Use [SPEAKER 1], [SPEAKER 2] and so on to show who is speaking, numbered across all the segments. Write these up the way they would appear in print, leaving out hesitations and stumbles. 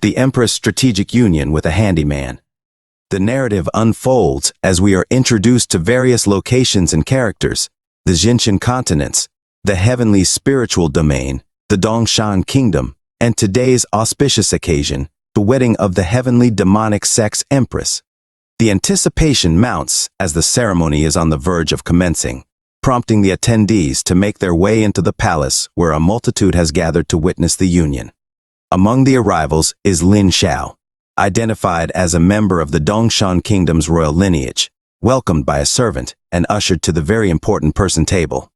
[SPEAKER 1] The Empress' strategic union with a handyman. The narrative unfolds as we are introduced to various locations and characters: the Jinshan continents, the heavenly spiritual domain, the Dongshan kingdom, and today's auspicious occasion, the wedding of the heavenly demonic sex Empress. The anticipation mounts as the ceremony is on the verge of commencing, prompting the attendees to make their way into the palace where a multitude has gathered to witness the union. Among the arrivals is Lin Xiao, identified as a member of the Dongshan kingdom's royal lineage, welcomed by a servant and ushered to the very important person table.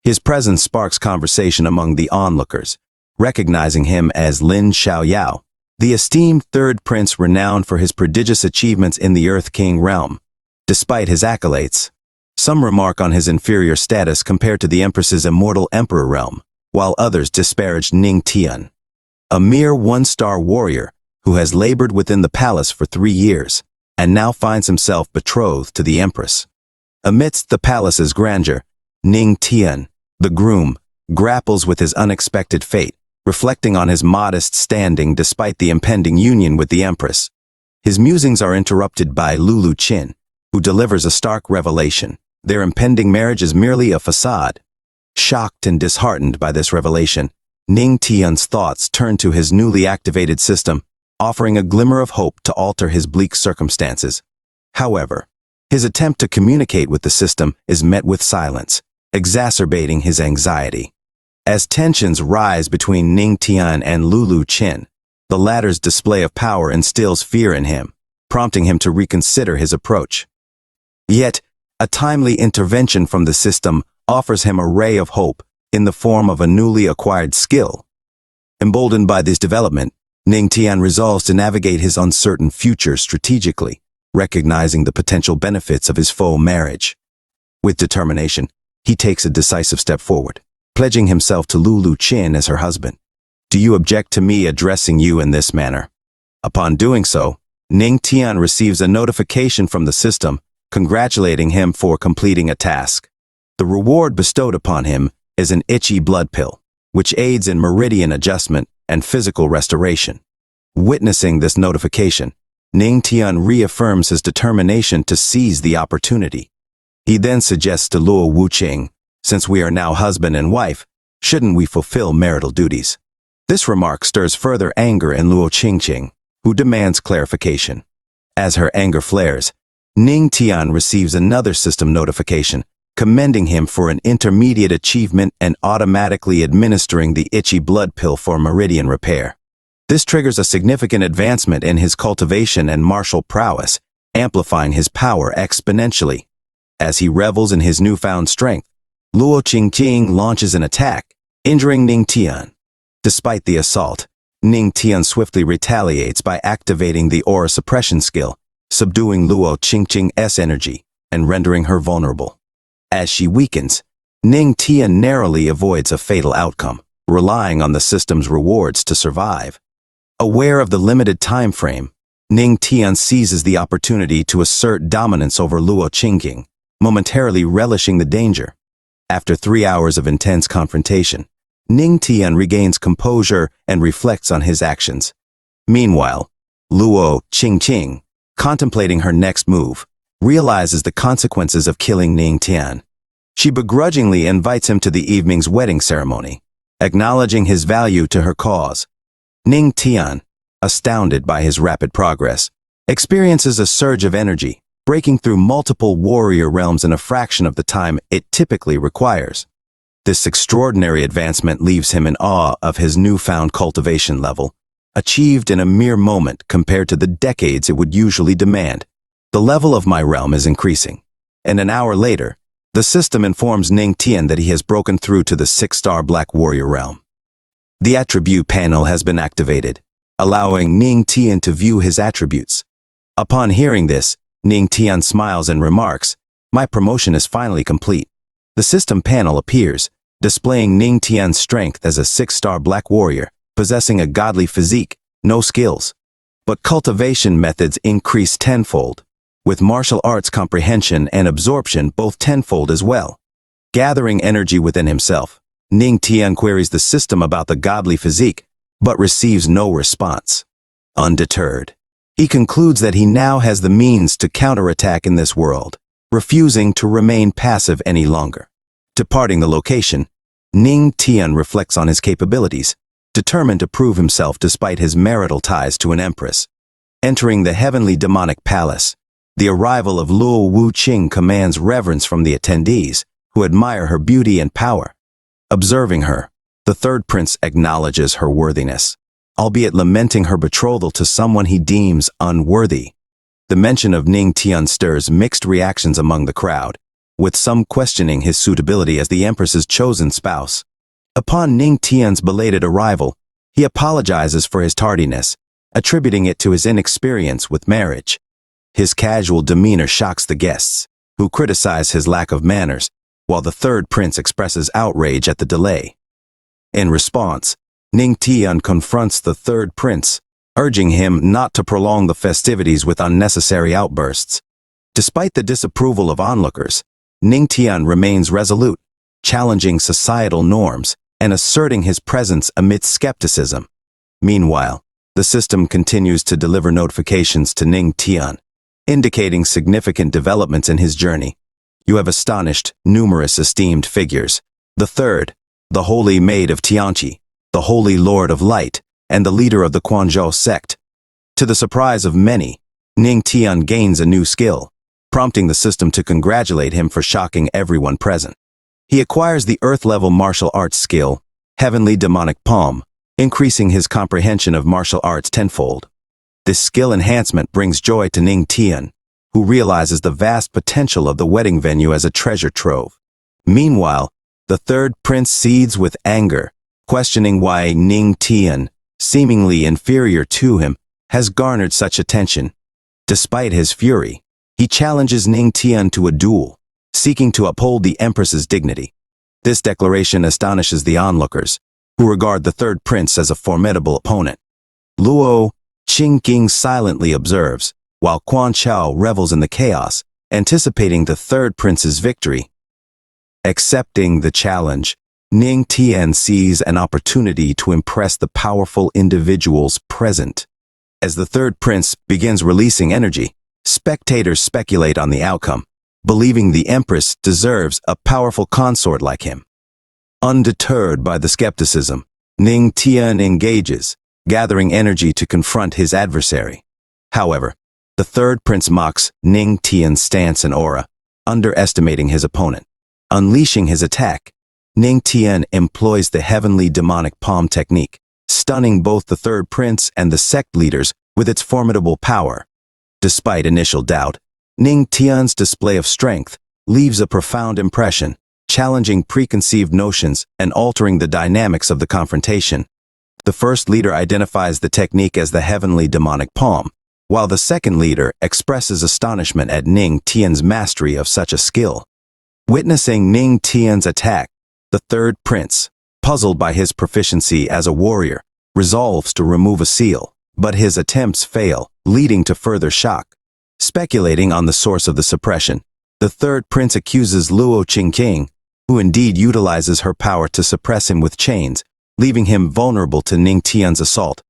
[SPEAKER 1] His presence sparks conversation among the onlookers, recognizing him as Lin Xiaoyao, the esteemed third prince renowned for his prodigious achievements in the Earth King realm. Despite his accolades, some remark on his inferior status compared to the Empress's immortal emperor realm, while others disparage Ning Tian, a mere one-star warrior who has labored within the palace for 3 years and now finds himself betrothed to the Empress. Amidst the palace's grandeur, Ning Tian, the groom, grapples with his unexpected fate, reflecting on his modest standing despite the impending union with the Empress. His musings are interrupted by Lulu Qin, who delivers a stark revelation: their impending marriage is merely a facade. Shocked and disheartened by this revelation, Ning Tian's thoughts turn to his newly activated system, offering a glimmer of hope to alter his bleak circumstances. However, his attempt to communicate with the system is met with silence, exacerbating his anxiety. As tensions rise between Ning Tian and Lulu Qin, the latter's display of power instills fear in him, prompting him to reconsider his approach. Yet, a timely intervention from the system offers him a ray of hope in the form of a newly acquired skill. Emboldened by this development, Ning Tian resolves to navigate his uncertain future strategically, recognizing the potential benefits of his faux marriage. With determination, he takes a decisive step forward, pledging himself to Lulu Qin as her husband. "Do you object to me addressing you in this manner?" Upon doing so, Ning Tian receives a notification from the system, congratulating him for completing a task. The reward bestowed upon him is an itchy blood pill, which aids in meridian adjustment and physical restoration. Witnessing this notification, Ning Tian reaffirms his determination to seize the opportunity. He then suggests to Luo Wuqing, "Since we are now husband and wife, shouldn't we fulfill marital duties?" This remark stirs further anger in Luo Qingqing, who demands clarification. As her anger flares, Ning Tian receives another system notification, commending him for an intermediate achievement and automatically administering the itchy blood pill for meridian repair. This triggers a significant advancement in his cultivation and martial prowess, amplifying his power exponentially. As he revels in his newfound strength, Luo Qingqing launches an attack, injuring Ning Tian. Despite the assault, Ning Tian swiftly retaliates by activating the aura suppression skill, subduing Luo Qingqing's energy and rendering her vulnerable. As she weakens, Ning Tian narrowly avoids a fatal outcome, relying on the system's rewards to survive. Aware of the limited time frame, Ning Tian seizes the opportunity to assert dominance over Luo Qingqing, momentarily relishing the danger. After 3 hours of intense confrontation, Ning Tian regains composure and reflects on his actions. Meanwhile, Luo Qingqing, contemplating her next move, realizes the consequences of killing Ning Tian. She begrudgingly invites him to the evening's wedding ceremony, acknowledging his value to her cause. Ning Tian, astounded by his rapid progress, experiences a surge of energy, breaking through multiple warrior realms in a fraction of the time it typically requires. This extraordinary advancement leaves him in awe of his newfound cultivation level, achieved in a mere moment compared to the decades it would usually demand. "The level of my realm is increasing," and an hour later, the system informs Ning Tian that he has broken through to the 6-star Black Warrior realm. The attribute panel has been activated, allowing Ning Tian to view his attributes. Upon hearing this, Ning Tian smiles and remarks, "My promotion is finally complete." The system panel appears, displaying Ning Tian's strength as a 6-star Black Warrior, possessing a godly physique, no skills. But cultivation methods increase tenfold, with martial arts comprehension and absorption both tenfold as well. Gathering energy within himself, Ning Tian queries the system about the godly physique, but receives no response. Undeterred, he concludes that he now has the means to counterattack in this world, refusing to remain passive any longer. Departing the location, Ning Tian reflects on his capabilities, determined to prove himself despite his marital ties to an empress. Entering the heavenly demonic palace, the arrival of Luo Wuqing commands reverence from the attendees, who admire her beauty and power. Observing her, the third prince acknowledges her worthiness, albeit lamenting her betrothal to someone he deems unworthy. The mention of Ning Tian stirs mixed reactions among the crowd, with some questioning his suitability as the empress's chosen spouse. Upon Ning Tian's belated arrival, he apologizes for his tardiness, attributing it to his inexperience with marriage. His casual demeanor shocks the guests, who criticize his lack of manners, while the third prince expresses outrage at the delay. In response, Ning Tian confronts the third prince, urging him not to prolong the festivities with unnecessary outbursts. Despite the disapproval of onlookers, Ning Tian remains resolute, challenging societal norms and asserting his presence amidst skepticism. Meanwhile, the system continues to deliver notifications to Ning Tian, indicating significant developments in his journey. You have astonished numerous esteemed figures. The third, the Holy Maid of Tianqi, the Holy Lord of Light, and the leader of the Quanzhou sect. To the surprise of many, Ning Tian gains a new skill, prompting the system to congratulate him for shocking everyone present. He acquires the Earth-level martial arts skill, Heavenly Demonic Palm, increasing his comprehension of martial arts tenfold. This skill enhancement brings joy to Ning Tian, who realizes the vast potential of the wedding venue as a treasure trove. Meanwhile, the third prince seethes with anger, questioning why Ning Tian, seemingly inferior to him, has garnered such attention. Despite his fury, he challenges Ning Tian to a duel, seeking to uphold the empress's dignity. This declaration astonishes the onlookers, who regard the third prince as a formidable opponent. Luo Qingqing silently observes, while Quan Chao revels in the chaos, anticipating the third prince's victory. Accepting the challenge, Ning Tian sees an opportunity to impress the powerful individuals present. As the third prince begins releasing energy, spectators speculate on the outcome, believing the empress deserves a powerful consort like him. Undeterred by the skepticism, Ning Tian engages, gathering energy to confront his adversary. However, the third prince mocks Ning Tian's stance and aura, underestimating his opponent. Unleashing his attack, Ning Tian employs the Heavenly Demonic Palm technique, stunning both the third prince and the sect leaders with its formidable power. Despite initial doubt, Ning Tian's display of strength leaves a profound impression, challenging preconceived notions and altering the dynamics of the confrontation. The first leader identifies the technique as the Heavenly Demonic Palm, while the second leader expresses astonishment at Ning Tian's mastery of such a skill. Witnessing Ning Tian's attack, the third prince, puzzled by his proficiency as a warrior, resolves to remove a seal, but his attempts fail, leading to further shock. Speculating on the source of the suppression, the third prince accuses Luo Qingqing, who indeed utilizes her power to suppress him with chains, leaving him vulnerable to Ning Tian's assault.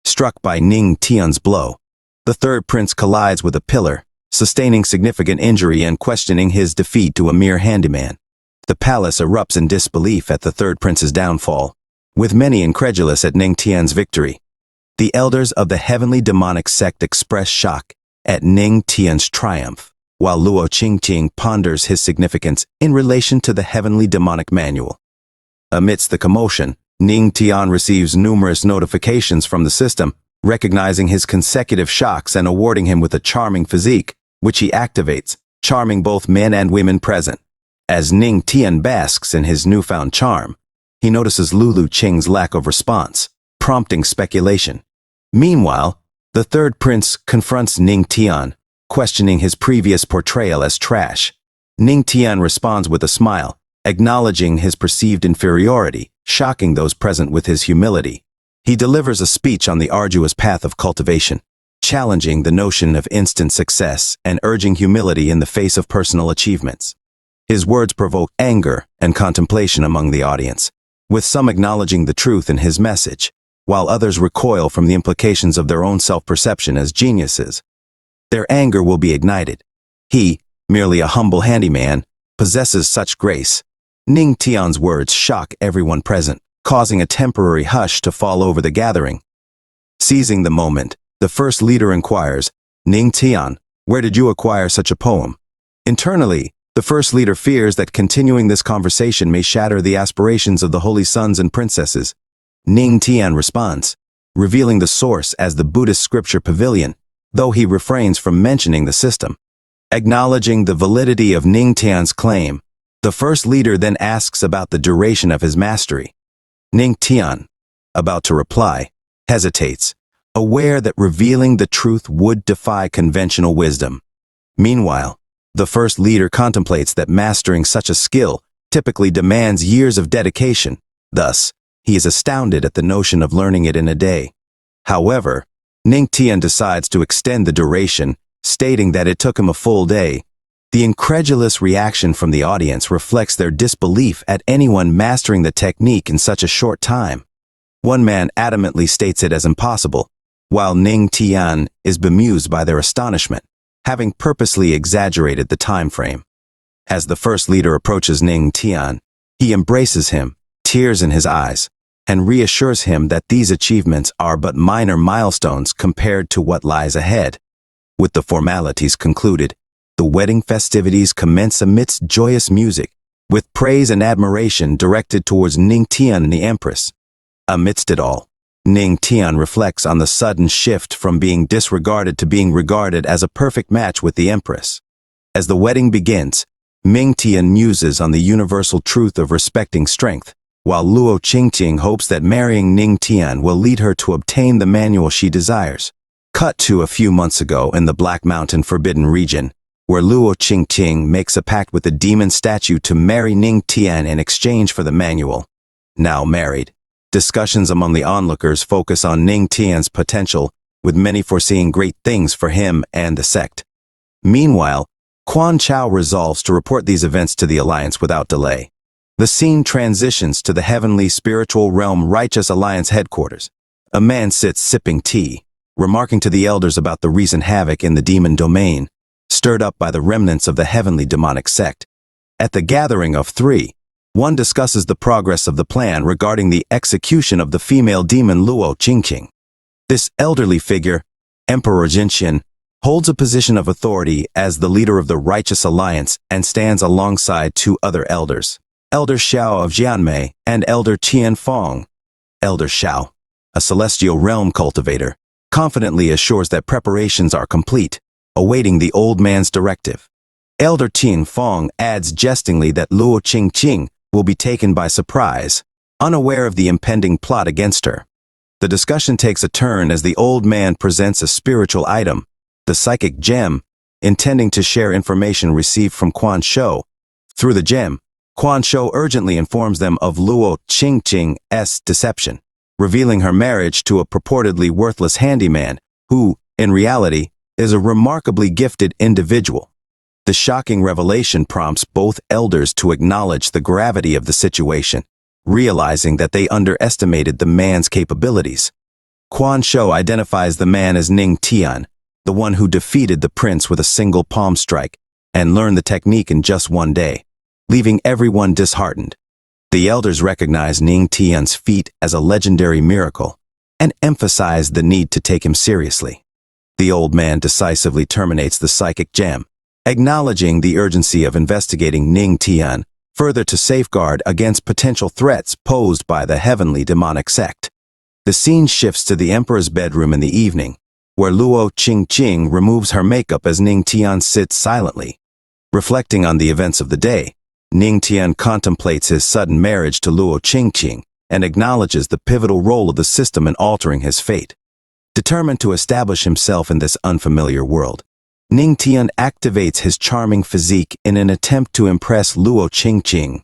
[SPEAKER 1] Struck by Ning Tian's blow, the third prince collides with a pillar, sustaining significant injury and questioning his defeat to a mere handyman. The palace erupts in disbelief at the third prince's downfall, with many incredulous at Ning Tian's victory. The elders of the Heavenly Demonic sect express shock at Ning Tian's triumph, while Luo Qingqing ponders his significance in relation to the Heavenly Demonic Manual. Amidst the commotion, Ning Tian receives numerous notifications from the system, recognizing his consecutive shocks and awarding him with a charming physique, which he activates, charming both men and women present. As Ning Tian basks in his newfound charm, he notices Lulu Qing's lack of response, prompting speculation. Meanwhile, the third prince confronts Ning Tian, questioning his previous portrayal as trash. Ning Tian responds with a smile, acknowledging his perceived inferiority, shocking those present with his humility. He delivers a speech on the arduous path of cultivation, challenging the notion of instant success and urging humility in the face of personal achievements. His words provoke anger and contemplation among the audience, with some acknowledging the truth in his message. while others recoil from the implications of their own self-perception as geniuses. Their anger will be ignited. He, merely a humble handyman, possesses such grace. Ning Tian's words shock everyone present, causing a temporary hush to fall over the gathering. Seizing the moment, the first leader inquires, "Ning Tian, where did you acquire such a poem?" Internally, the first leader fears that continuing this conversation may shatter the aspirations of the holy sons and princesses. Ning Tian responds, revealing the source as the Buddhist scripture pavilion, though he refrains from mentioning the system. Acknowledging the validity of Ning Tian's claim, the first leader then asks about the duration of his mastery. Ning Tian, about to reply, hesitates, aware that revealing the truth would defy conventional wisdom. Meanwhile, the first leader contemplates that mastering such a skill typically demands years of dedication. Thus, he is astounded at the notion of learning it in a day. However, Ning Tian decides to extend the duration, stating that it took him a full day. The incredulous reaction from the audience reflects their disbelief at anyone mastering the technique in such a short time. One man adamantly states it as impossible, while Ning Tian is bemused by their astonishment, having purposely exaggerated the time frame. As the first leader approaches Ning Tian, he embraces him, tears in his eyes, and reassures him that these achievements are but minor milestones compared to what lies ahead. With the formalities concluded, the wedding festivities commence amidst joyous music, with praise and admiration directed towards Ning Tian and the Empress. Amidst it all, Ning Tian reflects on the sudden shift from being disregarded to being regarded as a perfect match with the Empress. As the wedding begins, Ning Tian muses on the universal truth of respecting strength, while Luo Qingqing hopes that marrying Ning Tian will lead her to obtain the manual she desires. Cut to a few months ago in the Black Mountain Forbidden region, where Luo Qingqing makes a pact with the demon statue to marry Ning Tian in exchange for the manual. Now married, discussions among the onlookers focus on Ning Tian's potential, with many foreseeing great things for him and the sect. Meanwhile, Quan Chao resolves to report these events to the Alliance without delay. The scene transitions to the heavenly spiritual realm Righteous Alliance headquarters. A man sits sipping tea, remarking to the elders about the recent havoc in the demon domain, stirred up by the remnants of the heavenly demonic sect. At the gathering of three, one discusses the progress of the plan regarding the execution of the female demon Luo Qingqing. This elderly figure, Emperor Jinxian, holds a position of authority as the leader of the Righteous Alliance and stands alongside two other elders, Elder Xiao of Jianmei and Elder Qian Fong. Elder Xiao, a celestial realm cultivator, confidently assures that preparations are complete, awaiting the old man's directive. Elder Qian Fong adds jestingly that Luo Qingqing will be taken by surprise, unaware of the impending plot against her. The discussion takes a turn as the old man presents a spiritual item, the psychic gem, intending to share information received from Quan Shou. Through the gem, Quan Shou urgently informs them of Luo Qingqing's deception, revealing her marriage to a purportedly worthless handyman who, in reality, is a remarkably gifted individual. The shocking revelation prompts both elders to acknowledge the gravity of the situation, realizing that they underestimated the man's capabilities. Quan Shou identifies the man as Ning Tian, the one who defeated the prince with a single palm strike and learned the technique in just one day, leaving everyone disheartened. The elders recognize Ning Tian's feat as a legendary miracle and emphasize the need to take him seriously. The old man decisively terminates the psychic gem, acknowledging the urgency of investigating Ning Tian further to safeguard against potential threats posed by the heavenly demonic sect. The scene shifts to the emperor's bedroom in the evening, where Luo Qingqing removes her makeup as Ning Tian sits silently. Reflecting on the events of the day, Ning Tian contemplates his sudden marriage to Luo Qingqing and acknowledges the pivotal role of the system in altering his fate. Determined to establish himself in this unfamiliar world, Ning Tian activates his charming physique in an attempt to impress Luo Qingqing.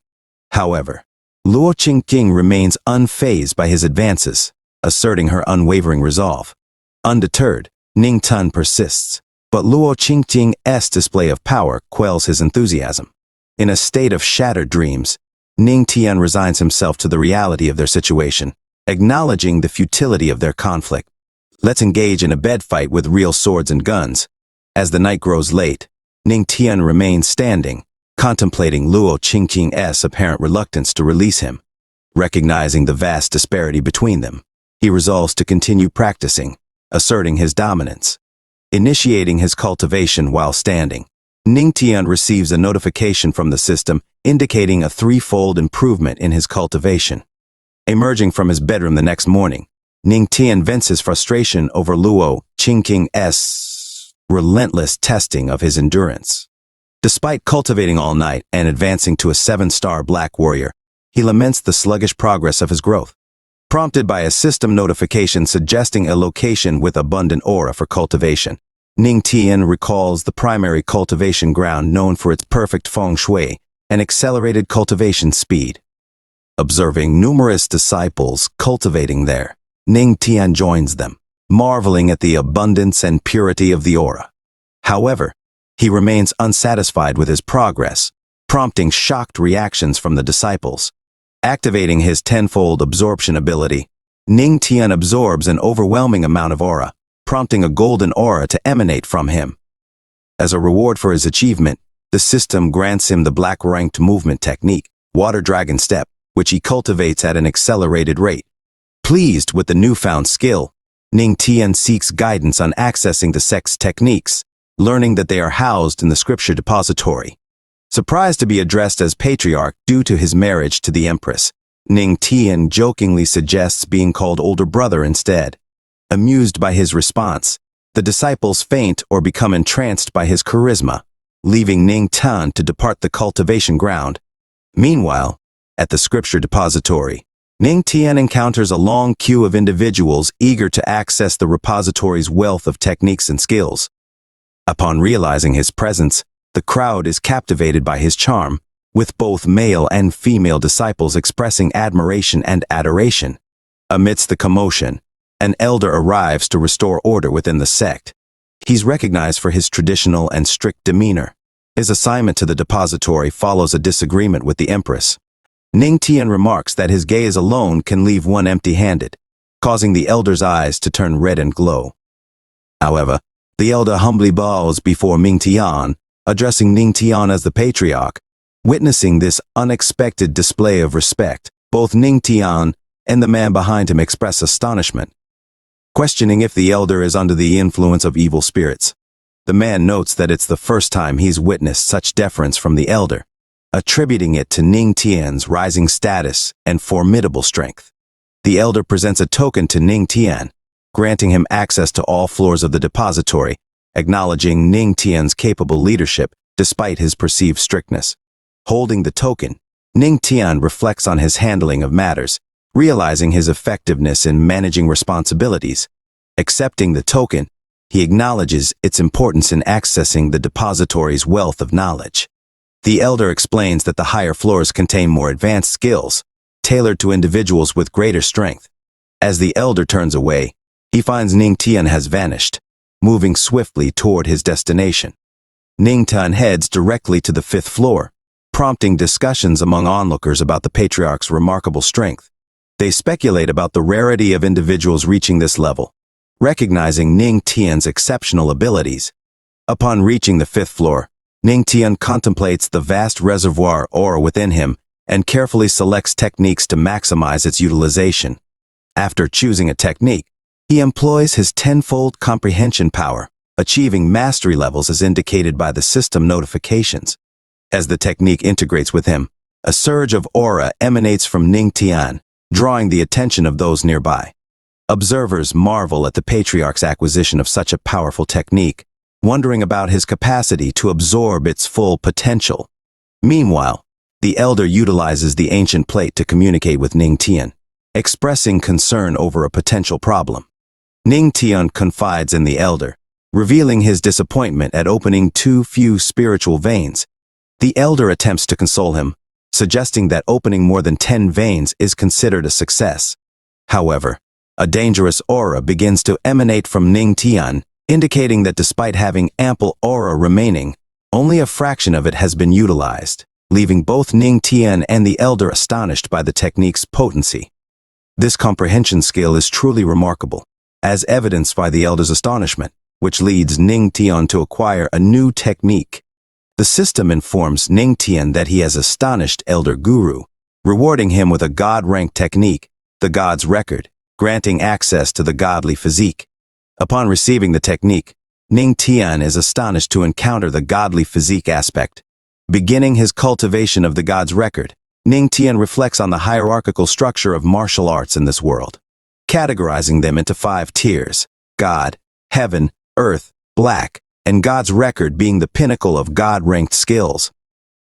[SPEAKER 1] However, Luo Qingqing remains unfazed by his advances, asserting her unwavering resolve. Undeterred, Ning Tian persists, but Luo Qingqing's display of power quells his enthusiasm. In a state of shattered dreams, Ning Tian resigns himself to the reality of their situation, acknowledging the futility of their conflict. Let's engage in a bed fight with real swords and guns. As the night grows late, Ning Tian remains standing, contemplating Luo Qingqing's apparent reluctance to release him. Recognizing the vast disparity between them, he resolves to continue practicing, asserting his dominance. Initiating his cultivation while standing, Ning Tian receives a notification from the system indicating a threefold improvement in his cultivation. Emerging from his bedroom the next morning, Ning Tian vents his frustration over Luo Qingqing's relentless testing of his endurance. Despite cultivating all night and advancing to a 7-star black warrior, he laments the sluggish progress of his growth. Prompted by a system notification suggesting a location with abundant aura for cultivation, Ning Tian recalls the primary cultivation ground known for its perfect feng shui and accelerated cultivation speed. Observing numerous disciples cultivating there, Ning Tian joins them, marveling at the abundance and purity of the aura. However, he remains unsatisfied with his progress, prompting shocked reactions from the disciples. Activating his tenfold absorption ability, Ning Tian absorbs an overwhelming amount of aura, prompting a golden aura to emanate from him. As a reward for his achievement, the system grants him the black-ranked movement technique, Water Dragon Step, which he cultivates at an accelerated rate. Pleased with the newfound skill, Ning Tian seeks guidance on accessing the sect's techniques, learning that they are housed in the scripture depository. Surprised to be addressed as patriarch due to his marriage to the Empress, Ning Tian jokingly suggests being called older brother instead. Amused by his response, the disciples faint or become entranced by his charisma, leaving Ning Tian to depart the cultivation ground. Meanwhile, at the scripture depository, Ning Tian encounters a long queue of individuals eager to access the repository's wealth of techniques and skills. Upon realizing his presence, the crowd is captivated by his charm, with both male and female disciples expressing admiration and adoration. Amidst the commotion, an elder arrives to restore order within the sect. He's recognized for his traditional and strict demeanor. His assignment to the depository follows a disagreement with the Empress. Ning Tian remarks that his gaze alone can leave one empty-handed, causing the elder's eyes to turn red and glow. However, the elder humbly bows before Ning Tian, addressing Ning Tian as the patriarch. Witnessing this unexpected display of respect, both Ning Tian and the man behind him express astonishment. Questioning if the elder is under the influence of evil spirits, the man notes that it's the first time he's witnessed such deference from the elder, attributing it to Ning Tian's rising status and formidable strength. The elder presents a token to Ning Tian, granting him access to all floors of the depository, acknowledging Ning Tian's capable leadership despite his perceived strictness. Holding the token, Ning Tian reflects on his handling of matters, realizing his effectiveness in managing responsibilities. Accepting the token, he acknowledges its importance in accessing the depository's wealth of knowledge. The elder explains that the higher floors contain more advanced skills, tailored to individuals with greater strength. As the elder turns away, he finds Ning Tian has vanished, moving swiftly toward his destination. Ning Tian heads directly to the 5th floor, prompting discussions among onlookers about the patriarch's remarkable strength. They speculate about the rarity of individuals reaching this level, recognizing Ning Tian's exceptional abilities. Upon reaching the 5th floor, Ning Tian contemplates the vast reservoir aura within him and carefully selects techniques to maximize its utilization. After choosing a technique, he employs his tenfold comprehension power, achieving mastery levels as indicated by the system notifications. As the technique integrates with him, a surge of aura emanates from Ning Tian, drawing the attention of those nearby. Observers marvel at the patriarch's acquisition of such a powerful technique, wondering about his capacity to absorb its full potential. Meanwhile, the elder utilizes the ancient plate to communicate with Ning Tian, expressing concern over a potential problem. Ning Tian confides in the elder, revealing his disappointment at opening too few spiritual veins. The elder attempts to console him, suggesting that opening more than 10 veins is considered a success. However, a dangerous aura begins to emanate from Ning Tian, indicating that despite having ample aura remaining, only a fraction of it has been utilized, leaving both Ning Tian and the elder astonished by the technique's potency. This comprehension skill is truly remarkable, as evidenced by the elder's astonishment, which leads Ning Tian to acquire a new technique. The system informs Ning Tian that he has astonished Elder Guru, rewarding him with a god-ranked technique, the God's Record, granting access to the godly physique. Upon receiving the technique, Ning Tian is astonished to encounter the godly physique aspect. Beginning his cultivation of the God's Record, Ning Tian reflects on the hierarchical structure of martial arts in this world, categorizing them into 5 tiers: God, Heaven, Earth, Black, and God's Record being the pinnacle of God-ranked skills.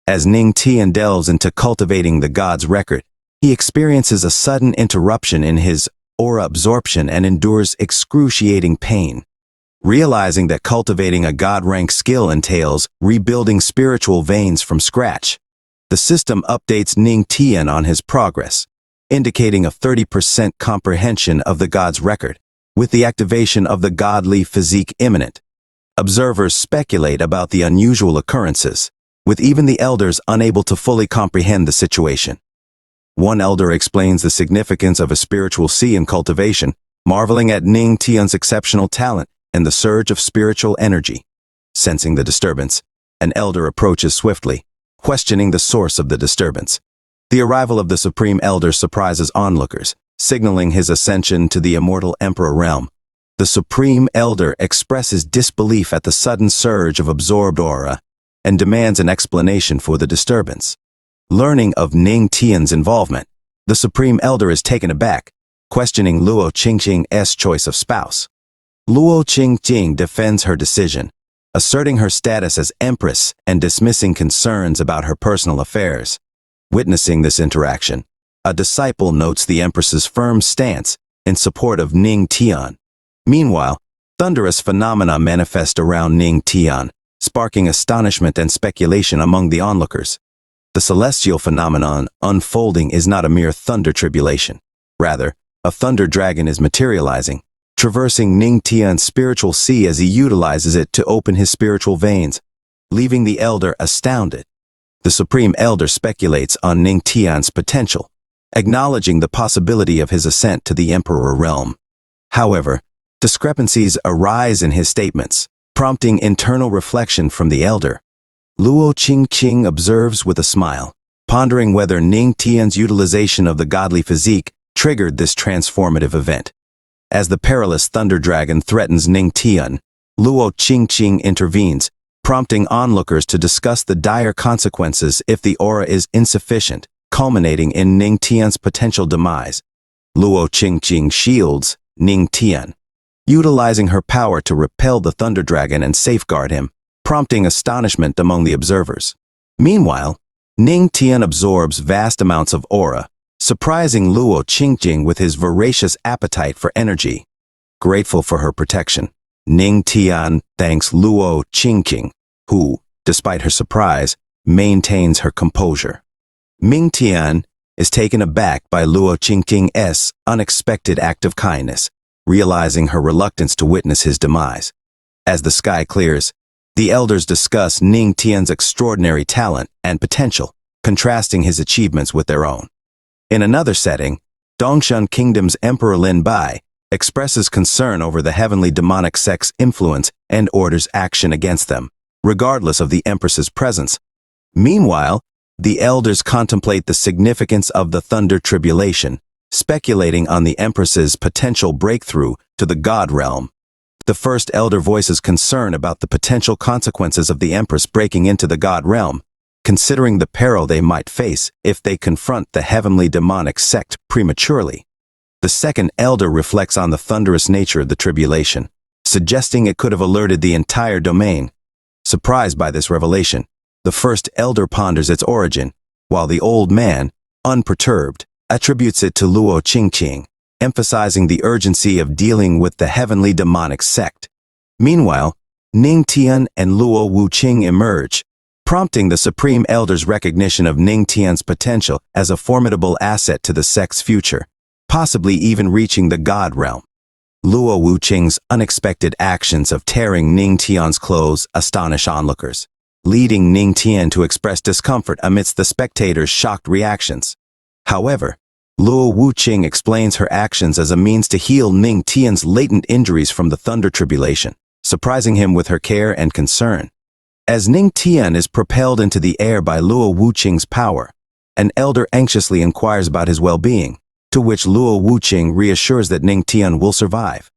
[SPEAKER 1] As Ning Tian delves into cultivating the God's Record, he experiences a sudden interruption in his aura absorption and endures excruciating pain. Realizing that cultivating a God-ranked skill entails rebuilding spiritual veins from scratch, the system updates Ning Tian on his progress, indicating a 30% comprehension of the God's Record, with the activation of the godly physique imminent. Observers speculate about the unusual occurrences, with even the elders unable to fully comprehend the situation. One elder explains the significance of a spiritual sea in cultivation, marveling at Ning Tian's exceptional talent and the surge of spiritual energy. Sensing the disturbance, an elder approaches swiftly, questioning the source of the disturbance. The arrival of the Supreme Elder surprises onlookers, signaling his ascension to the immortal Emperor realm. The Supreme Elder expresses disbelief at the sudden surge of absorbed aura and demands an explanation for the disturbance. Learning of Ning Tian's involvement, the Supreme Elder is taken aback, questioning Luo Qingqing's choice of spouse. Luo Qingqing defends her decision, asserting her status as Empress and dismissing concerns about her personal affairs. Witnessing this interaction, a disciple notes the Empress's firm stance in support of Ning Tian. Meanwhile, thunderous phenomena manifest around Ning Tian, sparking astonishment and speculation among the onlookers. The celestial phenomenon unfolding is not a mere thunder tribulation. Rather, a thunder dragon is materializing, traversing Ning Tian's spiritual sea as he utilizes it to open his spiritual veins, leaving the elder astounded. The Supreme Elder speculates on Ning Tian's potential, acknowledging the possibility of his ascent to the Emperor realm. However, discrepancies arise in his statements, prompting internal reflection from the elder. Luo Qingqing observes with a smile, pondering whether Ning Tian's utilization of the godly physique triggered this transformative event. As the perilous thunder dragon threatens Ning Tian, Luo Qingqing intervenes, prompting onlookers to discuss the dire consequences if the aura is insufficient, culminating in Ning Tian's potential demise. Luo Qingqing shields Ning Tian, utilizing her power to repel the thunder dragon and safeguard him, prompting astonishment among the observers. Meanwhile, Ning Tian absorbs vast amounts of aura, surprising Luo Qingqing with his voracious appetite for energy. Grateful for her protection, Ning Tian thanks Luo Qingqing, who, despite her surprise, maintains her composure. Ning Tian is taken aback by Luo Qingqing's unexpected act of kindness, realizing her reluctance to witness his demise. As the sky clears, the elders discuss Ning Tian's extraordinary talent and potential, contrasting his achievements with their own. In another setting, Dongshan Kingdom's Emperor Lin Bai expresses concern over the heavenly demonic sect's influence and orders action against them, regardless of the Empress's presence. Meanwhile, the elders contemplate the significance of the thunder tribulation, speculating on the Empress's potential breakthrough to the God realm. The first elder voices concern about the potential consequences of the Empress breaking into the God realm, considering the peril they might face if they confront the heavenly demonic sect prematurely. The second elder reflects on the thunderous nature of the tribulation, suggesting it could have alerted the entire domain. Surprised by this revelation, the first elder ponders its origin, while the old man, unperturbed, attributes it to Luo Qingqing, emphasizing the urgency of dealing with the heavenly demonic sect. Meanwhile, Ning Tian and Luo Wuqing emerge, prompting the Supreme Elder's recognition of Ning Tian's potential as a formidable asset to the sect's future, possibly even reaching the God realm. Luo Wuqing's unexpected actions of tearing Ning Tian's clothes astonish onlookers, leading Ning Tian to express discomfort amidst the spectators' shocked reactions. However, Luo Wuqing explains her actions as a means to heal Ning Tian's latent injuries from the Thunder Tribulation, surprising him with her care and concern. As Ning Tian is propelled into the air by Luo Wuqing's power, an elder anxiously inquires about his well-being, to which Luo Wuqing reassures that Ning Tian will survive.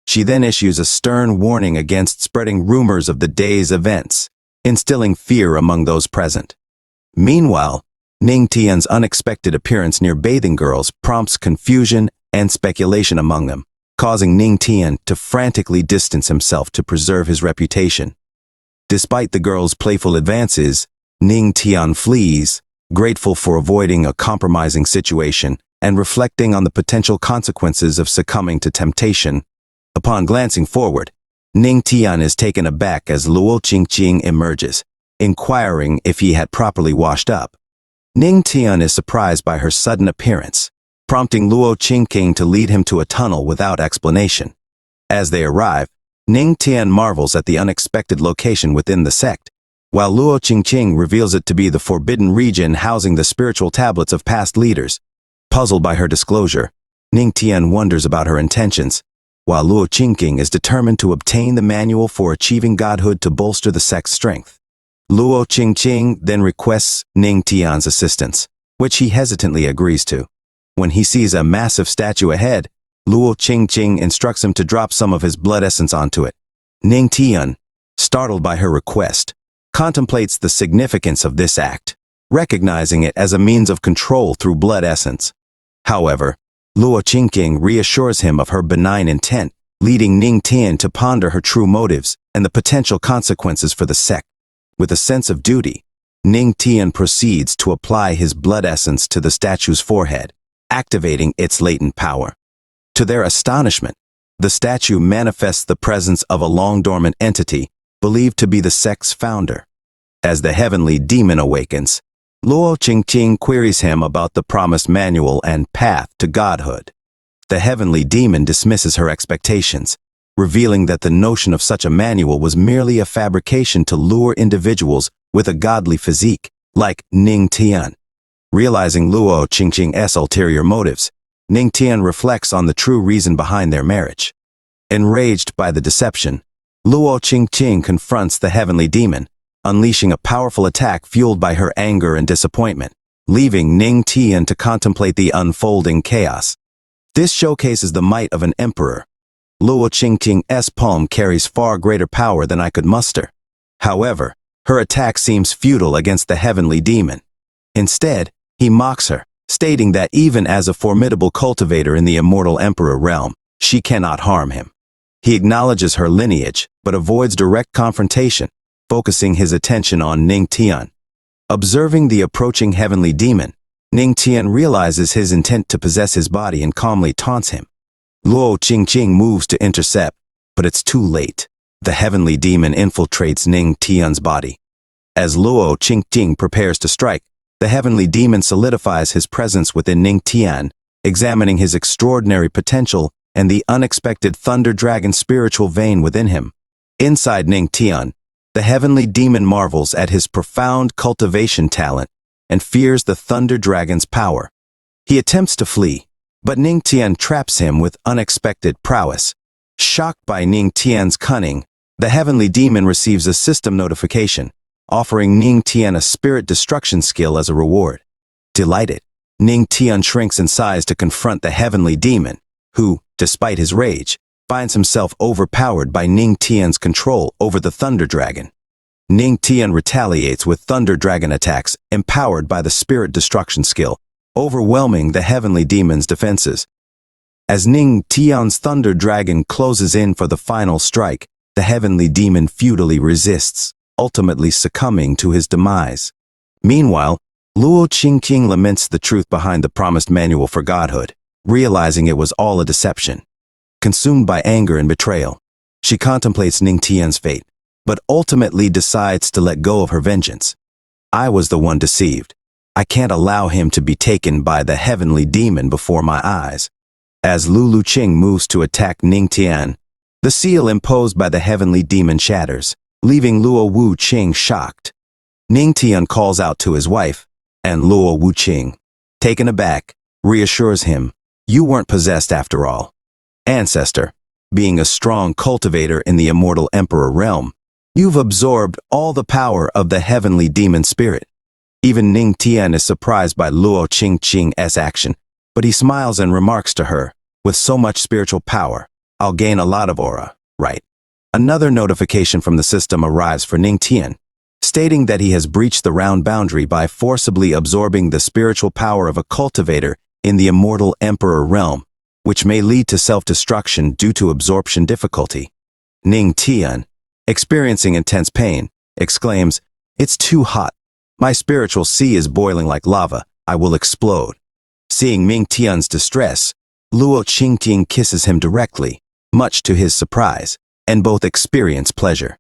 [SPEAKER 1] She then issues a stern warning against spreading rumors of the day's events, instilling fear among those present. Meanwhile, Ning Tian's unexpected appearance near bathing girls prompts confusion and speculation among them, causing Ning Tian to frantically distance himself to preserve his reputation. Despite the girls' playful advances, Ning Tian flees, grateful for avoiding a compromising situation and reflecting on the potential consequences of succumbing to temptation. Upon glancing forward, Ning Tian is taken aback as Luo Qingqing emerges, inquiring if he had properly washed up. Ning Tian is surprised by her sudden appearance, prompting Luo Qingqing to lead him to a tunnel without explanation. As they arrive, Ning Tian marvels at the unexpected location within the sect, while Luo Qingqing reveals it to be the forbidden region housing the spiritual tablets of past leaders. Puzzled by her disclosure, Ning Tian wonders about her intentions, while Luo Qingqing is determined to obtain the manual for achieving godhood to bolster the sect's strength. Luo Qingqing then requests Ning Tian's assistance, which he hesitantly agrees to. When he sees a massive statue ahead, Luo Qingqing instructs him to drop some of his blood essence onto it. Ning Tian, startled by her request, contemplates the significance of this act, recognizing it as a means of control through blood essence. However, Luo Qingqing reassures him of her benign intent, leading Ning Tian to ponder her true motives and the potential consequences for the sect. With a sense of duty, Ning Tian proceeds to apply his blood essence to the statue's forehead, activating its latent power. To their astonishment, the statue manifests the presence of a long-dormant entity believed to be the sect's founder. As the heavenly demon awakens, Luo Qingqing queries him about the promised manual and path to godhood. The heavenly demon dismisses her expectations, revealing that the notion of such a manual was merely a fabrication to lure individuals with a godly physique, like Ning Tian. Realizing Luo Qingqing's ulterior motives, Ning Tian reflects on the true reason behind their marriage. Enraged by the deception, Luo Qingqing confronts the heavenly demon, unleashing a powerful attack fueled by her anger and disappointment, leaving Ning Tian to contemplate the unfolding chaos. This showcases the might of an emperor. Luo Qingqing's palm carries far greater power than I could muster. However, her attack seems futile against the heavenly demon. Instead, he mocks her, stating that even as a formidable cultivator in the immortal emperor realm, she cannot harm him. He acknowledges her lineage, but avoids direct confrontation, focusing his attention on Ning Tian. Observing the approaching heavenly demon, Ning Tian realizes his intent to possess his body and calmly taunts him. Luo Qingqing moves to intercept, but it's too late. The heavenly demon infiltrates Ning Tian's body. As Luo Qingqing prepares to strike, the heavenly demon solidifies his presence within Ning Tian, examining his extraordinary potential and the unexpected thunder dragon spiritual vein within him. Inside Ning Tian, the heavenly demon marvels at his profound cultivation talent and fears the thunder dragon's power. He attempts to flee, but Ning Tian traps him with unexpected prowess. Shocked by Ning Tian's cunning, the heavenly demon receives a system notification, offering Ning Tian a spirit destruction skill as a reward. Delighted, Ning Tian shrinks in size to confront the heavenly demon, who, despite his rage, finds himself overpowered by Ning Tian's control over the thunder dragon. Ning Tian retaliates with thunder dragon attacks empowered by the spirit destruction skill, overwhelming the heavenly demon's defenses. As Ning Tian's thunder dragon closes in for the final strike, the heavenly demon futilely resists, ultimately succumbing to his demise. Meanwhile, Luo Qingqing laments the truth behind the promised manual for godhood, realizing it was all a deception. Consumed by anger and betrayal, she contemplates Ning Tian's fate, but ultimately decides to let go of her vengeance. I was the one deceived. I can't allow him to be taken by the heavenly demon before my eyes. As Lu Qing moves to attack Ning Tian, the seal imposed by the heavenly demon shatters, leaving Luo Wuqing shocked. Ning Tian calls out to his wife, and Luo Wuqing, taken aback, reassures him, "You weren't possessed after all." Ancestor, being a strong cultivator in the immortal Emperor realm, you've absorbed all the power of the heavenly demon spirit. Even Ning Tian is surprised by Luo Qingqing's action, but he smiles and remarks to her, "With so much spiritual power, I'll gain a lot of aura, right?" Another notification from the system arrives for Ning Tian, stating that he has breached the round boundary by forcibly absorbing the spiritual power of a cultivator in the immortal Emperor realm, which may lead to self-destruction due to absorption difficulty. Ning Tian, experiencing intense pain, exclaims, "It's too hot. My spiritual sea is boiling like lava. I will explode." Seeing Ning Tian's distress, Luo Qingqing kisses him directly, much to his surprise, and both experience pleasure.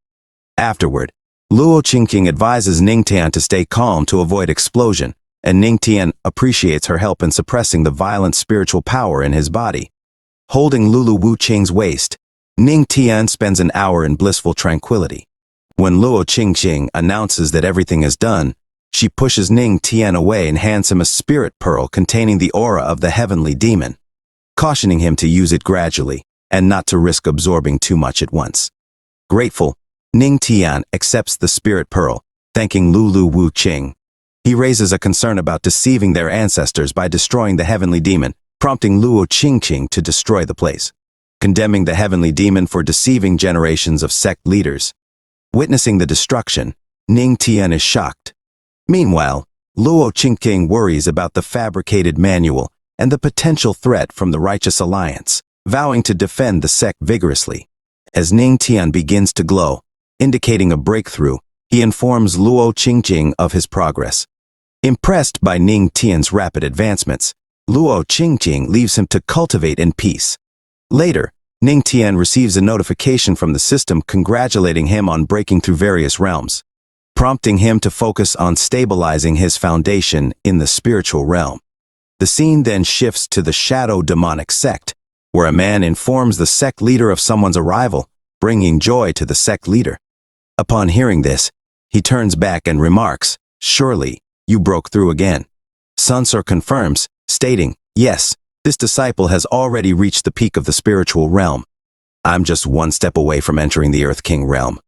[SPEAKER 1] Afterward, Luo Qingqing advises Ning Tian to stay calm to avoid explosion, and Ning Tian appreciates her help in suppressing the violent spiritual power in his body. Holding Lulu Wu Qing's waist, Ning Tian spends an hour in blissful tranquility. When Luo Qingqing announces that everything is done, she pushes Ning Tian away and hands him a spirit pearl containing the aura of the heavenly demon, cautioning him to use it gradually and not to risk absorbing too much at once. Grateful, Ning Tian accepts the spirit pearl, thanking Lulu Wu Qing. He raises a concern about deceiving their ancestors by destroying the heavenly demon, prompting Luo Qingqing to destroy the place, condemning the heavenly demon for deceiving generations of sect leaders. Witnessing the destruction, Ning Tian is shocked. Meanwhile, Luo Qingqing worries about the fabricated manual and the potential threat from the Righteous Alliance, vowing to defend the sect vigorously. As Ning Tian begins to glow, indicating a breakthrough, he informs Luo Qingqing of his progress. Impressed by Ning Tian's rapid advancements, Luo Qingqing leaves him to cultivate in peace. Later, Ning Tian receives a notification from the system congratulating him on breaking through various realms, prompting him to focus on stabilizing his foundation in the spiritual realm. The scene then shifts to the shadow demonic sect, where a man informs the sect leader of someone's arrival, bringing joy to the sect leader. Upon hearing this, he turns back and remarks, "Surely, you broke through again." Sunsur confirms, stating, "Yes, this disciple has already reached the peak of the spiritual realm. I'm just one step away from entering the Earth King realm."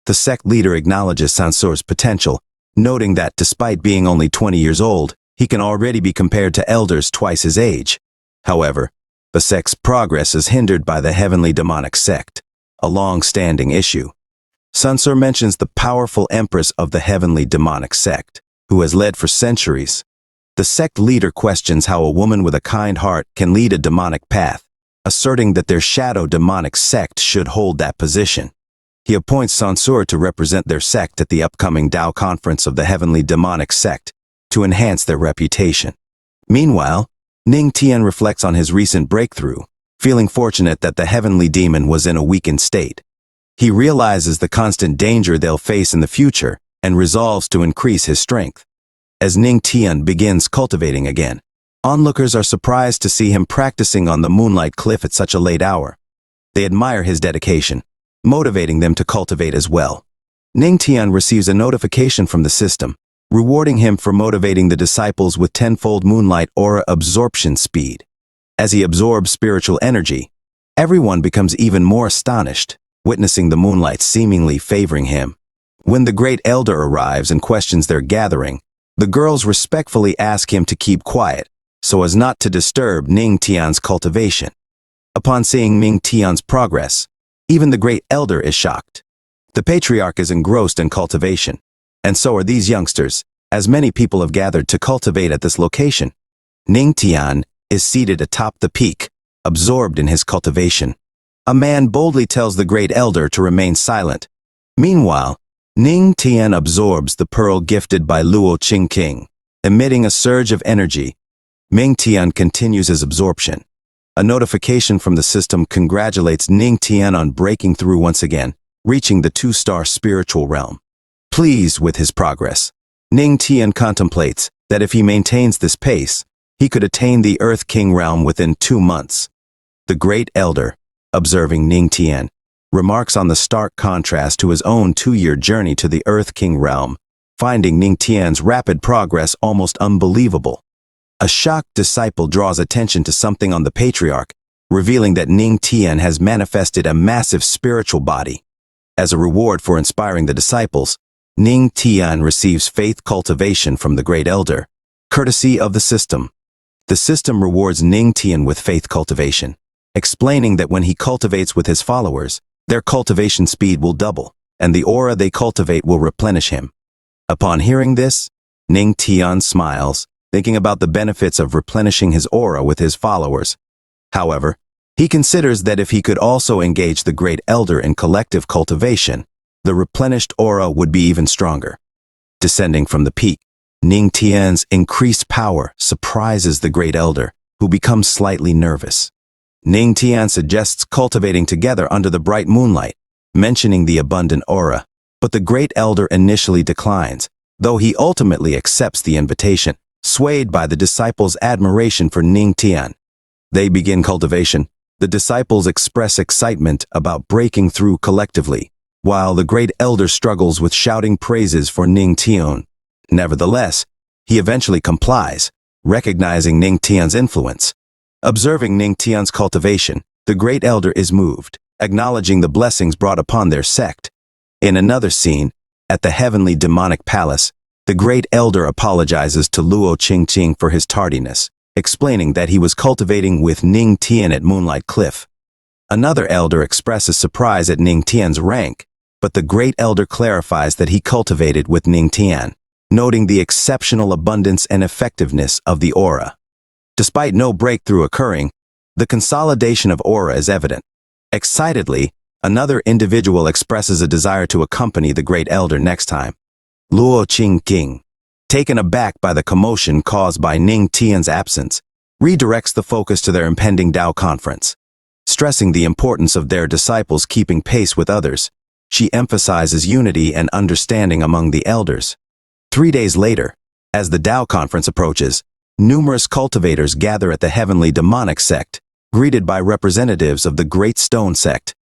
[SPEAKER 1] The sect leader acknowledges Sansur's potential, noting that despite being only 20 years old, he can already be compared to elders twice his age. However, the sect's progress is hindered by the heavenly demonic sect, a long-standing issue. Sansur mentions the powerful Empress of the heavenly demonic sect, who has led for centuries. The sect leader questions how a woman with a kind heart can lead a demonic path, asserting that their shadow demonic sect should hold that position. He appoints Sansur to represent their sect at the upcoming Tao Conference of the Heavenly Demonic Sect to enhance their reputation. Meanwhile, Ning Tian reflects on his recent breakthrough, feeling fortunate that the heavenly demon was in a weakened state. He realizes the constant danger they'll face in the future and resolves to increase his strength. As Ning Tian begins cultivating again, onlookers are surprised to see him practicing on the moonlight cliff at such a late hour. They admire his dedication, motivating them to cultivate as well. Ning Tian receives a notification from the system, rewarding him for motivating the disciples with tenfold moonlight aura absorption speed. As he absorbs spiritual energy, everyone becomes even more astonished, witnessing the moonlight seemingly favoring him. When the great elder arrives and questions their gathering, the girls respectfully ask him to keep quiet, so as not to disturb Ning Tian's cultivation. Upon seeing Ning Tian's progress, even the great elder is shocked. The patriarch is engrossed in cultivation, and so are these youngsters, as many people have gathered to cultivate at this location. Ning Tian is seated atop the peak, absorbed in his cultivation. A man boldly tells the great elder to remain silent. Meanwhile, Ning Tian absorbs the pearl gifted by Luo Qingqing, emitting a surge of energy. Ning Tian continues his absorption. A notification from the system congratulates Ning Tian on breaking through once again, reaching the 2-star spiritual realm. Pleased with his progress, Ning Tian contemplates that if he maintains this pace, he could attain the Earth King realm within 2 months. The great elder, observing Ning Tian, remarks on the stark contrast to his own 2-year journey to the Earth King realm, finding Ning Tian's rapid progress almost unbelievable. A shocked disciple draws attention to something on the patriarch, revealing that Ning Tian has manifested a massive spiritual body. As a reward for inspiring the disciples, Ning Tian receives faith cultivation from the Great Elder, courtesy of the system. The system rewards Ning Tian with faith cultivation, explaining that when he cultivates with his followers, their cultivation speed will double, and the aura they cultivate will replenish him. Upon hearing this, Ning Tian smiles, thinking about the benefits of replenishing his aura with his followers. However, he considers that if he could also engage the Great Elder in collective cultivation, the replenished aura would be even stronger. Descending from the peak, Ning Tian's increased power surprises the Great Elder, who becomes slightly nervous. Ning Tian suggests cultivating together under the bright moonlight, mentioning the abundant aura, but the Great Elder initially declines, though he ultimately accepts the invitation, swayed by the disciples' admiration for Ning Tian. They begin cultivation. The disciples express excitement about breaking through collectively, while the Great Elder struggles with shouting praises for Ning Tian. Nevertheless, he eventually complies, recognizing Ning Tian's influence. Observing Ning Tian's cultivation, the Great Elder is moved, acknowledging the blessings brought upon their sect. In another scene, at the heavenly demonic palace, the Great Elder apologizes to Luo Qingqing for his tardiness, explaining that he was cultivating with Ning Tian at Moonlight Cliff. Another elder expresses surprise at Ning Tian's rank, but the Great Elder clarifies that he cultivated with Ning Tian, noting the exceptional abundance and effectiveness of the aura. Despite no breakthrough occurring, the consolidation of aura is evident. Excitedly, another individual expresses a desire to accompany the Great Elder next time. Luo Qingqing, taken aback by the commotion caused by Ning Tian's absence, redirects the focus to their impending Tao conference. Stressing the importance of their disciples keeping pace with others, she emphasizes unity and understanding among the elders. 3 days later, as the Tao conference approaches, numerous cultivators gather at the heavenly demonic sect, greeted by representatives of the Great Stone sect.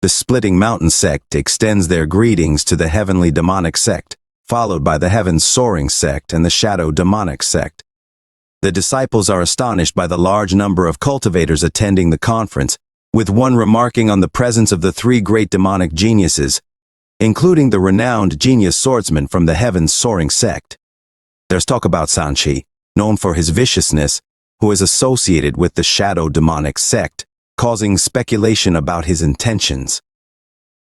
[SPEAKER 1] The Splitting Mountain sect extends their greetings to the heavenly demonic sect, followed by the Heaven Soaring sect and the Shadow Demonic sect. The disciples are astonished by the large number of cultivators attending the conference, with one remarking on the presence of the 3 great demonic geniuses, including the renowned genius swordsman from the Heaven Soaring sect. There's talk about Sanchi, known for his viciousness, who is associated with the Shadow Demonic sect, causing speculation about his intentions.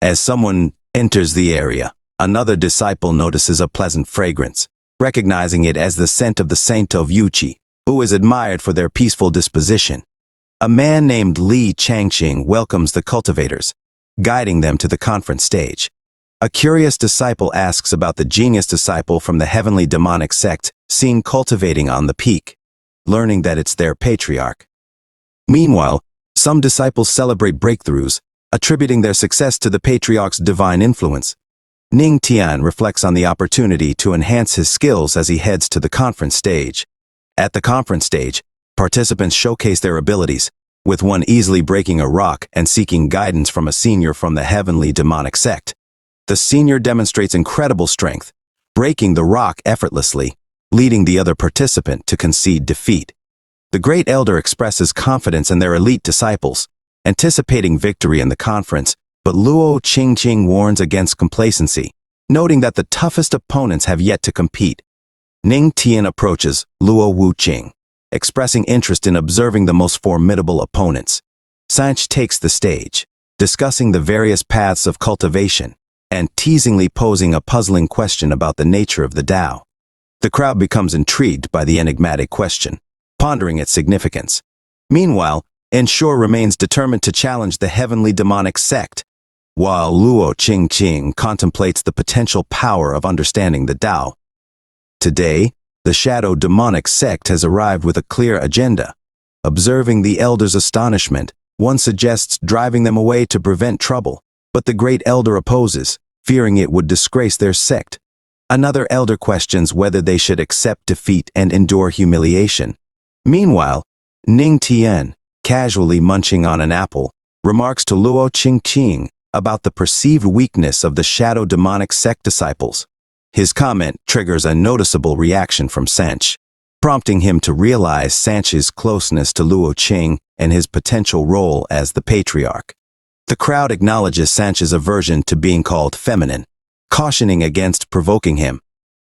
[SPEAKER 1] As someone enters the area, another disciple notices a pleasant fragrance, recognizing it as the scent of the Saint of Yuchi, who is admired for their peaceful disposition. A man named Li Changqing welcomes the cultivators, guiding them to the conference stage. A curious disciple asks about the genius disciple from the heavenly demonic sect seen cultivating on the peak, learning that it's their patriarch. Meanwhile, some disciples celebrate breakthroughs, attributing their success to the patriarch's divine influence. Ning Tian reflects on the opportunity to enhance his skills as he heads to the conference stage. At the conference stage, participants showcase their abilities, with one easily breaking a rock and seeking guidance from a senior from the heavenly demonic sect. The senior demonstrates incredible strength, breaking the rock effortlessly, leading the other participant to concede defeat. The Great Elder expresses confidence in their elite disciples, anticipating victory in the conference, but Luo Qingqing warns against complacency, noting that the toughest opponents have yet to compete. Ning Tian approaches Luo Wuqing, expressing interest in observing the most formidable opponents. Sanch takes the stage, discussing the various paths of cultivation, and teasingly posing a puzzling question about the nature of the Tao. The crowd becomes intrigued by the enigmatic question, pondering its significance. Meanwhile, Ensure remains determined to challenge the heavenly demonic sect, while Luo Qingqing contemplates the potential power of understanding the Tao. Today, the Shadow Demonic sect has arrived with a clear agenda. Observing the elders' astonishment, one suggests driving them away to prevent trouble, but the Great Elder opposes, fearing it would disgrace their sect. Another elder questions whether they should accept defeat and endure humiliation. Meanwhile, Ning Tian, casually munching on an apple, remarks to Luo Qingqing about the perceived weakness of the Shadow Demonic sect disciples. His comment triggers a noticeable reaction from Sanch, prompting him to realize Sanchi's closeness to Luo Qing and his potential role as the patriarch. The crowd acknowledges Sanchi's aversion to being called feminine, cautioning against provoking him.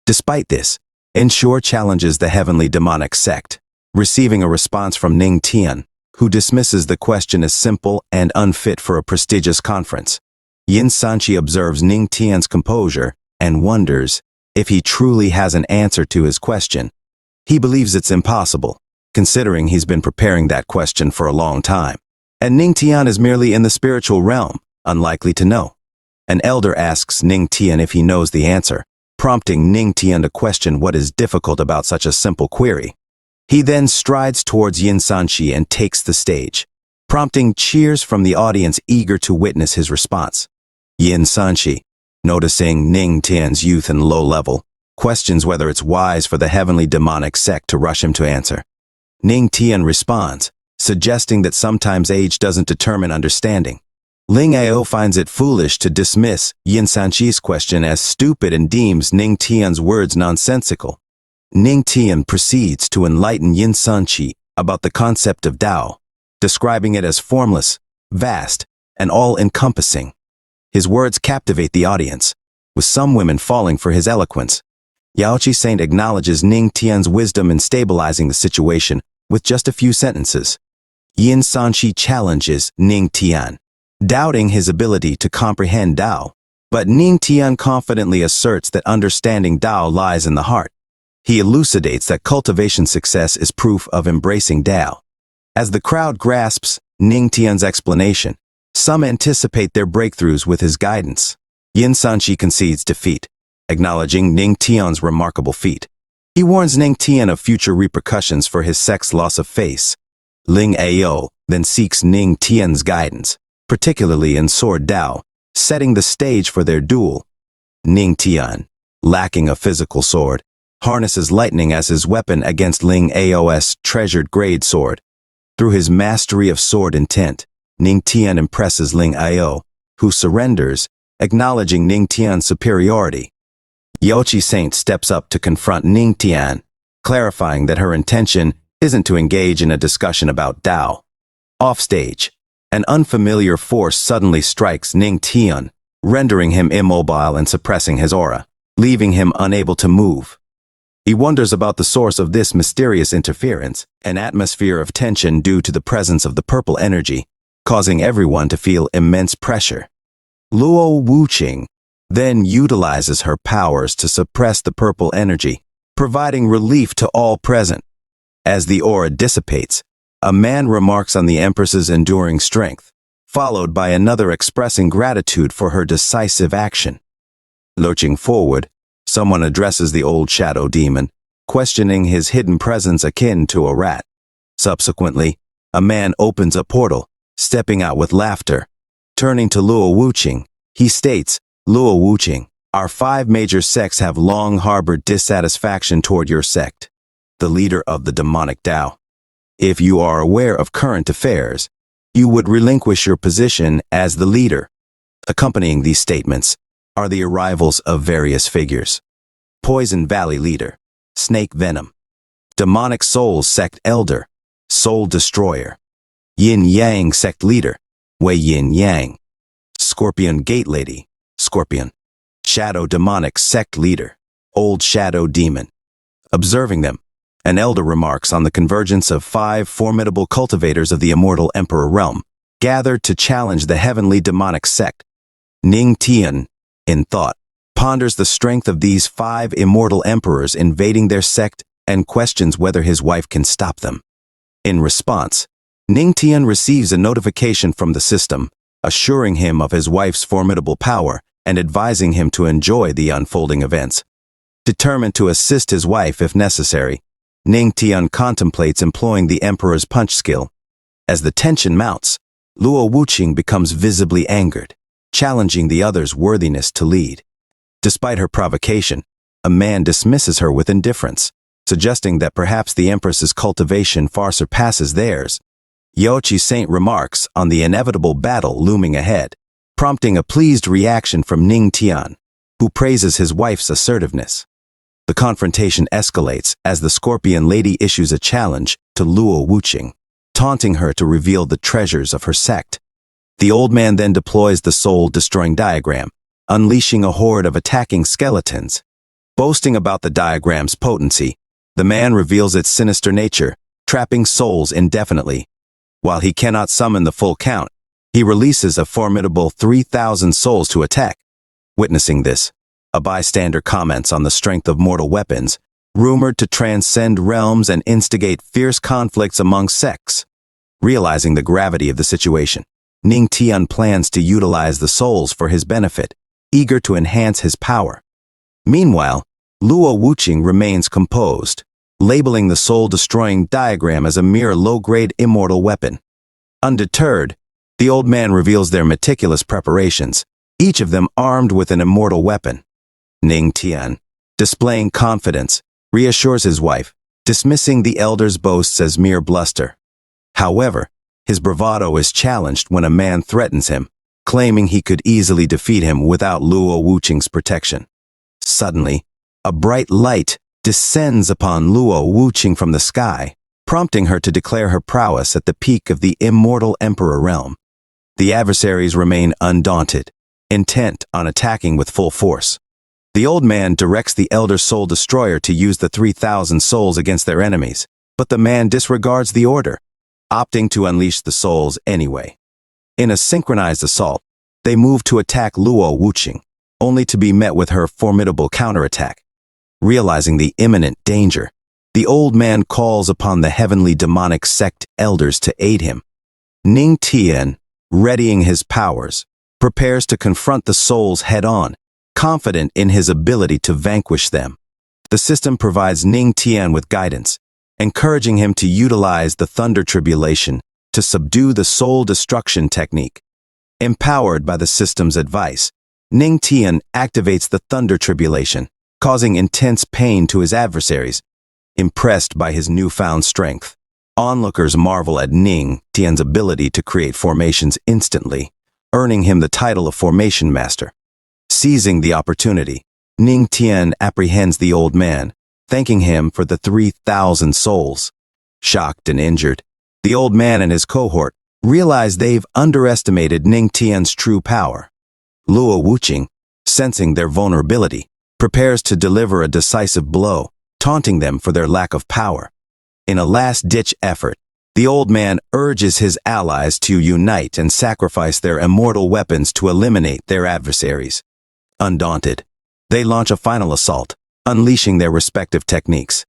[SPEAKER 1] Despite this, Ensure challenges the heavenly demonic sect, receiving a response from Ning Tian, who dismisses the question as simple and unfit for a prestigious conference. Yin Sanchi observes Ning Tian's composure and wonders if he truly has an answer to his question. He believes it's impossible, considering he's been preparing that question for a long time. And Ning Tian is merely in the spiritual realm, unlikely to know. An elder asks Ning Tian if he knows the answer, prompting Ning Tian to question what is difficult about such a simple query. He then strides towards Yin Sanchi and takes the stage, prompting cheers from the audience eager to witness his response. Yin Sanchi, noticing Ning Tian's youth and low level, questions whether it's wise for the heavenly demonic sect to rush him to answer. Ning Tian responds, suggesting that sometimes age doesn't determine understanding. Ling Ao finds it foolish to dismiss Yin Sanchi's question as stupid and deems Ning Tian's words nonsensical. Ning Tian proceeds to enlighten Yin Sanchi about the concept of Tao, describing it as formless, vast, and all-encompassing. His words captivate the audience, with some women falling for his eloquence. Yaoqi Saint acknowledges Ning Tian's wisdom in stabilizing the situation with just a few sentences. Yin Sanchi challenges Ning Tian, doubting his ability to comprehend Tao, but Ning Tian confidently asserts that understanding Tao lies in the heart. He elucidates that cultivation success is proof of embracing Tao. As the crowd grasps Ning Tian's explanation, some anticipate their breakthroughs with his guidance. Yin Sanchi concedes defeat, acknowledging Ning Tian's remarkable feat. He warns Ning Tian of future repercussions for his sect's loss of face. Ling Ao then seeks Ning Tian's guidance, particularly in Sword Tao, setting the stage for their duel. Ning Tian, lacking a physical sword, harnesses lightning as his weapon against Ling Ao's treasured grade sword. Through his mastery of sword intent, Ning Tian impresses Ling Ao, who surrenders, acknowledging Ning Tian's superiority. Yaoqi Saint steps up to confront Ning Tian, clarifying that her intention isn't to engage in a discussion about Tao. Offstage, an unfamiliar force suddenly strikes Ning Tian, rendering him immobile and suppressing his aura, leaving him unable to move. He wonders about the source of this mysterious interference, an atmosphere of tension due to the presence of the purple energy, causing everyone to feel immense pressure. Luo Wuqing then utilizes her powers to suppress the purple energy, providing relief to all present. As the aura dissipates, a man remarks on the Empress's enduring strength, followed by another expressing gratitude for her decisive action. Lurching forward, someone addresses the old shadow demon, questioning his hidden presence akin to a rat. Subsequently, a man opens a portal, stepping out with laughter. Turning to Luo Wuqing, he states, "Luo Wuqing, our 5 major sects have long harbored dissatisfaction toward your sect, the leader of the demonic Tao. If you are aware of current affairs, you would relinquish your position as the leader." Accompanying these statements are the arrivals of various figures. Poison Valley leader, Snake Venom. Demonic Souls sect elder, Soul Destroyer. Yin Yang sect leader, Wei Yin Yang. Scorpion Gate lady, Scorpion. Shadow Demonic sect leader, Old Shadow Demon. Observing them, an elder remarks on the convergence of 5 formidable cultivators of the immortal Emperor realm, gathered to challenge the heavenly demonic sect. Ning Tian, in thought, ponders the strength of these 5 immortal emperors invading their sect and questions whether his wife can stop them. In response, Ning Tian receives a notification from the system, assuring him of his wife's formidable power and advising him to enjoy the unfolding events. Determined to assist his wife if necessary, Ning Tian contemplates employing the Emperor's punch skill. As the tension mounts, Luo Wuqing becomes visibly angered, challenging the other's worthiness to lead. Despite her provocation, a man dismisses her with indifference, suggesting that perhaps the Empress's cultivation far surpasses theirs. Yaoqi Saint remarks on the inevitable battle looming ahead, prompting a pleased reaction from Ning Tian, who praises his wife's assertiveness. The confrontation escalates as the Scorpion Lady issues a challenge to Luo Wuqing, taunting her to reveal the treasures of her sect. The old man then deploys the soul-destroying diagram, unleashing a horde of attacking skeletons. Boasting about the diagram's potency, the man reveals its sinister nature, trapping souls indefinitely. While he cannot summon the full count, he releases a formidable 3,000 souls to attack. Witnessing this, a bystander comments on the strength of mortal weapons, rumored to transcend realms and instigate fierce conflicts among sects. Realizing the gravity of the situation, Ning Tian plans to utilize the souls for his benefit, eager to enhance his power. Meanwhile, Luo Wuqing remains composed, labeling the soul-destroying diagram as a mere low-grade immortal weapon. Undeterred, the old man reveals their meticulous preparations, each of them armed with an immortal weapon. Ning Tian, displaying confidence, reassures his wife, dismissing the elder's boasts as mere bluster. However, his bravado is challenged when a man threatens him, claiming he could easily defeat him without Luo Wuqing's protection. Suddenly, a bright light descends upon Luo Wuqing from the sky, prompting her to declare her prowess at the peak of the immortal Emperor realm. The adversaries remain undaunted, intent on attacking with full force. The old man directs the elder soul destroyer to use the 3,000 souls against their enemies, but the man disregards the order, opting to unleash the souls anyway. In a synchronized assault, they move to attack Luo Wuqing, only to be met with her formidable counterattack. Realizing the imminent danger, the old man calls upon the heavenly demonic sect elders to aid him. Ning Tian, readying his powers, prepares to confront the souls head-on, confident in his ability to vanquish them. The system provides Ning Tian with guidance, encouraging him to utilize the Thunder Tribulation to subdue the soul destruction technique. Empowered by the system's advice, Ning Tian activates the Thunder Tribulation, causing intense pain to his adversaries. Impressed by his newfound strength, onlookers marvel at Ning Tian's ability to create formations instantly, earning him the title of Formation Master. Seizing the opportunity, Ning Tian apprehends the old man, thanking him for the 3,000 souls. Shocked and injured, the old man and his cohort realize they've underestimated Ning Tian's true power. Luo Wuqing, sensing their vulnerability, prepares to deliver a decisive blow, taunting them for their lack of power. In a last-ditch effort, the old man urges his allies to unite and sacrifice their immortal weapons to eliminate their adversaries. Undaunted, they launch a final assault, unleashing their respective techniques.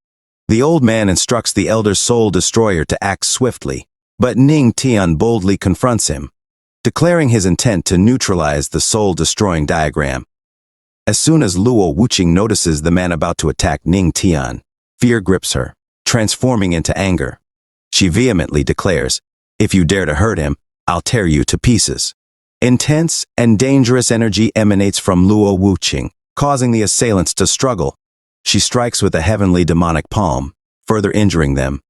[SPEAKER 1] The old man instructs the elder soul destroyer to act swiftly, but Ning Tian boldly confronts him, declaring his intent to neutralize the soul-destroying diagram. As soon as Luo Wuqing notices the man about to attack Ning Tian, fear grips her, transforming into anger. She vehemently declares, "If you dare to hurt him, I'll tear you to pieces." Intense and dangerous energy emanates from Luo Wuqing, causing the assailants to struggle. She strikes with a heavenly demonic palm, further injuring them.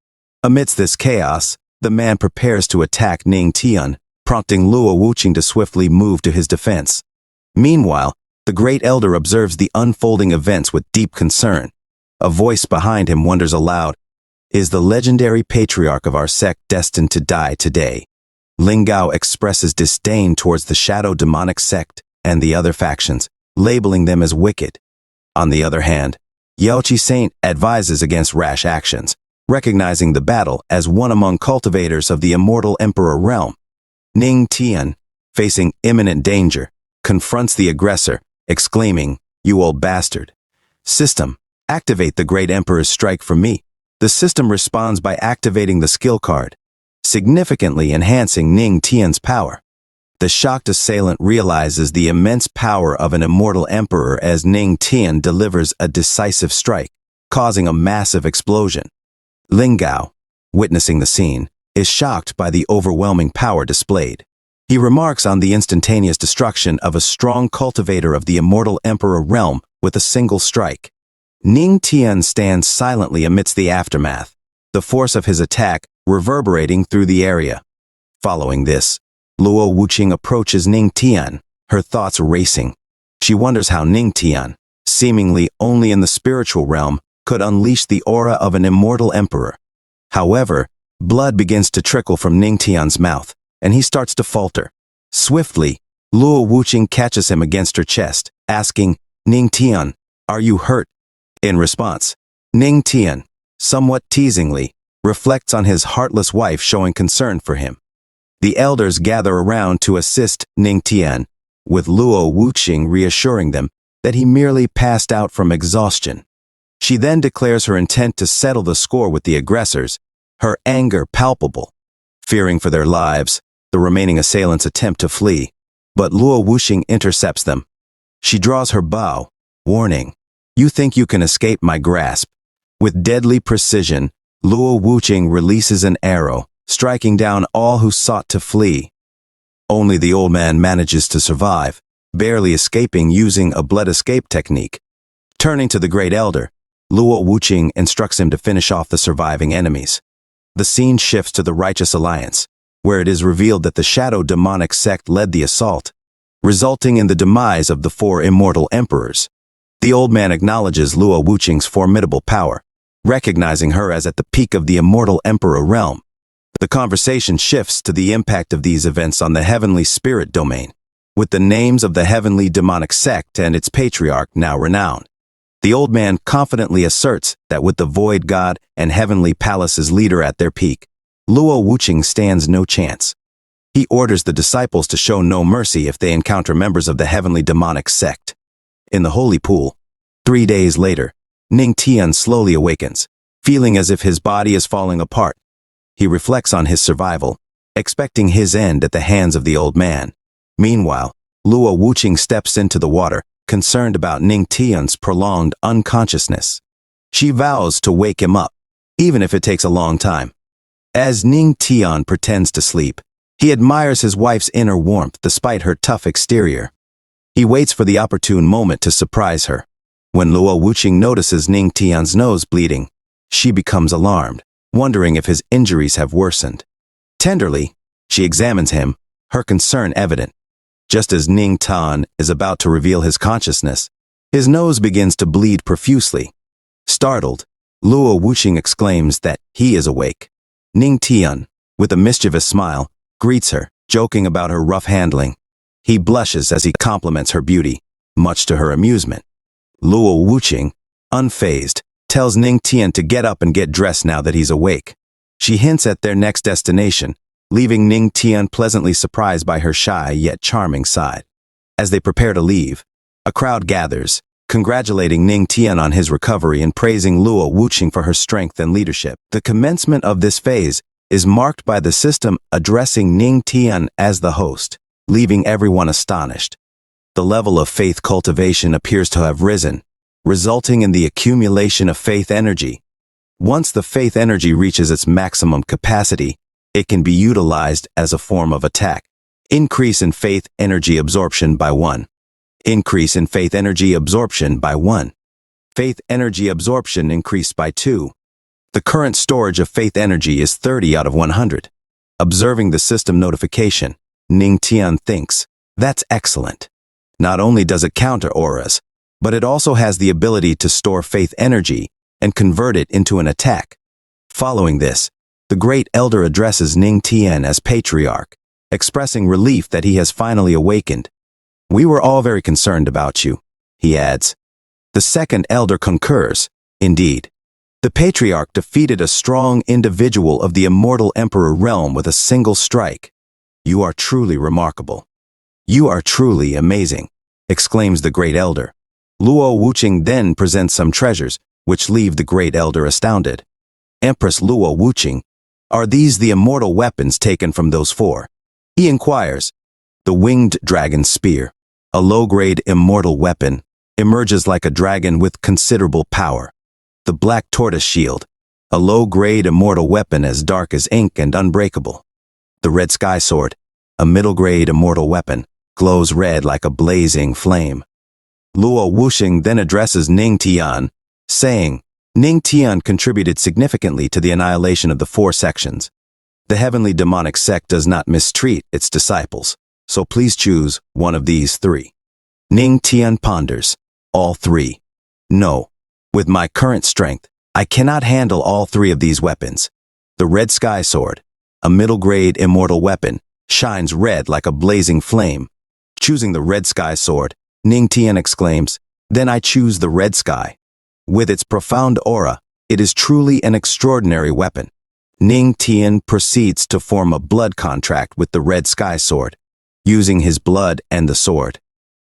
[SPEAKER 1] Amidst this chaos, the man prepares to attack Ning Tian, prompting Luo Wuqing to swiftly move to his defense. Meanwhile, the great elder observes the unfolding events with deep concern. A voice behind him wonders aloud, "Is the legendary patriarch of our sect destined to die today?" Lingao expresses disdain towards the shadow demonic sect and the other factions, labeling them as wicked. On the other hand, Yaoqi Saint advises against rash actions, recognizing the battle as one among cultivators of the immortal Emperor realm. Ning Tian, facing imminent danger, confronts the aggressor, exclaiming, "You old bastard. System, activate the Great Emperor's strike for me." The system responds by activating the skill card, significantly enhancing Ning Tian's power. The shocked assailant realizes the immense power of an immortal emperor as Ning Tian delivers a decisive strike, causing a massive explosion. Lingao, witnessing the scene, is shocked by the overwhelming power displayed. He remarks on the instantaneous destruction of a strong cultivator of the immortal emperor realm with a single strike. Ning Tian stands silently amidst the aftermath, the force of his attack reverberating through the area. Following this, Luo Wuqing approaches Ning Tian, her thoughts racing. She wonders how Ning Tian, seemingly only in the spiritual realm, could unleash the aura of an immortal emperor. However, blood begins to trickle from Ningtian's mouth, and he starts to falter. Swiftly, Luo Wuqing catches him against her chest, asking, "Ningtian, are you hurt?" In response, Ningtian, somewhat teasingly, reflects on his heartless wife showing concern for him. The elders gather around to assist Ningtian, with Luo Wuqing reassuring them that he merely passed out from exhaustion. She then declares her intent to settle the score with the aggressors, her anger palpable. Fearing for their lives, the remaining assailants attempt to flee, but Luo Wuqing intercepts them. She draws her bow, warning, "You think you can escape my grasp." With deadly precision, Luo Wuqing releases an arrow, striking down all who sought to flee. Only the old man manages to survive, barely escaping using a blood escape technique. Turning to the great elder, Luo Wuqing instructs him to finish off the surviving enemies. The scene shifts to the Righteous Alliance, where it is revealed that the shadow demonic sect led the assault, resulting in the demise of the 4 immortal emperors. The old man acknowledges Luo Wuqing's formidable power, recognizing her as at the peak of the immortal emperor realm. The conversation shifts to the impact of these events on the heavenly spirit domain, with the names of the heavenly demonic sect and its patriarch now renowned. The old man confidently asserts that with the Void God and Heavenly Palace's leader at their peak, Luo Wuqing stands no chance. He orders the disciples to show no mercy if they encounter members of the heavenly demonic sect. In the holy pool, 3 days later, Ningtian slowly awakens, feeling as if his body is falling apart. He reflects on his survival, expecting his end at the hands of the old man. Meanwhile, Luo Wuqing steps into the water, concerned about Ningtian's prolonged unconsciousness. She vows to wake him up, even if it takes a long time. As Ningtian pretends to sleep, he admires his wife's inner warmth despite her tough exterior. He waits for the opportune moment to surprise her. When Luo Wuqing notices Ningtian's nose bleeding, she becomes alarmed, wondering if his injuries have worsened. Tenderly, she examines him, her concern evident. Just as Ningtian is about to reveal his consciousness, his nose begins to bleed profusely. Startled, Luo Wuqing exclaims that he is awake. Ningtian, with a mischievous smile, greets her, joking about her rough handling. He blushes as he compliments her beauty, much to her amusement. Luo Wuqing, unfazed, tells Ningtian to get up and get dressed now that he's awake. She hints at their next destination, leaving Ningtian pleasantly surprised by her shy yet charming side. As they prepare to leave, a crowd gathers, congratulating Ningtian on his recovery and praising Luo Wuqing for her strength and leadership. The commencement of this phase is marked by the system addressing Ningtian as the host, leaving everyone astonished. The level of faith cultivation appears to have risen, resulting in the accumulation of faith energy. Once the faith energy reaches its maximum capacity, it can be utilized as a form of attack. Increase in faith energy absorption by 1. Increase in faith energy absorption by 1. Faith energy absorption increased by 2. The current storage of faith energy is 30 out of 100. Observing the system notification, Ningtian thinks, "That's excellent. Not only does it counter auras, but it also has the ability to store faith energy and convert it into an attack." Following this, the great elder addresses Ningtian as patriarch, expressing relief that he has finally awakened. "We were all very concerned about you," he adds. The second elder concurs. Indeed, the patriarch defeated a strong individual of the immortal emperor realm with a single strike. "You are truly remarkable. You are truly amazing," exclaims the great elder. Luo Wuqing then presents some treasures, which leave the great elder astounded. "Empress Luo Wuqing, are these the immortal weapons taken from those 4? He inquires. The winged dragon spear, a low-grade immortal weapon, emerges like a dragon with considerable power. The black tortoise shield, a low-grade immortal weapon as dark as ink and unbreakable. The red sky sword, a middle-grade immortal weapon, glows red like a blazing flame." Luo Wuqing then addresses Ningtian, saying, "Ningtian contributed significantly to the annihilation of the 4 sections. The heavenly demonic sect does not mistreat its disciples, so please choose one of these 3. Ningtian ponders, all three. No. With my current strength, I cannot handle all three of these weapons. The red sky sword, a middle-grade immortal weapon, shines red like a blazing flame. Choosing the red sky sword, Ning Tian exclaims, "Then I choose the red sky." With its profound aura, it is truly an extraordinary weapon. Ning Tian proceeds to form a blood contract with the red sky sword, using his blood and the sword.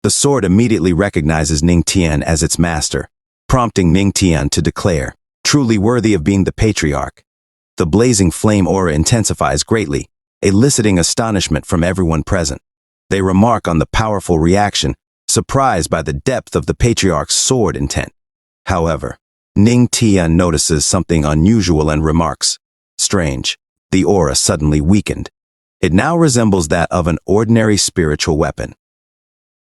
[SPEAKER 1] The sword immediately recognizes Ning Tian as its master, prompting Ning Tian to declare, "Truly worthy of being the patriarch." The blazing flame aura intensifies greatly, eliciting astonishment from everyone present. They remark on the powerful reaction, surprised by the depth of the patriarch's sword intent. However, Ning Tian notices something unusual and remarks, "Strange." The aura suddenly weakened. It now resembles that of an ordinary spiritual weapon.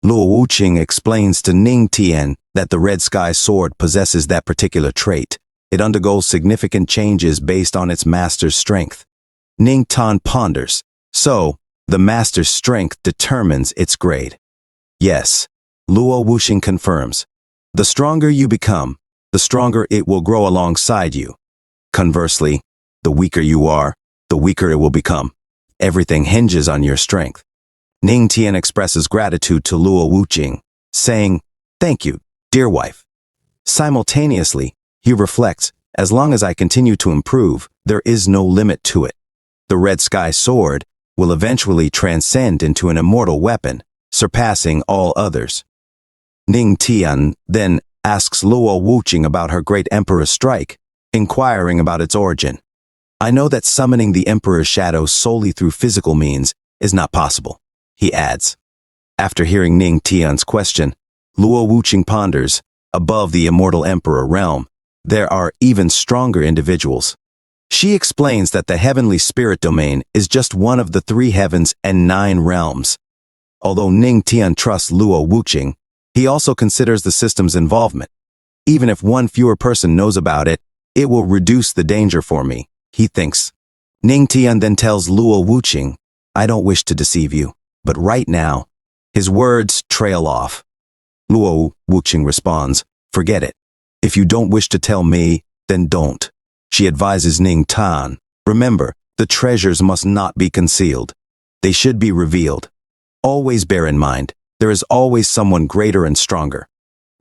[SPEAKER 1] Luo Wuqing explains to Ning Tian that the red sky sword possesses that particular trait. It undergoes significant changes based on its master's strength. Ning Tian ponders, "So, the master's strength determines its grade." Yes, Luo Wuqing confirms. The stronger you become, the stronger it will grow alongside you. Conversely, the weaker you are, the weaker it will become. Everything hinges on your strength. Ning Tian expresses gratitude to Luo Wuqing, saying, "Thank you, dear wife." Simultaneously, he reflects, "As long as I continue to improve, there is no limit to it. The red sky sword will eventually transcend into an immortal weapon, surpassing all others." Ning Tian then asks Luo Wuqing about her great emperor's strike, inquiring about its origin. "I know that summoning the emperor's shadow solely through physical means is not possible," he adds. After hearing Ning Tian's question, Luo Wuqing ponders, above the immortal emperor realm, there are even stronger individuals. She explains that the heavenly spirit domain is just one of the 3 heavens and 9 realms. Although Ning Tian trusts Luo Wuqing, he also considers the system's involvement. "Even if one fewer person knows about it, it will reduce the danger for me," he thinks. Ning Tian then tells Luo Wuqing, "I don't wish to deceive you, but right now," his words trail off. Luo Wuqing responds, "Forget it. If you don't wish to tell me, then don't." She advises Ning Tian, "Remember, the treasures must not be concealed. They should be revealed. Always bear in mind, there is always someone greater and stronger."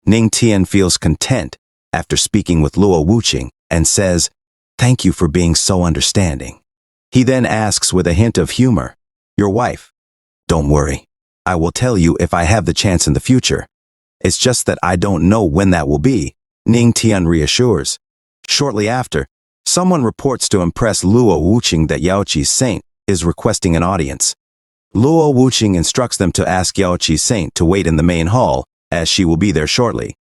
[SPEAKER 1] Ning Tian feels content after speaking with Luo Wuqing and says, "Thank you for being so understanding." He then asks with a hint of humor, "Your wife?" "Don't worry. I will tell you if I have the chance in the future. It's just that I don't know when that will be," Ning Tian reassures. Shortly after, someone reports to Empress Luo Wuqing that Yaoqi's saint is requesting an audience. Luo Wuqing instructs them to ask Yaoqi's saint to wait in the main hall, as she will be there shortly.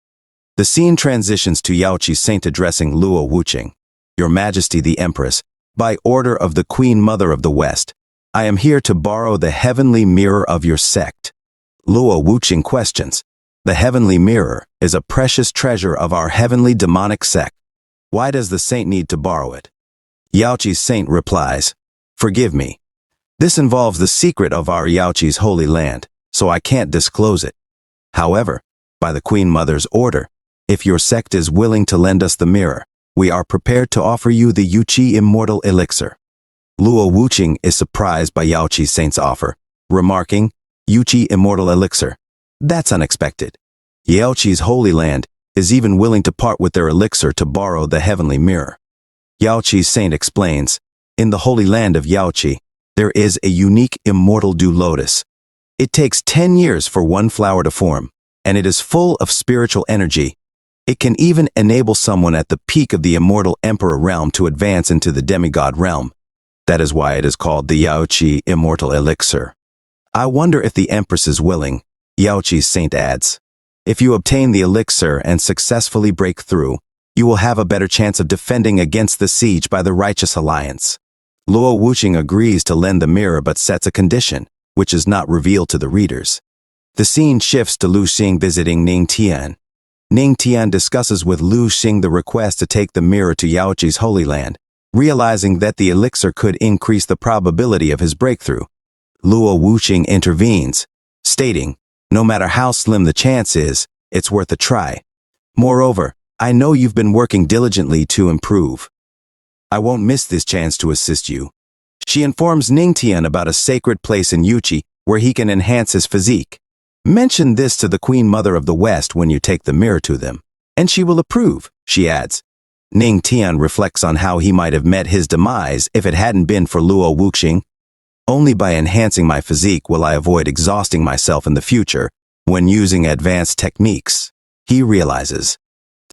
[SPEAKER 1] The scene transitions to Yaoqi's saint addressing Luo Wuqing. "Your Majesty the Empress, by order of the Queen Mother of the West, I am here to borrow the heavenly mirror of your sect." Luo Wuqing questions, "The heavenly mirror is a precious treasure of our heavenly demonic sect. Why does the saint need to borrow it?" Yaoqi's saint replies, "Forgive me. This involves the secret of our Yaoqi's holy land, so I can't disclose it. However, by the Queen Mother's order, if your sect is willing to lend us the mirror, we are prepared to offer you the Yuqi Immortal Elixir." Luo Wuqing is surprised by Yaoqi's saint's offer, remarking, "Yuqi Immortal Elixir? That's unexpected. Yaoqi's holy land is even willing to part with their elixir to borrow the heavenly mirror." Yaoqi's saint explains, "In the holy land of Yaoqi, there is a unique immortal dew lotus. It takes 10 years for one flower to form, and it is full of spiritual energy. It can even enable someone at the peak of the immortal emperor realm to advance into the demigod realm. That is why it is called the Yaoqi Immortal Elixir. I wonder if the Empress is willing," Yaoqi's saint adds. "If you obtain the elixir and successfully break through, you will have a better chance of defending against the siege by the Righteous Alliance." Luo Wuqing agrees to lend the mirror but sets a condition, which is not revealed to the readers. The scene shifts to Lu Xing visiting Ning Tian. Ning Tian discusses with Lu Xing the request to take the mirror to Yaoqi's holy land, realizing that the elixir could increase the probability of his breakthrough. Luo Wuqing intervenes, stating, "No matter how slim the chance is, It's worth a try. Moreover, I know you've been working diligently to improve. I won't miss this chance to assist you. She informs Ningtian about a sacred place in Yuchi where he can enhance his physique. Mention this to the Queen Mother of the West when you take the mirror to them, and she will approve, she adds. Ningtian reflects on how he might have met his demise if it hadn't been for Luo Wuxing. Only by enhancing my physique will I avoid exhausting myself in the future when using advanced techniques, he realizes.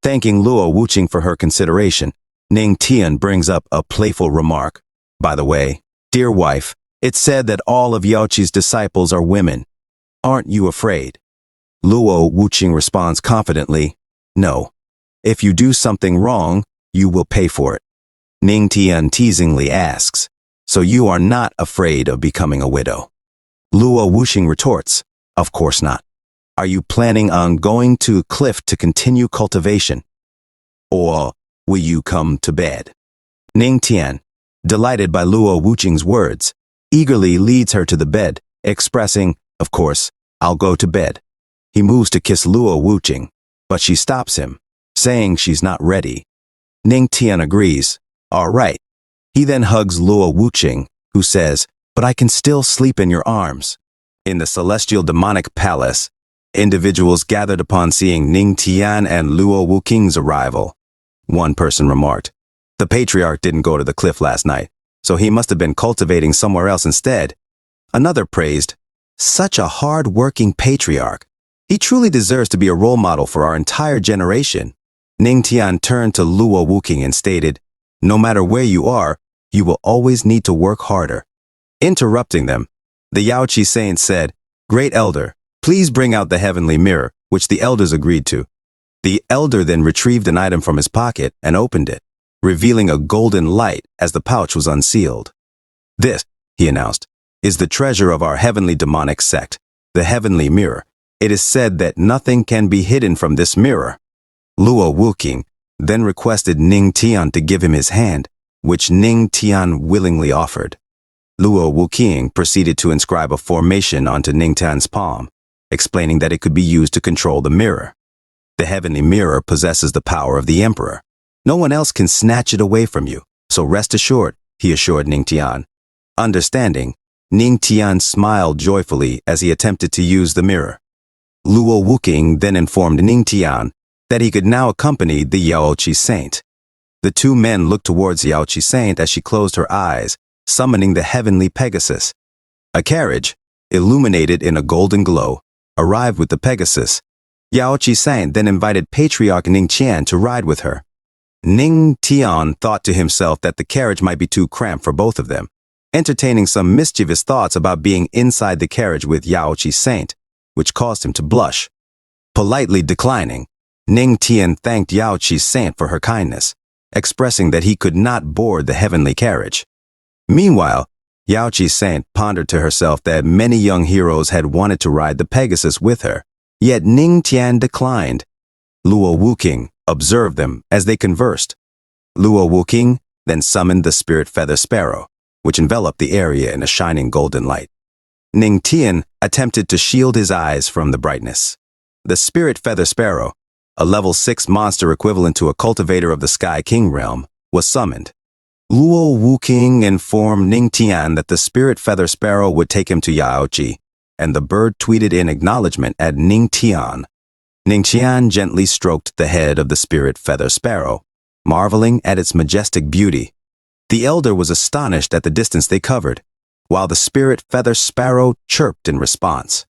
[SPEAKER 1] Thanking Luo Wuxing for her consideration, Ningtian brings up a playful remark. By the way, dear wife, it's said that all of Yaoqi's disciples are women. Aren't you afraid? Luo Wuxing responds confidently, no. If you do something wrong, you will pay for it. Ningtian teasingly asks, so you are not afraid of becoming a widow? Luo Wuxing retorts, of course not. Are you planning on going to a cliff to continue cultivation? Or will you come to bed? Ningtian, delighted by Luo Wuxing's words, eagerly leads her to the bed, expressing, of course, I'll go to bed. He moves to kiss Luo Wuxing, but she stops him, saying she's not ready. Ningtian agrees, all right. He then hugs Luo Wuxing, who says, but I can still sleep in your arms. In the celestial demonic palace, individuals gathered upon seeing Ningtian and Luo Wuxing's arrival. One person remarked, the patriarch didn't go to the cliff last night, so he must have been cultivating somewhere else instead. Another praised, such a hard-working patriarch. He truly deserves to be a role model for our entire generation. Ningtian turned to Luo Wuxing and stated, no matter where you are, you will always need to work harder. Interrupting them, the Yaoqi saint said, Great Elder, please bring out the heavenly mirror, which the elders agreed to. The elder then retrieved an item from his pocket and opened it, revealing a golden light as the pouch was unsealed. This, he announced, is the treasure of our heavenly demonic sect, the heavenly mirror. It is said that nothing can be hidden from this mirror. Luo Wuxing then requested Ningtian to give him his hand, which Ningtian willingly offered. Luo Wuxing proceeded to inscribe a formation onto Ningtian's palm, explaining that it could be used to control the mirror. The heavenly mirror possesses the power of the emperor. No one else can snatch it away from you, so rest assured, he assured Ningtian. Understanding, Ningtian smiled joyfully as he attempted to use the mirror. Luo Wuxing then informed Ningtian that he could now accompany the Yaoqi saint. The two men looked towards the Yaoqi saint as she closed her eyes, summoning the heavenly Pegasus. A carriage, illuminated in a golden glow, arrived with the Pegasus. Yaoqi saint then invited Patriarch Ningtian to ride with her. Ningtian thought to himself that the carriage might be too cramped for both of them, entertaining some mischievous thoughts about being inside the carriage with Yaoqi saint, which caused him to blush. Politely declining, Ningtian thanked Yaoqi saint for her kindness, expressing that he could not board the heavenly carriage. Meanwhile, Yaoqi saint pondered to herself that many young heroes had wanted to ride the Pegasus with her, yet Ningtian declined. Luo Wuxing observed them as they conversed. Luo Wuxing then summoned the spirit feather sparrow, which enveloped the area in a shining golden light. Ningtian attempted to shield his eyes from the brightness. The spirit feather sparrow, a level 6 monster equivalent to a cultivator of the Sky King realm, was summoned. Luo Wuxing informed Ningtian that the spirit feather sparrow would take him to Yaoqi, and the bird tweeted in acknowledgement at Ningtian. Ningtian gently stroked the head of the spirit feather sparrow, marveling at its majestic beauty. The elder was astonished at the distance they covered, while the spirit feather sparrow chirped in response.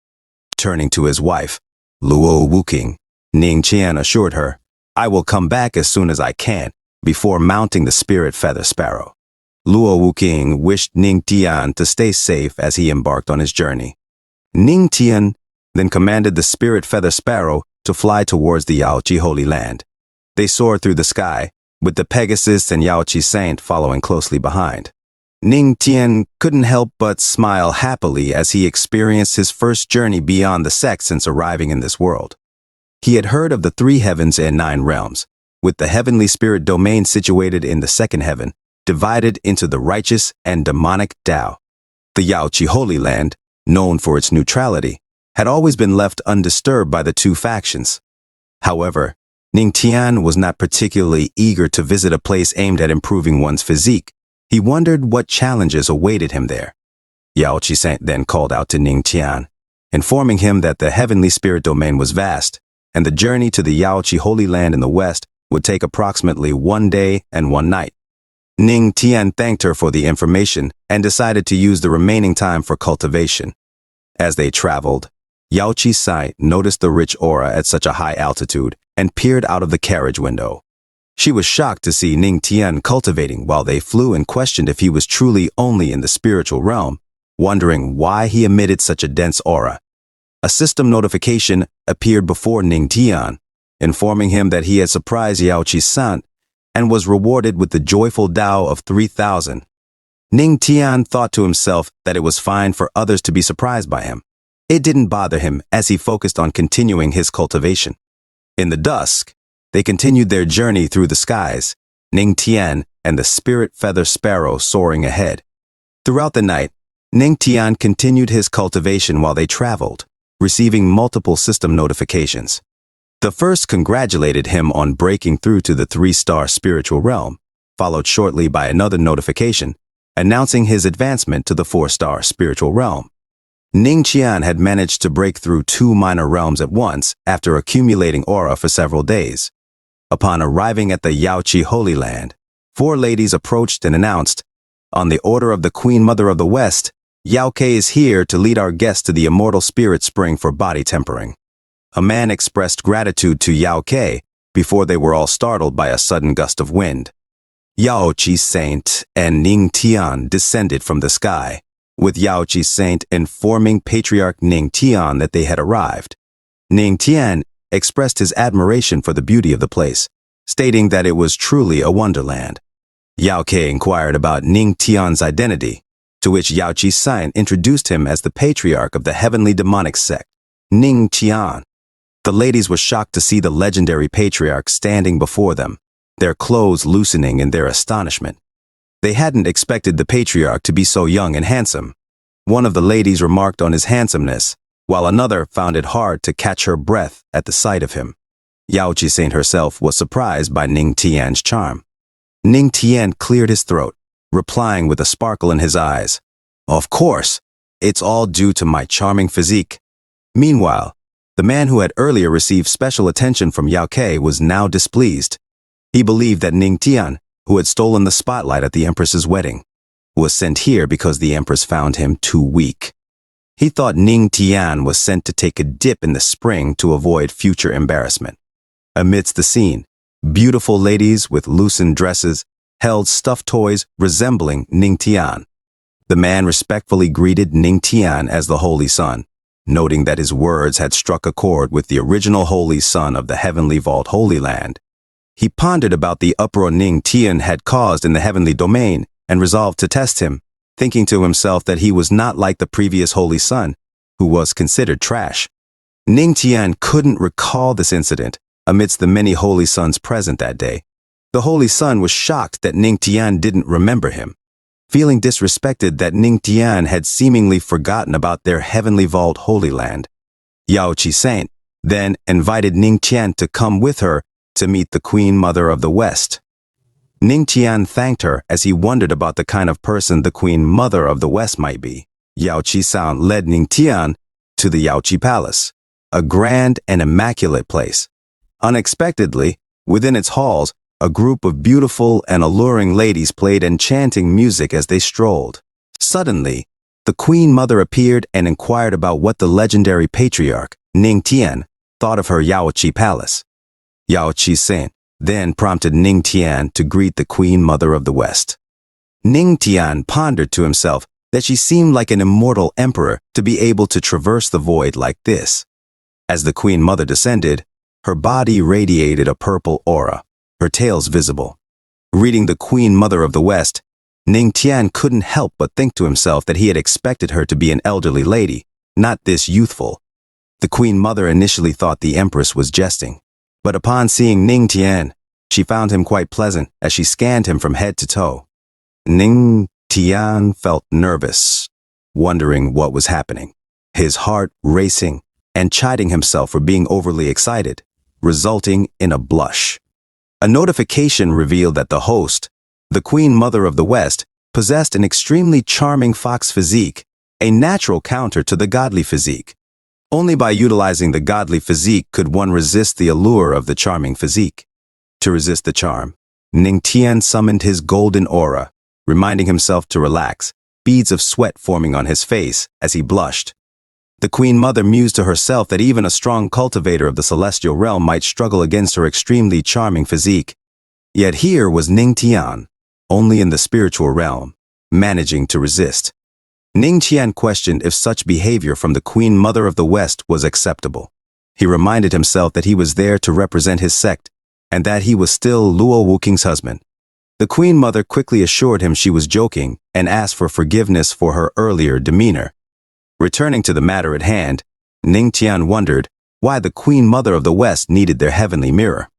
[SPEAKER 1] Turning to his wife, Luo Wuxing, Ningtian assured her, I will come back as soon as I can, before mounting the spirit feather sparrow. Luo Wuxing wished Ningtian to stay safe as he embarked on his journey. Ningtian then commanded the spirit feather sparrow to fly towards the Yaoqi Holy Land. They soared through the sky, with the Pegasus and Yaoqi saint following closely behind. Ningtian couldn't help but smile happily as he experienced his first journey beyond the sect since arriving in this world. He had heard of the 3 heavens and 9 realms, with the heavenly spirit domain situated in the 2nd heaven, divided into the righteous and demonic Tao. The Yaoqi Holy Land, known for its neutrality, had always been left undisturbed by the 2 factions. However, Ning Tian was not particularly eager to visit a place aimed at improving one's physique. He wondered what challenges awaited him there. Yao Qi then called out to Ning Tian, informing him that the heavenly spirit domain was vast, and the journey to the Yao Qi Holy Land in the west would take approximately 1 day and 1 night. Ning Tian thanked her for the information and decided to use the remaining time for cultivation. As they traveled, Yao Qi noticed the rich aura at such a high altitude and peered out of the carriage window. She was shocked to see Ning Tian cultivating while they flew and questioned if he was truly only in the spiritual realm, wondering why he emitted such a dense aura. A system notification appeared before Ning Tian, informing him that he had surprised Yao Qi and was rewarded with the joyful Dao of 3,000. Ning Tian thought to himself that it was fine for others to be surprised by him. It didn't bother him as he focused on continuing his cultivation. In the dusk, they continued their journey through the skies, Ning Tian and the spirit feather sparrow soaring ahead. Throughout the night, Ning Tian continued his cultivation while they traveled, receiving multiple system notifications. The first congratulated him on breaking through to the 3-star spiritual realm, followed shortly by another notification announcing his advancement to the 4-star spiritual realm. Ning Tian had managed to break through 2 minor realms at once after accumulating aura for several days. Upon arriving at the Yao Qi Holy Land, 4 ladies approached and announced, "On the order of the Queen Mother of the West, Yao Ke is here to lead our guests to the immortal spirit spring for body tempering." A man expressed gratitude to Yao Ke before they were all startled by a sudden gust of wind. Yao Qi Saint and Ning Tian descended from the sky, with Yao Qi Saint informing Patriarch Ning Tian that they had arrived. Ning Tian expressed his admiration for the beauty of the place, stating that it was truly a wonderland. Yao Ke inquired about Ning Tian's identity, to which Yao Qi Saint introduced him as the patriarch of the heavenly demonic sect, Ning Tian. The ladies were shocked to see the legendary patriarch standing before them, their clothes loosening in their astonishment. They hadn't expected the patriarch to be so young and handsome. One of the ladies remarked on his handsomeness, while another found it hard to catch her breath at the sight of him. Yao Qi Saint herself was surprised by Ning Tian's charm. Ning Tian cleared his throat, replying with a sparkle in his eyes, "Of course, it's all due to my charming physique." Meanwhile, the man who had earlier received special attention from Yao Ke was now displeased. He believed that Ning Tian, who had stolen the spotlight at the Empress's wedding, was sent here because the Empress found him too weak. He thought Ning Tian was sent to take a dip in the spring to avoid future embarrassment. Amidst the scene, beautiful ladies with loosened dresses held stuffed toys resembling Ning Tian. The man respectfully greeted Ning Tian as the Holy Son, noting that his words had struck a chord with the original Holy Son of the Heavenly Vault Holy Land. He pondered about the uproar Ning Tian had caused in the heavenly domain and resolved to test him, thinking to himself that he was not like the previous Holy Son, who was considered trash. Ning Tian couldn't recall this incident amidst the many Holy Sons present that day. The Holy Son was shocked that Ning Tian didn't remember him, feeling disrespected that Ning Tian had seemingly forgotten about their heavenly vault Holy Land. Yao Qi Saint then invited Ning Tian to come with her to meet the Queen Mother of the West. Ning Tian thanked her as he wondered about the kind of person the Queen Mother of the West might be. Yao Qi Saint led Ning Tian to the Yao Qi Palace, a grand and immaculate place. Unexpectedly, within its halls, a group of beautiful and alluring ladies played enchanting music as they strolled. Suddenly, the Queen Mother appeared and inquired about what the legendary patriarch, Ning Tian, thought of her Yao Qi Palace. Yao Qi Saint then prompted Ning Tian to greet the Queen Mother of the West. Ning Tian pondered to himself that she seemed like an immortal emperor to be able to traverse the void like this. As the Queen Mother descended, her body radiated a purple aura, her tails visible. Reading the Queen Mother of the West, Ning Tian couldn't help but think to himself that he had expected her to be an elderly lady, not this youthful. The Queen Mother initially thought the Empress was jesting, but upon seeing Ning Tian, she found him quite pleasant as she scanned him from head to toe. Ning Tian felt nervous, wondering what was happening, his heart racing and chiding himself for being overly excited. resulting in a blush. A notification revealed that the host, the Queen Mother of the West, possessed an extremely charming fox physique, a natural counter to the godly physique. Only by utilizing the godly physique could one resist the allure of the charming physique. To resist the charm, Ningtian summoned his golden aura, reminding himself to relax, beads of sweat forming on his face as he blushed. The Queen Mother mused to herself that even a strong cultivator of the celestial realm might struggle against her extremely charming physique. Yet here was Ningtian, only in the spiritual realm, managing to resist. Ningtian questioned if such behavior from the Queen Mother of the West was acceptable. He reminded himself that he was there to represent his sect, and that he was still Luo Wuking's husband. The Queen Mother quickly assured him she was joking and asked for forgiveness for her earlier demeanor. Returning to the matter at hand, Ningtian wondered why the Queen Mother of the West needed their heavenly mirror.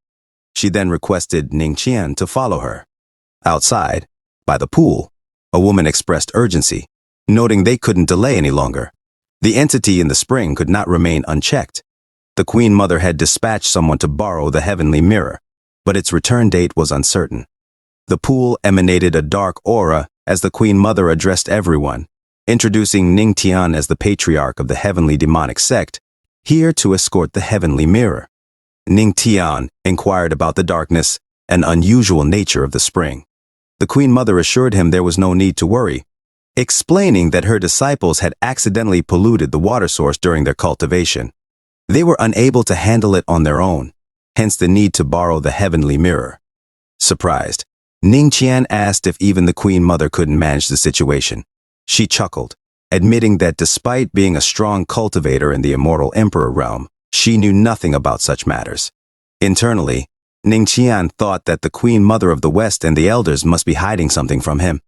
[SPEAKER 1] She then requested Ningtian to follow her. Outside, by the pool, a woman expressed urgency, noting they couldn't delay any longer. The entity in the spring could not remain unchecked. The Queen Mother had dispatched someone to borrow the heavenly mirror, but its return date was uncertain. The pool emanated a dark aura as the Queen Mother addressed everyone, introducing Ningtian as the patriarch of the heavenly demonic sect, here to escort the heavenly mirror. Ningtian inquired about the darkness and unusual nature of the spring. The Queen Mother assured him there was no need to worry, explaining that her disciples had accidentally polluted the water source during their cultivation. They were unable to handle it on their own, hence the need to borrow the heavenly mirror. Surprised, Ningtian asked if even the Queen Mother couldn't manage the situation. She chuckled, admitting that despite being a strong cultivator in the immortal Emperor realm, she knew nothing about such matters. Internally, Ningtian thought that the Queen Mother of the West and the elders must be hiding something from him.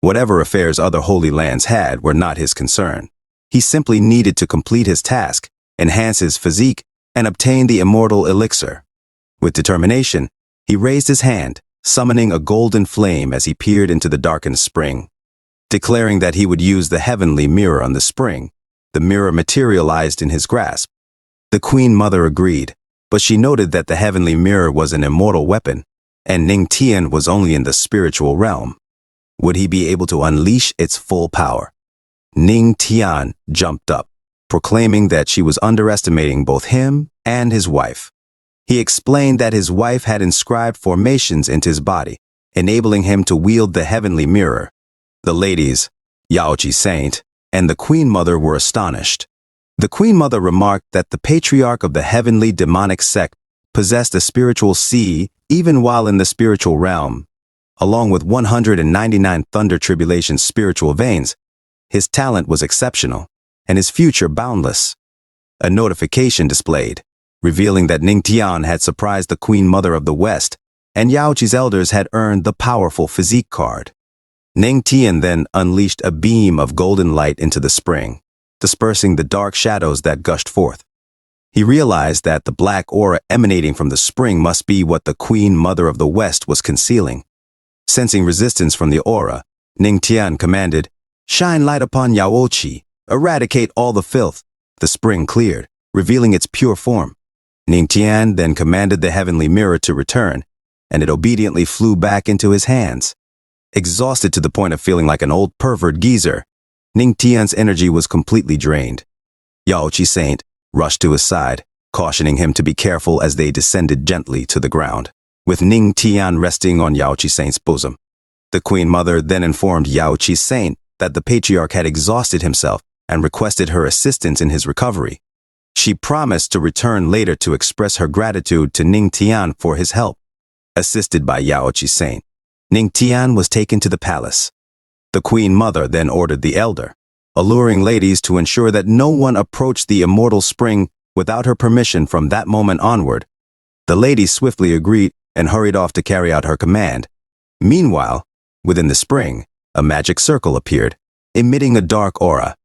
[SPEAKER 1] Whatever affairs other holy lands had were not his concern. He simply needed to complete his task, enhance his physique, and obtain the immortal elixir. With determination, he raised his hand, summoning a golden flame as he peered into the darkened spring. Declaring that he would use the heavenly mirror on the spring, the mirror materialized in his grasp. The Queen Mother agreed, but she noted that the heavenly mirror was an immortal weapon, and Ningtian was only in the spiritual realm. Would he be able to unleash its full power? Ningtian jumped up, proclaiming that she was underestimating both him and his wife. He explained that his wife had inscribed formations into his body, enabling him to wield the heavenly mirror. The ladies, Yaoji Saint, and the Queen Mother were astonished. The Queen Mother remarked that the patriarch of the heavenly demonic sect possessed a spiritual sea even while in the spiritual realm. Along with 199 Thunder Tribulation spiritual veins, his talent was exceptional, and his future boundless. A notification displayed, revealing that Ningtian had surprised the Queen Mother of the West, and Yaoji's elders had earned the powerful physique card. Ningtian then unleashed a beam of golden light into the spring, dispersing the dark shadows that gushed forth. He realized that the black aura emanating from the spring must be what the Queen Mother of the West was concealing. Sensing resistance from the aura, Ningtian commanded, "Shine light upon Yaochi, eradicate all the filth." The spring cleared, revealing its pure form. Ningtian then commanded the heavenly mirror to return, and it obediently flew back into his hands. Exhausted to the point of feeling like an old pervert geezer, Ningtian's energy was completely drained. Yaoji Saint rushed to his side, cautioning him to be careful as they descended gently to the ground, with Ningtian resting on Yaoji Saint's bosom. The Queen Mother then informed Yaoji Saint that the patriarch had exhausted himself and requested her assistance in his recovery. She promised to return later to express her gratitude to Ningtian for his help. Assisted by Yaoji Saint, Ningtian was taken to the palace. The Queen Mother then ordered the elder, alluring ladies to ensure that no one approached the immortal spring without her permission from that moment onward. The ladies swiftly agreed and hurried off to carry out her command. Meanwhile, within the spring, a magic circle appeared, emitting a dark aura.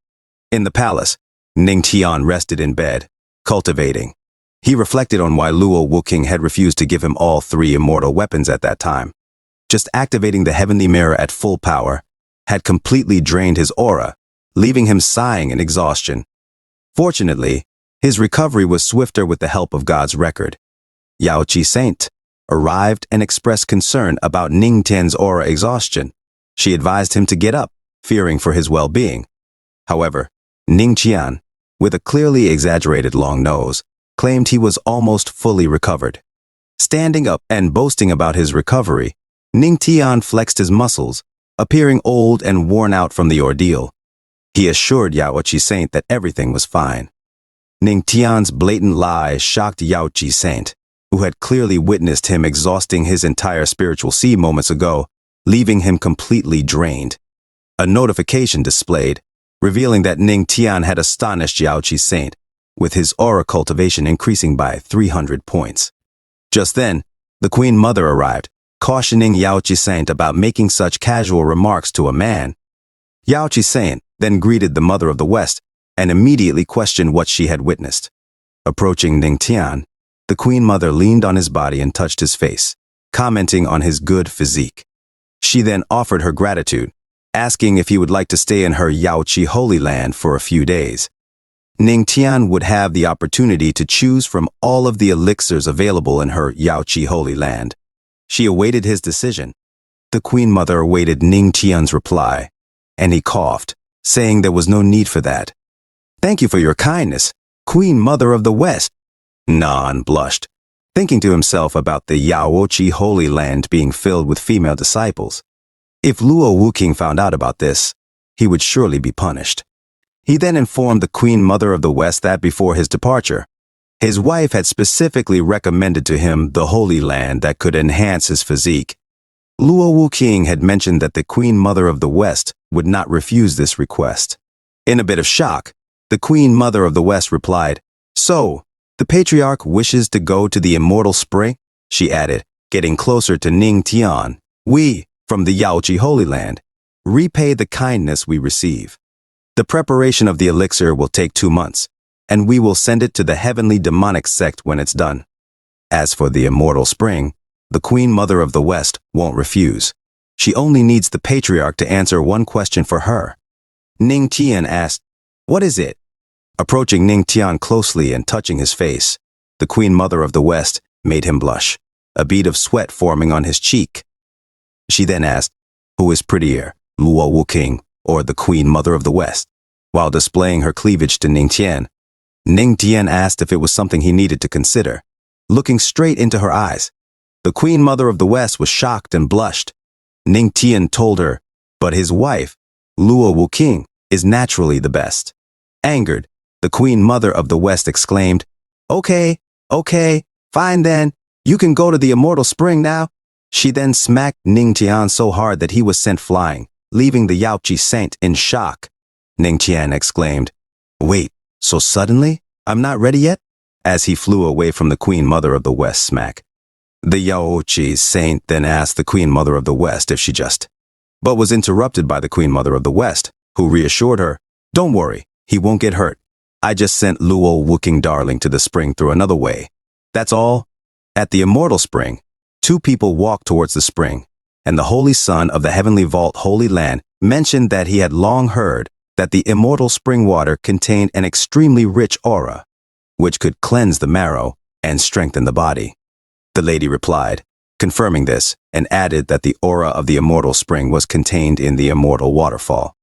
[SPEAKER 1] In the palace, Ningtian rested in bed, cultivating. He reflected on why Luo Wuking had refused to give him all 3 immortal weapons at that time. Just activating the heavenly mirror at full power had completely drained his aura, leaving him sighing in exhaustion. Fortunately, his recovery was swifter with the help of God's record. Yao Qi Saint, arrived and expressed concern about Ning Tian's aura exhaustion. She advised him to get up, fearing for his well-being. However, Ning Tian, with a clearly exaggerated long nose, claimed he was almost fully recovered. Standing up and boasting about his recovery, Ning Tian flexed his muscles, appearing old and worn out from the ordeal. He assured Yao Qi Saint that everything was fine. Ning Tian's blatant lies shocked Yao Qi Saint, who had clearly witnessed him exhausting his entire spiritual sea moments ago, leaving him completely drained. A notification displayed, revealing that Ning Tian had astonished Yao Qi Saint, with his aura cultivation increasing by 300 points. Just then, the Queen Mother arrived, cautioning Yao Qi Saint about making such casual remarks to a man. Yao Qi Saint then greeted the Mother of the West and immediately questioned what she had witnessed. Approaching Ning Tian, the Queen Mother leaned on his body and touched his face, commenting on his good physique. She then offered her gratitude, asking if he would like to stay in her Yao Qi Holy Land for a few days. Ning Tian would have the opportunity to choose from all of the elixirs available in her Yao Qi Holy Land. She awaited his decision. The Queen Mother awaited Ning Tian's reply, and he coughed, saying there was no need for that. "Thank you for your kindness, Queen Mother of the West." Nan blushed, thinking to himself about the Yao Qi Holy Land being filled with female disciples. If Luo Wuking found out about this, he would surely be punished. He then informed the Queen Mother of the West that before his departure, his wife had specifically recommended to him the Holy Land that could enhance his physique. Luo Wuking had mentioned that the Queen Mother of the West would not refuse this request. In a bit of shock, the Queen Mother of the West replied, "So, the Patriarch wishes to go to the Immortal Spring?" she added, getting closer to Ning Tian. "We, from the Yao Qi Holy Land, repay the kindness we receive. The preparation of the elixir will take 2 months, and we will send it to the heavenly demonic sect when it's done. As for the Immortal Spring, the Queen Mother of the West won't refuse. She only needs the Patriarch to answer one question for her." Ning Tian asked, "What is it?" Approaching Ning Tian closely and touching his face, the Queen Mother of the West made him blush, a bead of sweat forming on his cheek. She then asked, "Who is prettier, Luo Wuking or the Queen Mother of the West?" While displaying her cleavage to Ning Tian asked if it was something he needed to consider, looking straight into her eyes. The Queen Mother of the West was shocked and blushed. Ning Tian told her, but his wife, Luo Wuking, is naturally the best. Angered, the Queen Mother of the West exclaimed, Okay, fine then, you can go to the Immortal Spring now." She then smacked Ning Tian so hard that he was sent flying, leaving the Yao Qi Saint in shock. Ning Tian exclaimed, "Wait, so suddenly? I'm not ready yet?" as he flew away from the Queen Mother of the West smack. The Yao Qi Saint then asked the Queen Mother of the West if she but was interrupted by the Queen Mother of the West, who reassured her, "Don't worry, he won't get hurt. I just sent Luo Wuking Darling to the spring through another way. That's all." At the Immortal Spring, 2 people walked towards the spring, and the Holy Son of the Heavenly Vault Holy Land mentioned that he had long heard that the immortal spring water contained an extremely rich aura, which could cleanse the marrow and strengthen the body. The lady replied, confirming this, and added that the aura of the immortal spring was contained in the immortal waterfall.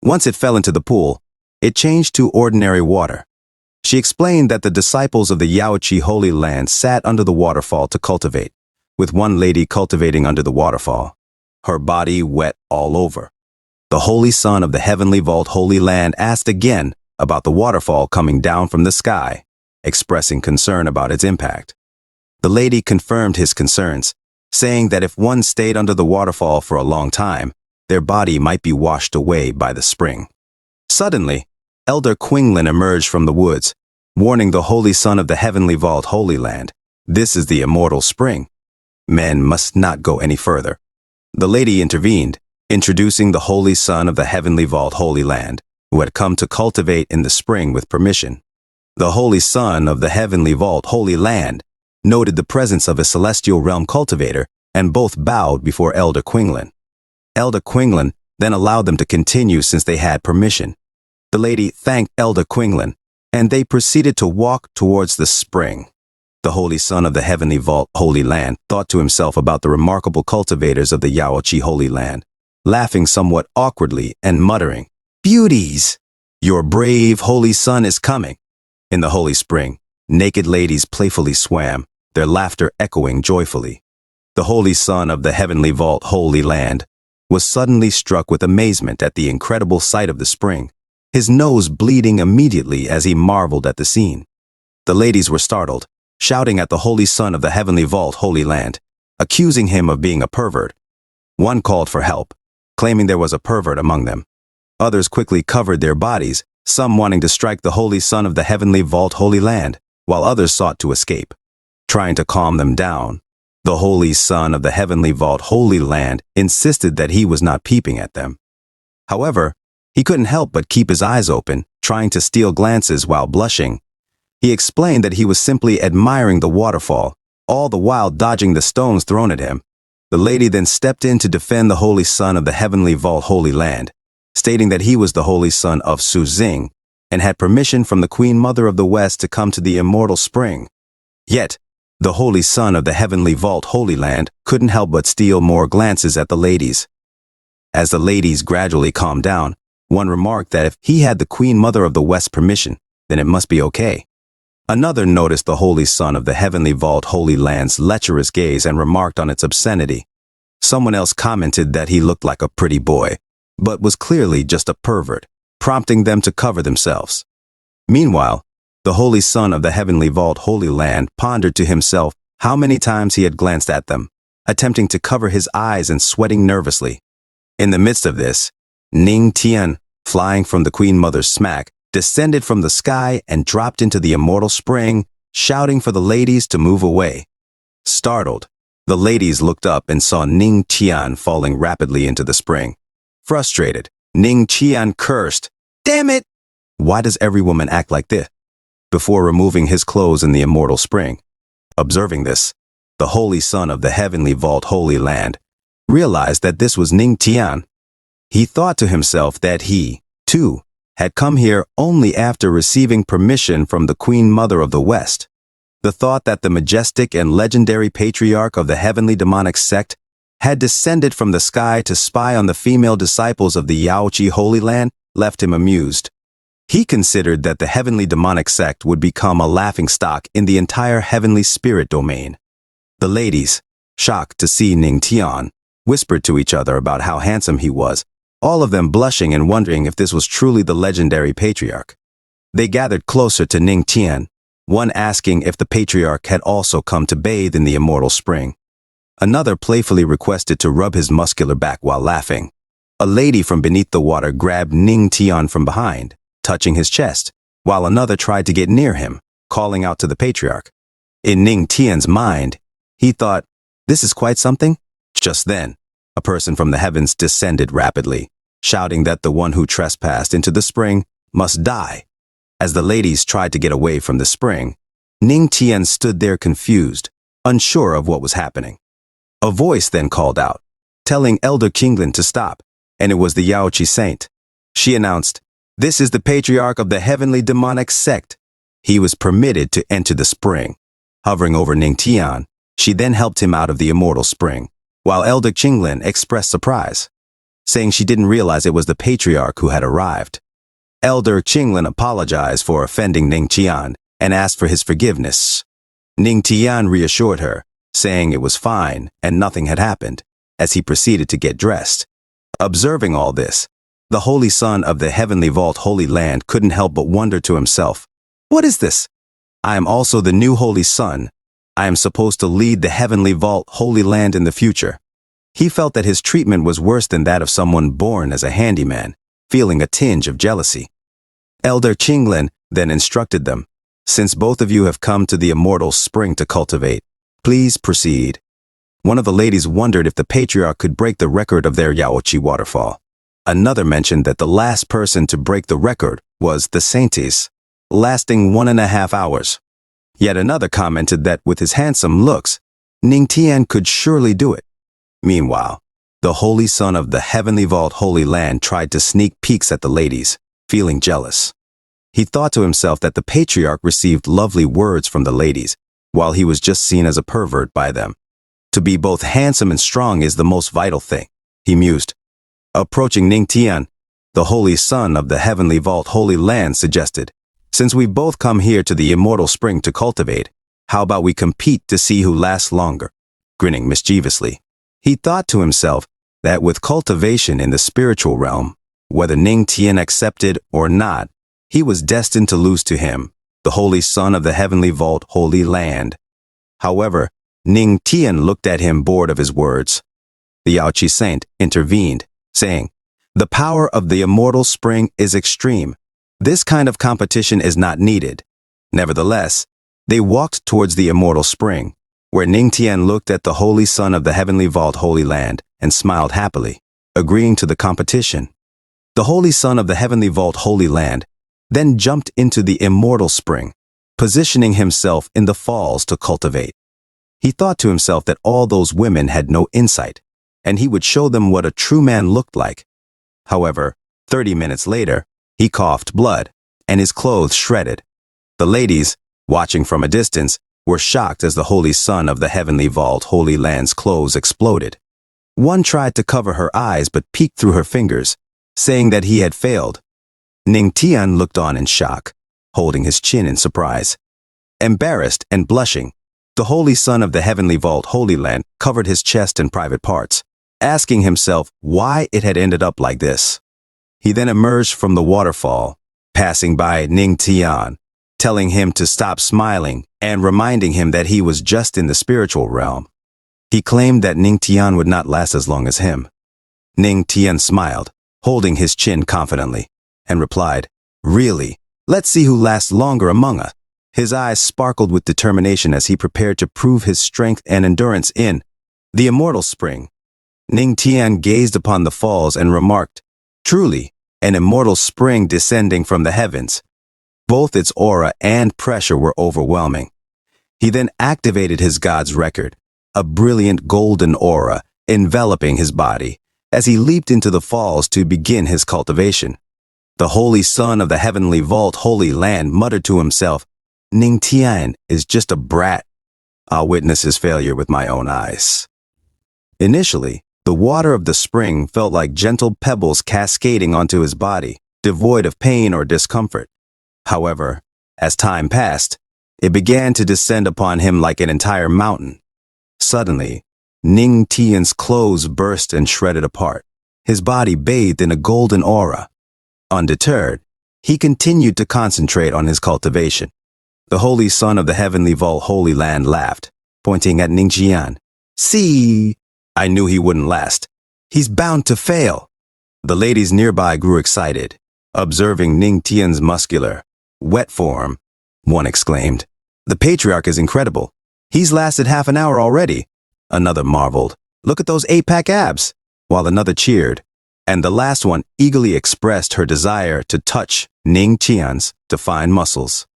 [SPEAKER 1] Once it fell into the pool, it changed to ordinary water. She explained that the disciples of the Yao Qi Holy Land sat under the waterfall to cultivate, with one lady cultivating under the waterfall, her body wet all over. The Holy Son of the Heavenly Vault Holy Land asked again about the waterfall coming down from the sky, expressing concern about its impact. The lady confirmed his concerns, saying that if one stayed under the waterfall for a long time, their body might be washed away by the spring. Suddenly, Elder Quinglin emerged from the woods, warning the Holy Son of the Heavenly Vault Holy Land, "This is the immortal spring. Men must not go any further." The lady intervened, introducing the Holy Son of the Heavenly Vault Holy Land, who had come to cultivate in the spring with permission. The Holy Son of the Heavenly Vault Holy Land noted the presence of a celestial realm cultivator, and both bowed before Elder Quinglin. Elder Quinglin then allowed them to continue since they had permission. The lady thanked Elder Quinglin, and they proceeded to walk towards the spring. The Holy Son of the Heavenly Vault, Holy Land, thought to himself about the remarkable cultivators of the Yaochi Holy Land, laughing somewhat awkwardly and muttering, "Beauties! Your brave Holy Son is coming." In the Holy Spring, naked ladies playfully swam, their laughter echoing joyfully. The Holy Son of the Heavenly Vault, Holy Land, was suddenly struck with amazement at the incredible sight of the spring, his nose bleeding immediately as he marveled at the scene. The ladies were startled, shouting at the Holy Son of the Heavenly Vault, Holy Land, accusing him of being a pervert. One called for help, claiming there was a pervert among them. Others quickly covered their bodies, some wanting to strike the Holy Son of the Heavenly Vault, Holy Land, while others sought to escape. Trying to calm them down, the Holy Son of the Heavenly Vault, Holy Land, insisted that he was not peeping at them. However, he couldn't help but keep his eyes open, trying to steal glances while blushing. He explained that he was simply admiring the waterfall, all the while dodging the stones thrown at him. The lady then stepped in to defend the Holy Son of the Heavenly Vault, Holy Land, stating that he was the Holy Son of Suzing and had permission from the Queen Mother of the West to come to the immortal spring. Yet, the Holy Son of the Heavenly Vault, Holy Land, couldn't help but steal more glances at the ladies. As the ladies gradually calmed down, one remarked that if he had the Queen Mother of the West permission, then it must be okay. Another noticed the Holy Son of the Heavenly Vault, Holy Land's lecherous gaze and remarked on its obscenity. Someone else commented that he looked like a pretty boy, but was clearly just a pervert, prompting them to cover themselves. Meanwhile, the Holy Son of the Heavenly Vault, Holy Land, pondered to himself how many times he had glanced at them, attempting to cover his eyes and sweating nervously. In the midst of this, Ning Tian, flying from the Queen Mother's smack, descended from the sky and dropped into the immortal spring, shouting for the ladies to move away. Startled, the ladies looked up and saw Ning Tian falling rapidly into the spring. Frustrated, Ning Tian cursed, "Damn it! Why does every woman act like this?" before removing his clothes in the immortal spring. Observing this, the Holy Son of the Heavenly Vault, Holy Land, realized that this was Ning Tian. He thought to himself that he, too, had come here only after receiving permission from the Queen Mother of the West. The thought that the majestic and legendary patriarch of the heavenly demonic sect had descended from the sky to spy on the female disciples of the Yaochi Holy Land left him amused. He considered that the heavenly demonic sect would become a laughingstock in the entire heavenly spirit domain. The ladies, shocked to see Ning Tian, whispered to each other about how handsome he was, all of them blushing and wondering if this was truly the legendary patriarch. They gathered closer to Ning Tian, one asking if the patriarch had also come to bathe in the immortal spring. Another playfully requested to rub his muscular back while laughing. A lady from beneath the water grabbed Ning Tian from behind, touching his chest, while another tried to get near him, calling out to the patriarch. In Ning Tian's mind, he thought, this is quite something. Just then, a person from the heavens descended rapidly, shouting that the one who trespassed into the spring must die. As the ladies tried to get away from the spring, Ning Tian stood there confused, unsure of what was happening. A voice then called out, telling Elder Qinglin to stop, and it was the Yaochi saint. She announced, "This is the patriarch of the heavenly demonic sect." He was permitted to enter the spring. Hovering over Ning Tian, she then helped him out of the immortal spring, while Elder Qinglin expressed surprise, saying she didn't realize it was the patriarch who had arrived. Elder Qinglin apologized for offending Ning Tian and asked for his forgiveness. Ning Tian reassured her, saying it was fine and nothing had happened, as he proceeded to get dressed. Observing all this, the Holy Son of the Heavenly Vault, Holy Land, couldn't help but wonder to himself, "What is this? I am also the new Holy Son. I am supposed to lead the Heavenly Vault, Holy Land in the future." He felt that his treatment was worse than that of someone born as a handyman, feeling a tinge of jealousy. Elder Qinglin then instructed them, "Since both of you have come to the immortal spring to cultivate, please proceed." One of the ladies wondered if the patriarch could break the record of their Yaochi waterfall. Another mentioned that the last person to break the record was the saintess, lasting 1.5 hours. Yet another commented that with his handsome looks, Ning Tian could surely do it. Meanwhile, the Holy Son of the Heavenly Vault, Holy Land tried to sneak peeks at the ladies, feeling jealous. He thought to himself that the patriarch received lovely words from the ladies, while he was just seen as a pervert by them. To be both handsome and strong is the most vital thing, he mused. Approaching Ning Tian, the holy son of the heavenly vault holy land suggested, since we've both come here to the immortal spring to cultivate, how about we compete to see who lasts longer? Grinning mischievously, he thought to himself that with cultivation in the spiritual realm, whether Ning Tian accepted or not, he was destined to lose to him, the holy son of the heavenly vault holy land. However, Ning Tian looked at him bored of his words. The Yaoqi saint intervened, saying, "The power of the immortal spring is extreme. This kind of competition is not needed." Nevertheless, they walked towards the immortal spring, where Ning Tian looked at the holy son of the heavenly vault holy land and smiled happily, agreeing to the competition. The holy son of the heavenly vault holy land then jumped into the immortal spring, positioning himself in the falls to cultivate. He thought to himself that all those women had no insight, and he would show them what a true man looked like. However, 30 minutes later, he coughed blood, and his clothes shredded. The ladies, watching from a distance, were shocked as the holy son of the heavenly vault holy land's clothes exploded. One tried to cover her eyes but peeked through her fingers, saying that he had failed. Ning Tian looked on in shock, holding his chin in surprise. Embarrassed and blushing, the holy son of the heavenly vault holy land covered his chest and private parts, asking himself why it had ended up like this. He then emerged from the waterfall, passing by Ning Tian, telling him to stop smiling and reminding him that he was just in the spiritual realm. He claimed that Ning Tian would not last as long as him. Ning Tian smiled, holding his chin confidently, and replied, "Really? Let's see who lasts longer among us." His eyes sparkled with determination as he prepared to prove his strength and endurance in the immortal spring. Ning Tian gazed upon the falls and remarked, "Truly, an immortal spring descending from the heavens." Both its aura and pressure were overwhelming. He then activated his god's record, a brilliant golden aura enveloping his body, as he leaped into the falls to begin his cultivation. The holy son of the heavenly vault holy land muttered to himself, "Ning Tian is just a brat. I'll witness his failure with my own eyes." Initially, the water of the spring felt like gentle pebbles cascading onto his body, devoid of pain or discomfort. However, as time passed, it began to descend upon him like an entire mountain. Suddenly, Ning Tian's clothes burst and shredded apart, his body bathed in a golden aura. Undeterred, he continued to concentrate on his cultivation. The holy son of the heavenly vault holy land laughed, pointing at Ning Tian. "See, I knew he wouldn't last. He's bound to fail." The ladies nearby grew excited, observing Ning Tian's muscular, wet form. One exclaimed, "The patriarch is incredible. He's lasted half an hour already." Another marveled, "Look at those 8-pack abs," while another cheered, and the last one eagerly expressed her desire to touch Ning Tian's defined muscles.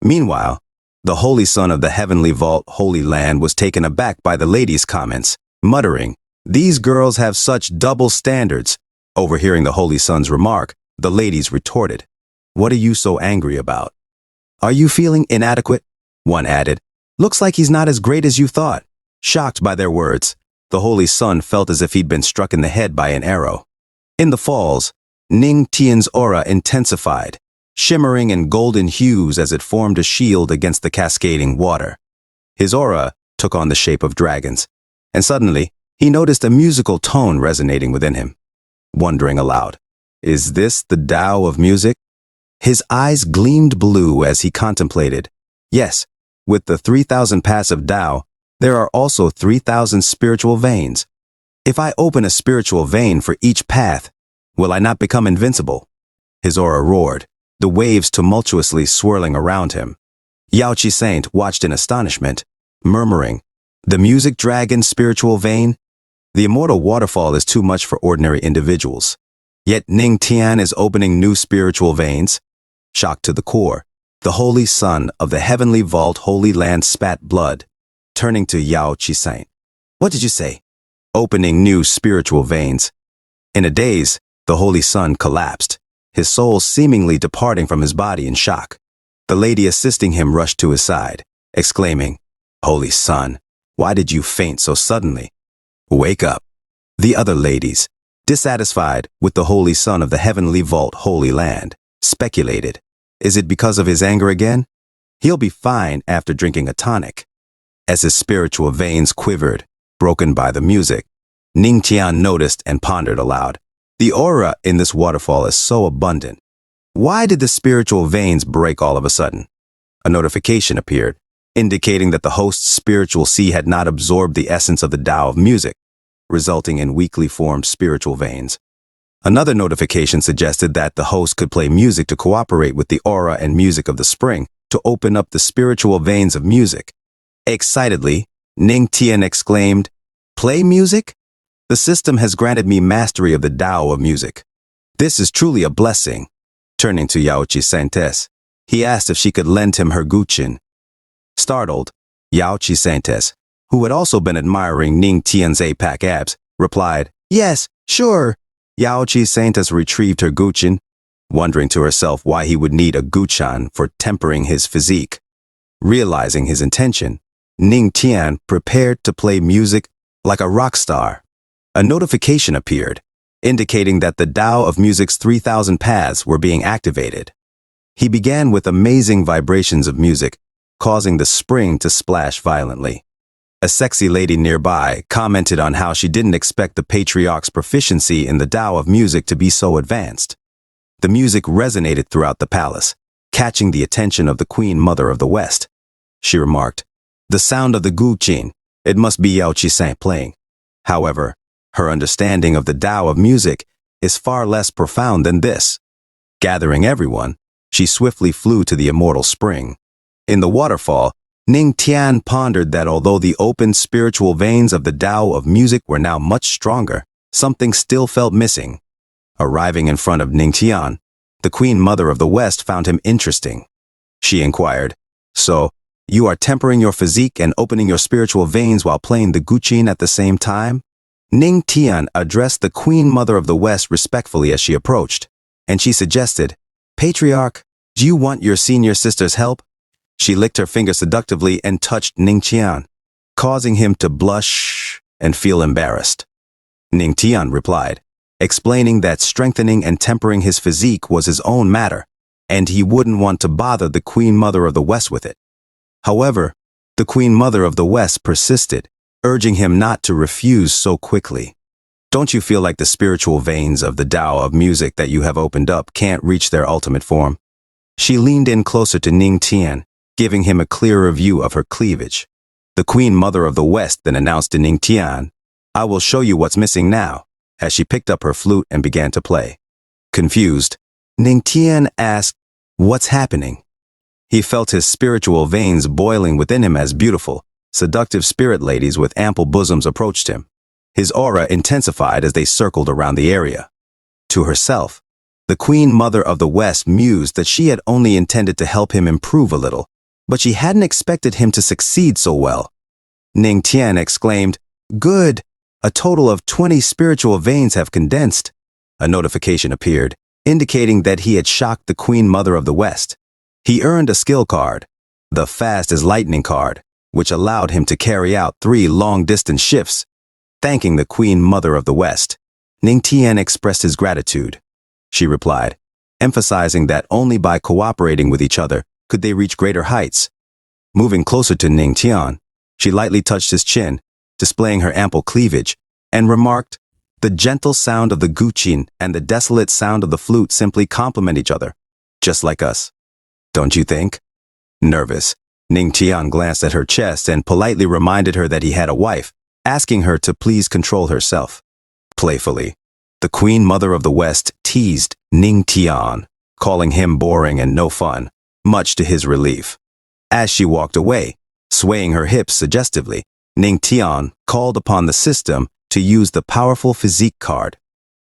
[SPEAKER 1] Meanwhile, the holy son of the heavenly vault holy land was taken aback by the ladies' comments, muttering, "These girls have such double standards." Overhearing the holy son's remark, the ladies retorted, "What are you so angry about?" "Are you feeling inadequate?" one added. "Looks like he's not as great as you thought." Shocked by their words, the holy son felt as if he'd been struck in the head by an arrow. In the falls, Ning Tian's aura intensified, shimmering in golden hues as it formed a shield against the cascading water. His aura took on the shape of dragons, and suddenly he noticed a musical tone resonating within him. Wondering aloud, "Is this the Tao of music?" His eyes gleamed blue as he contemplated. Yes, with the 3,000 paths of Tao, there are also 3,000 spiritual veins. If I open a spiritual vein for each path, will I not become invincible? His aura roared, the waves tumultuously swirling around him. Yaoqi Saint watched in astonishment, murmuring, "The music dragon's spiritual vein? The immortal waterfall is too much for ordinary individuals. Yet Ning Tian is opening new spiritual veins." Shocked to the core, the holy son of the heavenly vault holy land spat blood, turning to Yaoqi Saint. "What did you say?" "Opening new spiritual veins." In a daze, the holy son collapsed, his soul seemingly departing from his body in shock. The lady assisting him rushed to his side, exclaiming, Holy Sun, why did you faint so suddenly? Wake up. The other ladies, dissatisfied with the Holy Son of the heavenly vault Holy Land, speculated. Is it because of his anger again? He'll be fine after drinking a tonic. As his spiritual veins quivered, broken by the music, Ning Tian noticed and pondered aloud. The aura in this waterfall is so abundant. Why did the spiritual veins break all of a sudden? A notification appeared, indicating that the host's spiritual sea had not absorbed the essence of the Tao of music, resulting in weakly formed spiritual veins. Another notification suggested that the host could play music to cooperate with the aura and music of the spring to open up the spiritual veins of music. Excitedly, Ning Tian exclaimed, "Play music? The system has granted me mastery of the Tao of music. This is truly a blessing." Turning to Yaochi Saintes, he asked if she could lend him her guqin. Startled, Yaochi Saintes, who had also been admiring Ning Tian's eight-pack abs, replied, "Yes, sure." Yaochi Saintes retrieved her guqin, wondering to herself why he would need a guqin for tempering his physique. Realizing his intention, Ning Tian prepared to play music like a rock star. A notification appeared, indicating that the Tao of music's 3,000 paths were being activated. He began with amazing vibrations of music, causing the spring to splash violently. A sexy lady nearby commented on how she didn't expect the patriarch's proficiency in the Tao of music to be so advanced. The music resonated throughout the palace, catching the attention of the Queen Mother of the West. She remarked, "The sound of the guqin, it must be Yao Qi playing." However, her understanding of the Tao of music is far less profound than this. Gathering everyone, she swiftly flew to the immortal spring. In the waterfall, Ning Tian pondered that although the open spiritual veins of the Tao of music were now much stronger, something still felt missing. Arriving in front of Ning Tian, the Queen Mother of the West found him interesting. She inquired, "So, you are tempering your physique and opening your spiritual veins while playing the guqin at the same time?" Ning Tian addressed the Queen Mother of the West respectfully as she approached, and she suggested, "Patriarch, do you want your senior sister's help?" She licked her finger seductively and touched Ning Tian, causing him to blush and feel embarrassed. Ning Tian replied, explaining that strengthening and tempering his physique was his own matter, and he wouldn't want to bother the Queen Mother of the West with it. However, the Queen Mother of the West persisted, urging him not to refuse so quickly. "Don't you feel like the spiritual veins of the Tao of music that you have opened up can't reach their ultimate form?" She leaned in closer to Ning Tian, giving him a clearer view of her cleavage. The Queen Mother of the West then announced to Ning Tian, "I will show you what's missing now," as she picked up her flute and began to play. Confused, Ning Tian asked, "What's happening?" He felt his spiritual veins boiling within him as beautiful, seductive spirit ladies with ample bosoms approached him. His aura intensified as they circled around the area. To herself, the Queen Mother of the West mused that she had only intended to help him improve a little, but she hadn't expected him to succeed so well. Ning Tian exclaimed, "Good! A total of 20 spiritual veins have condensed." A notification appeared, indicating that he had shocked the Queen Mother of the West. He earned a skill card, the Fast as Lightning card, which allowed him to carry out 3 long-distance shifts. Thanking the Queen Mother of the West, Ning Tian expressed his gratitude. She replied, emphasizing that only by cooperating with each other could they reach greater heights. Moving closer to Ning Tian, she lightly touched his chin, displaying her ample cleavage, and remarked, "The gentle sound of the guqin and the desolate sound of the flute simply complement each other, just like us. Don't you think?" Nervous, Ning Tian glanced at her chest and politely reminded her that he had a wife, asking her to please control herself. Playfully, the Queen Mother of the West teased Ning Tian, calling him boring and no fun, much to his relief. As she walked away, swaying her hips suggestively, Ning Tian called upon the system to use the powerful physique card.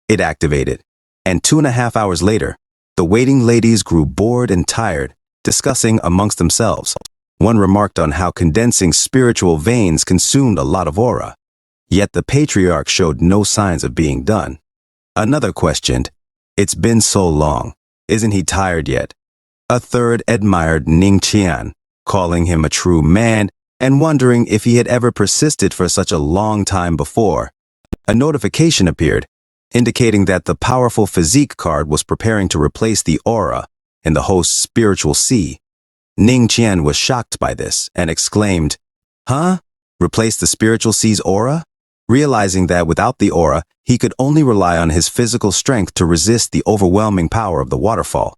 [SPEAKER 1] It activated, and 2.5 hours later, the waiting ladies grew bored and tired, discussing amongst themselves. One remarked on how condensing spiritual veins consumed a lot of aura, yet the patriarch showed no signs of being done. Another questioned, "It's been so long, isn't he tired yet?" A third admired Ning Tian, calling him a true man and wondering if he had ever persisted for such a long time before. A notification appeared, indicating that the powerful physique card was preparing to replace the aura in the host's spiritual sea. Ning Qian was shocked by this and exclaimed, "Huh? Replace the spiritual sea's aura?" Realizing that without the aura, he could only rely on his physical strength to resist the overwhelming power of the waterfall.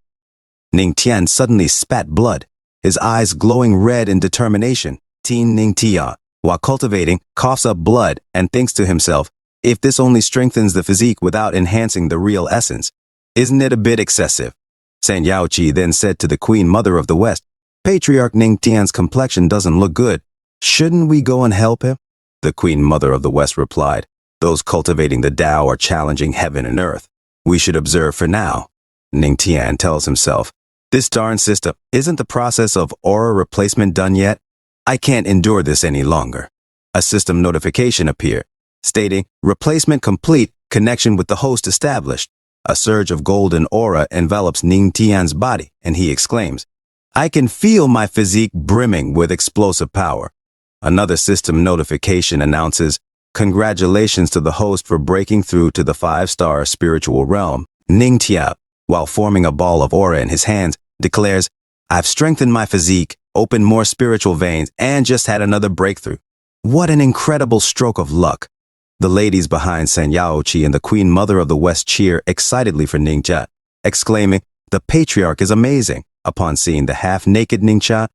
[SPEAKER 1] Ning Tian suddenly spat blood, his eyes glowing red in determination. Teen Ning Tian, while cultivating, coughs up blood and thinks to himself, if this only strengthens the physique without enhancing the real essence, isn't it a bit excessive? San Yaoqi then said to the Queen Mother of the West, "Patriarch Ning Tian's complexion doesn't look good. Shouldn't we go and help him?" The Queen Mother of the West replied, "Those cultivating the Tao are challenging heaven and earth. We should observe for now." Ning Tian tells himself, "This darn system, isn't the process of aura replacement done yet? I can't endure this any longer." A system notification appeared, stating, "Replacement complete, connection with the host established." A surge of golden aura envelops Ning Tian's body, and he exclaims, "I can feel my physique brimming with explosive power." Another system notification announces, "Congratulations to the host for breaking through to the 5-star spiritual realm." Ning Tian, while forming a ball of aura in his hands, declares, "I've strengthened my physique, opened more spiritual veins, and just had another breakthrough. What an incredible stroke of luck." The ladies behind San Yaoqi and the Queen Mother of the West cheer excitedly for Ning Tian, exclaiming, "The patriarch is amazing." Upon seeing the half-naked Ning Tian,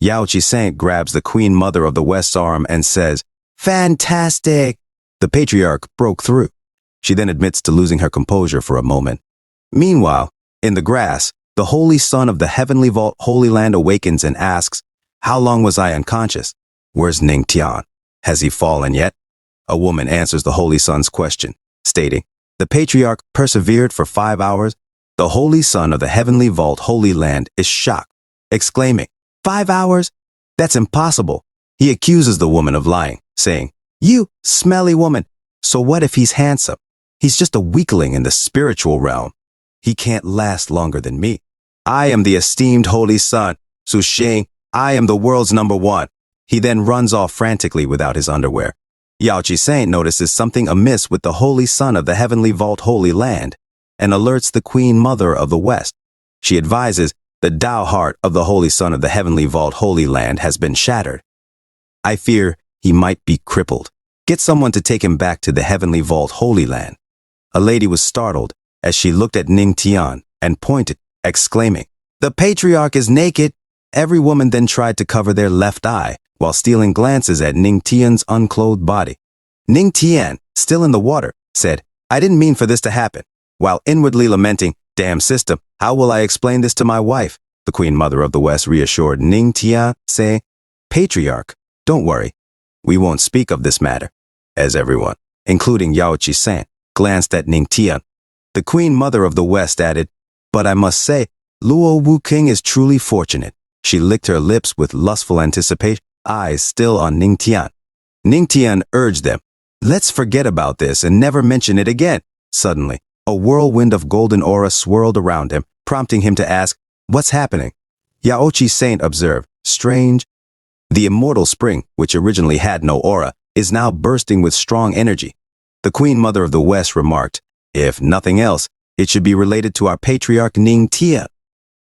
[SPEAKER 1] Yaoqi Saint grabs the Queen Mother of the West's arm and says, "Fantastic!" The patriarch broke through. She then admits to losing her composure for a moment. Meanwhile, in the grass, the Holy Son of the Heavenly Vault Holy Land awakens and asks, "How long was I unconscious? Where's Ning Tian? Has he fallen yet?" A woman answers the Holy Son's question, stating, "The patriarch persevered for 5 hours. The Holy Son of the Heavenly Vault Holy Land is shocked, exclaiming, 5 hours? That's impossible." He accuses the woman of lying, saying, "You smelly woman, so what if he's handsome? He's just a weakling in the spiritual realm. He can't last longer than me. I am the esteemed Holy Son, Su Xing. I am the world's #1. He then runs off frantically without his underwear. Yaoqi Saint notices something amiss with the Holy Son of the Heavenly Vault Holy Land and alerts the Queen Mother of the West. She advises, "The Tao heart of the Holy Son of the Heavenly Vault Holy Land has been shattered. I fear he might be crippled. Get someone to take him back to the Heavenly Vault Holy Land." A lady was startled as she looked at Ning Tian and pointed, exclaiming, "The patriarch is naked." Every woman then tried to cover their left eye while stealing glances at Ning Tian's unclothed body. Ning Tian, still in the water, said, "I didn't mean for this to happen," while inwardly lamenting, "Damn system, how will I explain this to my wife?" The Queen Mother of the West reassured Ning Tian, saying, "Patriarch, don't worry, we won't speak of this matter." As everyone, including Yaoqi Saint, glanced at Ning Tian, the Queen Mother of the West added, "But I must say, Luo Wu King is truly fortunate." She licked her lips with lustful anticipation, eyes still on Ning Tian. Ning Tian urged them, "Let's forget about this and never mention it again." Suddenly, a whirlwind of golden aura swirled around him, prompting him to ask, "What's happening?" Yaoqi Saint observed, "Strange. The immortal spring, which originally had no aura, is now bursting with strong energy." The Queen Mother of the West remarked, "If nothing else, it should be related to our patriarch Ning Tian."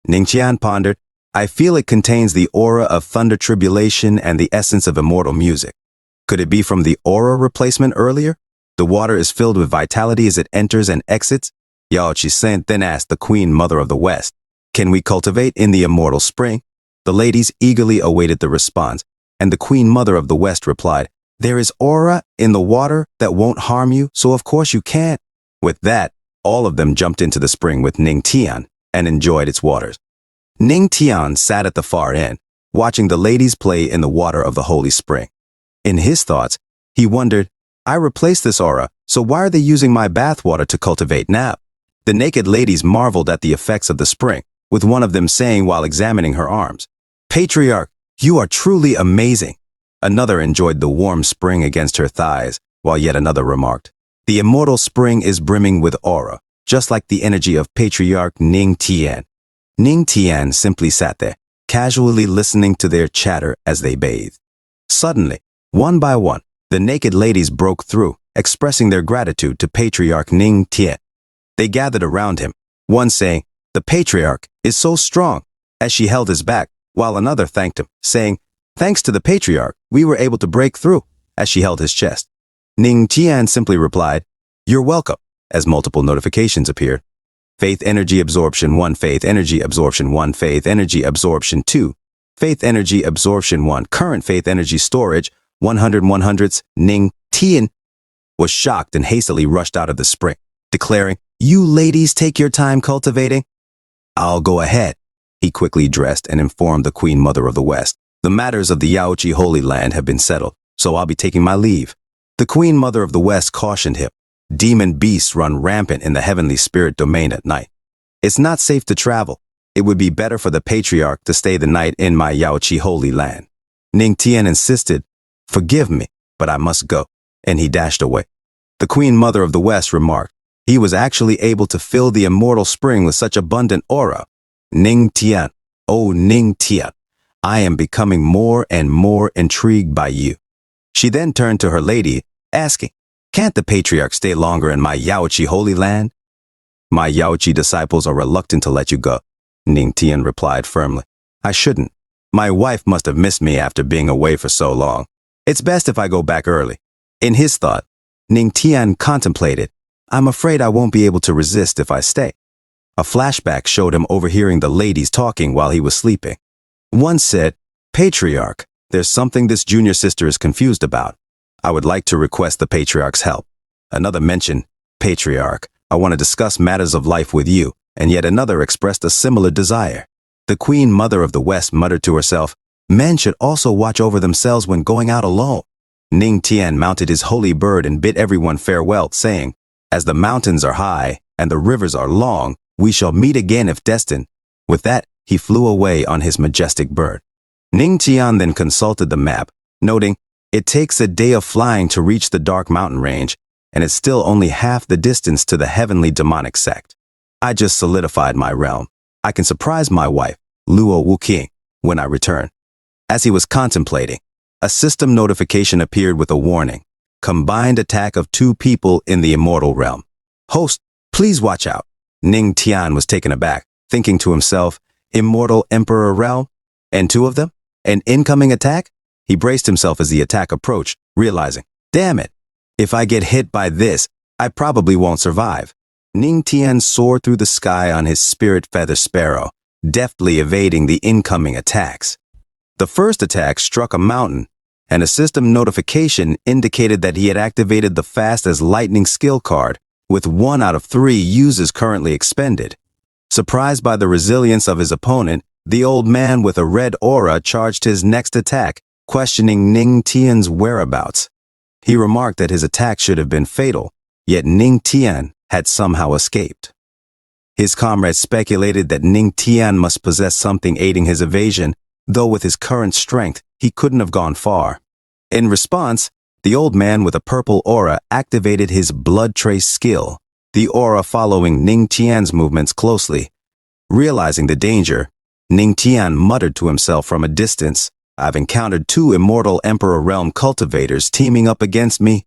[SPEAKER 1] Ning Tian pondered, "I feel it contains the aura of thunder tribulation and the essence of immortal music. Could it be from the aura replacement earlier? The water is filled with vitality as it enters and exits." Yaoqi Saint then asked the Queen Mother of the West, "Can we cultivate in the immortal spring?" The ladies eagerly awaited the response, and the Queen Mother of the West replied, "There is aura in the water that won't harm you, so of course you can." With that, all of them jumped into the spring with Ning Tian and enjoyed its waters. Ning Tian sat at the far end, watching the ladies play in the water of the holy spring. In his thoughts, he wondered, "I replaced this aura, so why are they using my bathwater to cultivate now?" The naked ladies marveled at the effects of the spring, with one of them saying while examining her arms, "Patriarch, you are truly amazing." Another enjoyed the warm spring against her thighs, while yet another remarked, "The immortal spring is brimming with aura, just like the energy of Patriarch Ning Tian." Ning Tian simply sat there, casually listening to their chatter as they bathed. Suddenly, one by one, the naked ladies broke through, expressing their gratitude to Patriarch Ning Tian. They gathered around him, one saying, "The Patriarch is so strong," as she held his back, while another thanked him, saying, "Thanks to the Patriarch, we were able to break through," as she held his chest. Ning Tian simply replied, "You're welcome," as multiple notifications appeared. Faith Energy Absorption 1, Faith Energy Absorption 1, Faith Energy Absorption 2, Faith Energy Absorption 1, Current Faith Energy Storage, 100/100s. Ning Tian was shocked and hastily rushed out of the spring, declaring, "You ladies take your time cultivating. I'll go ahead." He quickly dressed and informed the Queen Mother of the West, "The matters of the Yaochi Holy Land have been settled, so I'll be taking my leave." The Queen Mother of the West cautioned him, "Demon beasts run rampant in the heavenly spirit domain at night. It's not safe to travel. It would be better for the Patriarch to stay the night in my Yaochi Holy Land." Ning Tian insisted, "Forgive me, but I must go," and he dashed away. The Queen Mother of the West remarked, "He was actually able to fill the immortal spring with such abundant aura. Ning Tian, oh Ning Tian, I am becoming more and more intrigued by you." She then turned to her lady, asking, "Can't the Patriarch stay longer in my Yaochi Holy Land?" "My Yaochi disciples are reluctant to let you go," Ning Tian replied firmly. "I shouldn't. My wife must have missed me after being away for so long. It's best if I go back early." In his thought, Ning Tian contemplated, "I'm afraid I won't be able to resist if I stay." A flashback showed him overhearing the ladies talking while he was sleeping. One said, "Patriarch, there's something this junior sister is confused about. I would like to request the Patriarch's help." Another mentioned, "Patriarch, I want to discuss matters of life with you," and yet another expressed a similar desire. The Queen Mother of the West muttered to herself, "Men should also watch over themselves when going out alone." Ning Tian mounted his holy bird and bid everyone farewell, saying, "As the mountains are high and the rivers are long, we shall meet again if destined." With that, he flew away on his majestic bird. Ning Tian then consulted the map, noting, "It takes a day of flying to reach the dark mountain range, and it's still only half the distance to the heavenly demonic sect. I just solidified my realm. I can surprise my wife, Luo Wuking, when I return." As he was contemplating, a system notification appeared with a warning, "Combined attack of 2 people in the immortal realm. Host, please watch out." Ning Tian was taken aback, thinking to himself, "Immortal Emperor realm? And 2 of them? An incoming attack?" He braced himself as the attack approached, realizing, "Damn it, if I get hit by this, I probably won't survive." Ning Tian soared through the sky on his spirit feather sparrow, deftly evading the incoming attacks. The first attack struck a mountain, and a system notification indicated that he had activated the Fast as Lightning skill card, with 1 out of 3 uses currently expended. Surprised by the resilience of his opponent, the old man with a red aura charged his next attack, questioning Ning Tian's whereabouts. He remarked that his attack should have been fatal, yet Ning Tian had somehow escaped. His comrades speculated that Ning Tian must possess something aiding his evasion, though with his current strength, he couldn't have gone far. In response, the old man with a purple aura activated his blood trace skill, the aura following Ning Tian's movements closely. Realizing the danger, Ning Tian muttered to himself from a distance, "I've encountered 2 immortal Emperor Realm cultivators teaming up against me.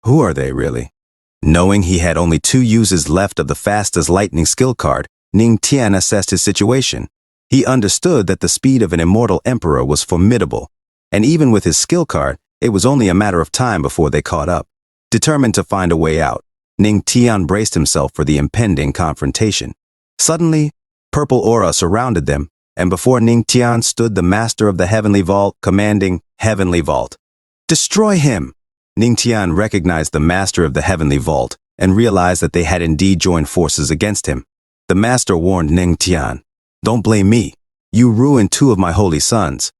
[SPEAKER 1] Who are they really?" Knowing he had only 2 uses left of the Fast as Lightning skill card, Ning Tian assessed his situation. He understood that the speed of an immortal emperor was formidable, and even with his skill card, it was only a matter of time before they caught up. Determined to find a way out, Ning Tian braced himself for the impending confrontation. Suddenly, purple aura surrounded them, and before Ning Tian stood the master of the Heavenly Vault, commanding, "Heavenly Vault, destroy him!" Ning Tian recognized the master of the Heavenly Vault and realized that they had indeed joined forces against him. The master warned Ning Tian, "Don't blame me. You ruined 2 of my holy sons.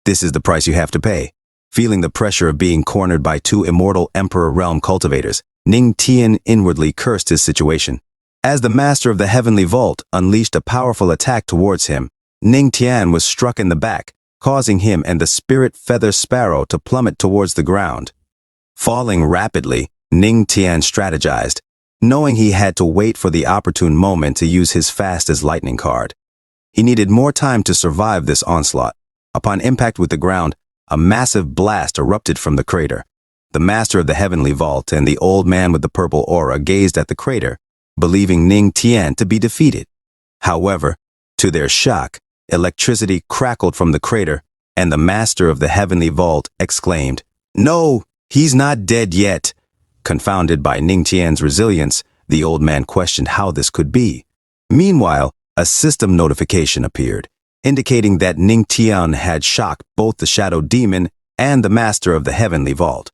[SPEAKER 1] This is the price you have to pay." Feeling the pressure of being cornered by 2 immortal Emperor Realm cultivators, Ning Tian inwardly cursed his situation. As the master of the Heavenly Vault unleashed a powerful attack towards him, Ning Tian was struck in the back, causing him and the spirit feather sparrow to plummet towards the ground. Falling rapidly, Ning Tian strategized, knowing he had to wait for the opportune moment to use his Fast as Lightning card. He needed more time to survive this onslaught. Upon impact with the ground, a massive blast erupted from the crater. The master of the heavenly vault and the old man with the purple aura gazed at the crater, believing Ning Tian to be defeated. However, to their shock, electricity crackled from the crater, and the master of the heavenly vault exclaimed, "No, he's not dead yet." Confounded by Ning Tian's resilience, the old man questioned how this could be. Meanwhile, a system notification appeared, indicating that Ning Tian had shocked both the shadow demon and the master of the heavenly vault.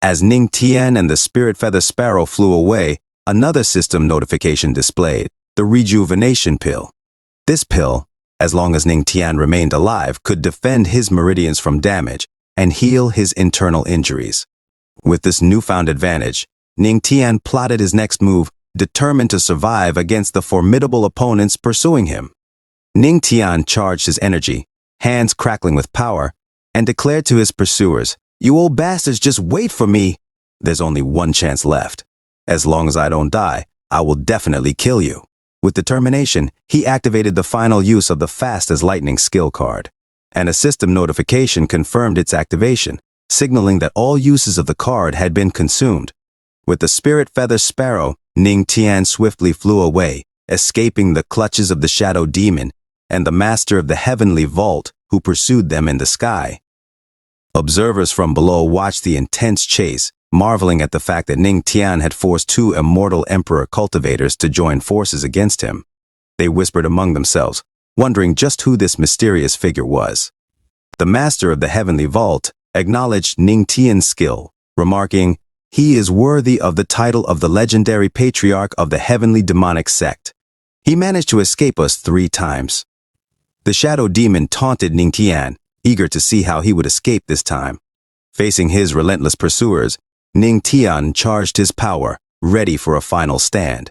[SPEAKER 1] As Ning Tian and the spirit feather sparrow flew away, another system notification displayed, the rejuvenation pill. This pill, as long as Ning Tian remained alive, could defend his meridians from damage and heal his internal injuries. With this newfound advantage, Ning Tian plotted his next move, determined to survive against the formidable opponents pursuing him. Ning Tian charged his energy, hands crackling with power, and declared to his pursuers, "You old bastards, just wait for me. There's only one chance left. As long as I don't die, I will definitely kill you." With determination, he activated the final use of the Fast as Lightning skill card, and a system notification confirmed its activation, signaling that all uses of the card had been consumed. With the spirit feather sparrow, Ning Tian swiftly flew away, escaping the clutches of the shadow demon and the master of the heavenly vault who pursued them in the sky. Observers from below watched the intense chase, marveling at the fact that Ning Tian had forced two immortal emperor cultivators to join forces against him. They whispered among themselves, wondering just who this mysterious figure was. The master of the heavenly vault acknowledged Ning Tian's skill, remarking, "He is worthy of the title of the legendary patriarch of the heavenly demonic sect. He managed to escape us 3 times. The shadow demon taunted Ning Tian, eager to see how he would escape this time. Facing his relentless pursuers, Ning Tian charged his power, ready for a final stand.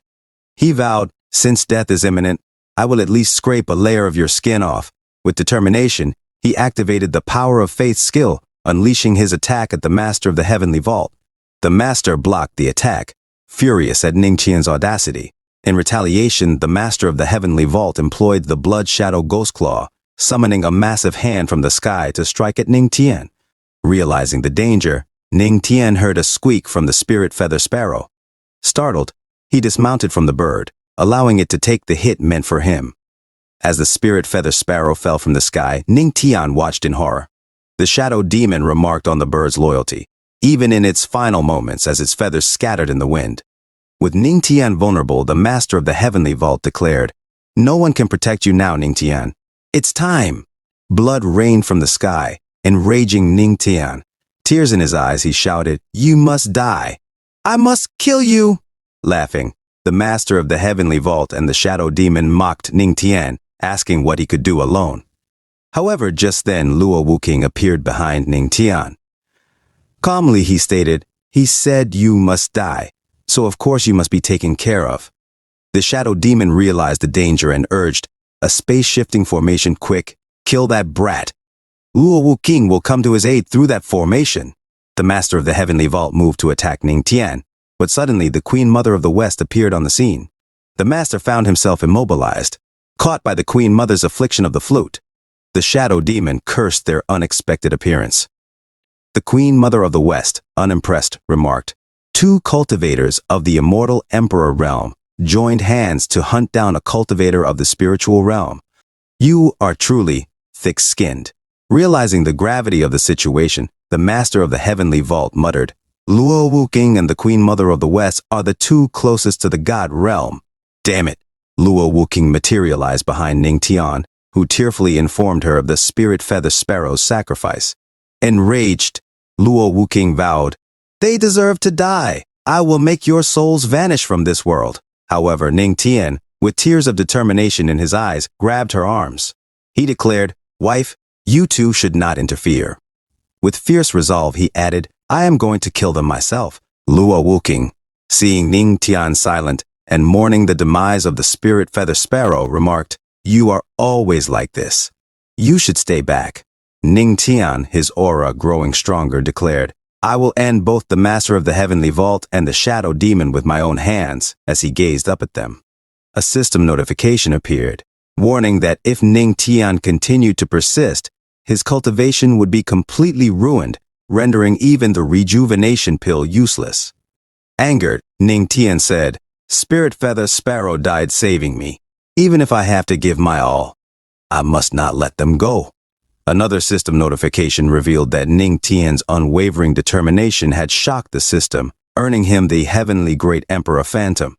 [SPEAKER 1] He vowed, "Since death is imminent, I will at least scrape a layer of your skin off." With determination, he activated the power of faith skill, unleashing his attack at the master of the heavenly vault. The master blocked the attack, furious at Ning Tian's audacity. In retaliation, the master of the heavenly vault employed the blood shadow ghost claw, summoning a massive hand from the sky to strike at Ning Tian. Realizing the danger, Ning Tian heard a squeak from the spirit feather sparrow. Startled, he dismounted from the bird, allowing it to take the hit meant for him. As the spirit feather sparrow fell from the sky, Ning Tian watched in horror. The shadow demon remarked on the bird's loyalty, even in its final moments as its feathers scattered in the wind. With Ning Tian vulnerable, the master of the heavenly vault declared, "No one can protect you now, Ning Tian. It's time." Blood rained from the sky, enraging Ning Tian. Tears in his eyes, he shouted, "You must die. I must kill you." Laughing, the master of the heavenly vault and the shadow demon mocked Ning Tian, asking what he could do alone. However, just then Luo Wuking appeared behind Ning Tian. Calmly he stated, "He said you must die, so of course you must be taken care of." The shadow demon realized the danger and urged, "A space-shifting formation quick, kill that brat. Luo Wuking will come to his aid through that formation." The master of the heavenly vault moved to attack Ning Tian, but suddenly the Queen Mother of the West appeared on the scene. The master found himself immobilized, caught by the Queen Mother's affliction of the flute. The shadow demon cursed their unexpected appearance. The Queen Mother of the West, unimpressed, remarked, "2 cultivators of the immortal emperor realm joined hands to hunt down a cultivator of the spiritual realm. You are truly thick-skinned." Realizing the gravity of the situation, the master of the heavenly vault muttered, "Luo Wuking and the Queen Mother of the West are the 2 closest to the god realm." Damn it! Luo Wuking materialized behind Ning Tian, who tearfully informed her of the spirit feather sparrow's sacrifice. Enraged, Luo Wuking vowed, "They deserve to die. I will make your souls vanish from this world." However, Ning Tian, with tears of determination in his eyes, grabbed her arms. He declared, "Wife, you 2 should not interfere." With fierce resolve, he added, "I am going to kill them myself." Luo Wuking, seeing Ning Tian silent and mourning the demise of the spirit feather sparrow, remarked, "You are always like this. You should stay back." Ning Tian, his aura growing stronger, declared, "I will end both the master of the heavenly vault and the shadow demon with my own hands," as he gazed up at them. A system notification appeared, warning that if Ning Tian continued to persist, his cultivation would be completely ruined, rendering even the rejuvenation pill useless. Angered, Ning Tian said, "Spirit Feather Sparrow died saving me. Even if I have to give my all, I must not let them go." Another system notification revealed that Ning Tian's unwavering determination had shocked the system, earning him the Heavenly Great Emperor Phantom.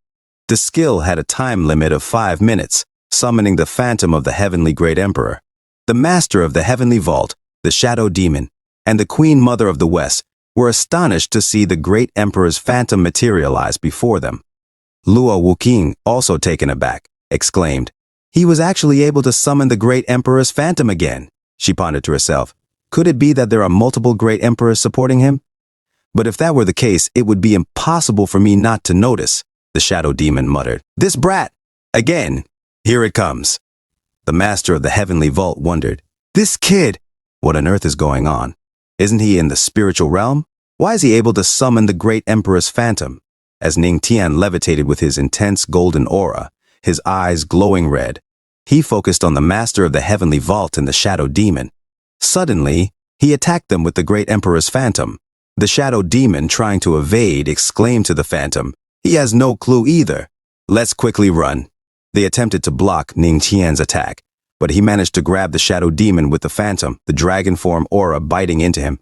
[SPEAKER 1] The skill had a time limit of 5 minutes, summoning the Phantom of the Heavenly Great Emperor. The Master of the Heavenly Vault, the Shadow Demon, and the Queen Mother of the West were astonished to see the Great Emperor's Phantom materialize before them. Luo Wuqing, also taken aback, exclaimed, "He was actually able to summon the Great Emperor's Phantom again." She pondered to herself, could it be that there are multiple Great Emperors supporting him? But if that were the case, it would be impossible for me not to notice, the Shadow Demon muttered. "This brat! Again! Here it comes!" The Master of the Heavenly Vault wondered, "This kid! What on earth is going on? Isn't he in the spiritual realm? Why is he able to summon the Great Emperor's Phantom?" As Ning Tian levitated with his intense golden aura, his eyes glowing red, he focused on the Master of the Heavenly Vault and the Shadow Demon. Suddenly, he attacked them with the Great Emperor's Phantom. The Shadow Demon, trying to evade, exclaimed to the Phantom, "He has no clue either. Let's quickly run." They attempted to block Ning Tian's attack, but he managed to grab the Shadow Demon with the Phantom, the dragon form aura biting into him.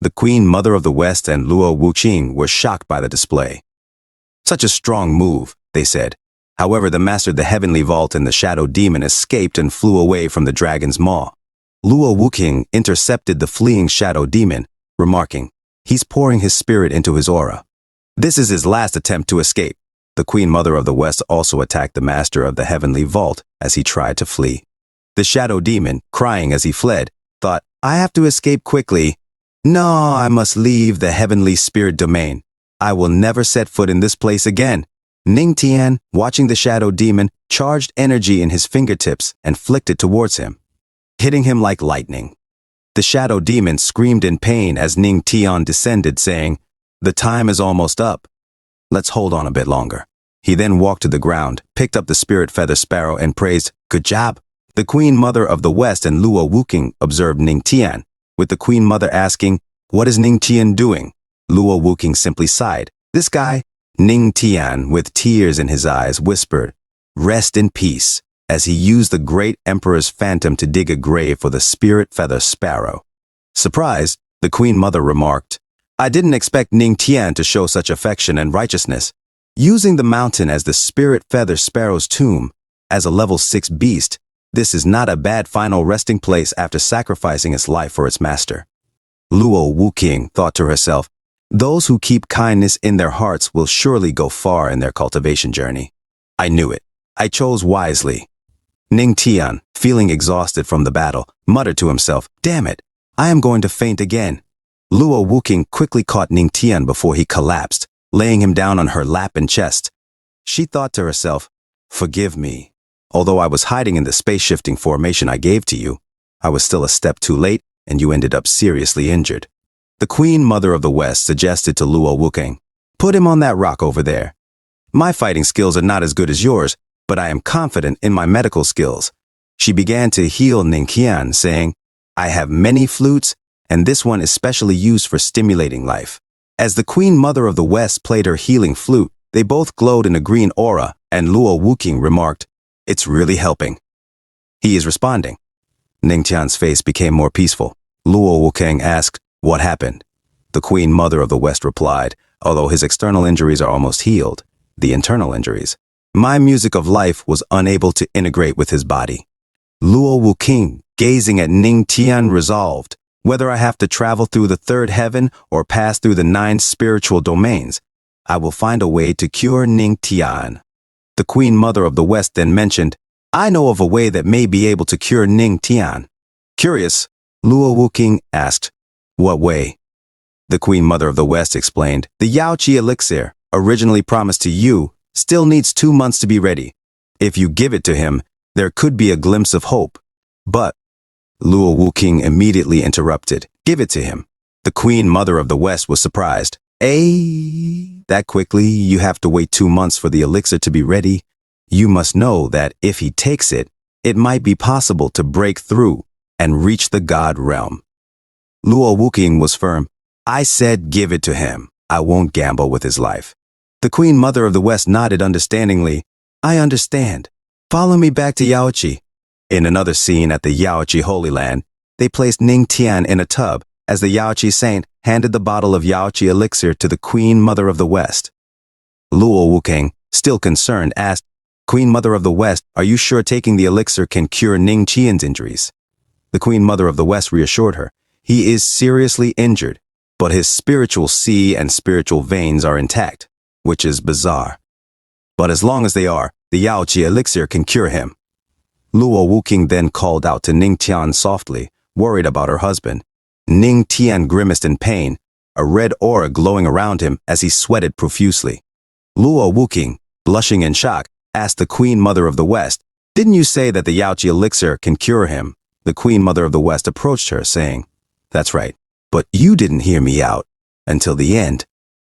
[SPEAKER 1] The Queen Mother of the West and Luo Wuqing were shocked by the display. "Such a strong move," they said. However, the Master of the Heavenly Vault and the Shadow Demon escaped and flew away from the dragon's maw. Luo Wuqing intercepted the fleeing Shadow Demon, remarking, "He's pouring his spirit into his aura. This is his last attempt to escape." The Queen Mother of the West also attacked the Master of the Heavenly Vault as he tried to flee. The Shadow Demon, crying as he fled, thought, "I have to escape quickly. No, I must leave the Heavenly Spirit Domain. I will never set foot in this place again." Ning Tian, watching the Shadow Demon, charged energy in his fingertips and flicked it towards him, hitting him like lightning. The Shadow Demon screamed in pain as Ning Tian descended, saying, "The time is almost up. Let's hold on a bit longer." He then walked to the ground, picked up the Spirit Feather Sparrow and praised, "Good job." The Queen Mother of the West and Luo Wuqing observed Ning Tian, with the Queen Mother asking, "What is Ning Tian doing?" Luo Wuqing simply sighed. "This guy?" Ning Tian, with tears in his eyes, whispered, "Rest in peace," as he used the Great Emperor's Phantom to dig a grave for the Spirit Feather Sparrow. Surprised, the Queen Mother remarked, "I didn't expect Ning Tian to show such affection and righteousness. Using the mountain as the Spirit Feather Sparrow's tomb, as a level 6 beast, this is not a bad final resting place after sacrificing its life for its master." Luo Wuqing thought to herself, "Those who keep kindness in their hearts will surely go far in their cultivation journey. I knew it. I chose wisely." Ning Tian, feeling exhausted from the battle, muttered to himself, "Damn it, I am going to faint again." Luo Wuqing quickly caught Ning Tian before he collapsed, laying him down on her lap and chest. She thought to herself, "Forgive me. Although I was hiding in the space-shifting formation I gave to you, I was still a step too late and you ended up seriously injured." The Queen Mother of the West suggested to Luo Wuqing, "Put him on that rock over there. My fighting skills are not as good as yours, but I am confident in my medical skills." She began to heal Ning Tian, saying, "I have many flutes, and this one is specially used for stimulating life." As the Queen Mother of the West played her healing flute, they both glowed in a green aura, and Luo Wuqing remarked, "It's really helping." "He is responding." Ning Tian's face became more peaceful. Luo Wuqing asked, "What happened?" The Queen Mother of the West replied, "Although his external injuries are almost healed, the internal injuries, my music of life was unable to integrate with his body." Luo Wuqing, gazing at Ning Tian, resolved, "Whether I have to travel through the third heaven or pass through the 9 spiritual domains, I will find a way to cure Ning Tian." The Queen Mother of the West then mentioned, "I know of a way that may be able to cure Ning Tian." Curious, Luo Wuqing asked, "What way?" The Queen Mother of the West explained, "The Yaoqi elixir, originally promised to you, still needs 2 months to be ready. If you give it to him, there could be a glimpse of hope." But Luo Wuqing immediately interrupted, "Give it to him." The Queen Mother of the West was surprised. That quickly? You have to wait 2 months for the elixir to be ready? You must know that if he takes it, it might be possible to break through. and reach the god realm. Luo Wuking was firm. I said give it to him. I won't gamble with his life. The Queen Mother of the West nodded understandingly. I understand. Follow me back to Yaochi. In another scene at the Yaochi Holy Land, they placed Ning Tian in a tub as the Yaochi saint handed the bottle of Yaochi elixir to the Queen Mother of the West. Luo Wuking, still concerned, asked, Queen Mother of the West, are you sure taking the elixir can cure Ning Tian's injuries? The Queen Mother of the West reassured her. He is seriously injured, but his spiritual sea and spiritual veins are intact, which is bizarre. But as long as they are, the Yaochi elixir can cure him. Luo Wuking then called out to Ning Tian softly, worried about her husband. Ning Tian grimaced in pain, a red aura glowing around him as he sweated profusely. Luo Wuking, blushing in shock, asked the Queen Mother of the West, didn't you say that the Yaochi elixir can cure him? The Queen Mother of the West approached her, saying, that's right, but you didn't hear me out until the end.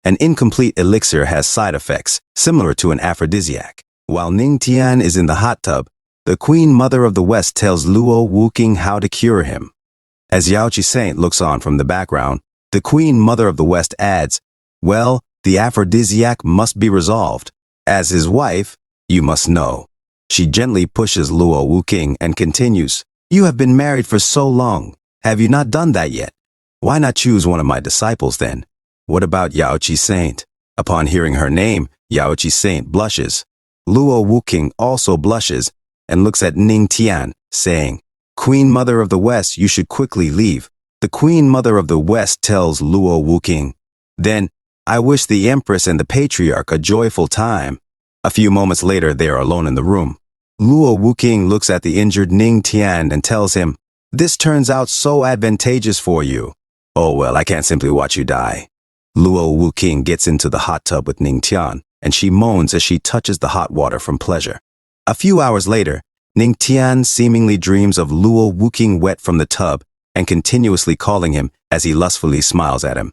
[SPEAKER 1] An incomplete elixir has side effects, similar to an aphrodisiac. While Ning Tian is in the hot tub, the Queen Mother of the West tells Luo Wuking how to cure him. As Yaochi Saint looks on from the background, the Queen Mother of the West adds, well, the aphrodisiac must be resolved. As his wife, you must know. She gently pushes Luo Wuking and continues, you have been married for so long. Have you not done that yet? Why not choose one of my disciples then? What about Yaochi Saint? Upon hearing her name, Yaochi Saint blushes. Luo Wuking also blushes and looks at Ning Tian, saying, Queen Mother of the West, you should quickly leave. The Queen Mother of the West tells Luo Wuking, then, I wish the Empress and the Patriarch a joyful time. A few moments later, they are alone in the room. Luo Wuking looks at the injured Ning Tian and tells him, this turns out so advantageous for you. Oh well, I can't simply watch you die. Luo Wuking gets into the hot tub with Ning Tian, and she moans as she touches the hot water from pleasure. A few hours later, Ning Tian seemingly dreams of Luo Wuking wet from the tub and continuously calling him as he lustfully smiles at him.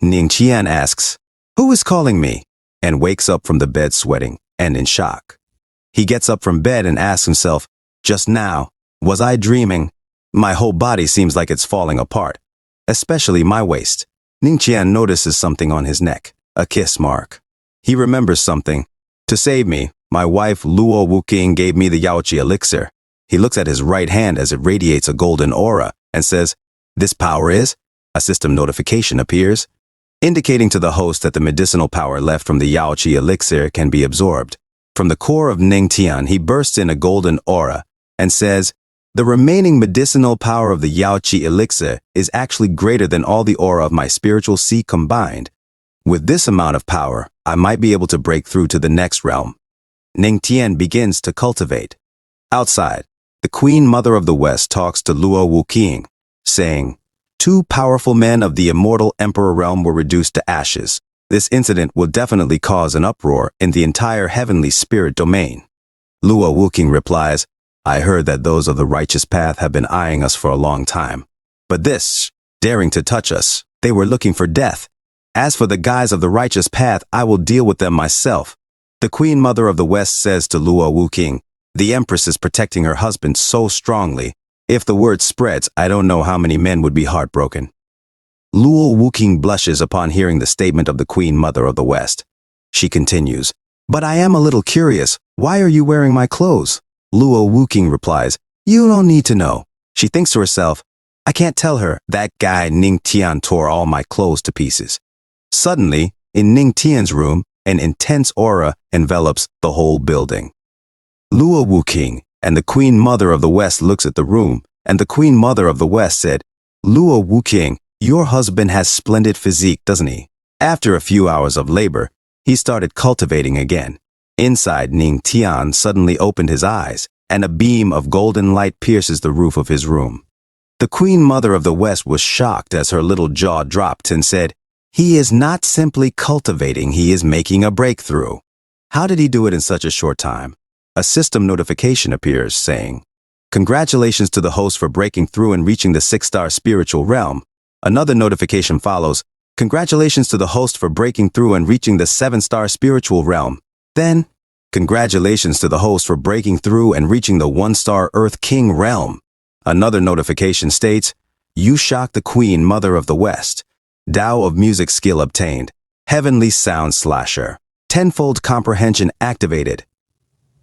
[SPEAKER 1] Ning Tian asks, who is calling me? And wakes up from the bed sweating and in shock. He gets up from bed and asks himself, just now, was I dreaming? My whole body seems like it's falling apart, especially my waist. Ning Tian notices something on his neck, a kiss mark. He remembers something. To save me, my wife Luo Wuking gave me the Yaochi elixir. He looks at his right hand as it radiates a golden aura and says, this power is? A system notification appears, indicating to the host that the medicinal power left from the Yaochi elixir can be absorbed. From the core of Ning Tian, he bursts in a golden aura and says, the remaining medicinal power of the Yaochi elixir is actually greater than all the aura of my spiritual sea combined. With this amount of power, I might be able to break through to the next realm. Ning Tian begins to cultivate. Outside, the Queen Mother of the West talks to Luo Wuking, saying, two powerful men of the immortal Emperor realm were reduced to ashes. This incident will definitely cause an uproar in the entire heavenly spirit domain. Luo Wuking replies, I heard that those of the righteous path have been eyeing us for a long time. But this, daring to touch us, they were looking for death. As for the guys of the righteous path, I will deal with them myself. The Queen Mother of the West says to Luo Wuking, the Empress is protecting her husband so strongly. If the word spreads, I don't know how many men would be heartbroken. Luo Wuking blushes upon hearing the statement of the Queen Mother of the West. She continues, but I am a little curious. Why are you wearing my clothes? Luo Wuking replies, you don't need to know. She thinks to herself, I can't tell her that guy Ning Tian tore all my clothes to pieces. Suddenly, in Ning Tian's room, an intense aura envelops the whole building. Luo Wuking and the Queen Mother of the West looks at the room, and the Queen Mother of the West said, Luo Wuking, your husband has splendid physique, doesn't he? After a few hours of labor, he started cultivating again. Inside, Ning Tian suddenly opened his eyes, and a beam of golden light pierces the roof of his room. The Queen Mother of the West was shocked as her little jaw dropped and said, he is not simply cultivating, he is making a breakthrough. How did he do it in such a short time? A system notification appears saying, congratulations to the host for breaking through and reaching the 6-star spiritual realm. Another notification follows, congratulations to the host for breaking through and reaching the 7-star spiritual realm. Then, congratulations to the host for breaking through and reaching the 1-star Earth King realm. Another notification states, you shocked the Queen Mother of the West. Tao of Music skill obtained. Heavenly Sound Slasher. Tenfold comprehension activated.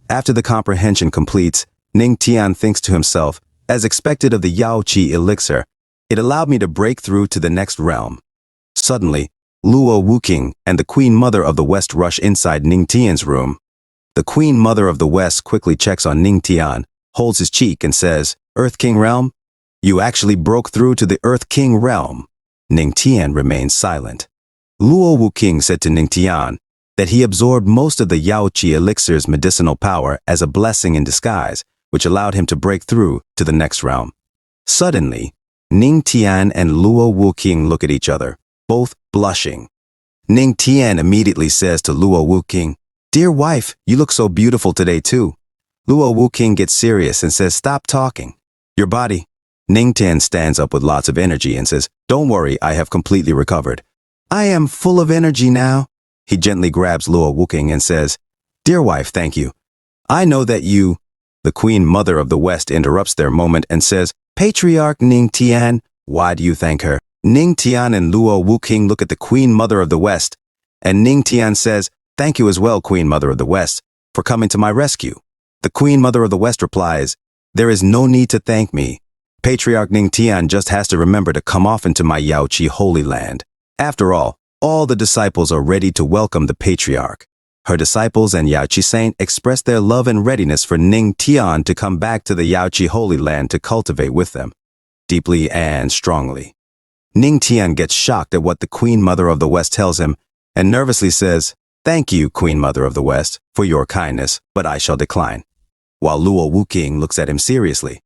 [SPEAKER 1] After the comprehension completes, Ning Tian thinks to himself, as expected of the Yao Qi elixir, it allowed me to break through to the next realm. Suddenly, Luo Wuking and the Queen Mother of the West rush inside Ning Tian's room. The Queen Mother of the West quickly checks on Ning Tian, holds his cheek and says, Earth King Realm? You actually broke through to the Earth King Realm. Ning Tian remained silent. Luo Wuking said to Ning Tian that he absorbed most of the Yao Qi elixir's medicinal power as a blessing in disguise, which allowed him to break through to the next realm. Suddenly, Ning Tian and Luo Wuking look at each other, both blushing. Ning Tian immediately says to Luo Wuking, Dear wife, you look so beautiful today too. Luo Wuking gets serious and says, Stop talking. Your body. Ning Tian stands up with lots of energy and says, Don't worry, I have completely recovered. I am full of energy now. He gently grabs Luo Wuking and says, Dear wife, thank you. I know that you... The Queen Mother of the West interrupts their moment and says, Patriarch Ning Tian, why do you thank her? Ning Tian and Luo Wuking look at the Queen Mother of the West, and Ning Tian says, Thank you as well, Queen Mother of the West, for coming to my rescue. The Queen Mother of the West replies, There is no need to thank me. Patriarch Ning Tian just has to remember to come off into my Yao Qi holy land. After all the disciples are ready to welcome the Patriarch. Her disciples and Yao Qi Saint express their love and readiness for Ning Tian to come back to the Yao Qi holy land to cultivate with them, deeply and strongly. Ning Tian gets shocked at what the Queen Mother of the West tells him and nervously says, Thank you, Queen Mother of the West, for your kindness, but I shall decline. While Luo Wuking looks at him seriously.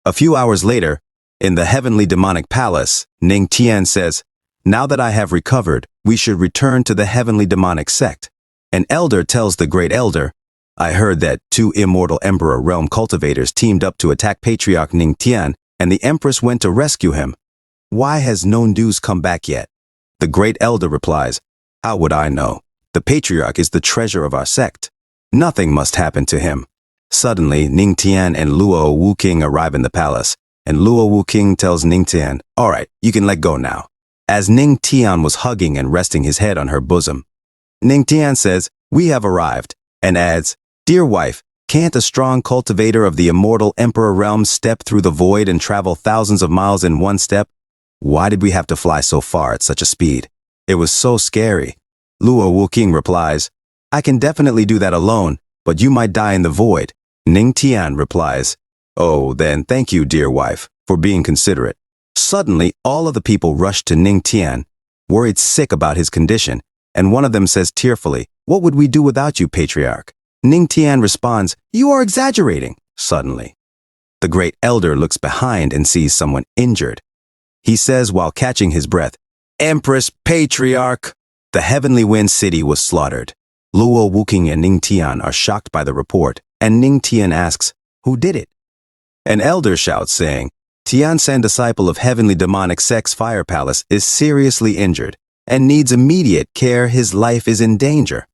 [SPEAKER 1] A few hours later, in the heavenly demonic palace, Ning Tian says, Now that I have recovered, we should return to the heavenly demonic sect. An elder tells the great elder, I heard that 2 immortal Emperor Realm cultivators teamed up to attack Patriarch Ning Tian, and the Empress went to rescue him. Why has no news come back yet? The great elder replies, How would I know? The Patriarch is the treasure of our sect. Nothing must happen to him. Suddenly, Ning Tian and Luo Wuking arrive in the palace, and Luo Wuking tells Ning Tian, All right, you can let go now. As Ning Tian was hugging and resting his head on her bosom, Ning Tian says, We have arrived, and adds, Dear wife, can't a strong cultivator of the immortal Emperor Realm step through the void and travel thousands of miles in one step? Why did we have to fly so far at such a speed? It was so scary. Luo Wuking replies, I can definitely do that alone, but you might die in the void. Ning Tian replies, Oh, then thank you, dear wife, for being considerate. Suddenly, all of the people rush to Ning Tian, worried sick about his condition, and one of them says tearfully, What would we do without you, Patriarch? Ning Tian responds, You are exaggerating. Suddenly, the great elder looks behind and sees someone injured. He says while catching his breath, Empress, Patriarch! The heavenly wind city was slaughtered. Luo Wuking and Ning Tian are shocked by the report, and Ning Tian asks, Who did it? An elder shouts saying, Tian San, disciple of heavenly demonic sect's fire palace, is seriously injured and needs immediate care. His life is in danger.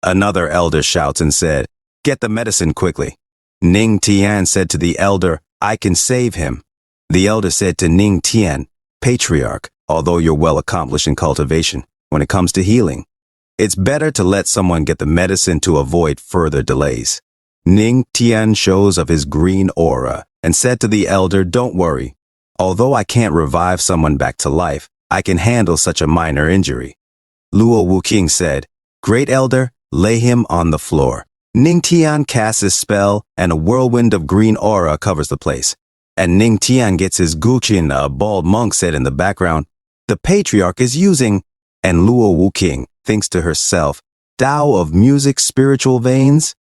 [SPEAKER 1] Another elder shouts and said, Get the medicine quickly. Ning Tian said to the elder, I can save him. The elder said to Ning Tian, Patriarch, although you're well accomplished in cultivation, when it comes to healing, it's better to let someone get the medicine to avoid further delays. Ning Tian shows of his green aura and said to the elder, Don't worry. Although I can't revive someone back to life, I can handle such a minor injury. Luo Wuking said, Great elder, lay him on the floor. Ning Tian casts his spell, and a whirlwind of green aura covers the place. And Ning Tian gets his guqin, a bald monk said in the background, The Patriarch is using, and Luo Wuking thinks to herself, Tao of music spiritual veins?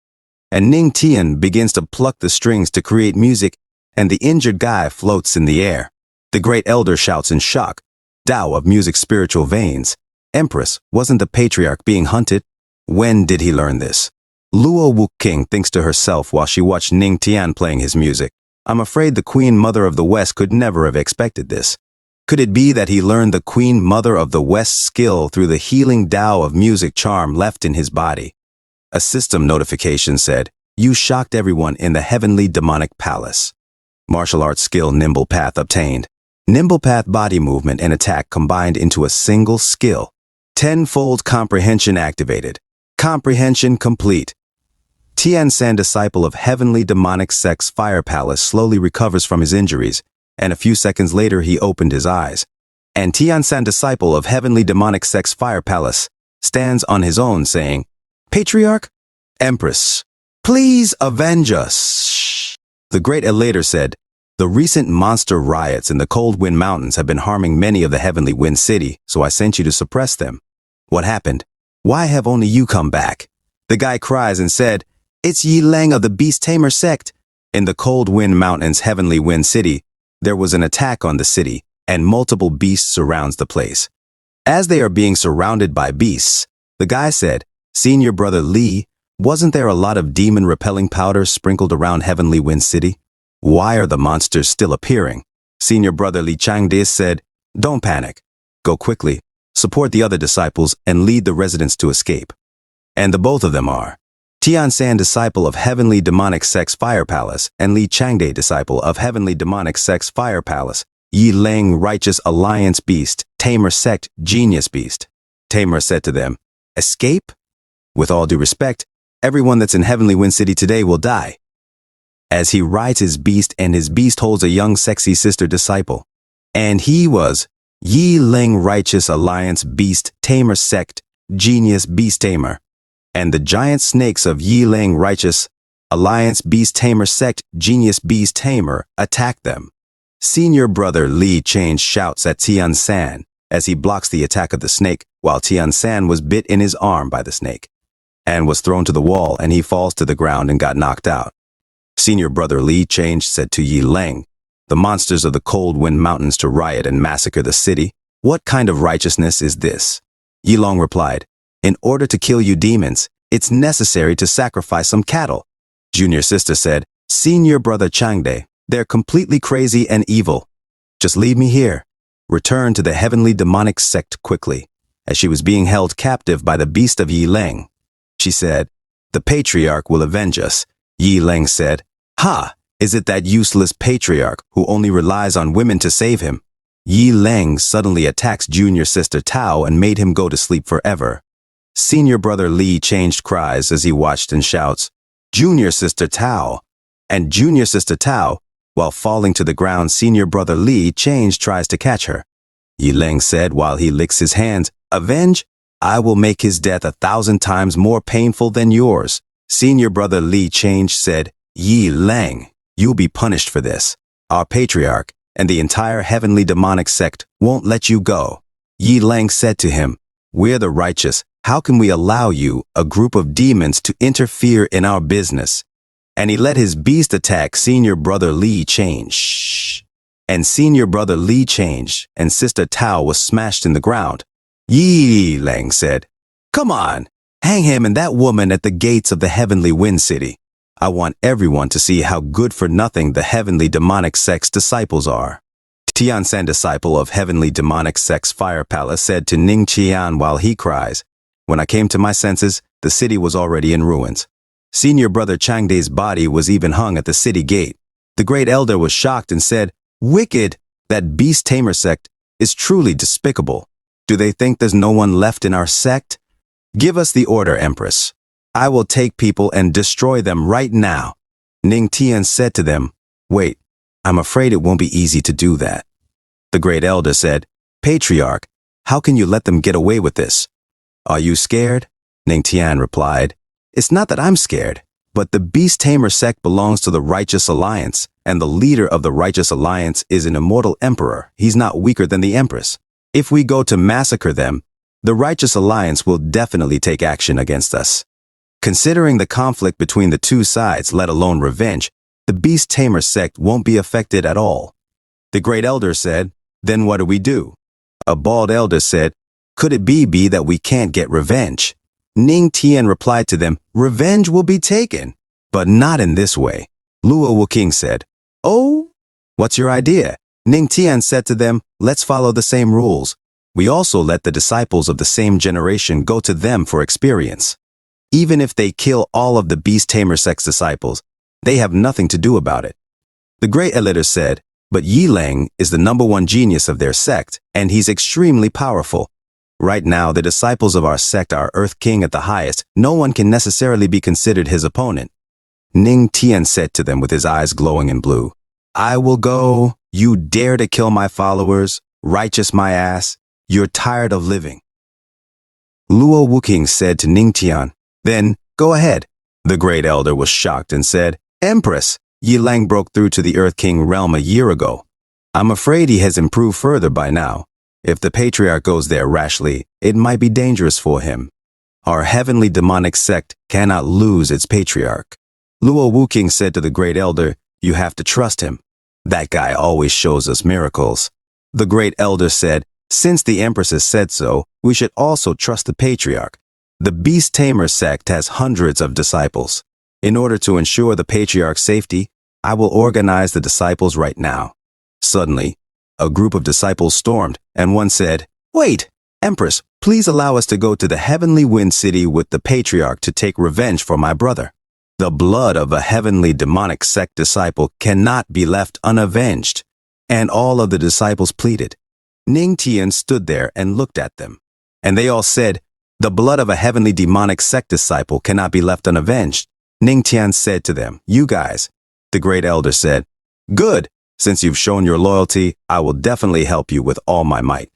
[SPEAKER 1] And Ning Tian begins to pluck the strings to create music, and the injured guy floats in the air. The great elder shouts in shock, Tao of music spiritual veins. Empress, wasn't the Patriarch being hunted? When did he learn this? Luo Wuking thinks to herself while she watched Ning Tian playing his music. I'm afraid the Queen Mother of the West could never have expected this. Could it be that he learned the Queen Mother of the West skill through the healing Tao of music charm left in his body? A system notification said, You shocked everyone in the heavenly demonic palace. Martial arts skill Nimble Path obtained. Nimble Path body movement and attack combined into a single skill. Tenfold comprehension activated. Comprehension complete. Tian-san, disciple of Heavenly Demonic Sex Fire Palace, slowly recovers from his injuries, and a few seconds later he opened his eyes. And Tian-san, disciple of Heavenly Demonic Sex Fire Palace, stands on his own saying, "Patriarch? Empress, please avenge us." The great Elator said, "The recent monster riots in the Cold Wind Mountains have been harming many of the Heavenly Wind City, so I sent you to suppress them." "What happened? Why have only you come back?" The guy cries and said, "It's Yi Lang of the Beast Tamer sect." In the Cold Wind Mountains Heavenly Wind City, there was an attack on the city, and multiple beasts surrounds the place. As they are being surrounded by beasts, the guy said, "Senior brother Lee, wasn't there a lot of demon-repelling powder sprinkled around Heavenly Wind City? Why are the monsters still appearing?" Senior brother Lee Changde said, "Don't panic. Go quickly, support the other disciples, and lead the residents to escape." And the both of them are Tian-san, disciple of Heavenly Demonic Sex Fire Palace, and Li Changde, disciple of Heavenly Demonic Sex Fire Palace. Yi Lang, Righteous Alliance Beast, Tamer Sect, Genius Beast. Tamer said to them, "Escape? With all due respect, everyone that's in Heavenly Wind City today will die." As he rides his beast, and his beast holds a young sexy sister disciple. And he was Yi Lang, Righteous Alliance Beast, Tamer Sect, Genius Beast Tamer. And the giant snakes of Yi Lang, Righteous Alliance Beast Tamer Sect, Genius Beast Tamer attack them. Senior brother Lee Change shouts at Tian-san as he blocks the attack of the snake, while Tian-san was bit in his arm by the snake and was thrown to the wall, and he falls to the ground and got knocked out. Senior brother Lee Change said to Yi Lang, "The monsters of the Cold Wind Mountains to riot and massacre the city. What kind of righteousness is this?" Yi Lang replied, "In order to kill you demons, it's necessary to sacrifice some cattle." Junior sister said, "Senior brother Changde, they're completely crazy and evil. Just leave me here. Return to the Heavenly Demonic Sect quickly." As she was being held captive by the beast of Yi Lang, she said, "The Patriarch will avenge us." Yi Lang said, "Ha! Is it that useless Patriarch who only relies on women to save him?" Yi Lang suddenly attacks junior sister Tao and made him go to sleep forever. Senior brother Lee changed cries as he watched and shouts, "Junior sister Tao!" And junior sister Tao, while falling to the ground, senior brother Lee Change tries to catch her. Yi Lang said while he licks his hands, "Avenge? I will make his death 1,000 times more painful than yours." Senior brother Lee Change said, "Yi Lang, you'll be punished for this. Our patriarch and the entire Heavenly Demonic Sect won't let you go." Yi Lang said to him, "We're the righteous. How can we allow you, a group of demons, to interfere in our business?" And he let his beast attack senior brother Lee Change. And senior brother Lee Change and sister Tao was smashed in the ground. Yi Lang said, "Come on, hang him and that woman at the gates of the Heavenly Wind City. I want everyone to see how good for nothing the Heavenly Demonic Sex disciples are." Tian-san, disciple of Heavenly Demonic Sex Fire Palace, said to Ning Qian while he cries, "When I came to my senses, the city was already in ruins. Senior brother Changde's body was even hung at the city gate." The great elder was shocked and said, "Wicked! That beast tamer sect is truly despicable. Do they think there's no one left in our sect? Give us the order, Empress. I will take people and destroy them right now." Ning Tian said to them, "Wait, I'm afraid it won't be easy to do that." The great elder said, "Patriarch, how can you let them get away with this?" "Are you scared?" Ning Tian replied, "It's not that I'm scared, but the Beast Tamer sect belongs to the Righteous Alliance, and the leader of the Righteous Alliance is an immortal emperor. He's not weaker than the Empress. If we go to massacre them, the Righteous Alliance will definitely take action against us. Considering the conflict between the two sides, let alone revenge, the Beast Tamer sect won't be affected at all." The great elder said, "Then what do we do?" A bald elder said, "Could it be that we can't get revenge?" Ning Tian replied to them, "Revenge will be taken, but not in this way." Luo Wuking said, "Oh, what's your idea?" Ning Tian said to them, "Let's follow the same rules. We also let the disciples of the same generation go to them for experience. Even if they kill all of the Beast Tamer Sex disciples, they have nothing to do about it. The great editor said, but Yilang is the #1 genius of their sect, and he's extremely powerful. Right now, the disciples of our sect are Earth King at the highest. No one can necessarily be considered his opponent. Ning Tian said to them with his eyes glowing in blue, I will go. You dare to kill my followers? Righteous my ass. You're tired of living. Luo Wuking said to Ning Tian, then, go ahead. The great elder was shocked and said, Empress, Yilang broke through to the Earth King realm a year ago. I'm afraid he has improved further by now. If the patriarch goes there rashly, it might be dangerous for him. Our heavenly demonic sect cannot lose its patriarch. Luo Wuking said to the great elder, you have to trust him. That guy always shows us miracles. The great elder said, since the Empress has said so, we should also trust the patriarch. The Beast Tamer sect has hundreds of disciples. In order to ensure the patriarch's safety, I will organize the disciples right now. Suddenly, a group of disciples stormed, and one said, wait, Empress, please allow us to go to the Heavenly Wind City with the patriarch to take revenge for my brother. The blood of a heavenly demonic sect disciple cannot be left unavenged. And all of the disciples pleaded. Ning Tian stood there and looked at them. And they all said, the blood of a heavenly demonic sect disciple cannot be left unavenged. Ning Tian said to them, you guys. The great elder said, good. Since you've shown your loyalty, I will definitely help you with all my might.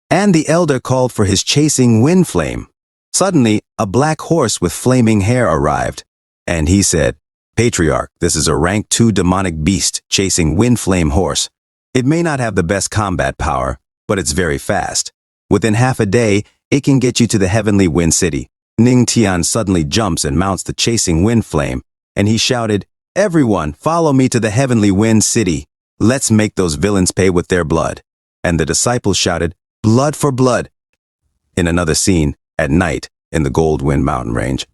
[SPEAKER 1] And the elder called for his chasing wind flame. Suddenly, a black horse with flaming hair arrived. And he said, Patriarch, this is a rank 2 demonic beast chasing wind flame horse. It may not have the best combat power, but it's very fast. Within half a day, it can get you to the Heavenly Wind City. Ning Tian suddenly jumps and mounts the chasing wind flame, and he shouted, everyone, follow me to the Heavenly Wind City. Let's make those villains pay with their blood. And the disciples shouted, blood for blood. In another scene, at night, in the Goldwind mountain range,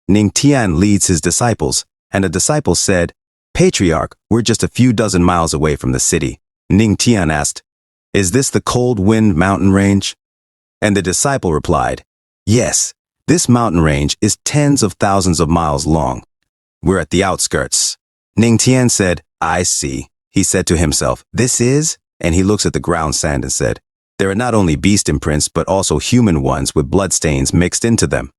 [SPEAKER 1] Ning Tian leads his disciples, and a disciple said, Patriarch, we're just a few dozen miles away from the city. Ning Tian asked, is this the Cold Wind mountain range? And the disciple replied, yes, this mountain range is tens of thousands of miles long. We're at the outskirts. Ning Tian said, I see. He said to himself, this is, and he looks at the ground sand and said, there are not only beast imprints but also human ones with bloodstains mixed into them.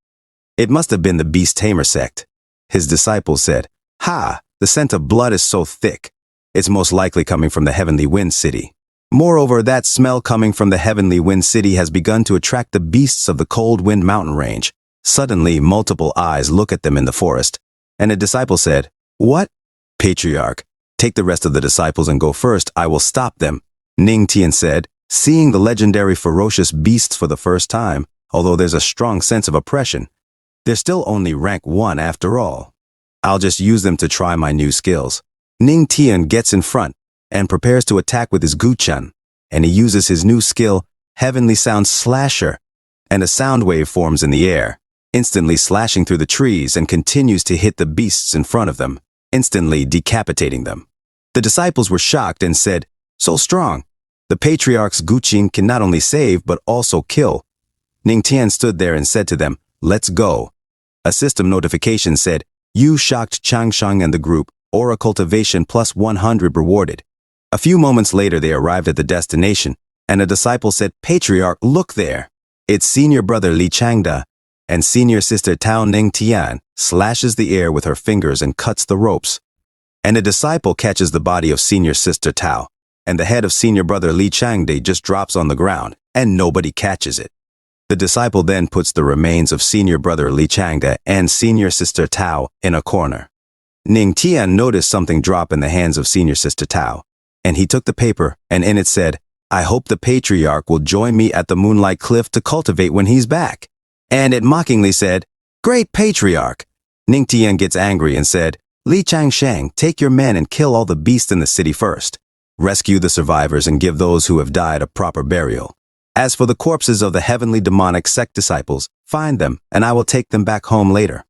[SPEAKER 1] It must have been the Beast Tamer sect. His disciples said, ha, the scent of blood is so thick. It's most likely coming from the Heavenly Wind City. Moreover, that smell coming from the Heavenly Wind City has begun to attract the beasts of the Cold Wind mountain range. Suddenly, multiple eyes look at them in the forest, and a disciple said, what? Patriarch, take the rest of the disciples and go first. I will stop them. Ning Tian said, seeing the legendary ferocious beasts for the first time, although there's a strong sense of oppression, they're still only rank 1 after all. I'll just use them to try my new skills. Ning Tian gets in front and prepares to attack with his Guchan, and he uses his new skill, Heavenly Sound Slasher, and a sound wave forms in the air, instantly slashing through the trees and continues to hit the beasts in front of them, instantly decapitating them. The disciples were shocked and said, so strong. The patriarch's Guchin can not only save but also kill. Ning Tian stood there and said to them, let's go. A system notification said, you shocked Changsheng and the group, Aura Cultivation plus 100 rewarded. A few moments later they arrived at the destination, and a disciple said, Patriarch, look there. It's senior brother Li Changda, and senior sister Tao Ning Tian slashes the air with her fingers and cuts the ropes. And a disciple catches the body of senior sister Tao, and the head of senior brother Li Changde just drops on the ground, and nobody catches it. The disciple then puts the remains of senior brother Li Changde and senior sister Tao in a corner. Ning Tian noticed something drop in the hands of senior sister Tao, and he took the paper, and in it said, I hope the patriarch will join me at the Moonlight Cliff to cultivate when he's back. And it mockingly said, great patriarch. Ning Tian gets angry and said, Li Changsheng, take your men and kill all the beasts in the city first. Rescue the survivors and give those who have died a proper burial. As for the corpses of the heavenly demonic sect disciples, find them, and I will take them back home later.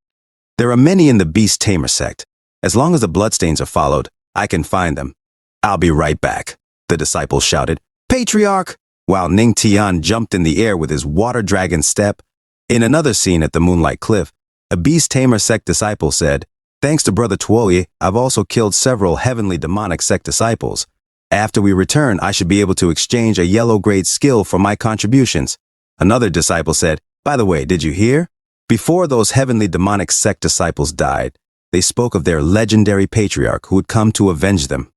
[SPEAKER 1] There are many in the Beast Tamer sect. As long as the bloodstains are followed, I can find them. I'll be right back, the disciples shouted. Patriarch! While Ning Tian jumped in the air with his water dragon step. In another scene at the Moonlight Cliff, a Beast Tamer sect disciple said, Thanks to Brother Tuoye, I've also killed several heavenly demonic sect disciples. After we return, I should be able to exchange a yellow grade skill for my contributions. Another disciple said, by the way, did you hear? Before those heavenly demonic sect disciples died, they spoke of their legendary patriarch who would come to avenge them.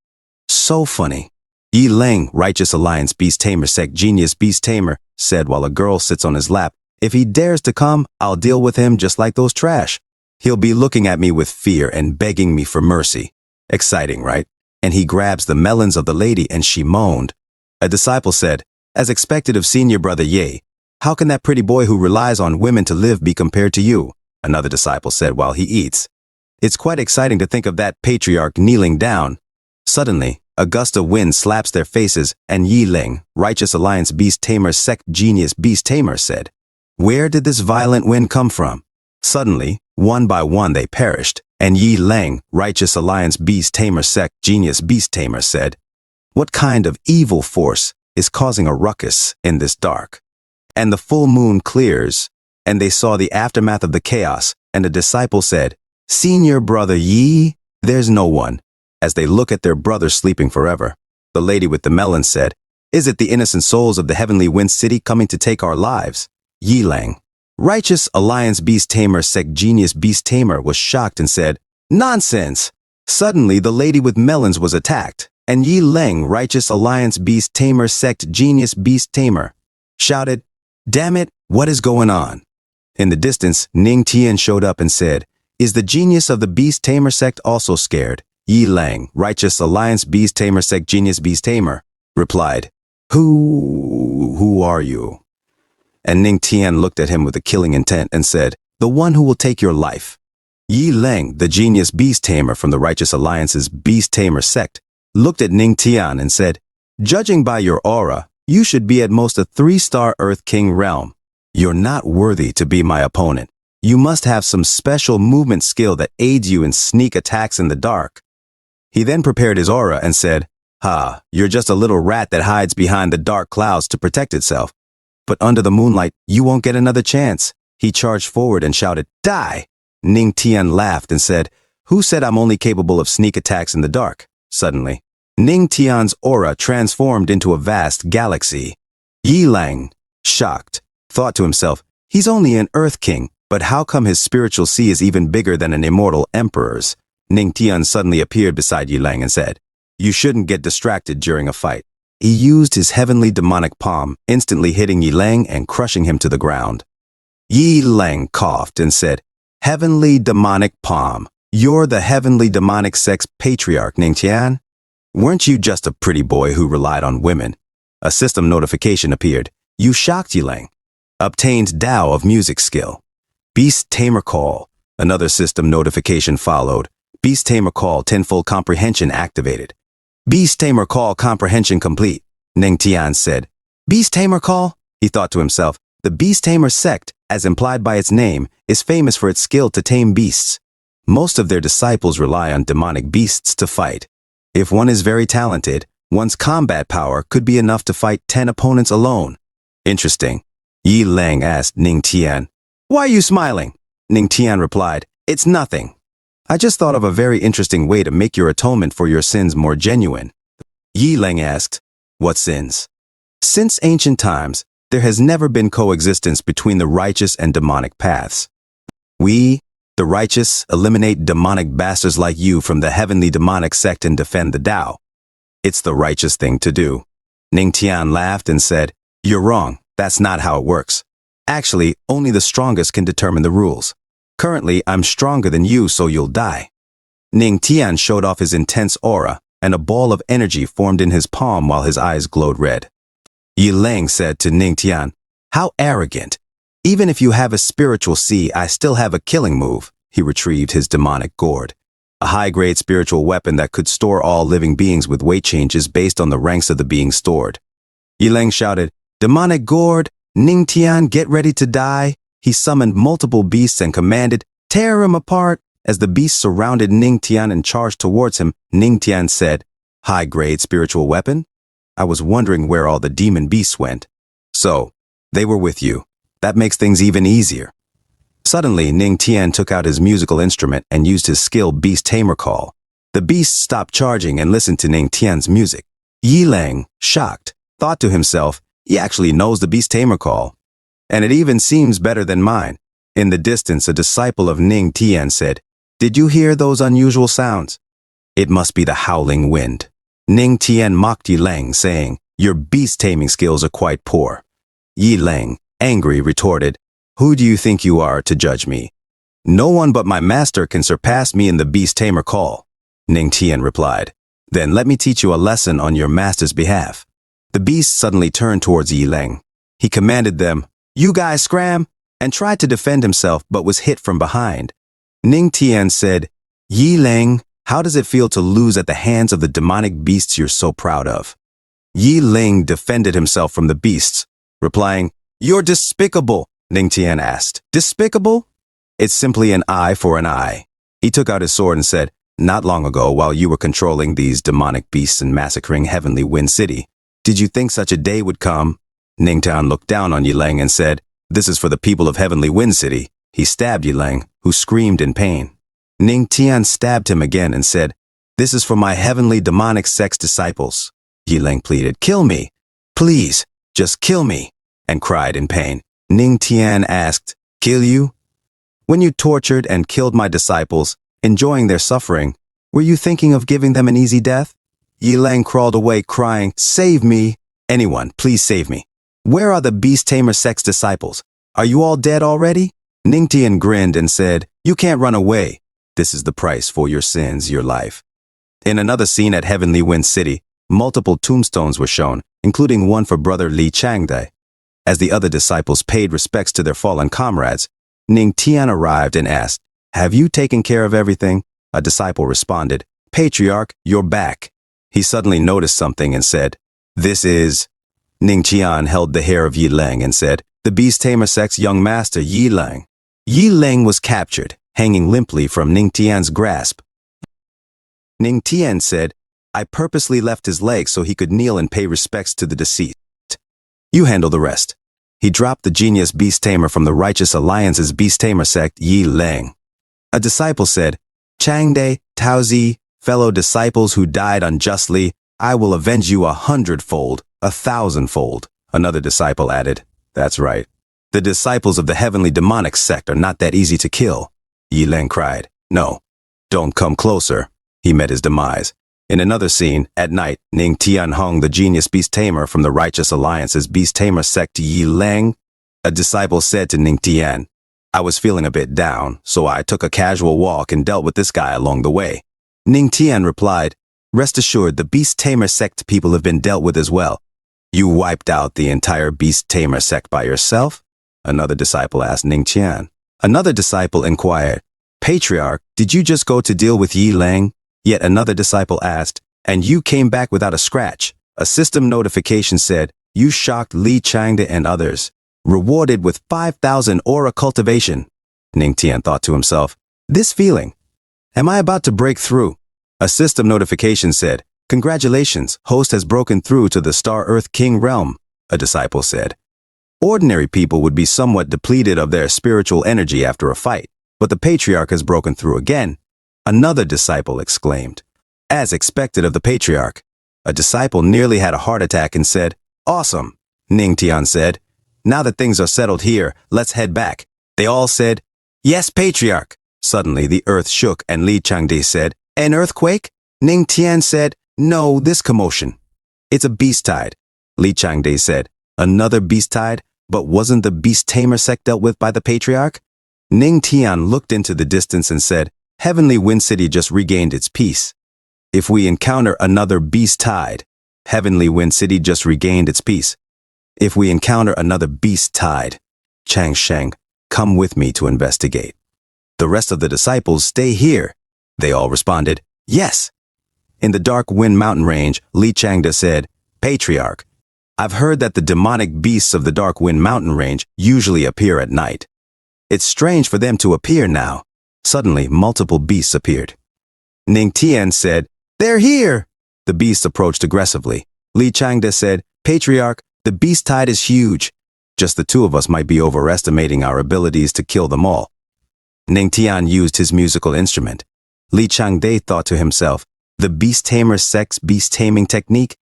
[SPEAKER 1] So funny. Yi Leng, Righteous Alliance Beast Tamer Sect Genius Beast Tamer, said while a girl sits on his lap, if he dares to come, I'll deal with him just like those trash. He'll be looking at me with fear and begging me for mercy. Exciting, right? And he grabs the melons of the lady and she moaned. A disciple said, as expected of senior brother Ye, how can that pretty boy who relies on women to live be compared to you? Another disciple said while he eats. It's quite exciting to think of that patriarch kneeling down. Suddenly, a gust of wind slaps their faces and Yi Leng, Righteous Alliance Beast Tamer Sect Genius Beast Tamer said, where did this violent wind come from? Suddenly, one by one they perished, and Yi Leng, Righteous Alliance Beast Tamer Sect Genius Beast Tamer said, what kind of evil force is causing a ruckus in this dark? And the full moon clears, and they saw the aftermath of the chaos, and a disciple said, Senior brother Yi, there's no one. As they look at their brother sleeping forever, the lady with the melon said, is it the innocent souls of the heavenly wind city coming to take our lives? Yi Leng, Righteous Alliance Beast Tamer Sect Genius Beast Tamer was shocked and said, nonsense! Suddenly the lady with melons was attacked, and Yi Leng, Righteous Alliance Beast Tamer Sect Genius Beast Tamer, shouted, damn it, what is going on? In the distance, Ning Tian showed up and said, is the genius of the Beast Tamer Sect also scared? Yi Leng, Righteous Alliance Beast Tamer Sect Genius Beast Tamer, replied, Who are you? And Ning Tian looked at him with a killing intent and said, the one who will take your life. Yi Leng, the genius Beast Tamer from the Righteous Alliance's Beast Tamer Sect, looked at Ning Tian and said, judging by your aura, you should be at most a 3-star Earth King realm. You're not worthy to be my opponent. You must have some special movement skill that aids you in sneak attacks in the dark. He then prepared his aura and said, you're just a little rat that hides behind the dark clouds to protect itself. But under the moonlight, you won't get another chance. He charged forward and shouted, die! Ning Tian laughed and said, who said I'm only capable of sneak attacks in the dark? Suddenly, Ning Tian's aura transformed into a vast galaxy. Yi Leng, shocked, thought to himself, he's only an Earth King, but how come his spiritual sea is even bigger than an immortal emperor's? Ning Tian suddenly appeared beside Yi Leng and said, you shouldn't get distracted during a fight. He used his heavenly demonic palm, instantly hitting Yi Leng and crushing him to the ground. Yi Leng coughed and said, heavenly demonic palm, you're the heavenly demonic sect's patriarch, Ning Tian? Weren't you just a pretty boy who relied on women? A system notification appeared. You shocked Yi Leng. Obtained Tao of music skill. Beast Tamer Call. Another system notification followed. Beast Tamer Call tenfold comprehension activated. Beast Tamer Call comprehension complete, Ning Tian said. Beast Tamer Call? He thought to himself. The Beast Tamer sect, as implied by its name, is famous for its skill to tame beasts. Most of their disciples rely on demonic beasts to fight. If one is very talented, one's combat power could be enough to fight 10 opponents alone. Interesting. Yi Leng asked Ning Tian. Why are you smiling? Ning Tian replied, it's nothing. I just thought of a very interesting way to make your atonement for your sins more genuine. Yi Leng asked, what sins? Since ancient times, there has never been coexistence between the righteous and demonic paths. We, the righteous, eliminate demonic bastards like you from the heavenly demonic sect and defend the Tao. It's the righteous thing to do. Ning Tian laughed and said, you're wrong, that's not how it works. Actually, only the strongest can determine the rules. Currently, I'm stronger than you, so you'll die. Ning Tian showed off his intense aura, and a ball of energy formed in his palm while his eyes glowed red. Yi Leng said to Ning Tian, how arrogant. Even if you have a spiritual sea, I still have a killing move. He retrieved his demonic gourd, a high-grade spiritual weapon that could store all living beings with weight changes based on the ranks of the beings stored. Yi Leng shouted, demonic gourd, Ning Tian, get ready to die. He summoned multiple beasts and commanded, tear him apart. As the beasts surrounded Ning Tian and charged towards him, Ning Tian said, high-grade spiritual weapon? I was wondering where all the demon beasts went. So, they were with you. That makes things even easier. Suddenly, Ning Tian took out his musical instrument and used his skill Beast Tamer Call. The beast stopped charging and listened to Ning Tian's music. Yi Lang, shocked, thought to himself, he actually knows the Beast Tamer Call. And it even seems better than mine. In the distance, a disciple of Ning Tian said, "Did you hear those unusual sounds? It must be the howling wind." Ning Tian mocked Yi Lang, saying, "Your beast taming skills are quite poor." Yi Lang, angry, retorted, "Who do you think you are to judge me? No one but my master can surpass me in the Beast Tamer Call." Ning Tian replied, "Then let me teach you a lesson on your master's behalf." The beast suddenly turned towards Yi Lang. He commanded them, "You guys scram," and tried to defend himself but was hit from behind. Ning Tian said, "Yi Lang, how does it feel to lose at the hands of the demonic beasts you're so proud of?" Yi Lang defended himself from the beasts, replying, "You're despicable." Ning Tian asked, "Despicable? It's simply an eye for an eye." He took out his sword and said, "Not long ago, while you were controlling these demonic beasts and massacring Heavenly Wind City, did you think such a day would come?" Ning Tian looked down on Yi Lang and said, "This is for the people of Heavenly Wind City." He stabbed Yi Lang, who screamed in pain. Ning Tian stabbed him again and said, "This is for my heavenly demonic sex disciples." Yi Lang pleaded, "Kill me. Please, just kill me," and cried in pain. Ning Tian asked, "Kill you? When you tortured and killed my disciples, enjoying their suffering, were you thinking of giving them an easy death?" Yi Lang crawled away crying, "Save me! Anyone, please save me. Where are the Beast Tamer sex disciples? Are you all dead already?" Ning Tian grinned and said, "You can't run away. This is the price for your sins, your life." In another scene at Heavenly Wind City, multiple tombstones were shown, including one for brother Li Changde. As the other disciples paid respects to their fallen comrades, Ning Tian arrived and asked, "Have you taken care of everything?" A disciple responded, "Patriarch, you're back." He suddenly noticed something and said, "This is..." Ning Tian held the hair of Yi Lang and said, "The Beast Tamer Sect's young master, Yi Lang." Yi Lang was captured, hanging limply from Ning Tian's grasp. Ning Tian said, "I purposely left his legs so he could kneel and pay respects to the deceased. You handle the rest." He dropped the genius beast tamer from the Righteous Alliance's beast tamer sect, Yi Lang. A disciple said, "Changde, Taozi, fellow disciples who died unjustly, I will avenge you 100-fold, 1,000-fold." Another disciple added, "That's right. The disciples of the heavenly demonic sect are not that easy to kill." Yi Lang cried, "No, don't come closer." He met his demise. In another scene, at night, Ning Tian hung the genius beast tamer from the Righteous Alliance's beast tamer sect to Yi Lang. A disciple said to Ning Tian, "I was feeling a bit down, so I took a casual walk and dealt with this guy along the way." Ning Tian replied, "Rest assured, the beast tamer sect people have been dealt with as well." "You wiped out the entire beast tamer sect by yourself?" Another disciple asked Ning Tian. Another disciple inquired, "Patriarch, did you just go to deal with Yi Lang?" Yet another disciple asked, "And you came back without a scratch?" A system notification said, "You shocked Li Changde and others. Rewarded with 5,000 aura cultivation." Ning Tian thought to himself, "This feeling. Am I about to break through?" A system notification said, "Congratulations, host has broken through to the Star Earth King realm." A disciple said, "Ordinary people would be somewhat depleted of their spiritual energy after a fight, but the Patriarch has broken through again." Another disciple exclaimed, "As expected of the Patriarch." A disciple nearly had a heart attack and said, "Awesome." Ning Tian said, "Now that things are settled here, let's head back." They all said, "Yes, Patriarch." Suddenly the earth shook and Li Changde said, "An earthquake?" Ning Tian said, "No, this commotion. It's a beast tide." Li Changde said, "Another beast tide? But wasn't the beast tamer sect dealt with by the Patriarch?" Ning Tian looked into the distance and said, "Heavenly Wind City just regained its peace. If we encounter another beast tide..." Heavenly Wind City just regained its peace. "If we encounter another beast tide, Chang Sheng, come with me to investigate. The rest of the disciples stay here." They all responded, "Yes." In the Dark Wind Mountain Range, Li Changde said, "Patriarch, I've heard that the demonic beasts of the Dark Wind Mountain Range usually appear at night. It's strange for them to appear now." Suddenly, multiple beasts appeared. Ning Tian said, "They're here!" The beasts approached aggressively. Li Changde said, "Patriarch, the beast tide is huge. Just the two of us might be overestimating our abilities to kill them all." Ning Tian used his musical instrument. Li Changde thought to himself, the beast tamer sex beast taming technique?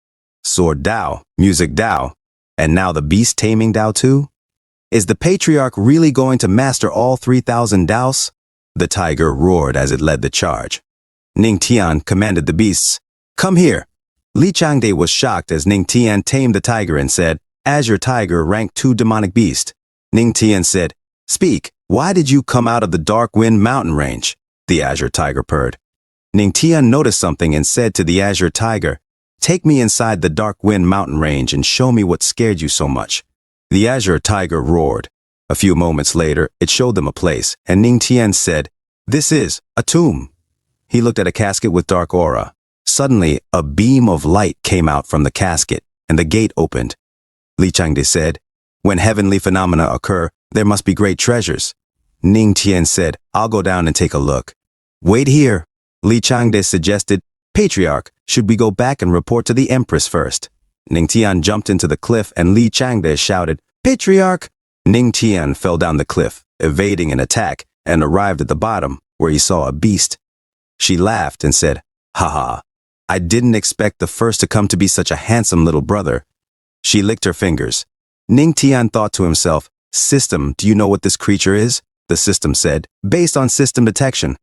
[SPEAKER 1] Sword Dao, music Dao, and now the beast taming Dao too? Is the patriarch really going to master all 3,000 Daos? The tiger roared as it led the charge. Ning Tian commanded the beasts, come here. Li Changde was shocked as Ning Tian tamed the tiger and said, Azure Tiger, rank 2 demonic beast. Ning Tian said, speak, why did you come out of the Dark Wind mountain range? The Azure Tiger purred. Ning Tian noticed something and said to the Azure Tiger, take me inside the Dark Wind mountain range and show me what scared you so much. The Azure Tiger roared. A few moments later, it showed them a place, and Ning Tian said, this is a tomb. He looked at a casket with dark aura. Suddenly, a beam of light came out from the casket, and the gate opened. Li Changde said, when heavenly phenomena occur, there must be great treasures. Ning Tian said, I'll go down and take a look. Wait here. Li Changde suggested, Patriarch, should we go back and report to the Empress first? Ning Tian jumped into the cliff and Li Changde shouted, Patriarch! Ning Tian fell down the cliff, evading an attack, and arrived at the bottom, where he saw a beast. She laughed and said, haha, I didn't expect the first to come to be such a handsome little brother. She licked her fingers. Ning Tian thought to himself, System, do you know what this creature is? The system said, based on system detection.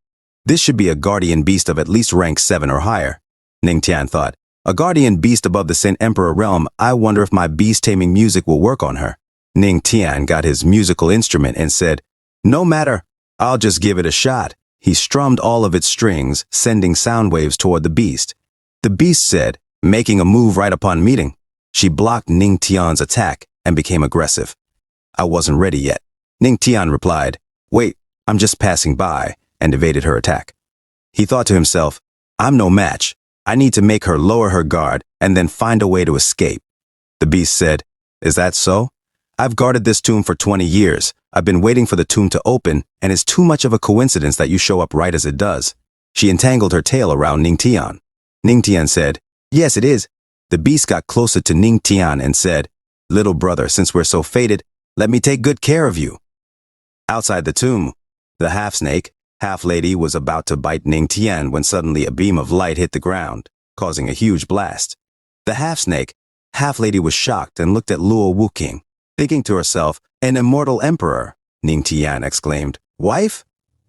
[SPEAKER 1] This should be a guardian beast of at least rank 7 or higher. Ning Tian thought, a guardian beast above the Saint Emperor realm, I wonder if my beast taming music will work on her. Ning Tian got his musical instrument and said, no matter, I'll just give it a shot. He strummed all of its strings, sending sound waves toward the beast. The beast said, making a move right upon meeting. She blocked Ning Tian's attack and became aggressive. I wasn't ready yet. Ning Tian replied, wait, I'm just passing by, and evaded her attack. He thought to himself, I'm no match. I need to make her lower her guard and then find a way to escape. The beast said, is that so? I've guarded this tomb for 20 years. I've been waiting for the tomb to open, and it's too much of a coincidence that you show up right as it does. She entangled her tail around Ning Tian. Ning Tian said, yes, it is. The beast got closer to Ning Tian and said, little brother, since we're so fated, let me take good care of you. Outside the tomb, the half-snake, half-lady was about to bite Ning Tian when suddenly a beam of light hit the ground, causing a huge blast. The half-snake, half-lady was shocked and looked at Luo Wuking, thinking to herself, an immortal emperor. Ning Tian exclaimed, wife?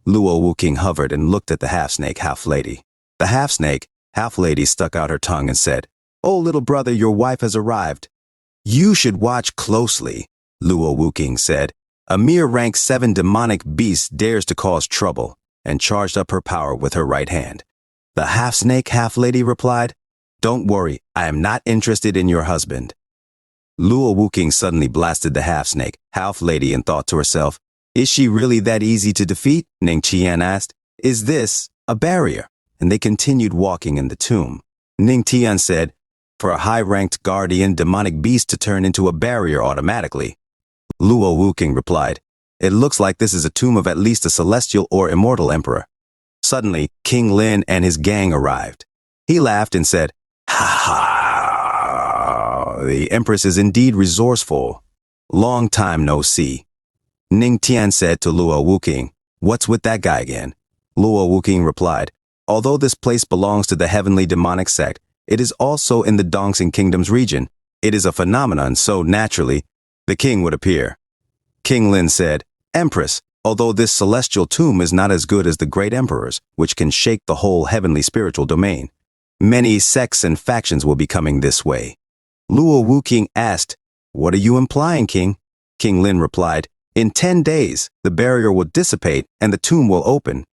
[SPEAKER 1] Luo Wuking hovered and looked at the half-snake, half-lady. The half-snake, half-lady stuck out her tongue and said, oh, little brother, your wife has arrived. You should watch closely, Luo Wuking said. A mere rank 7 demonic beast dares to cause trouble, and charged up her power with her right hand. The half-snake, half-lady replied, don't worry, I am not interested in your husband. Luo Wuking suddenly blasted the half-snake, half-lady and thought to herself, is she really that easy to defeat? Ning Tian asked, is this a barrier? And they continued walking in the tomb. Ning Tian said, for a high-ranked guardian demonic beast to turn into a barrier automatically. Luo Wuking replied, it looks like this is a tomb of at least a celestial or immortal emperor. Suddenly, King Lin and his gang arrived. He laughed and said, ha ha, the Empress is indeed resourceful. Long time no see. Ning Tian said to Luo Wuking, what's with that guy again? Luo Wuking replied, although this place belongs to the heavenly demonic sect, it is also in the Dongxing Kingdom's region. It is a phenomenon, so naturally, the king would appear. King Lin said, Empress, although this celestial tomb is not as good as the great emperors, which can shake the whole heavenly spiritual domain, many sects and factions will be coming this way. Luo Wuking asked, what are you implying, King? King Lin replied, in 10 days, the barrier will dissipate and the tomb will open.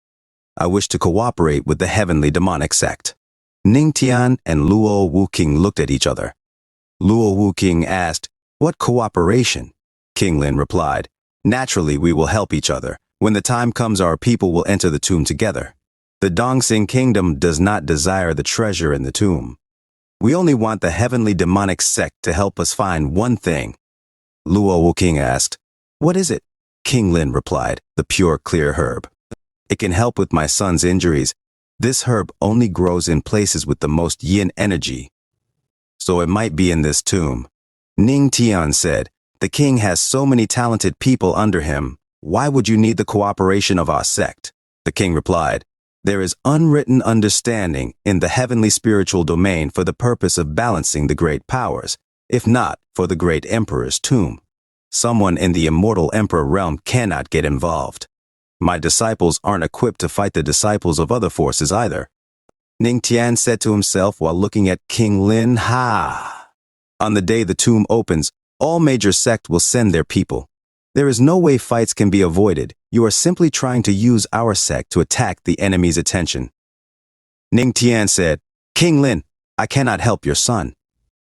[SPEAKER 1] I wish to cooperate with the heavenly demonic sect. Ning Tian and Luo Wuking looked at each other. Luo Wuking asked, what cooperation? King Lin replied, naturally we will help each other. When the time comes, our people will enter the tomb together. The Dongxing Kingdom does not desire the treasure in the tomb. We only want the heavenly demonic sect to help us find one thing. Luo Wuking asked, what is it? King Lin replied, the pure clear herb. It can help with my son's injuries. This herb only grows in places with the most yin energy. So it might be in this tomb. Ning Tian said, the king has so many talented people under him. why would you need the cooperation of our sect? The king replied, there is unwritten understanding in the heavenly spiritual domain for the purpose of balancing the great powers, if not for the great emperor's tomb. Someone in the immortal emperor realm cannot get involved. My disciples aren't equipped to fight the disciples of other forces either. Ning Tian said to himself while looking at King Lin. On the day the tomb opens, all major sects will send their people. There is no way fights can be avoided. You are simply trying to use our sect to attack the enemy's attention. Ning Tian said, King Lin, I cannot help your son.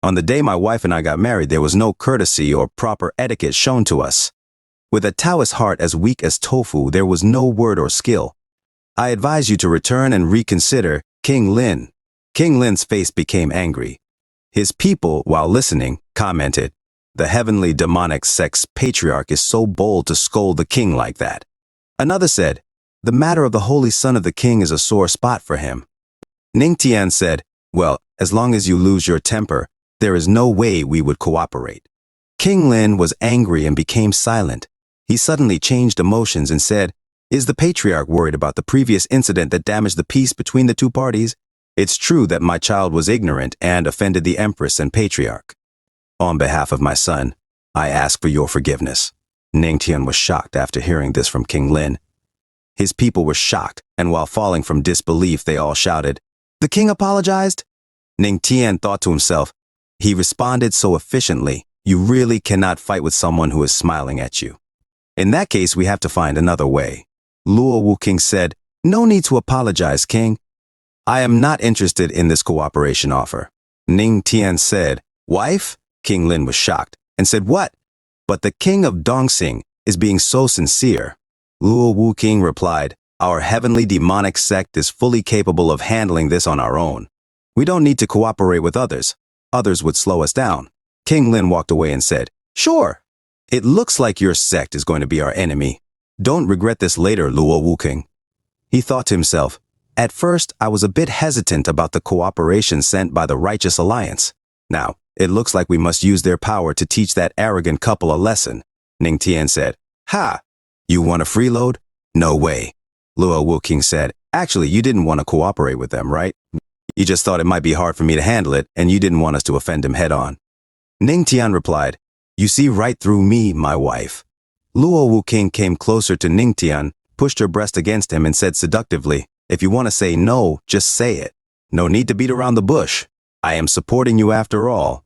[SPEAKER 1] On the day my wife and I got married, there was no courtesy or proper etiquette shown to us. With a Taoist heart as weak as tofu, there was no word or skill. I advise you to return and reconsider, King Lin. King Lin's face became angry. His people, while listening, commented, the heavenly demonic sect's patriarch is so bold to scold the king like that. Another said, the matter of the holy son of the king is a sore spot for him. Ning Tian said, well, as long as you lose your temper, there is no way we would cooperate. King Lin was angry and became silent. He suddenly changed emotions and said, is the patriarch worried about the previous incident that damaged the peace between the two parties? It's true that my child was ignorant and offended the Empress and patriarch. On behalf of my son, I ask for your forgiveness. Ning Tian was shocked after hearing this from King Lin. His people were shocked, and while falling from disbelief, they all shouted, the king apologized? Ning Tian thought to himself, he responded so efficiently, you really cannot fight with someone who is smiling at you. In that case, we have to find another way. Luo Wuking said, no need to apologize, king. I am not interested in this cooperation offer. Ning Tian said, wife? King Lin was shocked and said, what? But the king of Dongxing is being so sincere. Luo Wuking replied, our heavenly demonic sect is fully capable of handling this on our own. We don't need to cooperate with others. Others would slow us down. King Lin walked away and said, sure. It looks like your sect is going to be our enemy. Don't regret this later, Luo Wuking. He thought to himself, at first I was a bit hesitant about the cooperation sent by the Righteous Alliance. Now, it looks like we must use their power to teach that arrogant couple a lesson. Ning Tian said, ha! You want a freeload? No way. Luo Wuking said, actually, you didn't want to cooperate with them, right? You just thought it might be hard for me to handle it, and you didn't want us to offend him head on. Ning Tian replied, you see right through me, my wife. Luo Wuking came closer to Ning Tian, pushed her breast against him and said seductively, if you want to say no, just say it. No need to beat around the bush. I am supporting you after all.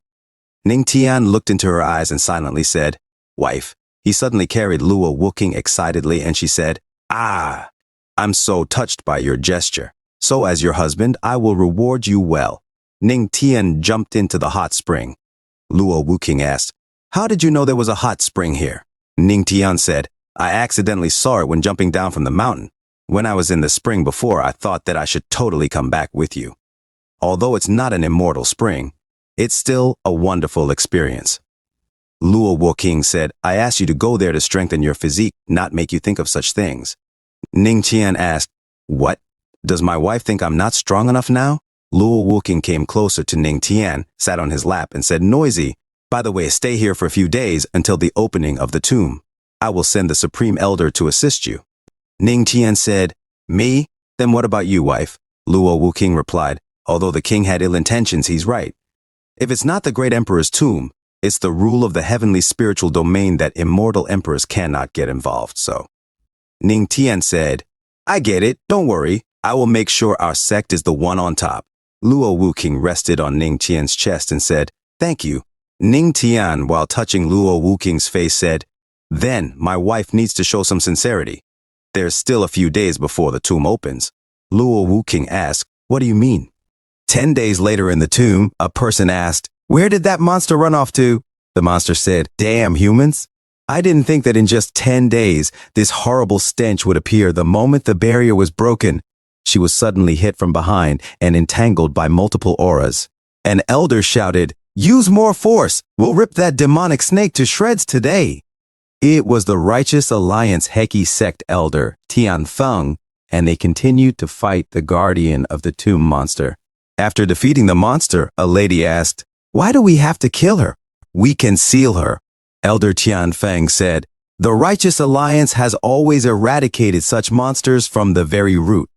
[SPEAKER 1] Ning Tian looked into her eyes and silently said, wife. He suddenly carried Luo Wuking excitedly and she said, I'm so touched by your gesture. So as your husband, I will reward you well. Ning Tian jumped into the hot spring. Luo Wuking asked, how did you know there was a hot spring here? Ning Tian said, I accidentally saw it when jumping down from the mountain. When I was in the spring before, I thought that I should totally come back with you. Although it's not an immortal spring, it's still a wonderful experience. Luo Wuking said, I asked you to go there to strengthen your physique, not make you think of such things. Ning Tian asked, what? Does my wife think I'm not strong enough now? Luo Wuking came closer to Ning Tian, sat on his lap and said, noisy, by the way, stay here for a few days until the opening of the tomb. I will send the Supreme Elder to assist you. Ning Tian said, me? Then what about you, wife? Luo Wuking replied, although the king had ill intentions, he's right. If it's not the great emperor's tomb, it's the rule of the heavenly spiritual domain that immortal emperors cannot get involved, so. Ning Tian said, I get it, don't worry. I will make sure our sect is the one on top. Luo Wuking rested on Ning Tian's chest and said, thank you. Ning Tian, while touching Luo Wuking's face, said, then my wife needs to show some sincerity. There's still a few days before the tomb opens. Luo Wuking asked, what do you mean? 10 days later in the tomb, a person asked, where did that monster run off to? The monster said, damn humans. I didn't think that in just 10 days, this horrible stench would appear the moment the barrier was broken. She was suddenly hit from behind and entangled by multiple auras. An elder shouted, use more force. We'll rip that demonic snake to shreds today. It was the Righteous Alliance Heki sect elder, Tian Feng, and they continued to fight the guardian of the tomb monster. After defeating the monster, a lady asked, why do we have to kill her? We can seal her. Elder Tian Feng said, The Righteous Alliance has always eradicated such monsters from the very root.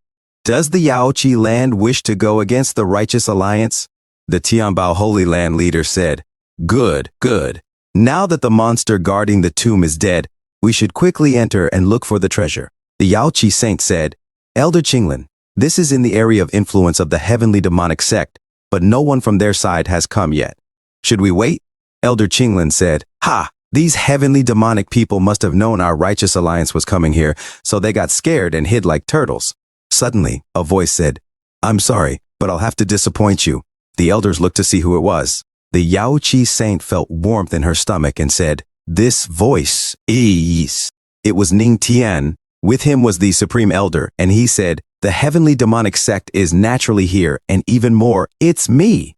[SPEAKER 1] Does the Yaochi land wish to go against the Righteous Alliance? The Tianbao Holy Land leader said, Good, good. Now that the monster guarding the tomb is dead, we should quickly enter and look for the treasure. The Yaochi saint said, Elder Qinglin, this is in the area of influence of the heavenly demonic sect, but no one from their side has come yet. Should we wait? Elder Qinglin said, Ha! These heavenly demonic people must have known our Righteous Alliance was coming here, so they got scared and hid like turtles. Suddenly, a voice said, I'm sorry, but I'll have to disappoint you. The elders looked to see who it was. The Yaochi saint felt warmth in her stomach and said, This voice is. It was Ning Tian. With him was the Supreme Elder, and he said, The heavenly demonic sect is naturally here, and even more, it's me.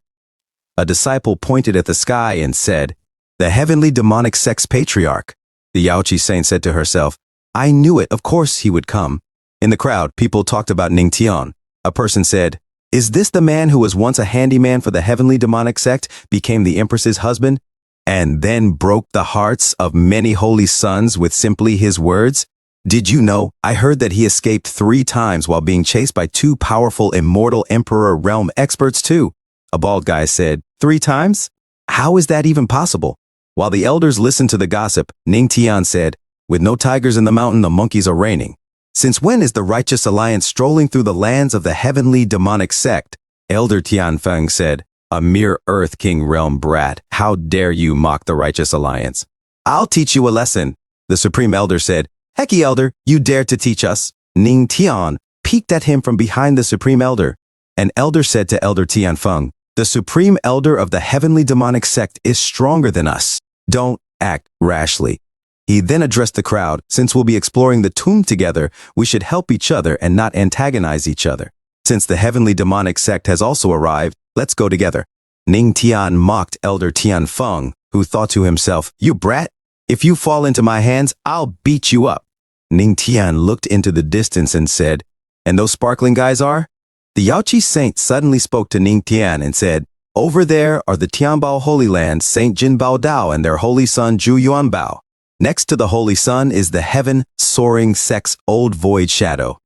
[SPEAKER 1] A disciple pointed at the sky and said, The heavenly demonic sect's patriarch. The Yaochi saint said to herself, I knew it, of course he would come. In the crowd, people talked about Ning Tian. A person said, Is this the man who was once a handyman for the heavenly demonic sect, became the Empress's husband, and then broke the hearts of many holy sons with simply his words? Did you know, I heard that he escaped 3 times while being chased by 2 powerful immortal Emperor realm experts too. A bald guy said, 3 times? How is that even possible? While the elders listened to the gossip, Ning Tian said, With no tigers in the mountain, the monkeys are reigning. Since when is the Righteous Alliance strolling through the lands of the heavenly demonic sect? Elder Tianfeng said, A mere Earth King realm brat, how dare you mock the Righteous Alliance? I'll teach you a lesson. The Supreme Elder said, Hecky Elder, you dare to teach us? Ning Tian peeked at him from behind the Supreme Elder. An elder said to Elder Tianfeng, The Supreme Elder of the heavenly demonic sect is stronger than us. Don't act rashly. He then addressed the crowd, Since we'll be exploring the tomb together, we should help each other and not antagonize each other. Since the heavenly demonic sect has also arrived, let's go together. Ning Tian mocked Elder Tianfeng, who thought to himself, You brat! If you fall into my hands, I'll beat you up. Ning Tian looked into the distance and said, And those sparkling guys are? The Yaochi saint suddenly spoke to Ning Tian and said, Over there are the Tianbao Holy Land, Saint Jinbao Dao and their holy son Zhu Yuanbao. Next to the holy sun is the heaven soaring sect's old void shadow.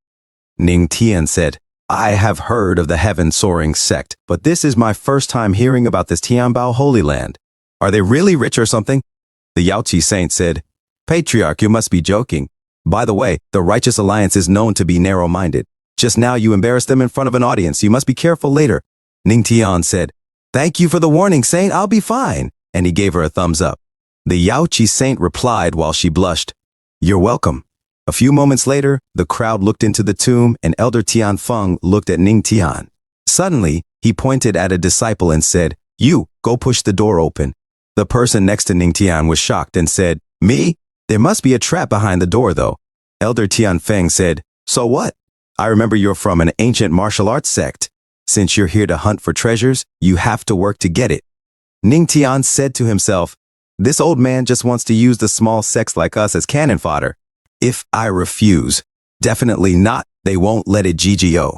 [SPEAKER 1] Ning Tian said, I have heard of the heaven soaring sect, but this is my first time hearing about this Tianbao Holy Land. Are they really rich or something? The Yaochi saint said, Patriarch, you must be joking. By the way, the Righteous Alliance is known to be narrow-minded. Just now you embarrassed them in front of an audience. You must be careful later. Ning Tian said, Thank you for the warning, Saint. I'll be fine. And he gave her a thumbs up. The Yaochi saint replied while she blushed, You're welcome. A few moments later, the crowd looked into the tomb and Elder Tianfeng looked at Ning Tian. Suddenly, he pointed at a disciple and said, You, go push the door open. The person next to Ning Tian was shocked and said, Me? There must be a trap behind the door though. Elder Tianfeng said, So what? I remember you're from an ancient martial arts sect. Since you're here to hunt for treasures, you have to work to get it. Ning Tian said to himself, This old man just wants to use the small sects like us as cannon fodder. If I refuse, definitely not, they won't let it GGO.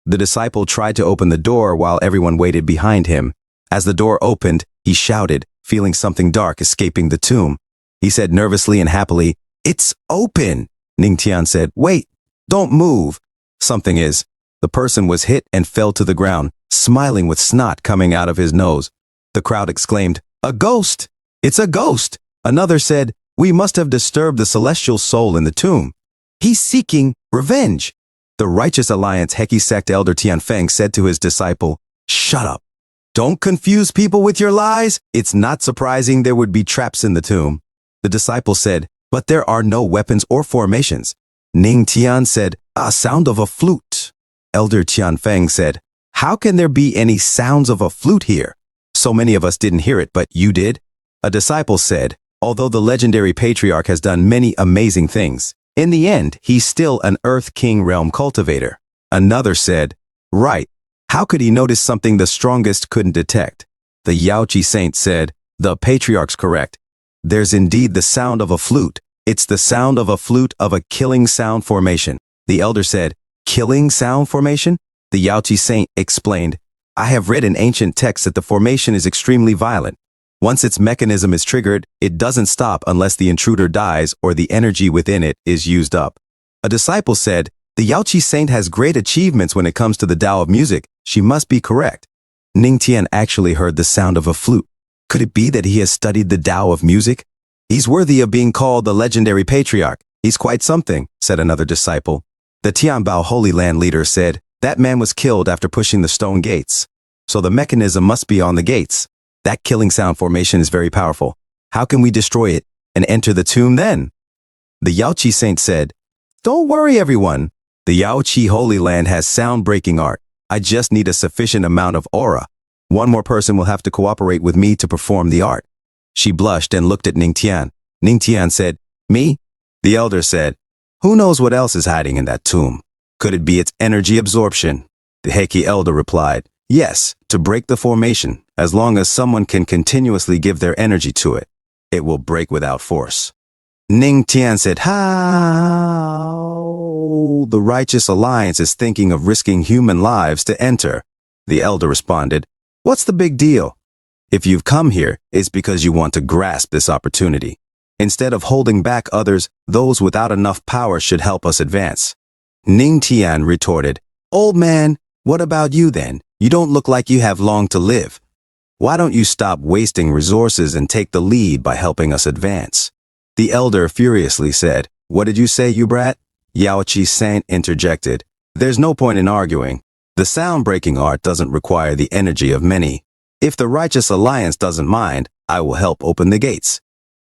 [SPEAKER 1] The disciple tried to open the door while everyone waited behind him. As the door opened, he shouted, feeling something dark escaping the tomb. He said nervously and happily, It's open! Ning Tian said, Wait, don't move. Something is. The person was hit and fell to the ground, smiling with snot coming out of his nose. The crowd exclaimed, A ghost! It's a ghost! Another said, We must have disturbed the celestial soul in the tomb. He's seeking revenge. The Righteous Alliance Hecky sect Elder Tianfeng said to his disciple, Shut up. Don't confuse people with your lies. It's not surprising there would be traps in the tomb. The disciple said, But there are no weapons or formations. Ning Tian said, A sound of a flute. Elder Tianfeng said, How can there be any sounds of a flute here? So many of us didn't hear it, but you did. A disciple said, Although the legendary patriarch has done many amazing things, in the end, he's still an Earth King realm cultivator. Another said, Right. How could he notice something the strongest couldn't detect? The Yaochi saint said, The patriarch's correct. There's indeed the sound of a flute. It's the sound of a flute of a killing sound formation. The elder said, Killing sound formation? The Yaochi saint explained, I have read in ancient texts that the formation is extremely violent. Once its mechanism is triggered, it doesn't stop unless the intruder dies or the energy within it is used up. A disciple said, "The Yaoqi saint has great achievements when it comes to the Tao of music. She must be correct." Ning Tian actually heard the sound of a flute. Could it be that he has studied the Tao of music? "He's worthy of being called the legendary patriarch. He's quite something," said another disciple. The Tianbao Holy Land leader said, "That man was killed after pushing the stone gates. So the mechanism must be on the gates. That killing sound formation is very powerful. How can we destroy it and enter the tomb then?" The Yaoqi saint said, "Don't worry, everyone. The Yaoqi Holy Land has sound-breaking art. I just need a sufficient amount of aura. One more person will have to cooperate with me to perform the art." She blushed and looked at Ning Tian. Ning Tian said, "Me?" The elder said, "Who knows what else is hiding in that tomb? Could it be its energy absorption?" The Heike elder replied, "Yes, to break the formation, as long as someone can continuously give their energy to it, it will break without force." Ning Tian said, "How? The Righteous Alliance is thinking of risking human lives to enter." The elder responded, "What's the big deal? If you've come here, it's because you want to grasp this opportunity. Instead of holding back others, those without enough power should help us advance." Ning Tian retorted, "Old man, what about you then? You don't look like you have long to live. Why don't you stop wasting resources and take the lead by helping us advance?" The elder furiously said, "What did you say, you brat?" Yaoqi saint interjected, "There's no point in arguing. The sound-breaking art doesn't require the energy of many. If the Righteous Alliance doesn't mind, I will help open the gates."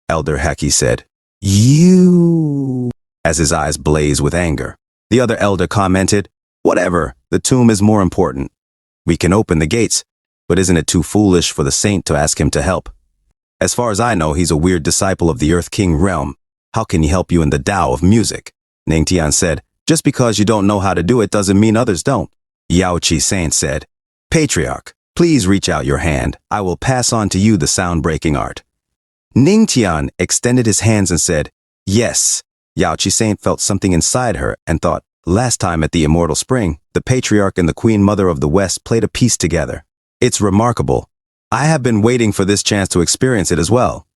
[SPEAKER 1] Elder Heki said, "You," as his eyes blazed with anger. The other elder commented, "Whatever, the tomb is more important. We can open the gates, but isn't it too foolish for the saint to ask him to help? As far as I know, he's a weird disciple of the Earth King realm. How can he help you in the Tao of music?" Ning Tian said, "Just because you don't know how to do it doesn't mean others don't." Yaoqi saint said, "Patriarch, please reach out your hand. I will pass on to you the sound-breaking art." Ning Tian extended his hands and said, "Yes." Yaoqi saint felt something inside her and thought, last time at the Immortal Spring, the Patriarch and the Queen Mother of the West played a piece together. It's remarkable. I have been waiting for this chance to experience it as well.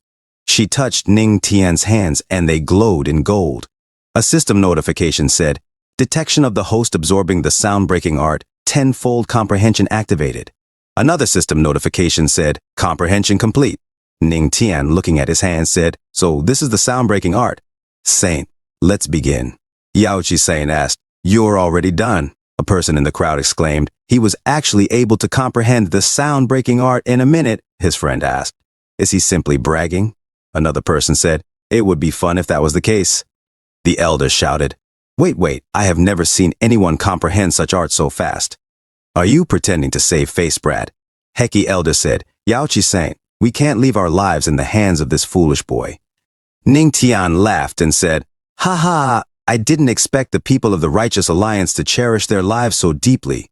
[SPEAKER 1] She touched Ning Tian's hands and they glowed in gold. A system notification said, "Detection of the host absorbing the sound-breaking art, 10-fold comprehension activated." Another system notification said, "Comprehension complete." Ning Tian, looking at his hands, said, "So this is the sound-breaking art." "Saint, let's begin." Yaoqi saint asked, "You're already done?" A person in the crowd exclaimed. "He was actually able to comprehend the sound-breaking art in a minute," his friend asked. "Is he simply bragging?" Another person said, "It would be fun if that was the case." The elder shouted, Wait, I have never seen anyone comprehend such art so fast." "Are you pretending to save face, brat?" Heki elder said, "Yaoqi saint, we can't leave our lives in the hands of this foolish boy." Ning Tian laughed and said, "Ha ha, I didn't expect the people of the Righteous Alliance to cherish their lives so deeply.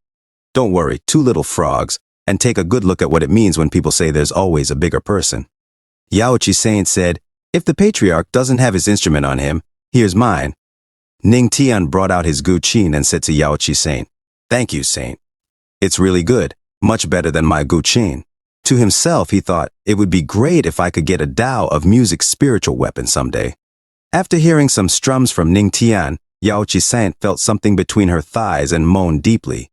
[SPEAKER 1] Don't worry, two little frogs, and take a good look at what it means when people say there's always a bigger person." Yaoqi saint said, "If the Patriarch doesn't have his instrument on him, here's mine." Ning Tian brought out his guqin and said to Yaoqi saint, "Thank you, saint. It's really good, much better than my guqin." To himself, he thought, it would be great if I could get a Tao of music spiritual weapon someday. After hearing some strums from Ning Tian, Yaoqi saint felt something between her thighs and moaned deeply.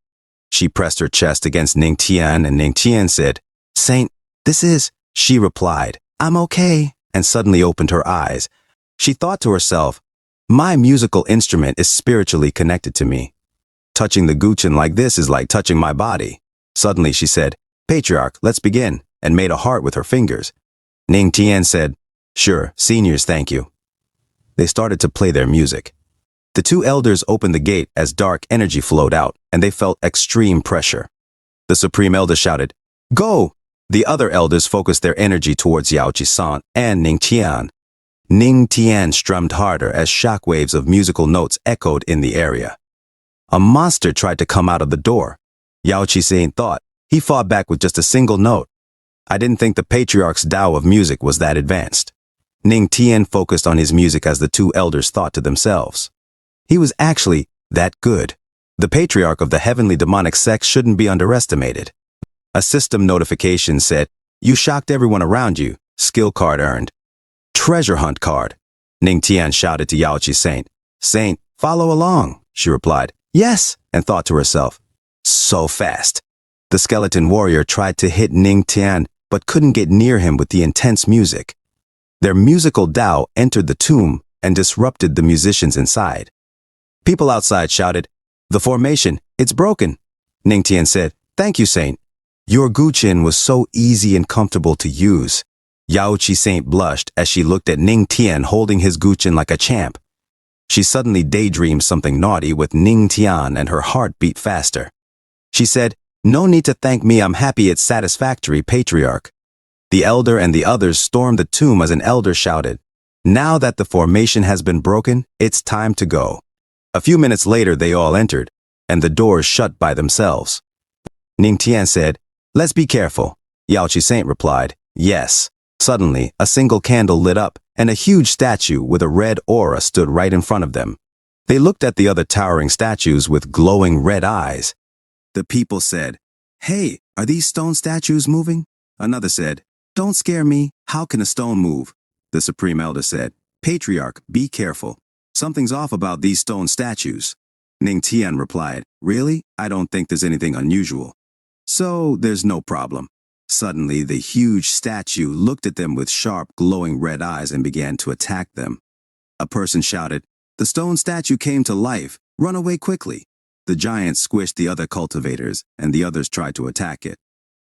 [SPEAKER 1] She pressed her chest against Ning Tian and Ning Tian said, "Saint, this is..." She replied, "I'm okay," and suddenly opened her eyes. She thought to herself, "My musical instrument is spiritually connected to me. Touching the guqin like this is like touching my body." Suddenly she said, "Patriarch, let's begin," and made a heart with her fingers. Ning Tian said, "Sure, seniors, thank you." They started to play their music. The two elders opened the gate as dark energy flowed out, and they felt extreme pressure. The Supreme Elder shouted, "Go!" The other elders focused their energy towards Yaoqi saint and Ning Tian. Ning Tian strummed harder as shockwaves of musical notes echoed in the area. A monster tried to come out of the door. Yaoqi saint thought. He fought back with just a single note. "I didn't think the Patriarch's Tao of music was that advanced." Ning Tian focused on his music as the two elders thought to themselves. He was actually that good. The Patriarch of the heavenly demonic sex shouldn't be underestimated. A system notification said, You shocked everyone around you. Skill card earned. Treasure hunt card. Ning Tian shouted to Yao Chi Saint. Saint, follow along, she replied. Yes, and thought to herself. So fast. The skeleton warrior tried to hit Ning Tian, but couldn't get near him with the intense music. Their musical Tao entered the tomb and disrupted the musicians inside. People outside shouted, The formation, it's broken. Ning Tian said, Thank you, Saint. Your Guqin was so easy and comfortable to use. Yao Chi Saint blushed as she looked at Ning Tian holding his Guqin like a champ. She suddenly daydreamed something naughty with Ning Tian and her heart beat faster. She said, No need to thank me, I'm happy it's satisfactory, patriarch. The elder and the others stormed the tomb as an elder shouted, Now that the formation has been broken, it's time to go. A few minutes later they all entered, and the doors shut by themselves. Ning Tian said, Let's be careful. Yao Chi Saint replied, Yes. Suddenly, a single candle lit up, and a huge statue with a red aura stood right in front of them. They looked at the other towering statues with glowing red eyes. The people said, Hey, are these stone statues moving? Another said, Don't scare me, how can a stone move? The Supreme Elder said, Patriarch, be careful. Something's off about these stone statues. Ning Tian replied, Really? I don't think there's anything unusual. So, there's no problem. Suddenly, the huge statue looked at them with sharp, glowing red eyes and began to attack them. A person shouted, The stone statue came to life. Run away quickly. The giant squished the other cultivators, and the others tried to attack it.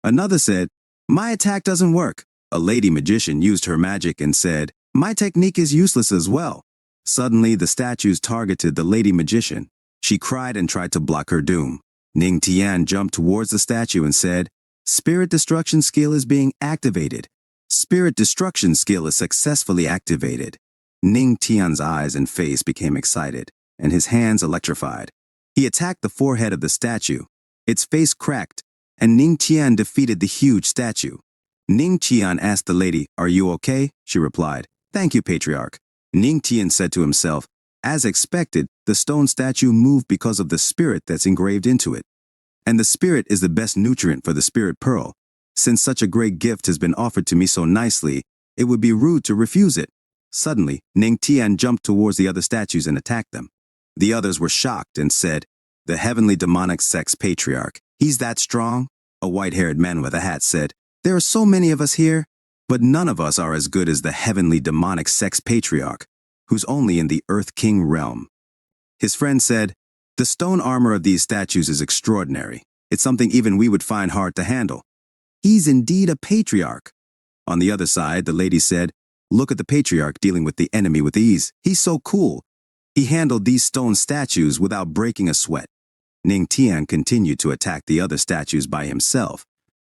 [SPEAKER 1] Another said, My attack doesn't work. A lady magician used her magic and said, My technique is useless as well. Suddenly, the statues targeted the lady magician. She cried and tried to block her doom. Ning Tian jumped towards the statue and said, Spirit destruction skill is being activated. Spirit destruction skill is successfully activated. Ning Tian's eyes and face became excited, and his hands electrified. He attacked the forehead of the statue. Its face cracked, and Ning Tian defeated the huge statue. Ning Tian asked the lady, Are you okay? She replied, Thank you, Patriarch. Ning Tian said to himself, As expected, the stone statue moved because of the spirit that's engraved into it. And the spirit is the best nutrient for the spirit pearl. Since such a great gift has been offered to me so nicely, it would be rude to refuse it. Suddenly, Ning Tian jumped towards the other statues and attacked them. The others were shocked and said, The heavenly demonic sex patriarch, he's that strong? A white-haired man with a hat said, There are so many of us here, but none of us are as good as the heavenly demonic sex patriarch, who's only in the Earth King realm. His friend said, The stone armor of these statues is extraordinary. It's something even we would find hard to handle. He's indeed a patriarch. On the other side, the lady said, Look at the patriarch dealing with the enemy with ease. He's so cool. He handled these stone statues without breaking a sweat. Ning Tian continued to attack the other statues by himself.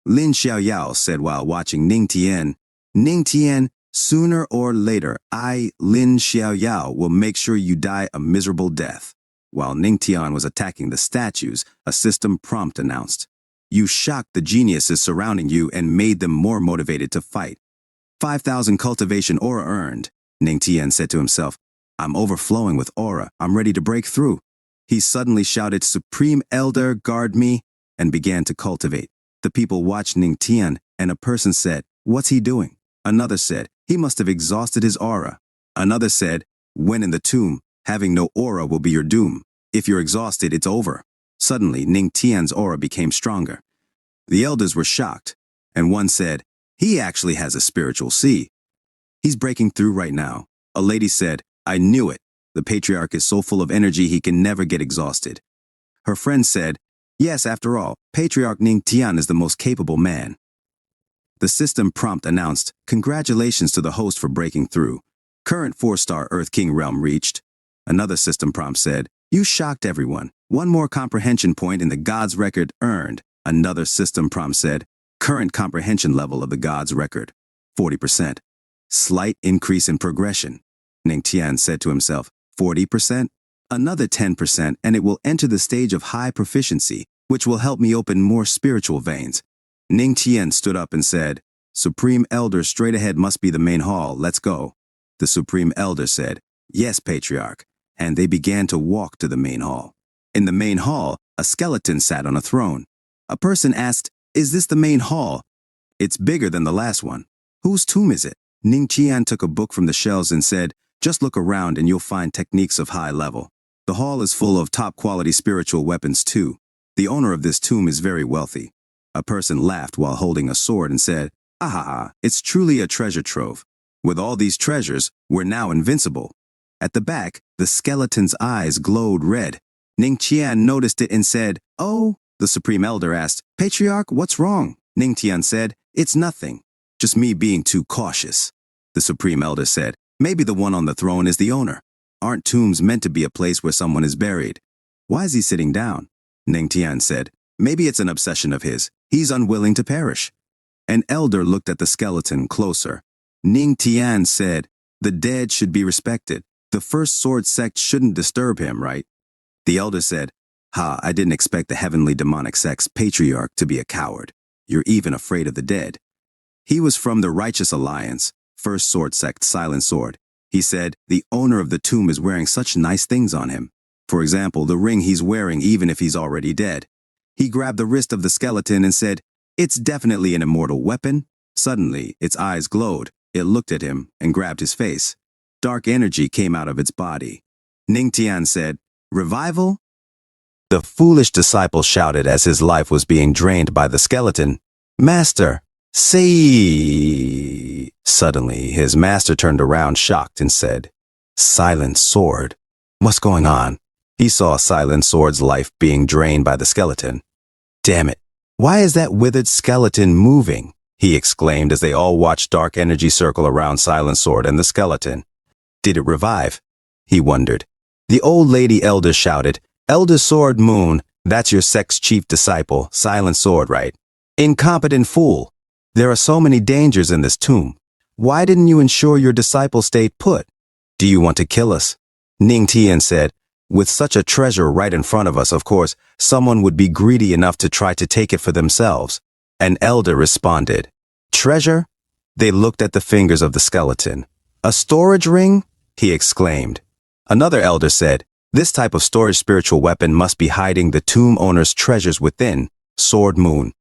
[SPEAKER 1] Lin Xiaoyao said while watching Ning Tian, sooner or later, I, Lin Xiaoyao, will make sure you die a miserable death. While Ning Tian was attacking the statues, a system prompt announced, You shocked the geniuses surrounding you and made them more motivated to fight. 5,000 cultivation aura earned. Ning Tian said to himself, I'm overflowing with aura. I'm ready to break through. He suddenly shouted, Supreme Elder, guard me, and began to cultivate. The people watched Ning Tian, and a person said, What's he doing? Another said, He must have exhausted his aura. Another said, When in the tomb, having no aura will be your doom. If you're exhausted, it's over. Suddenly, Ning Tian's aura became stronger. The elders were shocked, and one said, He actually has a spiritual sea. He's breaking through right now. A lady said, I knew it. The patriarch is so full of energy he can never get exhausted. Her friend said, Yes, after all, Patriarch Ning Tian is the most capable man. The system prompt announced, Congratulations to the host for breaking through. Current 4-star Earth King realm reached. Another system prompt said, You shocked everyone. One more comprehension point in the God's record earned. Another system prompt said, Current comprehension level of the God's record, 40%. Slight increase in progression. Ning Tian said to himself, 40%? Another 10% and it will enter the stage of high proficiency, which will help me open more spiritual veins. Ning Tian stood up and said, Supreme Elder, straight ahead must be the main hall, let's go. The Supreme Elder said, Yes, Patriarch, and they began to walk to the main hall. In the main hall, a skeleton sat on a throne. A person asked, Is this the main hall? It's bigger than the last one. Whose tomb is it? Ning Qian took a book from the shelves and said, just look around and you'll find techniques of high level. The hall is full of top-quality spiritual weapons too. The owner of this tomb is very wealthy. A person laughed while holding a sword and said, "Ahaha, it's truly a treasure trove. With all these treasures, we're now invincible." At the back, the skeleton's eyes glowed red. Ning Qian noticed it and said, "Oh?" The Supreme Elder asked, "Patriarch, what's wrong?" Ning Qian said, "It's nothing. Just me being too cautious." The Supreme Elder said, "Maybe the one on the throne is the owner. Aren't tombs meant to be a place where someone is buried? Why is he sitting down?" Ning Qian said, "Maybe it's an obsession of his. He's unwilling to perish." An elder looked at the skeleton closer. Ning Qian said, "The dead should be respected. The first sword sect shouldn't disturb him, right?" The elder said, I didn't expect the heavenly demonic sect's patriarch to be a coward. You're even afraid of the dead." He was from the Righteous Alliance, first sword sect Silent Sword. He said, "The owner of the tomb is wearing such nice things on him. For example, the ring he's wearing even if he's already dead." He grabbed the wrist of the skeleton and said, "It's definitely an immortal weapon." Suddenly, its eyes glowed. It looked at him and grabbed his face. Dark energy came out of its body. Ning Tian said, "Revival?" The foolish disciple shouted as his life was being drained by the skeleton, "Master, say." Suddenly, his master turned around shocked and said, "Silent Sword? What's going on?" He saw Silent Sword's life being drained by the skeleton. "Damn it, why is that withered skeleton moving?" he exclaimed as they all watched dark energy circle around Silent Sword and the skeleton. Did it revive? He wondered. The old lady elder shouted, "Elder Sword Moon, that's your sect's chief disciple, Silent Sword, right? Incompetent fool. There are so many dangers in this tomb. Why didn't you ensure your disciple stayed put? Do you want to kill us?" Ning Tian said, "With such a treasure right in front of us, of course, someone would be greedy enough to try to take it for themselves." An elder responded, "Treasure?" They looked at the fingers of the skeleton. "A storage ring?" he exclaimed. Another elder said, "This type of storage spiritual weapon must be hiding the tomb owner's treasures within." Sword Moon.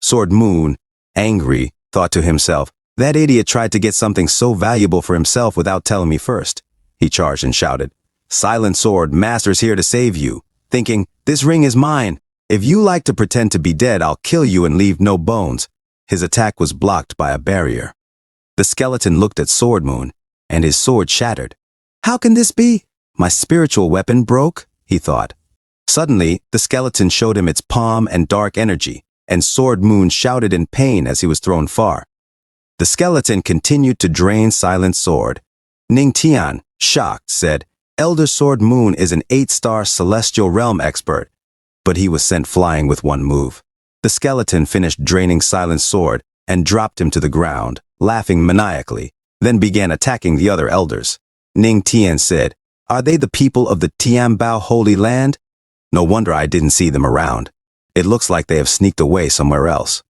[SPEAKER 1] Sword Moon, angry, thought to himself, "That idiot tried to get something so valuable for himself without telling me first." He charged and shouted, "Silent Sword, Master's here to save you," thinking, "This ring is mine. If you like to pretend to be dead, I'll kill you and leave no bones." His attack was blocked by a barrier. The skeleton looked at Sword Moon, and his sword shattered. "How can this be? My spiritual weapon broke," he thought. Suddenly, the skeleton showed him its palm and dark energy, and Sword Moon shouted in pain as he was thrown far. The skeleton continued to drain Silent Sword. Ning Tian, shocked, said, "Elder Sword Moon is an 8-star celestial realm expert," but he was sent flying with one move. The skeleton finished draining Silent Sword and dropped him to the ground, laughing maniacally, then began attacking the other elders. Ning Tian said, "Are they the people of the Tianbao Holy Land? No wonder I didn't see them around. It looks like they have sneaked away somewhere else."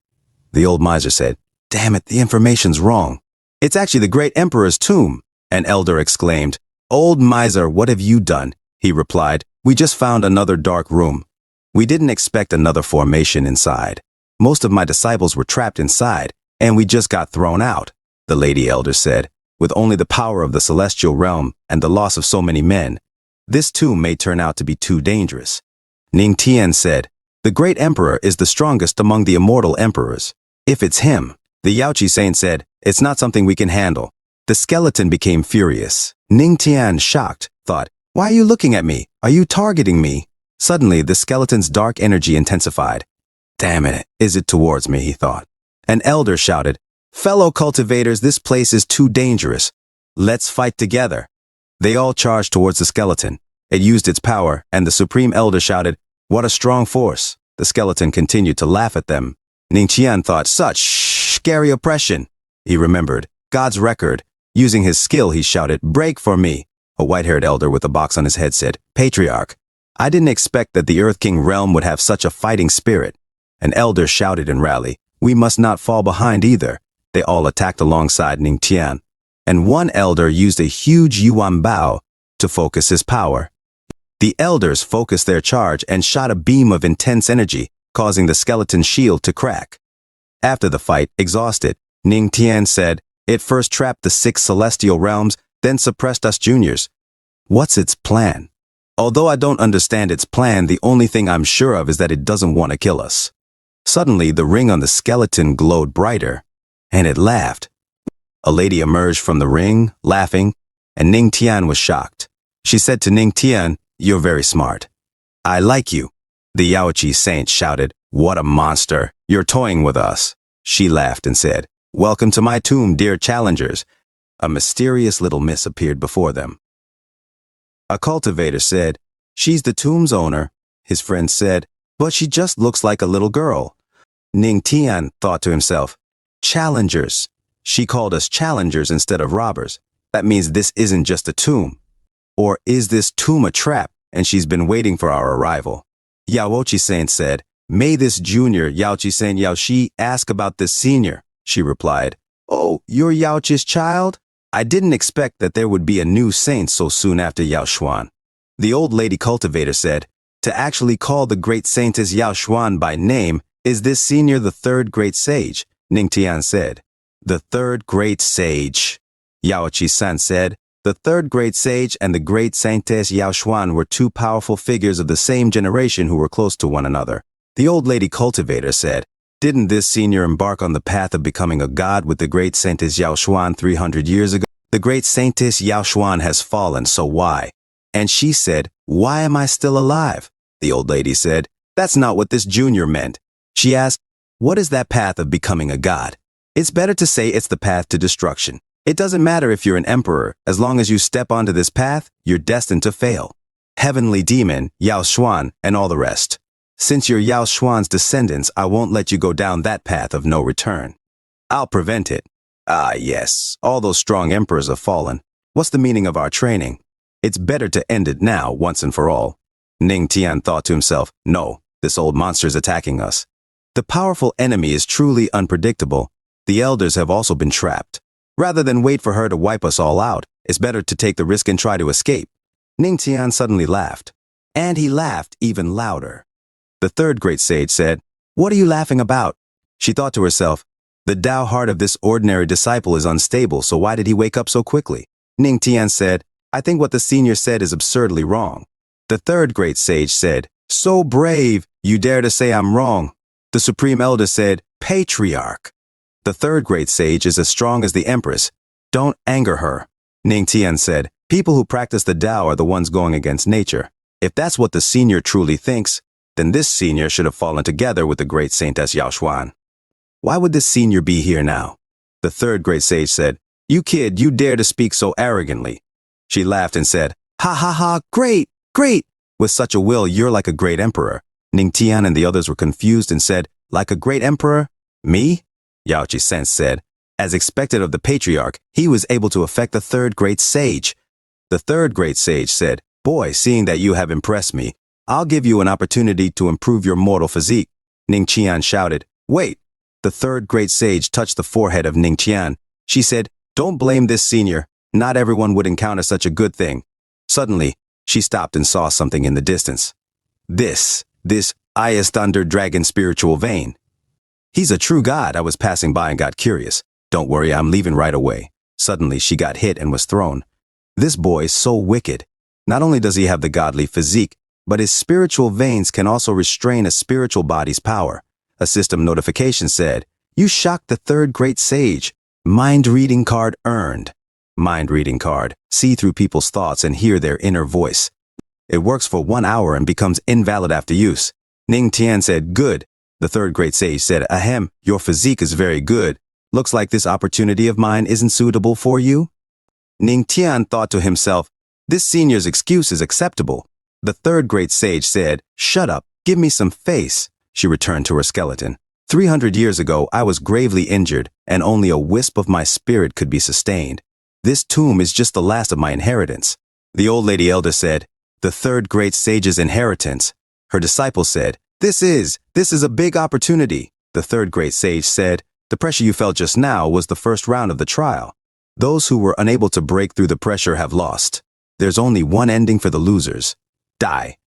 [SPEAKER 1] The old miser said, "Damn it, the information's wrong. It's actually the great emperor's tomb." An elder exclaimed, "Old miser, what have you done?" He replied, "We just found another dark room. We didn't expect another formation inside. Most of my disciples were trapped inside, and we just got thrown out." The lady elder said, "With only the power of the celestial realm and the loss of so many men, this tomb may turn out to be too dangerous." Ning Tian said, "The great emperor is the strongest among the immortal emperors. If it's him," the Yaoqi saint said, "it's not something we can handle." The skeleton became furious. Ning Tian, shocked, thought, "Why are you looking at me? Are you targeting me?" Suddenly, the skeleton's dark energy intensified. "Damn it, is it towards me?" he thought. An elder shouted, "Fellow cultivators, this place is too dangerous. Let's fight together." They all charged towards the skeleton. It used its power, and the Supreme Elder shouted, "What a strong force." The skeleton continued to laugh at them. Ning Qian thought, "Such scary oppression." He remembered God's record. Using his skill, he shouted, "Break for me." A white-haired elder with a box on his head said, "Patriarch, I didn't expect that the Earth King realm would have such a fighting spirit." An elder shouted in rally, "We must not fall behind either." They all attacked alongside Ning Tian, and one elder used a huge yuan bao to focus his power. The elders focused their charge and shot a beam of intense energy, causing the skeleton's shield to crack. After the fight, exhausted, Ning Tian said, "It first trapped the 6 celestial realms, then suppressed us juniors. What's its plan? Although I don't understand its plan, the only thing I'm sure of is that it doesn't want to kill us." Suddenly, the ring on the skeleton glowed brighter, and it laughed. A lady emerged from the ring, laughing, and Ning Tian was shocked. She said to Ning Tian, "You're very smart. I like you." The Yaoqi saint shouted, "What a monster! You're toying with us." She laughed and said, "Welcome to my tomb, dear challengers." A mysterious little miss appeared before them. A cultivator said, "She's the tomb's owner." His friend said, "But she just looks like a little girl." Ning Tian thought to himself, "Challengers. She called us challengers instead of robbers. That means this isn't just a tomb. Or is this tomb a trap, and she's been waiting for our arrival?" Yaoqi Saint said, "May this junior, Yaoqi Saint Yaoshi, ask about this senior." She replied, "Oh, you're Yaoqi's child? I didn't expect that there would be a new saint so soon after Yao Xuan." The old lady cultivator said, "To actually call the great saintess Yao Xuan by name, is this senior the third great sage?" Ning Tian said, "The third great sage." Yaoqi San said, "The third great sage and the great saintess Yao Xuan were 2 powerful figures of the same generation who were close to one another." The old lady cultivator said, "Didn't this senior embark on the path of becoming a god with the great saintess Yao Xuan 300 years ago? The great saintess Yao Xuan has fallen, so why?" And she said, "Why am I still alive?" The old lady said, "That's not what this junior meant." She asked, "What is that path of becoming a god?" It's better to say it's the path to destruction. It doesn't matter if you're an emperor, as long as you step onto this path, you're destined to fail. Heavenly demon, Yao Xuan, and all the rest. Since you're Yao Xuan's descendants, I won't let you go down that path of no return. I'll prevent it. Ah, yes, all those strong emperors have fallen. What's the meaning of our training? It's better to end it now, once and for all. Ning Tian thought to himself, "No, this old monster's attacking us." The powerful enemy is truly unpredictable. The elders have also been trapped. Rather than wait for her to wipe us all out, it's better to take the risk and try to escape. Ning Tian suddenly laughed. And he laughed even louder. The third great sage said, "What are you laughing about?" She thought to herself, "The Tao heart of this ordinary disciple is unstable, so why did he wake up so quickly?" Ning Tian said, "I think what the senior said is absurdly wrong." The third great sage said, "So brave, you dare to say I'm wrong." The supreme elder said, "Patriarch." The third great sage is as strong as the Empress. Don't anger her. Ning Tian said, "People who practice the Tao are the ones going against nature. If that's what the senior truly thinks, then this senior should have fallen together with the great saintess Yao Xuan. Why would this senior be here now?" The third great sage said, "You kid, you dare to speak so arrogantly." She laughed and said, "Ha ha ha, great, great. With such a will, you're like a great emperor." Ning Tian and the others were confused and said, "Like a great emperor? Me?" Yaoqi Sen said, "As expected of the patriarch, he was able to affect the third great sage." The third great sage said, "Boy, seeing that you have impressed me, I'll give you an opportunity to improve your mortal physique." Ning Tian shouted, "Wait." The third great sage touched the forehead of Ning Tian. She said, "Don't blame this senior. Not everyone would encounter such a good thing." Suddenly, she stopped and saw something in the distance. This I is Thunder Dragon spiritual vein. He's a true god. I was passing by and got curious. Don't worry, I'm leaving right away. Suddenly, she got hit and was thrown. This boy's so wicked. Not only does he have the godly physique, but his spiritual veins can also restrain a spiritual body's power. A system notification said, "You shocked the third great sage. Mind reading card earned." Mind reading card. See through people's thoughts and hear their inner voice. It works for 1 hour and becomes invalid after use. Ning Tian said, "Good." The third great sage said, "Ahem, your physique is very good. Looks like this opportunity of mine isn't suitable for you." Ning Tian thought to himself, "This senior's excuse is acceptable." The third great sage said, "Shut up, give me some face." She returned to her skeleton. 300 years ago, I was gravely injured, and only a wisp of my spirit could be sustained. This tomb is just the last of my inheritance. The old lady elder said, "The third great sage's inheritance." Her disciple said, This is a big opportunity." The third great sage said, "The pressure you felt just now was the first round of the trial. Those who were unable to break through the pressure have lost. There's only one ending for the losers. Die."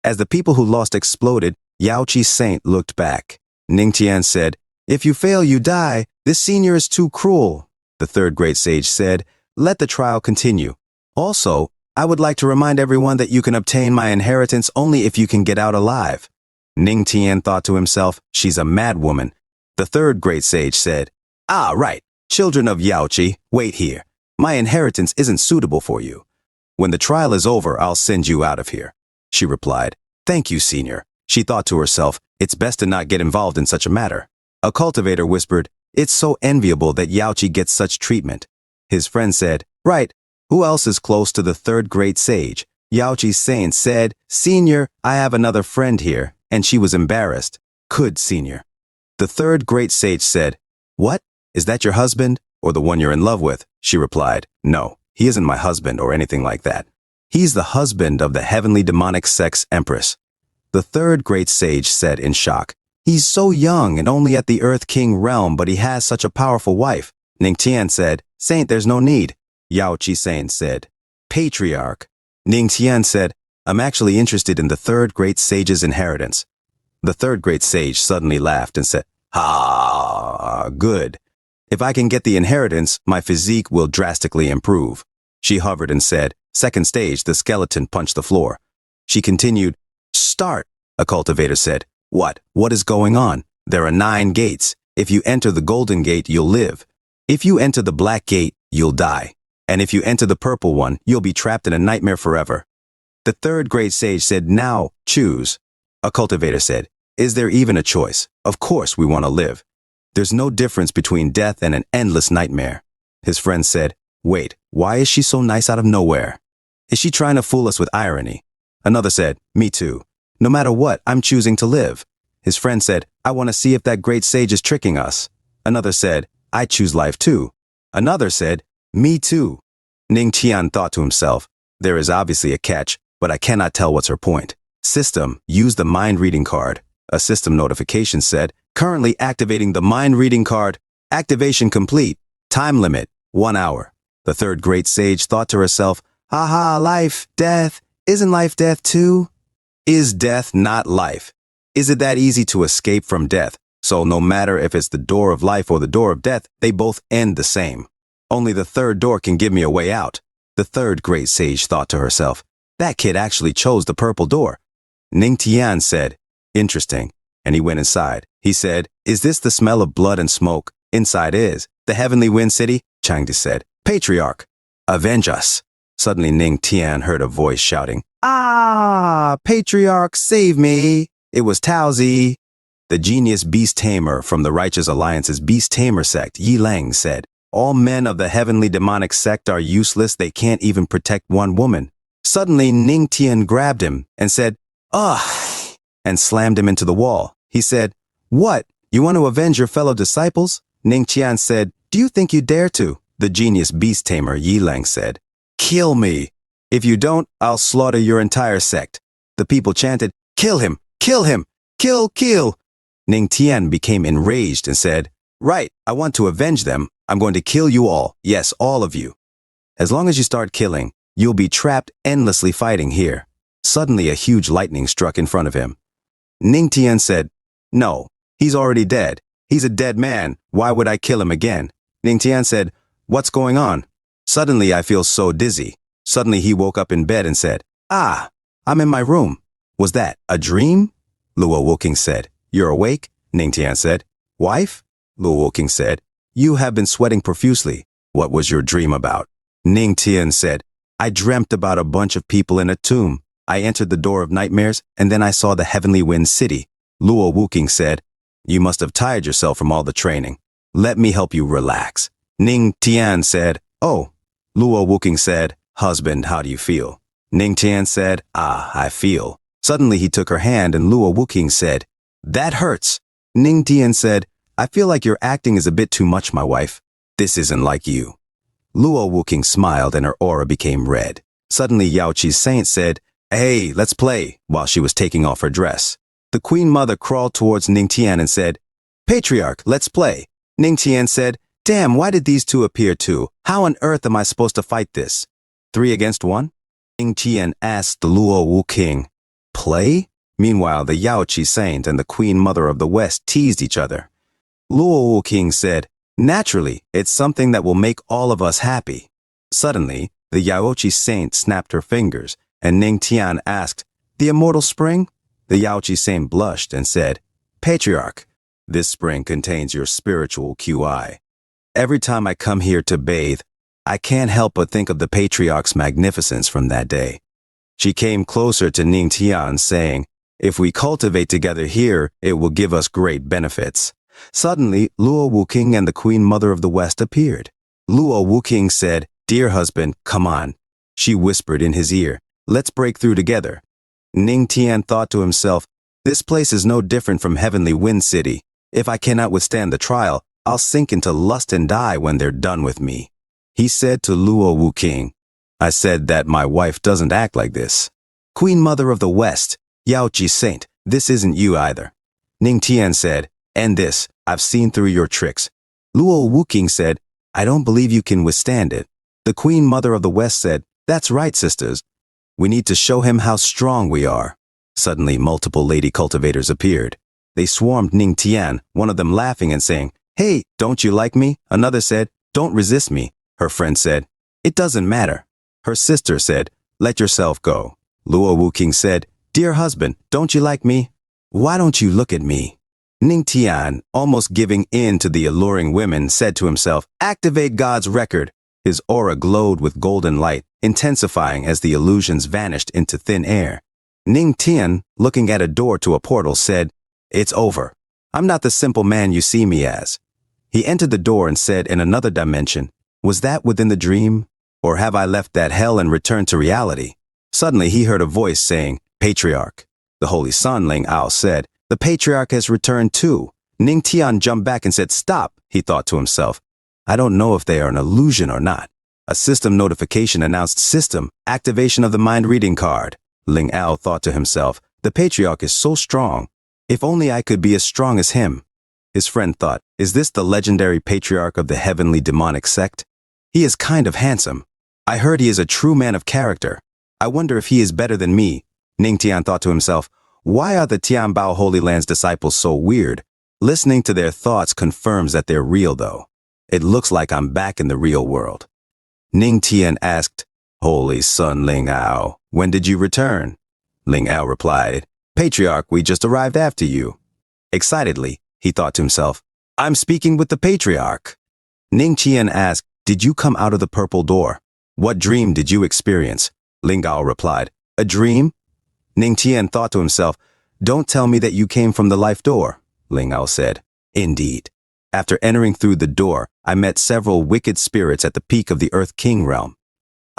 [SPEAKER 1] As the people who lost exploded, Yaoqi Saint looked back. Ning Tian said, If you fail, you die. This senior is too cruel. The third great sage said, let the trial continue. Also, I would like to remind everyone that you can obtain my inheritance only if you can get out alive. Ning Tian thought to himself, she's a mad woman. The third great sage said, ah, right. Children of Yaochi, wait here. My inheritance isn't suitable for you. When the trial is over, I'll send you out of here. She replied, thank you, senior. She thought to herself, it's best to not get involved in such a matter. A cultivator whispered, it's so enviable that Yaochi gets such treatment. His friend said, right. Who else is close to the third great sage? Yaochi's saint said, senior, I have another friend here, and she was embarrassed. Could, senior. The third great sage said, what? Is that your husband, or the one you're in love with? She replied, no, he isn't my husband or anything like that. He's the husband of the heavenly demonic sex Empress. The third great sage said in shock, he's so young and only at the Earth King realm, but he has such a powerful wife. Ning Tian said, saint, there's no need. Yao Chi Saint said, patriarch. Ning Tian said, I'm actually interested in the third great sage's inheritance. The third great sage suddenly laughed and said, ah, good. If I can get the inheritance, my physique will drastically improve. She hovered and said, second stage, the skeleton punched the floor. She continued, start. A cultivator said, what? What is going on? There are 9 gates. If you enter the golden gate, you'll live. If you enter the black gate, you'll die. And if you enter the purple one, you'll be trapped in a nightmare forever. The third great sage said, now, choose. A cultivator said, is there even a choice? Of course we want to live. There's no difference between death and an endless nightmare. His friend said, wait, why is she so nice out of nowhere? Is she trying to fool us with irony? Another said, me too. No matter what, I'm choosing to live. His friend said, I want to see if that great sage is tricking us. Another said, I choose life too. Another said, me too. Ning Tian thought to himself, there is obviously a catch, but I cannot tell what's her point. System, use the mind reading card. A system notification said, currently activating the mind reading card. Activation complete. Time limit, 1 hour. The third great sage thought to herself, haha, life, death. Isn't life death too? Is death not life? Is it that easy to escape from death? So no matter if it's the door of life or the door of death, they both end the same. Only the third door can give me a way out. The third great sage thought to herself, that kid actually chose the purple door. Ning Tian said, interesting, and he went inside. He said, is this the smell of blood and smoke? Inside is. The heavenly wind city? Changdi said, patriarch, avenge us. Suddenly Ning Tian heard a voice shouting, ah, patriarch, save me. It was Taozi. The genius beast tamer from the Righteous Alliance's beast tamer sect, Yi Lang, said, all men of the heavenly demonic sect are useless, they can't even protect one woman. Suddenly Ning Tian grabbed him and said, ugh, and slammed him into the wall. He said, what? You want to avenge your fellow disciples? Ning Tian said, do you think you dare to? The genius beast tamer Yi Lang said, kill me. If you don't, I'll slaughter your entire sect. The people chanted, kill him, kill him, kill, kill. Ning Tian became enraged and said, right, I want to avenge them. I'm going to kill you all. Yes, all of you. As long as you start killing, you'll be trapped endlessly fighting here. Suddenly a huge lightning struck in front of him. Ning Tian said, no, he's already dead. He's a dead man. Why would I kill him again? Ning Tian said, what's going on? Suddenly I feel so dizzy. Suddenly he woke up in bed and said, ah, I'm in my room. Was that a dream? Luo Wuking said, you're awake? Ning Tian said, wife? Luo Wuking said, you have been sweating profusely. What was your dream about? Ning Tian said, I dreamt about a bunch of people in a tomb. I entered the door of nightmares, and then I saw the heavenly wind city. Luo Wuking said, you must have tired yourself from all the training. Let me help you relax. Ning Tian said, oh. Luo Wuking said, husband, how do you feel? Ning Tian said, ah, I feel. Suddenly he took her hand and Luo Wuking said, that hurts. Ning Tian said, I feel like your acting is a bit too much, my wife. This isn't like you. Luo Wuking smiled and her aura became red. Suddenly Yao Chi's saint said, hey, let's play, while she was taking off her dress. The Queen Mother crawled towards Ning Tian and said, patriarch, let's play. Ning Tian said, damn, why did these two appear too? How on earth am I supposed to fight this? 3 against 1? Ning Tian asked Luo Wuking. Play? Meanwhile, the Yao Chi Saint and the Queen Mother of the West teased each other. Luo King said, "Naturally, it's something that will make all of us happy." Suddenly, the Yaochi saint snapped her fingers, and Ning Tian asked, "The immortal spring?" The Yaochi saint blushed and said, "Patriarch, this spring contains your spiritual QI. Every time I come here to bathe, I can't help but think of the Patriarch's magnificence from that day." She came closer to Ning Tian, saying, "If we cultivate together here, it will give us great benefits." Suddenly, Luo Wuking and the Queen Mother of the West appeared. Luo Wuking said, "Dear husband, come on." She whispered in his ear, "Let's break through together." Ning Tian thought to himself, "This place is no different from Heavenly Wind City. If I cannot withstand the trial, I'll sink into lust and die when they're done with me." He said to Luo Wuking, "I said that my wife doesn't act like this." "Queen Mother of the West, Yaochi Saint, this isn't you either." Ning Tian said, "And this, I've seen through your tricks." Luo Wuking said, "I don't believe you can withstand it." The Queen Mother of the West said, "That's right, sisters. We need to show him how strong we are." Suddenly, multiple lady cultivators appeared. They swarmed Ning Tian, one of them laughing and saying, "Hey, don't you like me?" Another said, "Don't resist me." Her friend said, "It doesn't matter." Her sister said, "Let yourself go." Luo Wuking said, "Dear husband, don't you like me? Why don't you look at me?" Ning Tian, almost giving in to the alluring women, said to himself, "Activate God's record." His aura glowed with golden light, intensifying as the illusions vanished into thin air. Ning Tian, looking at a door to a portal, said, "It's over. I'm not the simple man you see me as." He entered the door and said in another dimension, "Was that within the dream? Or have I left that hell and returned to reality?" Suddenly he heard a voice saying, "Patriarch." The Holy Son Ling Ao said, "The Patriarch has returned too." Ning Tian jumped back and said, "Stop," he thought to himself. "I don't know if they are an illusion or not." A system notification announced system activation of the mind reading card. Ling Ao thought to himself, "The Patriarch is so strong. If only I could be as strong as him." His friend thought, "Is this the legendary Patriarch of the heavenly demonic sect? He is kind of handsome. I heard he is a true man of character. I wonder if he is better than me." Ning Tian thought to himself, "Why are the Tianbao Holy Land's disciples so weird? Listening to their thoughts confirms that they're real though. It looks like I'm back in the real world." Ning Tian asked, "Holy Son Ling Ao, when did you return?" Ling Ao replied, "Patriarch, we just arrived after you." Excitedly, he thought to himself, "I'm speaking with the Patriarch." Ning Tian asked, "Did you come out of the purple door? What dream did you experience?" Ling Ao replied, "A dream?" Ning Tian thought to himself, "Don't tell me that you came from the life door." Ling Ao said, "Indeed. After entering through the door, I met several wicked spirits at the peak of the Earth King realm.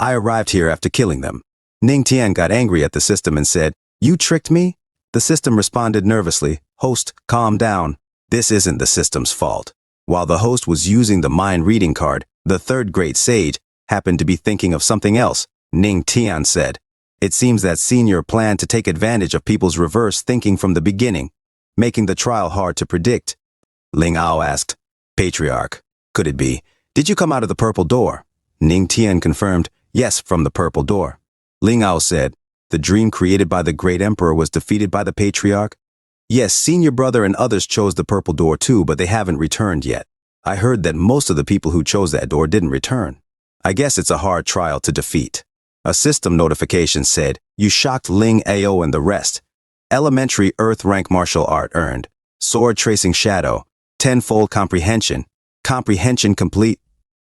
[SPEAKER 1] I arrived here after killing them." Ning Tian got angry at the system and said, "You tricked me?" The system responded nervously, "Host, calm down. This isn't the system's fault." While the host was using the mind reading card, the third great sage happened to be thinking of something else. Ning Tian said, "It seems that Senior planned to take advantage of people's reverse thinking from the beginning, making the trial hard to predict." Ling Ao asked, "Patriarch, could it be? Did you come out of the purple door?" Ning Tian confirmed, "Yes, from the purple door." Ling Ao said, "The dream created by the great emperor was defeated by the Patriarch?" "Yes, Senior Brother and others chose the purple door too, but they haven't returned yet. I heard that most of the people who chose that door didn't return. I guess it's a hard trial to defeat." A system notification said, "You shocked Ling Ao and the rest. Elementary Earth rank martial art earned. Sword tracing shadow. Tenfold comprehension. Comprehension complete.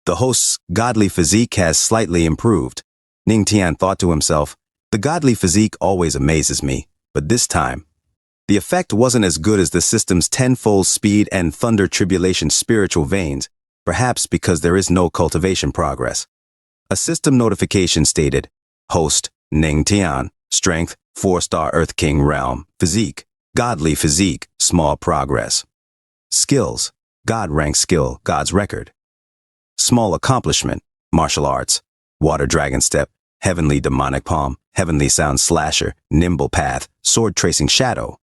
[SPEAKER 1] The host's godly physique has slightly improved." Ning Tian thought to himself, "The godly physique always amazes me, but this time, the effect wasn't as good as the system's tenfold speed and thunder tribulation spiritual veins, perhaps because there is no cultivation progress." A system notification stated, "Host, Ning Tian, strength, 4-star Earth King realm, physique, godly physique, small progress. Skills, God rank skill, God's record. Small accomplishment, martial arts, water dragon step, heavenly demonic palm, heavenly sound slasher, nimble path, sword tracing shadow.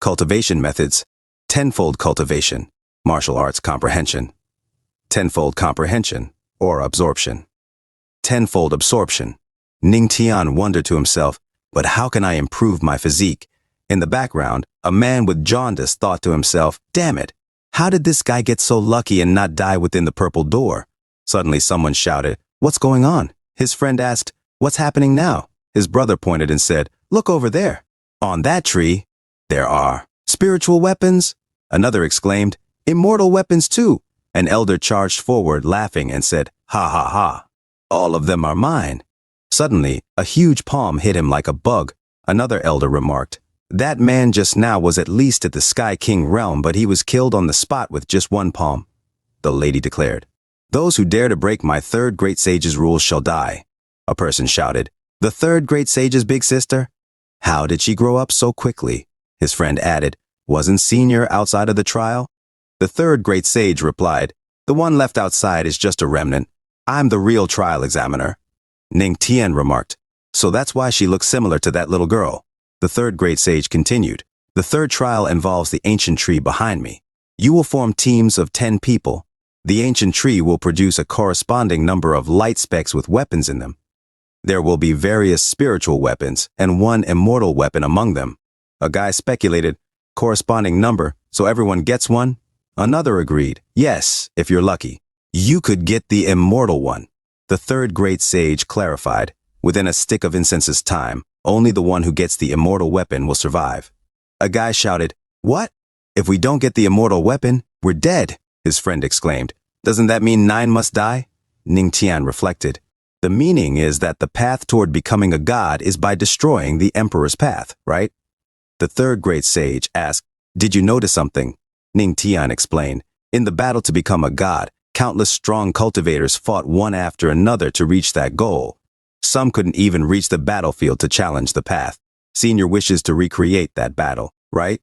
[SPEAKER 1] Cultivation methods, tenfold cultivation, martial arts comprehension, tenfold comprehension, or absorption. Tenfold absorption." Ning Tian wondered to himself, "But how can I improve my physique?" In the background, a man with jaundice thought to himself, "Damn it, How did this guy get so lucky and not die within the purple door? Suddenly someone shouted, "What's going on?" His friend asked, "What's happening now?" His brother pointed and said, "Look over there. On that tree, there are spiritual weapons." Another exclaimed, "Immortal weapons too." An elder charged forward laughing and said, "Ha ha ha. All of them are mine." Suddenly, a huge palm hit him like a bug. Another elder remarked, "That man just now was at least at the Sky King realm, but he was killed on the spot with just one palm." The lady declared, "Those who dare to break my third great sage's rules shall die." A person shouted, "The third great sage's big sister? How did she grow up so quickly?" His friend added, "Wasn't Senior outside of the trial?" The third great sage replied, "The one left outside is just a remnant. I'm the real trial examiner." Ning Tian remarked, "So that's why she looks similar to that little girl." The third great sage continued, "The third trial involves the ancient tree behind me. You will form teams of 10 people. The ancient tree will produce a corresponding number of light specks with weapons in them. There will be various spiritual weapons and one immortal weapon among them." A guy speculated, "Corresponding number, so everyone gets one?" Another agreed, "Yes, if you're lucky. You could get the immortal one." The third great sage clarified, "Within a stick of incense's time, only the one who gets the immortal weapon will survive." A guy shouted, "What? If we don't get the immortal weapon, we're dead." His friend exclaimed, "Doesn't that mean 9 must die?" Ning Tian reflected, "The meaning is that the path toward becoming a god is by destroying the emperor's path, right?" The third great sage asked, "Did you notice something?" Ning Tian explained, "In the battle to become a god, countless strong cultivators fought one after another to reach that goal. Some couldn't even reach the battlefield to challenge the path. Senior wishes to recreate that battle, right?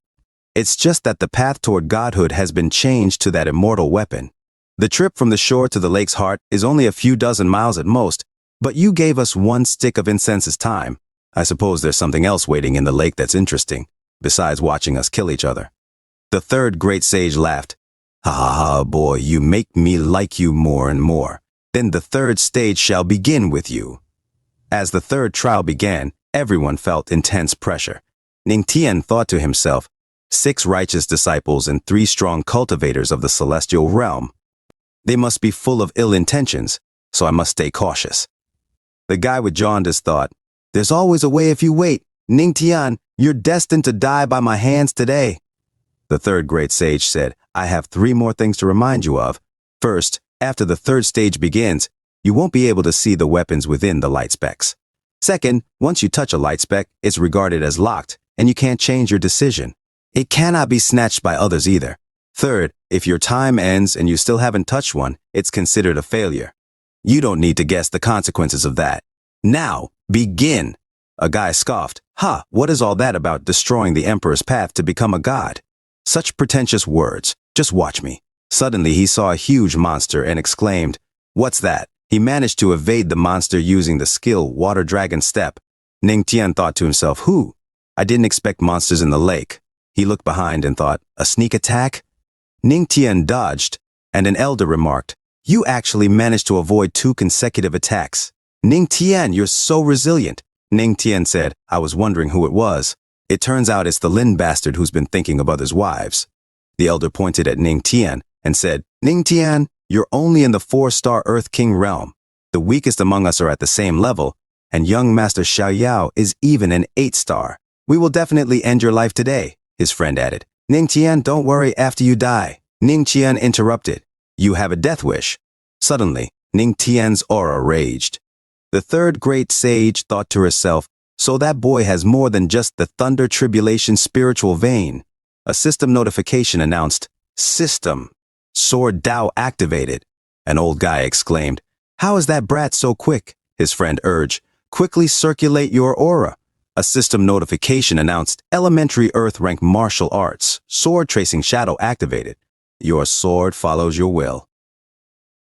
[SPEAKER 1] It's just that the path toward godhood has been changed to that immortal weapon. The trip from the shore to the lake's heart is only a few dozen miles at most, but you gave us one stick of incense's time. I suppose there's something else waiting in the lake that's interesting, besides watching us kill each other." The third great sage laughed, "Ha ha ha, boy, you make me like you more and more. Then the third stage shall begin with you." As the third trial began, everyone felt intense pressure. Ning Tian thought to himself, 6 righteous disciples and 3 strong cultivators of the celestial realm. They must be full of ill intentions, so I must stay cautious. The guy with jaundice thought, "There's always a way if you wait. Ning Tian, you're destined to die by my hands today." The third great sage said, "I have 3 more things to remind you of. First, after the third stage begins, you won't be able to see the weapons within the light specks. Second, once you touch a light speck, it's regarded as locked, and you can't change your decision. It cannot be snatched by others either. Third, if your time ends and you still haven't touched one, it's considered a failure. You don't need to guess the consequences of that. Now, begin." A guy scoffed, "Ha, what is all that about destroying the emperor's path to become a god? Such pretentious words. Just watch me." Suddenly he saw a huge monster and exclaimed, "What's that?" He managed to evade the monster using the skill Water Dragon Step. Ning Tian thought to himself, "Who? I didn't expect monsters in the lake." He looked behind and thought, "A sneak attack?" Ning Tian dodged, and an elder remarked, "You actually managed to avoid 2 consecutive attacks. Ning Tian, you're so resilient." Ning Tian said, "I was wondering who it was. It turns out it's the Lin bastard who's been thinking of others' wives." The elder pointed at Ning Tian and said, "Ning Tian, you're only in the 4-star Earth King realm. The weakest among us are at the same level, and young Master Xiao Yao is even an 8-star. We will definitely end your life today," his friend added. "Ning Tian, don't worry after you die." Ning Tian interrupted, "You have a death wish." Suddenly, Ning Tian's aura raged. The third great sage thought to herself, "So that boy has more than just the thunder tribulation spiritual vein." A system notification announced, "System Sword Dao activated." An old guy exclaimed, "How is that brat so quick?" His friend urged, "Quickly circulate your aura." A system notification announced, "Elementary Earth Rank Martial Arts Sword Tracing Shadow activated. Your sword follows your will."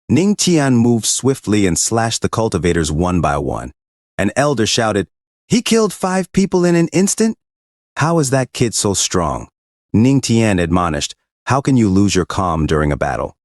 [SPEAKER 1] Ning Tian moved swiftly and slashed the cultivators one by one. An elder shouted, "He killed 5 people in an instant? How is that kid so strong?" Ning Tian admonished, "How can you lose your calm during a battle?"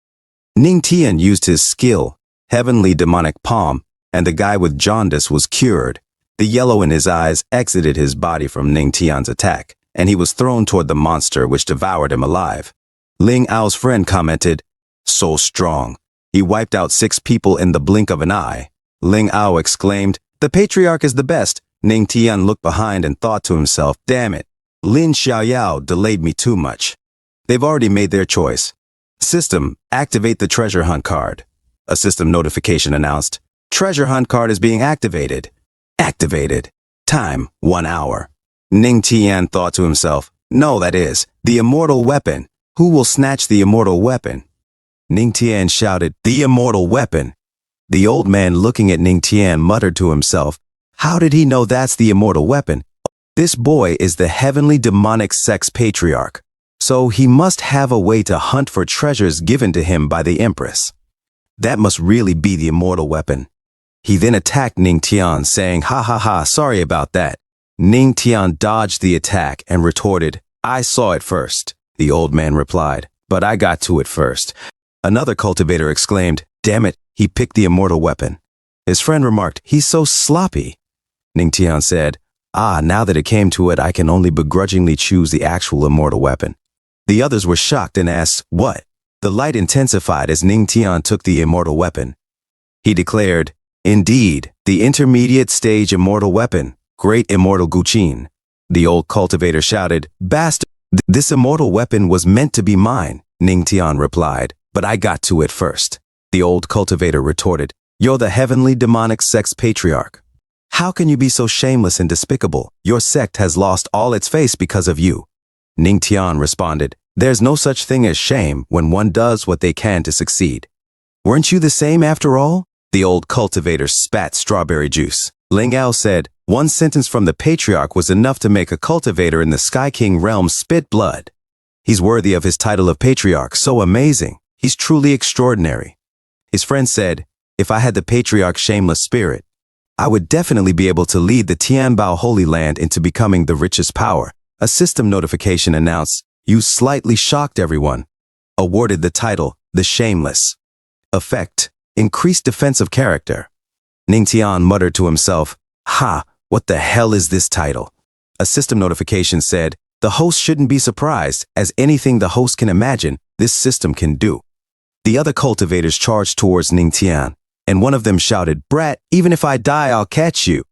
[SPEAKER 1] Ning Tian used his skill, Heavenly Demonic Palm, and the guy with jaundice was cured. The yellow in his eyes exited his body from Ning Tian's attack, and he was thrown toward the monster which devoured him alive. Ling Ao's friend commented, "So strong. He wiped out 6 people in the blink of an eye." Ling Ao exclaimed, "The patriarch is the best." Ning Tian looked behind and thought to himself, "Damn it. Lin Xiaoyao delayed me too much. They've already made their choice." System, activate the treasure hunt card. A system notification announced, "Treasure hunt card is being activated." Activated. Time, 1 hour. Ning Tian thought to himself, "No, that is, the immortal weapon. Who will snatch the immortal weapon?" Ning Tian shouted, "The immortal weapon!" The old man looking at Ning Tian muttered to himself, "How did he know that's the immortal weapon? This boy is the heavenly demonic sex patriarch, so he must have a way to hunt for treasures given to him by the Empress. That must really be the immortal weapon." He then attacked Ning Tian, saying, "Ha ha ha, sorry about that." Ning Tian dodged the attack and retorted, "I saw it first." The old man replied, "But I got to it first." Another cultivator exclaimed, "Damn it, he picked the immortal weapon." His friend remarked, "He's so sloppy." Ning Tian said, Now that it came to it, I can only begrudgingly choose the actual immortal weapon." The others were shocked and asked, "What?" The light intensified as Ning Tian took the immortal weapon. He declared, "Indeed, the intermediate stage immortal weapon, Great Immortal Guqin." The old cultivator shouted, "Bastard, this immortal weapon was meant to be mine." Ning Tian replied, "But I got to it first." The old cultivator retorted, "You're the heavenly demonic sex patriarch. How can you be so shameless and despicable? Your sect has lost all its face because of you." Ning Tian responded, "There's no such thing as shame when one does what they can to succeed. Weren't you the same after all?" The old cultivator spat strawberry juice. Ling Ao said, "One sentence from the patriarch was enough to make a cultivator in the Sky King realm spit blood. He's worthy of his title of patriarch, so amazing. He's truly extraordinary." His friend said, "If I had the patriarch's shameless spirit, I would definitely be able to lead the Tianbao Holy Land into becoming the richest power." A system notification announced, "You slightly shocked everyone." Awarded the title, the Shameless. Effect, increased defensive character. Ning Tian muttered to himself, "Ha, what the hell is this title?" A system notification said, "The host shouldn't be surprised, as anything the host can imagine, this system can do." The other cultivators charged towards Ning Tian, and one of them shouted, "Brat, even if I die, I'll catch you."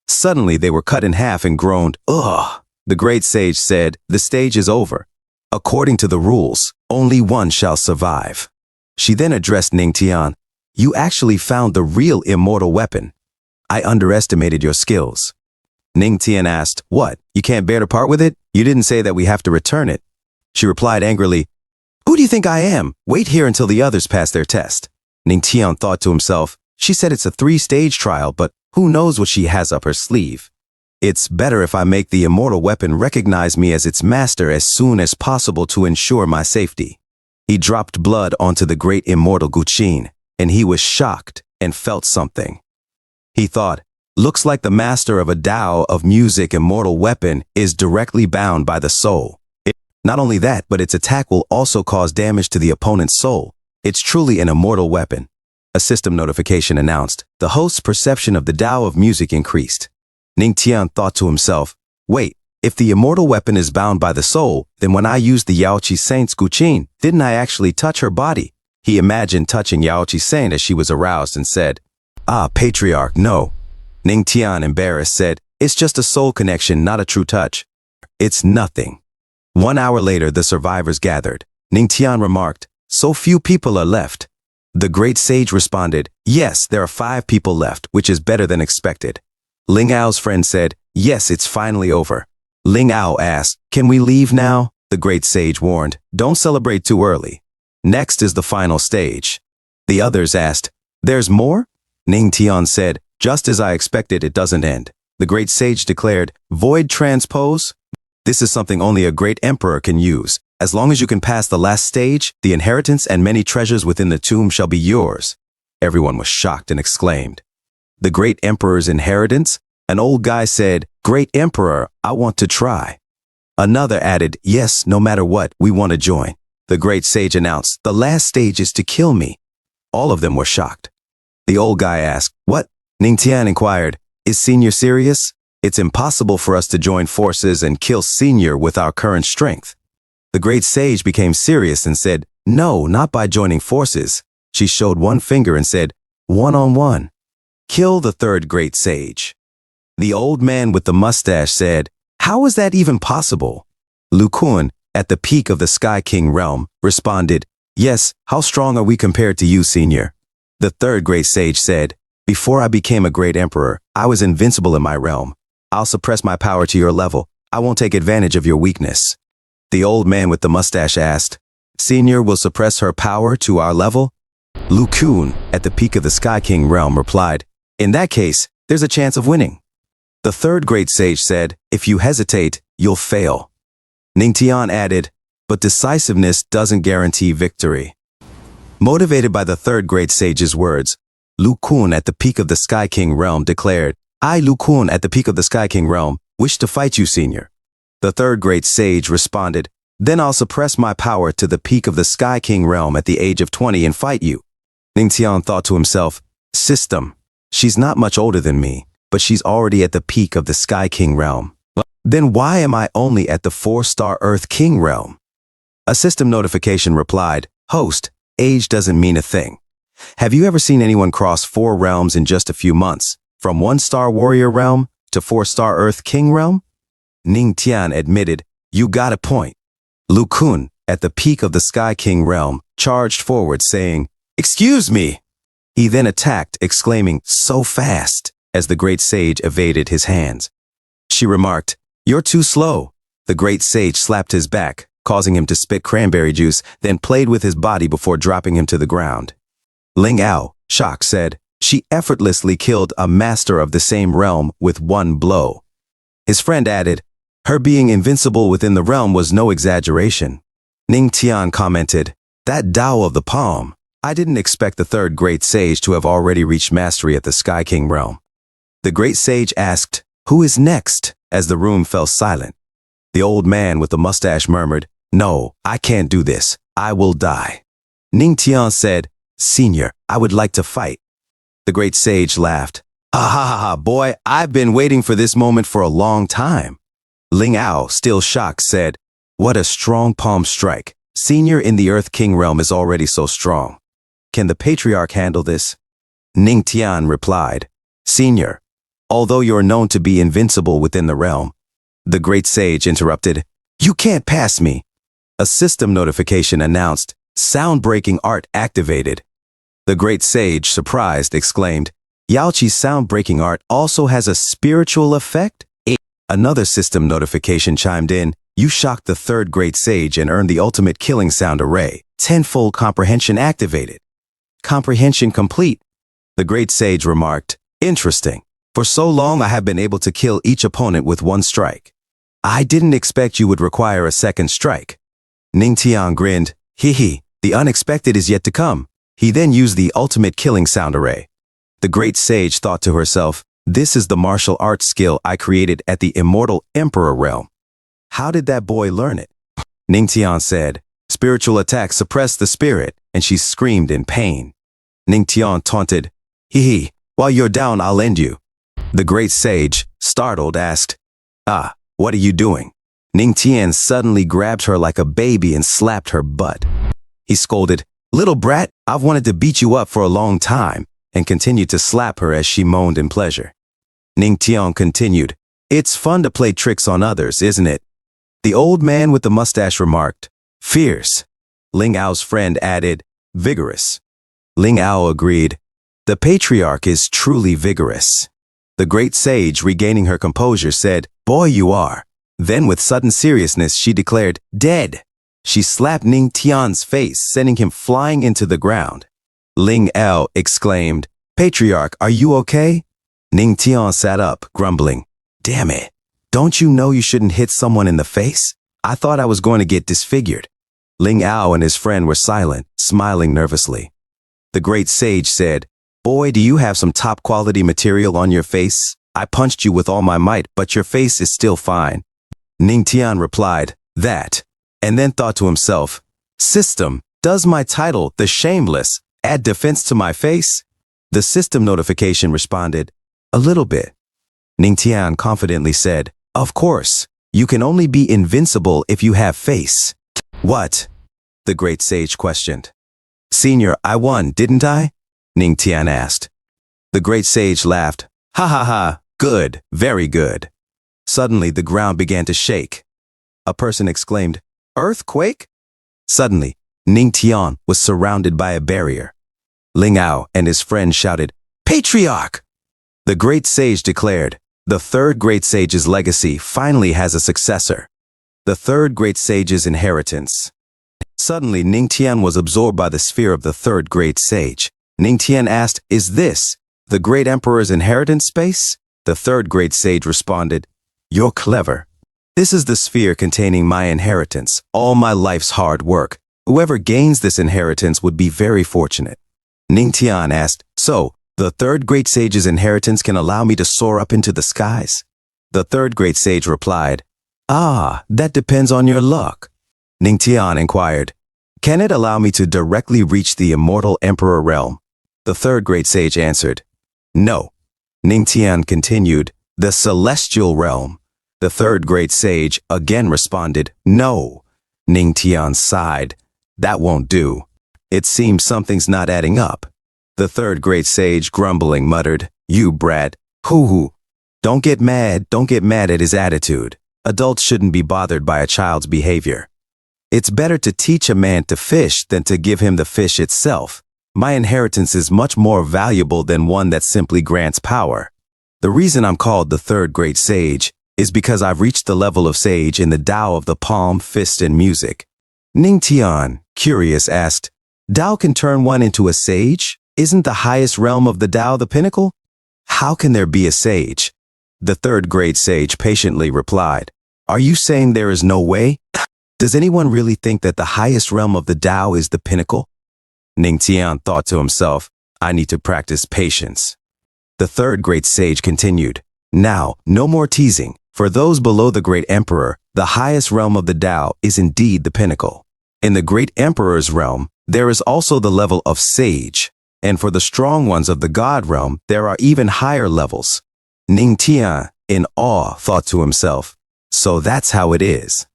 [SPEAKER 1] Suddenly they were cut in half and groaned, "Ugh." The great sage said, "The stage is over. According to the rules, only one shall survive." She then addressed Ning Tian, "You actually found the real immortal weapon. I underestimated your skills." Ning Tian asked, "What, you can't bear to part with it? You didn't say that we have to return it." She replied angrily, "Who do you think I am? Wait here until the others pass their test." Ning Tian thought to himself, "She said it's a 3-stage trial, but who knows what she has up her sleeve? It's better if I make the immortal weapon recognize me as its master as soon as possible to ensure my safety." He dropped blood onto the great immortal Guqin, and he was shocked and felt something. He thought, "Looks like the master of a Tao of music immortal weapon is directly bound by the soul. Not only that, but its attack will also cause damage to the opponent's soul. It's truly an immortal weapon." A system notification announced, the host's perception of the Tao of music increased. Ning Tian thought to himself, "Wait, if the immortal weapon is bound by the soul, then when I used the Yaoqi Saint's Guqin, didn't I actually touch her body?" He imagined touching Yaoqi Saint as she was aroused and said, Patriarch, no." Ning Tian, embarrassed, said, "It's just a soul connection, not a true touch." "It's nothing." 1 hour later, the survivors gathered. Ning Tian remarked, "So few people are left." The great sage responded, "Yes, there are 5 people left, which is better than expected." Ling Ao's friend said, "Yes, it's finally over." Ling Ao asked, "Can we leave now?" The great sage warned, "Don't celebrate too early. Next is the final stage." The others asked, "There's more?" Ning Tian said, "Just as I expected, it doesn't end." The great sage declared, "Void transpose? This is something only a great emperor can use. As long as you can pass the last stage, the inheritance and many treasures within the tomb shall be yours." Everyone was shocked and exclaimed, "The great emperor's inheritance?" An old guy said, "Great emperor, I want to try." Another added, "Yes, no matter what, we want to join." The great sage announced, "The last stage is to kill me." All of them were shocked. The old guy asked, "What?" Ning Tian inquired, "Is Senior serious? It's impossible for us to join forces and kill Senior with our current strength." The great sage became serious and said, "No, not by joining forces." She showed one finger and said, "One-on-one. Kill the third great sage." The old man with the mustache said, "How is that even possible?" Lu Kun, at the peak of the Sky King realm, responded, "Yes, how strong are we compared to you, senior?" The third great sage said, "Before I became a great emperor, I was invincible in my realm. I'll suppress my power to your level. I won't take advantage of your weakness." The old man with the mustache asked, "Senior will suppress her power to our level?" Lu Kun, at the peak of the Sky King realm, replied, "In that case, there's a chance of winning." The third great sage said, "If you hesitate, you'll fail." Ningtian added, "But decisiveness doesn't guarantee victory." Motivated by the third great sage's words, Lu Kun at the peak of the Sky King realm declared, "I, Lu Kun at the peak of the Sky King realm, wish to fight you, senior." The third great sage responded, "Then I'll suppress my power to the peak of the Sky King realm at the age of 20 and fight you." Ningtian thought to himself, "System, she's not much older than me, but she's already at the peak of the Sky King realm. Then why am I only at the 4-star Earth King realm?" A system notification replied, "Host, age doesn't mean a thing. Have you ever seen anyone cross 4 realms in just a few months, from 1-star Warrior realm to 4-star Earth King realm?" Ningtian admitted, "You got a point." Lu Kun, at the peak of the Sky King realm, charged forward saying, "Excuse me." He then attacked, exclaiming, "So fast," as the great sage evaded his hands. She remarked, "You're too slow." The great sage slapped his back, causing him to spit cranberry juice, then played with his body before dropping him to the ground. Ling Ao, shocked, said, "She effortlessly killed a master of the same realm with one blow." His friend added, "Her being invincible within the realm was no exaggeration." Ningtian commented, "That Tao of the palm. I didn't expect the third great sage to have already reached mastery at the Sky King realm." The great sage asked, "Who is next?" as the room fell silent. The old man with the mustache murmured, "No, I can't do this. I will die." Ningtian said, "Senior, I would like to fight." The great sage laughed, "Ah ha ha ha, boy, I've been waiting for this moment for a long time." Ling Ao, still shocked, said, "What a strong palm strike. Senior in the Earth King realm is already so strong. Can the patriarch handle this?" Ningtian replied, "Senior, although you're known to be invincible within the realm." The great sage interrupted, "You can't pass me." A system notification announced, "Sound-breaking art activated." The great sage, surprised, exclaimed, "Yaoqi's sound-breaking art also has a spiritual effect?" Another system notification chimed in, "You shocked the third great sage and earned the ultimate killing sound array. 10-fold comprehension activated." "Comprehension complete." The great sage remarked, "Interesting. For so long I have been able to kill each opponent with one strike. I didn't expect you would require a second strike." Ningtian grinned, "Hee, the unexpected is yet to come." He then used the ultimate killing sound array. The great sage thought to herself, "This is the martial arts skill I created at the immortal emperor realm. How did that boy learn it?" Ningtian said, "Spiritual attack suppressed the spirit," and she screamed in pain. Ningtian taunted, "Hee, while you're down, I'll end you." The great sage, startled, asked, "Ah, what are you doing?" Ningtian suddenly grabbed her like a baby and slapped her butt. He scolded, "Little brat, I've wanted to beat you up for a long time," and continued to slap her as she moaned in pleasure. Ningtian continued, "It's fun to play tricks on others, isn't it?" The old man with the mustache remarked, "Fierce." Ling Ao's friend added, "Vigorous." Ling Ao agreed, "The patriarch is truly vigorous." The great sage, regaining her composure, said, "Boy, you are." Then with sudden seriousness, she declared, "Dead." She slapped Ningtian's face, sending him flying into the ground. Ling Ao exclaimed, "Patriarch, are you okay?" Ningtian sat up, grumbling, "Damn it. Don't you know you shouldn't hit someone in the face? I thought I was going to get disfigured." Ling Ao and his friend were silent, smiling nervously. The great sage said, "Boy, do you have some top-quality material on your face? I punched you with all my might, but your face is still fine." Ningtian replied, "That," and then thought to himself, "System, does my title, the Shameless, add defense to my face?" The system notification responded, "A little bit." Ningtian confidently said, "Of course, you can only be invincible if you have face." What? The great sage questioned. Senior, I won, didn't I? Ning Tian asked. The great sage laughed. Ha ha ha, good, very good. Suddenly the ground began to shake. A person exclaimed, Earthquake? Suddenly, Ning Tian was surrounded by a barrier. Ling Ao and his friend shouted, Patriarch! The great sage declared, the third great sage's legacy finally has a successor. The third great sage's inheritance. Suddenly, Ning Tian was absorbed by the sphere of the third great sage. Ning Tian asked, Is this the great emperor's inheritance space? The third great sage responded, You're clever. This is the sphere containing my inheritance, all my life's hard work. Whoever gains this inheritance would be very fortunate. Ning Tian asked, So, the third great sage's inheritance can allow me to soar up into the skies? The third great sage replied, Ah, that depends on your luck. Ning Tian inquired, Can it allow me to directly reach the immortal emperor realm? The third great sage answered, No. Ning Tian continued, The celestial realm. The third great sage again responded, No. Ning Tian sighed, That won't do. It seems something's not adding up. The third great sage, grumbling, muttered, You brat, hoo-hoo. Don't get mad at his attitude. Adults shouldn't be bothered by a child's behavior. It's better to teach a man to fish than to give him the fish itself. My inheritance is much more valuable than one that simply grants power. The reason I'm called the third great sage is because I've reached the level of sage in the Tao of the palm, fist, and music. Ning Tian, curious, asked, Tao can turn one into a sage? Isn't the highest realm of the Tao the pinnacle? How can there be a sage? The third great sage patiently replied, Are you saying there is no way? Does anyone really think that the highest realm of the Tao is the pinnacle? Ning Tian thought to himself, I need to practice patience. The third great sage continued, Now, no more teasing. For those below the great emperor, the highest realm of the Tao is indeed the pinnacle. In the great emperor's realm, there is also the level of sage. And for the strong ones of the god realm, there are even higher levels. Ning Tian, in awe, thought to himself, So that's how it is.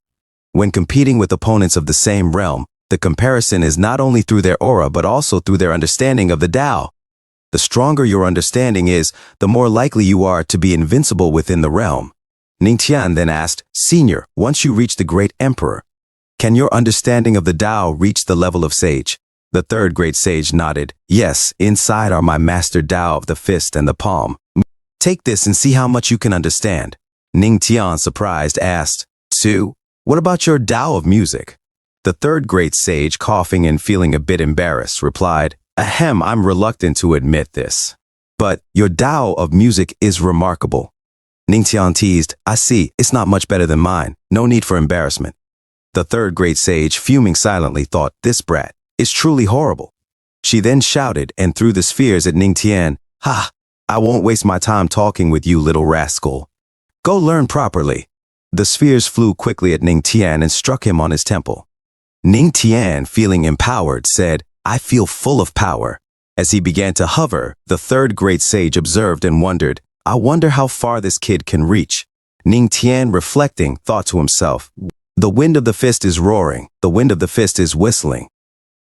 [SPEAKER 1] When competing with opponents of the same realm, the comparison is not only through their aura but also through their understanding of the Tao. The stronger your understanding is, the more likely you are to be invincible within the realm. Ning Tian then asked, Senior, once you reach the great emperor, can your understanding of the Tao reach the level of sage? The third great sage nodded, Yes, inside are my master Tao of the fist and the palm. Take this and see how much you can understand. Ning Tian, surprised, asked, Two, what about your Tao of music? The third great sage, coughing and feeling a bit embarrassed, replied, Ahem, I'm reluctant to admit this. But your Tao of music is remarkable. Ning Tian teased, I see, it's not much better than mine. No need for embarrassment. The third great sage, fuming silently, thought, This brat is truly horrible. She then shouted and threw the spheres at Ning Tian. Ha! I won't waste my time talking with you, little rascal. Go learn properly. The spheres flew quickly at Ning Tian and struck him on his temple. Ning Tian, feeling empowered, said, I feel full of power. As he began to hover, the third great sage observed and wondered, I wonder how far this kid can reach. Ning Tian, reflecting, thought to himself, The wind of the fist is roaring, the wind of the fist is whistling.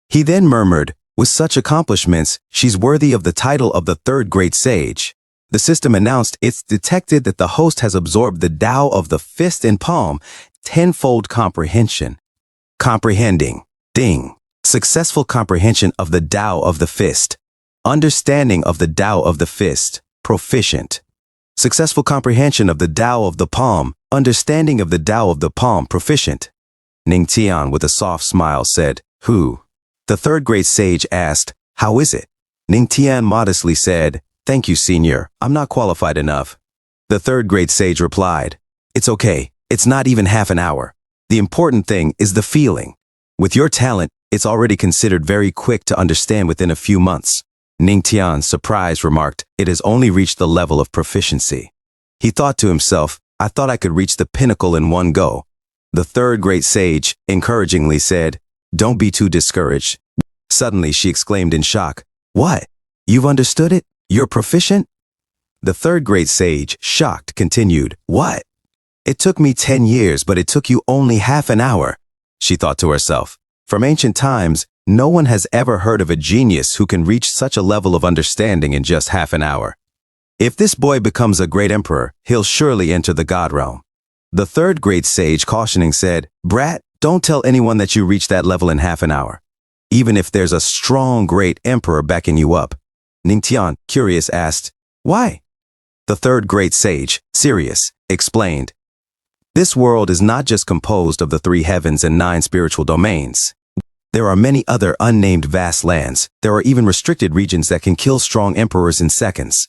[SPEAKER 1] He then murmured, With such accomplishments, she's worthy of the title of the third great sage. The system announced it's detected that the host has absorbed the Tao of the fist and palm, tenfold comprehension. Comprehending. Ding. Successful comprehension of the Tao of the fist. Understanding of the Tao of the fist. Proficient. Successful comprehension of the Tao of the palm. Understanding of the Tao of the palm. Proficient. Ning Tian, with a soft smile, said, Who? The third great sage asked, How is it? Ning Tian modestly said, Thank you, senior. I'm not qualified enough. The third great sage replied, It's okay. It's not even half an hour. The important thing is the feeling. With your talent, it's already considered very quick to understand within a few months. Ning Tian, surprised, remarked, It has only reached the level of proficiency. He thought to himself, I thought I could reach the pinnacle in one go. The third great sage, encouragingly, said, Don't be too discouraged. Suddenly, she exclaimed in shock, What? You've understood it? You're proficient? The third great sage, shocked, continued, What? It took me 10 years, but it took you only half an hour. she thought to herself. From ancient times, no one has ever heard of a genius who can reach such a level of understanding in just half an hour. If this boy becomes a great emperor, he'll surely enter the god realm. The third great sage cautioning said, "Brat, don't tell anyone that you reach that level in half an hour, even if there's a strong great emperor backing you up." Ningtian, curious, asked, "Why?" The third great sage, serious, explained, "This world is not just composed of the 3 heavens and 9 spiritual domains. There are many other unnamed vast lands. There are even restricted regions that can kill strong emperors in seconds."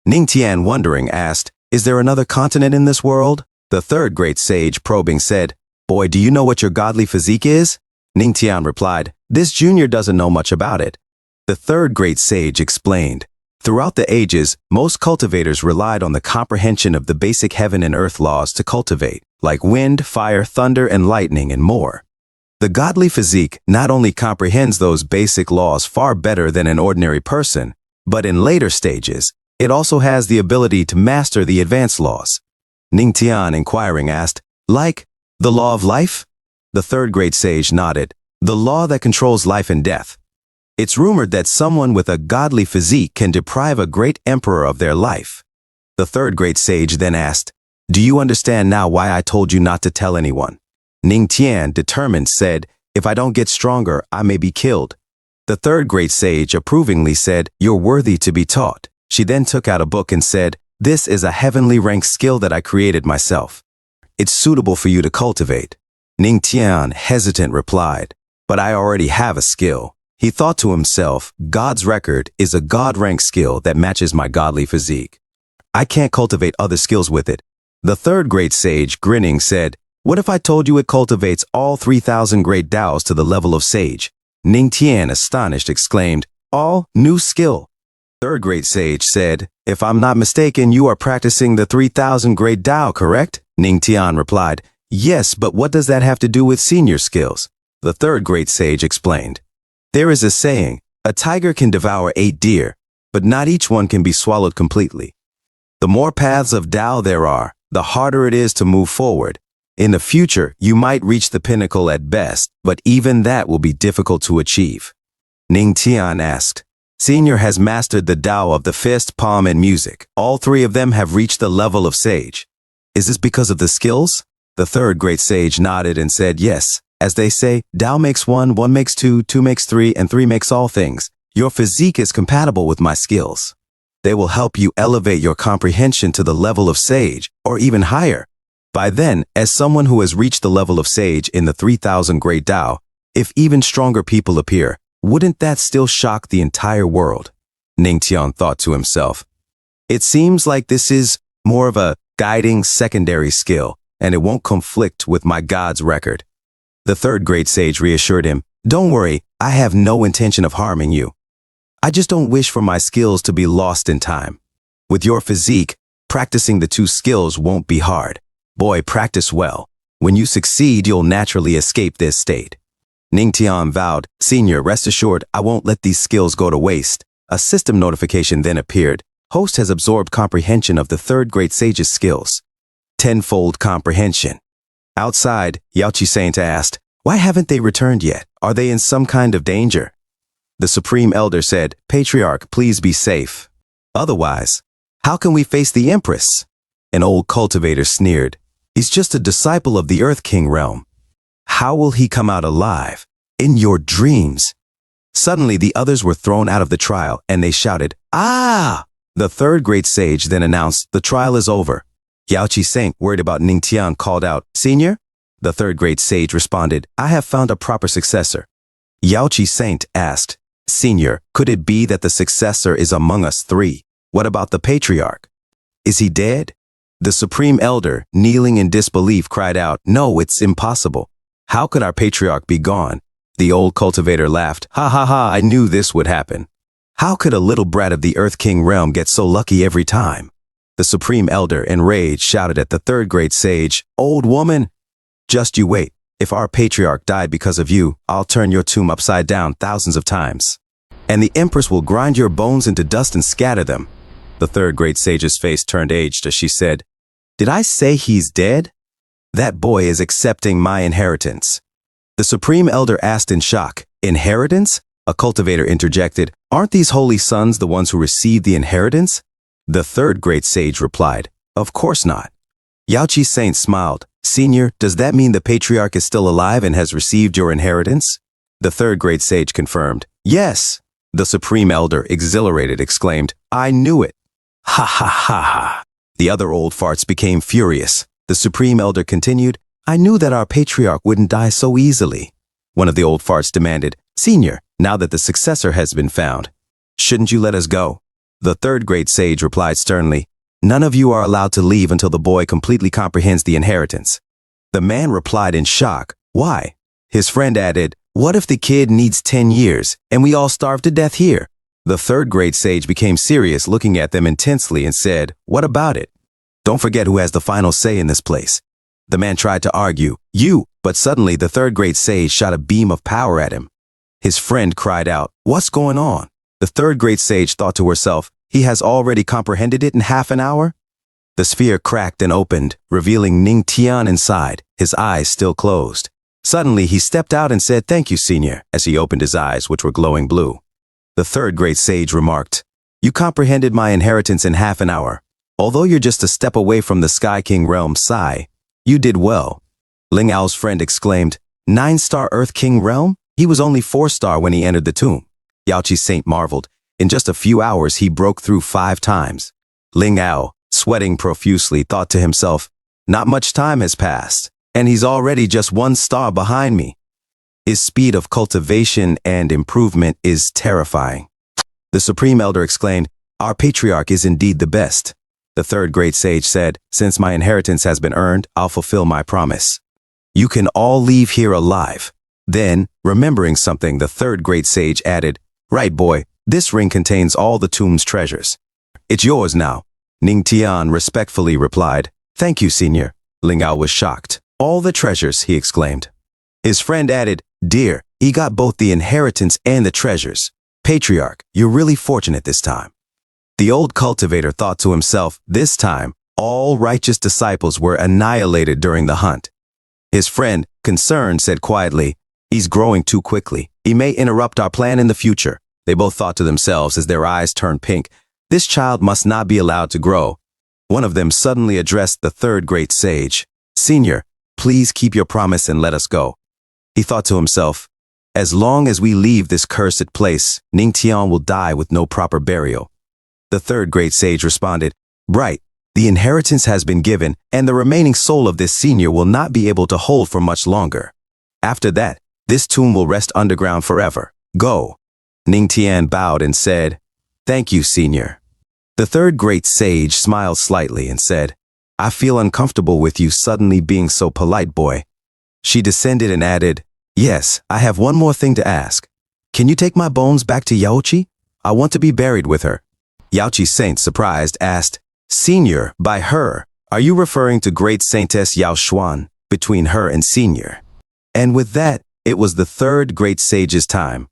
[SPEAKER 1] Ningtian, wondering, asked, "Is there another continent in this world?" The third great sage, probing, said, "Boy, do you know what your godly physique is?" Ningtian replied, "This junior doesn't know much about it." The third great sage explained, "Throughout the ages, most cultivators relied on the comprehension of the basic heaven and earth laws to cultivate, like wind, fire, thunder, and lightning, and more. The godly physique not only comprehends those basic laws far better than an ordinary person, but in later stages, it also has the ability to master the advanced laws." Ningtian, inquiring, asked, "Like the law of life?" The third great sage nodded, "The law that controls life and death. It's rumored that someone with a godly physique can deprive a great emperor of their life." The third great sage then asked, "Do you understand now why I told you not to tell anyone?" Ningtian, determined, said, "If I don't get stronger, I may be killed." The third great sage approvingly said, "You're worthy to be taught." She then took out a book and said, "This is a heavenly ranked skill that I created myself. It's suitable for you to cultivate." Ningtian, hesitant, replied, "But I already have a skill." He thought to himself, "God's record is a God-ranked skill that matches my godly physique. I can't cultivate other skills with it." The third great sage, grinning, said, "What if I told you it cultivates all 3,000 great Taos to the level of sage?" Ningtian, astonished, exclaimed, "All new skill?" Third great sage said, "If I'm not mistaken, you are practicing the 3,000 great Tao, correct?" Ningtian replied, "Yes, but what does that have to do with senior skills?" The third great sage explained, "There is a saying, a tiger can devour 8 deer, but not each one can be swallowed completely. The more paths of Tao there are, the harder it is to move forward. In the future, you might reach the pinnacle at best, but even that will be difficult to achieve." Ningtian asked, "Senior has mastered the Tao of the fist, palm, and music. All 3 of them have reached the level of sage. Is this because of the skills?" The third great sage nodded and said, "Yes. As they say, Tao makes 1, 1 makes 2, 2 makes 3, and 3 makes all things. Your physique is compatible with my skills. They will help you elevate your comprehension to the level of sage, or even higher. By then, as someone who has reached the level of sage in the 3,000 great Tao, if even stronger people appear, wouldn't that still shock the entire world?" Ningtian thought to himself, "It seems like this is more of a guiding secondary skill, and it won't conflict with my God's record." The third great sage reassured him, "Don't worry, I have no intention of harming you. I just don't wish for my skills to be lost in time. With your physique, practicing the 2 skills won't be hard. Boy, practice well. When you succeed, you'll naturally escape this state." Ningtian vowed, "Senior, rest assured, I won't let these skills go to waste." A system notification then appeared. Host has absorbed comprehension of the third great sage's skills. 10-fold comprehension. Outside, Yaoqi Saint asked, "Why haven't they returned yet? Are they in some kind of danger?" The Supreme Elder said, "Patriarch, please be safe. Otherwise, how can we face the Empress?" An old cultivator sneered, "He's just a disciple of the Earth King realm. How will he come out alive? In your dreams." Suddenly, the others were thrown out of the trial, and they shouted, "Ah!" The third great sage then announced, "The trial is over." Yaoqi Saint, worried about Ningtian, called out, "Senior?" The third great sage responded, "I have found a proper successor." Yaoqi Saint asked, "Senior, could it be that the successor is among us 3? What about the patriarch? Is he dead?" The Supreme Elder, kneeling in disbelief, cried out, "No, it's impossible. How could our patriarch be gone?" The old cultivator laughed, "Ha ha ha, I knew this would happen. How could a little brat of the Earth King realm get so lucky every time?" The Supreme Elder, enraged, shouted at the third great sage, "Old woman, just you wait. If our patriarch died because of you, I'll turn your tomb upside down thousands of times. And the Empress will grind your bones into dust and scatter them." The third great sage's face turned aged as she said, "Did I say he's dead? That boy is accepting my inheritance." The Supreme Elder asked in shock. Inheritance? A cultivator interjected. Aren't these holy sons the ones who received the inheritance? The third great sage replied. Of course not. Yaoqi Saint smiled. Senior, does that mean the patriarch is still alive and has received your inheritance? The third great sage confirmed. Yes. The Supreme Elder, exhilarated, exclaimed. I knew it. Ha ha ha ha. The other old farts became furious. The Supreme Elder continued. I knew that our patriarch wouldn't die so easily. One of the old farts demanded. Senior, now that the successor has been found, shouldn't you let us go? The third great sage replied sternly. None of you are allowed to leave until the boy completely comprehends the inheritance. The man replied in shock. Why? His friend added, what if the kid needs 10 years and we all starve to death here? The third great sage became serious, looking at them intensely, and said, what about it? Don't forget who has the final say in this place. The man tried to argue, but suddenly the third great sage shot a beam of power at him. His friend cried out, what's going on? The third great sage thought to herself, he has already comprehended it in half an hour? The sphere cracked and opened, revealing Ning Tian inside, his eyes still closed. Suddenly, he stepped out and said, thank you, Senior, as he opened his eyes, which were glowing blue. The third great sage remarked, you comprehended my inheritance in half an hour. Although you're just a step away from the Sky King realm, Sai, you did well. Ling Ao's friend exclaimed, 9-star Earth King realm? He was only 4-star when he entered the tomb. Yaoqi Saint marveled. In just a few hours, he broke through 5 times. Ling Ao, sweating profusely, thought to himself, not much time has passed, and he's already just 1 star behind me. His speed of cultivation and improvement is terrifying. The Supreme Elder exclaimed, our patriarch is indeed the best. The third great sage said, since my inheritance has been earned, I'll fulfill my promise. You can all leave here alive. Then, remembering something, the third great sage added, right, boy, this ring contains all the tomb's treasures. It's yours now. Ning Tian respectfully replied, thank you, Senior. Ling Ao was shocked. All the treasures, he exclaimed. His friend added, dear, he got both the inheritance and the treasures. Patriarch, you're really fortunate this time. The old cultivator thought to himself, this time, all righteous disciples were annihilated during the hunt. His friend, concerned, said quietly, he's growing too quickly. He may interrupt our plan in the future. They both thought to themselves as their eyes turned pink, this child must not be allowed to grow. One of them suddenly addressed the third great sage. Senior, please keep your promise and let us go. He thought to himself, as long as we leave this cursed place, Ning Tian will die with no proper burial. The third great sage responded, right, the inheritance has been given, and the remaining soul of this senior will not be able to hold for much longer. After that, this tomb will rest underground forever. Go. Ning Tian bowed and said, thank you, Senior. The third great sage smiled slightly and said, I feel uncomfortable with you suddenly being so polite, boy. She descended and added, yes, I have one more thing to ask. Can you take my bones back to Yaoqi? I want to be buried with her. Yaoqi Saint, surprised, asked, Senior, by her, are you referring to Great Saintess Yao Xuan, between her and Senior? And with that, it was the third great sage's time.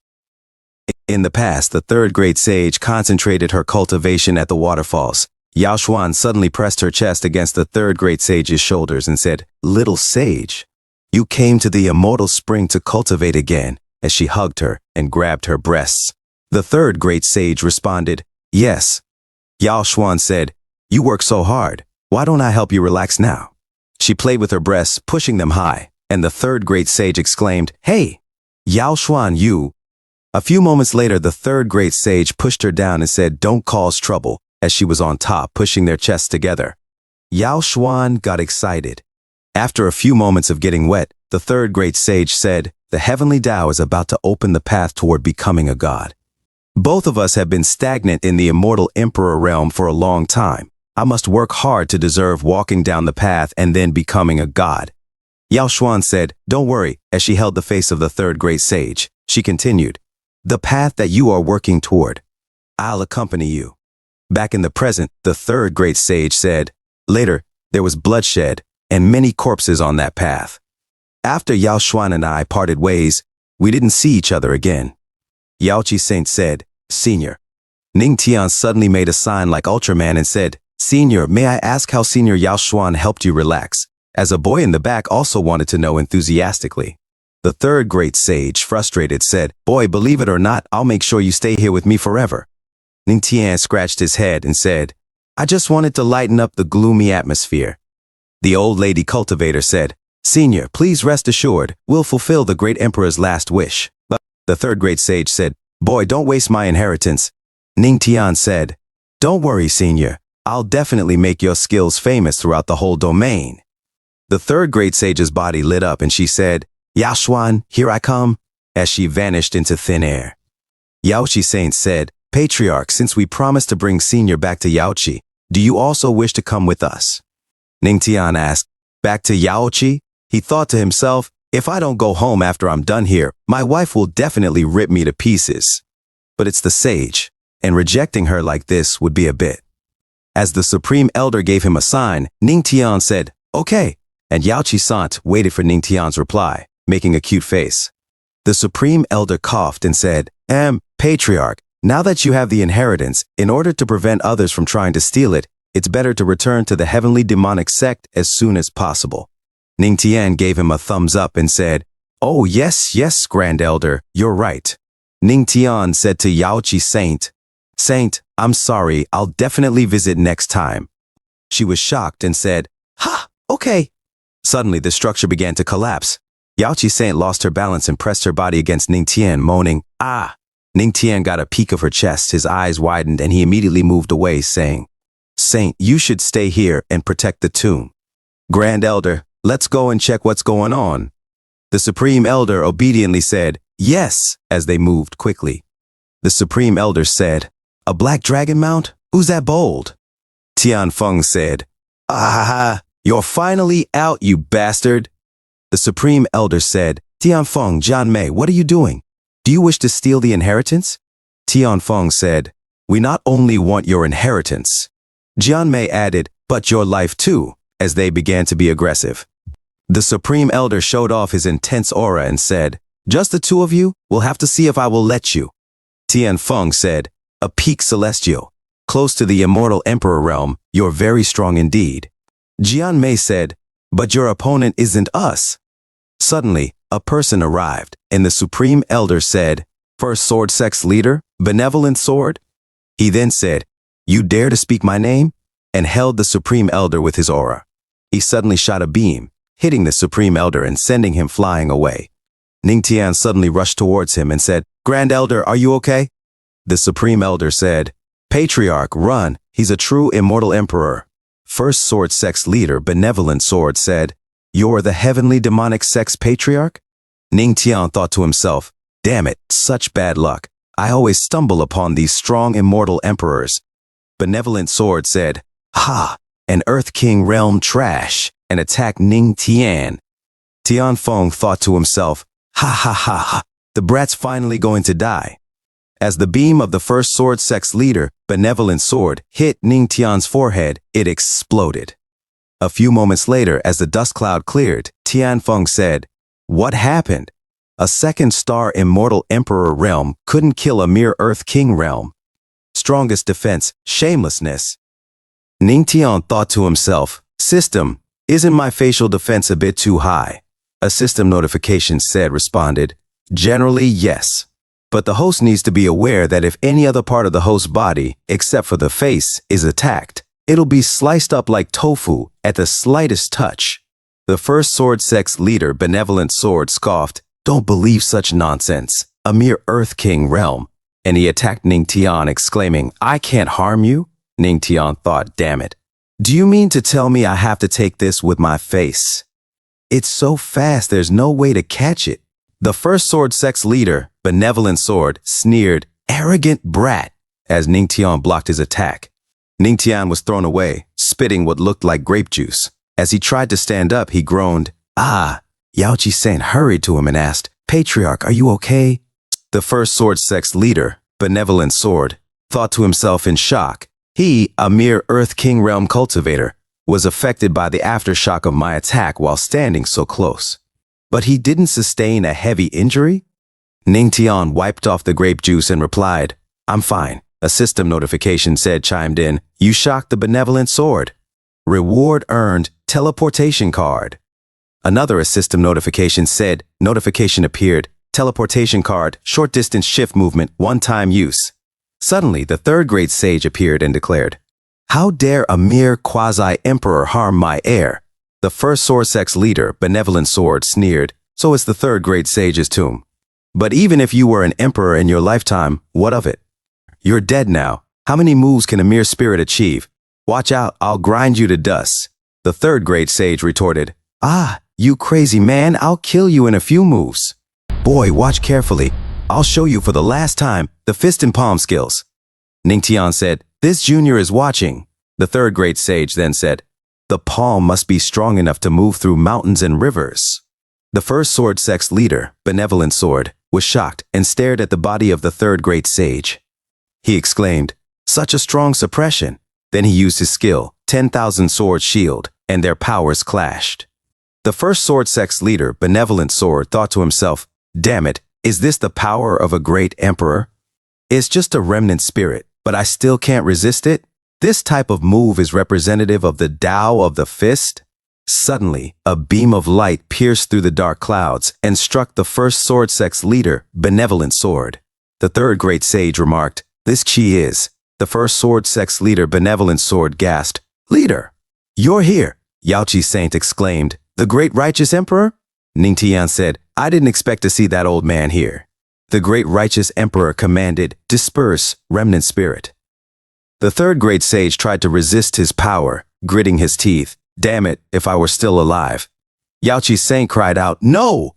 [SPEAKER 1] In the past, the third great sage concentrated her cultivation at the waterfalls. Yao Xuan suddenly pressed her chest against the third great sage's shoulders and said, little sage, you came to the immortal spring to cultivate again, as she hugged her and grabbed her breasts. The third great sage responded, yes. Yao Xuan said, you work so hard. Why don't I help you relax now? She played with her breasts, pushing them high, and the third great sage exclaimed, hey, Yao Xuan, you. A few moments later, the third great sage pushed her down and said, don't cause trouble, as she was on top, pushing their chests together. Yao Xuan got excited. After a few moments of getting wet, the third great sage said, the heavenly Tao is about to open the path toward becoming a god. Both of us have been stagnant in the immortal emperor realm for a long time. I must work hard to deserve walking down the path and then becoming a god. Yao Xuan said, don't worry, as she held the face of the third great sage. She continued, the path that you are working toward, I'll accompany you. Back in the present, the third great sage said, later, there was bloodshed and many corpses on that path. After Yao Xuan and I parted ways, we didn't see each other again. Yaoqi Saint said, Senior. Ning Tian suddenly made a sign like Ultraman and said, Senior, may I ask how Senior Yao Xuan helped you relax? As a boy in the back also wanted to know enthusiastically. The third great sage, frustrated, said, "Boy, believe it or not, I'll make sure you stay here with me forever." Ning Tian scratched his head and said, "I just wanted to lighten up the gloomy atmosphere." The old lady cultivator said, "Senior, please rest assured, we'll fulfill the great emperor's last wish." But the third great sage said, "Boy, don't waste my inheritance." Ning Tian said, "Don't worry, senior. I'll definitely make your skills famous throughout the whole domain." The third great sage's body lit up and she said, "Yao Xuan, here I come," as she vanished into thin air. Yaoqi Saint said, "Patriarch, since we promised to bring Senior back to Yaoqi, do you also wish to come with us?" Ning Tian asked, "Back to Yaoqi?" He thought to himself, "If I don't go home after I'm done here, my wife will definitely rip me to pieces." But it's the sage, and rejecting her like this would be a bit. As the Supreme Elder gave him a sign, Ning Tian said, "Okay," and Yaoqi Sant waited for Ning Tian's reply, making a cute face. The Supreme Elder coughed and said, Patriarch, now that you have the inheritance, in order to prevent others from trying to steal it, it's better to return to the heavenly demonic sect as soon as possible." Ning Tian gave him a thumbs up and said, "Oh, yes, Grand Elder, you're right." Ning Tian said to Yaoqi Saint, "Saint, I'm sorry, I'll definitely visit next time." She was shocked and said, "Ha, okay." Suddenly, the structure began to collapse. Yaoqi Saint lost her balance and pressed her body against Ning Tian, moaning, "Ah!" Ning Tian got a peek of her chest, his eyes widened, and he immediately moved away, saying, "Saint, you should stay here and protect the tomb." "Grand Elder, let's go and check what's going on." The Supreme Elder obediently said, "Yes," as they moved quickly. The Supreme Elder said, "A black dragon mount? Who's that bold?" Tian Feng said, "Ah, you're finally out, you bastard." The Supreme Elder said, "Tian Feng, Jian Mei, what are you doing? Do you wish to steal the inheritance?" Tian Feng said, "We not only want your inheritance." Jian Mei added, "But your life too," as they began to be aggressive. The Supreme Elder showed off his intense aura and said, "Just the two of you? We'll have to see if I will let you." Tian Feng said, "A peak celestial, close to the immortal emperor realm, you're very strong indeed." Jian Mei said, "But your opponent isn't us." Suddenly, a person arrived, and the Supreme Elder said, "First Sword Sect's leader, Benevolent Sword?" He then said, "You dare to speak my name?" and held the Supreme Elder with his aura. He suddenly shot a beam, hitting the Supreme Elder and sending him flying away. Ning Tian suddenly rushed towards him and said, "Grand Elder, are you okay?" The Supreme Elder said, "Patriarch, run, he's a true immortal emperor." First Sword Sect's leader, Benevolent Sword, said, "You're the heavenly demonic sect's patriarch?" Ning Tian thought to himself, "Damn it, such bad luck. I always stumble upon these strong immortal emperors." Benevolent Sword said, "Ha, an Earth King realm trash," and attacked Ning Tian. Tian Feng thought to himself, "Ha, the brat's finally going to die." As the beam of the First Sword Sect's leader, Benevolent Sword, hit Ning Tian's forehead, it exploded. A few moments later, as the dust cloud cleared, Tian Feng said, "What happened? A second star immortal emperor realm couldn't kill a mere Earth King realm. Strongest defense, shamelessness." Ning Tian thought to himself, "System, isn't my facial defense a bit too high?" A system notification responded, "Generally, yes. But the host needs to be aware that if any other part of the host's body, except for the face, is attacked, it'll be sliced up like tofu at the slightest touch." The First Sword Sect's leader, Benevolent Sword, scoffed, "Don't believe such nonsense. A mere Earth King realm." And he attacked Ning Tian, exclaiming, "I can't harm you?" Ning Tian thought, "Damn it. Do you mean to tell me I have to take this with my face? It's so fast there's no way to catch it." The First Sword Sect's leader, Benevolent Sword, sneered, "Arrogant brat," as Ning Tian blocked his attack. Ning Tian was thrown away, spitting what looked like grape juice. As he tried to stand up, he groaned, "Ah." Yaoqi Saint hurried to him and asked, "Patriarch, are you okay?" The First Sword Sect's leader, Benevolent Sword, thought to himself in shock. He, a mere Earth King realm cultivator, was affected by the aftershock of my attack while standing so close. But he didn't sustain a heavy injury? Ning Tian wiped off the grape juice and replied, "I'm fine." A system notification chimed in, "You shocked the Benevolent Sword. Reward earned, teleportation card." Another system notification said, notification appeared, teleportation card, short distance shift movement, one-time use. Suddenly, the third-grade sage appeared and declared, "How dare a mere quasi-emperor harm my heir?" The first sword sect's leader, Benevolent Sword, sneered, "So is the third-grade sage's tomb. But even if you were an emperor in your lifetime, what of it? You're dead now. How many moves can a mere spirit achieve? Watch out, I'll grind you to dust." The third-grade sage retorted, "Ah, you crazy man, I'll kill you in a few moves. Boy, watch carefully. I'll show you for the last time the fist and palm skills." Ningtian said, "This junior is watching." The third-grade sage then said, "The palm must be strong enough to move through mountains and rivers." The first sword sect's leader, Benevolent Sword, was shocked and stared at the body of the third-grade sage. He exclaimed, "Such a strong suppression." Then he used his skill, 10,000 Sword Shield, and their powers clashed. The first sword sect's leader, Benevolent Sword, thought to himself, "Damn it, is this the power of a great emperor? It's just a remnant spirit, but I still can't resist it. This type of move is representative of the Tao of the fist." Suddenly, a beam of light pierced through the dark clouds and struck the first sword sect's leader, Benevolent Sword. The third-grade sage remarked, "This chi is." The first sword sect's leader, Benevolent Sword, gasped, "Leader, you're here!" Yaochi Saint exclaimed, "The great righteous emperor?" Ningtian said, "I didn't expect to see that old man here." The great righteous emperor commanded, "Disperse, remnant spirit." The third-grade sage tried to resist his power, gritting his teeth. "Damn it, if I were still alive." Yaochi Saint cried out, "No!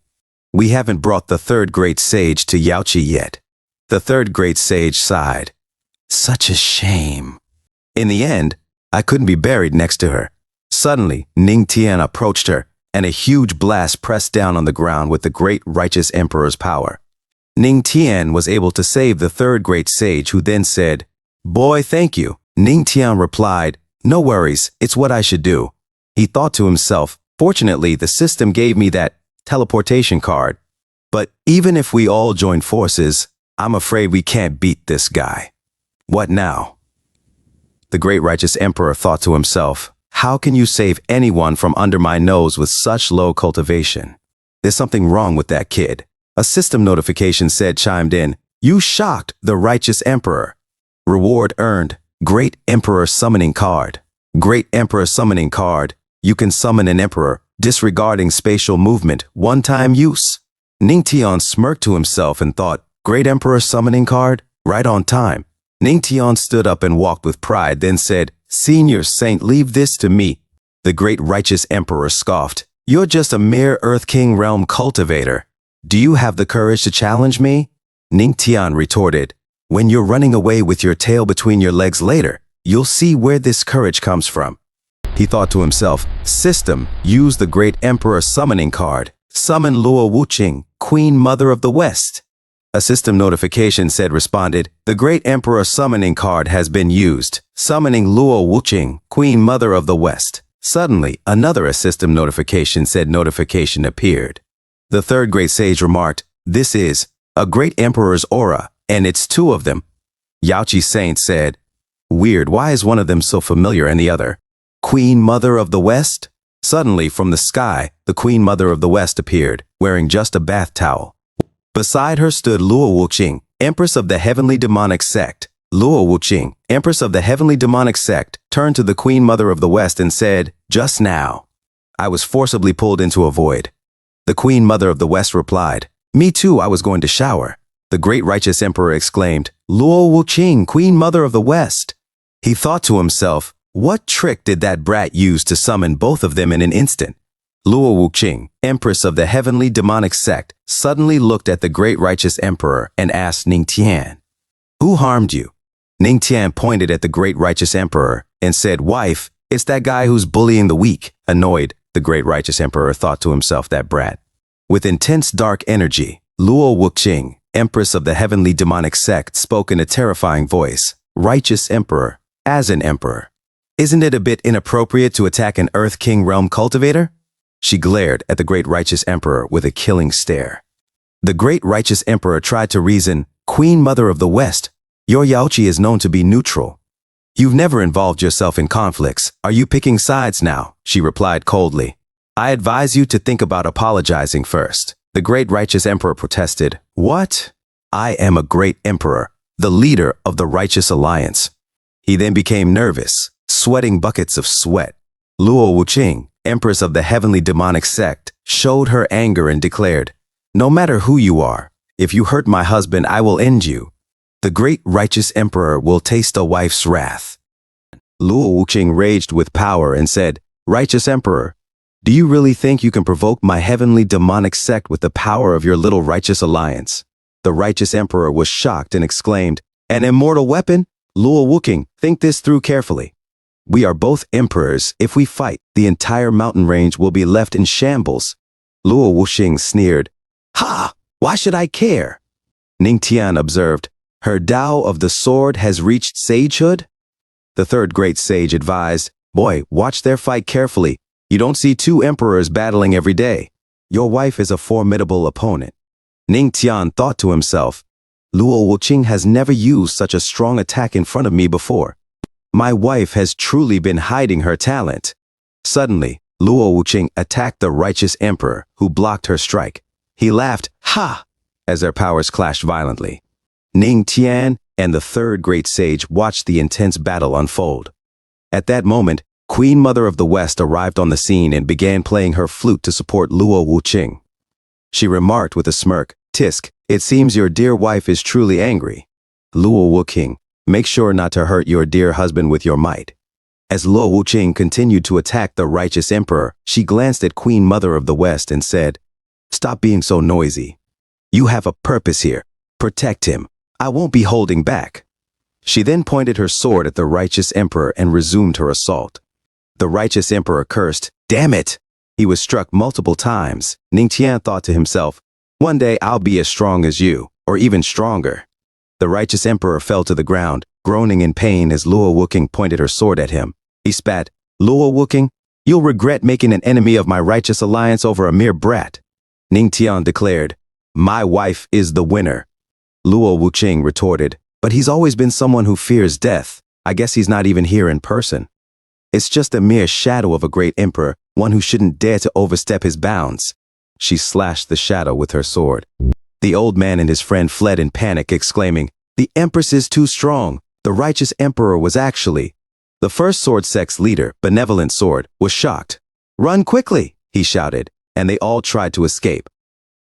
[SPEAKER 1] We haven't brought the third-grade sage to Yaochi yet." The third-grade sage sighed. "Such a shame. In the end, I couldn't be buried next to her." Suddenly, Ningtian approached her, and a huge blast pressed down on the ground with the great righteous emperor's power. Ningtian was able to save the third-grade sage, who then said, "Boy, thank you." Ningtian replied, "No worries, it's what I should do." He thought to himself, "Fortunately, the system gave me that teleportation card. But even if we all join forces, I'm afraid we can't beat this guy. What now?" The great righteous emperor thought to himself, "How can you save anyone from under my nose with such low cultivation? There's something wrong with that kid." A system notification said, chimed in, "You shocked the righteous emperor. Reward earned, Great Emperor Summoning Card." Great Emperor Summoning Card. You can summon an emperor, disregarding spatial movement, one-time use. Ningtian smirked to himself and thought, Great Emperor Summoning Card? Right on time. Ningtian stood up and walked with pride, then said, "Senior Saint, leave this to me." The great righteous emperor scoffed, "You're just a mere Earth King realm cultivator. Do you have the courage to challenge me?" Ningtian retorted, "When you're running away with your tail between your legs later, you'll see where this courage comes from." He thought to himself, "System, use the Great Emperor Summoning Card. Summon Luo Wuqing, Queen Mother of the West." A system notification said responded, "The Great Emperor Summoning Card has been used. Summoning Luo Wuqing, Queen Mother of the West." Suddenly, another system notification said notification appeared. The third-grade sage remarked, "This is a great emperor's aura, and it's two of them." Yaochi Saint said, "Weird, why is one of them so familiar and the other? Queen Mother of the West?" Suddenly, from the sky, the Queen Mother of the West appeared, wearing just a bath towel. Beside her stood Luo Wuqing, Empress of the Heavenly Demonic Sect. Luo Wuqing, Empress of the Heavenly Demonic Sect, turned to the Queen Mother of the West and said, "Just now, I was forcibly pulled into a void." The Queen Mother of the West replied, "Me too, I was going to shower." The great righteous emperor exclaimed, "Luo Wuqing, Queen Mother of the West." He thought to himself, what trick did that brat use to summon both of them in an instant? Luo Wuqing, Empress of the Heavenly Demonic Sect, suddenly looked at the great righteous emperor and asked Ningtian, "Who harmed you?" Ningtian pointed at the great righteous emperor and said, "Wife, it's that guy who's bullying the weak." Annoyed, the great righteous emperor thought to himself, that brat. With intense dark energy, Luo Wuqing, Empress of the Heavenly Demonic Sect, spoke in a terrifying voice, "Righteous Emperor, as an emperor, isn't it a bit inappropriate to attack an Earth King realm cultivator?" She glared at the great righteous emperor with a killing stare. The great righteous emperor tried to reason, "Queen Mother of the West, your Yaochi is known to be neutral. You've never involved yourself in conflicts. Are you picking sides now?" She replied coldly. I advise you to think about apologizing first. The great righteous emperor protested. What? I am a great emperor, the leader of the righteous alliance. He then became nervous, sweating buckets of sweat. Luo Wuqing, empress of the heavenly demonic sect, showed her anger and declared, no matter who you are, if you hurt my husband, I will end you. The great righteous emperor will taste a wife's wrath. Luo Wuqing raged with power and said, righteous emperor, do you really think you can provoke my heavenly demonic sect with the power of your little righteous alliance? The righteous emperor was shocked and exclaimed, an immortal weapon? Luo Wuqing, think this through carefully. We are both emperors. If we fight, the entire mountain range will be left in shambles. Luo Wuqing sneered. Ha! Why should I care? Ning Tian observed, her Tao of the sword has reached sagehood? The third great sage advised, boy, watch their fight carefully. You don't see two emperors battling every day. Your wife is a formidable opponent. Ning Tian thought to himself, Luo Wuqing has never used such a strong attack in front of me before. My wife has truly been hiding her talent. Suddenly, Luo Wuqing attacked the righteous emperor, who blocked her strike. He laughed, ha, as their powers clashed violently. Ning Tian and the third great sage watched the intense battle unfold. At that moment, Queen Mother of the West arrived on the scene and began playing her flute to support Luo Wuqing. She remarked with a smirk, Tisk, it seems your dear wife is truly angry. Luo Wuqing, make sure not to hurt your dear husband with your might. As Luo Wuqing continued to attack the righteous emperor, she glanced at Queen Mother of the West and said, stop being so noisy. You have a purpose here. Protect him. I won't be holding back. She then pointed her sword at the righteous emperor and resumed her assault. The righteous emperor cursed, damn it! He was struck multiple times. Ning Tian thought to himself, one day I'll be as strong as you, or even stronger. The righteous emperor fell to the ground, groaning in pain as Luo Wuqing pointed her sword at him. He spat, Luo Wuqing, you'll regret making an enemy of my righteous alliance over a mere brat. Ning Tian declared, my wife is the winner. Luo Wuqing retorted, but he's always been someone who fears death. I guess he's not even here in person. It's just a mere shadow of a great emperor, one who shouldn't dare to overstep his bounds. She slashed the shadow with her sword. The old man and his friend fled in panic, exclaiming, the Empress is too strong. The righteous emperor was actually. The first sword sect's leader, Benevolent Sword, was shocked. Run quickly, he shouted, and they all tried to escape.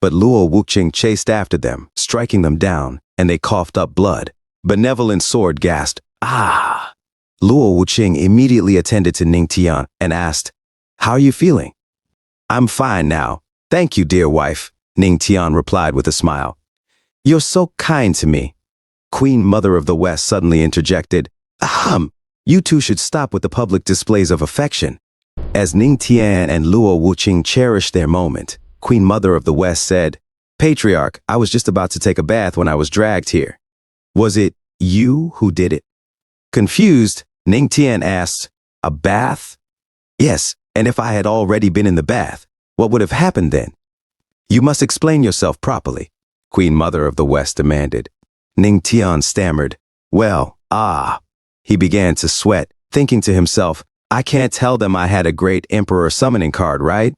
[SPEAKER 1] But Luo Wuqing chased after them, striking them down, and they coughed up blood. Benevolent Sword gasped, ah! Luo Wuqing immediately attended to Ning Tian and asked, how are you feeling? I'm fine now. Thank you, dear wife, Ning Tian replied with a smile. You're so kind to me. Queen Mother of the West suddenly interjected, ahem, you two should stop with the public displays of affection. As Ning Tian and Luo Wuqing cherished their moment, Queen Mother of the West said, Patriarch, I was just about to take a bath when I was dragged here. Was it you who did it? Confused, Ning Tian asked, a bath? Yes, and if I had already been in the bath, what would have happened then? You must explain yourself properly, Queen Mother of the West demanded. Ning Tian stammered, well, He began to sweat, thinking to himself, I can't tell them I had a great emperor summoning card, right?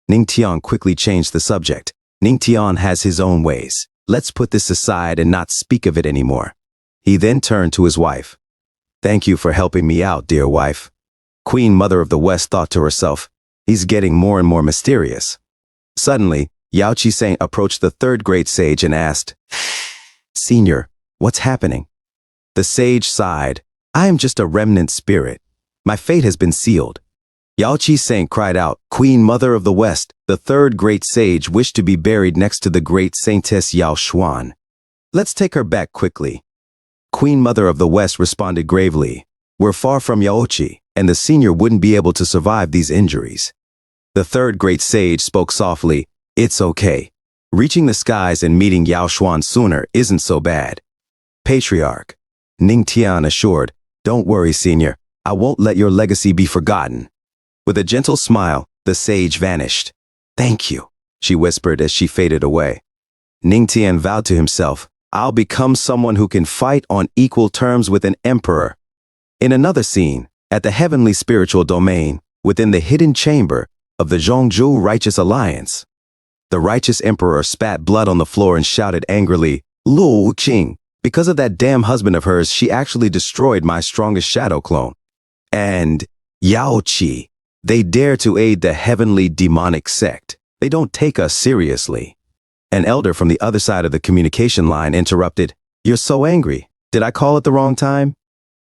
[SPEAKER 1] Ning Tian quickly changed the subject. Ning Tian has his own ways. Let's put this aside and not speak of it anymore. He then turned to his wife. Thank you for helping me out, dear wife. Queen Mother of the West thought to herself, he's getting more and more mysterious. Suddenly, Yao Qi approached the third great sage and asked, Senior, what's happening? The sage sighed, I am just a remnant spirit. My fate has been sealed. Yao Qi cried out, Queen Mother of the West, the third great sage wished to be buried next to the great saintess Yao Xuan. Let's take her back quickly. Queen Mother of the West responded gravely, we're far from Yao Qi, and the senior wouldn't be able to survive these injuries. The third great sage spoke softly, it's okay. Reaching the skies and meeting Yao Xuan sooner isn't so bad. Patriarch, Ning Tian assured, don't worry, senior. I won't let your legacy be forgotten. With a gentle smile, the sage vanished. Thank you, she whispered as she faded away. Ning Tian vowed to himself, I'll become someone who can fight on equal terms with an emperor. In another scene, at the heavenly spiritual domain, within the hidden chamber, of the Zhongzhou Righteous Alliance. The righteous emperor spat blood on the floor and shouted angrily, "Luo Wuqing, because of that damn husband of hers, she actually destroyed my strongest shadow clone. And Yao Qi, they dare to aid the heavenly demonic sect. They don't take us seriously." An elder from the other side of the communication line interrupted, "You're so angry. Did I call it the wrong time?"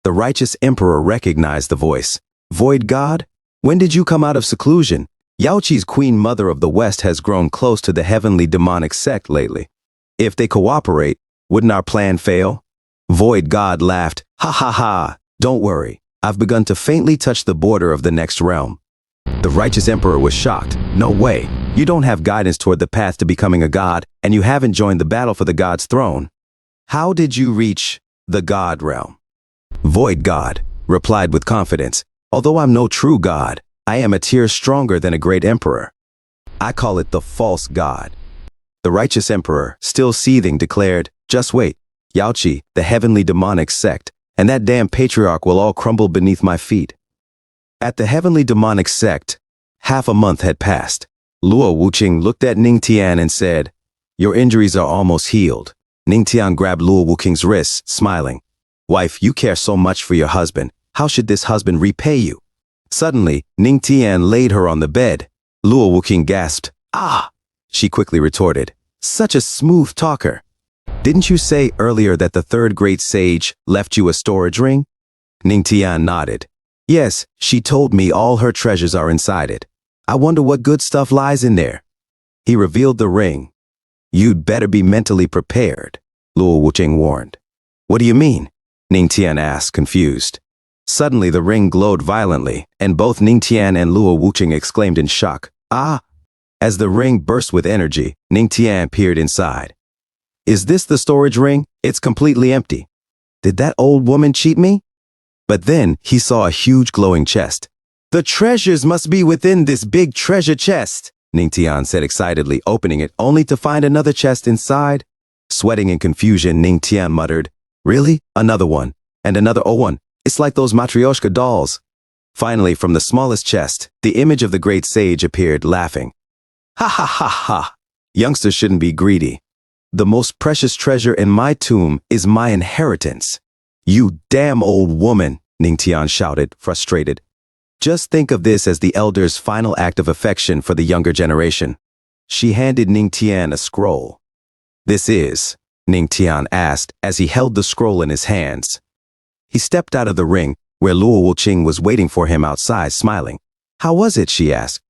[SPEAKER 1] The righteous emperor recognized the voice. "Void God? When did you come out of seclusion? Yao Qi's queen mother of the West has grown close to the heavenly demonic sect lately. If they cooperate, wouldn't our plan fail?" Void God laughed. "Ha ha ha, don't worry. I've begun to faintly touch the border of the next realm." The righteous emperor was shocked. "No way. You don't have guidance toward the path to becoming a god, and you haven't joined the battle for the god's throne. How did you reach the god realm?" Void God replied with confidence, "Although I'm no true god, I am a tier stronger than a great emperor. I call it the false god." The righteous emperor, still seething, declared, "Just wait. Yao Qi, the heavenly demonic sect, and that damn patriarch will all crumble beneath my feet." At the heavenly demonic sect, half a month had passed. Luo Wuqing looked at Ning Tian and said, "Your injuries are almost healed." Ning Tian grabbed Luo Wuqing's wrist, smiling. "Wife, you care so much for your husband. How should this husband repay you?" Suddenly, Ning Tian laid her on the bed. Luo Wuqing gasped, "Ah!" She quickly retorted, "Such a smooth talker. Didn't you say earlier that the third great sage left you a storage ring?" Ning Tian nodded. "Yes, she told me all her treasures are inside it. I wonder what good stuff lies in there." He revealed the ring. "You'd better be mentally prepared," Luo Wuqing warned. "What do you mean?" Ning Tian asked, confused. Suddenly the ring glowed violently, and both Ning Tian and Luo Wuqing exclaimed in shock, "Ah!" As the ring burst with energy, Ning Tian peered inside. "Is this the storage ring? It's completely empty. Did that old woman cheat me?" But then he saw a huge glowing chest. "The treasures must be within this big treasure chest," Ning Tian said excitedly, opening it only to find another chest inside. Sweating in confusion, Ning Tian muttered, "Really? Another one? And another one? It's like those Matryoshka dolls." Finally, from the smallest chest, the image of the great sage appeared, laughing. "Ha ha ha ha! Youngsters shouldn't be greedy. The most precious treasure in my tomb is my inheritance." "You damn old woman," Ning Tian shouted, frustrated. "Just think of this as the elder's final act of affection for the younger generation." She handed Ning Tian a scroll. "This is?" Ning Tian asked as he held the scroll in his hands. He stepped out of the ring, where Luo Wuqing was waiting for him outside, smiling. "How was it?" she asked.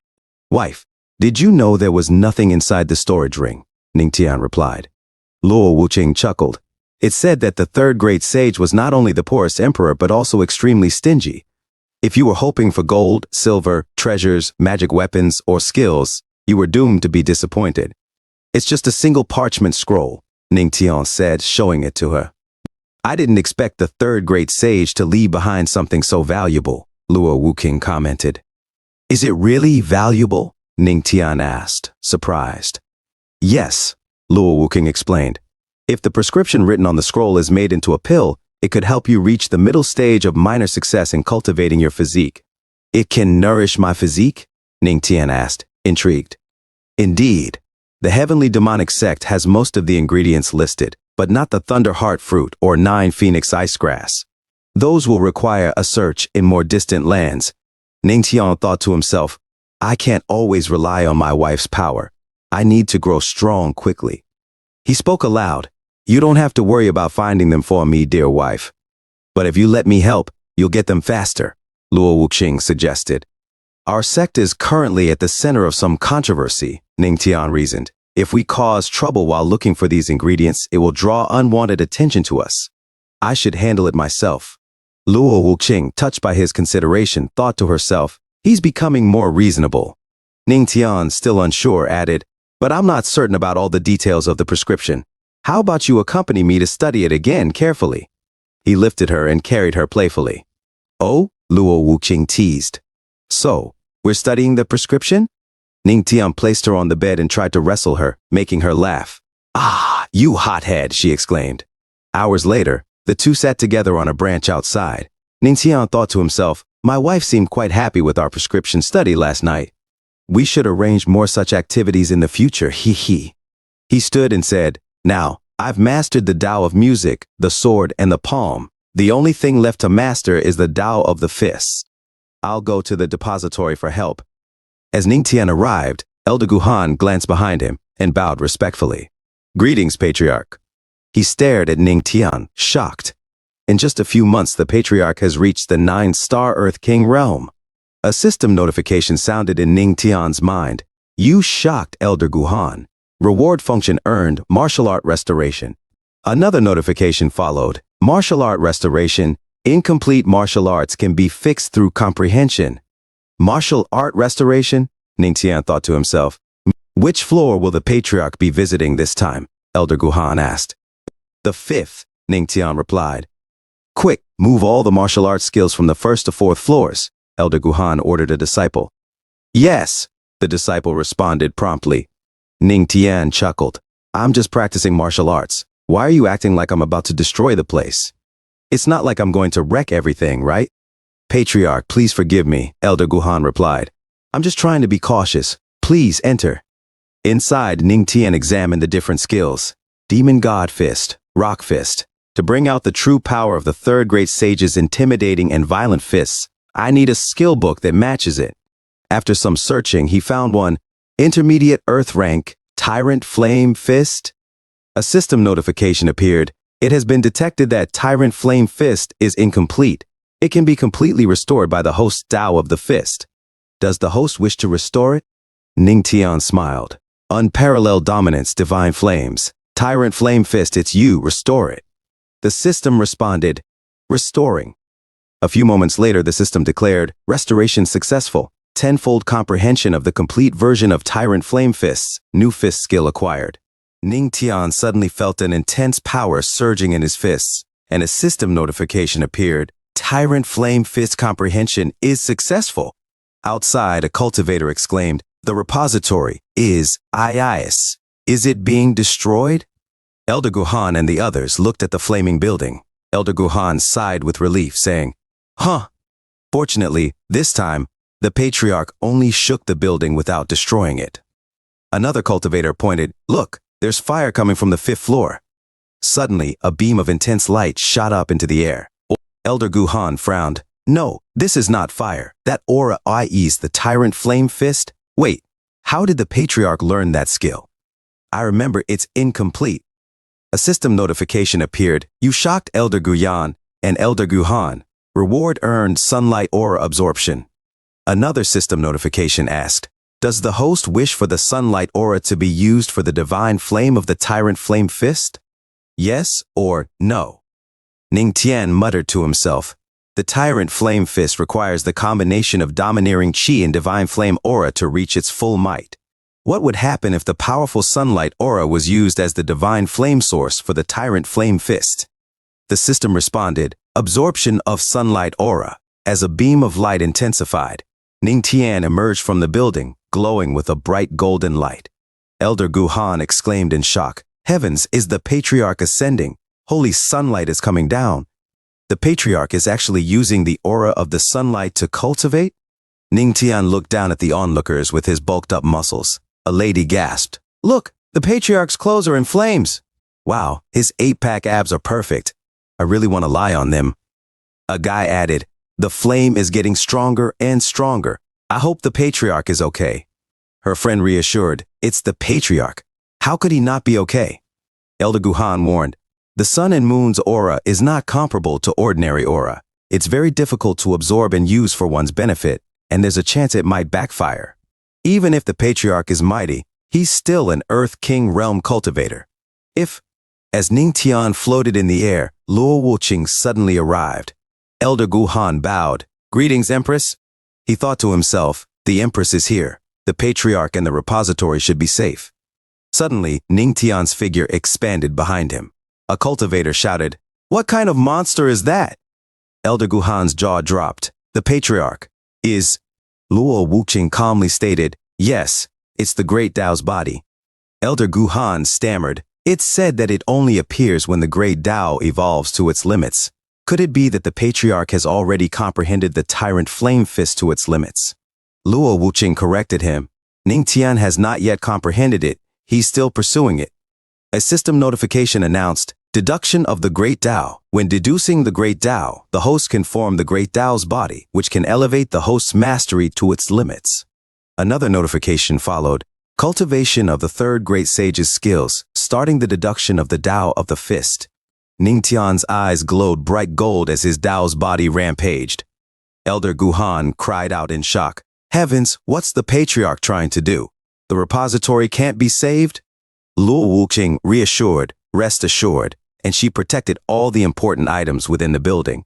[SPEAKER 1] "Wife, did you know there was nothing inside the storage ring?" Ning Tian replied. Luo Wuqing chuckled. "It said that the third great sage was not only the poorest emperor but also extremely stingy. If you were hoping for gold, silver, treasures, magic weapons, or skills, you were doomed to be disappointed. It's just a single parchment scroll," Ning Tian said, showing it to her. "I didn't expect the third great sage to leave behind something so valuable," Luo Wuqing commented. "Is it really valuable?" Ning Tian asked, surprised. "Yes," Luo Wuqing explained. "If the prescription written on the scroll is made into a pill, it could help you reach the middle stage of minor success in cultivating your physique." "It can nourish my physique?" Ning Tian asked, intrigued. "Indeed. The heavenly demonic sect has most of the ingredients listed, but not the Thunder Heart fruit or 9 Phoenix ice grass. Those will require a search in more distant lands." Ning Tian thought to himself, "I can't always rely on my wife's power. I need to grow strong quickly." He spoke aloud. "You don't have to worry about finding them for me, dear wife. But if you let me help, you'll get them faster," Luo Wuqing suggested. "Our sect is currently at the center of some controversy," Ning Tian reasoned. "If we cause trouble while looking for these ingredients, it will draw unwanted attention to us. I should handle it myself." Luo Wuqing, touched by his consideration, thought to herself, "He's becoming more reasonable." Ning Tian, still unsure, added, "But I'm not certain about all the details of the prescription. How about you accompany me to study it again carefully?" He lifted her and carried her playfully. "Oh?" Luo Wuqing teased. "So, we're studying the prescription?" Ning Tian placed her on the bed and tried to wrestle her, making her laugh. "Ah, you hothead," she exclaimed. Hours later, the two sat together on a branch outside. Ning Tian thought to himself, "My wife seemed quite happy with our prescription study last night." We should arrange more such activities in the future, he. He stood and said, "Now, I've mastered the Tao of music, the sword, and the palm. The only thing left to master is the Tao of the fists. I'll go to the depository for help." As Ningtian arrived, Elder Guhan glanced behind him and bowed respectfully. "Greetings, Patriarch." He stared at Ningtian, shocked. In just a few months, the Patriarch has reached the 9-star Earth King realm. A system notification sounded in Ningtian's mind. "You shocked Elder Guhan. Reward function earned, martial art restoration." Another notification followed. "Martial art restoration. Incomplete martial arts can be fixed through comprehension." Martial art restoration? Ningtian thought to himself. "Which floor will the Patriarch be visiting this time?" Elder Guhan asked. "The 5th, Ningtian replied. "Quick, move all the martial arts skills from the 1st to 4th floors," Elder Guhan ordered a disciple. "Yes," the disciple responded promptly. Ningtian chuckled. "I'm just practicing martial arts. Why are you acting like I'm about to destroy the place? It's not like I'm going to wreck everything, right?" "Patriarch, please forgive me," Elder Guhan replied. "I'm just trying to be cautious. Please enter." Inside, Ningtian examined the different skills. Demon God Fist, Rock Fist. To bring out the true power of the 3rd Great Sage's intimidating and violent fists, I need a skill book that matches it. After some searching, he found one. Intermediate Earth Rank, Tyrant Flame Fist. A system notification appeared. It has been detected that Tyrant Flame Fist is incomplete. It can be completely restored by the host's Tao of the fist. Does the host wish to restore it? Ningtian smiled. "Unparalleled dominance, divine flames. Tyrant Flame Fist, it's you, restore it." The system responded, "Restoring." A few moments later, the system declared, "Restoration successful. 10-fold comprehension of the complete version of Tyrant Flame Fists. New fist skill acquired." Ningtian suddenly felt an intense power surging in his fists, and a system notification appeared. "Tyrant Flame Fist comprehension is successful." Outside, a cultivator exclaimed, "The repository is IIS. Is it being destroyed?" Elder Guhan and the others looked at the flaming building. Elder Guhan sighed with relief, saying, "Huh." Fortunately, this time, the Patriarch only shook the building without destroying it. Another cultivator pointed, "Look, there's fire coming from the 5th floor." Suddenly, a beam of intense light shot up into the air. Elder Guhan frowned. "No, this is not fire. That aura is the Tyrant Flame Fist. Wait, how did the Patriarch learn that skill? I remember it's incomplete." A system notification appeared. "You shocked Elder Guyan and Elder Guhan. Reward earned, sunlight aura absorption." Another system notification asked, "Does the host wish for the sunlight aura to be used for the divine flame of the Tyrant Flame Fist? Yes or no?" Ningtian muttered to himself. The Tyrant Flame Fist requires the combination of domineering chi and divine flame aura to reach its full might. What would happen if the powerful sunlight aura was used as the divine flame source for the Tyrant Flame Fist? The system responded, "Absorption of sunlight aura." As a beam of light intensified, Ningtian emerged from the building, glowing with a bright golden light. Elder Guhan exclaimed in shock, "Heavens, is the Patriarch ascending? Holy sunlight is coming down." The Patriarch is actually using the aura of the sunlight to cultivate? Ningtian looked down at the onlookers with his bulked-up muscles. A lady gasped, "Look, the Patriarch's clothes are in flames." "Wow, his 8-pack abs are perfect. I really want to lie on them." A guy added, "The flame is getting stronger and stronger. I hope the Patriarch is okay." Her friend reassured, "It's the Patriarch. How could he not be okay?" Elder Guhan warned, "The sun and moon's aura is not comparable to ordinary aura. It's very difficult to absorb and use for one's benefit, and there's a chance it might backfire. Even if the Patriarch is mighty, he's still an Earth King realm cultivator. As Ningtian floated in the air, Luo Wuqing suddenly arrived. Elder Guhan bowed. "Greetings, Empress." He thought to himself, "The Empress is here. The Patriarch and the repository should be safe." Suddenly, Ningtian's figure expanded behind him. A cultivator shouted, "What kind of monster is that?" Elder Guhan's jaw dropped. "The Patriarch is..." Luo Wuqing calmly stated, "Yes, it's the Great Tao's body." Elder Guhan stammered, "It's said that it only appears when the Great Tao evolves to its limits. Could it be that the Patriarch has already comprehended the Tyrant Flame Fist to its limits?" Luo Wuqing corrected him, Ning Tian has not yet comprehended it. He's still pursuing it. A system notification announced, deduction of the Great Tao. When deducing the Great Tao, the host can form the Great Tao's body, which can elevate the host's mastery to its limits. Another notification followed, cultivation of the third great sage's skills, starting the deduction of the Tao of the fist. Ning Tian's eyes glowed bright gold as his Tao's body rampaged. Elder Guhan cried out in shock. Heavens, what's the patriarch trying to do? The repository can't be saved? Luo Wuqing reassured, rest assured, and she protected all the important items within the building.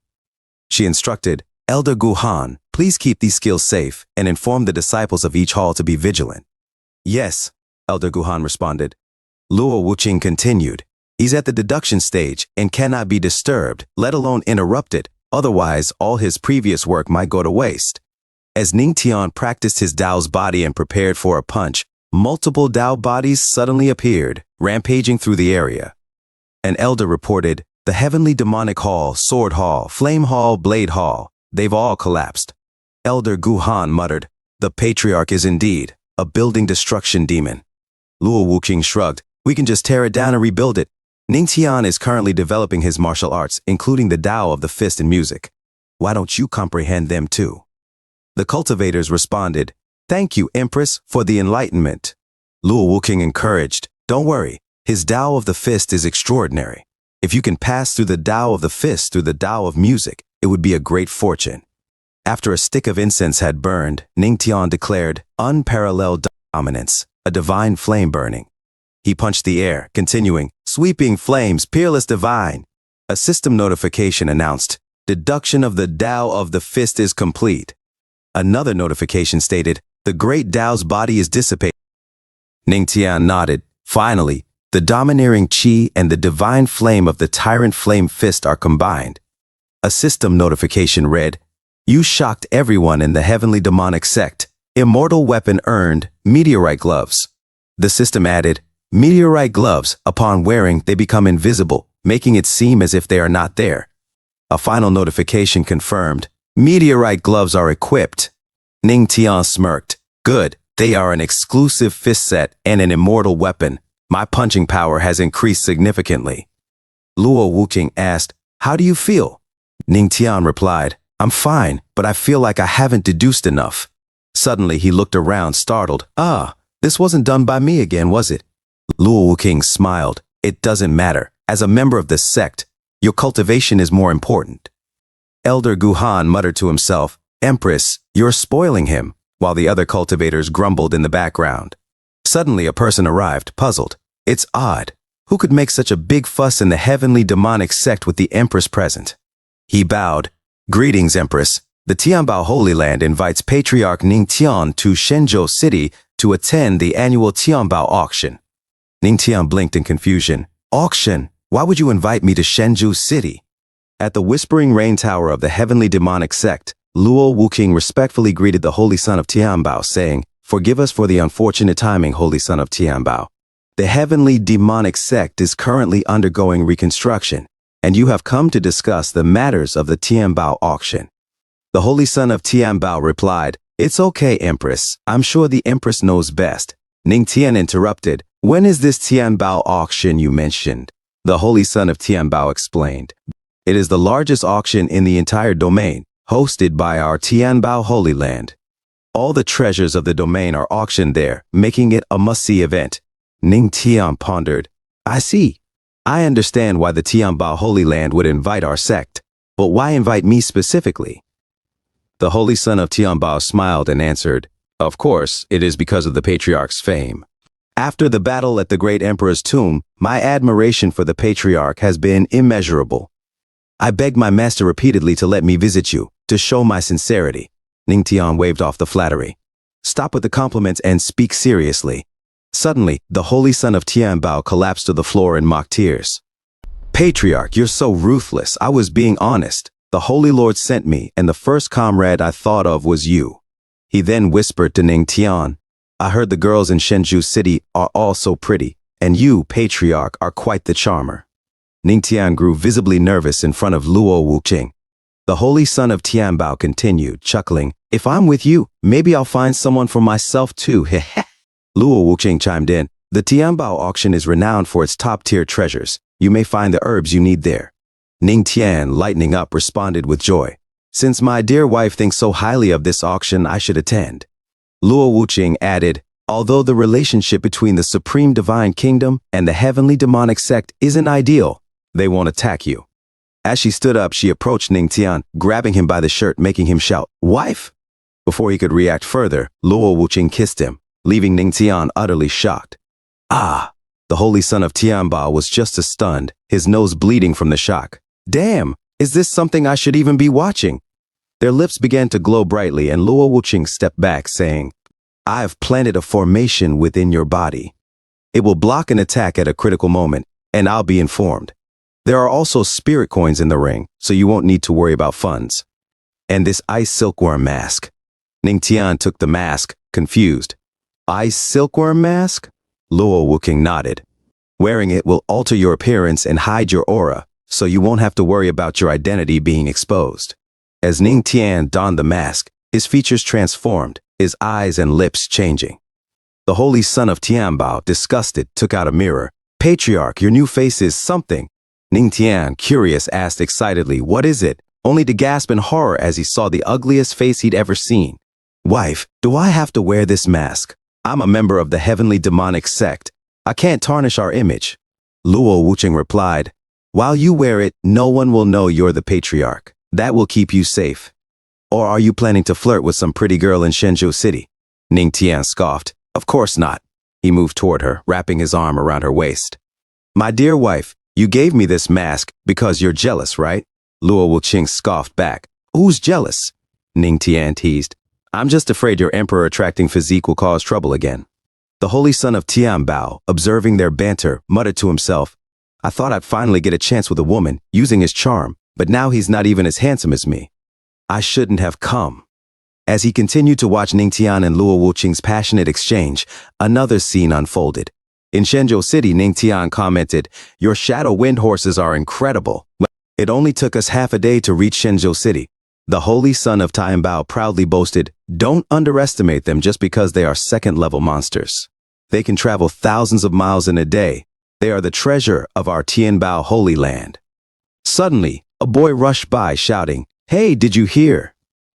[SPEAKER 1] She instructed, Elder Guhan, please keep these skills safe and inform the disciples of each hall to be vigilant. Yes, Elder Guhan responded. Luo Wuqing continued, he's at the deduction stage and cannot be disturbed, let alone interrupted, otherwise all his previous work might go to waste. As Ning Tian practiced his Tao's body and prepared for a punch, multiple Tao bodies suddenly appeared, rampaging through the area. An elder reported, the Heavenly Demonic Hall, Sword Hall, Flame Hall, Blade Hall, they've all collapsed. Elder Guhan muttered, the Patriarch is indeed a building destruction demon. Luo Wuqing shrugged, we can just tear it down and rebuild it. Ning Tian is currently developing his martial arts, including the Tao of the fist and music. Why don't you comprehend them too? The cultivators responded, thank you, Empress, for the enlightenment. Luo Wuqing encouraged, don't worry, his Tao of the fist is extraordinary. If you can pass through the Tao of the fist through the Tao of music, it would be a great fortune. After a stick of incense had burned, Ning Tian declared, unparalleled dominance, a divine flame burning. He punched the air, continuing, sweeping flames, peerless divine. A system notification announced, deduction of the Tao of the fist is complete. Another notification stated, the great Tao's body is dissipated. Ning Tian nodded. Finally, the domineering qi and the divine flame of the tyrant flame fist are combined. A system notification read, you shocked everyone in the heavenly demonic sect. Immortal weapon earned, meteorite gloves. The system added, meteorite gloves, upon wearing, they become invisible, making it seem as if they are not there. A final notification confirmed, meteorite gloves are equipped. Ning Tian smirked. Good, they are an exclusive fist set and an immortal weapon. My punching power has increased significantly. Luo Wuqing asked, how do you feel? Ning Tian replied, I'm fine, but I feel like I haven't deduced enough. Suddenly he looked around, startled. This wasn't done by me again, was it? Luo Wuqing smiled. It doesn't matter. As a member of the sect, your cultivation is more important. Elder Guhan muttered to himself, Empress, you're spoiling him, while the other cultivators grumbled in the background. Suddenly a person arrived, puzzled. It's odd. Who could make such a big fuss in the heavenly demonic sect with the Empress present? He bowed. Greetings, Empress. The Tianbao Holy Land invites Patriarch Ning Tian to Shenzhou City to attend the annual Tianbao auction. Ning Tian blinked in confusion. Auction? Why would you invite me to Shenzhou City? At the Whispering Rain Tower of the heavenly demonic sect, Luo Wuqing respectfully greeted the Holy Son of Tianbao, saying, forgive us for the unfortunate timing, Holy Son of Tianbao. The heavenly demonic sect is currently undergoing reconstruction, and you have come to discuss the matters of the Tianbao auction. The Holy Son of Tianbao replied, it's okay, Empress. I'm sure the Empress knows best. Ning Tian interrupted, when is this Tianbao auction you mentioned? The Holy Son of Tianbao explained, it is the largest auction in the entire domain, hosted by our Tianbao Holy Land. All the treasures of the domain are auctioned there, making it a must-see event. Ning Tian pondered, I see. I understand why the Tianbao Holy Land would invite our sect, but why invite me specifically? The Holy Son of Tianbao smiled and answered, of course, it is because of the Patriarch's fame. After the battle at the great Emperor's tomb, my admiration for the Patriarch has been immeasurable. I begged my master repeatedly to let me visit you, to show my sincerity. Ning Tian waved off the flattery. Stop with the compliments and speak seriously. Suddenly, the Holy Son of Tianbao collapsed to the floor in mock tears. Patriarch, you're so ruthless. I was being honest. The Holy Lord sent me, and the first comrade I thought of was you. He then whispered to Ning Tian, I heard the girls in Shenzhou City are all so pretty, and you, Patriarch, are quite the charmer. Ning Tian grew visibly nervous in front of Luo Wuqing. The Holy Son of Tianbao continued, chuckling, if I'm with you, maybe I'll find someone for myself too, heh heh. Luo Wuqing chimed in. The Tianbao auction is renowned for its top-tier treasures. You may find the herbs you need there. Ning Tian, lightening up, responded with joy. Since my dear wife thinks so highly of this auction, I should attend. Luo Wuqing added, although the relationship between the Supreme Divine Kingdom and the Heavenly Demonic Sect isn't ideal, they won't attack you. As she stood up, she approached Ning Tian, grabbing him by the shirt, making him shout, "Wife!" Before he could react further, Luo Wuqing kissed him, leaving Ning Tian utterly shocked. Ah! The holy son of Tianbao was just as stunned, his nose bleeding from the shock. Damn! Is this something I should even be watching? Their lips began to glow brightly, and Luo Wuqing stepped back, saying, I have planted a formation within your body. It will block an attack at a critical moment, and I'll be informed. There are also spirit coins in the ring, so you won't need to worry about funds. And this ice silkworm mask. Ning Tian took the mask, confused. Ice silkworm mask? Luo Wuqing nodded. Wearing it will alter your appearance and hide your aura, so you won't have to worry about your identity being exposed. As Ning Tian donned the mask, his features transformed, his eyes and lips changing. The holy son of Tianbao, disgusted, took out a mirror. Patriarch, your new face is something. Ning Tian, curious, asked excitedly, what is it? Only to gasp in horror as he saw the ugliest face he'd ever seen. Wife, do I have to wear this mask? I'm a member of the Heavenly Demonic Sect. I can't tarnish our image. Luo Wuqing replied, while you wear it, no one will know you're the patriarch. That will keep you safe. Or are you planning to flirt with some pretty girl in Shenzhou City? Ning Tian scoffed. Of course not. He moved toward her, wrapping his arm around her waist. My dear wife, you gave me this mask because you're jealous, right? Luo Wuqing scoffed back. Who's jealous? Ning Tian teased. I'm just afraid your emperor-attracting physique will cause trouble again. The holy son of Tianbao, observing their banter, muttered to himself, I thought I'd finally get a chance with a woman, using his charm, but now he's not even as handsome as me. I shouldn't have come. As he continued to watch Ning Tian and Luo Wuqing's passionate exchange, another scene unfolded. In Shenzhou City, Ning Tian commented, your shadow wind horses are incredible. It only took us half a day to reach Shenzhou City. The holy son of Tianbao proudly boasted, don't underestimate them just because they are second-level monsters. They can travel thousands of miles in a day. They are the treasure of our Tianbao holy land. Suddenly, a boy rushed by shouting, hey, did you hear?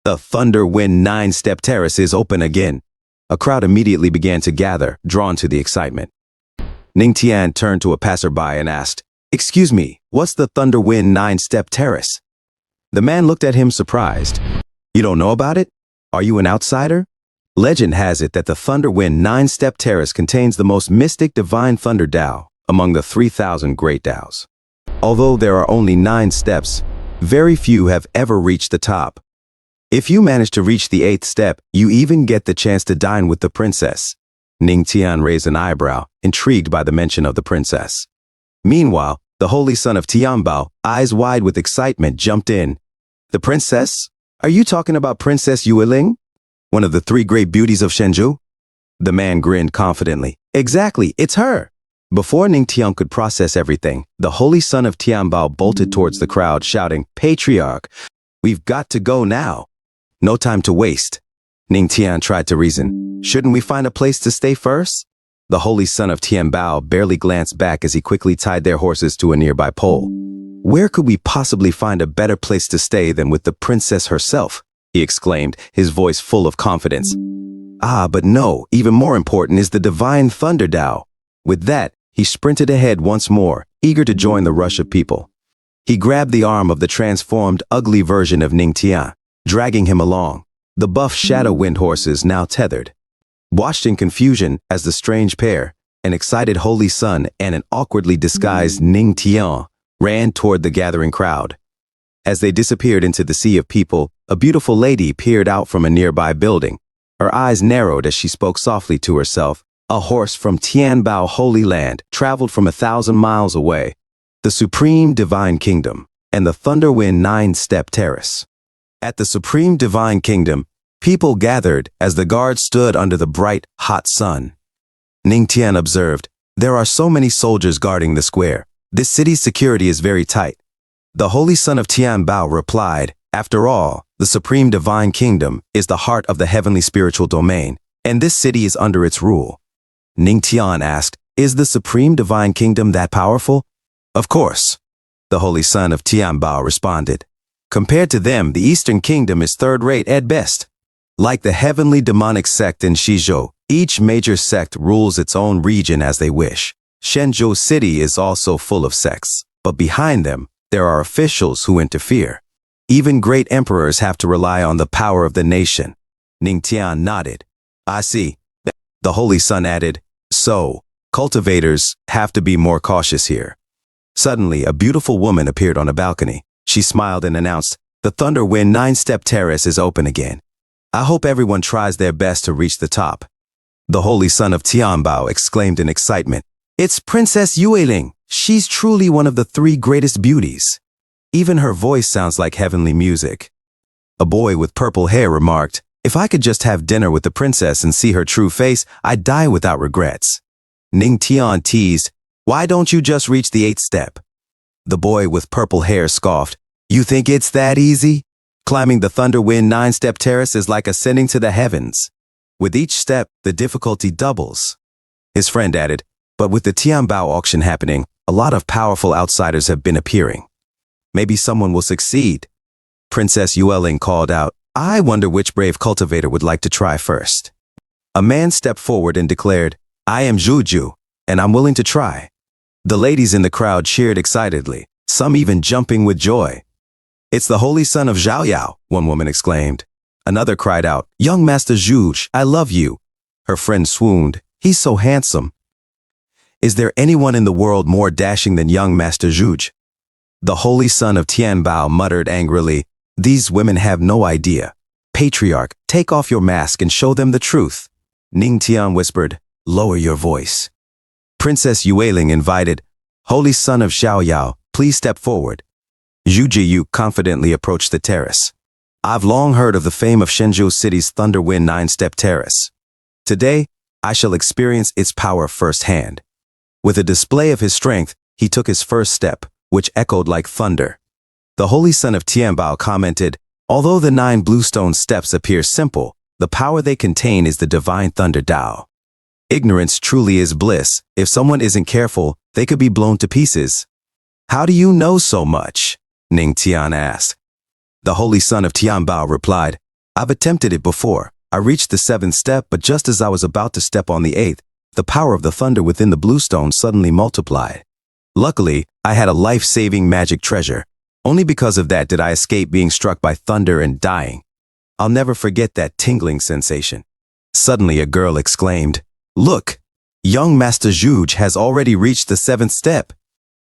[SPEAKER 1] The Thunder Wind 9-step terrace is open again. A crowd immediately began to gather, drawn to the excitement. Ning Tian turned to a passerby and asked, excuse me, what's the Thunder Wind 9-step terrace? The man looked at him surprised. You don't know about it? Are you an outsider? Legend has it that the Thunder Wind 9-step terrace contains the most mystic divine thunder Tao among the 3,000 great Taos. Although there are only 9 steps, very few have ever reached the top. If you manage to reach the 8th step, you even get the chance to dine with the princess. Ning Tian raised an eyebrow, intrigued by the mention of the princess. Meanwhile, the holy son of Tianbao, eyes wide with excitement, jumped in. The princess? Are you talking about Princess Yueling? One of the 3 great beauties of Shenzhou? The man grinned confidently. Exactly, it's her. Before Ning Tian could process everything, the holy son of Tianbao bolted towards the crowd, shouting, Patriarch, we've got to go now. No time to waste. Ning Tian tried to reason. Shouldn't we find a place to stay first? The holy son of Tianbao barely glanced back as he quickly tied their horses to a nearby pole. Where could we possibly find a better place to stay than with the princess herself? He exclaimed, his voice full of confidence. Ah, but no, even more important is the divine thunder Tao. With that, he sprinted ahead once more, eager to join the rush of people. He grabbed the arm of the transformed, ugly version of Ning Tian, dragging him along. The buff shadow wind horses now tethered. Watched in confusion as the strange pair, an excited holy son and an awkwardly disguised Ning Tian, ran toward the gathering crowd. As they disappeared into the sea of people, a beautiful lady peered out from a nearby building. Her eyes narrowed as she spoke softly to herself. A horse from Tianbao Holy Land traveled from 1,000 miles away. The Supreme Divine Kingdom and the Thunder Wind 9-step terrace. At the Supreme Divine Kingdom, people gathered as the guards stood under the bright, hot sun. Ning Tian observed, there are so many soldiers guarding the square. This city's security is very tight. The holy son of Tianbao replied, after all, the Supreme Divine Kingdom is the heart of the heavenly spiritual domain, and this city is under its rule. Ning Tian asked, "Is the Supreme Divine Kingdom that powerful?" "Of course," the Holy Son of Tianbao responded. "Compared to them, the Eastern Kingdom is third-rate at best. Like the heavenly demonic sect in Shizhou, each major sect rules its own region as they wish. Shenzhou City is also full of sects, but behind them, there are officials who interfere. Even great emperors have to rely on the power of the nation." Ning Tian nodded. "I see." The Holy Son added, "So, cultivators have to be more cautious here." Suddenly, a beautiful woman appeared on a balcony. She smiled and announced, "The Thunder Wind 9-step terrace is open again. I hope everyone tries their best to reach the top." The Holy Son of Tianbao exclaimed in excitement, "It's Princess Yueling. She's truly one of the 3 greatest beauties. Even her voice sounds like heavenly music." A boy with purple hair remarked, "If I could just have dinner with the princess and see her true face, I'd die without regrets." Ning Tian teased, "Why don't you just reach the 8th step?" The boy with purple hair scoffed, "You think it's that easy? Climbing the Thunder Wind 9-step terrace is like ascending to the heavens. With each step, the difficulty doubles." His friend added, "But with the Tianbao auction happening, a lot of powerful outsiders have been appearing. Maybe someone will succeed." Princess Yueling called out, "I wonder which brave cultivator would like to try first." A man stepped forward and declared, "I am Zhuju, and I'm willing to try." The ladies in the crowd cheered excitedly, some even jumping with joy. "It's the Holy Son of Zhaoyao," one woman exclaimed. Another cried out, "Young Master Zhuge, I love you." Her friend swooned, "He's so handsome." "Is there anyone in the world more dashing than young Master Zhuge?" The Holy Son of Tianbao muttered angrily, "These women have no idea. Patriarch, take off your mask and show them the truth." Ning Tian whispered, "Lower your voice." Princess Yueling invited, "Holy Son of Zhaoyao, please step forward." Zhu Jiyu confidently approached the terrace. "I've long heard of the fame of Shenzhou City's Thunder Wind 9-step terrace. Today, I shall experience its power firsthand." With a display of his strength, he took his first step, which echoed like thunder. The Holy Son of Tianbao commented, "Although the 9 bluestone steps appear simple, the power they contain is the divine thunder Tao. Ignorance truly is bliss. If someone isn't careful, they could be blown to pieces." "How do you know so much?" Ning Tian asked. The Holy Son of Tianbao replied, "I've attempted it before. I reached the 7th step, but just as I was about to step on the 8th, the power of the thunder within the bluestone suddenly multiplied. Luckily, I had a life-saving magic treasure. Only because of that did I escape being struck by thunder and dying. I'll never forget that tingling sensation." Suddenly, a girl exclaimed, "Look, young Master Zhuge has already reached the 7th step."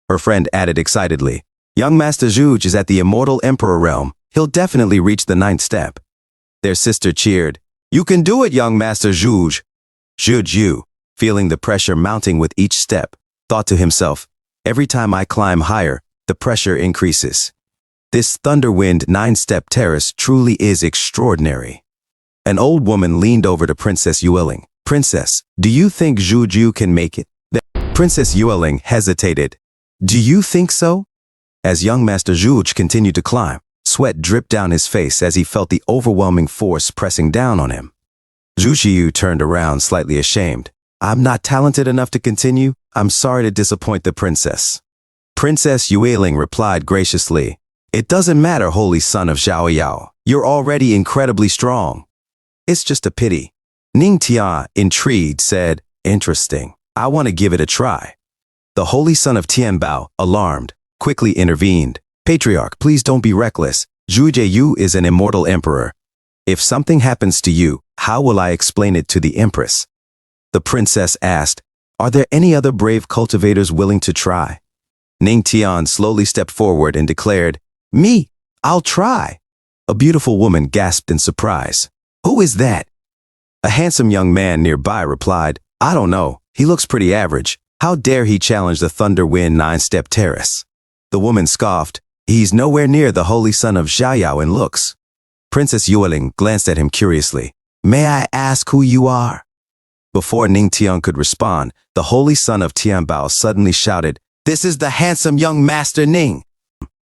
[SPEAKER 1] Her friend added excitedly, "Young Master Zhuge is at the immortal emperor realm. He'll definitely reach the 9th step." Their sister cheered, "You can do it, young Master Zhuge." Zhuge, feeling the pressure mounting with each step, thought to himself, "Every time I climb higher, the pressure increases. This Thunderwind 9-step terrace truly is extraordinary." An old woman leaned over to Princess Yueling. "Princess, do you think Zhuju can make it?" Princess Yueling hesitated. "Do you think so?" As young Master Zhuge continued to climb, sweat dripped down his face as he felt the overwhelming force pressing down on him. Zhu turned around slightly ashamed. "I'm not talented enough to continue. I'm sorry to disappoint the princess." Princess Yueling replied graciously, "It doesn't matter, Holy Son of Zhaoyao. You're already incredibly strong. It's just a pity." Ning Tia, intrigued, said, "Interesting. I want to give it a try." The Holy Son of Tianbao, alarmed, quickly intervened. "Patriarch, please don't be reckless. Zhu Jiyu is an immortal emperor. If something happens to you, how will I explain it to the Empress?" The princess asked, "Are there any other brave cultivators willing to try?" Ning Tian slowly stepped forward and declared, "Me, I'll try." A beautiful woman gasped in surprise. "Who is that?" A handsome young man nearby replied, "I don't know. He looks pretty average. How dare he challenge the Thunder Wind 9-step terrace?" The woman scoffed, "He's nowhere near the Holy Son of Zhaoyao in looks." Princess Yueling glanced at him curiously. "May I ask who you are?" Before Ning Tian could respond, the Holy Son of Tianbao suddenly shouted, "This is the handsome young Master Ning,"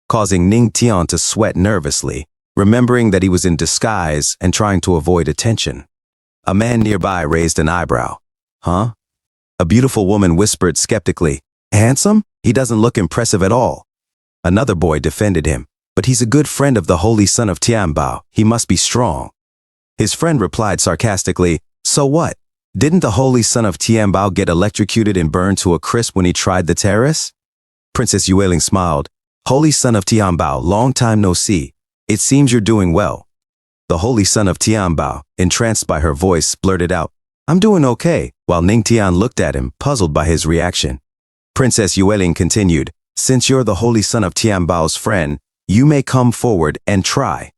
[SPEAKER 1] causing Ning Tian to sweat nervously, remembering that he was in disguise and trying to avoid attention. A man nearby raised an eyebrow. "Huh? A beautiful woman whispered skeptically, "Handsome? He doesn't look impressive at all." Another boy defended him, "But he's a good friend of the holy son of Tianbao. He must be strong." His friend replied sarcastically, "So what? Didn't the holy son of Tianbao get electrocuted and burned to a crisp when he tried the terrace?" Princess Yueling smiled. "Holy son of Tianbao, long time no see. It seems you're doing well." The holy son of Tianbao, entranced by her voice, blurted out, "I'm doing okay," while Ningtian looked at him, puzzled by his reaction. Princess Yueling continued, "Since you're the holy son of Tianbao's friend, you may come forward and try."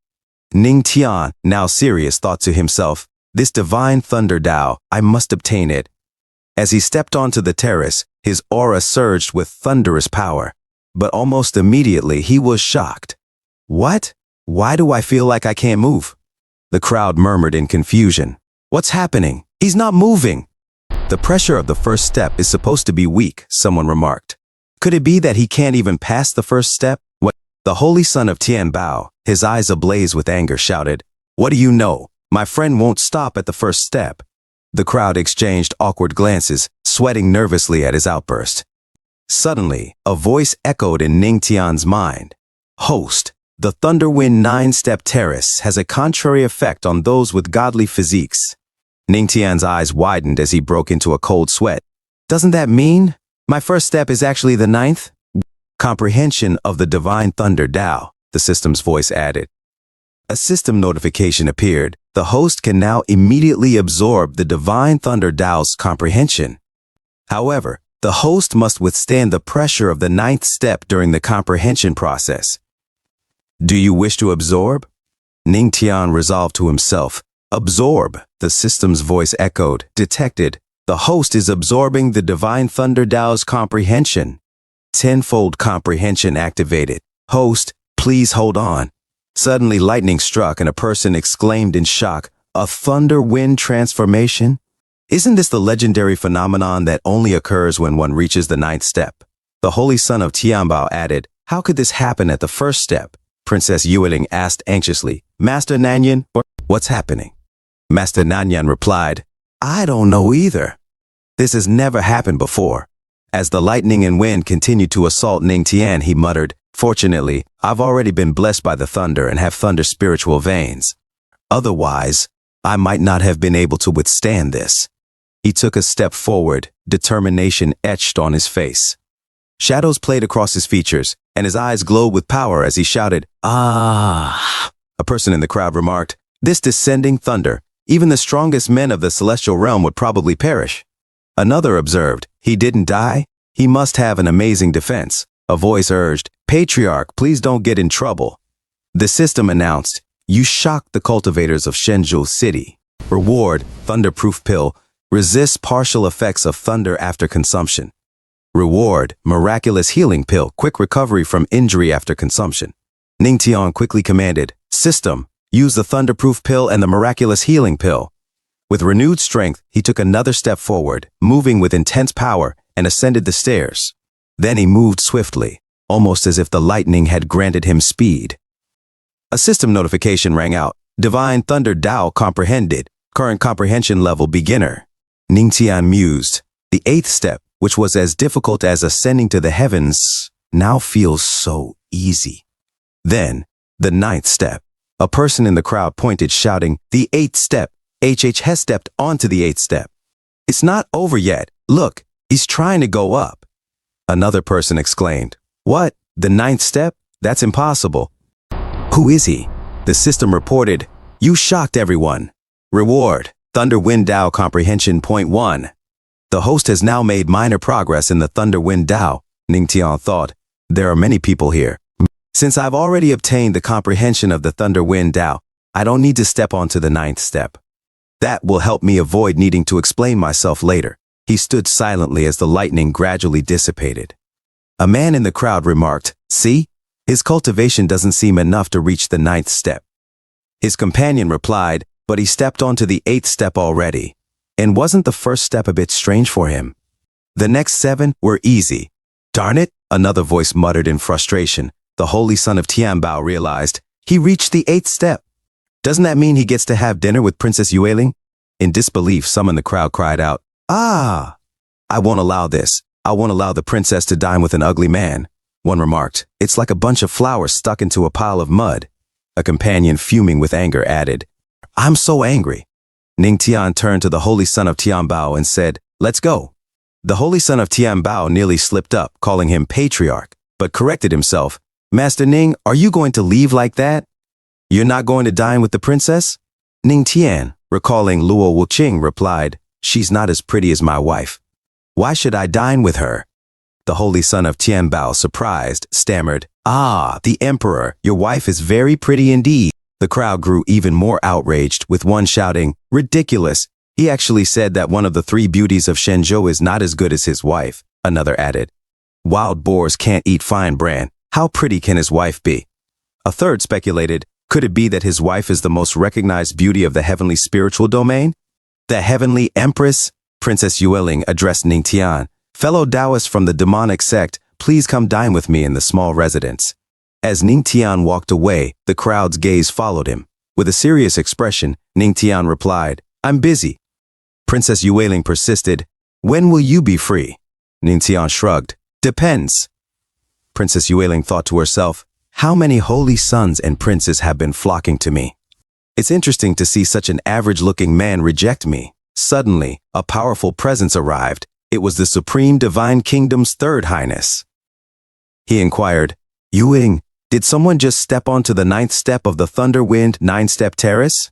[SPEAKER 1] Ningtian, now serious, thought to himself, "This divine thunder Tao, I must obtain it." As he stepped onto the terrace, his aura surged with thunderous power. But almost immediately he was shocked. "What? Why do I feel like I can't move?" The crowd murmured in confusion. "What's happening? He's not moving." "The pressure of the first step is supposed to be weak," someone remarked. "Could it be that he can't even pass the first step?" The holy son of Tianbao, his eyes ablaze with anger, shouted, "What do you know? My friend won't stop at the first step." The crowd exchanged awkward glances, sweating nervously at his outburst. Suddenly, a voice echoed in Ningtian's mind. "Host, the Thunderwind 9-step terrace has a contrary effect on those with godly physiques." Ningtian's eyes widened as he broke into a cold sweat. "Doesn't that mean my first step is actually the 9th? Comprehension of the divine thunder Tao," the system's voice added. A system notification appeared. The host can now immediately absorb the divine thunder Tao's comprehension. However, the host must withstand the pressure of the 9th step during the comprehension process. "Do you wish to absorb?" Ningtian resolved to himself. "Absorb," the system's voice echoed. Detected. The host is absorbing the divine thunder Tao's comprehension. Tenfold comprehension activated. "Host, please hold on." Suddenly lightning struck and a person exclaimed in shock, "A thunder wind transformation? Isn't this the legendary phenomenon that only occurs when one reaches the 9th step?" The holy son of Tianbao added, "How could this happen at the first step?" Princess Yueling asked anxiously, "Master Nanyan, what's happening?" Master Nanyan replied, "I don't know either. This has never happened before." As the lightning and wind continued to assault Ningtian, he muttered, "Fortunately, I've already been blessed by the thunder and have thunder spiritual veins. Otherwise, I might not have been able to withstand this." He took a step forward, determination etched on his face. Shadows played across his features, and his eyes glowed with power as he shouted, "Ah!" A person in the crowd remarked, "This descending thunder, even the strongest men of the celestial realm would probably perish." Another observed, "He didn't die? He must have an amazing defense." A voice urged, "Patriarch, please don't get in trouble." The system announced, "You shocked the cultivators of Shenzhou City. Reward, thunderproof pill, resists partial effects of thunder after consumption. Reward, miraculous healing pill, quick recovery from injury after consumption." Ningtian quickly commanded, "System, use the thunderproof pill and the miraculous healing pill." With renewed strength, he took another step forward, moving with intense power, and ascended the stairs. Then he moved swiftly, almost as if the lightning had granted him speed. A system notification rang out. "Divine Thunder Tao comprehended. Current comprehension level beginner." Ningtian mused. The 8th step, which was as difficult as ascending to the heavens, now feels so easy. Then, the 9th step. A person in the crowd pointed, shouting, "The 8th step. HH has stepped onto the 8th step. It's not over yet. Look, he's trying to go up." Another person exclaimed, "What? The 9th step? That's impossible." "Who is he?" The system reported, "You shocked everyone. Reward, Thunder Wind Tao Comprehension Point 1. The host has now made minor progress in the Thunder Wind Tao." Ningtian thought, "There are many people here. Since I've already obtained the comprehension of the Thunder Wind Tao, I don't need to step onto the 9th step. That will help me avoid needing to explain myself later." He stood silently as the lightning gradually dissipated. A man in the crowd remarked, "See, his cultivation doesn't seem enough to reach the 9th step." His companion replied, "But he stepped onto the 8th step already. And wasn't the first step a bit strange for him? The next 7 were easy." "Darn it," another voice muttered in frustration. The holy son of Tianbao realized, he reached the 8th step. Doesn't that mean he gets to have dinner with Princess Yueling? In disbelief, some in the crowd cried out, "Ah!" I won't allow this. I won't allow the princess to dine with an ugly man. One remarked, it's like a bunch of flowers stuck into a pile of mud. A companion fuming with anger added, I'm so angry. Ning Tian turned to the holy son of Tianbao and said, let's go. The holy son of Tianbao nearly slipped up, calling him patriarch, but corrected himself. Master Ning, are you going to leave like that? You're not going to dine with the princess? Ning Tian, recalling Luo Wuqing, replied, she's not as pretty as my wife. Why should I dine with her? The holy son of Tianbao, surprised, stammered, ah, the emperor, your wife is very pretty indeed. The crowd grew even more outraged, with one shouting, ridiculous. He actually said that one of the 3 beauties of Shenzhou is not as good as his wife. Another added, wild boars can't eat fine bran. How pretty can his wife be? A third speculated, could it be that his wife is the most recognized beauty of the heavenly spiritual domain? The heavenly empress? Princess Yueling addressed Ning Tian. Fellow Taoists from the demonic sect, please come dine with me in the small residence. As Ning Tian walked away, the crowd's gaze followed him. With a serious expression, Ning Tian replied, I'm busy. Princess Yueling persisted, when will you be free? Ning Tian shrugged, depends. Princess Yueling thought to herself, how many holy sons and princes have been flocking to me? It's interesting to see such an average-looking man reject me. Suddenly, a powerful presence arrived. It was the Supreme Divine Kingdom's Third Highness. He inquired, Yueling, did someone just step onto the 9th step of the Thunderwind 9-step terrace?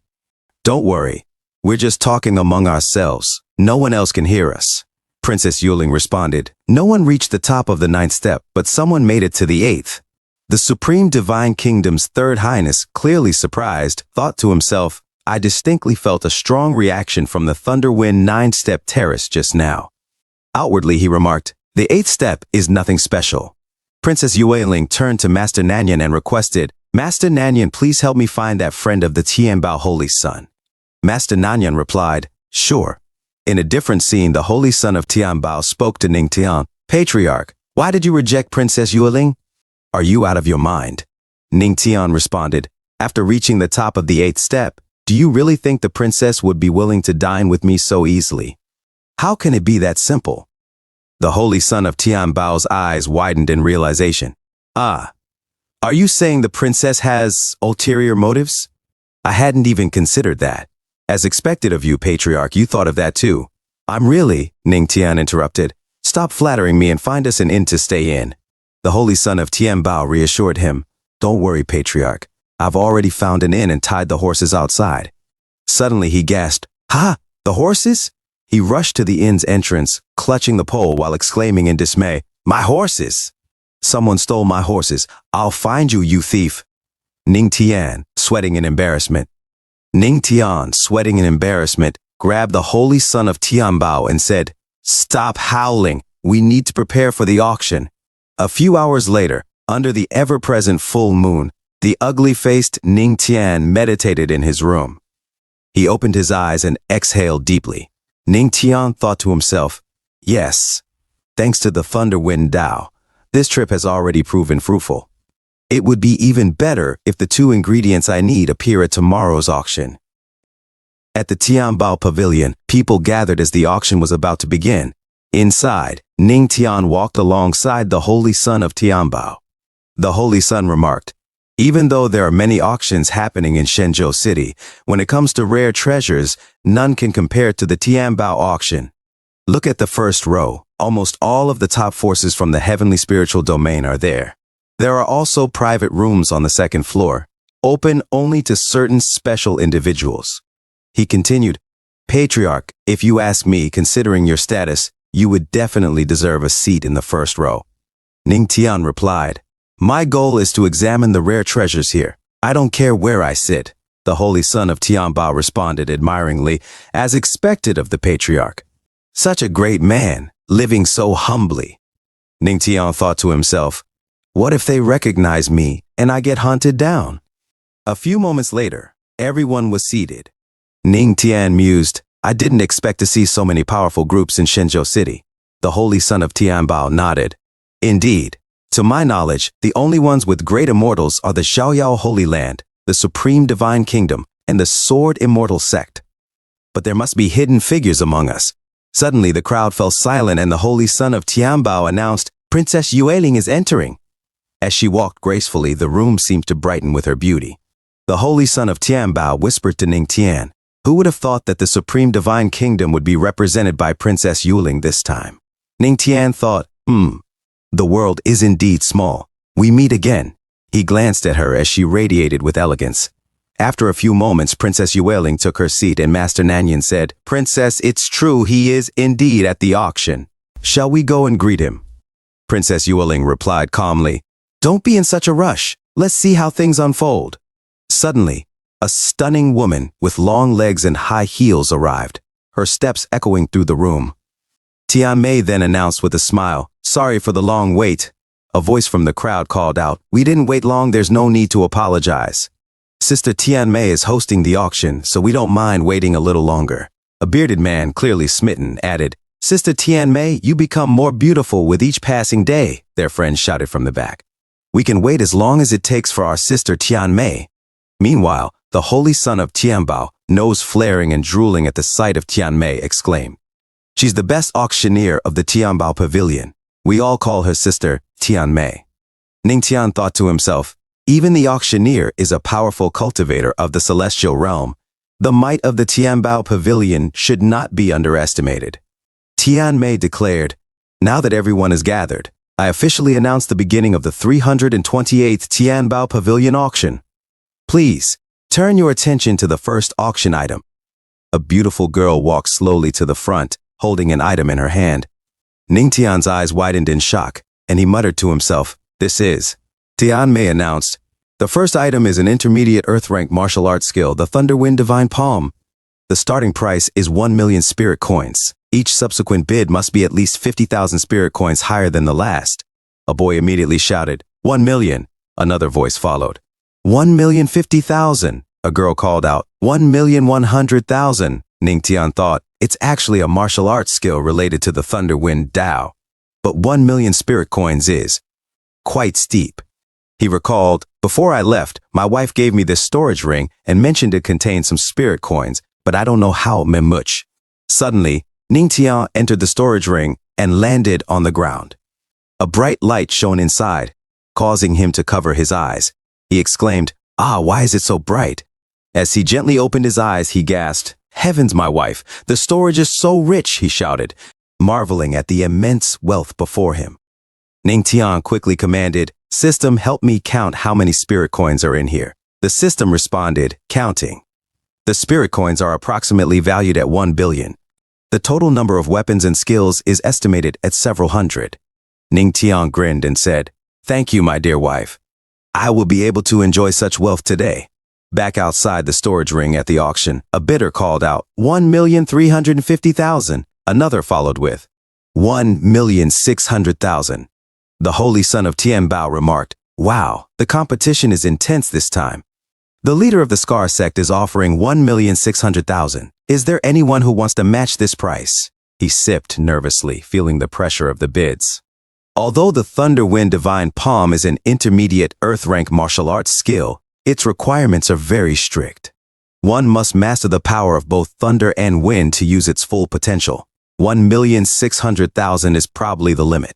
[SPEAKER 1] Don't worry, we're just talking among ourselves. No one else can hear us. Princess Yueling responded, no one reached the top of the 9th step, but someone made it to the 8th. The Supreme Divine Kingdom's Third Highness, clearly surprised, thought to himself, I distinctly felt a strong reaction from the Thunderwind 9-step terrace just now. Outwardly, he remarked, the 8th step is nothing special. Princess Yueling turned to Master Nanyan and requested, Master Nanyan, please help me find that friend of the Tianbao Holy Son. Master Nanyan replied, sure. In a different scene, the Holy Son of Tianbao spoke to Ning Tian, Patriarch, why did you reject Princess Yueling? Are you out of your mind? Ning Tian responded, after reaching the top of the 8th step, do you really think the princess would be willing to dine with me so easily? How can it be that simple? The holy son of Tianbao's eyes widened in realization. Ah, are you saying the princess has ulterior motives? I hadn't even considered that. As expected of you, Patriarch, you thought of that too. I'm really, Ning Tian interrupted. Stop flattering me and find us an inn to stay in. The holy son of Tianbao reassured him. Don't worry, Patriarch. I've already found an inn and tied the horses outside. Suddenly he gasped, ha, the horses? He rushed to the inn's entrance, clutching the pole while exclaiming in dismay, my horses! Someone stole my horses. I'll find you, you thief. Ning Tian, sweating in embarrassment. Ning Tian, sweating in embarrassment, grabbed the holy son of Tianbao and said, stop howling. We need to prepare for the auction. A few hours later, under the ever-present full moon, the ugly-faced Ning Tian meditated in his room. He opened his eyes and exhaled deeply. Ning Tian thought to himself, yes, thanks to the Thunderwind Tao, this trip has already proven fruitful. It would be even better if the 2 ingredients I need appear at tomorrow's auction. At the Tianbao Pavilion, people gathered as the auction was about to begin. Inside, Ning Tian walked alongside the Holy Son of Tianbao. The Holy Son remarked, even though there are many auctions happening in Shenzhou City, when it comes to rare treasures, none can compare to the Tianbao auction. Look at the first row. Almost all of the top forces from the heavenly spiritual domain are there. There are also private rooms on the 2nd floor, open only to certain special individuals. He continued, Patriarch, if you ask me, considering your status, you would definitely deserve a seat in the first row. Ning Tian replied, my goal is to examine the rare treasures here. I don't care where I sit. The holy son of Tianbao responded admiringly, as expected of the patriarch. Such a great man, living so humbly. Ning Tian thought to himself, what if they recognize me and I get hunted down? A few moments later, everyone was seated. Ning Tian mused, I didn't expect to see so many powerful groups in Shenzhou City. The holy son of Tianbao nodded. Indeed, to my knowledge, the only ones with great immortals are the Xiaoyao Holy Land, the Supreme Divine Kingdom, and the Sword Immortal Sect. But there must be hidden figures among us. Suddenly, the crowd fell silent and the holy son of Tianbao announced, "Princess Yueling is entering." As she walked gracefully, the room seemed to brighten with her beauty. The holy son of Tianbao whispered to Ningtian, "Who would have thought that the supreme divine kingdom would be represented by Princess Yueling this time?" Ningtian thought, the world is indeed small. We meet again. He glanced at her as she radiated with elegance. After a few moments, Princess Yueling took her seat and Master Nanyan said, "Princess, it's true, he is indeed at the auction. Shall we go and greet him?" Princess Yueling replied calmly, "Don't be in such a rush. Let's see how things unfold." Suddenly, a stunning woman with long legs and high heels arrived, her steps echoing through the room. Tian Mei then announced with a smile, "Sorry for the long wait." A voice from the crowd called out, "We didn't wait long, there's no need to apologize. Sister Tian Mei is hosting the auction, so we don't mind waiting a little longer." A bearded man, clearly smitten, added, "Sister Tian Mei, you become more beautiful with each passing day," their friend shouted from the back. "We can wait as long as it takes for our sister Tian Mei." Meanwhile, the holy son of Tianbao, nose flaring and drooling at the sight of Tian Mei, exclaimed, "She's the best auctioneer of the Tianbao pavilion. We all call her sister Tian Mei." Ningtian thought to himself, even the auctioneer is a powerful cultivator of the celestial realm. The might of the Tianbao pavilion should not be underestimated. Tian Mei declared, "Now that everyone is gathered, I officially announce the beginning of the 328th Tianbao pavilion auction. Please, turn your attention to the first auction item." A beautiful girl walked slowly to the front, holding an item in her hand. Ningtian's eyes widened in shock, and he muttered to himself, "This is." Tian Mei announced, "The first item is an intermediate earth-rank martial arts skill, the Thunderwind Divine Palm. The starting price is 1 million spirit coins. Each subsequent bid must be at least 50,000 spirit coins higher than the last." A boy immediately shouted, 1 million. Another voice followed. 1,050,000. A girl called out, 1,100,000. Ningtian thought, it's actually a martial arts skill related to the Thunderwind Dao. But 1 million spirit coins is quite steep. He recalled, "Before I left, my wife gave me this storage ring and mentioned it contained some spirit coins, but I don't know how much." Suddenly, Ningtian entered the storage ring and landed on the ground. A bright light shone inside, causing him to cover his eyes. He exclaimed, "Why is it so bright?" As he gently opened his eyes, he gasped, "Heavens, my wife, the storage is so rich," he shouted, marveling at the immense wealth before him. Ningtian quickly commanded, "System, help me count how many spirit coins are in here." The system responded, "Counting." The spirit coins are approximately valued at 1 billion. The total number of weapons and skills is estimated at several hundred. Ningtian grinned and said, "Thank you, my dear wife. I will be able to enjoy such wealth today." Back outside the storage ring at the auction, a bidder called out, 1,350,000. Another followed with 1,600,000. The holy son of Tianbao remarked, "Wow, the competition is intense this time. The leader of the Scar sect is offering 1,600,000. Is there anyone who wants to match this price?" He sipped nervously, feeling the pressure of the bids. Although the Thunderwind Divine Palm is an intermediate earth-rank martial arts skill, its requirements are very strict. One must master the power of both thunder and wind to use its full potential. 1,600,000 is probably the limit.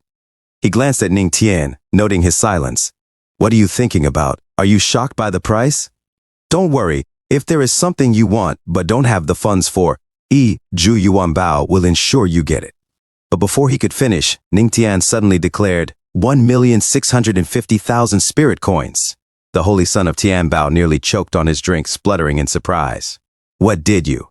[SPEAKER 1] He glanced at Ningtian, noting his silence. "What are you thinking about? Are you shocked by the price?" "Don't worry, if there is something you want but don't have the funds for, Zhu Yuanbao will ensure you get it." But before he could finish, Ningtian suddenly declared, 1,650,000 spirit coins. The holy son of Tianbao nearly choked on his drink, spluttering in surprise. "What did you?"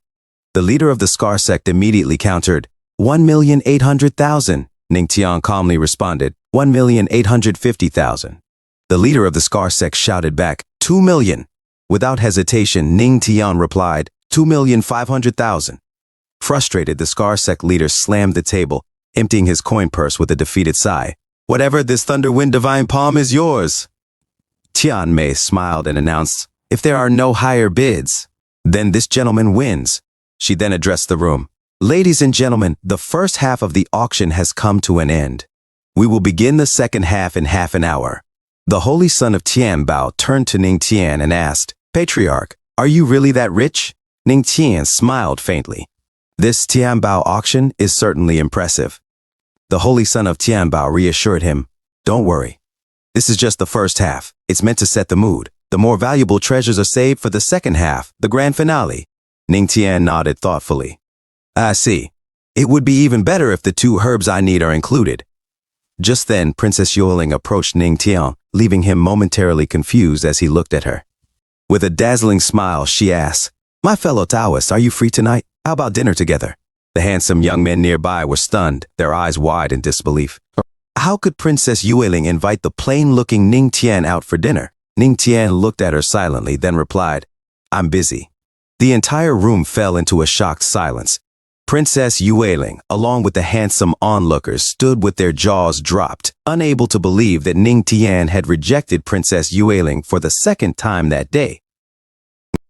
[SPEAKER 1] The leader of the Scar sect immediately countered, 1,800,000. Ningtian calmly responded, 1,850,000. The leader of the Scar sect shouted back, 2 million. Without hesitation, Ningtian replied, 2,500,000. Frustrated, the Scar sect leader slammed the table, emptying his coin purse with a defeated sigh. "Whatever, this Thunderwind Divine Palm is yours." Tian Mei smiled and announced, "If there are no higher bids, then this gentleman wins." She then addressed the room. "Ladies and gentlemen, the first half of the auction has come to an end. We will begin the second half in half an hour." The holy son of Tianbao turned to Ningtian and asked, "Patriarch, are you really that rich?" Ningtian smiled faintly. This Tianbao auction is certainly impressive. The holy son of Tianbao reassured him, "Don't worry. This is just the first half. It's meant to set the mood. The more valuable treasures are saved for the second half, the grand finale." Ning Tian nodded thoughtfully. "I see. It would be even better if the 2 herbs I need are included." Just then, Princess Yueling approached Ning Tian, leaving him momentarily confused as he looked at her. With a dazzling smile, she asked, "My fellow Taoists, are you free tonight? How about dinner together?" The handsome young men nearby were stunned, their eyes wide in disbelief. How could Princess Yueling invite the plain-looking Ning Tian out for dinner? Ning Tian looked at her silently, then replied, "I'm busy." The entire room fell into a shocked silence. Princess Yueling, along with the handsome onlookers, stood with their jaws dropped, unable to believe that Ning Tian had rejected Princess Yueling for the second time that day.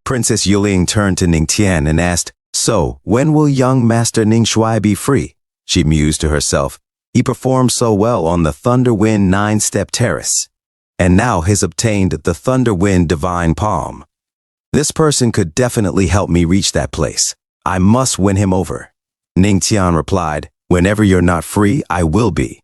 [SPEAKER 1] Princess Yueling turned to Ning Tian and asked, "So, when will young Master Ning Shuai be free?" She mused to herself. He performed so well on the Thunderwind 9-step terrace. And now has obtained the Thunderwind Divine Palm. This person could definitely help me reach that place. I must win him over. Ning Tian replied, "Whenever you're not free, I will be."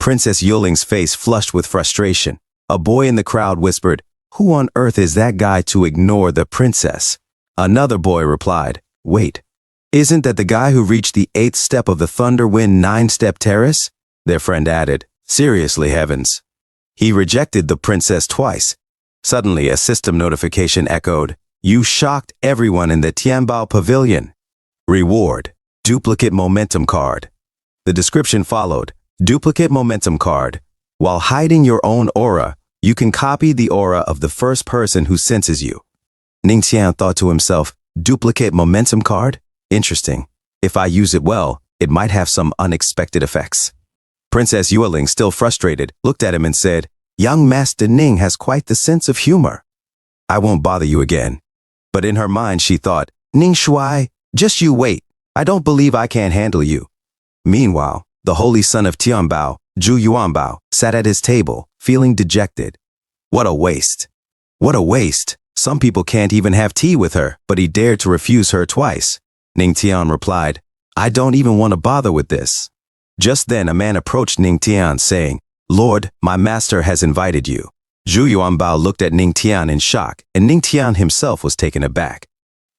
[SPEAKER 1] Princess Yuling's face flushed with frustration. A boy in the crowd whispered, "Who on earth is that guy to ignore the princess?" Another boy replied, "Wait, isn't that the guy who reached the 8th step of the Thunderwind 9-step terrace?" Their friend added, "Seriously, heavens. He rejected the princess twice." Suddenly, a system notification echoed, "You shocked everyone in the Tianbao Pavilion. Reward, duplicate momentum card." The description followed, duplicate momentum card. While hiding your own aura, you can copy the aura of the first person who senses you. Ning Tian thought to himself, duplicate momentum card? Interesting. If I use it well, it might have some unexpected effects. Princess Yueling, still frustrated, looked at him and said, "Young Master Ning has quite the sense of humor. I won't bother you again." But in her mind she thought, "Ning Shuai, just you wait. I don't believe I can't handle you." Meanwhile, the holy son of Tianbao, Zhu Yuanbao, sat at his table, feeling dejected. What a waste. What a waste. Some people can't even have tea with her, but he dared to refuse her twice. Ning Tian replied, "I don't even want to bother with this." Just then a man approached Ning Tian saying, "Lord, my master has invited you." Zhu Yuanbao looked at Ning Tian in shock, and Ning Tian himself was taken aback.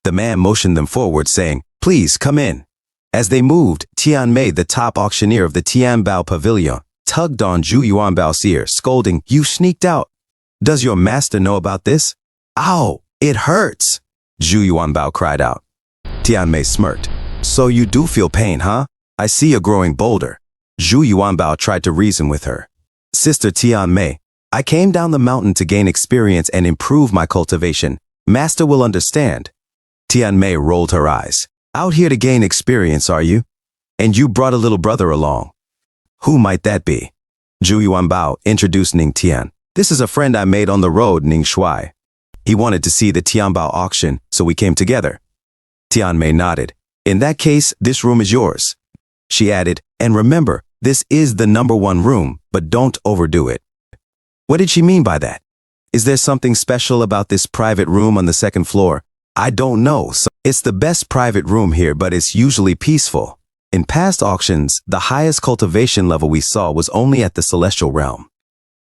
[SPEAKER 1] The man motioned them forward, saying, "Please come in." As they moved, Tian Mei, the top auctioneer of the Tianbao Pavilion, tugged on Zhu Yuanbao's ear, scolding, "You sneaked out. Does your master know about this?" "Ow, it hurts," Zhu Yuanbao cried out. Tian Mei smirked. "So you do feel pain, huh? I see you're growing bolder." Zhu Yuanbao tried to reason with her. "Sister Tian Mei, I came down the mountain to gain experience and improve my cultivation. Master will understand." Tian Mei rolled her eyes. "Out here to gain experience, are you? And you brought a little brother along. Who might that be?" Zhu Yuanbao introduced Ning Tian. "This is a friend I made on the road, Ning Shuai. He wanted to see the Tianbao auction, so we came together." Tian Mei nodded. "In that case, this room is yours." She added, "And remember, this is the #1 room, but don't overdo it." What did she mean by that? Is there something special about this private room on the 2nd floor? I don't know. It's the best private room here, but it's usually peaceful. In past auctions, the highest cultivation level we saw was only at the celestial realm.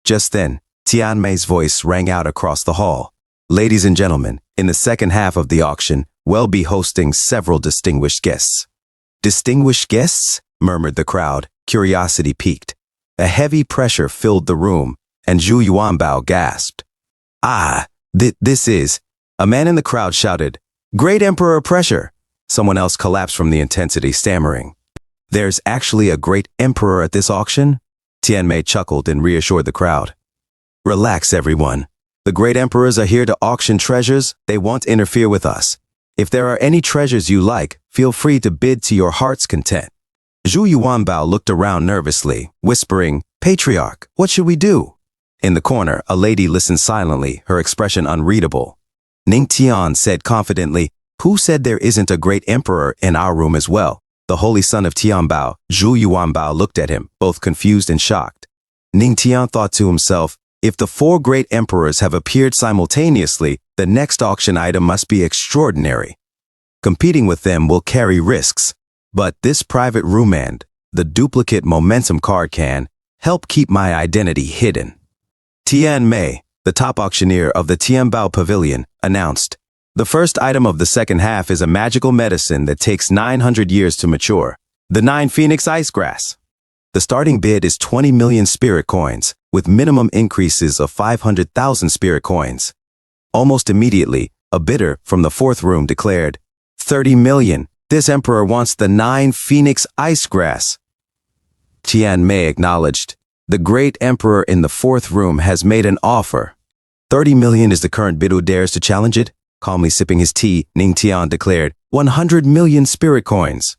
[SPEAKER 1] Just then, Tian Mei's voice rang out across the hall. "Ladies and gentlemen, in the second half of the auction, we'll be hosting several distinguished guests." "Distinguished guests?" murmured the crowd, curiosity piqued. A heavy pressure filled the room, and Zhu Yuanbao gasped. This is..." A man in the crowd shouted, "Great Emperor Pressure!" Someone else collapsed from the intensity, stammering, "There's actually a great emperor at this auction?" Tian Mei chuckled and reassured the crowd. "Relax, everyone. The great emperors are here to auction treasures. They won't interfere with us. If there are any treasures you like, feel free to bid to your heart's content." Zhu Yuanbao looked around nervously, whispering, "Patriarch, what should we do?" In the corner, a lady listened silently, her expression unreadable. Ning Tian said confidently, "Who said there isn't a great emperor in our room as well?" The holy son of Tianbao, Zhu Yuanbao, looked at him, both confused and shocked. Ning Tian thought to himself, if the 4 great emperors have appeared simultaneously, the next auction item must be extraordinary. Competing with them will carry risks. But this private room and the duplicate momentum card can help keep my identity hidden. Tian Mei, the top auctioneer of the Tianbao Pavilion, announced, "The first item of the second half is a magical medicine that takes 900 years to mature. The 9 Phoenix Ice Grass. The starting bid is 20 million spirit coins, with minimum increases of 500,000 spirit coins." Almost immediately, a bidder from the fourth room declared, 30 million. This emperor wants the 9 Phoenix Ice Grass. Tian Mei acknowledged, "The great emperor in the fourth room has made an offer. 30 million is the current bid. Who dares to challenge it?" Calmly sipping his tea, Ning Tian declared, 100 million spirit coins.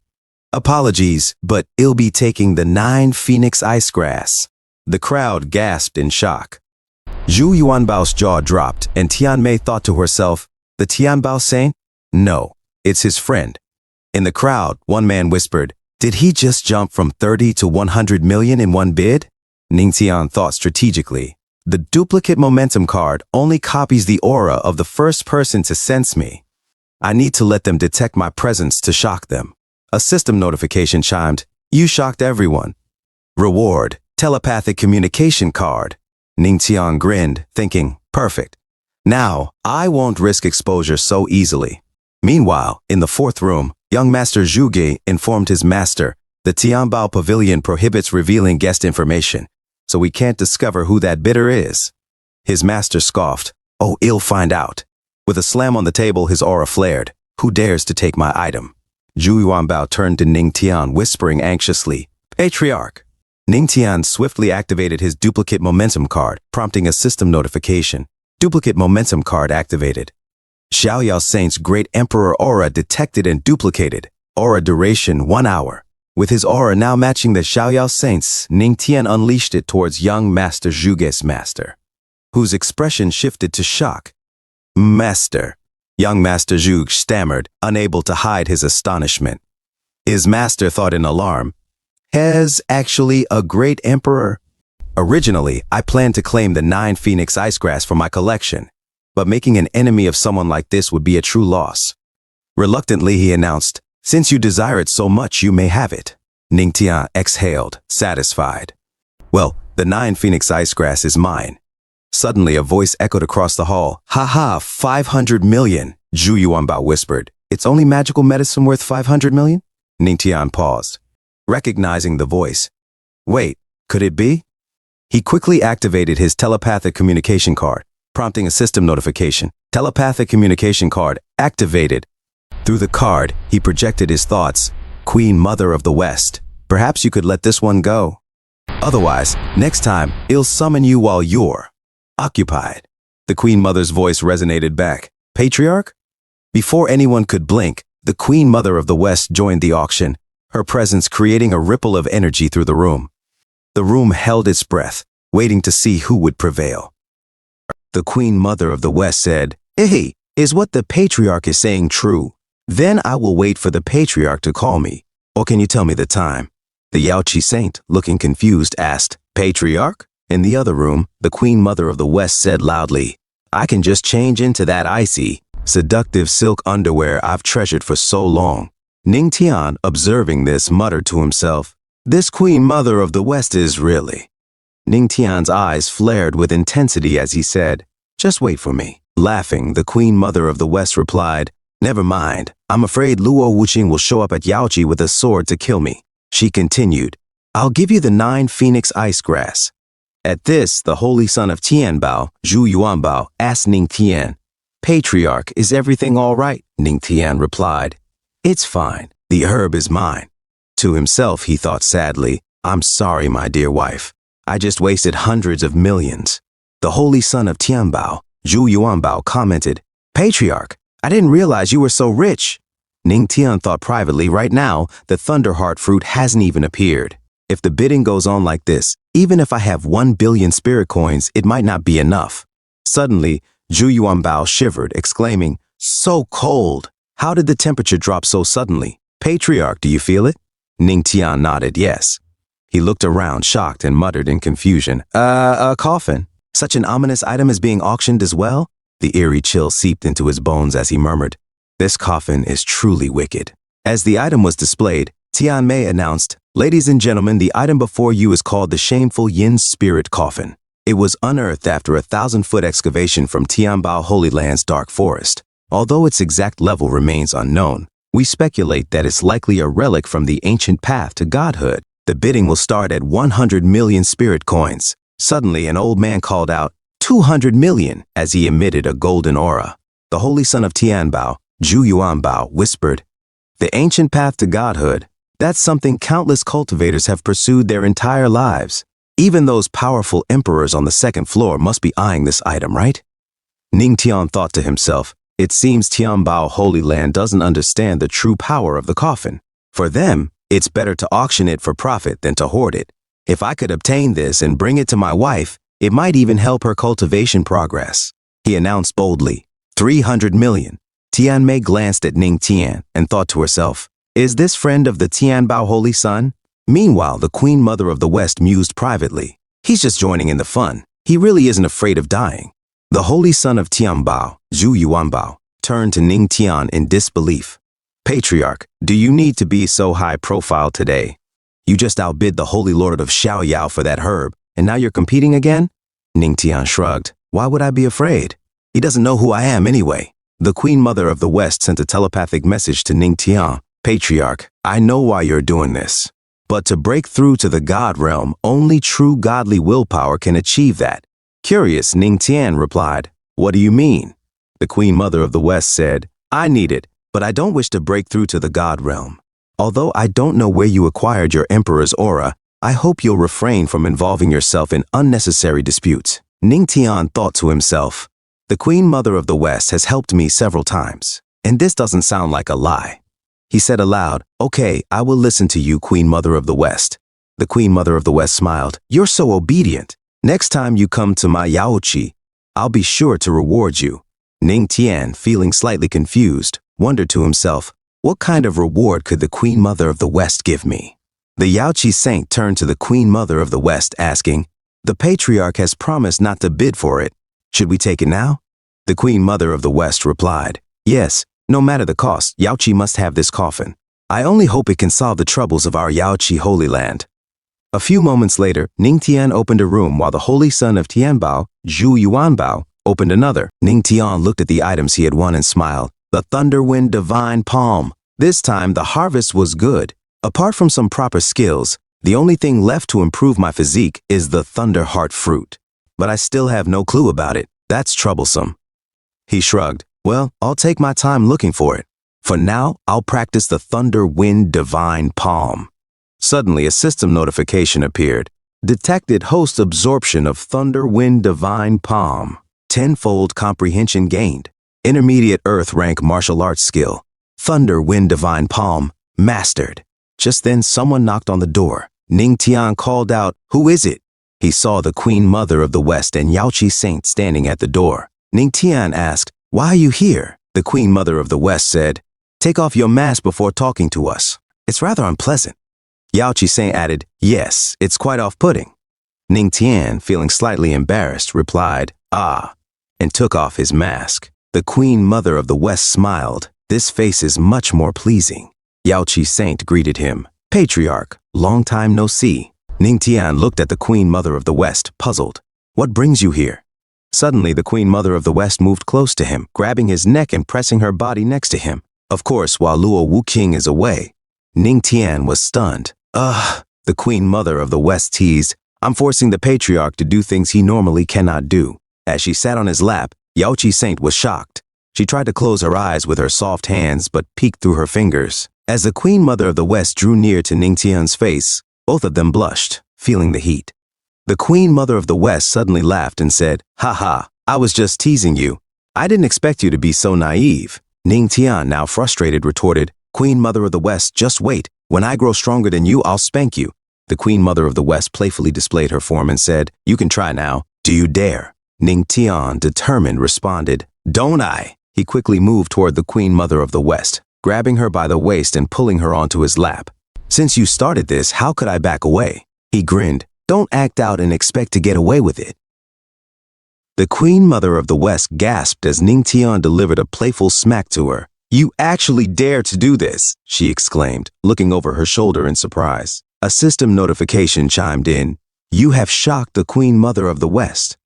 [SPEAKER 1] "Apologies, but he'll be taking the 9 Phoenix Ice Grass." The crowd gasped in shock. Zhu Yuanbao's jaw dropped, and Tian Mei thought to herself, "The Tianbao saint? No, it's his friend." In the crowd, one man whispered, "Did he just jump from 30 to 100 million in one bid?" Ning Tian thought strategically. The duplicate momentum card only copies the aura of the first person to sense me. I need to let them detect my presence to shock them. A system notification chimed. "You shocked everyone. Reward, telepathic communication card." Ning Tian grinned, thinking, "Perfect. Now, I won't risk exposure so easily." Meanwhile, in the fourth room, young Master Zhuge informed his master, "The Tianbao Pavilion prohibits revealing guest information, so we can't discover who that bidder is." His master scoffed, "Oh, he'll find out." With a slam on the table, his aura flared. "Who dares to take my item?" Zhu Yuanbao turned to Ning Tian, whispering anxiously, "Patriarch." Ning Tian swiftly activated his duplicate momentum card, prompting a system notification. Duplicate momentum card activated. Xiaoyao Saint's Great Emperor aura detected and duplicated. Aura duration 1 hour. With his aura now matching the Xiaoyao Saint's, Ning Tian unleashed it towards young Master Zhuge's master, whose expression shifted to shock. "Master." Young Master Zhuge stammered, unable to hide his astonishment. His master thought in alarm, "Has actually a great emperor?" "Originally, I planned to claim the 9 Phoenix Ice Grass for my collection, but making an enemy of someone like this would be a true loss." Reluctantly, he announced, "Since you desire it so much, you may have it." Ning Tian exhaled, satisfied. "Well, the 9 Phoenix Ice Grass is mine." Suddenly, a voice echoed across the hall. "Ha, 500 million, Zhu Yuanbao whispered. "It's only magical medicine worth 500 million? Ning Tian paused, recognizing the voice. Wait, could it be? He quickly activated his telepathic communication card, prompting a system notification. Telepathic communication card activated. Through the card, he projected his thoughts. "Queen Mother of the West, perhaps you could let this one go. Otherwise, next time, he'll summon you while you're occupied." The Queen Mother's voice resonated back. "Patriarch?" Before anyone could blink, the Queen Mother of the West joined the auction, her presence creating a ripple of energy through the room. The room held its breath, waiting to see who would prevail. The Queen Mother of the West said, "Hey, is what the Patriarch is saying true? Then I will wait for the Patriarch to call me. Or can you tell me the time?" The Yaoqi Saint, looking confused, asked, "Patriarch?" In the other room, the Queen Mother of the West said loudly, "I can just change into that icy, seductive silk underwear I've treasured for so long." Ning Tian, observing this, muttered to himself, "This Queen Mother of the West is really..." Ning Tian's eyes flared with intensity as he said, "Just wait for me." Laughing, the Queen Mother of the West replied, "Never mind. I'm afraid Luo Wuqing will show up at Yaoqi with a sword to kill me." She continued, "I'll give you the 9 Phoenix Ice Grass." At this, the holy son of Tianbao, Zhu Yuanbao, asked Ning Tian, "Patriarch, is everything all right?" Ning Tian replied, "It's fine. The herb is mine." To himself, he thought sadly, "I'm sorry, my dear wife. I just wasted hundreds of millions." The holy son of Tianbao, Zhu Yuanbao, commented, "Patriarch, I didn't realize you were so rich." Ning Tian thought privately, right now, the Thunderheart fruit hasn't even appeared. If the bidding goes on like this, even if I have 1 billion spirit coins, it might not be enough. Suddenly, Zhu Yuanbao shivered, exclaiming, "So cold! How did the temperature drop so suddenly? Patriarch, do you feel it?" Ning Tian nodded yes. He looked around, shocked, and muttered in confusion, A coffin? Such an ominous item is being auctioned as well?" The eerie chill seeped into his bones as he murmured, "This coffin is truly wicked." As the item was displayed, Tian Mei announced, "Ladies and gentlemen, the item before you is called the Shameful Yin Spirit Coffin. It was unearthed after a 1,000-foot excavation from Tianbao Holy Land's dark forest. Although its exact level remains unknown, we speculate that it's likely a relic from the ancient path to godhood. The bidding will start at 100 million spirit coins." Suddenly, an old man called out, 200 million, as he emitted a golden aura. The holy son of Tianbao, Zhu Yuanbao, whispered, "The ancient path to godhood, that's something countless cultivators have pursued their entire lives. Even those powerful emperors on the second floor must be eyeing this item, right?" Ning Tian thought to himself, it seems Tianbao Holy Land doesn't understand the true power of the coffin. For them, it's better to auction it for profit than to hoard it. If I could obtain this and bring it to my wife, it might even help her cultivation progress, he announced boldly. 300 million. Tian Mei glanced at Ning Tian and thought to herself, is this friend of the Tianbao Holy Son? Meanwhile, the Queen Mother of the West mused privately. He's just joining in the fun. He really isn't afraid of dying. The Holy Son of Tianbao, Zhu Yuanbao, turned to Ning Tian in disbelief. "Patriarch, do you need to be so high profile today? You just outbid the Holy Lord of Xiaoyao for that herb, and now you're competing again?" Ning Tian shrugged. "Why would I be afraid? He doesn't know who I am anyway." The Queen Mother of the West sent a telepathic message to Ning Tian. "Patriarch, I know why you're doing this. But to break through to the God realm, only true godly willpower can achieve that." Curious, Ning Tian replied, "What do you mean?" The Queen Mother of the West said, "I need it, but I don't wish to break through to the God realm. Although I don't know where you acquired your Emperor's aura, I hope you'll refrain from involving yourself in unnecessary disputes." Ning Tian thought to himself, "The Queen Mother of the West has helped me several times, and this doesn't sound like a lie." He said aloud, "Okay, I will listen to you, Queen Mother of the West." The Queen Mother of the West smiled, "You're so obedient. Next time you come to my Yaoqi, I'll be sure to reward you." Ning Tian, feeling slightly confused, wondered to himself, what kind of reward could the Queen Mother of the West give me? The Yaoqi saint turned to the Queen Mother of the West, asking, "The Patriarch has promised not to bid for it. Should we take it now?" The Queen Mother of the West replied, "Yes, no matter the cost, Yaoqi must have this coffin. I only hope it can solve the troubles of our Yaoqi Holy Land." A few moments later, Ning Tian opened a room while the Holy Son of Tianbao, Zhu Yuanbao, opened another. Ning Tian looked at the items he had won and smiled. The Thunderwind Divine Palm. This time, the harvest was good. Apart from some proper skills, the only thing left to improve my physique is the Thunder Heart fruit. But I still have no clue about it. That's troublesome. He shrugged. "Well, I'll take my time looking for it. For now, I'll practice the Thunder Wind Divine Palm." Suddenly, a system notification appeared. Detected host absorption of Thunder Wind Divine Palm. 10-fold comprehension gained. Intermediate Earth rank martial arts skill. Thunder Wind Divine Palm mastered. Just then, someone knocked on the door. Ning Tian called out, "Who is it?" He saw the Queen Mother of the West and Yaoqi Saint standing at the door. Ning Tian asked, "Why are you here?" The Queen Mother of the West said, "Take off your mask before talking to us. It's rather unpleasant." Yaoqi Saint added, "Yes, it's quite off-putting." Ning Tian, feeling slightly embarrassed, replied, "Ah," and took off his mask. The Queen Mother of the West smiled. "This face is much more pleasing." Yaoqi Saint greeted him. "Patriarch, long time no see." Ning Tian looked at the Queen Mother of the West, puzzled. "What brings you here?" Suddenly, the Queen Mother of the West moved close to him, grabbing his neck and pressing her body next to him. Of course, while Luo Wuqing is away, Ning Tian was stunned. "Ugh," the Queen Mother of the West teased, "I'm forcing the Patriarch to do things he normally cannot do." As she sat on his lap, Yaoqi Saint was shocked. She tried to close her eyes with her soft hands, but peeked through her fingers. As the Queen Mother of the West drew near to Ning Tian's face, both of them blushed, feeling the heat. The Queen Mother of the West suddenly laughed and said, "Ha ha, I was just teasing you. I didn't expect you to be so naive." Ning Tian, now frustrated, retorted, "Queen Mother of the West, just wait. When I grow stronger than you, I'll spank you." The Queen Mother of the West playfully displayed her form and said, "You can try now. Do you dare?" Ning Tian, determined, responded, "Don't I?" He quickly moved toward the Queen Mother of the West, grabbing her by the waist and pulling her onto his lap. "Since you started this, how could I back away?" He grinned. "Don't act out and expect to get away with it." The Queen Mother of the West gasped as Ning Tian delivered a playful smack to her. You actually dare to do this, she exclaimed, looking over her shoulder in surprise. A system notification chimed in. You have shocked the Queen Mother of the West.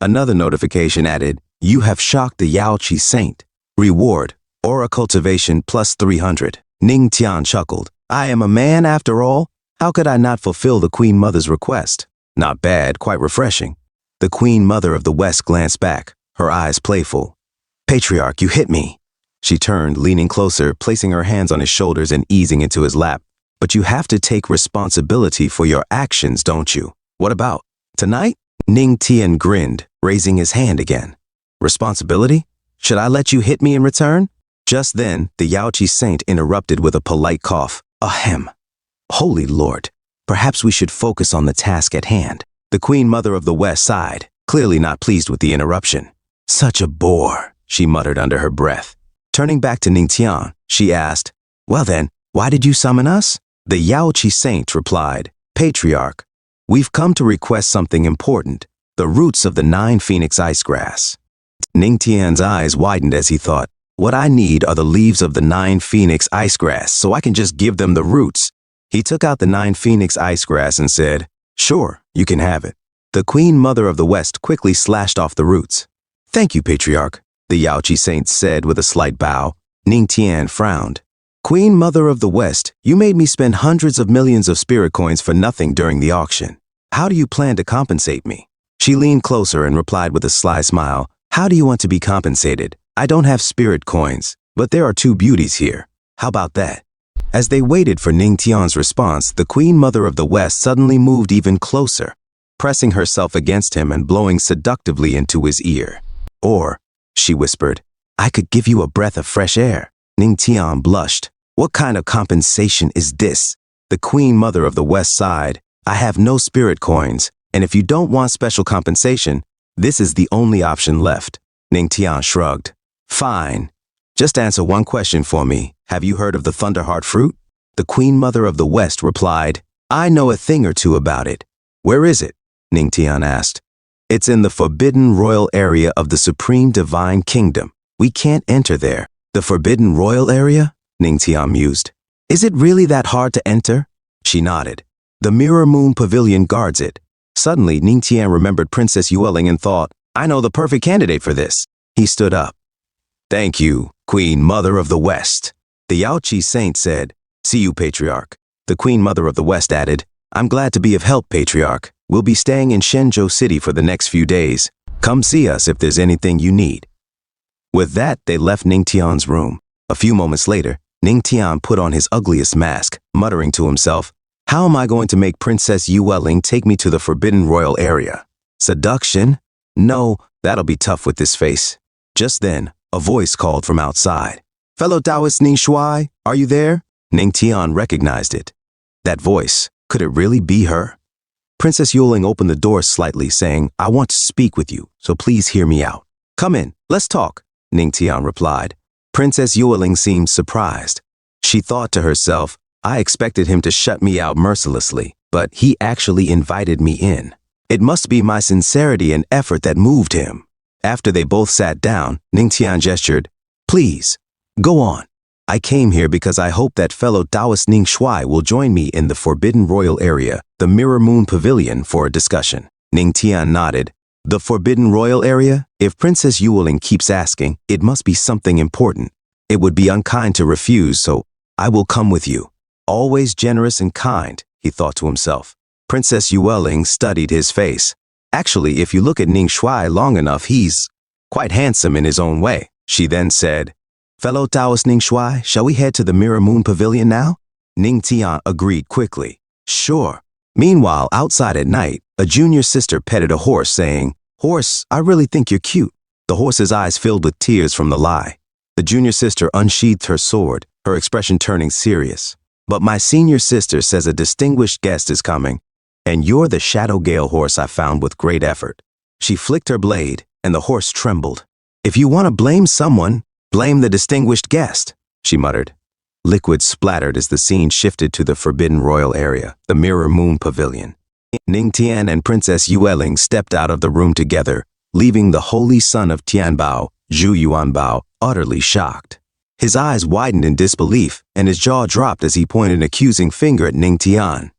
[SPEAKER 1] Another notification added, you have shocked the Yaoqi Saint. Reward, Aura Cultivation plus 300. Ning Tian chuckled. I am a man after all. How could I not fulfill the Queen Mother's request? Not bad, quite refreshing. The Queen Mother of the West glanced back, her eyes playful. Patriarch, you hit me. She turned, leaning closer, placing her hands on his shoulders and easing into his lap. But you have to take responsibility for your actions, don't you? What about tonight? Ning Tian grinned, raising his hand again. Responsibility? Should I let you hit me in return? Just then, the Yaoqi Saint interrupted with a polite cough. Ahem. Holy Lord, perhaps we should focus on the task at hand. The Queen Mother of the West sighed, clearly not pleased with the interruption. Such a bore, she muttered under her breath. Turning back to Ning Tian, she asked, well then, why did you summon us? The Yaoqi Saint replied, Patriarch, we've come to request something important, the roots of the 9 Phoenix ice grass. Ning Tian's eyes widened as he thought, what I need are the leaves of the 9 Phoenix ice grass so I can just give them the roots. He took out the 9 Phoenix ice grass and said, sure, you can have it. The Queen Mother of the West quickly slashed off the roots. Thank you, Patriarch, the Yaoqi Saint said with a slight bow. Ning Tian frowned. Queen Mother of the West, you made me spend hundreds of millions of spirit coins for nothing during the auction. How do you plan to compensate me? She leaned closer and replied with a sly smile. How do you want to be compensated? I don't have spirit coins, but there are 2 beauties here. How about that? As they waited for Ning Tian's response, the Queen Mother of the West suddenly moved even closer, pressing herself against him and blowing seductively into his ear. Or, she whispered, I could give you a breath of fresh air. Ning Tian blushed. What kind of compensation is this? The Queen Mother of the West sighed. I have no spirit coins, and if you don't want special compensation, this is the only option left. Ning Tian shrugged. Fine. Just answer one question for me. Have you heard of the Thunderheart fruit? The Queen Mother of the West replied, I know a thing or two about it. Where is it? Ning Tian asked. It's in the forbidden royal area of the Supreme Divine Kingdom. We can't enter there. The forbidden royal area? Ning Tian mused. Is it really that hard to enter? She nodded. The Mirror Moon Pavilion guards it. Suddenly, Ning Tian remembered Princess Yueling and thought, I know the perfect candidate for this. He stood up. Thank you, Queen Mother of the West. The Yaoqi Saint said, See you, Patriarch. The Queen Mother of the West added, I'm glad to be of help, Patriarch. We'll be staying in Shenzhou City for the next few days. Come see us if there's anything you need. With that, they left Ning Tian's room. A few moments later, Ning Tian put on his ugliest mask, muttering to himself, How am I going to make Princess Yueling take me to the forbidden royal area? Seduction? No, that'll be tough with this face. Just then, a voice called from outside. Fellow Taoist Ning Shuai, are you there? Ning Tian recognized it. That voice, could it really be her? Princess Yueling opened the door slightly, saying, I want to speak with you, so please hear me out. Come in, let's talk, Ning Tian replied. Princess Yueling seemed surprised. She thought to herself, I expected him to shut me out mercilessly, but he actually invited me in. It must be my sincerity and effort that moved him. After they both sat down, Ning Tian gestured, Please, go on. I came here because I hope that fellow Taoist Ning Shuai will join me in the Forbidden Royal Area, the Mirror Moon Pavilion, for a discussion. Ning Tian nodded. The Forbidden Royal Area? If Princess Yueling keeps asking, it must be something important. It would be unkind to refuse, so I will come with you. Always generous and kind, he thought to himself. Princess Yueling studied his face. Actually, if you look at Ning Shuai long enough, he's quite handsome in his own way. She then said, Fellow Taoist Ning Shuai, shall we head to the Mirror Moon Pavilion now? Ning Tian agreed quickly. Sure. Meanwhile, outside at night, a junior sister petted a horse, saying, Horse, I really think you're cute. The horse's eyes filled with tears from the lie. The junior sister unsheathed her sword, her expression turning serious. But my senior sister says a distinguished guest is coming, and you're the Shadow Gale horse I found with great effort. She flicked her blade, and the horse trembled. If you want to blame someone, blame the distinguished guest, she muttered. Liquid splattered as the scene shifted to the Forbidden Royal Area, the Mirror Moon Pavilion. Ning Tian and Princess Yueling stepped out of the room together, leaving the holy son of Tianbao, Zhu Yuanbao, utterly shocked. His eyes widened in disbelief, and his jaw dropped as he pointed an accusing finger at Ning Tian.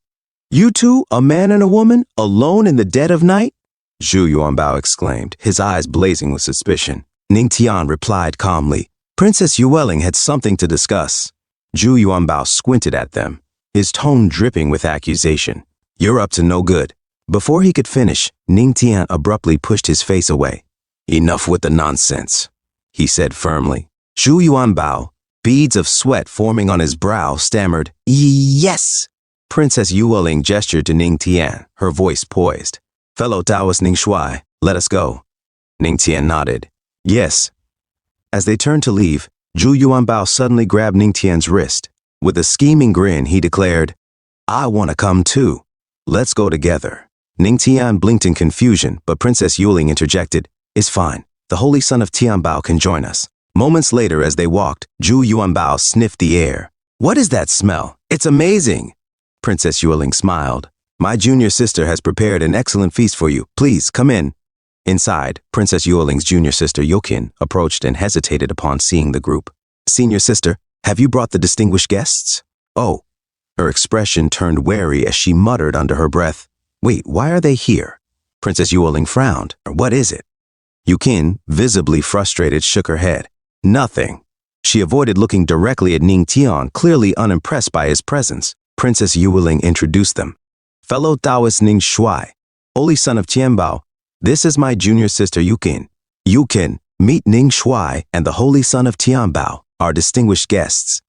[SPEAKER 1] You two, a man and a woman, alone in the dead of night? Zhu Yuanbao exclaimed, his eyes blazing with suspicion. Ning Tian replied calmly, Princess Yueling had something to discuss. Zhu Yuanbao squinted at them, his tone dripping with accusation. You're up to no good. Before he could finish, Ning Tian abruptly pushed his face away. Enough with the nonsense, he said firmly. Zhu Yuanbao, beads of sweat forming on his brow, stammered, Yes! Princess Yueling gestured to Ning Tian, her voice poised. Fellow Taoist Ning Shuai, let us go. Ning Tian nodded. Yes. As they turned to leave, Zhu Yuanbao suddenly grabbed Ning Tian's wrist. With a scheming grin, he declared, I want to come too. Let's go together. Ning Tian blinked in confusion, but Princess Yueling interjected, It's fine. The holy son of Tianbao can join us. Moments later, as they walked, Zhu Yuanbao sniffed the air. What is that smell? It's amazing. Princess Yueling smiled. My junior sister has prepared an excellent feast for you. Please, come in. Inside, Princess Yueling's junior sister Yukin approached and hesitated upon seeing the group. Senior sister, have you brought the distinguished guests? Oh. Her expression turned wary as she muttered under her breath. Wait, why are they here? Princess Yueling frowned. What is it? Yukin, visibly frustrated, shook her head. Nothing. She avoided looking directly at Ning Tian, clearly unimpressed by his presence. Princess Yueling introduced them. Fellow Taoist Ning Shuai, holy son of Tianbao, this is my junior sister Yukin. Yukin, meet Ning Shuai and the holy son of Tianbao, our distinguished guests.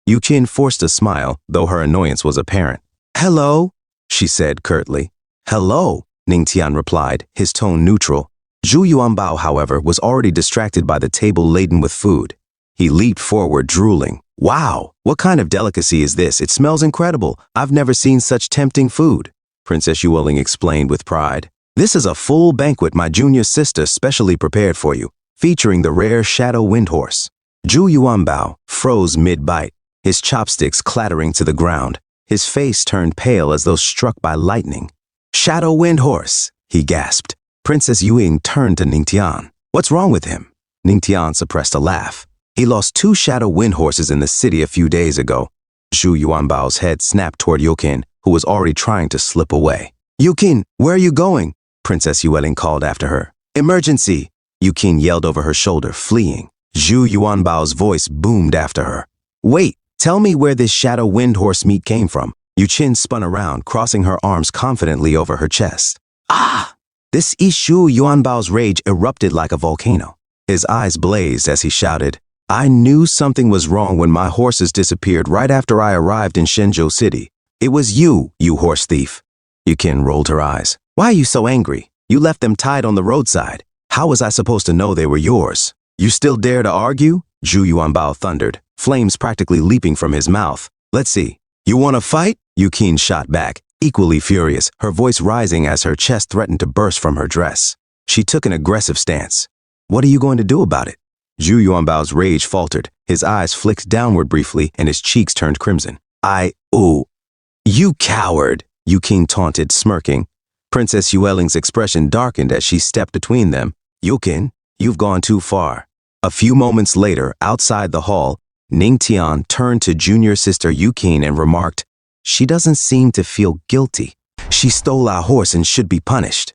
[SPEAKER 1] Yukin forced a smile, though her annoyance was apparent. Hello, she said curtly. Hello, Ning Tian replied, his tone neutral. Zhu Yuanbao, however, was already distracted by the table laden with food. He leaped forward, drooling. Wow, what kind of delicacy is this? It smells incredible. I've never seen such tempting food, Princess Yueling explained with pride. This is a full banquet my junior sister specially prepared for you, featuring the rare Shadow Wind Horse. Zhu Yuanbao froze mid-bite, his chopsticks clattering to the ground. His face turned pale as though struck by lightning. Shadow Wind Horse, he gasped. Princess Yueling turned to Ning Tian. What's wrong with him? Ning Tian suppressed a laugh. He lost 2 Shadow Wind Horses in the city a few days ago. Zhu Yuanbao's head snapped toward Yukin, who was already trying to slip away. Yukin, where are you going? Princess Yueling called after her. Emergency! Yukin yelled over her shoulder, fleeing. Zhu Yuanbao's voice boomed after her. Wait, tell me where this Shadow Wind Horse meat came from. Yuqin spun around, crossing her arms confidently over her chest. Ah! This Zhu Yuanbao's rage erupted like a volcano. His eyes blazed as he shouted, I knew something was wrong when my horses disappeared right after I arrived in Shenzhou City. It was you, you horse thief. Yukin rolled her eyes. Why are you so angry? You left them tied on the roadside. How was I supposed to know they were yours? You still dare to argue? Zhu Yuanbao thundered, flames practically leaping from his mouth. Let's see. You want to fight? Yukin shot back, equally furious, her voice rising as her chest threatened to burst from her dress. She took an aggressive stance. What are you going to do about it? Zhu Yuanbao's rage faltered, his eyes flicked downward briefly and his cheeks turned crimson. You coward, Yukin taunted, smirking. Princess Yueling's expression darkened as she stepped between them. Yukin, you've gone too far. A few moments later, outside the hall, Ning Tian turned to junior sister Yukin and remarked, She doesn't seem to feel guilty. She stole our horse and should be punished.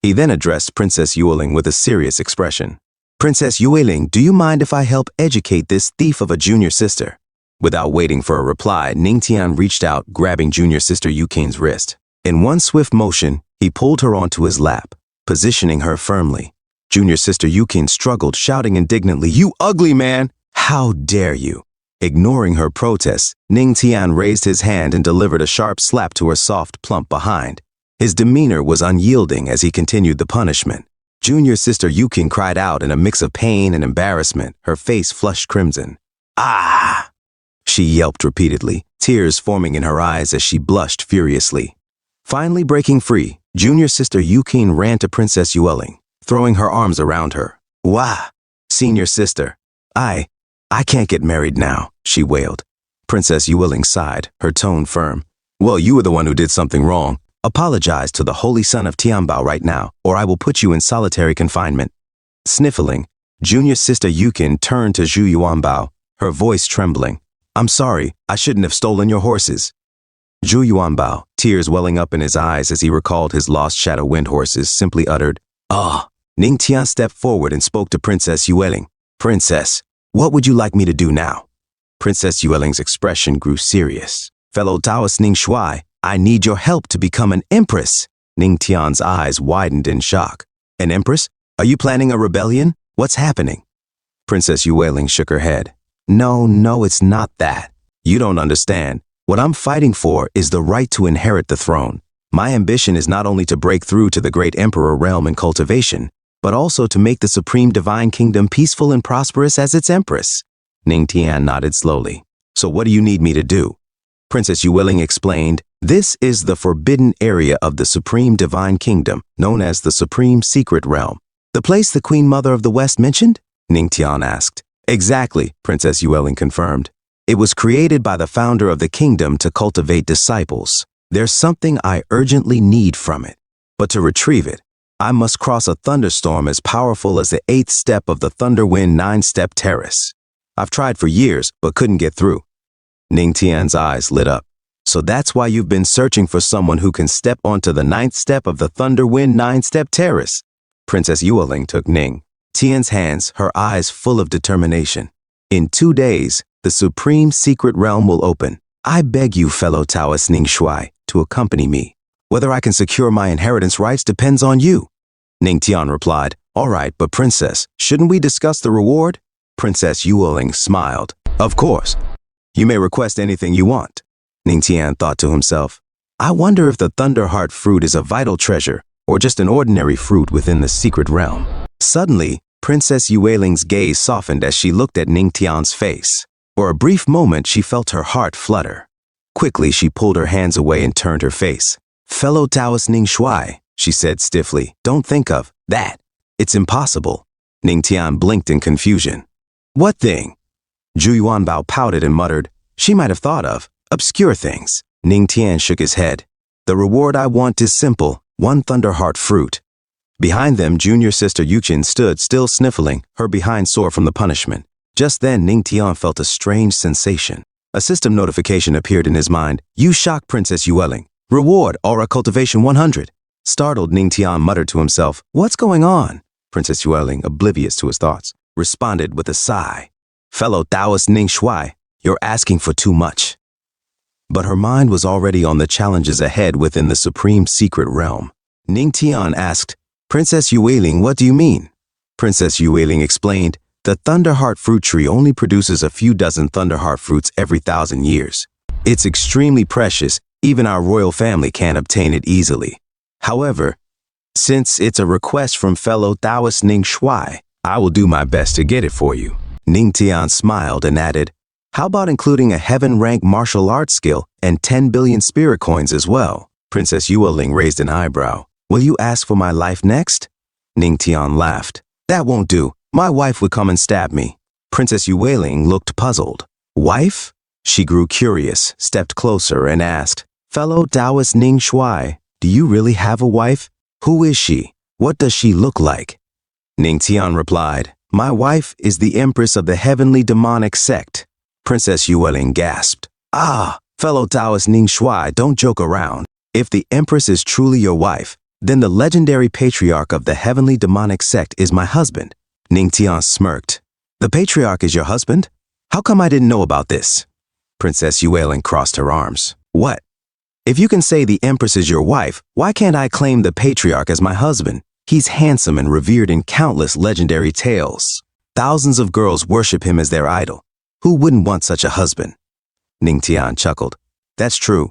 [SPEAKER 1] He then addressed Princess Yueling with a serious expression. Princess Yueling, do you mind if I help educate this thief of a junior sister? Without waiting for a reply, Ning Tian reached out, grabbing junior sister Yukin's wrist. In one swift motion, he pulled her onto his lap, positioning her firmly. Junior sister Yukin struggled, shouting indignantly, You ugly man! How dare you! Ignoring her protests, Ning Tian raised his hand and delivered a sharp slap to her soft, plump behind. His demeanor was unyielding as he continued the punishment. Junior sister Yukin cried out in a mix of pain and embarrassment, her face flushed crimson. Ah! She yelped repeatedly, tears forming in her eyes as she blushed furiously. Finally breaking free, junior sister Yukin ran to Princess Yueling, throwing her arms around her. Wah! Senior sister, I can't get married now, she wailed. Princess Yueling sighed, her tone firm. Well, you were the one who did something wrong. Apologize to the holy son of Tianbao right now, or I will put you in solitary confinement. Sniffling, junior sister Yukin turned to Zhu Yuanbao. her voice trembling. I'm sorry, I shouldn't have stolen your horses. Zhu Yuanbao, tears welling up in his eyes as he recalled his lost Shadow Wind horses, simply uttered, "Ah." Ning Tian stepped forward and spoke to Princess Yueling. Princess, what would you like me to do now? Princess Yueling's expression grew serious. Fellow Taoist Ning Shuai, I need your help to become an empress. Ning Tian's eyes widened in shock. An empress? Are you planning a rebellion? What's happening? Princess Yueling shook her head. No, it's not that. You don't understand. What I'm fighting for is the right to inherit the throne. My ambition is not only to break through to the great emperor realm in cultivation, but also to make the supreme divine kingdom peaceful and prosperous as its empress. Ning Tian nodded slowly. So what do you need me to do? Princess Yueling explained, this is the forbidden area of the supreme divine kingdom, known as the supreme secret realm. The place the Queen Mother of the West mentioned? Ning Tian asked. Exactly, Princess Yueling confirmed. It was created by the founder of the kingdom to cultivate disciples. There's something I urgently need from it. But to retrieve it, I must cross a thunderstorm as powerful as the 8th step of the Thunderwind 9-step terrace. I've tried for years, but couldn't get through. Ning Tian's eyes lit up. So that's why you've been searching for someone who can step onto the 9th step of the Thunderwind 9-step terrace. Princess Yueling took Ning Tian's hands, her eyes full of determination. In 2 days, the supreme secret realm will open. I beg you, fellow Taoist Ning Shuai, to accompany me. Whether I can secure my inheritance rights depends on you. Ning Tian replied, all right, but princess, shouldn't we discuss the reward? Princess Yueling smiled. Of course. You may request anything you want. Ning Tian thought to himself, I wonder if the Thunderheart fruit is a vital treasure or just an ordinary fruit within the secret realm. Suddenly, Princess Yueling's gaze softened as she looked at Ning Tian's face. For a brief moment, she felt her heart flutter. Quickly, she pulled her hands away and turned her face. Fellow Taoist Ning Shuai, she said stiffly, don't think of that. It's impossible. Ning Tian blinked in confusion. What thing? Zhu Yuanbao pouted and muttered, she might have thought of obscure things. Ning Tian shook his head. The reward I want is simple, 1 Thunderheart fruit. Behind them, junior sister Yuqin stood still sniffling, her behind sore from the punishment. Just then, Ning Tian felt a strange sensation. A system notification appeared in his mind. You shocked Princess Yueling. Reward, Aura Cultivation 100. Startled, Ning Tian muttered to himself, what's going on? Princess Yueling, oblivious to his thoughts, responded with a sigh. Fellow Taoist Ning Shuai, you're asking for too much. But her mind was already on the challenges ahead within the supreme secret realm. Ning Tian asked, Princess Yueling, what do you mean? Princess Yueling explained, the Thunderheart fruit tree only produces a few dozen Thunderheart fruits every 1,000 years. It's extremely precious. Even our royal family can't obtain it easily. However, since it's a request from fellow Taoist Ning Shuai, I will do my best to get it for you. Ning Tian smiled and added, how about including a heaven-rank martial arts skill and 10 billion spirit coins as well? Princess Yueling raised an eyebrow. Will you ask for my life next? Ning Tian laughed. That won't do. My wife would come and stab me. Princess Yueling looked puzzled. Wife? She grew curious, stepped closer, and asked, fellow Taoist Ning Shuai, do you really have a wife? Who is she? What does she look like? Ning Tian replied, my wife is the Empress of the heavenly demonic sect. Princess Yueling gasped. Ah, fellow Taoist Ning Shuai, don't joke around. If the Empress is truly your wife, then the legendary patriarch of the heavenly demonic sect is my husband. Ning Tian smirked. The patriarch is your husband? How come I didn't know about this? Princess Yueling crossed her arms. What? If you can say the Empress is your wife, why can't I claim the patriarch as my husband? He's handsome and revered in countless legendary tales. Thousands of girls worship him as their idol. Who wouldn't want such a husband? Ning Tian chuckled. That's true.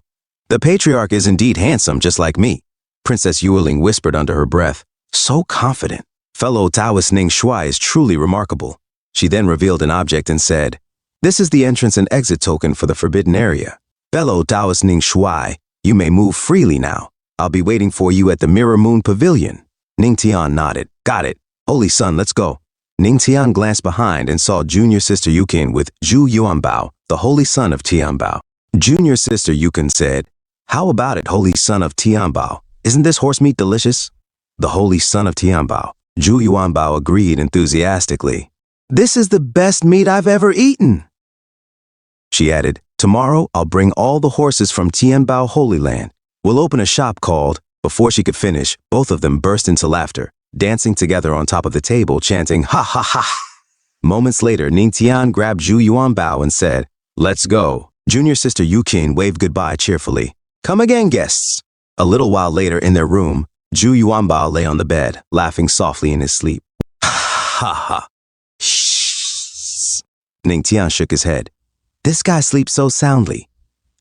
[SPEAKER 1] The patriarch is indeed handsome, just like me. Princess Yueling whispered under her breath. So confident. Fellow Taoist Ning Shuai is truly remarkable. She then revealed an object and said, this is the entrance and exit token for the forbidden area. Fellow Taoist Ning Shuai, you may move freely now. I'll be waiting for you at the Mirror Moon Pavilion. Ning Tian nodded. Got it. Holy Sun, let's go. Ning Tian glanced behind and saw junior sister Yuqin with Zhu Yuanbao, the holy son of Tianbao. Junior sister Yuqin said, how about it, holy son of Tianbao? Isn't this horse meat delicious? The holy son of Tianbao. Zhu Yuanbao agreed enthusiastically. This is the best meat I've ever eaten. She added, tomorrow I'll bring all the horses from Tianbao Holy Land. We'll open a shop called. Before she could finish, both of them burst into laughter, dancing together on top of the table, chanting, ha ha ha. Moments later, Ningtian grabbed Zhu Yuanbao and said, let's go. Junior sister Yuqin waved goodbye cheerfully. Come again, guests. A little while later in their room, Zhu Yuanbao lay on the bed, laughing softly in his sleep. Ha ha. Shh. Ningtian shook his head. This guy sleeps so soundly.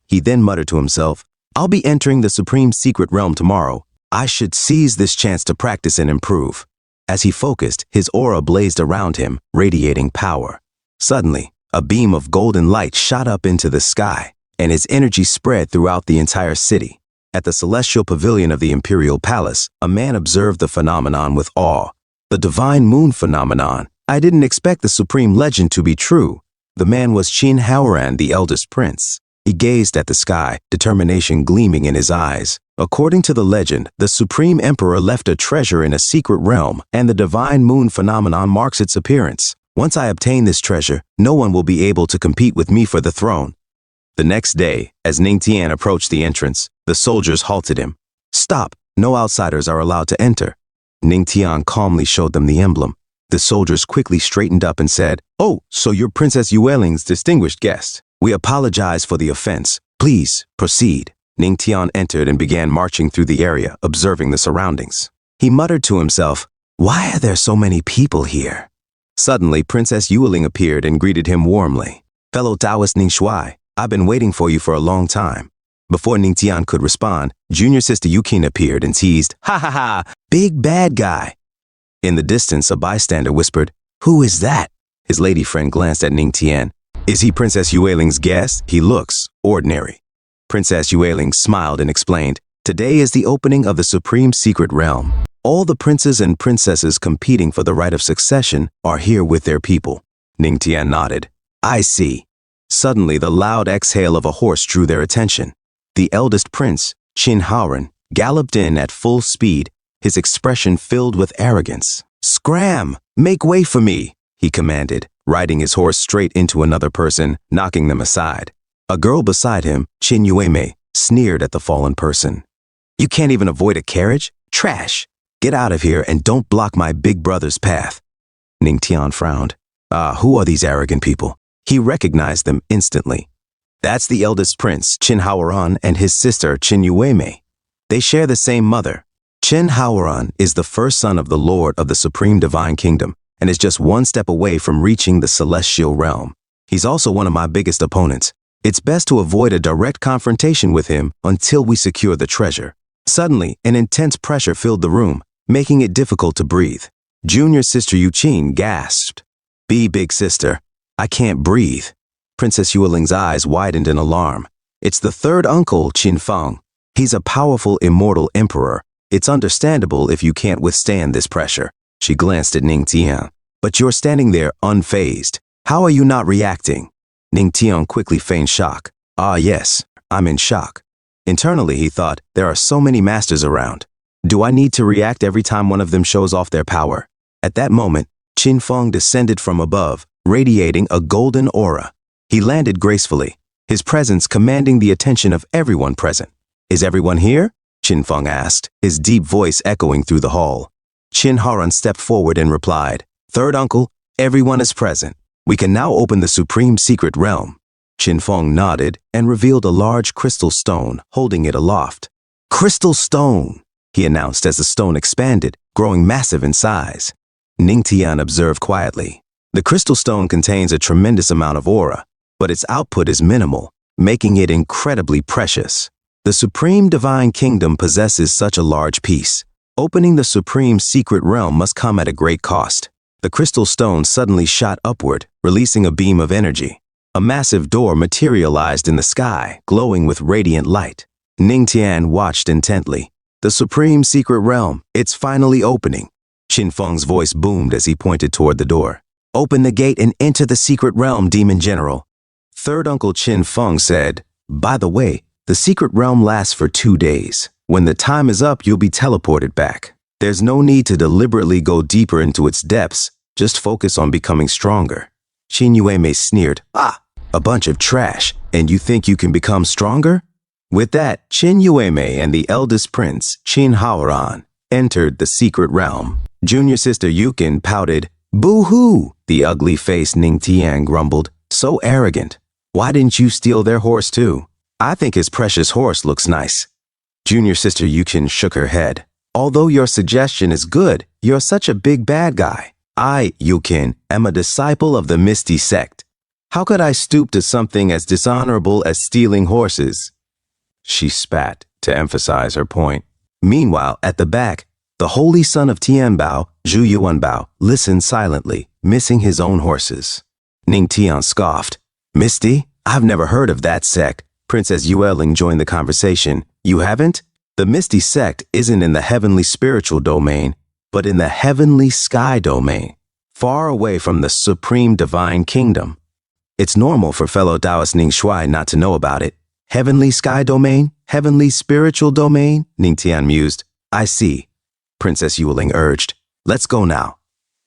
[SPEAKER 1] He then muttered to himself, I'll be entering the Supreme Secret Realm tomorrow. I should seize this chance to practice and improve. As he focused, his aura blazed around him, radiating power. Suddenly, a beam of golden light shot up into the sky, and his energy spread throughout the entire city. At the celestial pavilion of the Imperial Palace, a man observed the phenomenon with awe. The divine moon phenomenon. I didn't expect the supreme legend to be true. The man was Qin Haoran, the eldest prince. He gazed at the sky, determination gleaming in his eyes. According to the legend, the Supreme Emperor left a treasure in a secret realm, and the divine moon phenomenon marks its appearance. Once I obtain this treasure, no one will be able to compete with me for the throne. The next day, as Ningtian approached the entrance, the soldiers halted him. Stop! No outsiders are allowed to enter. Ningtian calmly showed them the emblem. The soldiers quickly straightened up and said, Oh, so you're Princess Yueling's distinguished guest. We apologize for the offense. Please, proceed. Ningtian entered and began marching through the area, observing the surroundings. He muttered to himself, Why are there so many people here? Suddenly, Princess Yueling appeared and greeted him warmly. Fellow Taoist Ningshui, I've been waiting for you for a long time. Before Ningtian could respond, junior sister Yuqin appeared and teased, Ha ha ha, big bad guy. In the distance, a bystander whispered, Who is that? His lady friend glanced at Ningtian. Is he Princess Yueling's guest? He looks ordinary. Princess Yueling smiled and explained, Today is the opening of the Supreme Secret Realm. All the princes and princesses competing for the right of succession are here with their people. Ningtian nodded. I see. Suddenly, the loud exhale of a horse drew their attention. The eldest prince, Qin Haoran, galloped in at full speed, his expression filled with arrogance. Scram! Make way for me, he commanded, riding his horse straight into another person, knocking them aside. A girl beside him, Qin Yueme, sneered at the fallen person. You can't even avoid a carriage? Trash! Get out of here and don't block my big brother's path. Ningtian frowned. Who are these arrogant people? He recognized them instantly. That's the eldest prince, Qin Haoran, and his sister, Qin Yueme. They share the same mother. Qin Haoran is the first son of the Lord of the Supreme Divine Kingdom and is just one step away from reaching the celestial realm. He's also one of my biggest opponents. It's best to avoid a direct confrontation with him until we secure the treasure. Suddenly, an intense pressure filled the room, making it difficult to breathe. Junior sister Yuqin gasped. Big sister, I can't breathe. Princess Yueling's eyes widened in alarm. It's the third uncle, Qin Feng. He's a powerful, immortal emperor. It's understandable if you can't withstand this pressure. She glanced at Ningtian. But you're standing there unfazed. How are you not reacting? Ningtian quickly feigned shock. Yes, I'm in shock. Internally, he thought, there are so many masters around. Do I need to react every time one of them shows off their power? At that moment, Qin Feng descended from above, radiating a golden aura. He landed gracefully, his presence commanding the attention of everyone present. Is everyone here? Qin Feng asked, his deep voice echoing through the hall. Qin Haoran stepped forward and replied, Third uncle, everyone is present. We can now open the Supreme Secret Realm. Qin Feng nodded and revealed a large crystal stone, holding it aloft. Crystal stone, he announced as the stone expanded, growing massive in size. Ningtian observed quietly. The crystal stone contains a tremendous amount of aura, but its output is minimal, making it incredibly precious. The Supreme Divine Kingdom possesses such a large piece. Opening the Supreme Secret Realm must come at a great cost. The crystal stone suddenly shot upward, releasing a beam of energy. A massive door materialized in the sky, glowing with radiant light. Ningtian watched intently. The Supreme Secret Realm, it's finally opening. Qin Feng's voice boomed as he pointed toward the door. Open the gate and enter the secret realm, Demon General. Third Uncle Qin Feng said, By the way, the secret realm lasts for 2 days. When the time is up, you'll be teleported back. There's no need to deliberately go deeper into its depths. Just focus on becoming stronger. Qin Yueme sneered. a bunch of trash, and you think you can become stronger? With that, Qin Yueme and the eldest prince, Qin Haoran, entered the secret realm. Junior sister Yukin pouted. Boo-hoo! The ugly-faced Ning Tian grumbled. So arrogant. Why didn't you steal their horse too? I think his precious horse looks nice. Junior sister Yukin shook her head. Although your suggestion is good, you're such a big bad guy. I, Yukin, am a disciple of the Misty sect. How could I stoop to something as dishonorable as stealing horses? She spat to emphasize her point. Meanwhile, at the back, the holy son of Tianbao, Zhu Yuanbao, listened silently, missing his own horses. Ning Tian scoffed. Misty? I've never heard of that sect. Princess Yueling joined the conversation. You haven't? The Misty sect isn't in the heavenly spiritual domain, but in the heavenly sky domain, far away from the supreme divine kingdom. It's normal for fellow Taoist Ning Shuai not to know about it. Heavenly sky domain? Heavenly spiritual domain? Ning Tian mused. I see. Princess Yueling urged. Let's go now.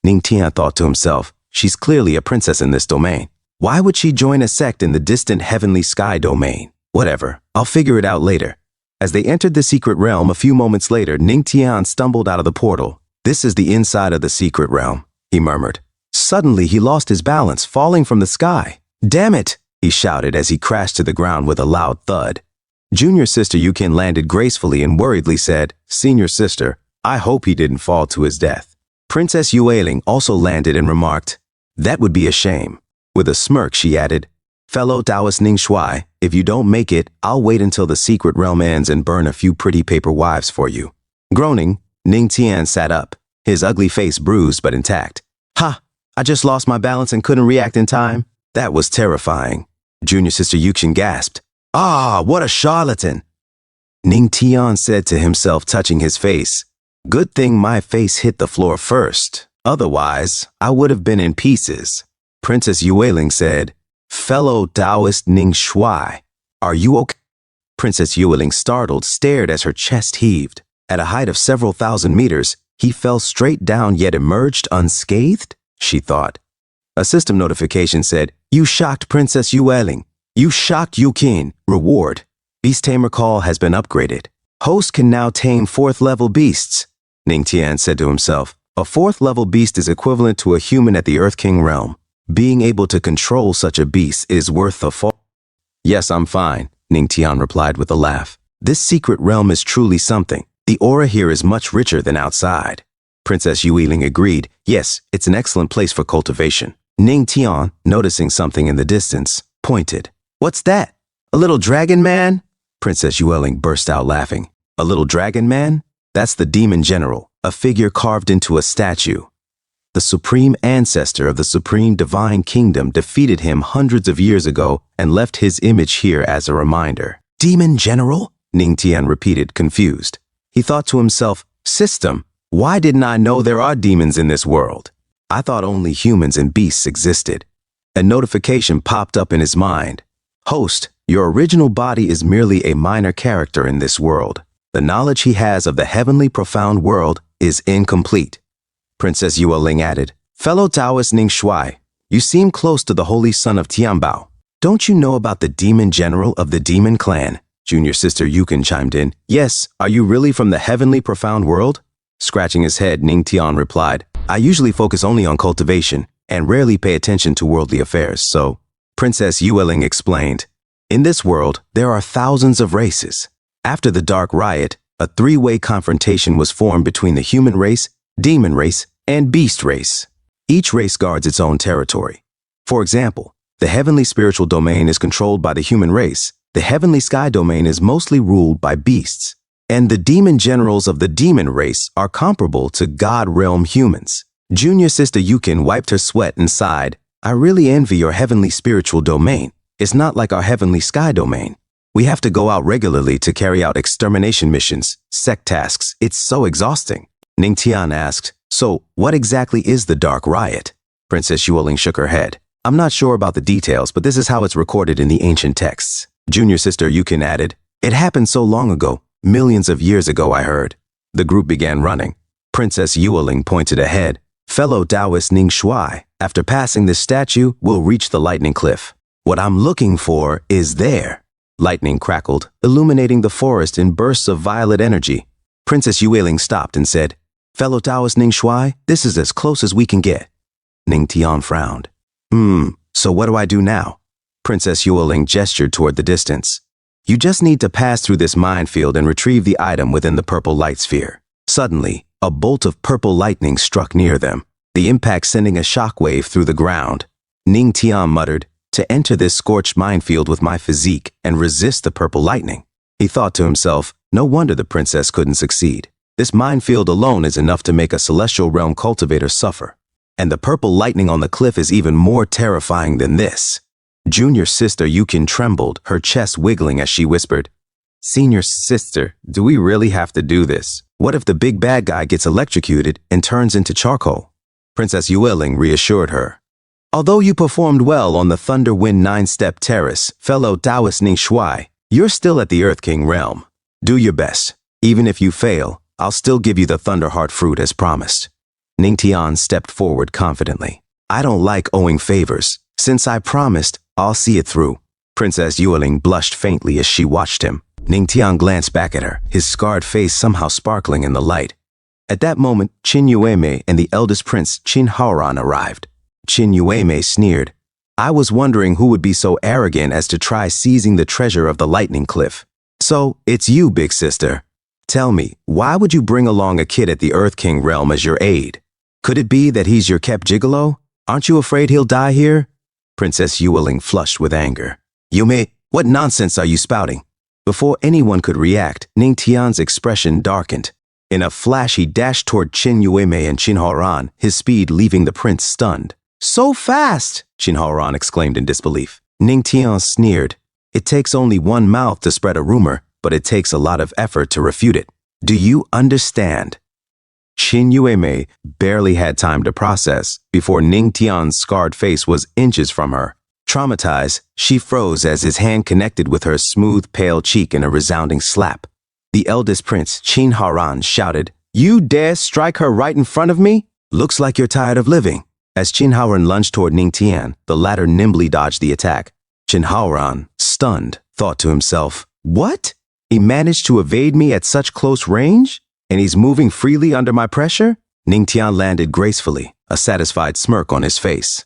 [SPEAKER 1] Ning Tian thought to himself, she's clearly a princess in this domain. Why would she join a sect in the distant heavenly sky domain? Whatever, I'll figure it out later. As they entered the secret realm a few moments later, Ning Tian stumbled out of the portal. This is the inside of the secret realm, he murmured. Suddenly, he lost his balance, falling from the sky. Damn it, he shouted as he crashed to the ground with a loud thud. Junior sister Yukin landed gracefully and worriedly said, Senior sister, I hope he didn't fall to his death. Princess Yueling also landed and remarked, that would be a shame. With a smirk, she added, Fellow Taoist Ning Shuai, if you don't make it, I'll wait until the secret realm ends and burn a few pretty paper wives for you. Groaning, Ning Tian sat up, his ugly face bruised but intact. Ha! I just lost my balance and couldn't react in time. That was terrifying. Junior sister Yukin gasped. Ah, what a charlatan! Ning Tian said to himself, touching his face. Good thing my face hit the floor first. Otherwise, I would have been in pieces. Princess Yueling said, Fellow Taoist Ning Shuai, are you okay? Princess Yueling, startled, stared as her chest heaved. At a height of several thousand meters, he fell straight down yet emerged unscathed, she thought. A system notification said, You shocked Princess Yueling. You shocked Yukin. Reward. Beast Tamer Call has been upgraded. Host can now tame 4th level beasts. Ning Tian said to himself, a 4th level beast is equivalent to a human at the Earth King realm. Being able to control such a beast is worth a fall. Yes, I'm fine, Ning Tian replied with a laugh. This secret realm is truly something. The aura here is much richer than outside. Princess Yueling agreed. Yes, it's an excellent place for cultivation. Ning Tian, noticing something in the distance, pointed. What's that? A little dragon man? Princess Yueling burst out laughing. A little dragon man? That's the demon general, a figure carved into a statue. The supreme ancestor of the supreme divine kingdom defeated him hundreds of years ago and left his image here as a reminder. Demon general? Ning Tian repeated, confused. He thought to himself, System, why didn't I know there are demons in this world? I thought only humans and beasts existed. A notification popped up in his mind. Host, your original body is merely a minor character in this world. The knowledge he has of the heavenly profound world is incomplete. Princess Yueling added, Fellow Taoist Ning Shuai, you seem close to the holy son of Tianbao. Don't you know about the demon general of the demon clan? Junior sister Yukin chimed in. Yes, are you really from the heavenly profound world? Scratching his head, Ning Tian replied, I usually focus only on cultivation and rarely pay attention to worldly affairs, so... Princess Yueling explained, in this world, there are thousands of races. After the Dark Riot, a 3-way confrontation was formed between the human race, demon race, and beast race. Each race guards its own territory. For example, the heavenly spiritual domain is controlled by the human race. The heavenly sky domain is mostly ruled by beasts. And the demon generals of the demon race are comparable to God realm humans. Junior sister Yukin wiped her sweat and sighed. I really envy your heavenly spiritual domain. It's not like our heavenly sky domain. We have to go out regularly to carry out extermination missions, sect tasks. It's so exhausting. Ning Tian asked, so what exactly is the Dark Riot? Princess Yueling shook her head. I'm not sure about the details, but this is how it's recorded in the ancient texts. Junior sister Yukin added, it happened so long ago, millions of years ago, I heard. The group began running. Princess Yueling pointed ahead. Fellow Taoist Ning Shuai, after passing this statue, we'll reach the lightning cliff. What I'm looking for is there. Lightning crackled, illuminating the forest in bursts of violet energy. Princess Yueling stopped and said, "Fellow Taoist Ning Shuai, this is as close as we can get." Ning Tian frowned. So what do I do now?" Princess Yueling gestured toward the distance. "You just need to pass through this minefield and retrieve the item within the purple light sphere." Suddenly, a bolt of purple lightning struck near them, the impact sending a shockwave through the ground. Ning Tian muttered, "To enter this scorched minefield with my physique and resist the purple lightning." He thought to himself, no wonder the princess couldn't succeed. This minefield alone is enough to make a celestial realm cultivator suffer. And the purple lightning on the cliff is even more terrifying than this. Junior sister Yukin trembled, her chest wiggling as she whispered, "Senior sister, do we really have to do this? What if the big bad guy gets electrocuted and turns into charcoal?" Princess Yueling reassured her. "Although you performed well on the Thunder Wind 9-step terrace, fellow Taoist Ning Shuai, you're still at the Earth King realm. Do your best. Even if you fail, I'll still give you the Thunderheart fruit as promised." Ning Tian stepped forward confidently. "I don't like owing favors. Since I promised, I'll see it through." Princess Yueling blushed faintly as she watched him. Ning Tian glanced back at her, his scarred face somehow sparkling in the light. At that moment, Qin Yuemei and the eldest prince Qin Haoran arrived. Qin Yuemei sneered, "I was wondering who would be so arrogant as to try seizing the treasure of the lightning cliff. So, it's you, big sister. Tell me, why would you bring along a kid at the Earth King realm as your aide? Could it be that he's your kept gigolo? Aren't you afraid he'll die here?" Princess Yueling flushed with anger. "Yume, what nonsense are you spouting?" Before anyone could react, Ning Tian's expression darkened. In a flash, he dashed toward Qin Yuemei and Qin Haoran, his speed leaving the prince stunned. "So fast!" Qin Haoran exclaimed in disbelief. Ning Tian sneered. "It takes only one mouth to spread a rumor, but it takes a lot of effort to refute it. Do you understand?" Qin Yuemei barely had time to process before Ning Tian's scarred face was inches from her. Traumatized, she froze as his hand connected with her smooth, pale cheek in a resounding slap. The eldest prince, Qin Haoran, shouted, "You dare strike her right in front of me? Looks like you're tired of living." As Qin Haoran lunged toward Ning Tian, the latter nimbly dodged the attack. Qin Haoran, stunned, thought to himself, "What? He managed to evade me at such close range? And he's moving freely under my pressure?" Ning Tian landed gracefully, a satisfied smirk on his face.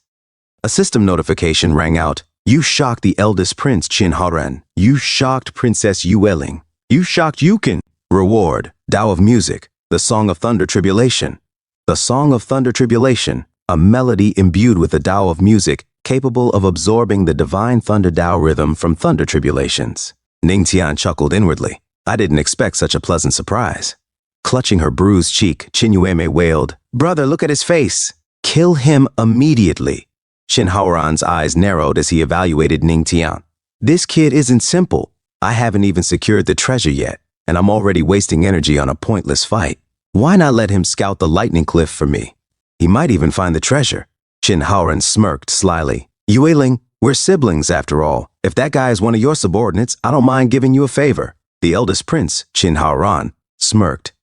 [SPEAKER 1] A system notification rang out. "You shocked the eldest prince, Qin Haoran. You shocked Princess Yueling. You shocked Yukin. Reward, Tao of Music, the Song of Thunder Tribulation." The Song of Thunder Tribulation, a melody imbued with the Tao of Music, capable of absorbing the divine thunder Tao rhythm from thunder tribulations. Ning Tian chuckled inwardly. I didn't expect such a pleasant surprise. Clutching her bruised cheek, Qin Yuemei wailed, "Brother, look at his face. Kill him immediately." Qin Haoran's eyes narrowed as he evaluated Ning Tian. "This kid isn't simple. I haven't even secured the treasure yet, and I'm already wasting energy on a pointless fight. Why not let him scout the lightning cliff for me? He might even find the treasure." Qin Haoran smirked slyly. "Yueling, we're siblings after all. If that guy is one of your subordinates, I don't mind giving you a favor." The eldest prince, Qin Haoran, smirked.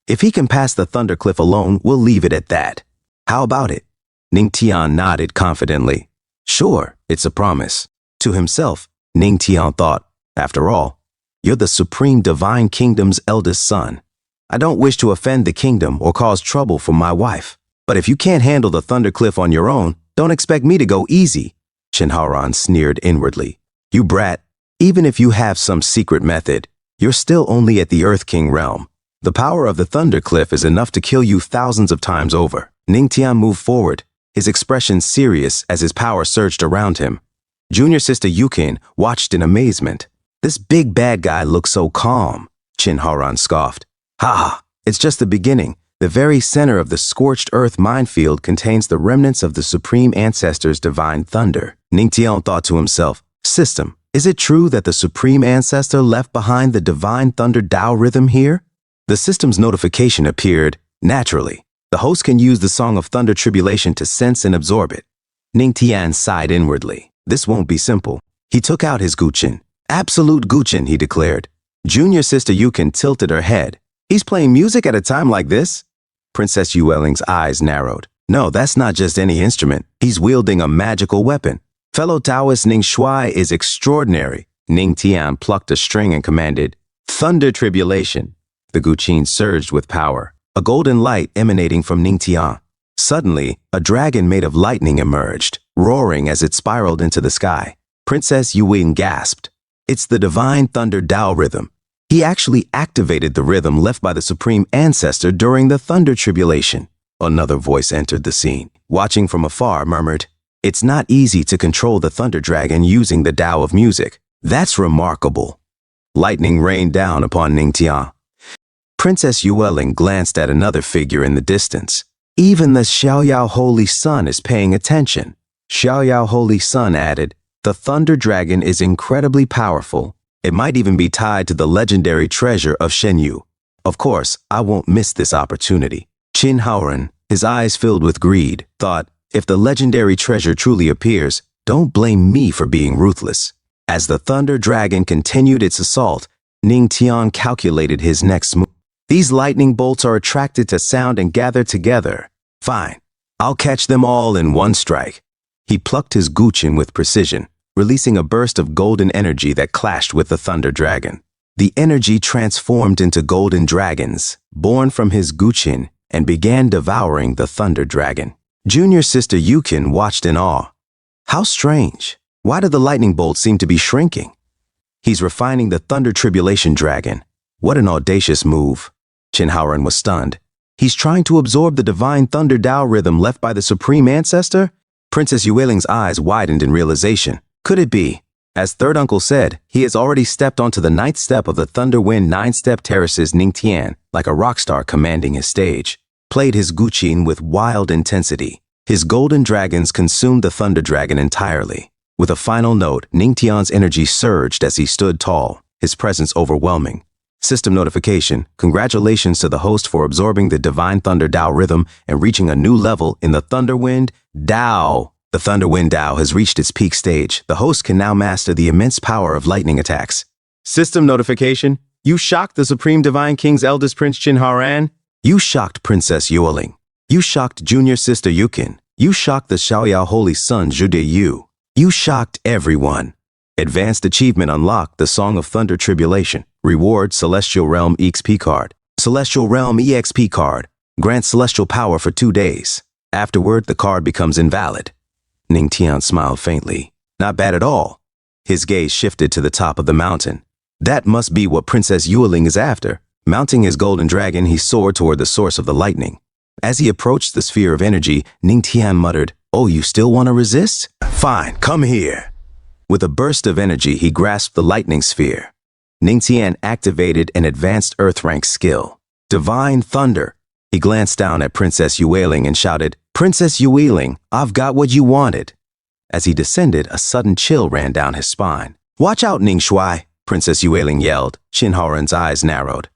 [SPEAKER 1] "If he can pass the thunder cliff alone, we'll leave it at that. How about it?" Ning Tian nodded confidently. "Sure, it's a promise." To himself, Ning Tian thought, "After all, you're the Supreme Divine Kingdom's eldest son. I don't wish to offend the kingdom or cause trouble for my wife. But if you can't handle the thunder cliff on your own, don't expect me to go easy." Qin Haoran sneered inwardly. "You brat, even if you have some secret method, you're still only at the Earth King realm. The power of the thunder cliff is enough to kill you thousands of times over." Ning Tian moved forward, his expression serious as his power surged around him. Junior sister Yukin watched in amazement. "This big bad guy looks so calm," Qin Haoran scoffed. "Ha! It's just the beginning. The very center of the scorched earth minefield contains the remnants of the Supreme Ancestor's divine thunder." Ning Tian thought to himself, "System, is it true that the Supreme Ancestor left behind the divine thunder Tao rhythm here?" The system's notification appeared naturally. The host can use the Song of Thunder Tribulation to sense and absorb it. Ning Tian sighed inwardly. This won't be simple. He took out his guqin. "Absolute guqin," he declared. Junior sister Yukin tilted her head. "He's playing music at a time like this?" Princess Yueling's eyes narrowed. "No, that's not just any instrument. He's wielding a magical weapon. Fellow Taoist Ning Shuai is extraordinary. Ning Tian plucked a string and commanded, "Thunder tribulation." The Guqin surged with power, a golden light emanating from Ning Tian. Suddenly, a dragon made of lightning emerged, roaring as it spiraled into the sky. Princess Yuing gasped. It's the divine thunder Tao rhythm. He actually activated the rhythm left by the Supreme Ancestor during the Thunder Tribulation. Another voice entered the scene, watching from afar, murmured, "It's not easy to control the Thunder Dragon using the Tao of music. That's remarkable." Lightning rained down upon Ning Tian. Princess Yueling glanced at another figure in the distance. Even the Xiaoyao Holy Sun is paying attention. Xiaoyao Holy Sun added, "The Thunder Dragon is incredibly powerful. It might even be tied to the legendary treasure of Shenyu. Of course, I won't miss this opportunity." Qin Haoren, his eyes filled with greed, thought, if the legendary treasure truly appears, don't blame me for being ruthless. As the Thunder Dragon continued its assault, Ning Tian calculated his next move. These lightning bolts are attracted to sound and gather together. Fine, I'll catch them all in one strike. He plucked his Guqin with precision, releasing a burst of golden energy that clashed with the Thunder Dragon. The energy transformed into golden dragons, born from his Guqin, and began devouring the Thunder Dragon. Junior sister Yukin watched in awe. How strange. Why do the lightning bolts seem to be shrinking? He's refining the Thunder Tribulation Dragon. What an audacious move. Qin Haoren was stunned. He's trying to absorb the divine Thunder Tao rhythm left by the Supreme Ancestor? Princess Yueling's eyes widened in realization. Could it be? As third uncle said, he has already stepped onto the 9th step of the Thunder Wind 9-step terraces Ning Tian, like a rock star commanding his stage. Played his Guqin with wild intensity. His golden dragons consumed the Thunder Dragon entirely. With a final note, Ning Tian's energy surged as he stood tall, his presence overwhelming. System notification, congratulations to the host for absorbing the divine Thunder Tao rhythm and reaching a new level in the Thunder Wind Tao. The Thunder Wind Tao has reached its peak stage. The host can now master the immense power of lightning attacks. System notification, you shocked the Supreme Divine King's eldest prince Qin Haoren. You shocked Princess Yueling. You shocked junior sister Yukin. You shocked the Xiaoyao Holy Sun Zhu De Yu. You shocked everyone. Advanced achievement unlocked, the Song of Thunder Tribulation. Reward Celestial Realm EXP card. Celestial Realm EXP card. Grants celestial power for 2 days. Afterward, the card becomes invalid. Ning Tian smiled faintly. Not bad at all. His gaze shifted to the top of the mountain. That must be what Princess Yueling is after. Mounting his golden dragon, he soared toward the source of the lightning. As he approached the sphere of energy, Ning Tian muttered, "Oh, you still want to resist? Fine, come here." With a burst of energy, he grasped the lightning sphere. Ning Tian activated an advanced Earth rank skill. Divine Thunder. He glanced down at Princess Yueling and shouted, "Princess Yueling, I've got what you wanted." As he descended, a sudden chill ran down his spine. "Watch out, Ning Shuai," Princess Yueling yelled. Qin Haoren's eyes narrowed.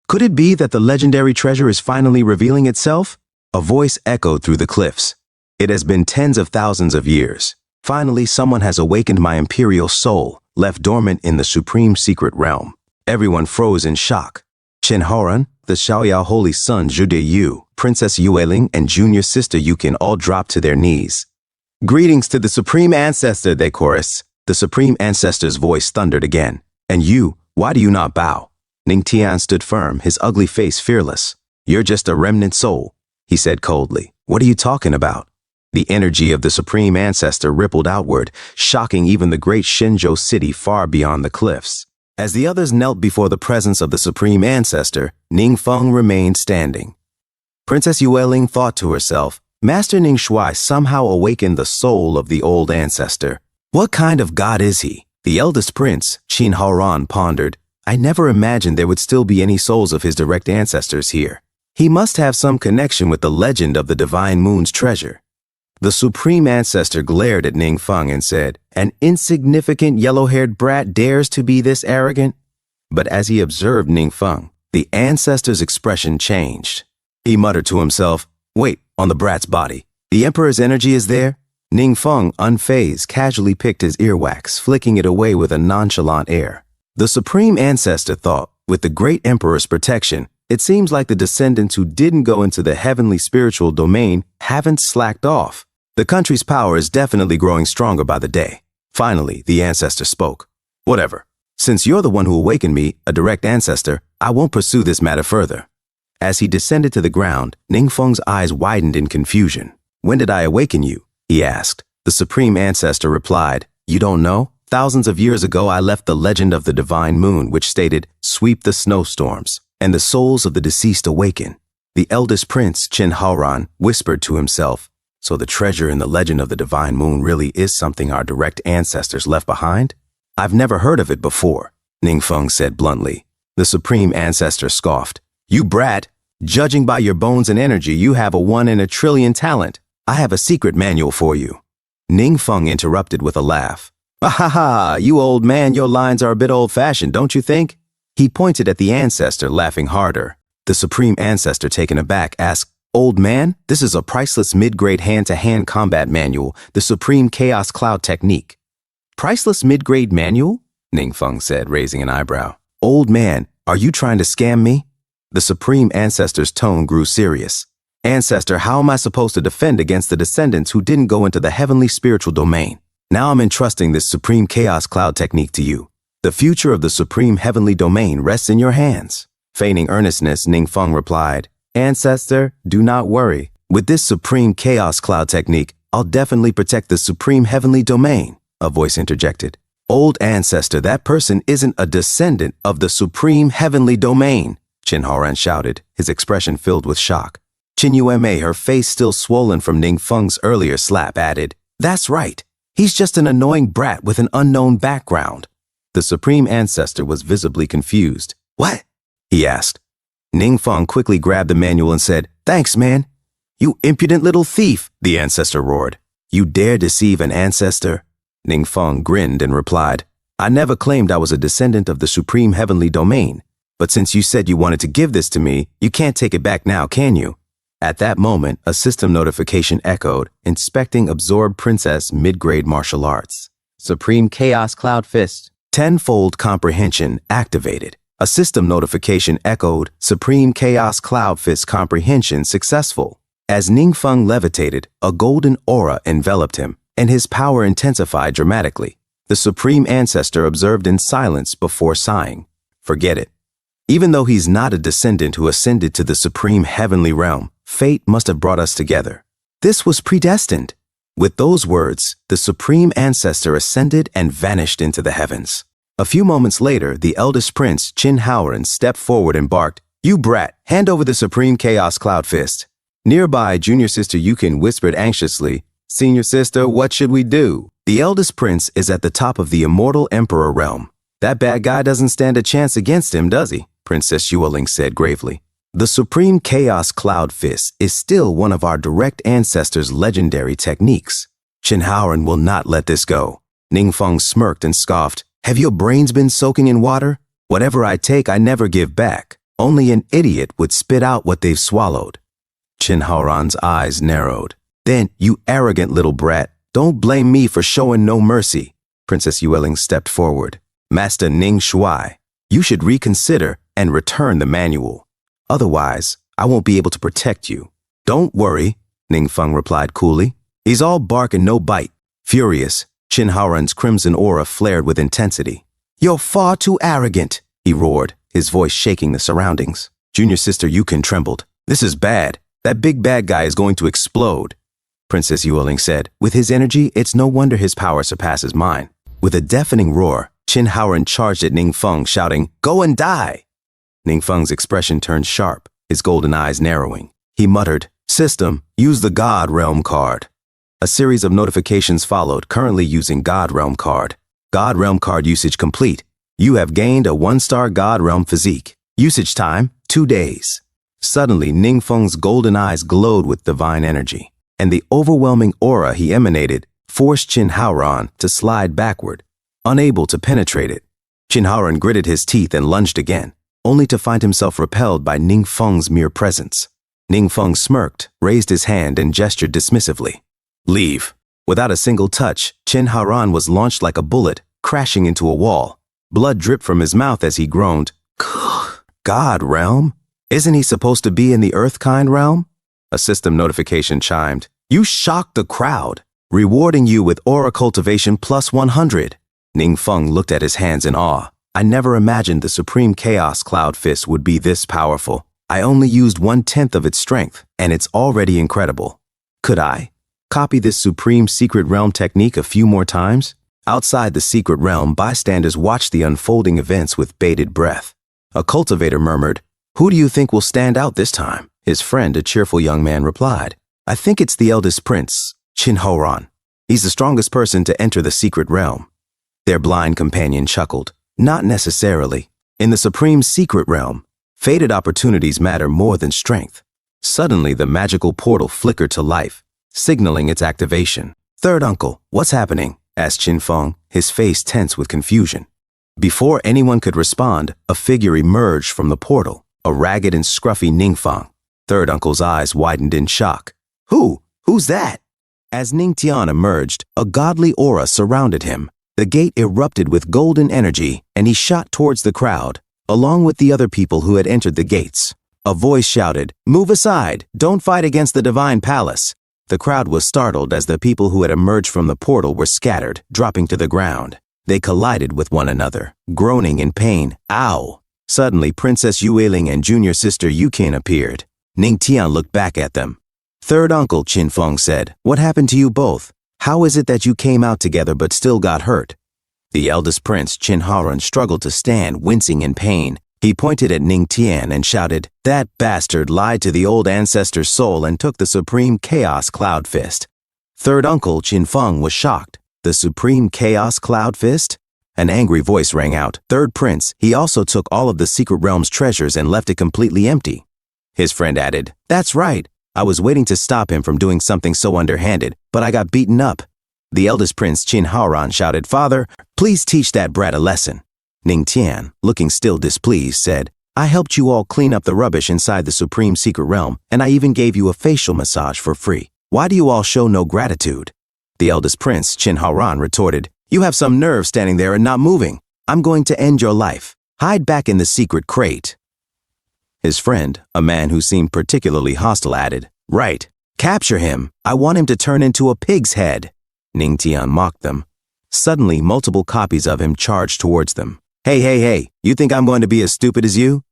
[SPEAKER 1] Could it be that the legendary treasure is finally revealing itself? A voice echoed through the cliffs. It has been tens of thousands of years. Finally, someone has awakened my imperial soul, left dormant in the supreme secret realm. Everyone froze in shock. Qin Haoren, the Xiaoyao Holy Sun Zhu De Yu, Princess Yueling, and junior sister Yukin all dropped to their knees. "Greetings to the Supreme Ancestor," they chorused. The Supreme Ancestor's voice thundered again. "And you, why do you not bow?" Ning Tian stood firm, his ugly face fearless. "You're just a remnant soul," he said coldly. "What are you talking about?" The energy of the Supreme Ancestor rippled outward, shocking even the great Shenzhou city far beyond the cliffs. As the others knelt before the presence of the Supreme Ancestor, Ning Feng remained standing. Princess Yueling thought to herself, Master Ning Shuai somehow awakened the soul of the old ancestor. What kind of god is he? The eldest prince, Qin Haoren, pondered. I never imagined there would still be any souls of his direct ancestors here. He must have some connection with the legend of the Divine Moon's treasure. The Supreme Ancestor glared at Ning Feng and said, "An insignificant yellow-haired brat dares to be this arrogant?" But as he observed Ning Feng, the ancestor's expression changed. He muttered to himself, "Wait, on the brat's body. The Emperor's energy is there?" Ning Feng, unfazed, casually picked his earwax, flicking it away with a nonchalant air. The Supreme Ancestor thought, with the great Emperor's protection, it seems like the descendants who didn't go into the heavenly spiritual domain haven't slacked off. The country's power is definitely growing stronger by the day. Finally, the ancestor spoke. Whatever. Since you're the one who awakened me, a direct ancestor, I won't pursue this matter further. As he descended to the ground, Ningfeng's eyes widened in confusion. When did I awaken you? He asked. The supreme ancestor replied, You don't know? Thousands of years ago I left the legend of the divine moon which stated, Sweep the snowstorms, and the souls of the deceased awaken. The eldest prince, Qin Haoran, whispered to himself, So the treasure in the legend of the divine moon really is something our direct ancestors left behind? I've never heard of it before, Ningfeng said bluntly. The supreme ancestor scoffed. You brat! Judging by your bones and energy, you have a 1 in a trillion talent. I have a secret manual for you. Ningfeng interrupted with a laugh. Ha, you old man, your lines are a bit old-fashioned, don't you think? He pointed at the ancestor, laughing harder. The supreme ancestor, taken aback, asked, Old man, this is a priceless mid-grade hand-to-hand combat manual, the Supreme Chaos Cloud Technique. Priceless mid-grade manual? Ningfeng said, raising an eyebrow. Old man, are you trying to scam me? The supreme ancestor's tone grew serious. Ancestor, how am I supposed to defend against the descendants who didn't go into the heavenly spiritual domain? Now I'm entrusting this Supreme Chaos Cloud Technique to you. The future of the Supreme Heavenly Domain rests in your hands. Feigning earnestness, Ningfeng replied, Ancestor, do not worry. With this Supreme Chaos Cloud Technique, I'll definitely protect the Supreme Heavenly Domain, a voice interjected. Old ancestor, that person isn't a descendant of the Supreme Heavenly Domain, Qin Haoran shouted, his expression filled with shock. Qin Yueme, her face still swollen from Ningfeng's earlier slap, added, That's right. He's just an annoying brat with an unknown background. The supreme ancestor was visibly confused. What? He asked. Ningfeng quickly grabbed the manual and said, Thanks, man. You impudent little thief, the ancestor roared. You dare deceive an ancestor? Ningfeng grinned and replied, I never claimed I was a descendant of the Supreme Heavenly Domain. But since you said you wanted to give this to me, you can't take it back now, can you? At that moment, a system notification echoed, inspecting absorbed princess mid-grade martial arts. Supreme Chaos Cloud Fist. Tenfold comprehension activated. A system notification echoed, Supreme Chaos Cloud Fist comprehension successful. As Ningfeng levitated, a golden aura enveloped him, and his power intensified dramatically. The supreme ancestor observed in silence before sighing. Forget it. Even though he's not a descendant who ascended to the supreme heavenly realm, fate must have brought us together. This was predestined. With those words, the supreme ancestor ascended and vanished into the heavens. A few moments later, the eldest prince, Qin Haoran, stepped forward and barked, You brat, hand over the Supreme Chaos Cloud Fist. Nearby, junior sister Yukin whispered anxiously, Senior sister, what should we do? The eldest prince is at the top of the immortal emperor realm. That bad guy doesn't stand a chance against him, does he? Princess Yueling said gravely. The Supreme Chaos Cloud Fist is still one of our direct ancestors' legendary techniques. Qin Haoran will not let this go. Ningfeng smirked and scoffed, Have your brains been soaking in water? Whatever I take, I never give back. Only an idiot would spit out what they've swallowed. Qin Haoran's eyes narrowed. Then, you arrogant little brat, don't blame me for showing no mercy. Princess Yueling stepped forward. Master Ning Shuai, you should reconsider and return the manual. Otherwise, I won't be able to protect you. Don't worry, Ningfeng replied coolly. He's all bark and no bite. Furious, Qin Haoran's crimson aura flared with intensity. You're far too arrogant, he roared, his voice shaking the surroundings. Junior sister Yukin trembled. This is bad. That big bad guy is going to explode. Princess Yueling said, With his energy, it's no wonder his power surpasses mine. With a deafening roar, Qin Haoran charged at Ningfeng, shouting, Go and die! Ningfeng's expression turned sharp, his golden eyes narrowing. He muttered, System, use the God Realm card. A series of notifications followed, currently using God Realm card. God Realm card usage complete. You have gained a 1-star God Realm physique. Usage time, 2 days. Suddenly, Ningfeng's golden eyes glowed with divine energy, and the overwhelming aura he emanated forced Qin Haoran to slide backward, unable to penetrate it. Qin Haoran gritted his teeth and lunged again, only to find himself repelled by Ningfeng's mere presence. Ningfeng smirked, raised his hand, and gestured dismissively. Leave. Without a single touch, Qin Haoran was launched like a bullet, crashing into a wall. Blood dripped from his mouth as he groaned. God Realm? Isn't he supposed to be in the Earth-kind realm? A system notification chimed. You shocked the crowd, rewarding you with aura cultivation plus 100. Ningfeng looked at his hands in awe. I never imagined the Supreme Chaos Cloud Fist would be this powerful. I only used 1/10 of its strength, and it's already incredible. Could I copy this Supreme Secret Realm technique a few more times? Outside the Secret Realm, bystanders watched the unfolding events with bated breath. A cultivator murmured, "Who do you think will stand out this time?" His friend, a cheerful young man, replied, "I think it's the eldest prince, Chin Horan. He's the strongest person to enter the Secret Realm." Their blind companion chuckled. Not necessarily. In the Supreme Secret Realm, fated opportunities matter more than strength. Suddenly, the magical portal flickered to life, signaling its activation. "Third uncle, what's happening?" asked Qin Feng, his face tense with confusion. Before anyone could respond, a figure emerged from the portal, a ragged and scruffy Ningfeng. Third uncle's eyes widened in shock. Who's that?" As Ningtian emerged, a godly aura surrounded him. The gate erupted with golden energy, and he shot towards the crowd, along with the other people who had entered the gates. A voice shouted, "Move aside! Don't fight against the Divine Palace!" The crowd was startled as the people who had emerged from the portal were scattered, dropping to the ground. They collided with one another, groaning in pain. Ow! Suddenly, Princess Yueling and junior sister Yukin appeared. Ningtian looked back at them. "Third uncle," Qin Feng said, "what happened to you both? How is it that you came out together but still got hurt?" The eldest prince, Qin Haran, struggled to stand, wincing in pain. He pointed at Ningtian and shouted, "That bastard lied to the old ancestor's soul and took the Supreme Chaos Cloud Fist." Third uncle, Qin Feng, was shocked. "The Supreme Chaos Cloud Fist?" An angry voice rang out. "Third prince, he also took all of the Secret Realm's treasures and left it completely empty." His friend added, "That's right. I was waiting to stop him from doing something so underhanded, but I got beaten up." The eldest prince, Qin Haoran, shouted, "Father, please teach that brat a lesson." Ningtian, looking still displeased, said, "I helped you all clean up the rubbish inside the Supreme Secret Realm, and I even gave you a facial massage for free. Why do you all show no gratitude?" The eldest prince, Qin Haoran, retorted, "You have some nerve standing there and not moving. I'm going to end your life. Hide back in the secret crate." His friend, a man who seemed particularly hostile, added, "Right. Capture him. I want him to turn into a pig's head." Ningtian mocked them. Suddenly, multiple copies of him charged towards them. Hey, you think I'm going to be as stupid as you?"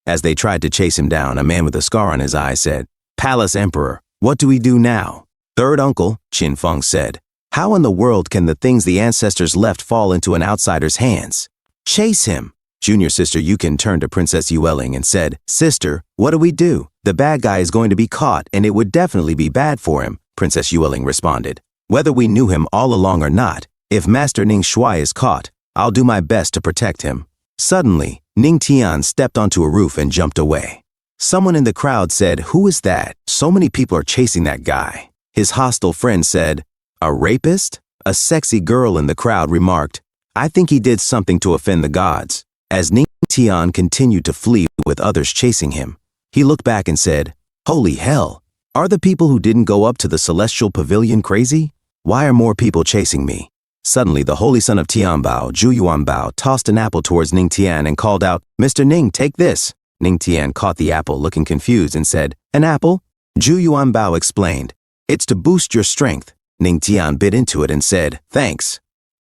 [SPEAKER 1] As they tried to chase him down, a man with a scar on his eye said, "Palace Emperor, what do we do now?" "Third uncle," Qin Feng said, "how in the world can the things the ancestors left fall into an outsider's hands?" "Chase him." Junior sister Yukin turned to Princess Yueling and said, "Sister, what do we do? The bad guy is going to be caught, and it would definitely be bad for him," Princess Yueling responded. "Whether we knew him all along or not, if Master Ning Shuai is caught, I'll do my best to protect him." Suddenly, Ning Tian stepped onto a roof and jumped away. Someone in the crowd said, "Who is that? So many people are chasing that guy." His hostile friend said, "A rapist?" A sexy girl in the crowd remarked, "I think he did something to offend the gods." As Ning Tian continued to flee with others chasing him, he looked back and said, "Holy hell! Are the people who didn't go up to the Celestial Pavilion crazy? Why are more people chasing me?" Suddenly, the holy son of Tianbao, Zhu Yuanbao, tossed an apple towards Ningtian and called out, "Mr. Ning, take this." Ningtian caught the apple, looking confused, and said, "An apple?" Zhu Yuanbao explained, "It's to boost your strength." Ningtian bit into it and said, "Thanks."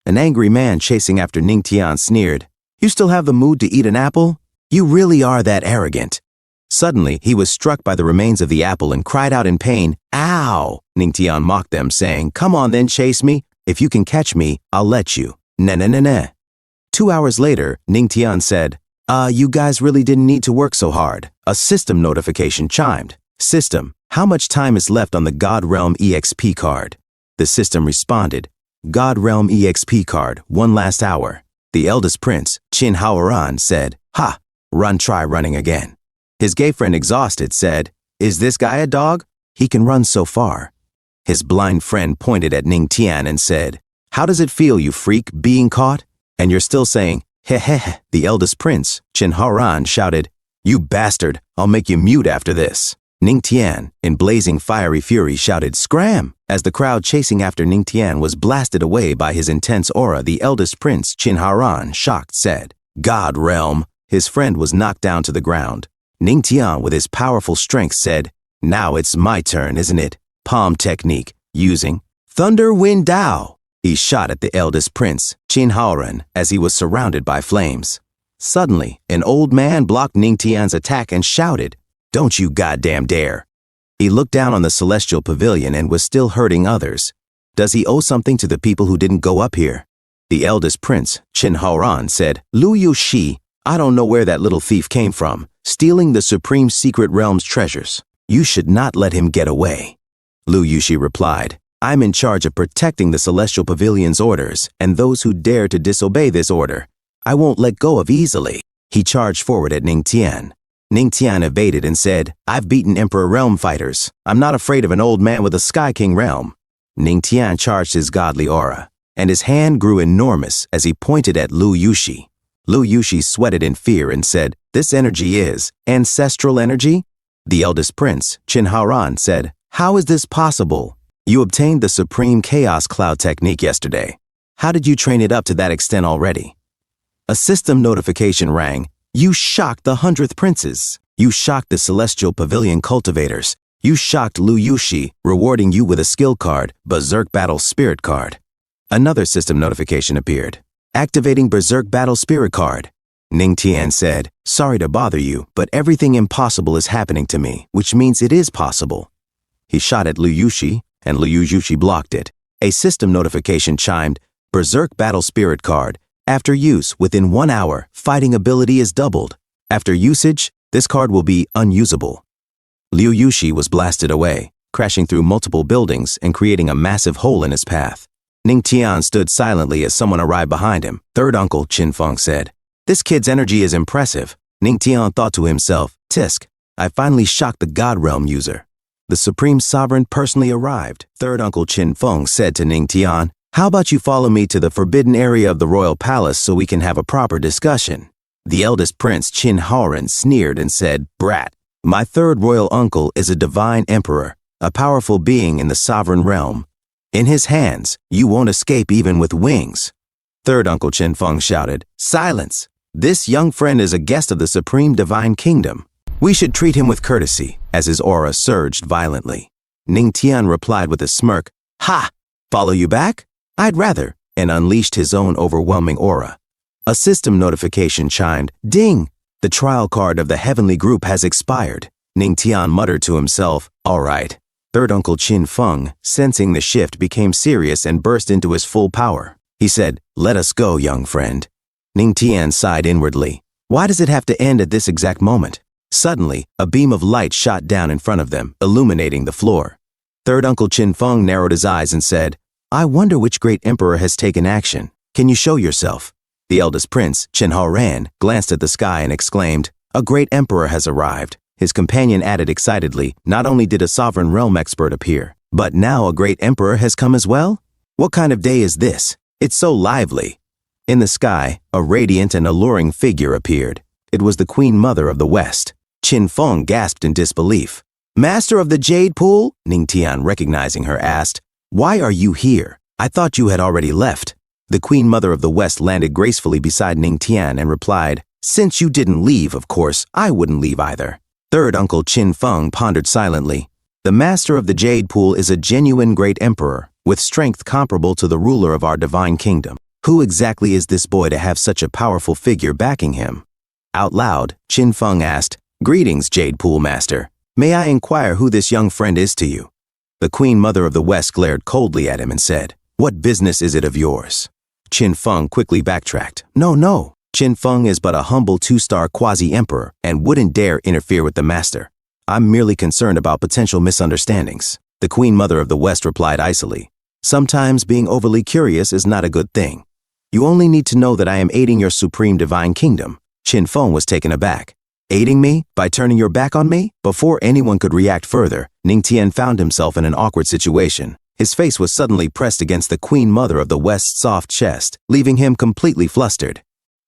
[SPEAKER 1] An angry man chasing after Ningtian sneered, "You still have the mood to eat an apple? You really are that arrogant." Suddenly, he was struck by the remains of the apple and cried out in pain, "Ow!" Ningtian mocked them, saying, "Come on then, chase me. If you can catch me, I'll let you. Nah. 2 hours later, Ningtian said, You guys really didn't need to work so hard." A system notification chimed. "System, how much time is left on the God Realm EXP card?" The system responded, "God Realm EXP card, 1 last hour." The eldest prince, Qin Haoran, said, "Ha, try running again." His gay friend, exhausted, said, "Is this guy a dog? He can run so far." His blind friend pointed at Ningtian and said, "How does it feel, you freak, being caught? And you're still saying, heh." The eldest prince, Qin Haoran, shouted, "You bastard, I'll make you mute after this." Ningtian, in blazing fiery fury, shouted, "Scram!" As the crowd chasing after Ningtian was blasted away by his intense aura, the eldest prince, Qin Haoran, shocked, said, "God Realm." His friend was knocked down to the ground. Ningtian, with his powerful strength, said, Now it's my turn, isn't it? Palm technique, using Thunder Wind Dao. He shot at the eldest prince, Qin Haoran, as he was surrounded by flames. Suddenly, an old man blocked Ningtian's attack and shouted, "Don't you goddamn dare!" He looked down on the celestial pavilion and was still hurting others. Does he owe something to the people who didn't go up here? The eldest prince, Qin Haoran, said, "Lu Yushi, I don't know where that little thief came from, stealing the Supreme Secret Realm's treasures. You should not let him get away." Lu Yushi replied, "I'm in charge of protecting the Celestial Pavilion's orders and those who dare to disobey this order. I won't let go of easily." He charged forward at Ningtian. Ningtian evaded and said, "I've beaten Emperor Realm fighters. I'm not afraid of an old man with a Sky King realm." Ningtian charged his godly aura, and his hand grew enormous as he pointed at Lu Yushi. Lu Yushi sweated in fear and said, "This energy is ancestral energy?" The eldest prince, Qin Haoran, said, "How is this possible? You obtained the Supreme Chaos Cloud technique yesterday. How did you train it up to that extent already?" A system notification rang. "You shocked the 100th princes. You shocked the Celestial Pavilion cultivators. You shocked Lu Yushi, rewarding you with a skill card, Berserk Battle Spirit card." Another system notification appeared. "Activating Berserk Battle Spirit card." Ningtian said, "Sorry to bother you, but everything impossible is happening to me, which means it is possible." He shot at Lu Yushi, and Lu Yushi blocked it. A system notification chimed, "Berserk Battle Spirit card. After use, within 1 hour, fighting ability is doubled. After usage, this card will be unusable." Liu Yushi was blasted away, crashing through multiple buildings and creating a massive hole in his path. Ningtian stood silently as someone arrived behind him. Third uncle, Qin Feng said, "This kid's energy is impressive." Ningtian thought to himself, "Tisk, I finally shocked the God Realm user." The Supreme Sovereign personally arrived. Third uncle Qin Feng said to Ningtian, "How about you follow me to the forbidden area of the royal palace so we can have a proper discussion?" The eldest prince, Qin Haoran, sneered and said, "Brat, my third royal uncle is a divine emperor, a powerful being in the sovereign realm. In his hands, you won't escape even with wings." Third uncle Qin Feng shouted, "Silence! This young friend is a guest of the Supreme Divine Kingdom. We should treat him with courtesy," as his aura surged violently. Ningtian replied with a smirk, "Ha! Follow you back? I'd rather," and unleashed his own overwhelming aura. A system notification chimed, "Ding! The trial card of the heavenly group has expired." Ningtian muttered to himself, "All right." Third uncle Qin Feng, sensing the shift, became serious and burst into his full power. He said, "Let us go, young friend." Ningtian sighed inwardly. Why does it have to end at this exact moment? Suddenly, a beam of light shot down in front of them, illuminating the floor. Third uncle Qin Feng narrowed his eyes and said, "I wonder which great emperor has taken action. Can you show yourself?" The eldest prince, Qin Haoran, glanced at the sky and exclaimed, "A great emperor has arrived." His companion added excitedly, "Not only did a sovereign realm expert appear, but now a great emperor has come as well? What kind of day is this? It's so lively." In the sky, a radiant and alluring figure appeared. It was the Queen Mother of the West. Qin Feng gasped in disbelief. "Master of the Jade Pool?" Ningtian, recognizing her, asked, "Why are you here? I thought you had already left." The Queen Mother of the West landed gracefully beside Ningtian and replied, "Since you didn't leave, of course, I wouldn't leave either." Third uncle Qin Feng pondered silently. "The Master of the Jade Pool is a genuine great emperor, with strength comparable to the ruler of our divine kingdom. Who exactly is this boy to have such a powerful figure backing him?" Out loud, Qin Feng asked, "Greetings, Jade Pool Master. May I inquire who this young friend is to you?" The Queen Mother of the West glared coldly at him and said, "What business is it of yours?" Qin Feng quickly backtracked. No. Qin Feng is but a humble 2-star quasi-emperor and wouldn't dare interfere with the master. I'm merely concerned about potential misunderstandings." The Queen Mother of the West replied icily, "Sometimes being overly curious is not a good thing. You only need to know that I am aiding your Supreme Divine Kingdom." Qin Feng was taken aback. "Aiding me? By turning your back on me?" Before anyone could react further, Ningtian found himself in an awkward situation. His face was suddenly pressed against the Queen Mother of the West's soft chest, leaving him completely flustered.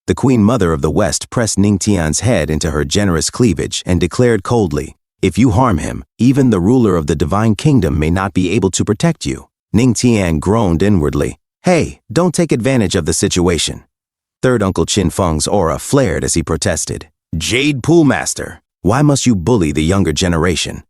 [SPEAKER 1] The Queen Mother of the West pressed Ningtian's head into her generous cleavage and declared coldly, "If you harm him, even the ruler of the Divine Kingdom may not be able to protect you." Ningtian groaned inwardly. "Hey, don't take advantage of the situation." Third uncle Qin Feng's aura flared as he protested. "Jade Pool Master, why must you bully the younger generation?"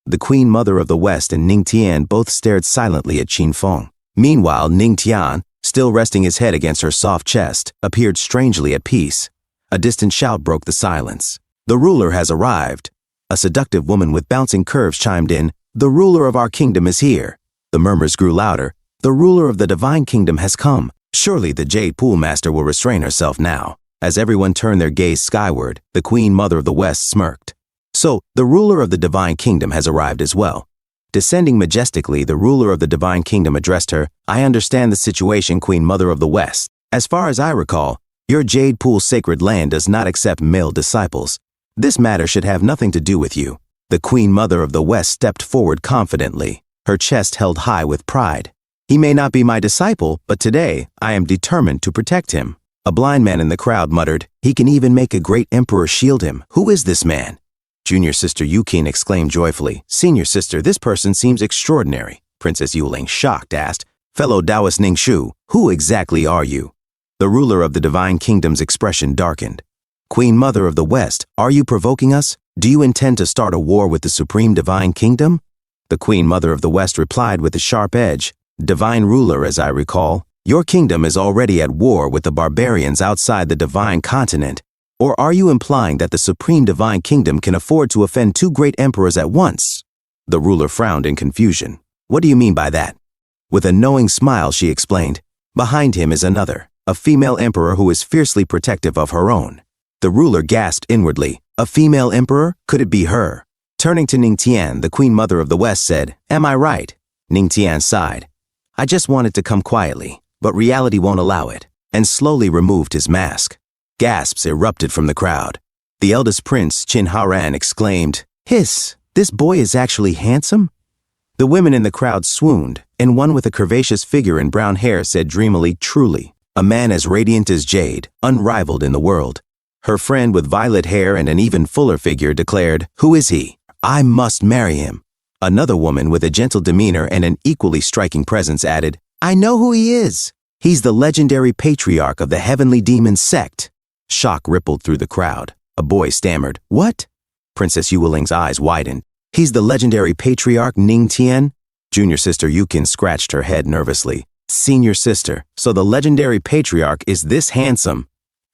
[SPEAKER 1] The Queen Mother of the West and Ning Tian both stared silently at Qin Feng. Meanwhile, Ning Tian, still resting his head against her soft chest, appeared strangely at peace. A distant shout broke the silence. "The ruler has arrived." A seductive woman with bouncing curves chimed in, "The ruler of our kingdom is here." The murmurs grew louder. "The ruler of the divine kingdom has come." Surely the Jade Pool Master will restrain herself now. As everyone turned their gaze skyward, the Queen Mother of the West smirked. "So, the ruler of the divine kingdom has arrived as well." Descending majestically, the ruler of the divine kingdom addressed her. "I understand the situation, Queen Mother of the West. As far as I recall, your Jade Pool sacred land does not accept male disciples. This matter should have nothing to do with you." The Queen Mother of the West stepped forward confidently, her chest held high with pride. "He may not be my disciple, but today I am determined to protect him." A blind man in the crowd muttered, "He can even make a great emperor shield him. Who is this man?" Junior Sister Yukin exclaimed joyfully, "Senior Sister, this person seems extraordinary." Princess Yuling, shocked, asked, "Fellow Taoist Ningxu, who exactly are you?" The ruler of the divine kingdom's expression darkened. "Queen Mother of the West, are you provoking us? Do you intend to start a war with the supreme divine kingdom?" The Queen Mother of the West replied with a sharp edge, "Divine ruler, as I recall, your kingdom is already at war with the barbarians outside the divine continent. Or are you implying that the supreme divine kingdom can afford to offend two great emperors at once?" The ruler frowned in confusion. "What do you mean by that?" With a knowing smile, she explained, "Behind him is another, a female emperor who is fiercely protective of her own." The ruler gasped inwardly. "A female emperor? Could it be her?" Turning to Ning Tian, the Queen Mother of the West said, "Am I right?" Ning Tian sighed. "I just wanted to come quietly, but reality won't allow it," and slowly removed his mask. Gasps erupted from the crowd. The eldest prince, Qin Haran, exclaimed, "Hiss, this boy is actually handsome?" The women in the crowd swooned, and one with a curvaceous figure and brown hair said dreamily, "Truly, a man as radiant as jade, unrivaled in the world." Her friend with violet hair and an even fuller figure declared, "Who is he? I must marry him." Another woman with a gentle demeanor and an equally striking presence added, "I know who he is. He's the legendary patriarch of the heavenly demon sect." Shock rippled through the crowd. A boy stammered, "What?" Princess Yueling's eyes widened. "He's the legendary patriarch Ning Tian?" Junior Sister Yukin scratched her head nervously. "Senior Sister, so the legendary patriarch is this handsome?"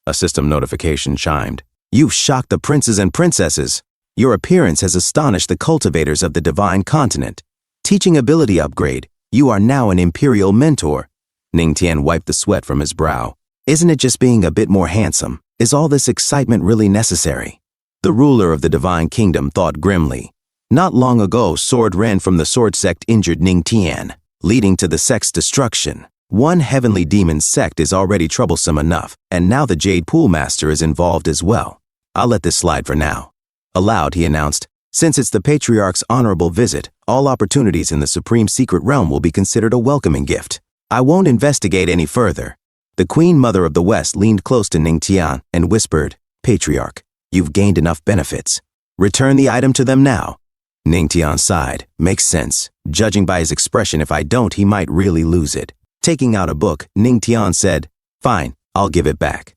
[SPEAKER 1] A system notification chimed. "You've shocked the princes and princesses. Your appearance has astonished the cultivators of the divine continent. Teaching ability upgrade. You are now an imperial mentor." Ning Tian wiped the sweat from his brow. "Isn't it just being a bit more handsome? Is all this excitement really necessary?" The ruler of the divine kingdom thought grimly. Not long ago, Sword Ren from the Sword Sect injured Ning Tian, leading to the sect's destruction. One heavenly demon sect is already troublesome enough, and now the Jade Pool Master is involved as well. "I'll let this slide for now." Aloud, he announced, "Since it's the Patriarch's honorable visit, all opportunities in the Supreme Secret Realm will be considered a welcoming gift. I won't investigate any further." The Queen Mother of the West leaned close to Ning Tian and whispered, "Patriarch, you've gained enough benefits. Return the item to them now." Ning Tian sighed. "Makes sense. Judging by his expression, if I don't, he might really lose it." Taking out a book, Ning Tian said, "Fine, I'll give it back."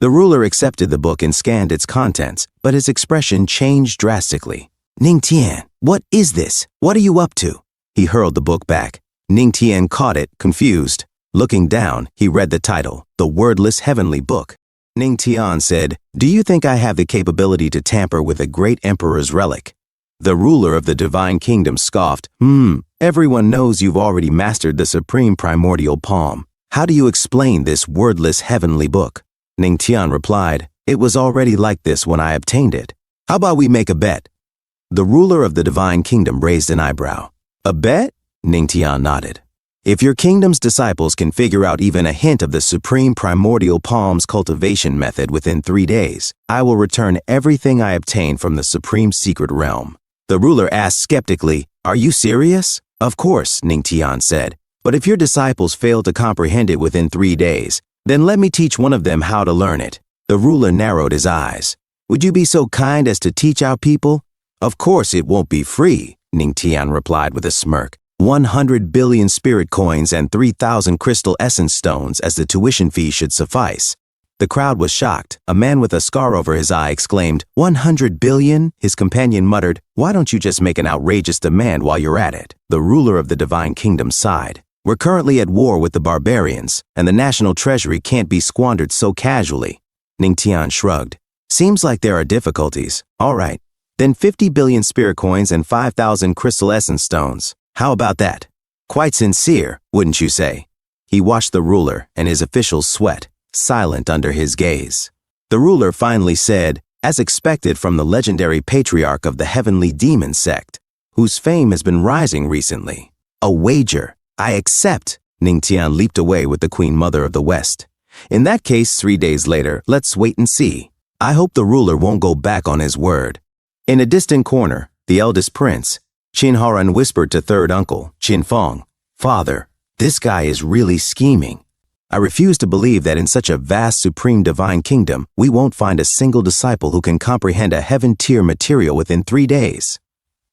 [SPEAKER 1] The ruler accepted the book and scanned its contents, but his expression changed drastically. "Ning Tian, what is this? What are you up to?" He hurled the book back. Ning Tian caught it, confused. Looking down, he read the title, The Wordless Heavenly Book. Ning Tian said, "Do you think I have the capability to tamper with a great emperor's relic?" The ruler of the divine kingdom scoffed, Everyone knows you've already mastered the supreme primordial palm. How do you explain this wordless heavenly book?" Ning Tian replied, "It was already like this when I obtained it. How about we make a bet?" The ruler of the divine kingdom raised an eyebrow. "A bet?" Ning Tian nodded. "If your kingdom's disciples can figure out even a hint of the supreme primordial palm's cultivation method within 3 days, I will return everything I obtained from the supreme secret realm." The ruler asked skeptically, "Are you serious?" "Of course," Ning Tian said, "but if your disciples fail to comprehend it within 3 days, then let me teach one of them how to learn it." The ruler narrowed his eyes. "Would you be so kind as to teach our people?" "Of course it won't be free," Ning Tian replied with a smirk. 100 billion spirit coins and 3,000 crystal essence stones as the tuition fee should suffice. The crowd was shocked. A man with a scar over his eye exclaimed, 100 billion? His companion muttered, why don't you just make an outrageous demand while you're at it? The ruler of the divine kingdom sighed. We're currently at war with the barbarians, and the national treasury can't be squandered so casually. Ningtian shrugged. Seems like there are difficulties. All right. Then 50 billion spirit coins and 5,000 crystal essence stones. How about that? Quite sincere, wouldn't you say? He watched the ruler and his officials sweat, silent under his gaze. The ruler finally said, as expected from the legendary patriarch of the heavenly demon sect, whose fame has been rising recently. A wager. I accept. Ningtian leaped away with the Queen Mother of the West. In that case, 3 days later, let's wait and see. I hope the ruler won't go back on his word. In a distant corner, the eldest prince, Qin Haran, whispered to third uncle, Qin Feng, Father, this guy is really scheming. I refuse to believe that in such a vast supreme divine kingdom, we won't find a single disciple who can comprehend a heaven-tier material within 3 days.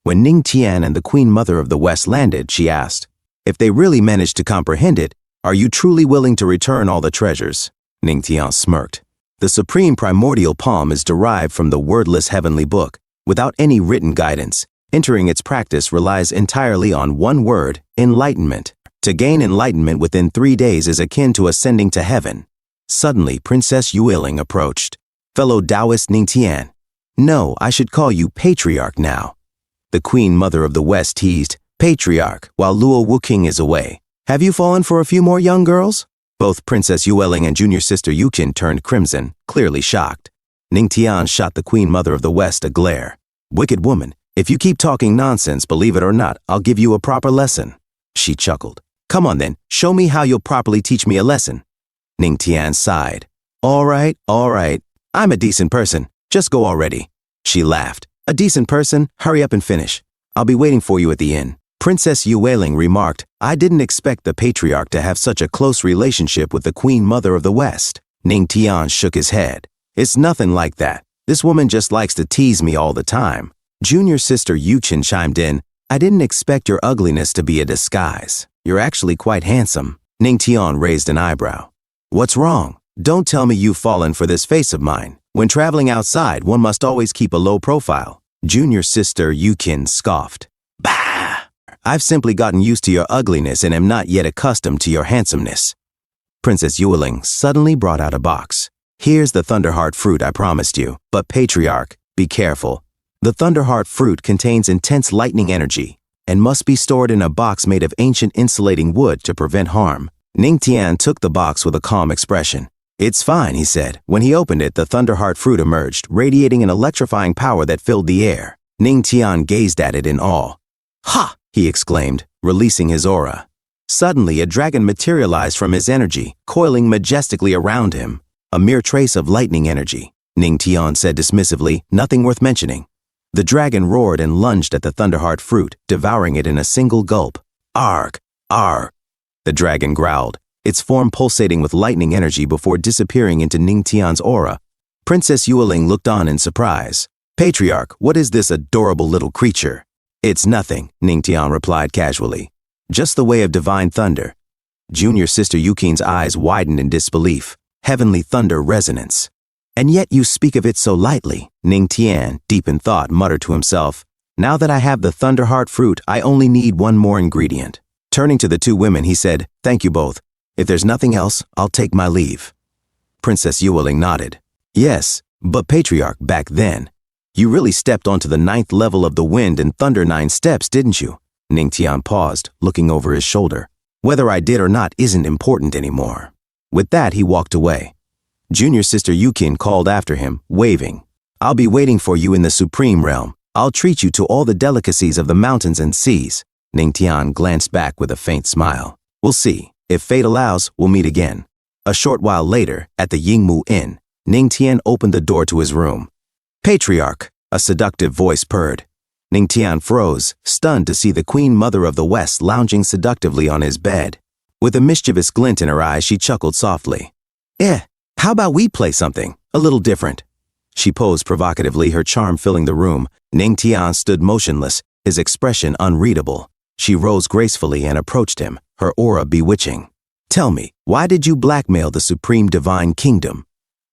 [SPEAKER 1] When Ningtian and the Queen Mother of the West landed, she asked, if they really managed to comprehend it, are you truly willing to return all the treasures? Ningtian smirked. The supreme primordial palm is derived from the wordless heavenly book, without any written guidance. Entering its practice relies entirely on one word, enlightenment. To gain enlightenment within 3 days is akin to ascending to heaven. Suddenly, Princess Yueling approached. Fellow Taoist Ningtian. No, I should call you Patriarch now. The Queen Mother of the West teased, Patriarch, while Luo Wuking is away. Have you fallen for a few more young girls? Both Princess Yueling and junior sister Yuqin turned crimson, clearly shocked. Ningtian shot the Queen Mother of the West a glare. Wicked woman, if you keep talking nonsense, believe it or not, I'll give you a proper lesson. She chuckled. Come on then, show me how you'll properly teach me a lesson. Ningtian sighed. All right. I'm a decent person. Just go already. She laughed. A decent person? Hurry up and finish. I'll be waiting for you at the inn. Princess Yueling remarked, I didn't expect the patriarch to have such a close relationship with the Queen Mother of the West. Ningtian shook his head. It's nothing like that. This woman just likes to tease me all the time. Junior sister Yuqin chimed in, I didn't expect your ugliness to be a disguise. You're actually quite handsome. Ningtian raised an eyebrow. What's wrong? Don't tell me you've fallen for this face of mine. When traveling outside, one must always keep a low profile. Junior sister Yuqin scoffed. Bah! I've simply gotten used to your ugliness and am not yet accustomed to your handsomeness. Princess Yueling suddenly brought out a box. Here's the Thunderheart fruit I promised you, but Patriarch, be careful. The Thunderheart fruit contains intense lightning energy and must be stored in a box made of ancient insulating wood to prevent harm. Ningtian took the box with a calm expression. It's fine, he said. When he opened it, the Thunderheart fruit emerged, radiating an electrifying power that filled the air. Ningtian gazed at it in awe. Ha! He exclaimed, releasing his aura. Suddenly, a dragon materialized from his energy, coiling majestically around him. A mere trace of lightning energy, Ningtian said dismissively, nothing worth mentioning. The dragon roared and lunged at the Thunderheart fruit, devouring it in a single gulp. Arg! Arg! The dragon growled, its form pulsating with lightning energy before disappearing into Ningtian's aura. Princess Yueling looked on in surprise. Patriarch, what is this adorable little creature? It's nothing, Ningtian replied casually. Just the way of divine thunder. Junior sister Yuqin's eyes widened in disbelief. Heavenly thunder resonance. And yet you speak of it so lightly. Ningtian, deep in thought, muttered to himself, now that I have the Thunderheart fruit, I only need one more ingredient. Turning to the two women, he said, thank you both. If there's nothing else, I'll take my leave. Princess Yueling nodded. Yes, but Patriarch, back then, you really stepped onto the 9th level of the wind and thunder 9 steps, didn't you? Ningtian paused, looking over his shoulder. Whether I did or not isn't important anymore. With that, he walked away. Junior sister Yuqin called after him, waving. I'll be waiting for you in the supreme realm. I'll treat you to all the delicacies of the mountains and seas. Ningtian glanced back with a faint smile. We'll see. If fate allows, we'll meet again. A short while later, at the Yingmu Inn, Ningtian opened the door to his room. Patriarch, a seductive voice purred. Ningtian froze, stunned to see the Queen Mother of the West lounging seductively on his bed. With a mischievous glint in her eyes, she chuckled softly. How about we play something a little different? She posed provocatively, her charm filling the room. Ningtian stood motionless, his expression unreadable. She rose gracefully and approached him, her aura bewitching. Tell me, why did you blackmail the supreme divine kingdom?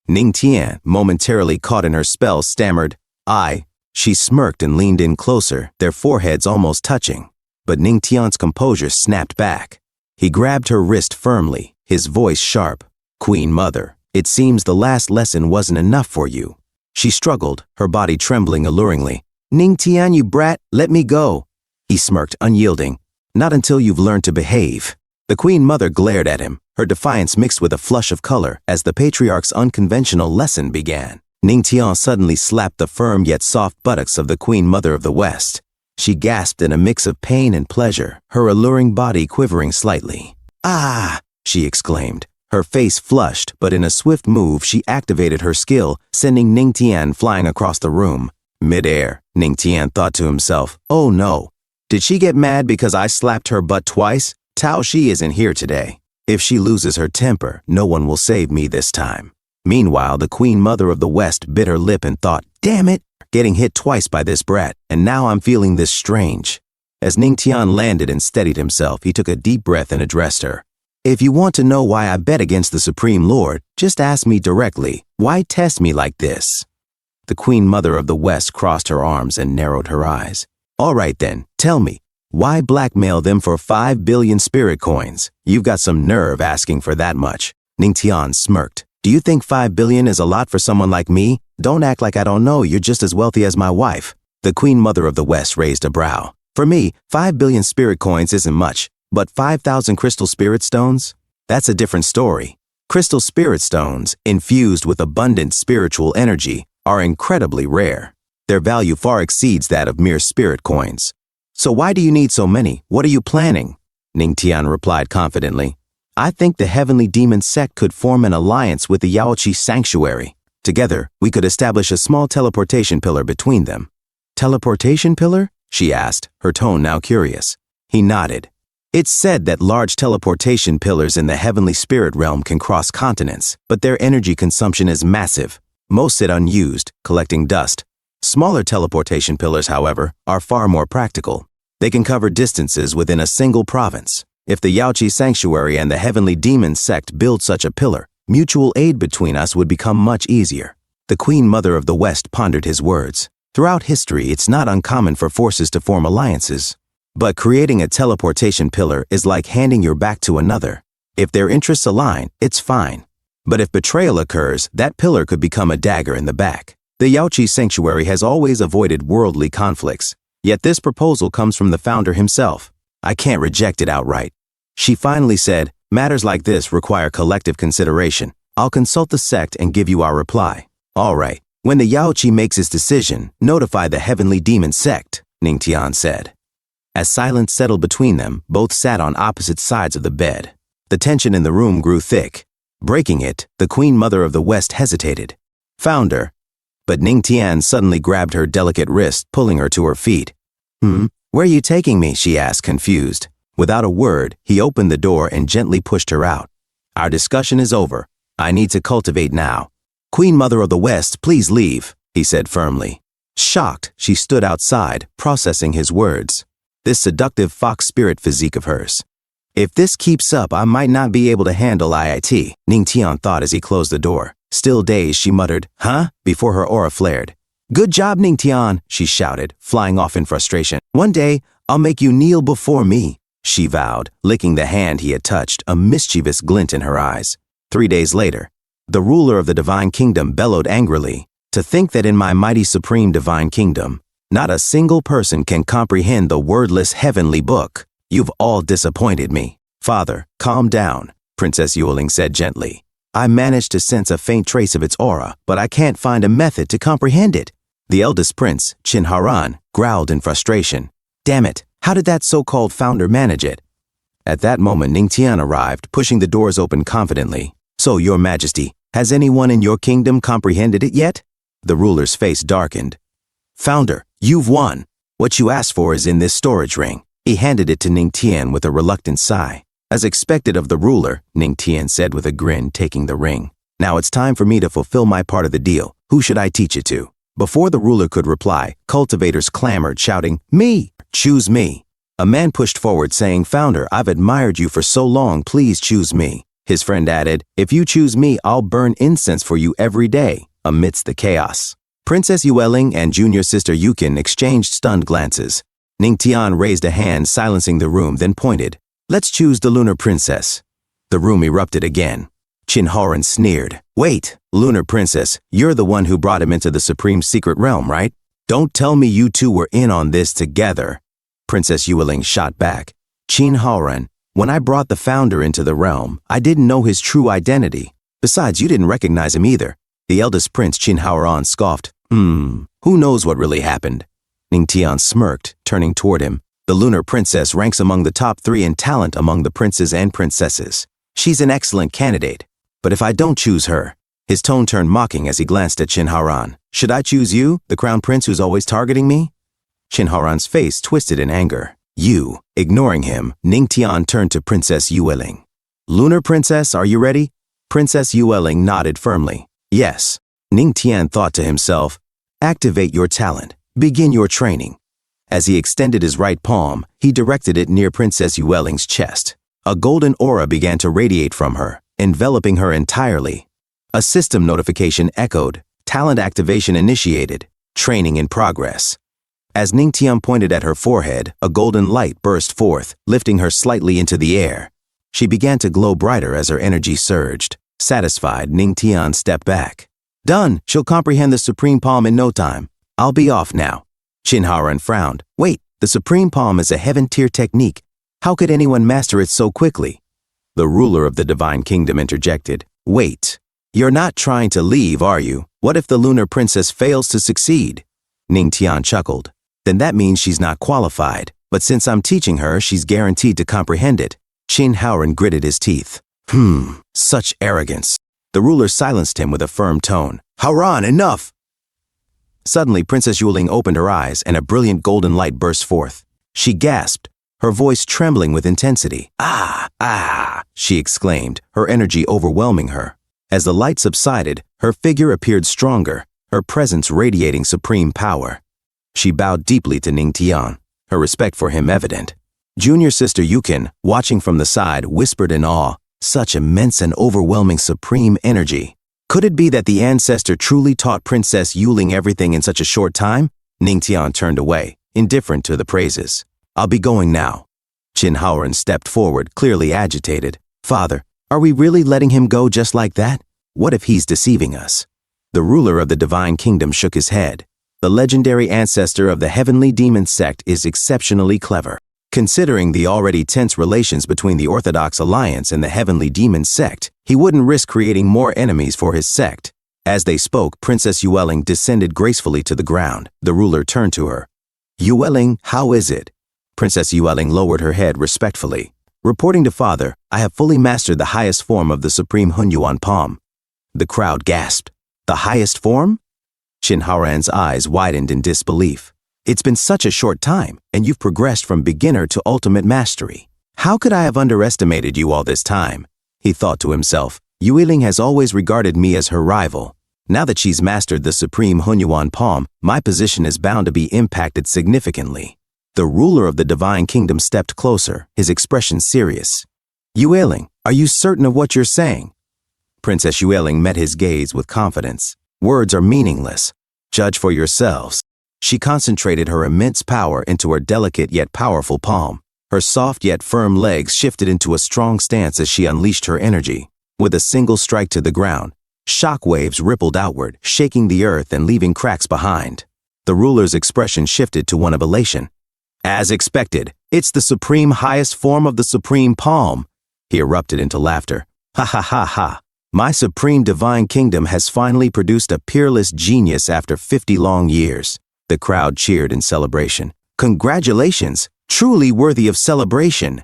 [SPEAKER 1] Ning Tian, momentarily caught in her spell, stammered, "I." She smirked and leaned in closer, their foreheads almost touching. But Ning Tian's composure snapped back. He grabbed her wrist firmly, his voice sharp. "Queen Mother, it seems the last lesson wasn't enough for you." She struggled, her body trembling alluringly. "Ning Tian, you brat, let me go." He smirked, unyielding. "Not until you've learned to behave." The Queen Mother glared at him, her defiance mixed with a flush of color as the patriarch's unconventional lesson began. Ning Tian suddenly slapped the firm yet soft buttocks of the Queen Mother of the West. She gasped in a mix of pain and pleasure, her alluring body quivering slightly. "Ah!" she exclaimed. Her face flushed, but in a swift move she activated her skill, sending Ning Tian flying across the room. Mid-air, Ning Tian thought to himself, "Oh no. Did she get mad because I slapped her butt twice? Tao Shi isn't here today. If she loses her temper, no one will save me this time." Meanwhile, the Queen Mother of the West bit her lip and thought, "Damn it, getting hit twice by this brat, and now I'm feeling this strange." As Ning Tian landed and steadied himself, he took a deep breath and addressed her. "If you want to know why I bet against the Supreme Lord, just ask me directly. Why test me like this?" The Queen Mother of the West crossed her arms and narrowed her eyes. "All right then, tell me, why blackmail them for 5 billion spirit coins? You've got some nerve asking for that much." Ning Tian smirked. "Do you think 5 billion is a lot for someone like me? Don't act like I don't know you're just as wealthy as my wife." The Queen Mother of the West raised a brow. "For me, 5 billion spirit coins isn't much, but 5,000 crystal spirit stones? That's a different story. Crystal spirit stones, infused with abundant spiritual energy, are incredibly rare. Their value far exceeds that of mere spirit coins." "So why do you need so many? What are you planning?" Ning Tian replied confidently. "I think the Heavenly Demon sect could form an alliance with the Yaoqi Sanctuary. Together, we could establish a small teleportation pillar between them." "Teleportation pillar?" she asked, her tone now curious. He nodded. "It's said that large teleportation pillars in the heavenly spirit realm can cross continents, but their energy consumption is massive. Most sit unused, collecting dust. Smaller teleportation pillars, however, are far more practical. They can cover distances within a single province. If the Yaoqi Sanctuary and the Heavenly Demon sect build such a pillar, mutual aid between us would become much easier." The Queen Mother of the West pondered his words. Throughout history, it's not uncommon for forces to form alliances. But creating a teleportation pillar is like handing your back to another. If their interests align, it's fine. But if betrayal occurs, that pillar could become a dagger in the back. The Yaoqi Sanctuary has always avoided worldly conflicts, yet this proposal comes from the founder himself. I can't reject it outright. She finally said, "Matters like this require collective consideration. I'll consult the sect and give you our reply." "All right. When the Yaoqi makes his decision, notify the Heavenly Demon sect," Ning Tian said. As silence settled between them, both sat on opposite sides of the bed. The tension in the room grew thick. Breaking it, the Queen Mother of the West hesitated. "Founder." But Ning Tian suddenly grabbed her delicate wrist, pulling her to her feet. Where are you taking me?" she asked, confused. Without a word, he opened the door and gently pushed her out. "Our discussion is over. I need to cultivate now." "Queen Mother of the West, please leave," he said firmly. Shocked, she stood outside, processing his words. This seductive fox spirit physique of hers. "If this keeps up, I might not be able to handle IIT, Ning Tian thought as he closed the door. Still dazed, she muttered, "Huh?" before her aura flared. "Good job, Ning Tian," she shouted, flying off in frustration. "One day, I'll make you kneel before me," she vowed, licking the hand he had touched, a mischievous glint in her eyes. 3 days later, the ruler of the Divine Kingdom bellowed angrily, "To think that in my mighty supreme Divine Kingdom, not a single person can comprehend the wordless heavenly book. You've all disappointed me." "Father, calm down," Princess Yuling said gently. "I managed to sense a faint trace of its aura, but I can't find a method to comprehend it." The eldest prince, Qin Haran, growled in frustration. "Damn it, how did that so-called founder manage it?" At that moment, Ning Tian arrived, pushing the doors open confidently. "So, Your Majesty, has anyone in your kingdom comprehended it yet?" The ruler's face darkened. "Founder, you've won. What you asked for is in this storage ring." He handed it to Ning Tian with a reluctant sigh. "As expected of the ruler," Ning Tian said with a grin, taking the ring. "Now it's time for me to fulfill my part of the deal. Who should I teach it to?" Before the ruler could reply, cultivators clamored, shouting, "Me! Choose me!" A man pushed forward saying, "Founder, I've admired you for so long, please choose me." His friend added, "If you choose me, I'll burn incense for you every day," amidst the chaos. Princess Yueling and junior sister Yukin exchanged stunned glances. Ningtian raised a hand, silencing the room, then pointed. "Let's choose the Lunar Princess." The room erupted again. Chin Horan sneered. "Wait, Lunar Princess, you're the one who brought him into the Supreme Secret Realm, right? Don't tell me you two were in on this together." Princess Yueling shot back. "Chin Horan, when I brought the founder into the realm, I didn't know his true identity. Besides, you didn't recognize him either." The eldest prince, Chin Haoran, scoffed. Who knows what really happened?" Ningtian smirked, turning toward him. "The Lunar Princess ranks among the top 3 in talent among the princes and princesses. She's an excellent candidate. But if I don't choose her..." His tone turned mocking as he glanced at Chin Haoran. "Should I choose you, the crown prince who's always targeting me?" Chin Haoran's face twisted in anger. "You." Ignoring him, Ningtian turned to Princess Yueling. "Lunar Princess, are you ready?" Princess Yueling nodded firmly. "Yes." Ningtian thought to himself, "Activate your talent. Begin your training." As he extended his right palm, he directed it near Princess Yueling's chest. A golden aura began to radiate from her, enveloping her entirely. A system notification echoed. Talent activation initiated. Training in progress. As Ningtian pointed at her forehead, a golden light burst forth, lifting her slightly into the air. She began to glow brighter as her energy surged. Satisfied, Ningtian stepped back. "Done. She'll comprehend the Supreme Palm in no time. I'll be off now." Chin Haoran frowned. "Wait, the Supreme Palm is a heaven-tier technique. How could anyone master it so quickly?" The ruler of the Divine Kingdom interjected. "Wait. You're not trying to leave, are you? What if the Lunar Princess fails to succeed?" Ningtian chuckled. "Then that means she's not qualified. But since I'm teaching her, she's guaranteed to comprehend it." Chin Haoran gritted his teeth. Such arrogance." The ruler silenced him with a firm tone. "Haoran, enough!" Suddenly, Princess Yueling opened her eyes and a brilliant golden light burst forth. She gasped, her voice trembling with intensity. Ah, she exclaimed, her energy overwhelming her. As the light subsided, her figure appeared stronger, her presence radiating supreme power. She bowed deeply to Ningtian, her respect for him evident. Junior sister Yukin, watching from the side, whispered in awe, "Such immense and overwhelming supreme energy. Could it be that the ancestor truly taught Princess Yueling everything in such a short time?" Ningtian turned away, indifferent to the praises. "I'll be going now." Chin Haoran stepped forward, clearly agitated. "Father, are we really letting him go just like that? What if he's deceiving us?" The ruler of the Divine Kingdom shook his head. The legendary ancestor of the Heavenly Demon sect is exceptionally clever. Considering the already tense relations between the Orthodox Alliance and the Heavenly Demon sect, he wouldn't risk creating more enemies for his sect. As they spoke, Princess Yueling descended gracefully to the ground. The ruler turned to her. "Yueling, how is it?" Princess Yueling lowered her head respectfully. "Reporting to father, I have fully mastered the highest form of the Supreme Hunyuan Palm." The crowd gasped. "The highest form?" Chin Haoran's eyes widened in disbelief. "It's been such a short time, and you've progressed from beginner to ultimate mastery. How could I have underestimated you all this time?" He thought to himself. "Yueling has always regarded me as her rival. Now that she's mastered the Supreme Hunyuan Palm, my position is bound to be impacted significantly." The ruler of the Divine Kingdom stepped closer, his expression serious. "Yueling, are you certain of what you're saying?" Princess Yueling met his gaze with confidence. "Words are meaningless. Judge for yourselves." She concentrated her immense power into her delicate yet powerful palm. Her soft yet firm legs shifted into a strong stance as she unleashed her energy. With a single strike to the ground, shock waves rippled outward, shaking the earth and leaving cracks behind. The ruler's expression shifted to one of elation. "As expected, it's the supreme highest form of the Supreme Palm." He erupted into laughter. "Ha ha ha ha. My Supreme Divine Kingdom has finally produced a peerless genius after 50 long years." The crowd cheered in celebration. "Congratulations! Truly worthy of celebration."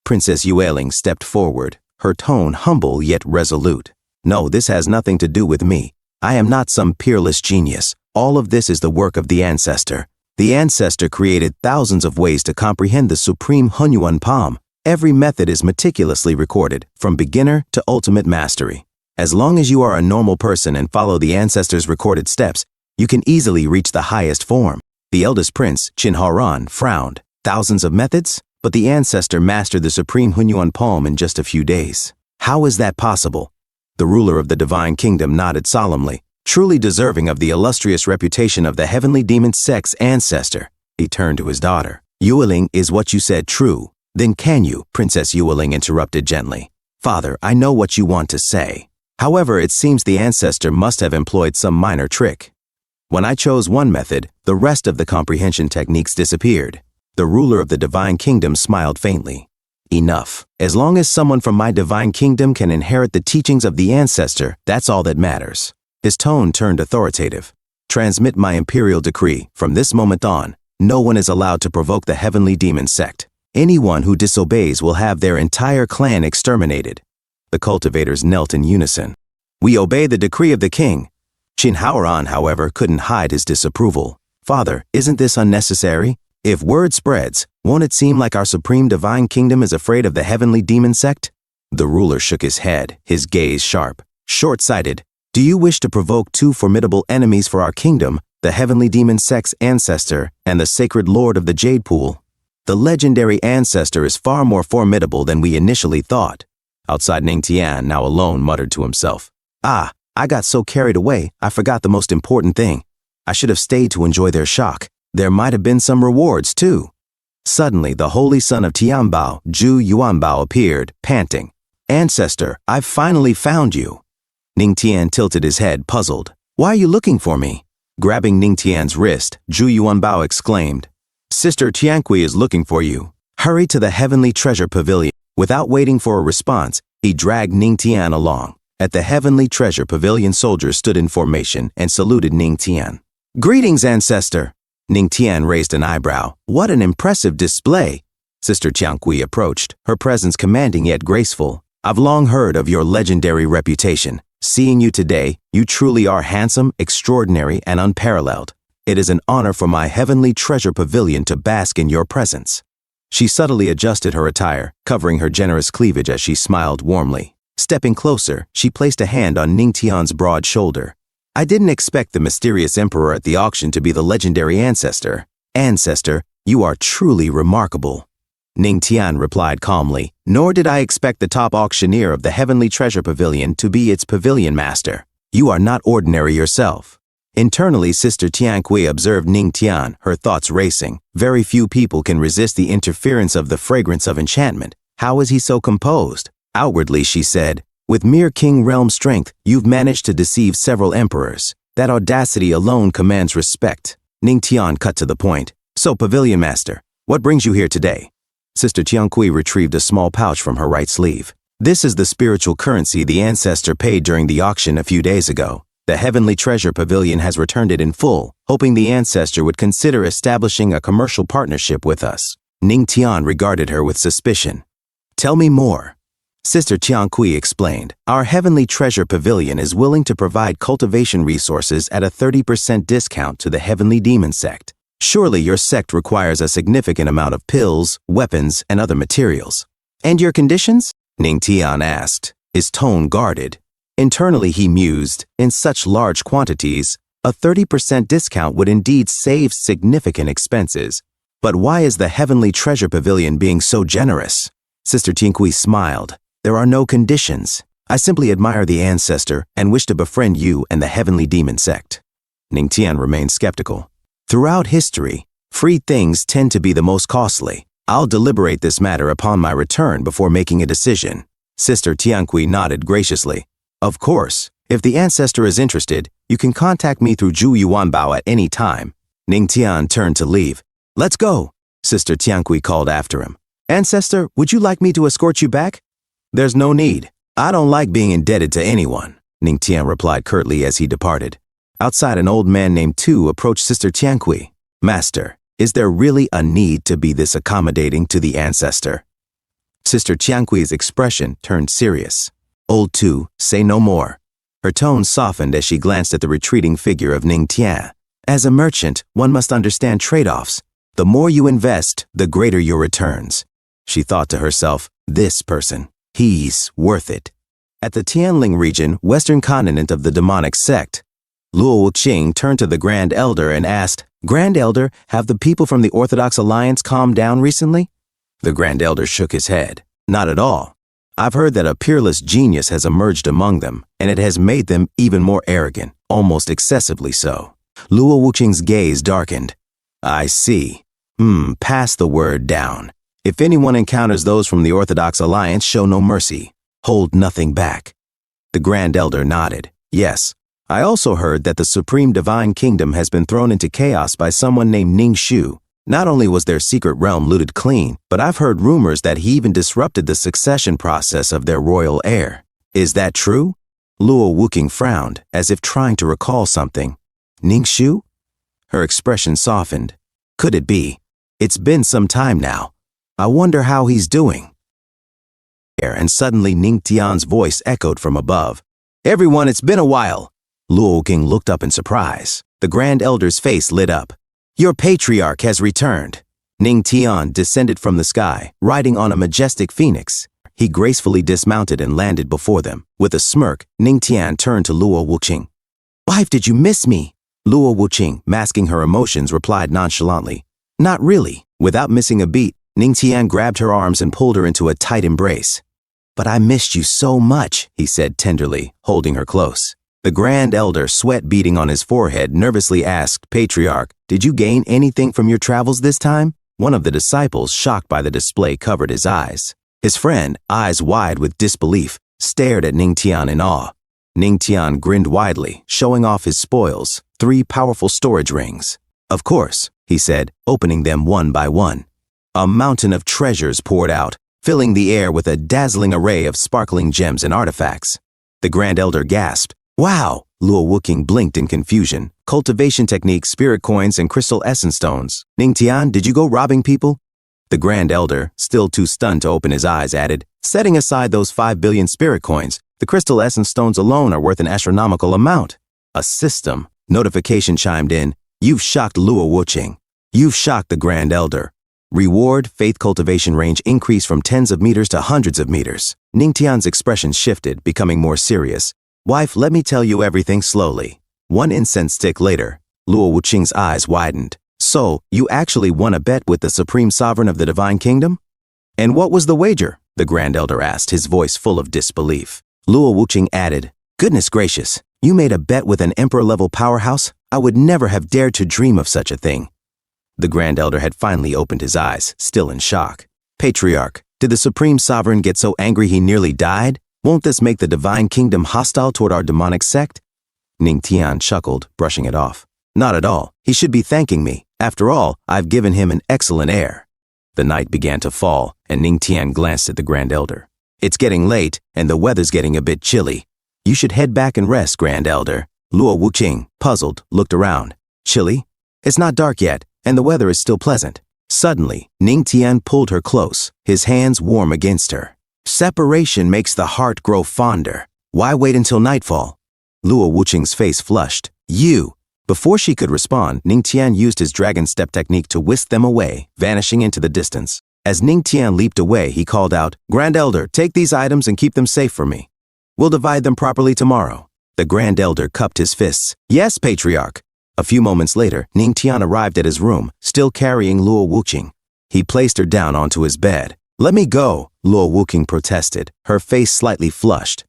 [SPEAKER 1] Princess Yueling stepped forward, her tone humble yet resolute. "No, this has nothing to do with me. I am not some peerless genius. All of this is the work of the ancestor. The ancestor created thousands of ways to comprehend the Supreme Hunyuan Palm. Every method is meticulously recorded, from beginner to ultimate mastery. As long as you are a normal person and follow the ancestor's recorded steps, you can easily reach the highest form." The eldest prince, Chin Haoran, frowned. Thousands of methods? But the ancestor mastered the Supreme Hunyuan Palm in just a few days. How is that possible? The ruler of the divine kingdom nodded solemnly, truly deserving of the illustrious reputation of the heavenly demon sect's ancestor. He turned to his daughter. Yueling, is what you said true? Then can you, Princess Yueling interrupted gently. Father, I know what you want to say. However, it seems the ancestor must have employed some minor trick. When I chose one method, the rest of the comprehension techniques disappeared. The ruler of the divine kingdom smiled faintly. Enough. As long as someone from my divine kingdom can inherit the teachings of the ancestor, that's all that matters. His tone turned authoritative. Transmit my imperial decree. From this moment on, no one is allowed to provoke the heavenly demon sect. Anyone who disobeys will have their entire clan exterminated. The cultivators knelt in unison. We obey the decree of the king. Qin Haoran, however, couldn't hide his disapproval. Father, isn't this unnecessary? If word spreads, won't it seem like our supreme divine kingdom is afraid of the heavenly demon sect? The ruler shook his head, his gaze sharp. Short-sighted, do you wish to provoke two formidable enemies for our kingdom, the heavenly demon sect's ancestor and the sacred lord of the Jade Pool? The legendary ancestor is far more formidable than we initially thought. Outside, Ning Tian, now alone, muttered to himself. I got so carried away, I forgot the most important thing. I should have stayed to enjoy their shock. There might have been some rewards, too. Suddenly, the holy son of Tianbao, Zhu Yuanbao, appeared, panting. Ancestor, I've finally found you. Ning Tian tilted his head, puzzled. Why are you looking for me? Grabbing Ning Tian's wrist, Zhu Yuanbao exclaimed. Sister Tianqi is looking for you. Hurry to the heavenly treasure pavilion. Without waiting for a response, he dragged Ning Tian along. At the heavenly treasure pavilion, soldiers stood in formation and saluted Ning Tian. Greetings, ancestor. Ning Tian raised an eyebrow. What an impressive display. Sister Tianqi approached, her presence commanding yet graceful. I've long heard of your legendary reputation. Seeing you today, you truly are handsome, extraordinary, and unparalleled. It is an honor for my heavenly treasure pavilion to bask in your presence. She subtly adjusted her attire, covering her generous cleavage as she smiled warmly. Stepping closer, she placed a hand on Ning Tian's broad shoulder. I didn't expect the mysterious emperor at the auction to be the legendary ancestor. Ancestor, you are truly remarkable. Ning Tian replied calmly, nor did I expect the top auctioneer of the heavenly treasure pavilion to be its pavilion master. You are not ordinary yourself. Internally, Sister Tianqi observed Ning Tian, her thoughts racing. Very few people can resist the interference of the fragrance of enchantment. How is he so composed? Outwardly, she said, with mere king realm strength, you've managed to deceive several emperors. That audacity alone commands respect. Ning Tian cut to the point. So, pavilion master, what brings you here today? Sister Tianqi retrieved a small pouch from her right sleeve. This is the spiritual currency the ancestor paid during the auction a few days ago. The Heavenly Treasure Pavilion has returned it in full, hoping the ancestor would consider establishing a commercial partnership with us. Ning Tian regarded her with suspicion. Tell me more. Sister Tianqi explained, our Heavenly Treasure Pavilion is willing to provide cultivation resources at a 30% discount to the Heavenly Demon Sect. Surely your sect requires a significant amount of pills, weapons, and other materials. And your conditions? Ning Tian asked, his tone guarded. Internally he mused, in such large quantities, a 30% discount would indeed save significant expenses. But why is the Heavenly Treasure Pavilion being so generous? Sister Tianqi smiled. There are no conditions. I simply admire the ancestor and wish to befriend you and the Heavenly Demon Sect. Ning Tian remained skeptical. Throughout history, free things tend to be the most costly. I'll deliberate this matter upon my return before making a decision. Sister Tianqi nodded graciously. Of course, if the ancestor is interested, you can contact me through Zhu Yuanbao at any time. Ning Tian turned to leave. Let's go, Sister Tianqi called after him. Ancestor, would you like me to escort you back? There's no need. I don't like being indebted to anyone, Ning Tian replied curtly as he departed. Outside, an old man named Tu approached Sister Tianqi. Master, is there really a need to be this accommodating to the ancestor? Sister Tianqui's expression turned serious. Old Tu, say no more. Her tone softened as she glanced at the retreating figure of Ning Tian. As a merchant, one must understand trade-offs. The more you invest, the greater your returns. She thought to herself, this person, he's worth it. At the Tianling region, western continent of the demonic sect, Luo Qing turned to the Grand Elder and asked, Grand Elder, have the people from the Orthodox Alliance calmed down recently? The Grand Elder shook his head. Not at all. I've heard that a peerless genius has emerged among them, and it has made them even more arrogant, almost excessively so. Luo Wuqing's gaze darkened. I see. Pass the word down. If anyone encounters those from the Orthodox Alliance, show no mercy. Hold nothing back. The Grand Elder nodded. Yes. I also heard that the Supreme Divine Kingdom has been thrown into chaos by someone named Ning Shu. Not only was their secret realm looted clean, but I've heard rumors that he even disrupted the succession process of their royal heir. Is that true? Luo Wuqing frowned, as if trying to recall something. Ning Shu? Her expression softened. Could it be? It's been some time now. I wonder how he's doing. And suddenly Ning Tian's voice echoed from above. Everyone, it's been a while. Luo Wuqing looked up in surprise. The Grand Elder's face lit up. Your patriarch has returned. Ning Tian descended from the sky, riding on a majestic phoenix. He gracefully dismounted and landed before them. With a smirk, Ning Tian turned to Luo Wuqing. Wife, did you miss me? Luo Wuqing, masking her emotions, replied nonchalantly. Not really. Without missing a beat, Ning Tian grabbed her arms and pulled her into a tight embrace. But I missed you so much, he said tenderly, holding her close. The Grand Elder, sweat beading on his forehead, nervously asked, Patriarch, did you gain anything from your travels this time? One of the disciples, shocked by the display, covered his eyes. His friend, eyes wide with disbelief, stared at Ning Tian in awe. Ning Tian grinned widely, showing off his spoils, 3 powerful storage rings. Of course, he said, opening them one by one. A mountain of treasures poured out, filling the air with a dazzling array of sparkling gems and artifacts. The Grand Elder gasped. Wow! Luo Wuqing blinked in confusion. Cultivation techniques, spirit coins, and crystal essence stones. Ning Tian, did you go robbing people? The Grand Elder, still too stunned to open his eyes, added, setting aside those 5 billion spirit coins, the crystal essence stones alone are worth an astronomical amount. A system. Notification chimed in. You've shocked Luo Wuqing. You've shocked the Grand Elder. Reward, faith cultivation range increased from tens of meters to hundreds of meters. Ning Tian's expression shifted, becoming more serious. Wife, let me tell you everything slowly. 1 incense stick later, Luo Wuqing's eyes widened. So, you actually won a bet with the Supreme Sovereign of the Divine Kingdom? And what was the wager? The Grand Elder asked, his voice full of disbelief. Luo Wuqing added, Goodness gracious, you made a bet with an emperor-level powerhouse? I would never have dared to dream of such a thing. The Grand Elder had finally opened his eyes, still in shock. Patriarch, did the Supreme Sovereign get so angry he nearly died? Won't this make the Divine Kingdom hostile toward our demonic sect? Ning Tian chuckled, brushing it off. Not at all. He should be thanking me. After all, I've given him an excellent heir. The night began to fall, and Ning Tian glanced at the Grand Elder. It's getting late, and the weather's getting a bit chilly. You should head back and rest, Grand Elder. Luo Wuqing, puzzled, looked around. Chilly? It's not dark yet, and the weather is still pleasant. Suddenly, Ning Tian pulled her close, his hands warm against her. Separation makes the heart grow fonder. Why wait until nightfall? Luo Wuqing's face flushed. You! Before she could respond, Ning Tian used his dragon step technique to whisk them away, vanishing into the distance. As Ning Tian leaped away, he called out, Grand Elder, take these items and keep them safe for me. We'll divide them properly tomorrow. The Grand Elder cupped his fists. Yes, Patriarch. A few moments later, Ning Tian arrived at his room, still carrying Luo Wuqing. He placed her down onto his bed. Let me go, Luo Wuqing protested, her face slightly flushed.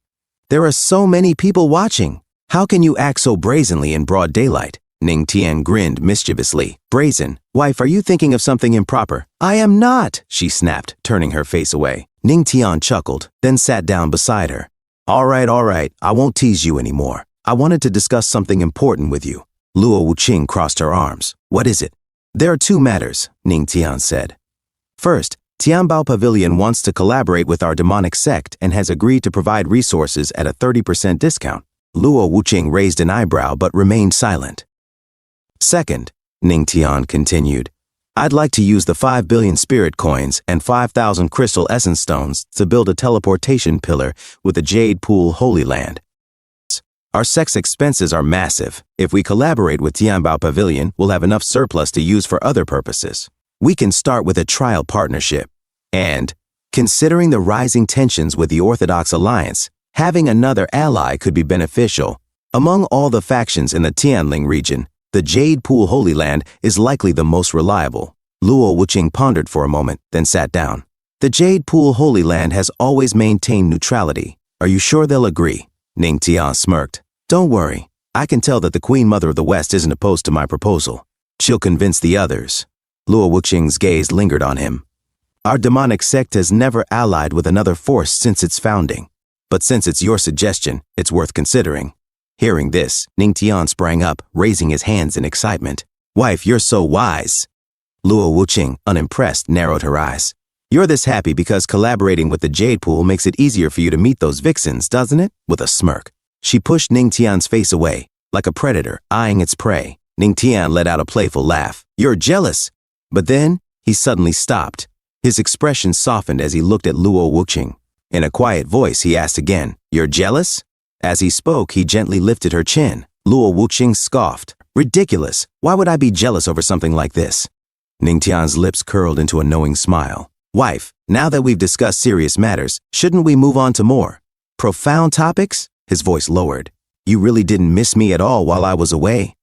[SPEAKER 1] There are so many people watching. How can you act so brazenly in broad daylight? Ning Tian grinned mischievously. Brazen? Wife, are you thinking of something improper? I am not, she snapped, turning her face away. Ning Tian chuckled, then sat down beside her. All right, I won't tease you anymore. I wanted to discuss something important with you. Luo Wuqing crossed her arms. What is it? There are 2 matters, Ning Tian said. First, Tianbao Pavilion wants to collaborate with our demonic sect and has agreed to provide resources at a 30% discount. Luo Wuqing raised an eyebrow but remained silent. Second, Ning Tian continued, I'd like to use the 5 billion spirit coins and 5,000 crystal essence stones to build a teleportation pillar with the Jade Pool Holy Land. Our sect's expenses are massive. If we collaborate with Tianbao Pavilion, we'll have enough surplus to use for other purposes. We can start with a trial partnership. And, considering the rising tensions with the Orthodox Alliance, having another ally could be beneficial. Among all the factions in the Tianling region, the Jade Pool Holy Land is likely the most reliable. Luo Wuqing pondered for a moment, then sat down. The Jade Pool Holy Land has always maintained neutrality. Are you sure they'll agree? Ning Tian smirked. Don't worry. I can tell that the Queen Mother of the West isn't opposed to my proposal. She'll convince the others. Luo Wuqing's gaze lingered on him. Our demonic sect has never allied with another force since its founding. But since it's your suggestion, it's worth considering. Hearing this, Ning Tian sprang up, raising his hands in excitement. Wife, you're so wise. Luo Wuqing, unimpressed, narrowed her eyes. You're this happy because collaborating with the Jade Pool makes it easier for you to meet those vixens, doesn't it? With a smirk. She pushed Ning Tian's face away, like a predator eyeing its prey. Ning Tian let out a playful laugh. You're jealous. But then, he suddenly stopped. His expression softened as he looked at Luo Wuqing. In a quiet voice, he asked again, You're jealous? As he spoke, he gently lifted her chin. Luo Wuqing scoffed. Ridiculous. Why would I be jealous over something like this? Ning Tian's lips curled into a knowing smile. Wife, now that we've discussed serious matters, shouldn't we move on to more profound topics? His voice lowered. You really didn't miss me at all while I was away.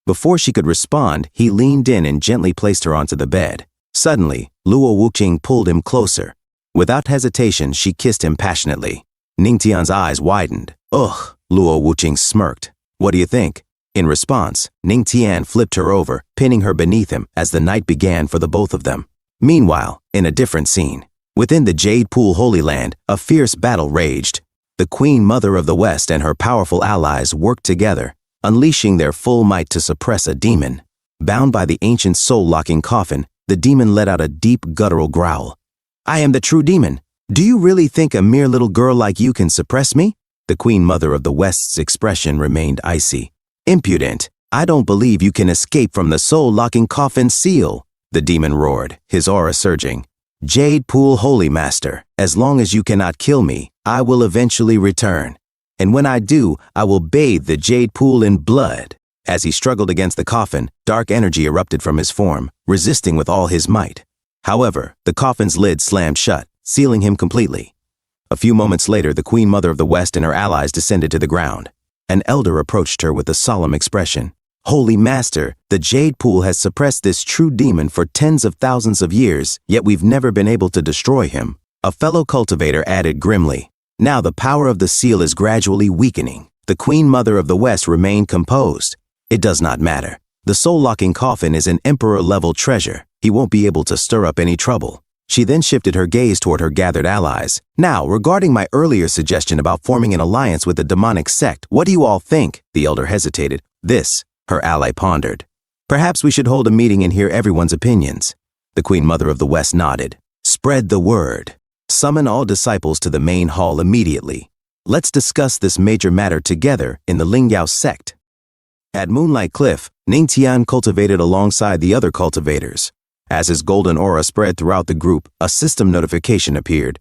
[SPEAKER 1] Before she could respond, he leaned in and gently placed her onto the bed. Suddenly, Luo Wuqing pulled him closer. Without hesitation, she kissed him passionately. Ning Tian's eyes widened. Ugh, Luo Wuqing smirked. What do you think? In response, Ning Tian flipped her over, pinning her beneath him as the night began for the both of them. Meanwhile, in a different scene, within the Jade Pool Holy Land, a fierce battle raged. The Queen Mother of the West and her powerful allies worked together, unleashing their full might to suppress a demon. Bound by the ancient soul-locking coffin, the demon let out a deep guttural growl. I am the true demon. Do you really think a mere little girl like you can suppress me? The Queen Mother of the West's expression remained icy. Impudent. I don't believe you can escape from the soul-locking coffin seal, the demon roared, his aura surging. Jade Pool Holy Master, as long as you cannot kill me, I will eventually return. And when I do, I will bathe the Jade Pool in blood. As he struggled against the coffin, dark energy erupted from his form, resisting with all his might. However, the coffin's lid slammed shut, sealing him completely. A few moments later, the Queen Mother of the West and her allies descended to the ground. An elder approached her with a solemn expression. Holy Master, the Jade Pool has suppressed this true demon for tens of thousands of years, yet we've never been able to destroy him. A fellow cultivator added grimly. Now the power of the seal is gradually weakening. The Queen Mother of the West remained composed. It does not matter. The soul-locking coffin is an emperor-level treasure. He won't be able to stir up any trouble. She then shifted her gaze toward her gathered allies. Now, regarding my earlier suggestion about forming an alliance with the demonic sect, what do you all think? The elder hesitated. This, her ally pondered. Perhaps we should hold a meeting and hear everyone's opinions. The Queen Mother of the West nodded. Spread the word. Summon all disciples to the main hall immediately. Let's discuss this major matter together in the Lingyao sect. At Moonlight Cliff, Ning Tian cultivated alongside the other cultivators. As his golden aura spread throughout the group, a system notification appeared.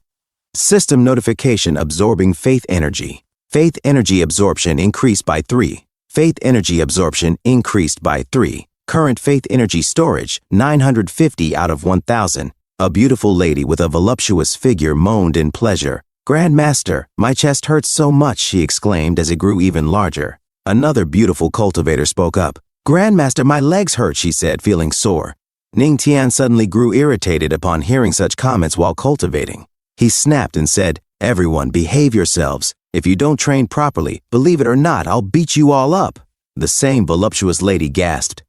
[SPEAKER 1] System notification absorbing faith energy. Faith energy absorption increased by 3. Faith energy absorption increased by 3. Current faith energy storage, 950 out of 1,000. A beautiful lady with a voluptuous figure moaned in pleasure. Grandmaster, my chest hurts so much, she exclaimed as it grew even larger. Another beautiful cultivator spoke up. Grandmaster, my legs hurt, she said, feeling sore. Ning Tian suddenly grew irritated upon hearing such comments while cultivating. He snapped and said, Everyone, behave yourselves. If you don't train properly, believe it or not, I'll beat you all up. The same voluptuous lady gasped.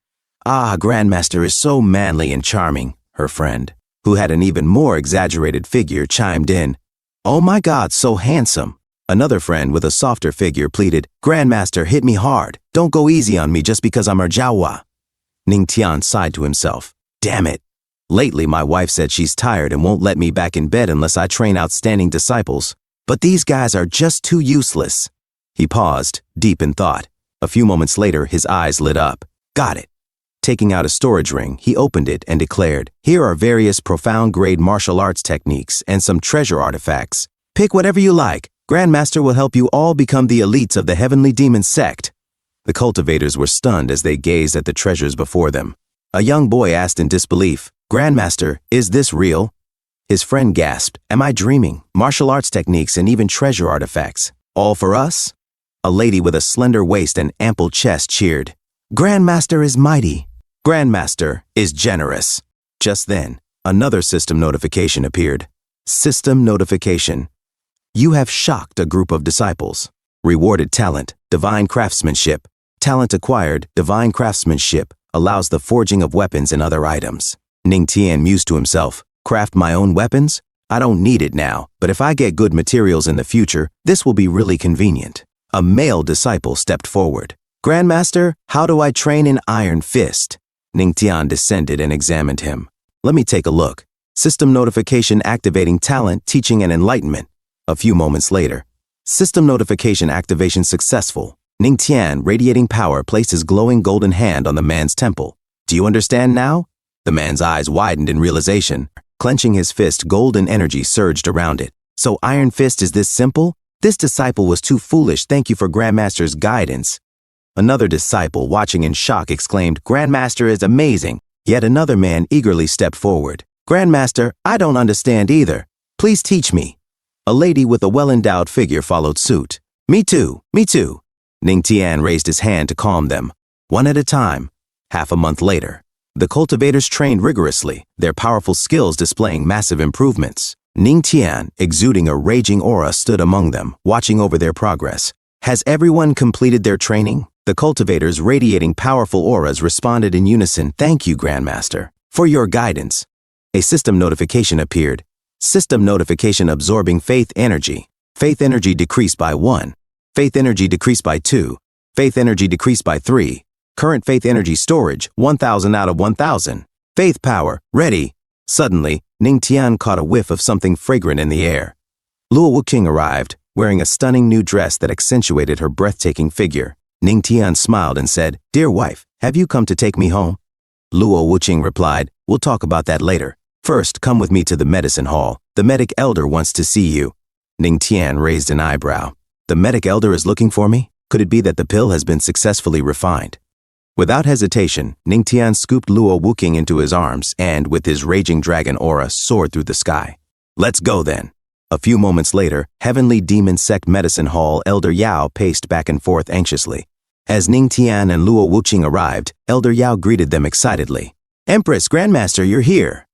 [SPEAKER 1] Ah, Grandmaster is so manly and charming, her friend, who had an even more exaggerated figure, chimed in. Oh my God, so handsome. Another friend with a softer figure pleaded, Grandmaster, hit me hard. Don't go easy on me just because I'm her Jawa. Ning Tian sighed to himself. Damn it. Lately, my wife said she's tired and won't let me back in bed unless I train outstanding disciples. But these guys are just too useless. He paused, deep in thought. A few moments later, his eyes lit up. Got it. Taking out a storage ring, he opened it and declared, Here are various profound-grade martial arts techniques and some treasure artifacts. Pick whatever you like. Grandmaster will help you all become the elites of the Heavenly Demon sect. The cultivators were stunned as they gazed at the treasures before them. A young boy asked in disbelief, Grandmaster, is this real? His friend gasped, Am I dreaming? Martial arts techniques and even treasure artifacts. All for us? A lady with a slender waist and ample chest cheered. Grandmaster is mighty. Grandmaster is generous. Just then, another system notification appeared. System notification. You have shocked a group of disciples. Rewarded talent, divine craftsmanship. Talent acquired, divine craftsmanship, allows the forging of weapons and other items. Ning Tian mused to himself, craft my own weapons? I don't need it now, but if I get good materials in the future, this will be really convenient. A male disciple stepped forward. Grandmaster, how do I train an iron fist? Ning Tian descended and examined him. Let me take a look. System notification activating talent, teaching and enlightenment. A few moments later. System notification activation successful. Ning Tian, radiating power, placed his glowing golden hand on the man's temple. Do you understand now? The man's eyes widened in realization. Clenching his fist, golden energy surged around it. So Iron Fist is this simple? This disciple was too foolish, thank you for Grandmaster's guidance. Another disciple, watching in shock, exclaimed, Grandmaster is amazing. Yet another man eagerly stepped forward. Grandmaster, I don't understand either. Please teach me. A lady with a well-endowed figure followed suit. Me too, me too. Ning Tian raised his hand to calm them. One at a time. Half a month later. The cultivators trained rigorously, their powerful skills displaying massive improvements. Ning Tian, exuding a raging aura, stood among them, watching over their progress. Has everyone completed their training? The cultivators, radiating powerful auras, responded in unison. Thank you, Grandmaster, for your guidance. A system notification appeared. System notification absorbing faith energy. Faith energy decreased by 1. Faith energy decreased by 2. Faith energy decreased by 3. Current faith energy storage, 1,000 out of 1,000. Faith power, ready. Suddenly, Ning Tian caught a whiff of something fragrant in the air. Luo Wuqing arrived, wearing a stunning new dress that accentuated her breathtaking figure. Ning Tian smiled and said, Dear wife, have you come to take me home? Luo Wuqing replied, We'll talk about that later. First, come with me to the medicine hall. The medic elder wants to see you. Ning Tian raised an eyebrow. The medic elder is looking for me? Could it be that the pill has been successfully refined? Without hesitation, Ning Tian scooped Luo Wuqing into his arms and, with his raging dragon aura, soared through the sky. Let's go then. A few moments later, Heavenly Demon Sect Medicine Hall Elder Yao paced back and forth anxiously. As Ning Tian and Luo Wuqing arrived, Elder Yao greeted them excitedly. Empress, Grandmaster, you're here.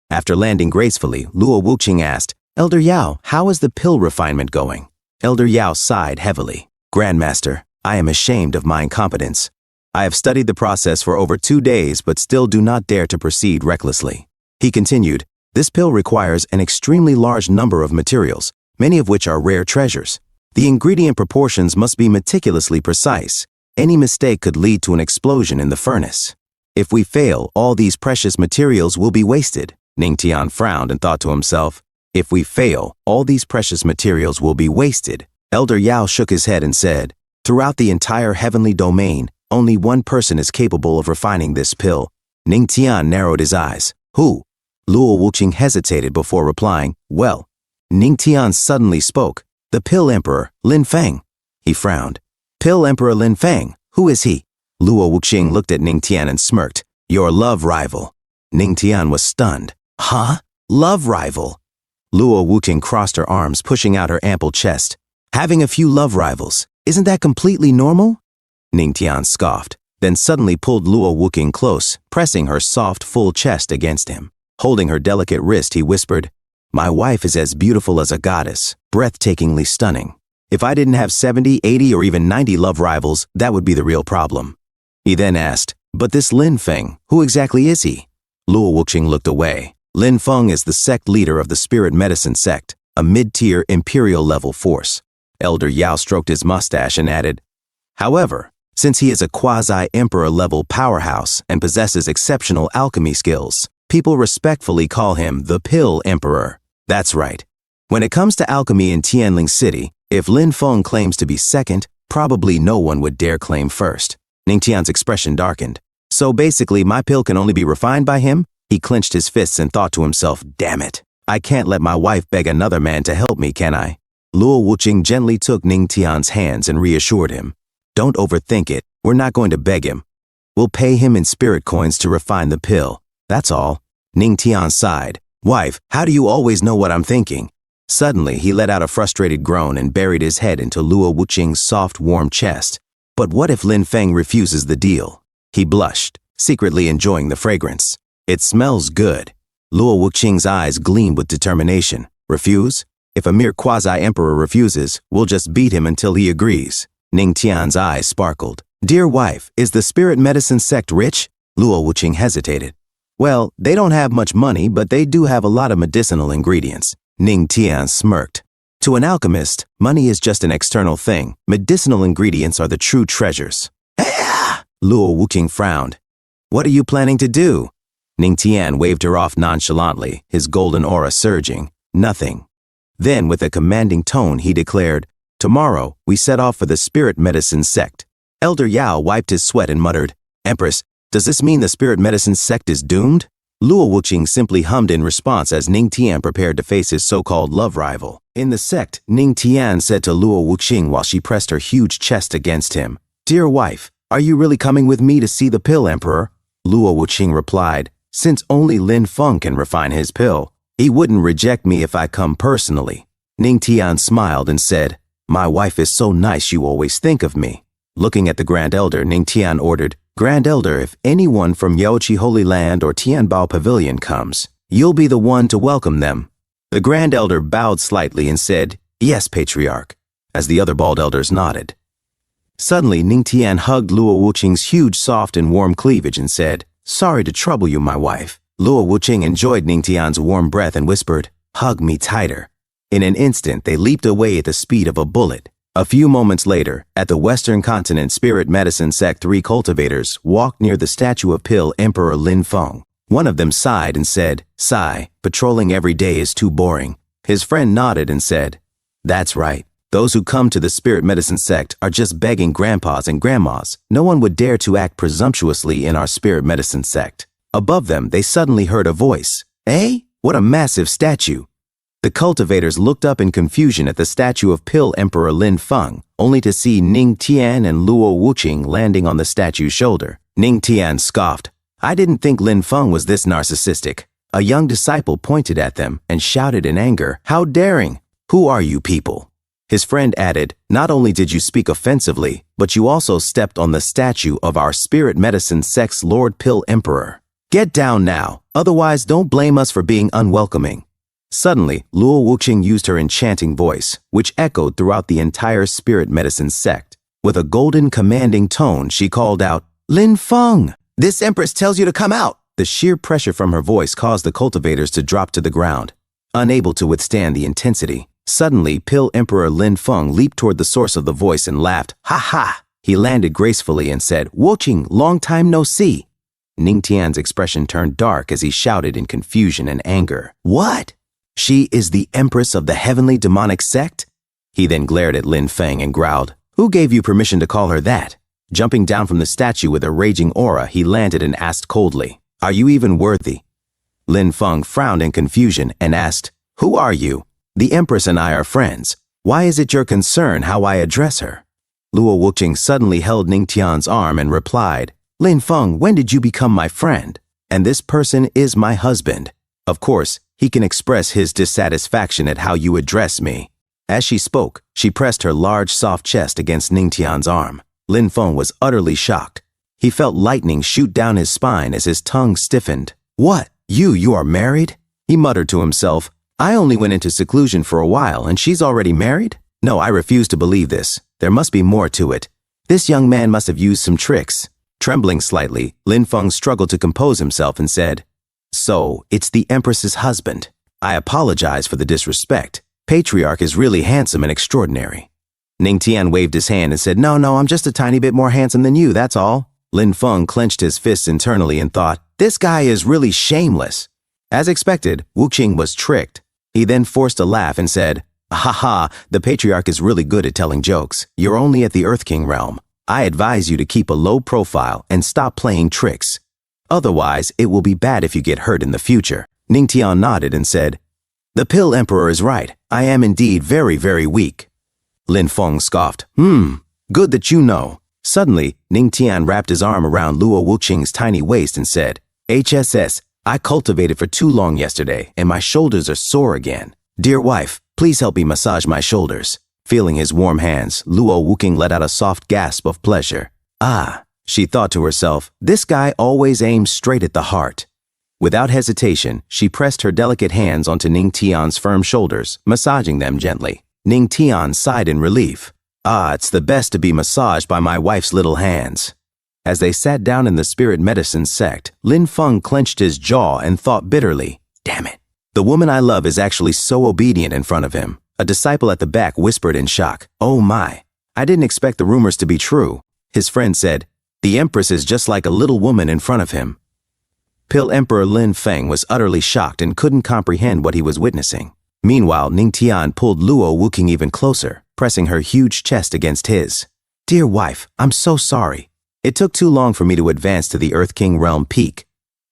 [SPEAKER 1] After landing gracefully, Luo Wuqing asked, Elder Yao, how is the pill refinement going? Elder Yao sighed heavily. Grandmaster, I am ashamed of my incompetence. I have studied the process for over 2 days, but still do not dare to proceed recklessly. He continued, this pill requires an extremely large number of materials, many of which are rare treasures. The ingredient proportions must be meticulously precise. Any mistake could lead to an explosion in the furnace. If we fail, all these precious materials will be wasted. Ning Tian frowned and thought to himself, if we fail, all these precious materials will be wasted. Elder Yao shook his head and said, throughout the entire heavenly domain, only one person is capable of refining this pill. Ning Tian narrowed his eyes. Who? Luo Wuqing hesitated before replying, well. Ning Tian suddenly spoke. The Pill Emperor, Lin Feng. He frowned. Pill Emperor Lin Feng, who is he? Luo Wuqing looked at Ning Tian and smirked. Your love rival. Ning Tian was stunned. Huh? Love rival? Luo Wuqing crossed her arms, pushing out her ample chest. Having a few love rivals, isn't that completely normal? Ning Tian scoffed, then suddenly pulled Luo Wuqing close, pressing her soft, full chest against him. Holding her delicate wrist, he whispered, My wife is as beautiful as a goddess, breathtakingly stunning. If I didn't have 70, 80, or even 90 love rivals, that would be the real problem. He then asked, But this Lin Feng, who exactly is he? Luo Wuqing looked away. Lin Feng is the sect leader of the Spirit Medicine sect, a mid-tier imperial-level force. Elder Yao stroked his mustache and added, However, since he is a quasi-emperor-level powerhouse and possesses exceptional alchemy skills, people respectfully call him the Pill Emperor. That's right. When it comes to alchemy in Tianling City, if Lin Feng claims to be second, probably no one would dare claim first. Ning Tian's expression darkened. So basically, my pill can only be refined by him? He clenched his fists and thought to himself, damn it. I can't let my wife beg another man to help me, can I? Luo Wuqing gently took Ning Tian's hands and reassured him. Don't overthink it. We're not going to beg him. We'll pay him in spirit coins to refine the pill. That's all. Ning Tian sighed. Wife, how do you always know what I'm thinking? Suddenly, he let out a frustrated groan and buried his head into Luo Wuqing's soft, warm chest. But what if Lin Feng refuses the deal? He blushed, secretly enjoying the fragrance. It smells good. Luo Wuqing's eyes gleamed with determination. Refuse? If a mere quasi-emperor refuses, we'll just beat him until he agrees. Ning Tian's eyes sparkled. Dear wife, is the spirit medicine sect rich? Luo Wuqing hesitated. Well, they don't have much money, but they do have a lot of medicinal ingredients. Ning Tian smirked. To an alchemist, money is just an external thing. Medicinal ingredients are the true treasures. Luo Wuqing frowned. What are you planning to do? Ning Tian waved her off nonchalantly, his golden aura surging. Nothing. Then, with a commanding tone, he declared, Tomorrow, we set off for the spirit medicine sect. Elder Yao wiped his sweat and muttered, Empress, does this mean the spirit medicine sect is doomed? Luo Wuqing simply hummed in response as Ning Tian prepared to face his so-called love rival. In the sect, Ning Tian said to Luo Wuqing while she pressed her huge chest against him, Dear wife, are you really coming with me to see the pill emperor? Luo Wuqing replied, Since only Lin Feng can refine his pill, he wouldn't reject me if I come personally. Ning Tian smiled and said, My wife is so nice you always think of me. Looking at the Grand Elder, Ning Tian ordered, Grand Elder, if anyone from Yaoqi Holy Land or Tianbao Pavilion comes, you'll be the one to welcome them. The Grand Elder bowed slightly and said, Yes, Patriarch, as the other bald elders nodded. Suddenly, Ning Tian hugged Luo Wuqing's huge, soft, and warm cleavage and said, Sorry to trouble you, my wife. Luo Wuqing enjoyed Ning Tian's warm breath and whispered, Hug me tighter. In an instant, they leaped away at the speed of a bullet. A few moments later, at the Western Continent Spirit Medicine Sect, 3 cultivators walked near the statue of Pill Emperor Lin Feng. One of them sighed and said, Sigh, patrolling every day is too boring. His friend nodded and said, That's right. Those who come to the Spirit Medicine Sect are just begging grandpas and grandmas. No one would dare to act presumptuously in our Spirit Medicine Sect. Above them, they suddenly heard a voice. Eh? What a massive statue! The cultivators looked up in confusion at the statue of Pill Emperor Lin Feng, only to see Ning Tian and Luo Wuqing landing on the statue's shoulder. Ning Tian scoffed. I didn't think Lin Feng was this narcissistic. A young disciple pointed at them and shouted in anger, How daring! Who are you people? His friend added, Not only did you speak offensively, but you also stepped on the statue of our Spirit Medicine Sect's Lord Pill Emperor. Get down now, otherwise don't blame us for being unwelcoming. Suddenly, Luo Wuqing used her enchanting voice, which echoed throughout the entire Spirit Medicine Sect. With a golden, commanding tone, she called out, Lin Feng! This Empress tells you to come out! The sheer pressure from her voice caused the cultivators to drop to the ground. Unable to withstand the intensity, suddenly Pill Emperor Lin Feng leaped toward the source of the voice and laughed, Ha ha! He landed gracefully and said, Wuqing, long time no see! Ning Tian's expression turned dark as he shouted in confusion and anger, What? She is the Empress of the Heavenly Demonic Sect? He then glared at Lin Feng and growled, Who gave you permission to call her that? Jumping down from the statue with a raging aura, he landed and asked coldly, Are you even worthy? Lin Feng frowned in confusion and asked, Who are you? The Empress and I are friends. Why is it your concern how I address her? Luo Wuqing suddenly held Ning Tian's arm and replied, Lin Feng, when did you become my friend? And this person is my husband. Of course, he can express his dissatisfaction at how you address me. As she spoke, she pressed her large, soft chest against Ning Tian's arm. Lin Feng was utterly shocked. He felt lightning shoot down his spine as his tongue stiffened. What? You are married? He muttered to himself, I only went into seclusion for a while and she's already married? No, I refuse to believe this. There must be more to it. This young man must have used some tricks. Trembling slightly, Lin Feng struggled to compose himself and said, So, it's the Empress's husband. I apologize for the disrespect. Patriarch is really handsome and extraordinary. Ning Tian waved his hand and said, No, I'm just a tiny bit more handsome than you, that's all. Lin Feng clenched his fists internally and thought, This guy is really shameless. As expected, Wuqing was tricked. He then forced a laugh and said, Ha ha, the Patriarch is really good at telling jokes. You're only at the Earth King realm. I advise you to keep a low profile and stop playing tricks. Otherwise, it will be bad if you get hurt in the future. Ning Tian nodded and said, The Pill Emperor is right. I am indeed very, very weak. Lin Feng scoffed. Good that you know. Suddenly, Ning Tian wrapped his arm around Luo Wuqing's tiny waist and said, HSS, I cultivated for too long yesterday and my shoulders are sore again. Dear wife, please help me massage my shoulders. Feeling his warm hands, Luo Wuqing let out a soft gasp of pleasure. Ah, she thought to herself, this guy always aims straight at the heart. Without hesitation, she pressed her delicate hands onto Ning Tian's firm shoulders, massaging them gently. Ning Tian sighed in relief. Ah, it's the best to be massaged by my wife's little hands. As they sat down in the spirit medicine sect, Lin Feng clenched his jaw and thought bitterly, damn it. The woman I love is actually so obedient in front of him. A disciple at the back whispered in shock, oh my. I didn't expect the rumors to be true. His friend said, the Empress is just like a little woman in front of him. Pill Emperor Lin Feng was utterly shocked and couldn't comprehend what he was witnessing. Meanwhile, Ning Tian pulled Luo Wuqing even closer, pressing her huge chest against his. Dear wife, I'm so sorry. It took too long for me to advance to the Earth King realm peak.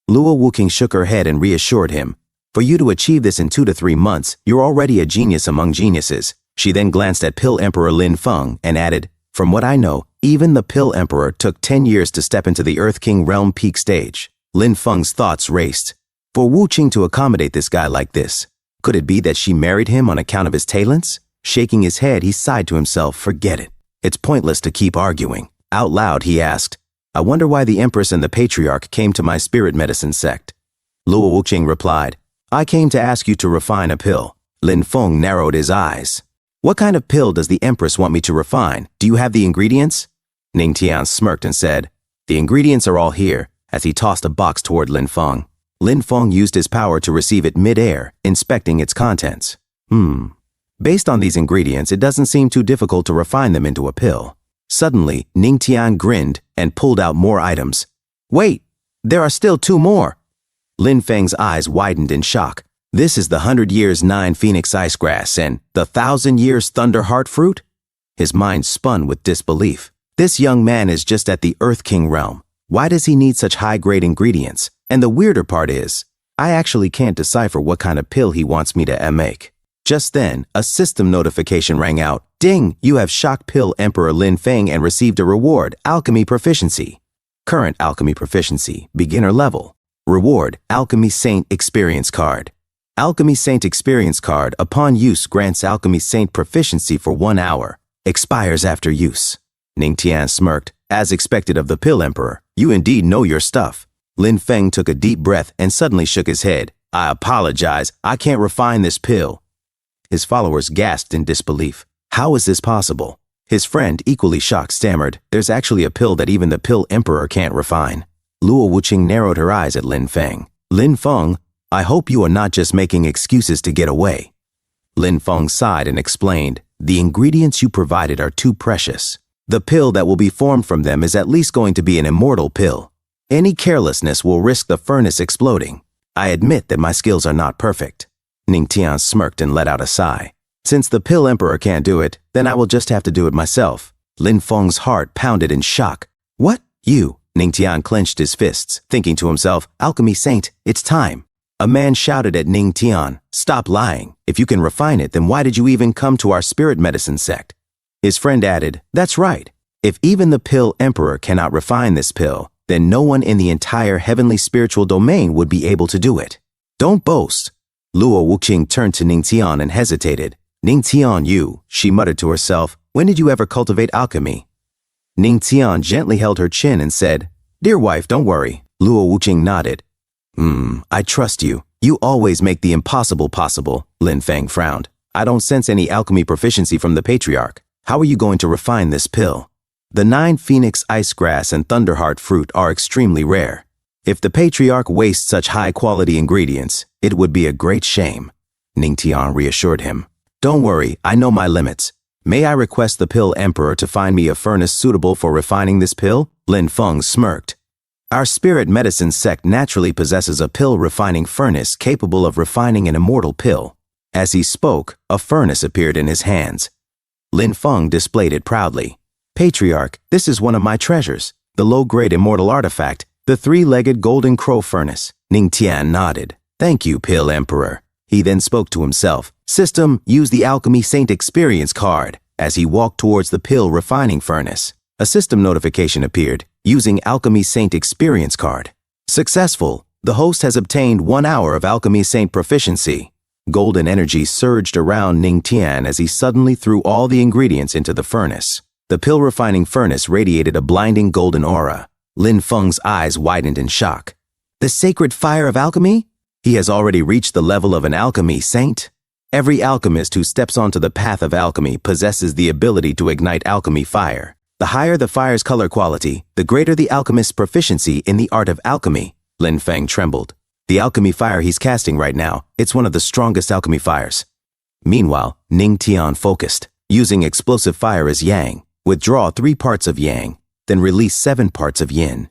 [SPEAKER 1] Luo Wuqing shook her head and reassured him. For you to achieve this in 2 to 3 months, you're already a genius among geniuses. She then glanced at Pill Emperor Lin Feng and added, from what I know, even the Pill Emperor took 10 years to step into the Earth King realm peak stage. Lin Feng's thoughts raced. For Wu Qing to accommodate this guy like this, could it be that she married him on account of his talents? Shaking his head, he sighed to himself, forget it. It's pointless to keep arguing. Out loud, he asked, I wonder why the Empress and the Patriarch came to my spirit medicine sect. Luo Wuqing replied, I came to ask you to refine a pill. Lin Feng narrowed his eyes. What kind of pill does the Empress want me to refine? Do you have the ingredients? Ning Tian smirked and said, the ingredients are all here, as he tossed a box toward Lin Feng. Lin Feng used his power to receive it mid-air, inspecting its contents. Based on these ingredients, it doesn't seem too difficult to refine them into a pill. Suddenly, Ning Tian grinned and pulled out more items. Wait, there are still 2 more. Lin Feng's eyes widened in shock. This is the 100 years 9 Phoenix Ice Grass and the 1000 years Thunder Heart Fruit? His mind spun with disbelief. This young man is just at the Earth King realm. Why does he need such high-grade ingredients? And the weirder part is, I actually can't decipher what kind of pill he wants me to make. Just then, a system notification rang out. Ding! You have shocked Pill Emperor Lin Feng and received a reward, Alchemy Proficiency. Current Alchemy Proficiency, Beginner Level. Reward, Alchemy Saint Experience Card. Alchemy Saint Experience Card, upon use, grants Alchemy Saint Proficiency for 1 hour. Expires after use. Ning Tian smirked. As expected of the Pill Emperor, you indeed know your stuff. Lin Feng took a deep breath and suddenly shook his head. I apologize, I can't refine this pill. His followers gasped in disbelief. How is this possible? His friend, equally shocked, stammered, there's actually a pill that even the Pill Emperor can't refine. Luo Wuqing narrowed her eyes at Lin Feng. Lin Feng, I hope you are not just making excuses to get away. Lin Feng sighed and explained, the ingredients you provided are too precious. The pill that will be formed from them is at least going to be an immortal pill. Any carelessness will risk the furnace exploding. I admit that my skills are not perfect. Ning Tian smirked and let out a sigh. Since the Pill Emperor can't do it, then I will just have to do it myself. Lin Feng's heart pounded in shock. What? You? Ning Tian clenched his fists, thinking to himself, Alchemy Saint, it's time. A man shouted at Ning Tian, stop lying. If you can refine it, then why did you even come to our spirit medicine sect? His friend added, that's right. If even the Pill Emperor cannot refine this pill, then no one in the entire heavenly spiritual domain would be able to do it. Don't boast. Luo Wuqing turned to Ning Tian and hesitated. Ning Tian, you, she muttered to herself, when did you ever cultivate alchemy? Ning Tian gently held her chin and said, dear wife, don't worry. Luo Wuqing nodded. I trust you. You always make the impossible possible, Lin Feng frowned. I don't sense any alchemy proficiency from the Patriarch. How are you going to refine this pill? The 9 Phoenix Ice Grass and Thunderheart Fruit are extremely rare. If the Patriarch wastes such high-quality ingredients, it would be a great shame. Ning Tian reassured him. Don't worry, I know my limits. May I request the Pill Emperor to find me a furnace suitable for refining this pill? Lin Feng smirked. Our spirit medicine sect naturally possesses a pill refining furnace capable of refining an immortal pill. As he spoke, a furnace appeared in his hands. Lin Feng displayed it proudly. Patriarch, this is one of my treasures, the low-grade immortal artifact, the 3-legged golden crow furnace. Ning Tian nodded. Thank you, Pill Emperor. He then spoke to himself. System, use the Alchemy Saint Experience card. As he walked towards the pill refining furnace, a system notification appeared, using Alchemy Saint Experience card. Successful. The host has obtained 1 hour of Alchemy Saint proficiency. Golden energy surged around Ning Tian as he suddenly threw all the ingredients into the furnace. The pill refining furnace radiated a blinding golden aura. Lin Feng's eyes widened in shock. The sacred fire of alchemy? He has already reached the level of an alchemy saint. Every alchemist who steps onto the path of alchemy possesses the ability to ignite alchemy fire. The higher the fire's color quality, the greater the alchemist's proficiency in the art of alchemy. Lin Feng trembled. The alchemy fire he's casting right now, it's one of the strongest alchemy fires. Meanwhile, Ning Tian focused. Using explosive fire as yang, withdraw 3 parts of yang, then release 7 parts of yin.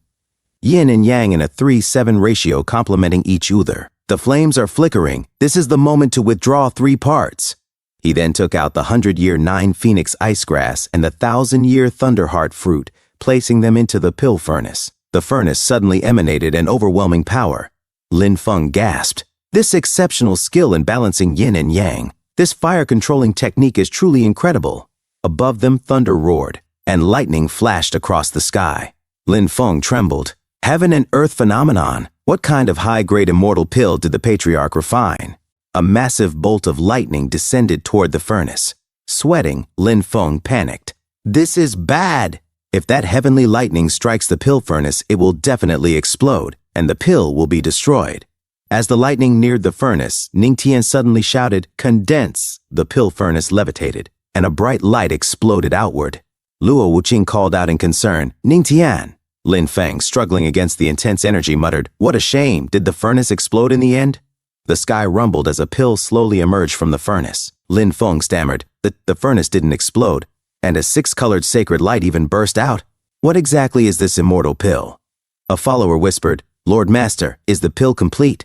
[SPEAKER 1] Yin and yang in a 3-7 ratio complementing each other. The flames are flickering. This is the moment to withdraw 3 parts. He then took out the 100-year 9 phoenix ice grass and the 1,000-year thunderheart fruit, placing them into the pill furnace. The furnace suddenly emanated an overwhelming power. Lin Feng gasped. This exceptional skill in balancing yin and yang. This fire-controlling technique is truly incredible. Above them, thunder roared, and lightning flashed across the sky. Lin Feng trembled. Heaven and earth phenomenon. What kind of high-grade immortal pill did the patriarch refine? A massive bolt of lightning descended toward the furnace. Sweating, Lin Feng panicked. This is bad. If that heavenly lightning strikes the pill furnace, it will definitely explode, and the pill will be destroyed. As the lightning neared the furnace, Ning Tian suddenly shouted, "Condense!" The pill furnace levitated, and a bright light exploded outward. Luo Wuqing called out in concern, "Ning Tian!" Lin Feng, struggling against the intense energy, muttered, "What a shame! Did the furnace explode in the end?" The sky rumbled as a pill slowly emerged from the furnace. Lin Feng stammered, The furnace didn't explode, and a 6-colored sacred light even burst out. What exactly is this immortal pill?" A follower whispered, "Lord Master, is the pill complete?"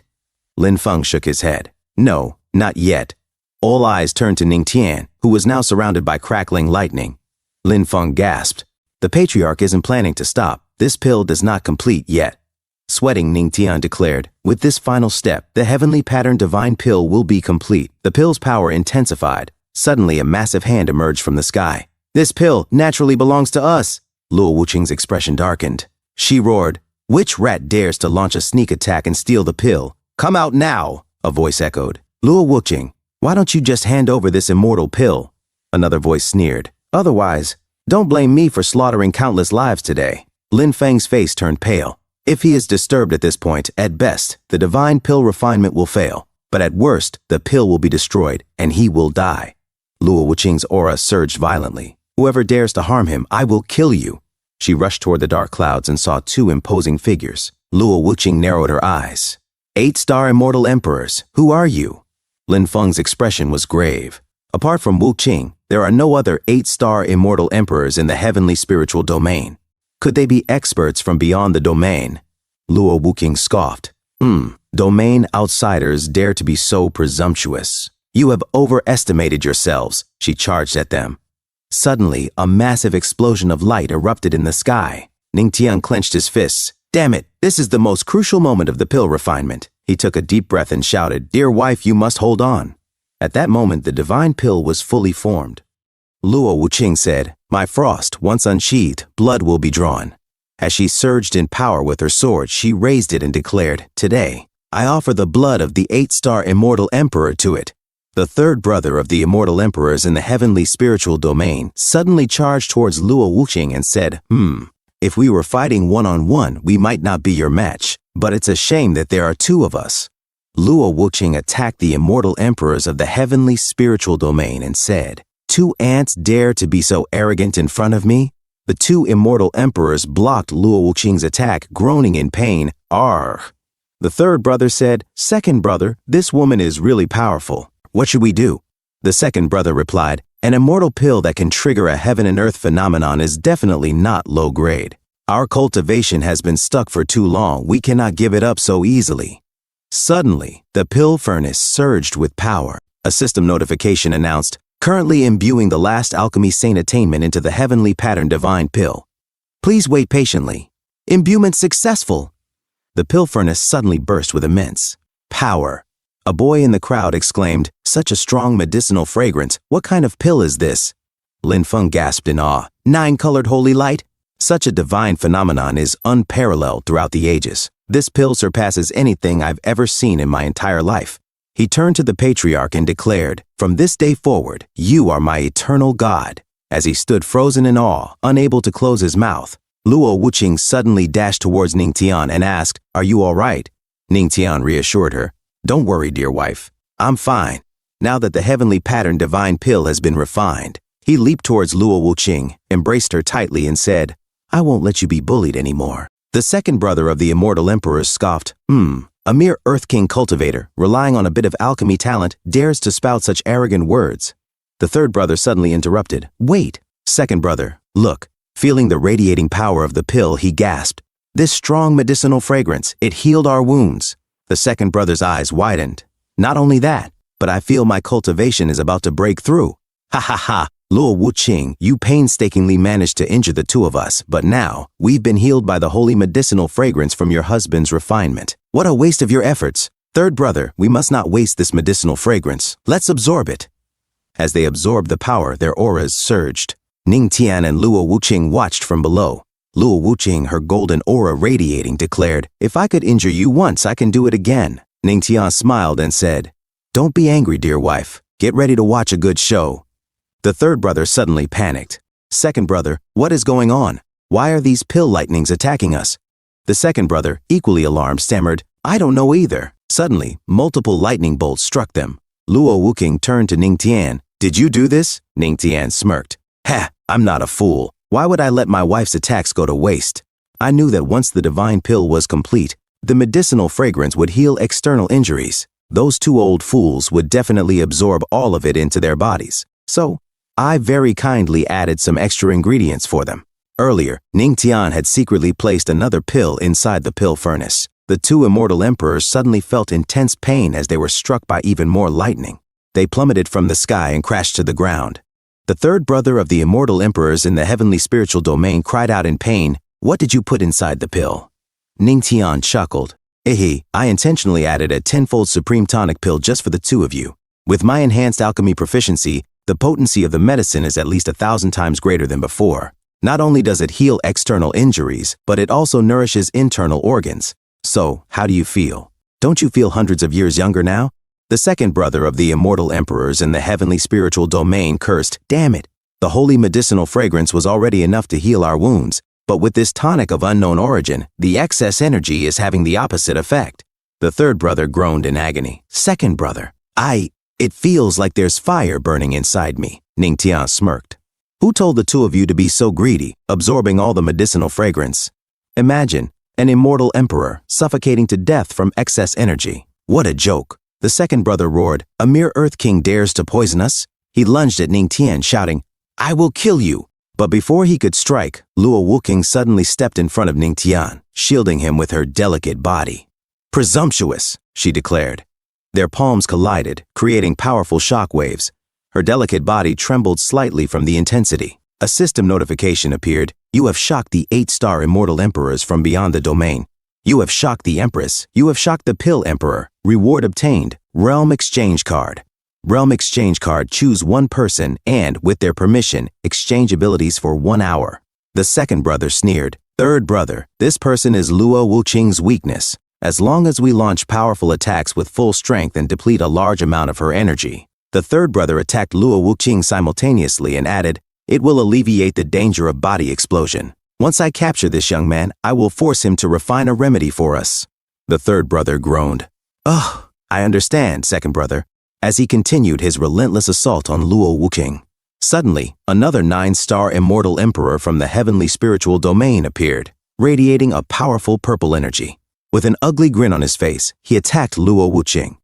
[SPEAKER 1] Lin Feng shook his head. "No, not yet." All eyes turned to Ning Tian, who was now surrounded by crackling lightning. Lin Feng gasped. The patriarch isn't planning to stop. This pill does not complete yet. Sweating, Ning Tian declared, "With this final step, the heavenly pattern divine pill will be complete." The pill's power intensified. Suddenly, a massive hand emerged from the sky. "This pill naturally belongs to us." Luo Wuqing's expression darkened. She roared, "Which rat dares to launch a sneak attack and steal the pill? Come out now!" A voice echoed. "Luo Wuqing, why don't you just hand over this immortal pill?" Another voice sneered. "Otherwise, don't blame me for slaughtering countless lives today." Lin Feng's face turned pale. If he is disturbed at this point, at best, the divine pill refinement will fail. But at worst, the pill will be destroyed, and he will die. Luo Wuqing's aura surged violently. "Whoever dares to harm him, I will kill you." She rushed toward the dark clouds and saw 2 imposing figures. Luo Wuqing narrowed her eyes. 8-star immortal emperors, who are you?" Lin Feng's expression was grave. Apart from Wuqing, there are no other 8-star immortal emperors in the heavenly spiritual domain. Could they be experts from beyond the domain? Luo Wuqing scoffed. Domain outsiders dare to be so presumptuous. You have overestimated yourselves," she charged at them. Suddenly, a massive explosion of light erupted in the sky. Ning Tian clenched his fists. "Damn it, this is the most crucial moment of the pill refinement." He took a deep breath and shouted, "Dear wife, you must hold on." At that moment, the divine pill was fully formed. Luo Wuqing said, "My frost, once unsheathed, blood will be drawn." As she surged in power with her sword, she raised it and declared, "Today, I offer the blood of the 8-star immortal emperor to it." The third brother of the immortal emperors in the heavenly spiritual domain suddenly charged towards Luo Wuqing and said, If we were fighting one-on-one, we might not be your match, but it's a shame that there are 2 of us." Luo Wuqing attacked the immortal emperors of the heavenly spiritual domain and said, "2 ants dare to be so arrogant in front of me?" The 2 immortal emperors blocked Luo Wuqing's attack, groaning in pain. "Argh." The third brother said, "Second brother, this woman is really powerful. What should we do?" The second brother replied, "An immortal pill that can trigger a heaven and earth phenomenon is definitely not low grade. Our cultivation has been stuck for too long. We cannot give it up so easily." Suddenly, the pill furnace surged with power. A system notification announced, "Currently imbuing the last alchemy saint attainment into the heavenly pattern divine pill. Please wait patiently. Imbuement successful." The pill furnace suddenly burst with immense power. A boy in the crowd exclaimed, "Such a strong medicinal fragrance. What kind of pill is this?" Lin Feng gasped in awe. 9-colored holy light? Such a divine phenomenon is unparalleled throughout the ages. This pill surpasses anything I've ever seen in my entire life." He turned to the patriarch and declared, "From this day forward, you are my eternal God." As he stood frozen in awe, unable to close his mouth, Luo Wuqing suddenly dashed towards Ning Tian and asked, "Are you all right? Ning Tian reassured her. Don't worry, dear wife. I'm fine. Now that the heavenly pattern divine pill has been refined, he leaped towards Luo Wuqing, embraced her tightly and said, I won't let you be bullied anymore. The second brother of the immortal emperors scoffed, a mere Earth King cultivator, relying on a bit of alchemy talent, dares to spout such arrogant words. The third brother suddenly interrupted. Wait. Second brother, look. Feeling the radiating power of the pill, he gasped. This strong medicinal fragrance, it healed our wounds. The second brother's eyes widened. Not only that, but I feel my cultivation is about to break through. Ha ha ha, Luo Wuqing, you painstakingly managed to injure the two of us, but now, we've been healed by the holy medicinal fragrance from your husband's refinement. What a waste of your efforts. Third brother, we must not waste this medicinal fragrance. Let's absorb it. As they absorbed the power, their auras surged. Ning Tian and Luo Wuqing watched from below. Luo Wuqing, her golden aura radiating, declared, If I could injure you once, I can do it again. Ning Tian smiled and said, Don't be angry, dear wife. Get ready to watch a good show. The third brother suddenly panicked. Second brother, what is going on? Why are these pill lightnings attacking us? The second brother, equally alarmed, stammered, I don't know either. Suddenly, multiple lightning bolts struck them. Luo Wuqing turned to Ning Tian. Did you do this? Ning Tian smirked. Ha, I'm not a fool. Why would I let my wife's attacks go to waste? I knew that once the divine pill was complete, the medicinal fragrance would heal external injuries. Those two old fools would definitely absorb all of it into their bodies. So, I very kindly added some extra ingredients for them. Earlier, Ning Tian had secretly placed another pill inside the pill furnace. The two immortal emperors suddenly felt intense pain as they were struck by even more lightning. They plummeted from the sky and crashed to the ground. The third brother of the immortal emperors in the heavenly spiritual domain cried out in pain, What did you put inside the pill? Ning Tian chuckled. I intentionally added a tenfold supreme tonic pill just for the two of you. With my enhanced alchemy proficiency, the potency of the medicine is at least 1,000 times greater than before. Not only does it heal external injuries, but it also nourishes internal organs. So, how do you feel? Don't you feel hundreds of years younger now? The second brother of the immortal emperors in the heavenly spiritual domain cursed, Damn it! The holy medicinal fragrance was already enough to heal our wounds, but with this tonic of unknown origin, the excess energy is having the opposite effect. The third brother groaned in agony. Second brother, it feels like there's fire burning inside me. Ning Tian smirked. Who told the two of you to be so greedy, absorbing all the medicinal fragrance? Imagine, an immortal emperor, suffocating to death from excess energy. What a joke. The second brother roared, A mere Earth King dares to poison us? He lunged at Ning Tian, shouting, I will kill you. But before he could strike, Luo Wuqing suddenly stepped in front of Ning Tian, shielding him with her delicate body. Presumptuous, she declared. Their palms collided, creating powerful shock waves. Her delicate body trembled slightly from the intensity. A system notification appeared. You have shocked the 8-star immortal emperors from beyond the domain. You have shocked the Empress. You have shocked the Pill Emperor. Reward obtained. Realm Exchange Card. Realm Exchange Card. Choose one person and, with their permission, exchange abilities for 1 hour. The second brother sneered. Third brother, this person is Luo Wuqing's weakness. As long as we launch powerful attacks with full strength and deplete a large amount of her energy. The third brother attacked Luo Wuqing simultaneously and added, It will alleviate the danger of body explosion. Once I capture this young man, I will force him to refine a remedy for us. The third brother groaned. Oh, I understand, second brother, as he continued his relentless assault on Luo Wuqing. Suddenly, another 9-star immortal emperor from the heavenly spiritual domain appeared, radiating a powerful purple energy. With an ugly grin on his face, he attacked Luo Wuqing.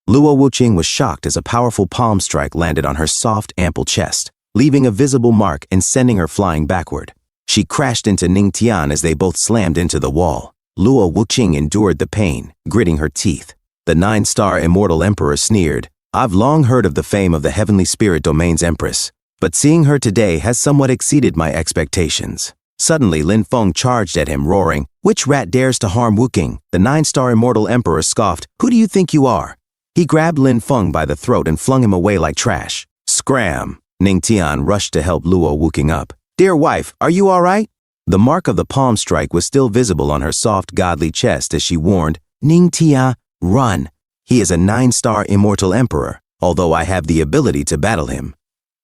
[SPEAKER 1] Luo Wuqing was shocked as a powerful palm strike landed on her soft, ample chest, leaving a visible mark and sending her flying backward. She crashed into Ning Tian as they both slammed into the wall. Luo Wuqing endured the pain, gritting her teeth. The 9-star immortal emperor sneered, I've long heard of the fame of the heavenly spirit domain's empress, but seeing her today has somewhat exceeded my expectations. Suddenly, Lin Feng charged at him, roaring, Which rat dares to harm Wuqing? The 9-star immortal emperor scoffed, Who do you think you are? He grabbed Lin Feng by the throat and flung him away like trash. Scram! Ning Tian rushed to help Luo Wuqing up. Dear wife, are you all right? The mark of the palm strike was still visible on her soft, godly chest as she warned, Ning Tian, run. He is a 9-star immortal emperor, although I have the ability to battle him.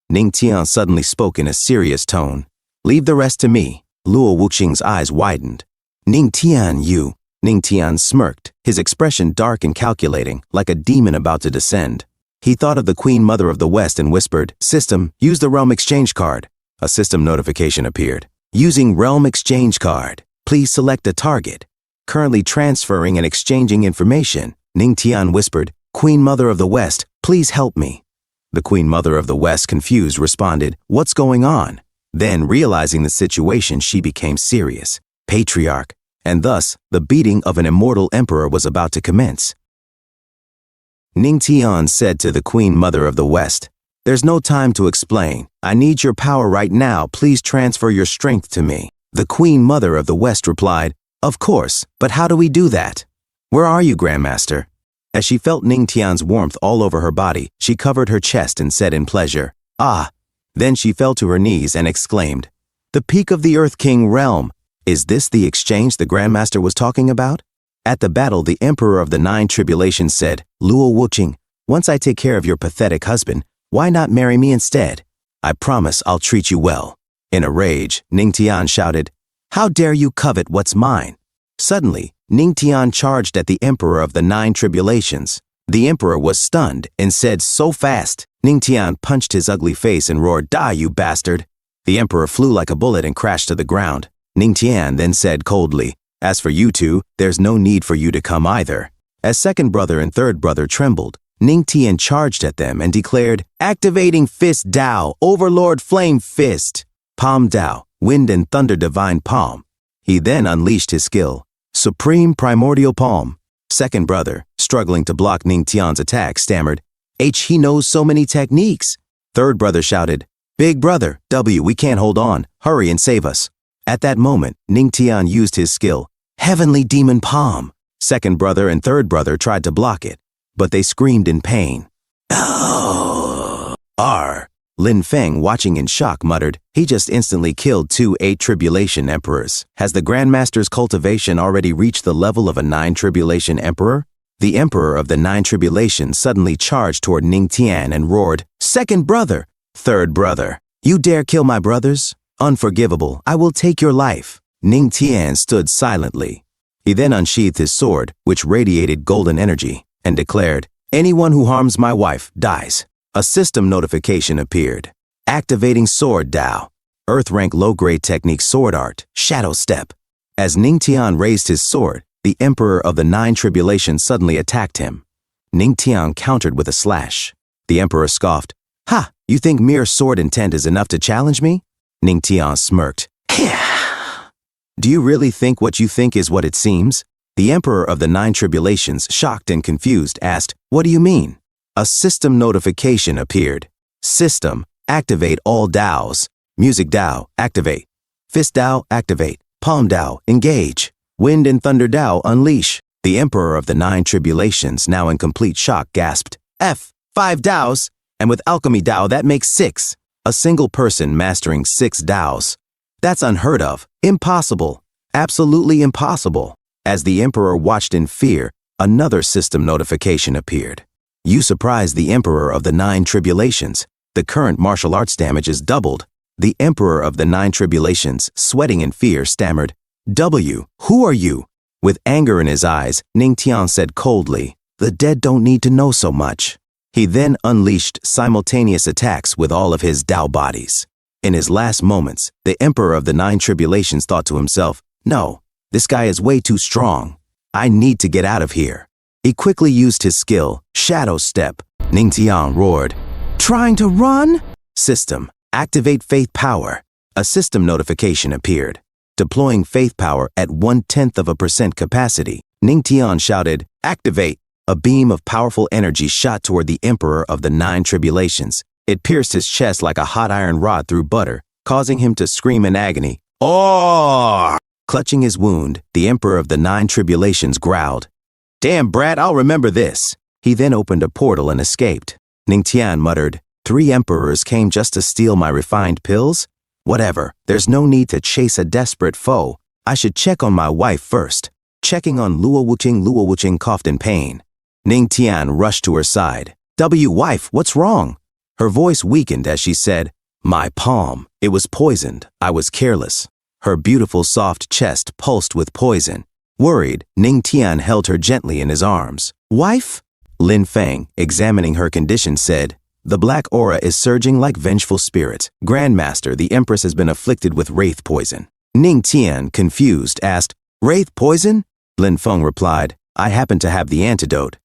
[SPEAKER 1] Ning Tian suddenly spoke in a serious tone. Leave the rest to me. Luo Wuqing's eyes widened. Ning Tian, you. Ning Tian smirked, his expression dark and calculating, like a demon about to descend. He thought of the Queen Mother of the West and whispered, "System, use the Realm Exchange card." A system notification appeared. "Using Realm Exchange card. Please select a target." Currently transferring and exchanging information, Ning Tian whispered, "Queen Mother of the West, please help me." The Queen Mother of the West, confused, responded, "What's going on?" Then, realizing the situation, she became serious. Patriarch, and thus, the beating of an immortal emperor was about to commence. Ning Tian said to the Queen Mother of the West, "There's no time to explain. I need your power right now. Please transfer your strength to me." The Queen Mother of the West replied, "Of course, but how do we do that?" "Where are you, Grandmaster?" As she felt Ning Tian's warmth all over her body, she covered her chest and said in pleasure, "Ah." Then she fell to her knees and exclaimed, "The peak of the Earth King realm. Is this the exchange the Grandmaster was talking about?" At the battle, the Emperor of the Nine Tribulations said, "Luo Wuqing, once I take care of your pathetic husband, why not marry me instead? I promise I'll treat you well." In a rage, Ning Tian shouted, "How dare you covet what's mine?" Suddenly, Ning Tian charged at the Emperor of the Nine Tribulations. The Emperor was stunned and said so fast. Ning Tian punched his ugly face and roared, "Die, you bastard!" The Emperor flew like a bullet and crashed to the ground. Ning Tian then said coldly, "As for you two, there's no need for you to come either." As second brother and third brother trembled, Ning Tian charged at them and declared, "Activating Fist Dao, Overlord Flame Fist, Palm Dao, Wind and Thunder Divine Palm." He then unleashed his skill, Supreme Primordial Palm. Second brother, struggling to block Ning Tian's attack, stammered, He knows so many techniques." Third brother shouted, "Big brother, we can't hold on. Hurry and save us." At that moment, Ning Tian used his skill, Heavenly Demon Palm. Second brother and third brother tried to block it, but they screamed in pain. "Oh!" Lin Feng, watching in shock, muttered, "He just instantly killed 2 8 Tribulation Emperors. Has the Grandmaster's cultivation already reached the level of a 9 Tribulation Emperor?" The Emperor of the 9 Tribulations suddenly charged toward Ning Tian and roared, "Second brother! Third brother! You dare kill my brothers? Unforgivable, I will take your life." Ning Tian stood silently. He then unsheathed his sword, which radiated golden energy, and declared, "Anyone who harms my wife dies." A system notification appeared. Activating Sword Dao. Earth rank low-grade technique sword art, Shadow Step. As Ning Tian raised his sword, the Emperor of the 9 Tribulations suddenly attacked him. Ning Tian countered with a slash. The Emperor scoffed, "Ha! You think mere sword intent is enough to challenge me?" Ning Tian smirked. "Do you really think what you think is what it seems?" The Emperor of the 9 Tribulations, shocked and confused, asked, "What do you mean?" A system notification appeared. System, activate all Daos. Music Dao, activate. Fist Dao, activate. Palm Dao, engage. Wind and Thunder Dao, unleash. The Emperor of the 9 Tribulations, now in complete shock, gasped, "5 Daos, and with Alchemy Dao that makes 6. A single person mastering 6 Daos. That's unheard of, impossible, absolutely impossible." As the Emperor watched in fear, another system notification appeared. You surprised the Emperor of the 9 Tribulations. The current martial arts damage is doubled. The Emperor of the 9 Tribulations, sweating in fear, stammered, "Who are you?" With anger in his eyes, Ning Tian said coldly, "The dead don't need to know so much." He then unleashed simultaneous attacks with all of his Dao bodies. In his last moments, the Emperor of the 9 Tribulations thought to himself, "No, this guy is way too strong. I need to get out of here." He quickly used his skill, Shadow Step. Ning Tian roared, "Trying to run?" System, activate Faith Power. A system notification appeared. Deploying Faith Power at 0.1% capacity, Ning Tian shouted, "Activate!" A beam of powerful energy shot toward the Emperor of the 9 Tribulations. It pierced his chest like a hot iron rod through butter, causing him to scream in agony. "Oh!" Clutching his wound, the Emperor of the 9 Tribulations growled, "Damn brat, I'll remember this." He then opened a portal and escaped. Ning Tian muttered, 3 emperors came just to steal my refined pills? Whatever, there's no need to chase a desperate foe. I should check on my wife first. Checking on Luo Wuqing coughed in pain. Ning Tian rushed to her side. Wife, what's wrong?" Her voice weakened as she said, "My palm, it was poisoned. I was careless." Her beautiful soft chest pulsed with poison. Worried, Ning Tian held her gently in his arms. Wife? Lin Feng, examining her condition, said, "The black aura is surging like vengeful spirits. Grandmaster, the Empress has been afflicted with wraith poison." Ning Tian, confused, asked, "Wraith poison?" Lin Feng replied, "I happen to have the antidote.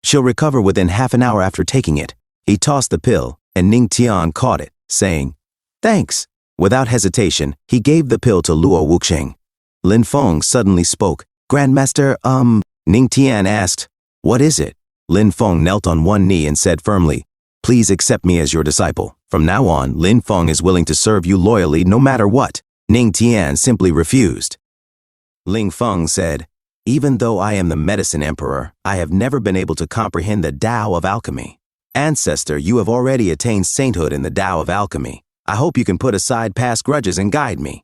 [SPEAKER 1] She'll recover within half an hour after taking it." He tossed the pill, and Ning Tian caught it, saying, "Thanks." Without hesitation, he gave the pill to Luo Wuxing. Lin Feng suddenly spoke. "Grandmaster, Ning Tian asked, "What is it?" Lin Feng knelt on one knee and said firmly, "Please accept me as your disciple. From now on, Lin Feng is willing to serve you loyally no matter what." Ning Tian simply refused. Lin Feng said, "Even though I am the medicine emperor, I have never been able to comprehend the Tao of alchemy. Ancestor, you have already attained sainthood in the Tao of alchemy. I hope you can put aside past grudges and guide me."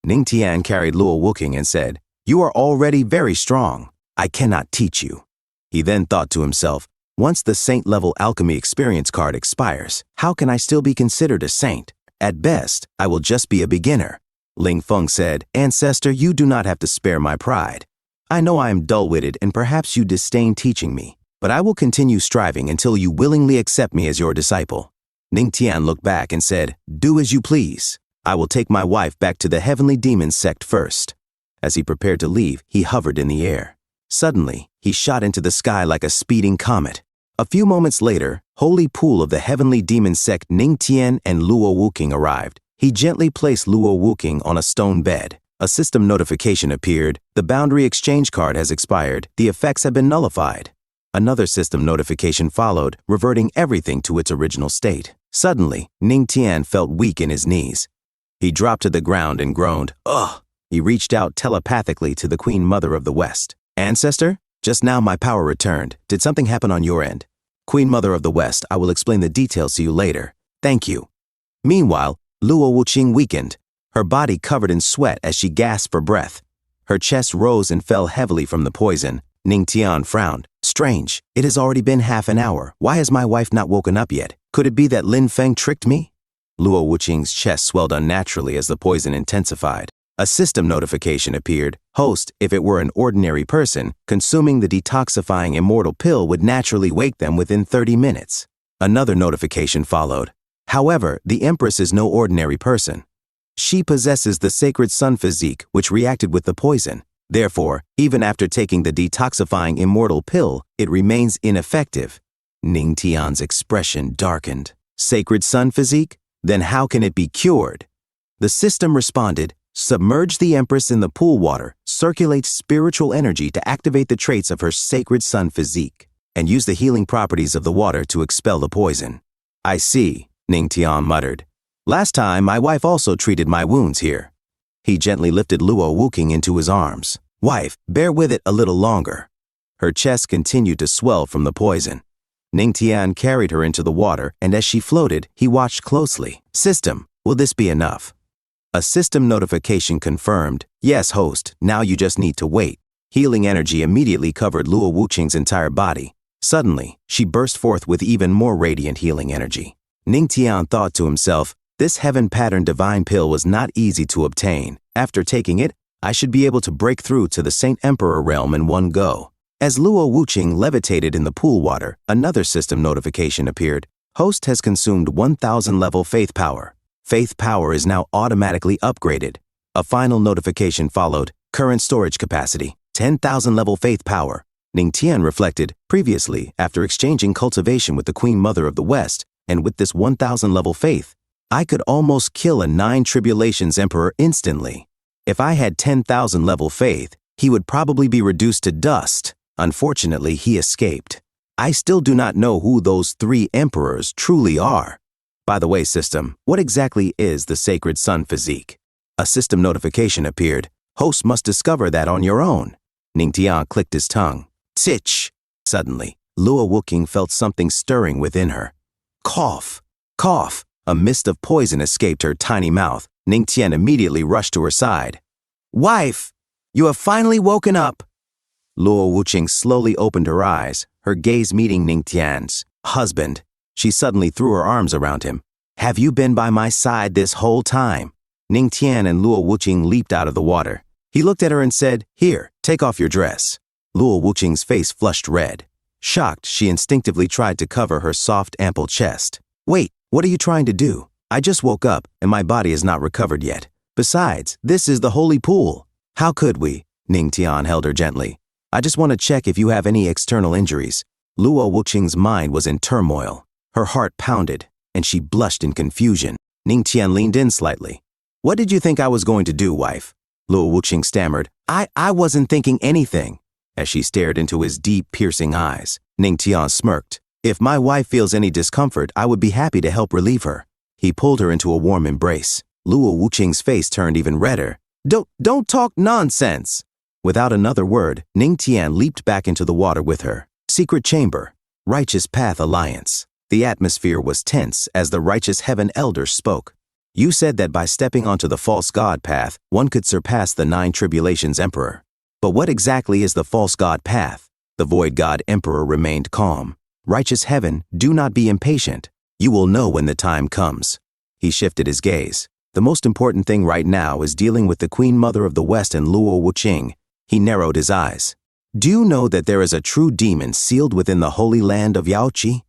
[SPEAKER 1] Ning Tian carried Luo Wuxing and said, "You are already very strong. I cannot teach you." He then thought to himself, once the saint-level alchemy experience card expires, how can I still be considered a saint? At best, I will just be a beginner. Lin Feng said, "Ancestor, you do not have to spare my pride. I know I am dull-witted and perhaps you disdain teaching me, but I will continue striving until you willingly accept me as your disciple." Ning Tian looked back and said, "Do as you please. I will take my wife back to the heavenly demon sect first." As he prepared to leave, he hovered in the air. Suddenly, he shot into the sky like a speeding comet. A few moments later, holy pool of the heavenly demon sect Ning Tian and Luo Wuxing arrived. He gently placed Luo Wuxing on a stone bed. A system notification appeared. The boundary exchange card has expired. The effects have been nullified. Another system notification followed, reverting everything to its original state. Suddenly, Ning Tian felt weak in his knees. He dropped to the ground and groaned, "Ugh!" He reached out telepathically to the Queen Mother of the West. "Ancestor, just now my power returned. Did something happen on your end?" "Queen Mother of the West, I will explain the details to you later. Thank you." Meanwhile, Luo Wuxing weakened. Her body covered in sweat as she gasped for breath. Her chest rose and fell heavily from the poison. Ning Tian frowned. "Strange. It has already been half an hour. Why has my wife not woken up yet? Could it be that Lin Feng tricked me?" Luo Wuxing's chest swelled unnaturally as the poison intensified. A system notification appeared. Host, if it were an ordinary person, consuming the detoxifying immortal pill would naturally wake them within 30 minutes. Another notification followed. However, the Empress is no ordinary person. She possesses the sacred sun physique, which reacted with the poison. Therefore, even after taking the detoxifying immortal pill, it remains ineffective. Ning Tian's expression darkened. Sacred sun physique? Then how can it be cured? The system responded, "Submerge the Empress in the pool water, circulate spiritual energy to activate the traits of her sacred sun physique, and use the healing properties of the water to expel the poison." "I see," Ning Tian muttered. "Last time, my wife also treated my wounds here." He gently lifted Luo Wuxing into his arms. "Wife, bear with it a little longer." Her chest continued to swell from the poison. Ning Tian carried her into the water, and as she floated, he watched closely. "System, will this be enough?" A system notification confirmed, "Yes, host, now you just need to wait." Healing energy immediately covered Luo Wuxing's entire body. Suddenly, she burst forth with even more radiant healing energy. Ning Tian thought to himself, this heaven-patterned divine pill was not easy to obtain. After taking it, I should be able to break through to the Saint Emperor realm in one go. As Luo Wuxing levitated in the pool water, another system notification appeared. Host has consumed 1,000 level faith power. Faith power is now automatically upgraded. A final notification followed. Current storage capacity, 10,000 level faith power. Ning Tian reflected, previously, after exchanging cultivation with the Queen Mother of the West, and with this 1,000 level faith, I could almost kill a 9 Tribulations Emperor instantly. If I had 10,000 level faith, he would probably be reduced to dust. Unfortunately, he escaped. I still do not know who those 3 emperors truly are. By the way, system, what exactly is the Sacred Sun Physique? A system notification appeared. Host must discover that on your own. Ning Tian clicked his tongue. Titch! Suddenly, Luo Wuxing felt something stirring within her. Cough! Cough! A mist of poison escaped her tiny mouth. Ning Tian immediately rushed to her side. Wife! You have finally woken up! Luo Wuxing slowly opened her eyes, her gaze meeting Ning Tian's. Husband! She suddenly threw her arms around him. Have you been by my side this whole time? Ning Tian and Luo Wuxing leaped out of the water. He looked at her and said, "Here, take off your dress." Luo Wuqing's face flushed red. Shocked, she instinctively tried to cover her soft, ample chest. "Wait, what are you trying to do? I just woke up, and my body is not recovered yet. Besides, this is the holy pool." "How could we?" Ning Tian held her gently. "I just want to check if you have any external injuries." Luo Wuqing's mind was in turmoil. Her heart pounded, and she blushed in confusion. Ning Tian leaned in slightly. "What did you think I was going to do, wife?" Luo Wuqing stammered. I wasn't thinking anything." As she stared into his deep, piercing eyes, Ning Tian smirked. "If my wife feels any discomfort, I would be happy to help relieve her." He pulled her into a warm embrace. Luo Wuqing's face turned even redder. Don't talk nonsense." Without another word, Ning Tian leaped back into the water with her. Secret Chamber, Righteous Path Alliance. The atmosphere was tense as the Righteous Heaven Elder spoke. "You said that by stepping onto the false god path, one could surpass the 9 Tribulations Emperor. But what exactly is the false god path?" The Void God Emperor remained calm. "Righteous Heaven, do not be impatient. You will know when the time comes." He shifted his gaze. "The most important thing right now is dealing with the Queen Mother of the West and Luo Wuqing." He narrowed his eyes. "Do you know that there is a true demon sealed within the holy land of Yaoqi?"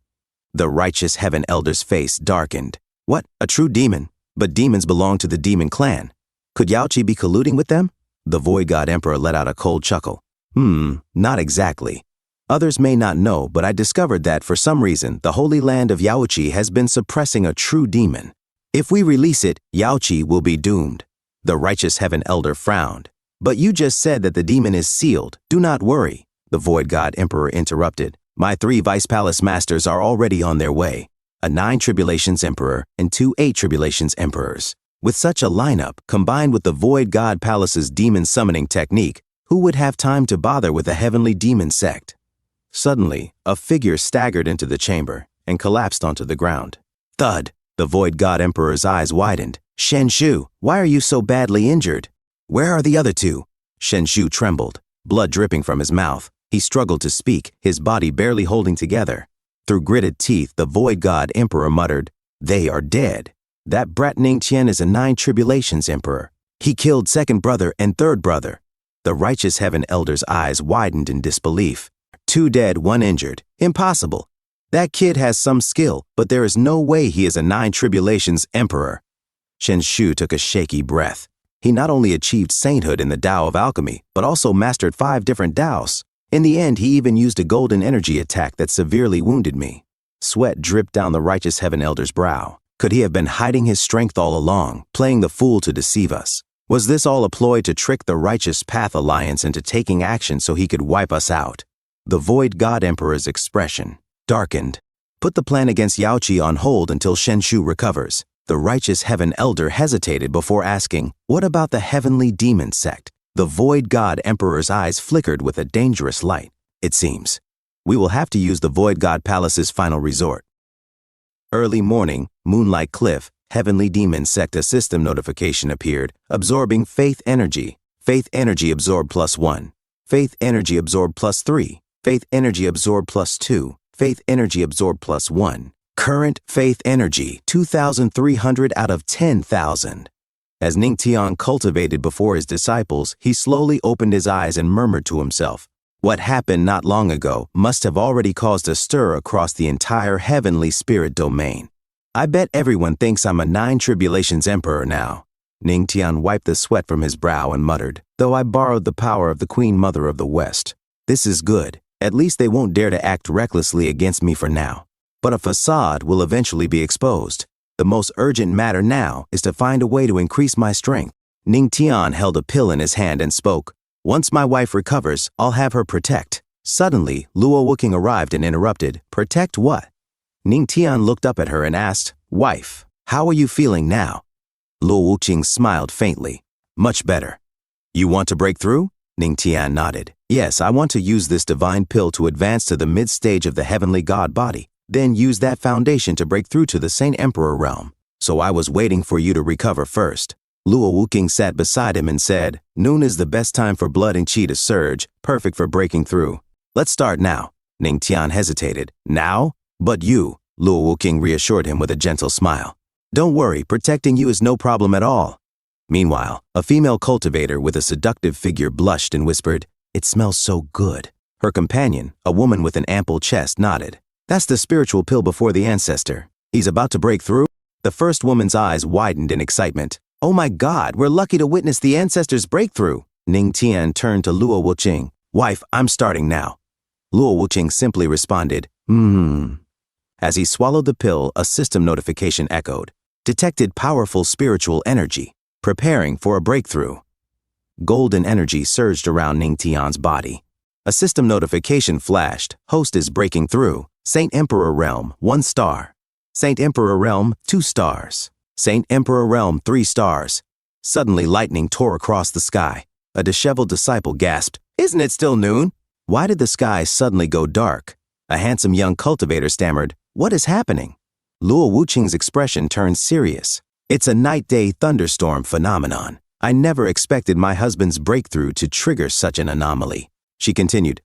[SPEAKER 1] The Righteous Heaven Elder's face darkened. "What? A true demon? But demons belong to the demon clan. Could Yaoqi be colluding with them?" The Void God Emperor let out a cold chuckle. Not exactly. Others may not know, but I discovered that for some reason, the holy land of Yaoqi has been suppressing a true demon. If we release it, Yaoqi will be doomed." The Righteous Heaven Elder frowned. "But you just said that the demon is sealed. Do not worry." The Void God Emperor interrupted. "My 3 Vice Palace Masters are already on their way. A 9 Tribulations Emperor and 2 8 Tribulations Emperors. With such a lineup, combined with the Void God Palace's demon summoning technique, who would have time to bother with a heavenly demon sect?" Suddenly, a figure staggered into the chamber and collapsed onto the ground. Thud! The Void God Emperor's eyes widened. "Shen Shu, why are you so badly injured?" "Where are the other 2? Shen Shu trembled, blood dripping from his mouth. He struggled to speak, his body barely holding together. Through gritted teeth, the Void God Emperor muttered, "They are dead. That brat Ning Tian is a 9 Tribulations Emperor. He killed 2nd brother and 3rd brother." The Righteous Heaven Elder's eyes widened in disbelief. 2 dead, 1 injured. Impossible. That kid has some skill, but there is no way he is a 9 Tribulations Emperor. Shen Shu took a shaky breath. He not only achieved sainthood in the Tao of Alchemy, but also mastered 5 different Taos. In the end, he even used a golden energy attack that severely wounded me. Sweat dripped down the Righteous Heaven Elder's brow. Could he have been hiding his strength all along, playing the fool to deceive us? Was this all a ploy to trick the Righteous Path Alliance into taking action so he could wipe us out? The Void God Emperor's expression darkened. "Put the plan against Yaoqi on hold until Shen Shu recovers." The Righteous Heaven Elder hesitated before asking, "What about the Heavenly Demon Sect?" The Void God Emperor's eyes flickered with a dangerous light. "It seems we will have to use the Void God Palace's final resort." Early morning, Moonlight Cliff, Heavenly Demon Sect, a system notification appeared, absorbing Faith Energy. Faith Energy absorbed +1. Faith Energy absorbed +3. Faith Energy absorbed +2. Faith Energy absorbed +1. Current Faith Energy, 2,300 out of 10,000. As Ning Tian cultivated before his disciples, he slowly opened his eyes and murmured to himself, "What happened not long ago must have already caused a stir across the entire heavenly spirit domain. I bet everyone thinks I'm a 9 Tribulations Emperor now." Ning Tian wiped the sweat from his brow and muttered, "Though I borrowed the power of the Queen Mother of the West. This is good. At least they won't dare to act recklessly against me for now. But a facade will eventually be exposed. The most urgent matter now is to find a way to increase my strength." Ning Tian held a pill in his hand and spoke, "Once my wife recovers, I'll have her protect." Suddenly, Luo Wuqing arrived and interrupted, "Protect what?" Ning Tian looked up at her and asked, "Wife, how are you feeling now?" Luo Wuqing smiled faintly. "Much better." "You want to break through?" Ning Tian nodded. "Yes, I want to use this divine pill to advance to the mid-stage of the heavenly god body, then use that foundation to break through to the Saint Emperor realm. So I was waiting for you to recover first." Luo Wuqing sat beside him and said, "Noon is the best time for blood and chi to surge, perfect for breaking through. Let's start now." Ning Tian hesitated. "Now? But you," Luo Wuqing reassured him with a gentle smile. "Don't worry, protecting you is no problem at all." Meanwhile, a female cultivator with a seductive figure blushed and whispered, "It smells so good." Her companion, a woman with an ample chest, nodded. "That's the spiritual pill before the ancestor. He's about to break through." The first woman's eyes widened in excitement. "Oh my God, we're lucky to witness the ancestor's breakthrough." Ning Tian turned to Luo Wuqing. "Wife, I'm starting now." Luo Wuqing simply responded, As he swallowed the pill, a system notification echoed. Detected powerful spiritual energy, preparing for a breakthrough. Golden energy surged around Ning Tian's body. A system notification flashed. Host is breaking through. Saint Emperor Realm, 1 star. Saint Emperor Realm, 2 stars. Saint Emperor Realm, 3 stars. Suddenly lightning tore across the sky. A disheveled disciple gasped, "Isn't it still noon?" Why did the sky suddenly go dark? A handsome young cultivator stammered, "What is happening?" Luo Wuqing's expression turned serious. "It's a night-day thunderstorm phenomenon. I never expected my husband's breakthrough to trigger such an anomaly." She continued,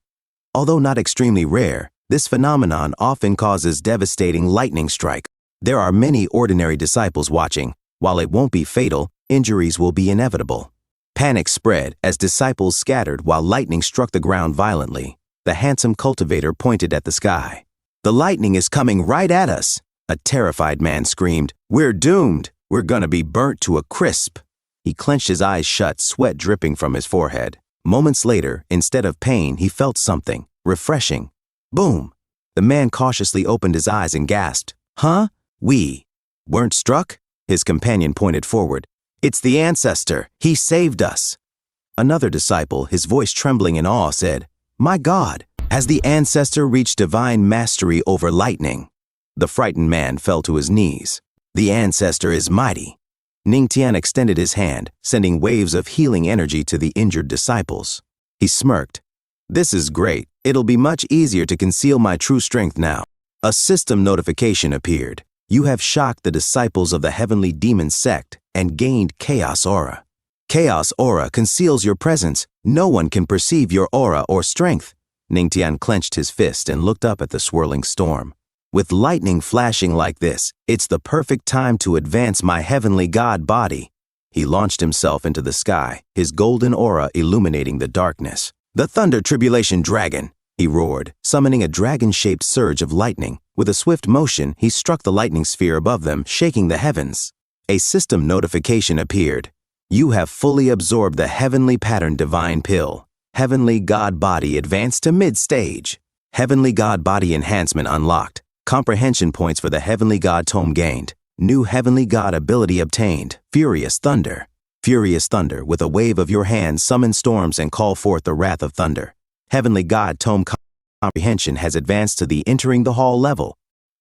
[SPEAKER 1] "Although not extremely rare, this phenomenon often causes devastating lightning strike. There are many ordinary disciples watching. While it won't be fatal, injuries will be inevitable." Panic spread as disciples scattered while lightning struck the ground violently. The handsome cultivator pointed at the sky. "The lightning is coming right at us." A terrified man screamed, "We're doomed. We're gonna be burnt to a crisp." He clenched his eyes shut, sweat dripping from his forehead. Moments later, instead of pain, he felt something refreshing. Boom! The man cautiously opened his eyes and gasped, "Huh? We weren't struck?" His companion pointed forward. "It's the ancestor. He saved us." Another disciple, his voice trembling in awe, said, "My God, has the ancestor reached divine mastery over lightning?" The frightened man fell to his knees. "The ancestor is mighty." Ning Tian extended his hand, sending waves of healing energy to the injured disciples. He smirked. "This is great. It'll be much easier to conceal my true strength now." A system notification appeared. "You have shocked the disciples of the heavenly demon sect and gained Chaos Aura. Chaos Aura conceals your presence. No one can perceive your aura or strength." Ning Tian clenched his fist and looked up at the swirling storm. "With lightning flashing like this, it's the perfect time to advance my heavenly god body." He launched himself into the sky, his golden aura illuminating the darkness. "The Thunder Tribulation Dragon!" he roared, summoning a dragon-shaped surge of lightning. With a swift motion, he struck the lightning sphere above them, shaking the heavens. A system notification appeared. "You have fully absorbed the Heavenly Pattern Divine Pill. Heavenly God Body advanced to mid-stage. Heavenly God Body Enhancement unlocked. Comprehension points for the Heavenly God Tome gained. New Heavenly God ability obtained. Furious Thunder. Furious Thunder, with a wave of your hand, summon storms and call forth the wrath of thunder. Heavenly God Tome comprehension has advanced to the entering the hall level.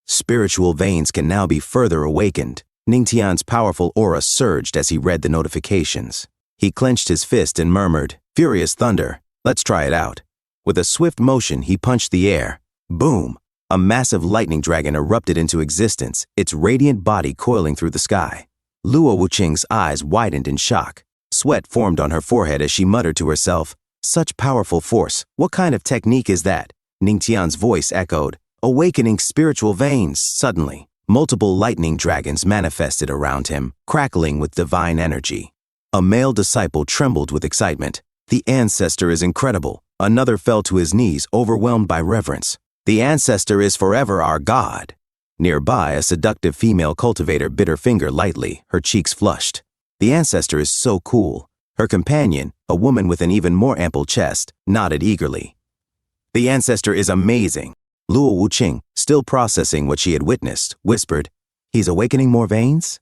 [SPEAKER 1] Spiritual veins can now be further awakened." Ning Tian's powerful aura surged as he read the notifications. He clenched his fist and murmured, "Furious Thunder, let's try it out." With a swift motion, he punched the air. Boom! A massive lightning dragon erupted into existence, its radiant body coiling through the sky. Luo Wuqing's eyes widened in shock. Sweat formed on her forehead as she muttered to herself, "Such powerful force, what kind of technique is that?" Ning Tian's voice echoed, "Awakening spiritual veins." Suddenly, multiple lightning dragons manifested around him, crackling with divine energy. A male disciple trembled with excitement. "The ancestor is incredible." Another fell to his knees, overwhelmed by reverence. "The ancestor is forever our God." Nearby, a seductive female cultivator bit her finger lightly, her cheeks flushed. "The ancestor is so cool." Her companion, a woman with an even more ample chest, nodded eagerly. "The ancestor is amazing." Luo Wuqing, still processing what she had witnessed, whispered, "He's awakening more veins?"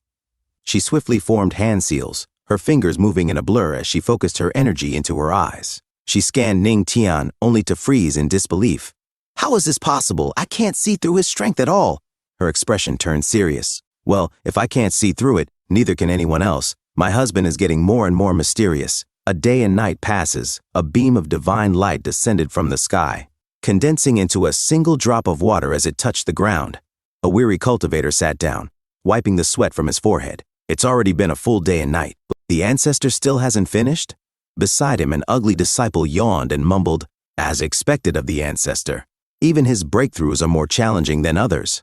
[SPEAKER 1] She swiftly formed hand seals, her fingers moving in a blur as she focused her energy into her eyes. She scanned Ning Tian only to freeze in disbelief. "How is this possible? I can't see through his strength at all." Her expression turned serious. "Well, if I can't see through it, neither can anyone else. My husband is getting more and more mysterious. A day and night passes. A beam of divine light descended from the sky, condensing into a single drop of water as it touched the ground. A weary cultivator sat down, wiping the sweat from his forehead. It's already been a full day and night. The ancestor still hasn't finished? Beside him, an ugly disciple yawned and mumbled, "As expected of the ancestor. Even his breakthroughs are more challenging than others."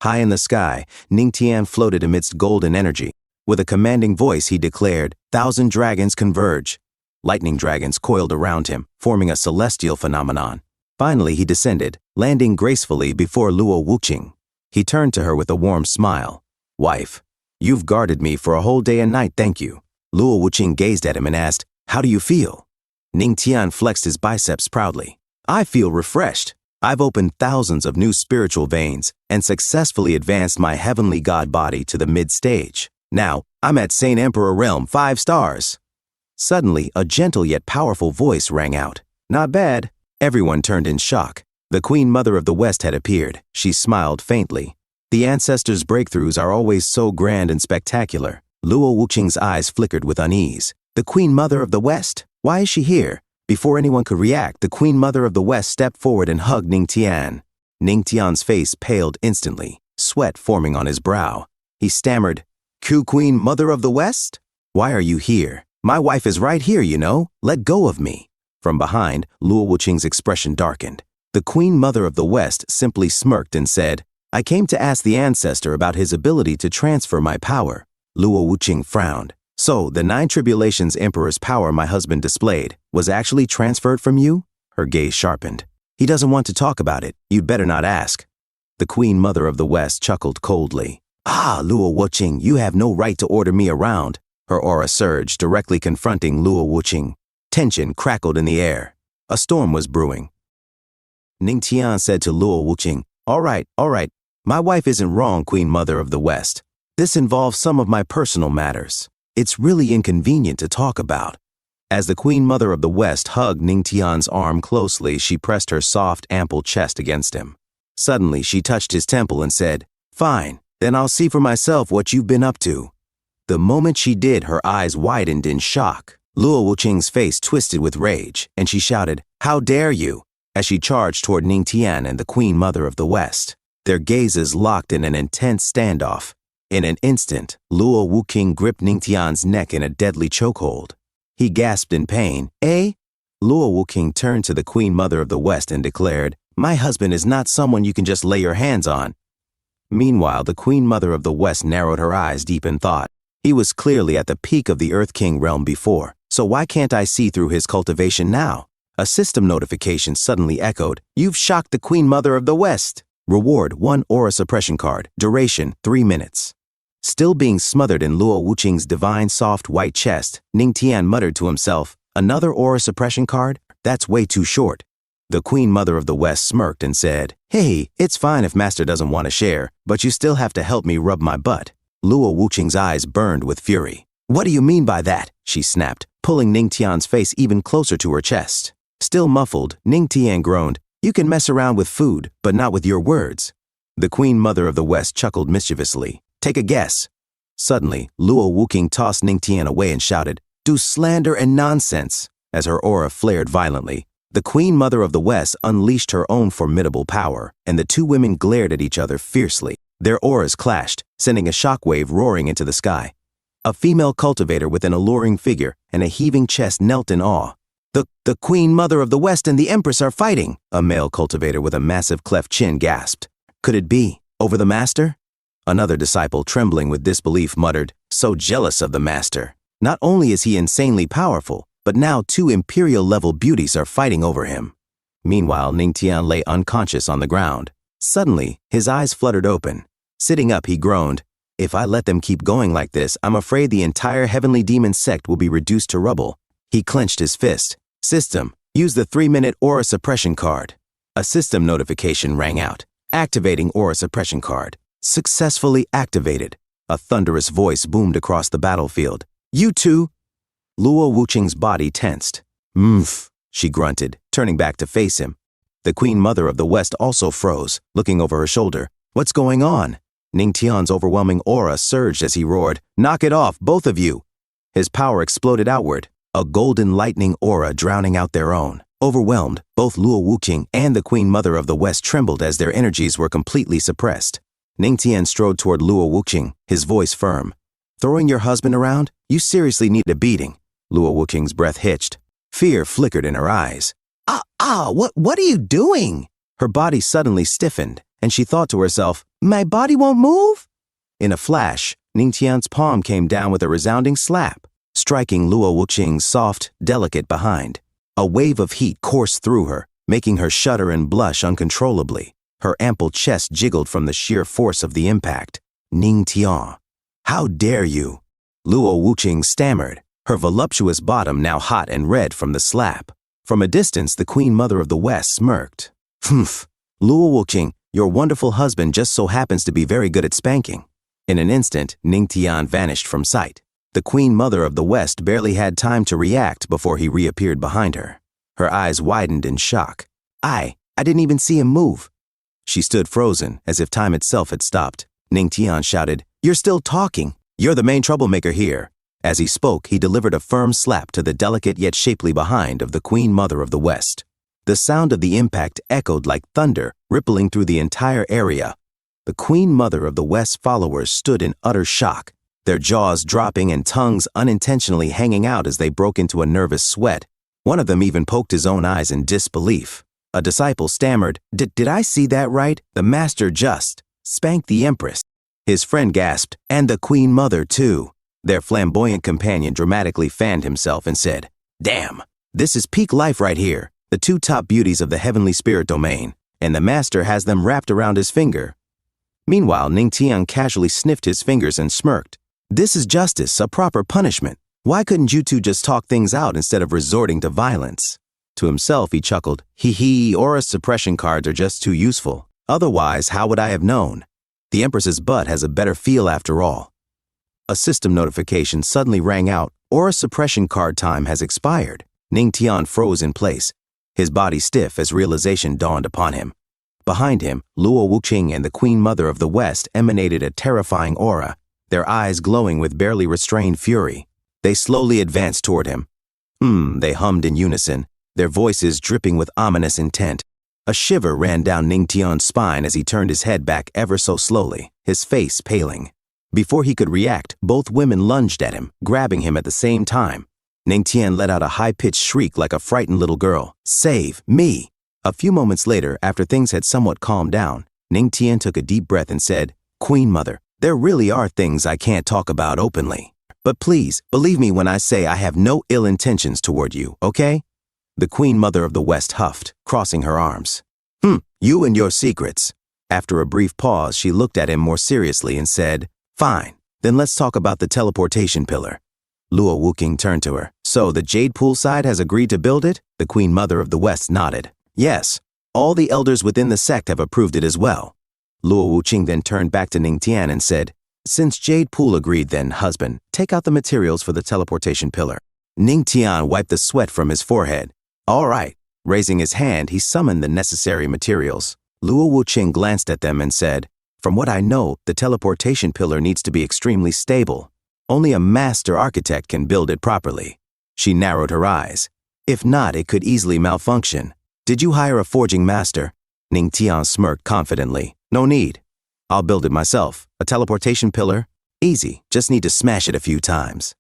[SPEAKER 1] High in the sky, Ning Tian floated amidst golden energy. With a commanding voice, he declared, "1,000 dragons converge." Lightning dragons coiled around him, forming a celestial phenomenon. Finally, he descended, landing gracefully before Luo Wuqing. He turned to her with a warm smile. "Wife, you've guarded me for a whole day and night, thank you." Luo Wuqing gazed at him and asked, "How do you feel?" Ning Tian flexed his biceps proudly. "I feel refreshed. I've opened thousands of new spiritual veins and successfully advanced my heavenly god body to the mid-stage. Now, I'm at Saint Emperor Realm 5 stars. Suddenly, a gentle yet powerful voice rang out. "Not bad." Everyone turned in shock. The Queen Mother of the West had appeared. She smiled faintly. The ancestors' breakthroughs are always so grand and spectacular. Luo Wuqing's eyes flickered with unease. The Queen Mother of the West? Why is she here? Before anyone could react, the Queen Mother of the West stepped forward and hugged Ning Tian. Ning Tian's face paled instantly, sweat forming on his brow. He stammered, "Queen Mother of the West? Why are you here? My wife is right here, you know. Let go of me." From behind, Luo Wuqing's expression darkened. The Queen Mother of the West simply smirked and said, "I came to ask the ancestor about his ability to transfer my power." Luo Wuqing frowned. "So, the 9 Tribulations Emperor's power my husband displayed was actually transferred from you?" Her gaze sharpened. "He doesn't want to talk about it. You'd better not ask." The Queen Mother of the West chuckled coldly. "Ah, Luo Wuqing, you have no right to order me around." Her aura surged, directly confronting Luo Wuqing. Tension crackled in the air. A storm was brewing. Ning Tian said to Luo Wuqing, all right. My wife isn't wrong, Queen Mother of the West. This involves some of my personal matters. It's really inconvenient to talk about." As the Queen Mother of the West hugged Ning Tian's arm closely, she pressed her soft, ample chest against him. Suddenly, she touched his temple and said, "Fine, then I'll see for myself what you've been up to." The moment she did, her eyes widened in shock. Luo Wuqing's face twisted with rage, and she shouted, "How dare you?" as she charged toward Ning Tian and the Queen Mother of the West. Their gazes locked in an intense standoff. In an instant, Luo Wuqing gripped Ning Tian's neck in a deadly chokehold. He gasped in pain. "Eh?" Luo Wuqing turned to the Queen Mother of the West and declared, "My husband is not someone you can just lay your hands on." Meanwhile, the Queen Mother of the West narrowed her eyes deep in thought. He was clearly at the peak of the Earth King realm before, so why can't I see through his cultivation now? A system notification suddenly echoed, "You've shocked the Queen Mother of the West." Reward: 1 aura suppression card. Duration: 3 minutes. Still being smothered in Luo Wuqing's divine soft white chest, Ning Tian muttered to himself, "Another aura suppression card? That's way too short." The Queen Mother of the West smirked and said, "Hey, it's fine if Master doesn't want to share, but you still have to help me rub my butt." Luo Wuqing's eyes burned with fury. "What do you mean by that?" she snapped, pulling Ning Tian's face even closer to her chest. Still muffled, Ning Tian groaned, "You can mess around with food, but not with your words." The Queen Mother of the West chuckled mischievously. "Take a guess." Suddenly, Luo Wuqing tossed Ning Tian away and shouted, "Do slander and nonsense." As her aura flared violently, the Queen Mother of the West unleashed her own formidable power, and the two women glared at each other fiercely. Their auras clashed, sending a shockwave roaring into the sky. A female cultivator with an alluring figure and a heaving chest knelt in awe. The Queen Mother of the West and the Empress are fighting," a male cultivator with a massive cleft chin gasped. "Could it be over the Master?" Another disciple, trembling with disbelief, muttered, "So jealous of the Master. Not only is he insanely powerful, but now 2 Imperial-level beauties are fighting over him." Meanwhile, Ning Tian lay unconscious on the ground. Suddenly, his eyes fluttered open. Sitting up, he groaned, "If I let them keep going like this, I'm afraid the entire Heavenly Demon sect will be reduced to rubble." He clenched his fist. "System, use the 3-minute aura suppression card." A system notification rang out. "Activating aura suppression card. Successfully activated." A thunderous voice boomed across the battlefield. "You two!" Luo Wuqing's body tensed. "Mmph," she grunted, turning back to face him. The Queen Mother of the West also froze, looking over her shoulder. "What's going on?" Ning Tian's overwhelming aura surged as he roared, "Knock it off, both of you!" His power exploded outward, a golden lightning aura drowning out their own. Overwhelmed, both Luo Wuqing and the Queen Mother of the West trembled as their energies were completely suppressed. Ning Tian strode toward Luo Wuqing, his voice firm. "Throwing your husband around? You seriously need a beating." Luo Wuqing's breath hitched. Fear flickered in her eyes. What are you doing?" Her body suddenly stiffened, and she thought to herself, "My body won't move?" In a flash, Ningtian's palm came down with a resounding slap, striking Luo Wuqing's soft, delicate behind. A wave of heat coursed through her, making her shudder and blush uncontrollably. Her ample chest jiggled from the sheer force of the impact. Ningtian, how dare you? Luo Wuqing stammered, her voluptuous bottom now hot and red from the slap. From a distance, the Queen Mother of the West smirked. Humph, Luo Wuqing, your wonderful husband just so happens to be very good at spanking. In an instant, Ningtian vanished from sight. The Queen Mother of the West barely had time to react before he reappeared behind her. Her eyes widened in shock. I didn't even see him move. She stood frozen, as if time itself had stopped. Ningtian shouted, "You're still talking. You're the main troublemaker here." As he spoke, he delivered a firm slap to the delicate yet shapely behind of the Queen Mother of the West. The sound of the impact echoed like thunder, rippling through the entire area. The Queen Mother of the West's followers stood in utter shock, their jaws dropping and tongues unintentionally hanging out as they broke into a nervous sweat. One of them even poked his own eyes in disbelief. A disciple stammered, Did I see that right? The master just spanked the Empress." His friend gasped, "And the Queen Mother too." Their flamboyant companion dramatically fanned himself and said, "Damn, this is peak life right here. The two top beauties of the heavenly spirit domain, and the master has them wrapped around his finger." Meanwhile, Ningtian casually sniffed his fingers and smirked. "This is justice, a proper punishment. Why couldn't you two just talk things out instead of resorting to violence?" To himself, he chuckled, "Hee, aura suppression cards are just too useful. Otherwise, how would I have known? The Empress's butt has a better feel after all." A system notification suddenly rang out. Aura suppression card time has expired. Ningtian froze in place, his body stiff as realization dawned upon him. Behind him, Luo Wuqing and the Queen Mother of the West emanated a terrifying aura, their eyes glowing with barely restrained fury. They slowly advanced toward him. They hummed in unison, their voices dripping with ominous intent. A shiver ran down Ningtian's spine as he turned his head back ever so slowly, his face paling. Before he could react, both women lunged at him, grabbing him at the same time. Ningtian let out a high-pitched shriek like a frightened little girl. "Save me!" A few moments later, after things had somewhat calmed down, Ningtian took a deep breath and said, "Queen Mother, there really are things I can't talk about openly. But please, believe me when I say I have no ill intentions toward you, okay?" The Queen Mother of the West huffed, crossing her arms. You and your secrets." After a brief pause, she looked at him more seriously and said, "Fine, then let's talk about the teleportation pillar." Luo Wuqing turned to her. "So the Jade Pool side has agreed to build it?" The Queen Mother of the West nodded. "Yes, all the elders within the sect have approved it as well." Luo Wuqing then turned back to Ningtian and said, "Since Jade Pool agreed then, husband, take out the materials for the teleportation pillar." Ningtian wiped the sweat from his forehead. "All right." Raising his hand, he summoned the necessary materials. Luo Wuqing glanced at them and said, "From what I know, the teleportation pillar needs to be extremely stable. Only a master architect can build it properly." She narrowed her eyes. "If not, it could easily malfunction. Did you hire a forging master?" Ningtian smirked confidently. "No need. I'll build it myself. A teleportation pillar? Easy, just need to smash it a few times."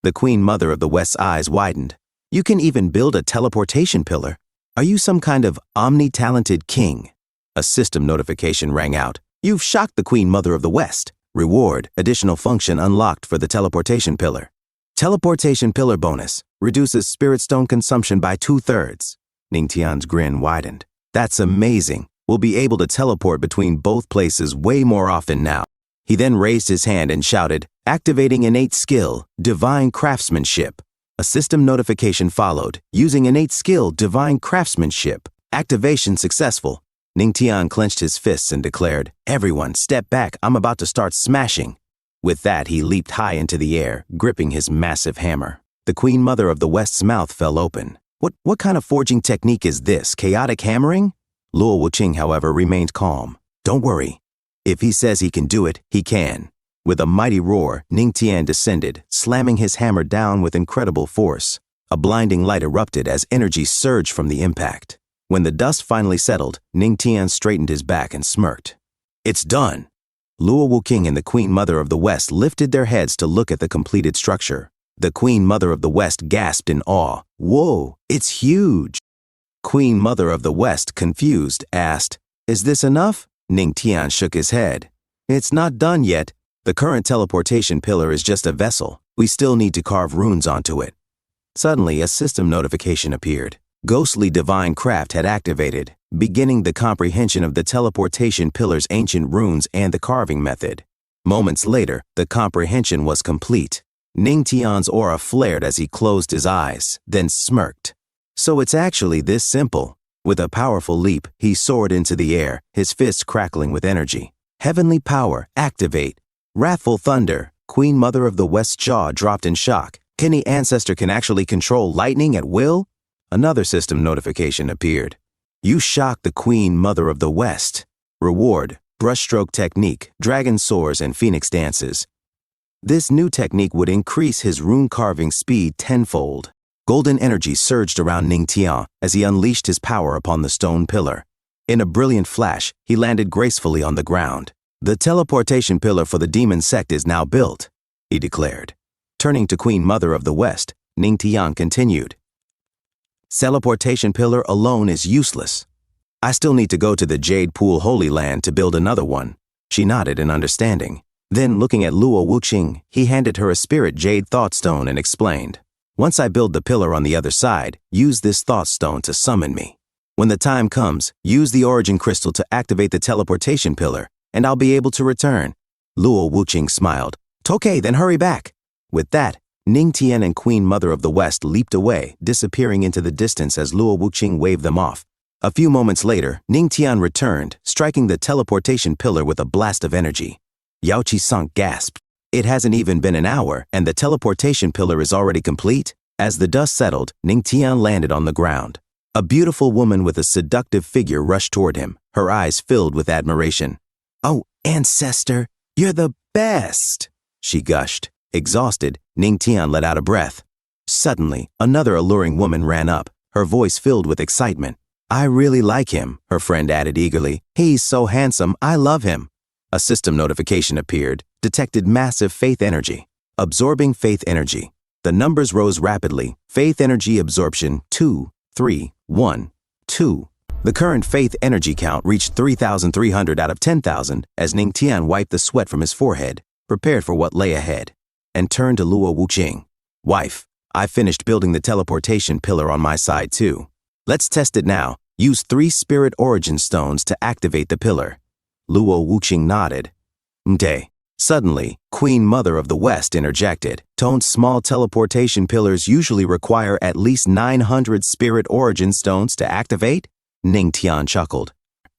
[SPEAKER 1] The Queen Mother of the West's eyes widened. "You can even build a teleportation pillar? Are you some kind of omni-talented king?" A system notification rang out. "You've shocked the Queen Mother of the West. Reward, additional function unlocked for the teleportation pillar. Teleportation pillar bonus, reduces spirit stone consumption by 2/3. Ningtian's grin widened. "That's amazing. We'll be able to teleport between both places way more often now." He then raised his hand and shouted, "Activating innate skill, divine craftsmanship." A system notification followed. "Using innate skill, divine craftsmanship. Activation successful." Ningtian clenched his fists and declared, "Everyone, step back, I'm about to start smashing." With that, he leaped high into the air, gripping his massive hammer. The Queen Mother of the West's mouth fell open. What kind of forging technique is this, chaotic hammering?" Luo Wuqing, however, remained calm. "Don't worry. If he says he can do it, he can." With a mighty roar, Ningtian descended, slamming his hammer down with incredible force. A blinding light erupted as energy surged from the impact. When the dust finally settled, Ningtian straightened his back and smirked. "It's done." Luo Wuqing and the Queen Mother of the West lifted their heads to look at the completed structure. The Queen Mother of the West gasped in awe. "Whoa, it's huge." Queen Mother of the West, confused, asked, "Is this enough?" Ningtian shook his head. "It's not done yet. The current teleportation pillar is just a vessel. We still need to carve runes onto it. Suddenly, a system notification appeared. Ghostly divine craft had activated, beginning the comprehension of the teleportation pillar's ancient runes and the carving method. Moments later, the comprehension was complete. Ningtian's aura flared as he closed his eyes, then smirked. So it's actually this simple. With a powerful leap, he soared into the air, his fists crackling with energy. Heavenly power, activate. Wrathful thunder. Queen Mother of the West's jaw dropped in shock. Any ancestor can actually control lightning at will? Another system notification appeared. You shocked the Queen Mother of the West. Reward, brushstroke technique, dragon soars and phoenix dances. This new technique would increase his rune carving speed tenfold. Golden energy surged around Ningtian as he unleashed his power upon the stone pillar. In a brilliant flash, he landed gracefully on the ground. The teleportation pillar for the demon sect is now built, he declared. Turning to Queen Mother of the West, Ningtian continued. Teleportation pillar alone is useless. I still need to go to the Jade Pool Holy Land to build another one. She nodded in understanding. Then, looking at Luo Wuqing, he handed her a spirit jade thought stone and explained. Once I build the pillar on the other side, use this thought stone to summon me. When the time comes, use the origin crystal to activate the teleportation pillar, and I'll be able to return. Luo Wuqing smiled. Okay, then hurry back. With that, Ningtian and Queen Mother of the West leaped away, disappearing into the distance as Luo Wuqing waved them off. A few moments later, Ningtian returned, striking the teleportation pillar with a blast of energy. Yao Qi gasped. It hasn't even been an hour, and the teleportation pillar is already complete? As the dust settled, Ningtian landed on the ground. A beautiful woman with a seductive figure rushed toward him, her eyes filled with admiration. Oh, ancestor, you're the best, she gushed. Exhausted, Ningtian let out a breath. Suddenly, another alluring woman ran up, her voice filled with excitement. I really like him, her friend added eagerly. He's so handsome, I love him. A system notification appeared, detected massive faith energy. Absorbing faith energy. The numbers rose rapidly. Faith energy absorption 2, 3, 1, 2. The current faith energy count reached 3,300 out of 10,000 as Ningtian wiped the sweat from his forehead, prepared for what lay ahead, and turned to Luo Wuqing. Wife, I finished building the teleportation pillar on my side too. Let's test it now. Use 3 spirit origin stones to activate the pillar. Luo Wuqing nodded. Mte. Suddenly, Queen Mother of the West interjected. Don't small teleportation pillars usually require at least 900 spirit origin stones to activate? Ningtian chuckled.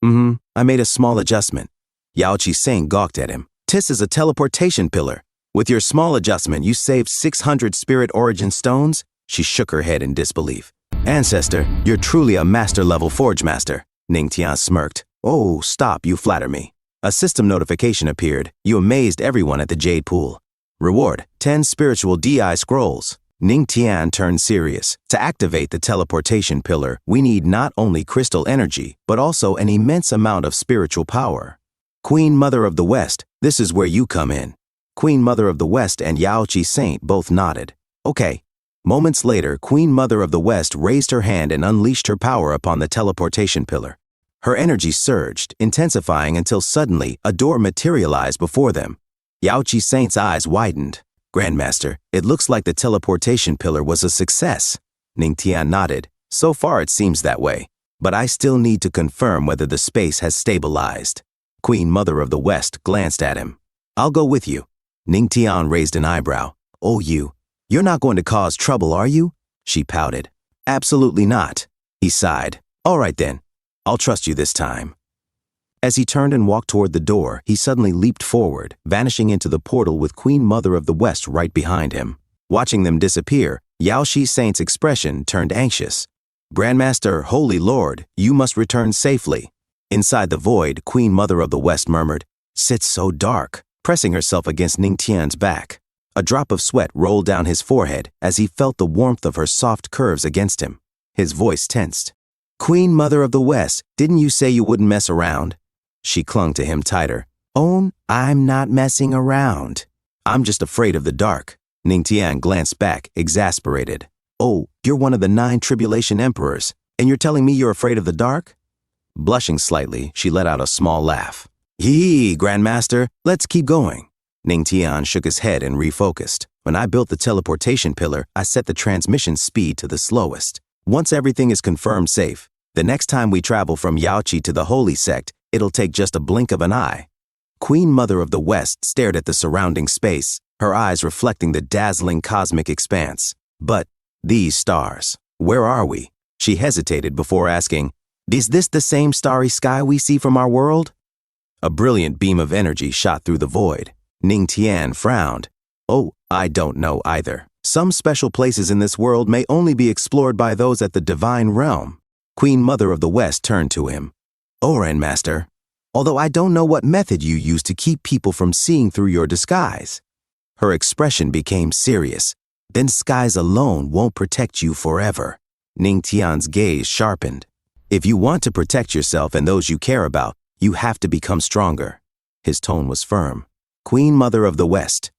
[SPEAKER 1] I made a small adjustment. Yao Qi gawked at him. This is a teleportation pillar. With your small adjustment, you saved 600 spirit origin stones? She shook her head in disbelief. Ancestor, you're truly a master-level forge master. Ningtian smirked. Oh, stop, you flatter me. A system notification appeared. You amazed everyone at the Jade Pool. Reward, 10 spiritual DI scrolls. Ningtian turned serious. To activate the teleportation pillar, we need not only crystal energy, but also an immense amount of spiritual power. Queen Mother of the West, this is where you come in. Queen Mother of the West and Yao Qi Saint both nodded. Okay. Moments later, Queen Mother of the West raised her hand and unleashed her power upon the teleportation pillar. Her energy surged, intensifying until suddenly a door materialized before them. Yao Qi Saint's eyes widened. Grandmaster, it looks like the teleportation pillar was a success. Ningtian nodded. So far it seems that way, but I still need to confirm whether the space has stabilized. Queen Mother of the West glanced at him. I'll go with you. Ningtian raised an eyebrow. Oh, you're not going to cause trouble, are you? She pouted. Absolutely not. He sighed. All right then. I'll trust you this time. As he turned and walked toward the door, he suddenly leaped forward, vanishing into the portal with Queen Mother of the West right behind him. Watching them disappear, Yao Qi Saint's expression turned anxious. Grandmaster, Holy Lord, you must return safely. Inside the void, Queen Mother of the West murmured, It's so dark, pressing herself against Ningtian's back. A drop of sweat rolled down his forehead as he felt the warmth of her soft curves against him. His voice tensed. Queen Mother of the West, didn't you say you wouldn't mess around? She clung to him tighter. Oh, I'm not messing around. I'm just afraid of the dark. Ningtian glanced back, exasperated. Oh, you're one of the 9 tribulation emperors, and you're telling me you're afraid of the dark? Blushing slightly, she let out a small laugh. Grandmaster, let's keep going. Ning Tian shook his head and refocused. When I built the teleportation pillar, I set the transmission speed to the slowest. Once everything is confirmed safe, the next time we travel from Yaoqi to the Holy Sect, it'll take just a blink of an eye. Queen Mother of the West stared at the surrounding space, her eyes reflecting the dazzling cosmic expanse. But these stars, where are we? She hesitated before asking, "Is this the same starry sky we see from our world?" A brilliant beam of energy shot through the void. Ning Tian frowned. "Oh, I don't know either. Some special places in this world may only be explored by those at the divine realm." Queen Mother of the West turned to him. "Oren, Master, although I don't know what method you use to keep people from seeing through your disguise." Her expression became serious. "Then skies alone won't protect you forever." Ning Tian's gaze sharpened. "If you want to protect yourself and those you care about, you have to become stronger." His tone was firm. "Queen Mother of the West."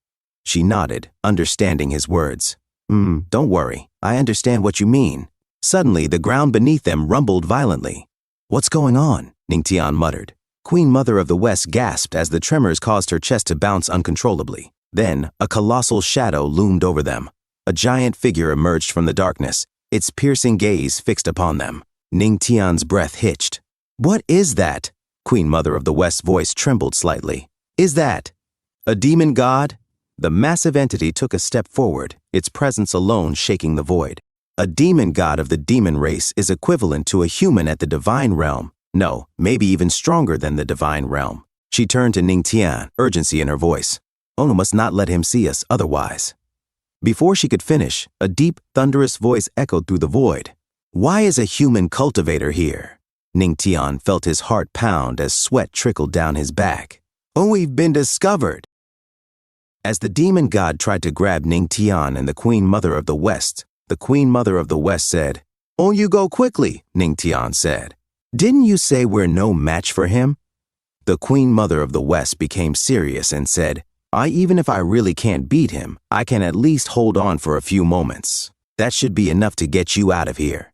[SPEAKER 1] She nodded, understanding his words. Don't worry, I understand what you mean." Suddenly, the ground beneath them rumbled violently. "What's going on?" Ning Tian muttered. Queen Mother of the West gasped as the tremors caused her chest to bounce uncontrollably. Then, a colossal shadow loomed over them. A giant figure emerged from the darkness, its piercing gaze fixed upon them. Ning Tian's breath hitched. "What is that?" Queen Mother of the West's voice trembled slightly. "Is that a demon god?" The massive entity took a step forward, its presence alone shaking the void. "A demon god of the demon race is equivalent to a human at the divine realm. No, maybe even stronger than the divine realm." She turned to Ning Tian, urgency in her voice. "Ono must not let him see us otherwise." Before she could finish, a deep, thunderous voice echoed through the void. "Why is a human cultivator here?" Ning Tian felt his heart pound as sweat trickled down his back. "Oh, we've been discovered." As the demon god tried to grab Ning Tian and the Queen Mother of the West, the Queen Mother of the West said, "Oh, you go quickly," Ning Tian said. "Didn't you say we're no match for him?" The Queen Mother of the West became serious and said, Even if I really can't beat him, I can at least hold on for a few moments. That should be enough to get you out of here."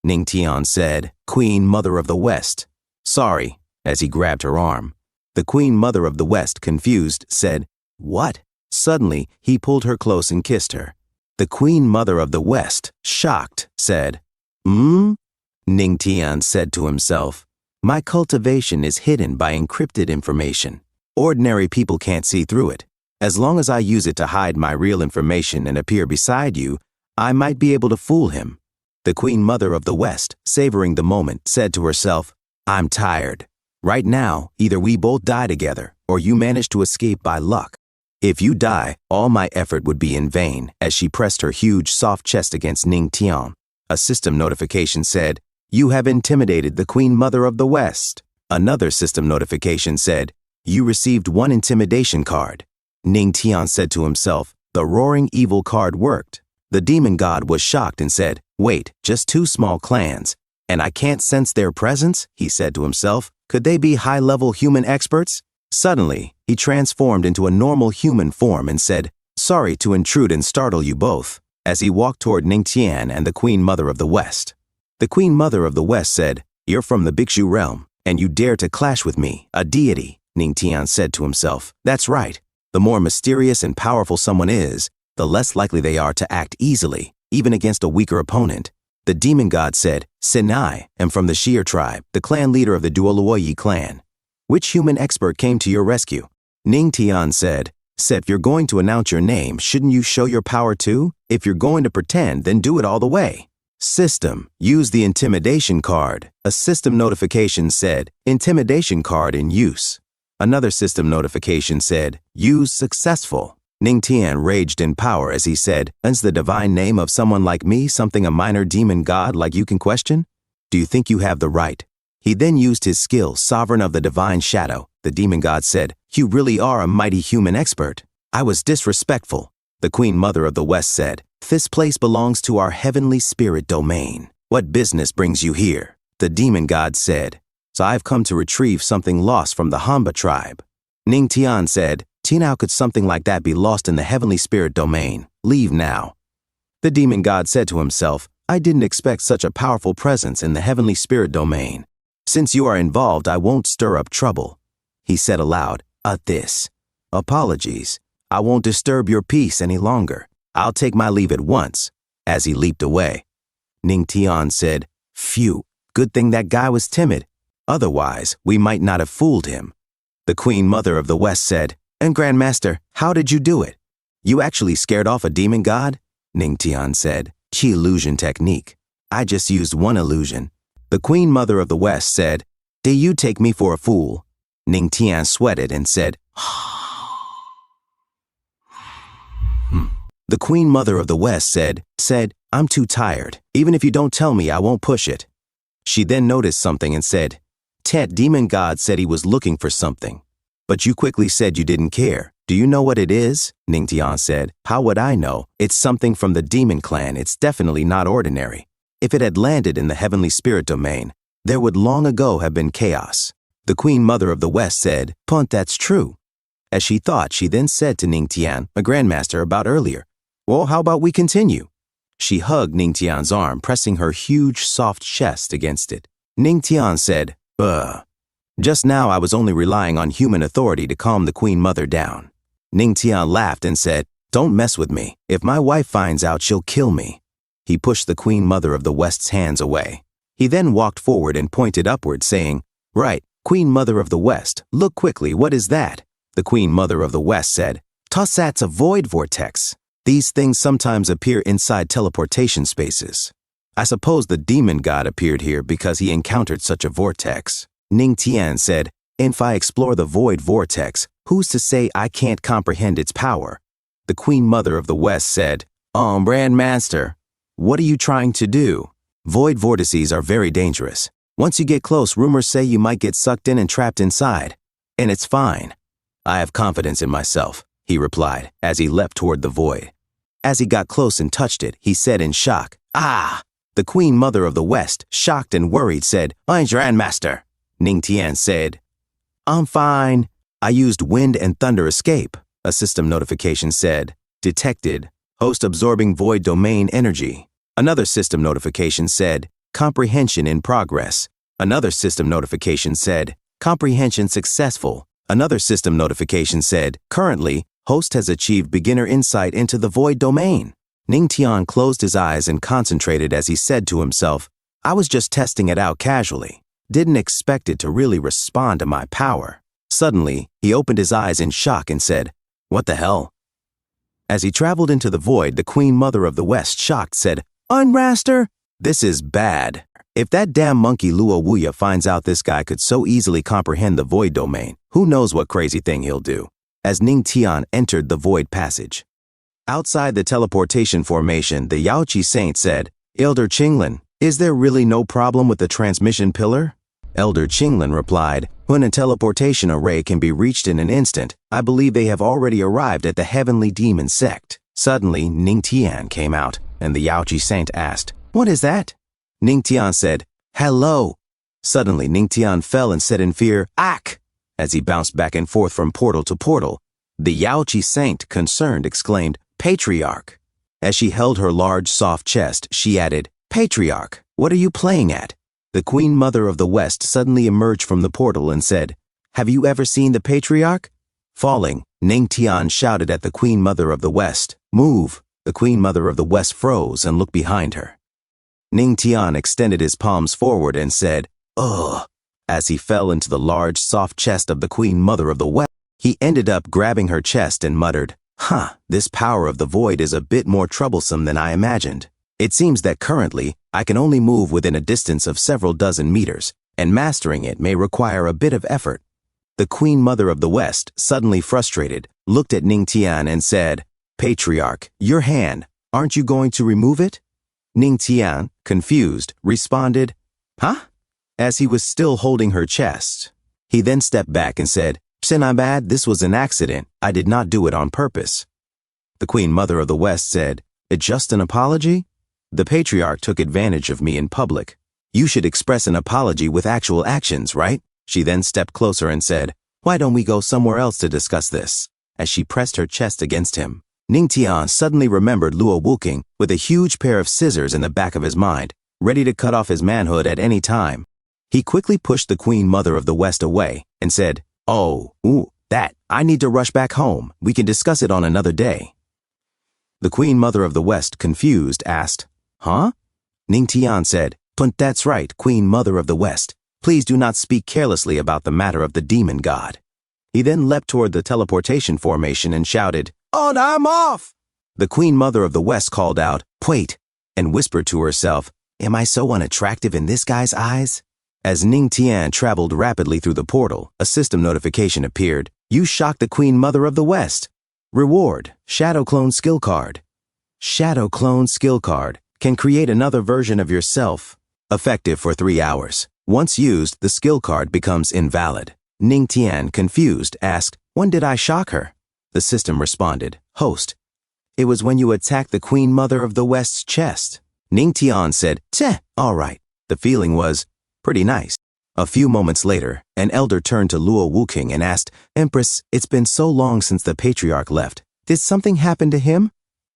[SPEAKER 1] Ning Tian said, "Queen Mother of the West." "Sorry," as he grabbed her arm. The Queen Mother of the West, confused, said, "What?" Suddenly, he pulled her close and kissed her. The Queen Mother of the West, shocked, said, Ning Tian said to himself, "My cultivation is hidden by encrypted information. Ordinary people can't see through it. As long as I use it to hide my real information and appear beside you, I might be able to fool him." The Queen Mother of the West, savoring the moment, said to herself, "I'm tired. Right now, either we both die together, or you manage to escape by luck. If you die, all my effort would be in vain." As she pressed her huge, soft chest against Ning Tian, a system notification said, "You have intimidated the Queen Mother of the West." Another system notification said, "You received 1 intimidation card." Ning Tian said to himself, "The roaring evil card worked." The demon god was shocked and said, "Wait, just 2 small clans, and I can't sense their presence?" He said to himself, "Could they be high-level human experts?" Suddenly, he transformed into a normal human form and said, "Sorry to intrude and startle you both," as he walked toward Ning Tian and the Queen Mother of the West. The Queen Mother of the West said, "You're from the Bhikshu realm, and you dare to clash with me, a deity." Ning Tian said to himself, "That's right. The more mysterious and powerful someone is, the less likely they are to act easily, even against a weaker opponent." The demon god said, "Sinai, am from the Shear tribe, the clan leader of the Duoluoyi clan. Which human expert came to your rescue?" Ning Tian said, "If you're going to announce your name, shouldn't you show your power too? If you're going to pretend, then do it all the way." System, use the intimidation card. A system notification said, "Intimidation card in use." Another system notification said, "Use successful." Ning Tian raged in power as he said, "Is the divine name of someone like me something a minor demon god like you can question? Do you think you have the right?" He then used his skill, Sovereign of the Divine Shadow. The demon god said, "You really are a mighty human expert." "I was disrespectful." The Queen Mother of the West said, "This place belongs to our heavenly spirit domain. What business brings you here?" The demon god said, "So I've come to retrieve something lost from the Hanba tribe." Ning Tian said, "How could something like that be lost in the heavenly spirit domain? Leave now." The demon god said to himself, "I didn't expect such a powerful presence in the heavenly spirit domain. Since you are involved, I won't stir up trouble." He said aloud, "This. Apologies. I won't disturb your peace any longer. I'll take my leave at once. As he leaped away, Ning Tian said, Phew, good thing that guy was timid. Otherwise, we might not have fooled him. The Queen Mother of the West said, And Grandmaster, how did you do it? You actually scared off a demon god? Ning Tian said, Qi illusion technique. I just used one illusion. The Queen Mother of the West said, Do you take me for a fool? Ning Tian sweated and said, The Queen Mother of the West said, I'm too tired. Even if you don't tell me, I won't push it. She then noticed something and said, Tet demon god said he was looking for something. But you quickly said you didn't care. Do you know what it is? Ning Tian said, How would I know? It's something from the demon clan. It's definitely not ordinary. If it had landed in the heavenly spirit domain, there would long ago have been chaos. The Queen Mother of the West said, Punt, that's true. As she thought, she then said to Ning Tian, a grandmaster about earlier, Well, how about we continue? She hugged Ning Tian's arm, pressing her huge, soft chest against it. Ning Tian said, Just now I was only relying on human authority to calm the Queen Mother down. Ning Tian laughed and said, Don't mess with me. If my wife finds out, she'll kill me. He pushed the Queen Mother of the West's hands away. He then walked forward and pointed upward, saying, Right, Queen Mother of the West, look quickly, what is that? The Queen Mother of the West said, Tossat's a void vortex. These things sometimes appear inside teleportation spaces. I suppose the demon god appeared here because he encountered such a vortex. Ning Tian said, If I explore the void vortex, who's to say I can't comprehend its power? The Queen Mother of the West said, Grandmaster, what are you trying to do? Void vortices are very dangerous. Once you get close, rumors say you might get sucked in and trapped inside. And it's fine. I have confidence in myself, he replied, as he leapt toward the void. As he got close and touched it, he said in shock, Ah! The Queen Mother of the West, shocked and worried, said, I'm Grandmaster. Ning Tian said, I'm fine. I used wind and thunder escape. A system notification said, Detected. Host absorbing void domain energy. Another system notification said, Comprehension in progress. Another system notification said, Comprehension successful. Another system notification said, Currently, host has achieved beginner insight into the void domain. Ning Tian closed his eyes and concentrated as he said to himself, I was just testing it out casually. Didn't expect it to really respond to my power. Suddenly, he opened his eyes in shock and said, What the hell? As he traveled into the void, the Queen Mother of the West, shocked, said, Unraster, this is bad. If that damn monkey Luo Wuya finds out this guy could so easily comprehend the void domain, who knows what crazy thing he'll do. As Ning Tian entered the void passage. Outside the teleportation formation, the Yaoqi Saint said, Elder Qinglin, is there really no problem with the transmission pillar? Elder Qinglin replied, When a teleportation array can be reached in an instant, I believe they have already arrived at the heavenly demon sect. Suddenly, Ning Tian came out, and the Yaoqi Saint asked, What is that? Ning Tian said, Hello. Suddenly, Ning Tian fell and said in fear, Ack! As he bounced back and forth from portal to portal. The Yaoqi Saint, concerned, exclaimed, Patriarch. As she held her large, soft chest, she added, Patriarch, what are you playing at? The Queen Mother of the West suddenly emerged from the portal and said, Have you ever seen the Patriarch? Falling, Ning Tian shouted at the Queen Mother of the West, Move! The Queen Mother of the West froze and looked behind her. Ning Tian extended his palms forward and said, Ugh! As he fell into the large, soft chest of the Queen Mother of the West, he ended up grabbing her chest and muttered, This power of the void is a bit more troublesome than I imagined. It seems that currently, I can only move within a distance of several dozen meters, and mastering it may require a bit of effort. The Queen Mother of the West, suddenly frustrated, looked at Ning Tian and said, Patriarch, your hand, aren't you going to remove it? Ning Tian, confused, responded, Huh? As he was still holding her chest. He then stepped back and said, Sinabad, this was an accident. I did not do it on purpose. The Queen Mother of the West said, It's just an apology? The Patriarch took advantage of me in public. You should express an apology with actual actions, right? She then stepped closer and said, Why don't we go somewhere else to discuss this? As she pressed her chest against him. Ning Tian suddenly remembered Luo Wuking with a huge pair of scissors in the back of his mind, ready to cut off his manhood at any time. He quickly pushed the Queen Mother of the West away and said, I need to rush back home. We can discuss it on another day. The Queen Mother of the West, confused, asked, Huh? Ning Tian said, That's right, Queen Mother of the West. Please do not speak carelessly about the matter of the demon god. He then leapt toward the teleportation formation and shouted, On, I'm off! The Queen Mother of the West called out, Wait, and whispered to herself, Am I so unattractive in this guy's eyes? As Ning Tian traveled rapidly through the portal, a system notification appeared. You shocked the Queen Mother of the West. Reward, Shadow Clone Skill Card. Shadow Clone Skill Card can create another version of yourself. Effective for 3 hours. Once used, the skill card becomes invalid. Ning Tian, confused, asked, When did I shock her? The system responded, Host. It was when you attacked the Queen Mother of the West's chest. Ning Tian said, All right. The feeling was pretty nice. A few moments later, an elder turned to Luo Wuking and asked, Empress, it's been so long since the patriarch left. Did something happen to him?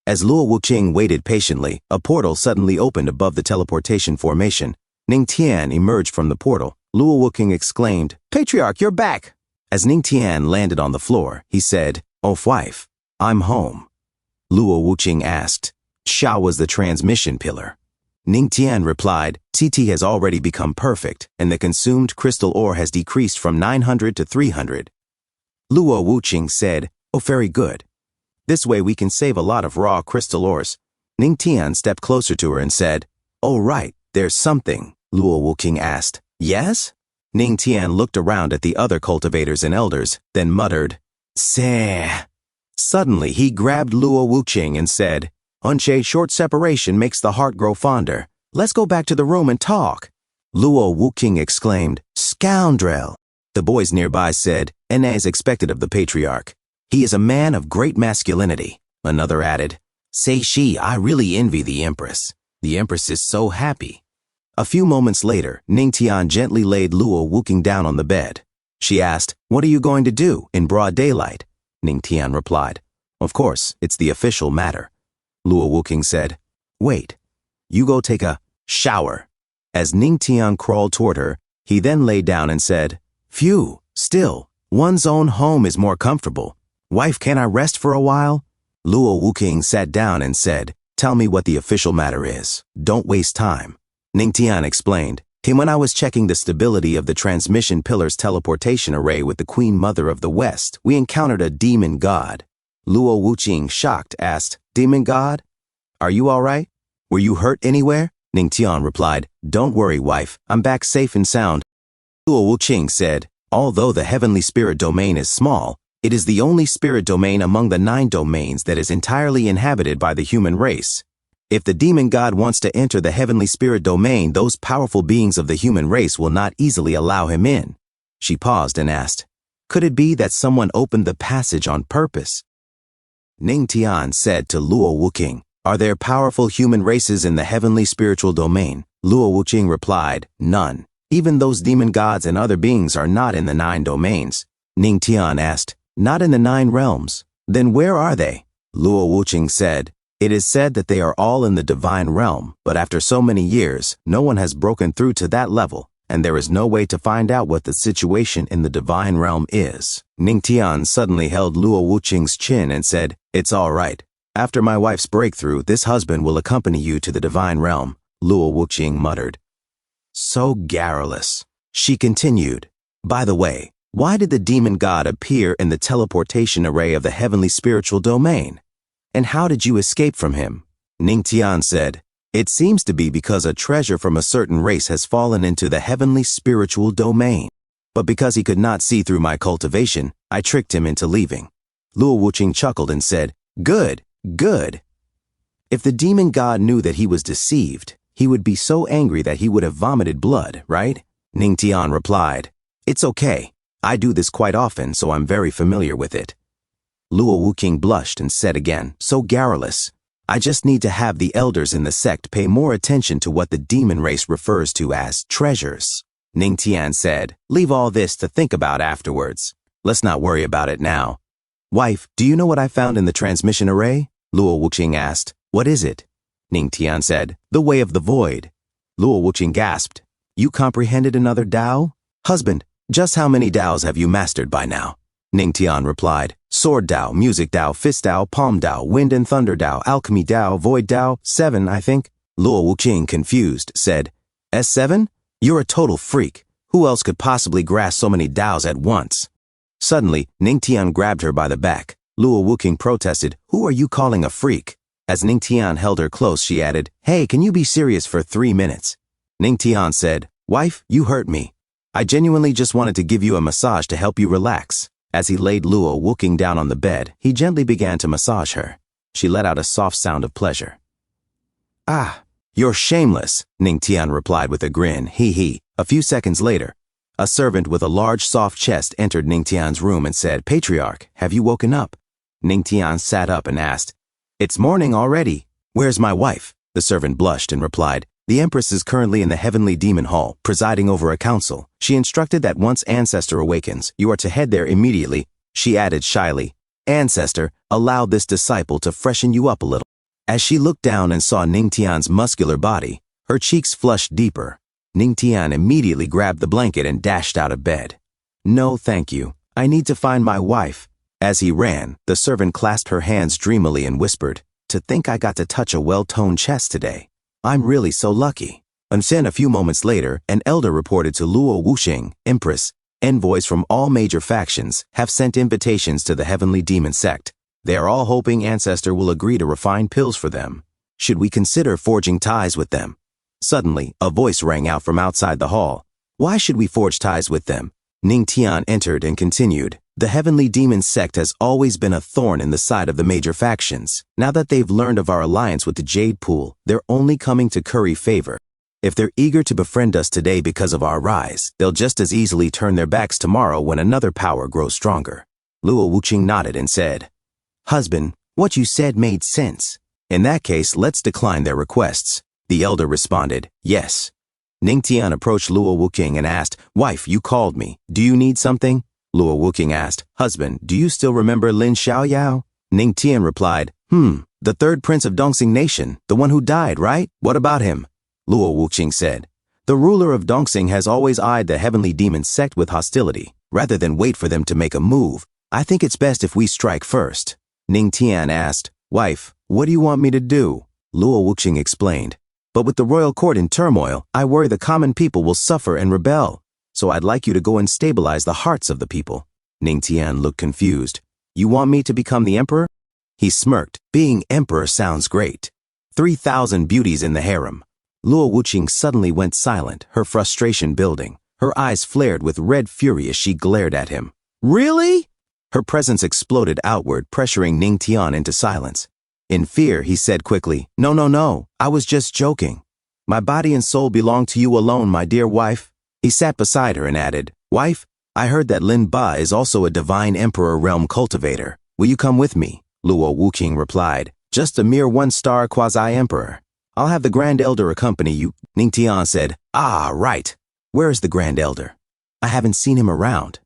[SPEAKER 1] As Luo Wuking waited patiently, a portal suddenly opened above the teleportation formation. Ning Tian emerged from the portal. Luo Wuking exclaimed, Patriarch, you're back! As Ning Tian landed on the floor, he said, Oh, wife, I'm home. Luo Wuking asked, Sha was the transmission pillar. Ning Tian replied, TT has already become perfect, and the consumed crystal ore has decreased from 900 to 300. Luo Wuqing said, Oh, very good. This way we can save a lot of raw crystal ores. Ning Tian stepped closer to her and said, Oh, right, there's something. Luo Wuqing asked, Yes? Ning Tian looked around at the other cultivators and elders, then muttered, Seh. Suddenly he grabbed Luo Wuqing and said, Unche, short separation makes the heart grow fonder. Let's go back to the room and talk. Luo Wuqing exclaimed, Scoundrel. The boys nearby said, and as expected of the patriarch, he is a man of great masculinity. Another added, Say she, I really envy the Empress. The Empress is so happy. A few moments later, Ning Tian gently laid Luo Wuqing down on the bed. She asked, What are you going to do in broad daylight? Ning Tian replied, Of course, it's the official matter. Luo Wuqing said, Wait, you go take a shower. As Ning Tian crawled toward her, he then lay down and said, Phew, still, one's own home is more comfortable. Wife, can I rest for a while? Luo Wuqing sat down and said, Tell me what the official matter is. Don't waste time. Ning Tian explained, When I was checking the stability of the transmission pillar's teleportation array with the Queen Mother of the West, we encountered a demon god. Luo Wuqing, shocked, asked, Demon god? Are you all right? Were you hurt anywhere? Ning Tian replied, Don't worry, wife. I'm back safe and sound. Luo Wuqing said, Although the heavenly spirit domain is small, it is the only spirit domain among the 9 domains that is entirely inhabited by the human race. If the demon god wants to enter the heavenly spirit domain, those powerful beings of the human race will not easily allow him in. She paused and asked, Could it be that someone opened the passage on purpose? Ning Tian said to Luo Wuqing, Are there powerful human races in the heavenly spiritual domain? Luo Wuqing replied, None. Even those demon gods and other beings are not in the 9 domains. Ning Tian asked, Not in the 9 realms? Then where are they? Luo Wuqing said, It is said that they are all in the divine realm, but after so many years, no one has broken through to that level, and there is no way to find out what the situation in the divine realm is. Ning Tian suddenly held Luo Wuqing's chin and said, It's all right. After my wife's breakthrough, this husband will accompany you to the divine realm. Luo Wuqing muttered. So garrulous. She continued, By the way, why did the demon god appear in the teleportation array of the heavenly spiritual domain? And how did you escape from him? Ning Tian said, It seems to be because a treasure from a certain race has fallen into the heavenly spiritual domain. But because he could not see through my cultivation, I tricked him into leaving. Luo Wuqing chuckled and said, Good, good. If the demon god knew that he was deceived, he would be so angry that he would have vomited blood, right? Ning Tian replied, It's okay. I do this quite often, so I'm very familiar with it. Luo Wuqing blushed and said again, So garrulous. I just need to have the elders in the sect pay more attention to what the demon race refers to as treasures. Ning Tian said, Leave all this to think about afterwards. Let's not worry about it now. Wife, do you know what I found in the transmission array? Luo Wuqing asked. What is it? Ning Tian said, The way of the void. Luo Wuqing gasped. You comprehended another Dao? Husband, just how many Daos have you mastered by now? Ning Tian replied. Sword Dao, Music Dao, Fist Dao, Palm Dao, Wind and Thunder Dao, Alchemy Dao, Void Dao, 7, I think. Luo Wuqing, confused, said, S7? You're a total freak. Who else could possibly grasp so many Daos at once? Suddenly, Ning Tian grabbed her by the back. Luo Wuqing protested, Who are you calling a freak? As Ning Tian held her close, she added, Hey, can you be serious for 3 minutes? Ning Tian said, Wife, you hurt me. I genuinely just wanted to give you a massage to help you relax. As he laid Luo Wuqing down on the bed, he gently began to massage her. She let out a soft sound of pleasure. Ah, you're shameless, Ning Tian replied with a grin, he. A few seconds later, a servant with a large soft chest entered Ning Tian's room and said, Patriarch, have you woken up? Ning Tian sat up and asked, It's morning already. Where's my wife? The servant blushed and replied, The Empress is currently in the Heavenly Demon Hall, presiding over a council. She instructed that once Ancestor awakens, you are to head there immediately. She added shyly, Ancestor allowed this disciple to freshen you up a little. As she looked down and saw Ning Tian's muscular body, her cheeks flushed deeper. Ning Tian immediately grabbed the blanket and dashed out of bed. No, thank you. I need to find my wife. As he ran, the servant clasped her hands dreamily and whispered, To think I got to touch a well-toned chest today. I'm really so lucky. And then a few moments later, an elder reported to Luo Wuqing, Empress, envoys from all major factions have sent invitations to the Heavenly Demon Sect. They are all hoping Ancestor will agree to refine pills for them. Should we consider forging ties with them? Suddenly, a voice rang out from outside the hall. Why should we forge ties with them? Ning Tian entered and continued. The Heavenly Demon Sect has always been a thorn in the side of the major factions. Now that they've learned of our alliance with the Jade Pool, they're only coming to curry favor. If they're eager to befriend us today because of our rise, they'll just as easily turn their backs tomorrow when another power grows stronger. Luo Wuqing nodded and said, Husband, what you said made sense. In that case, let's decline their requests. The elder responded, Yes. Ning Tian approached Luo Wuqing and asked, Wife, you called me. Do you need something? Luo Wuqing asked, Husband, do you still remember Lin Xiaoyao? Ning Tian replied, The third prince of Dongxing Nation, the one who died, right? What about him? Luo Wuqing said, The ruler of Dongxing has always eyed the Heavenly Demon Sect with hostility. Rather than wait for them to make a move, I think it's best if we strike first. Ning Tian asked, Wife, what do you want me to do? Luo Wuqing explained, But with the royal court in turmoil, I worry the common people will suffer and rebel. So I'd like you to go and stabilize the hearts of the people. Ning Tian looked confused. You want me to become the emperor? He smirked. Being emperor sounds great. 3,000 beauties in the harem. Luo Wuqing suddenly went silent, her frustration building. Her eyes flared with red fury as she glared at him. Really? Her presence exploded outward, pressuring Ning Tian into silence. In fear, he said quickly, No, I was just joking. My body and soul belong to you alone, my dear wife. He sat beside her and added, Wife, I heard that Lin Ba is also a divine emperor realm cultivator. Will you come with me? Luo Wuqing replied, Just a mere one-star quasi-emperor. I'll have the Grand Elder accompany you. Ning Tian said, Ah, right. Where is the Grand Elder? I haven't seen him around.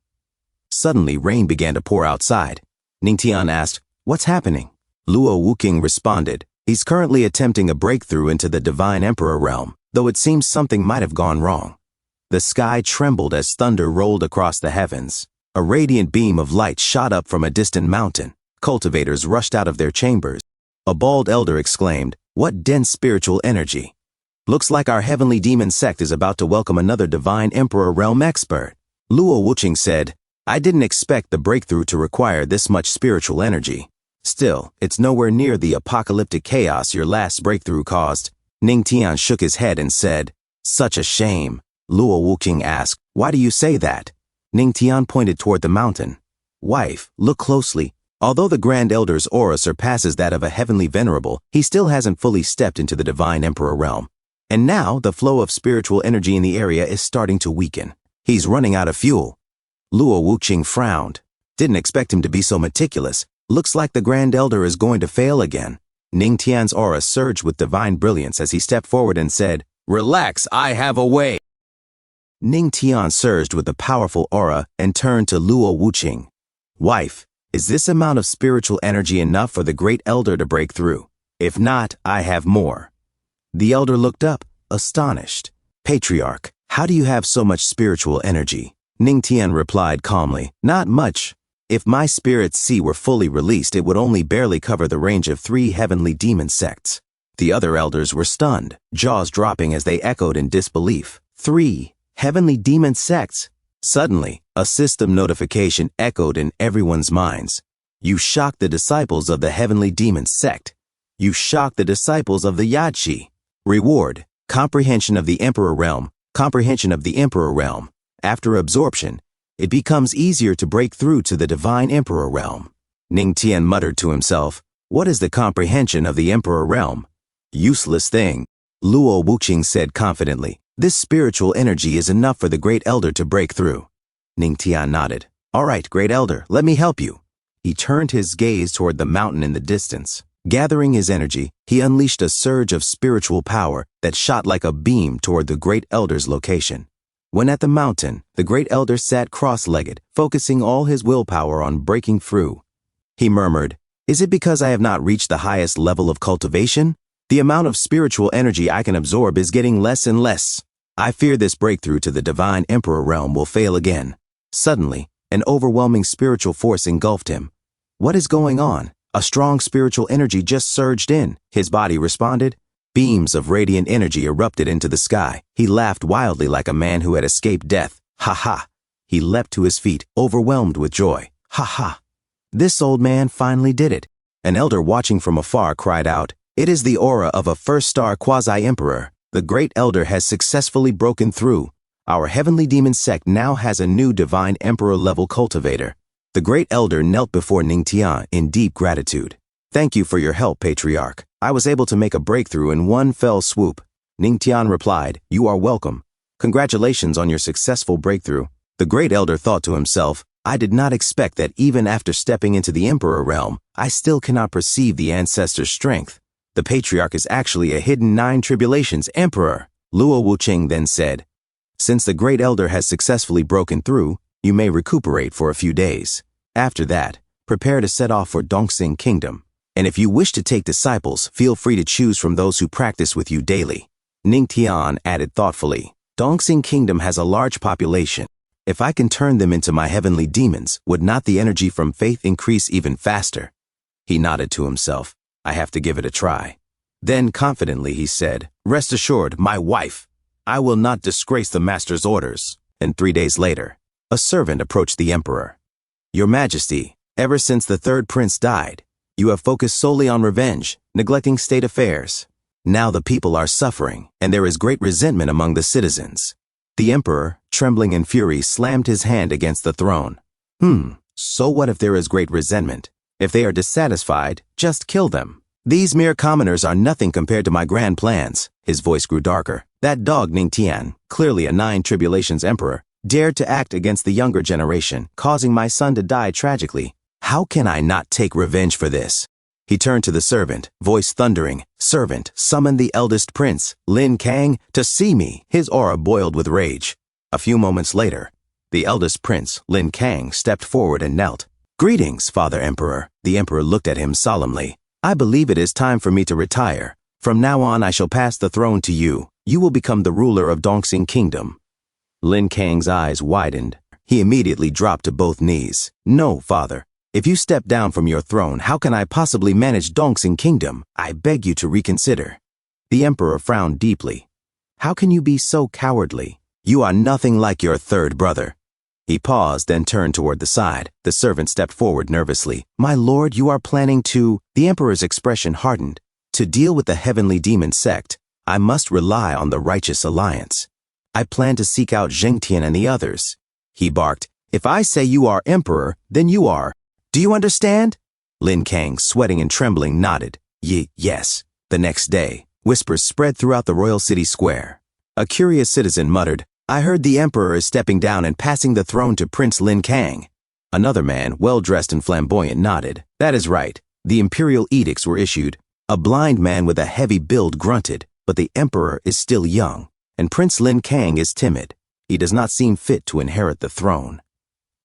[SPEAKER 1] Suddenly, rain began to pour outside. Ning Tian asked, What's happening? Luo Wuqing responded, He's currently attempting a breakthrough into the divine emperor realm, though it seems something might have gone wrong. The sky trembled as thunder rolled across the heavens. A radiant beam of light shot up from a distant mountain. Cultivators rushed out of their chambers. A bald elder exclaimed, What dense spiritual energy! Looks like our Heavenly Demon Sect is about to welcome another divine emperor realm expert. Luo Wuqing said, I didn't expect the breakthrough to require this much spiritual energy. Still, it's nowhere near the apocalyptic chaos your last breakthrough caused. Ning Tian shook his head and said, Such a shame. Luo Wuqing asked, Why do you say that? Ning Tian pointed toward the mountain. Wife, look closely. Although the Grand Elder's aura surpasses that of a heavenly venerable, he still hasn't fully stepped into the divine emperor realm. And now, the flow of spiritual energy in the area is starting to weaken. He's running out of fuel. Luo Wuqing frowned. Didn't expect him to be so meticulous. Looks like the Grand Elder is going to fail again. Ning Tian's aura surged with divine brilliance as he stepped forward and said, Relax, I have a way. Ning Tian surged with a powerful aura and turned to Luo Wuqing. Wife, is this amount of spiritual energy enough for the Great Elder to break through? If not, I have more. The elder looked up, astonished. Patriarch, how do you have so much spiritual energy? Ning Tian replied calmly, Not much. If my spirit's sea were fully released, it would only barely cover the range of 3 heavenly demon sects. The other elders were stunned, jaws dropping as they echoed in disbelief. 3 heavenly demon sects? Suddenly, a system notification echoed in everyone's minds. You shocked the disciples of the heavenly demon sect. You shocked the disciples of the Yachi. Reward: comprehension of the Emperor Realm. Comprehension of the Emperor Realm. After absorption, it becomes easier to break through to the Divine Emperor Realm. Ningtian muttered to himself, "What is the comprehension of the Emperor Realm?" "Useless thing," Luo Wuqing said confidently. "This spiritual energy is enough for the Great Elder to break through." Ningtian nodded. "All right, Great Elder, let me help you." He turned his gaze toward the mountain in the distance. Gathering his energy, he unleashed a surge of spiritual power that shot like a beam toward the Great Elder's location. When at the mountain, the Great Elder sat cross-legged, focusing all his willpower on breaking through. He murmured, "Is it because I have not reached the highest level of cultivation? The amount of spiritual energy I can absorb is getting less and less. I fear this breakthrough to the Divine Emperor Realm will fail again." Suddenly, an overwhelming spiritual force engulfed him. "What is going on?" A strong spiritual energy just surged in, his body responded. Beams of radiant energy erupted into the sky. He laughed wildly like a man who had escaped death. "Ha ha!" He leapt to his feet, overwhelmed with joy. "Ha ha! This old man finally did it." An elder watching from afar cried out, "It is the aura of a first-star quasi-emperor. The Great Elder has successfully broken through. Our heavenly demon sect now has a new Divine Emperor-level cultivator." The Great Elder knelt before Ningtian in deep gratitude. "Thank you for your help, Patriarch. I was able to make a breakthrough in one fell swoop." Ningtian replied, "You are welcome. Congratulations on your successful breakthrough." The Great Elder thought to himself, "I did not expect that even after stepping into the Emperor Realm, I still cannot perceive the ancestor's strength. The Patriarch is actually a hidden 9 tribulations Emperor." Luo Wuqing then said, "Since the Great Elder has successfully broken through, you may recuperate for a few days. After that, prepare to set off for Dongxing Kingdom. And if you wish to take disciples, feel free to choose from those who practice with you daily." Ningtian added thoughtfully, "Dongxing Kingdom has a large population. If I can turn them into my heavenly demons, would not the energy from faith increase even faster?" He nodded to himself. "I have to give it a try." Then confidently he said, "Rest assured, my wife, I will not disgrace the master's orders." And 3 days later, a servant approached the emperor. "Your Majesty, ever since the 3rd prince died, you have focused solely on revenge, neglecting state affairs. Now the people are suffering, and there is great resentment among the citizens." The emperor, trembling in fury, slammed his hand against the throne. So what if there is great resentment? If they are dissatisfied, just kill them. These mere commoners are nothing compared to my grand plans." His voice grew darker. "That dog Ningtian, clearly a 9 tribulations emperor, dared to act against the younger generation, causing my son to die tragically. How can I not take revenge for this?" He turned to the servant, voice thundering. "Servant, summon the eldest prince, Lin Kang, to see me." His aura boiled with rage. A few moments later, the eldest prince, Lin Kang, stepped forward and knelt. "Greetings, Father Emperor." The emperor looked at him solemnly. "I believe it is time for me to retire. From now on I shall pass the throne to you. You will become the ruler of Dongxing Kingdom." Lin Kang's eyes widened. He immediately dropped to both knees. "No, Father. If you step down from your throne, how can I possibly manage Dongxing Kingdom? I beg you to reconsider." The emperor frowned deeply. "How can you be so cowardly? You are nothing like your 3rd brother." He paused, then turned toward the side. The servant stepped forward nervously. "My lord, you are planning to—" The emperor's expression hardened. "To deal with the heavenly demon sect, I must rely on the righteous alliance. I plan to seek out Zhengtian and the others." He barked, "If I say you are emperor, then you are. Do you understand?" Lin Kang, sweating and trembling, nodded. Yes." The next day, whispers spread throughout the royal city square. A curious citizen muttered, "I heard the emperor is stepping down and passing the throne to Prince Lin Kang." Another man, well-dressed and flamboyant, nodded. "That is right. The imperial edicts were issued." A blind man with a heavy build grunted, "But the emperor is still young, and Prince Lin Kang is timid. He does not seem fit to inherit the throne."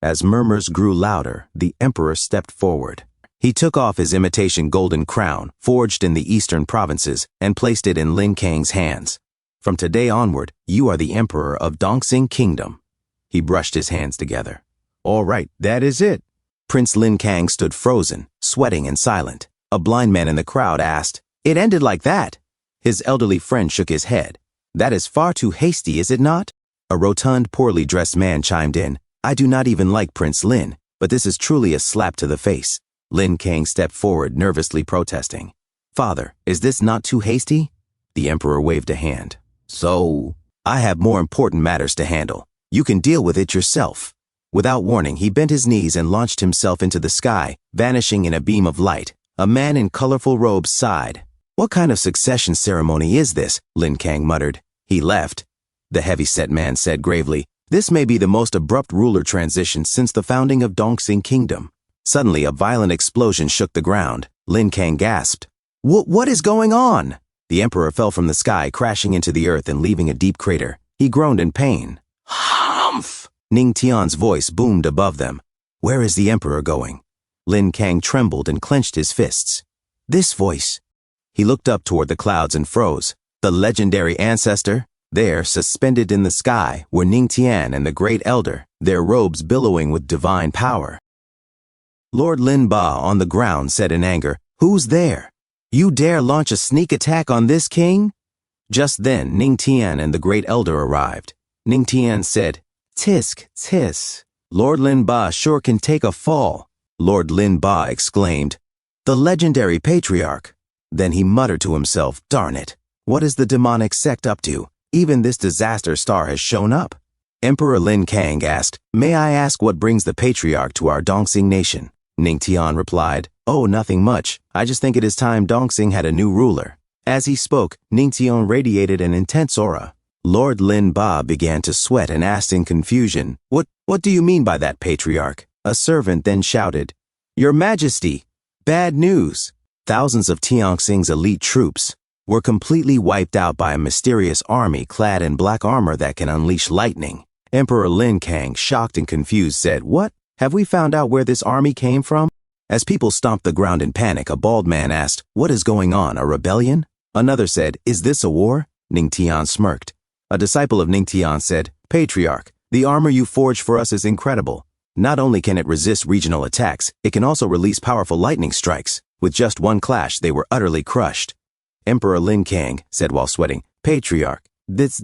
[SPEAKER 1] As murmurs grew louder, the emperor stepped forward. He took off his imitation golden crown, forged in the eastern provinces, and placed it in Lin Kang's hands. "From today onward, you are the emperor of Dongxing Kingdom." He brushed his hands together. "All right, that is it." Prince Lin Kang stood frozen, sweating and silent. A blind man in the crowd asked, "It ended like that?" His elderly friend shook his head. "That is far too hasty, is it not?" A rotund, poorly dressed man chimed in, "I do not even like Prince Lin, but this is truly a slap to the face." Lin Kang stepped forward, nervously protesting. "Father, is this not too hasty?" The emperor waved a hand. "So, I have more important matters to handle. You can deal with it yourself." Without warning, he bent his knees and launched himself into the sky, vanishing in a beam of light. A man in colorful robes sighed. "What kind of succession ceremony is this?" Lin Kang muttered. "He left." The heavy-set man said gravely, "This may be the most abrupt ruler transition since the founding of Dongxing Kingdom." Suddenly, a violent explosion shook the ground. Lin Kang gasped. What is going on?" The emperor fell from the sky, crashing into the earth and leaving a deep crater. He groaned in pain. "Humph!" Ning Tian's voice boomed above them. "Where is the emperor going?" Lin Kang trembled and clenched his fists. "This voice." He looked up toward the clouds and froze. The legendary ancestor? There, suspended in the sky, were Ning Tian and the Great Elder, their robes billowing with divine power. Lord Lin Ba on the ground said in anger, "Who's there? You dare launch a sneak attack on this king?" Just then, Ning Tian and the Great Elder arrived. Ning Tian said, "Tisk, tis. Lord Lin Ba sure can take a fall." Lord Lin Ba exclaimed, "The legendary patriarch." Then he muttered to himself, "Darn it. What is the demonic sect up to? Even this disaster star has shown up." Emperor Lin Kang asked, "May I ask what brings the patriarch to our Dongxing nation?" Ning Tian replied, "Oh, nothing much. I just think it is time Dongxing had a new ruler." As he spoke, Ning Tian radiated an intense aura. Lord Lin Ba began to sweat and asked in confusion, What do you mean by that, patriarch?" A servant then shouted, "Your Majesty, bad news." Thousands of Tianxing's elite troops were completely wiped out by a mysterious army clad in black armor that can unleash lightning. Emperor Lin Kang, shocked and confused, said, "What? Have we found out where this army came from?" As people stomped the ground in panic, a bald man asked, "What is going on, a rebellion?" Another said, "Is this a war?" Ning Tian smirked. A disciple of Ning Tian said, "Patriarch, the armor you forged for us is incredible. Not only can it resist regional attacks, it can also release powerful lightning strikes. With just one clash, they were utterly crushed." Emperor Lin Kang said while sweating, "Patriarch, this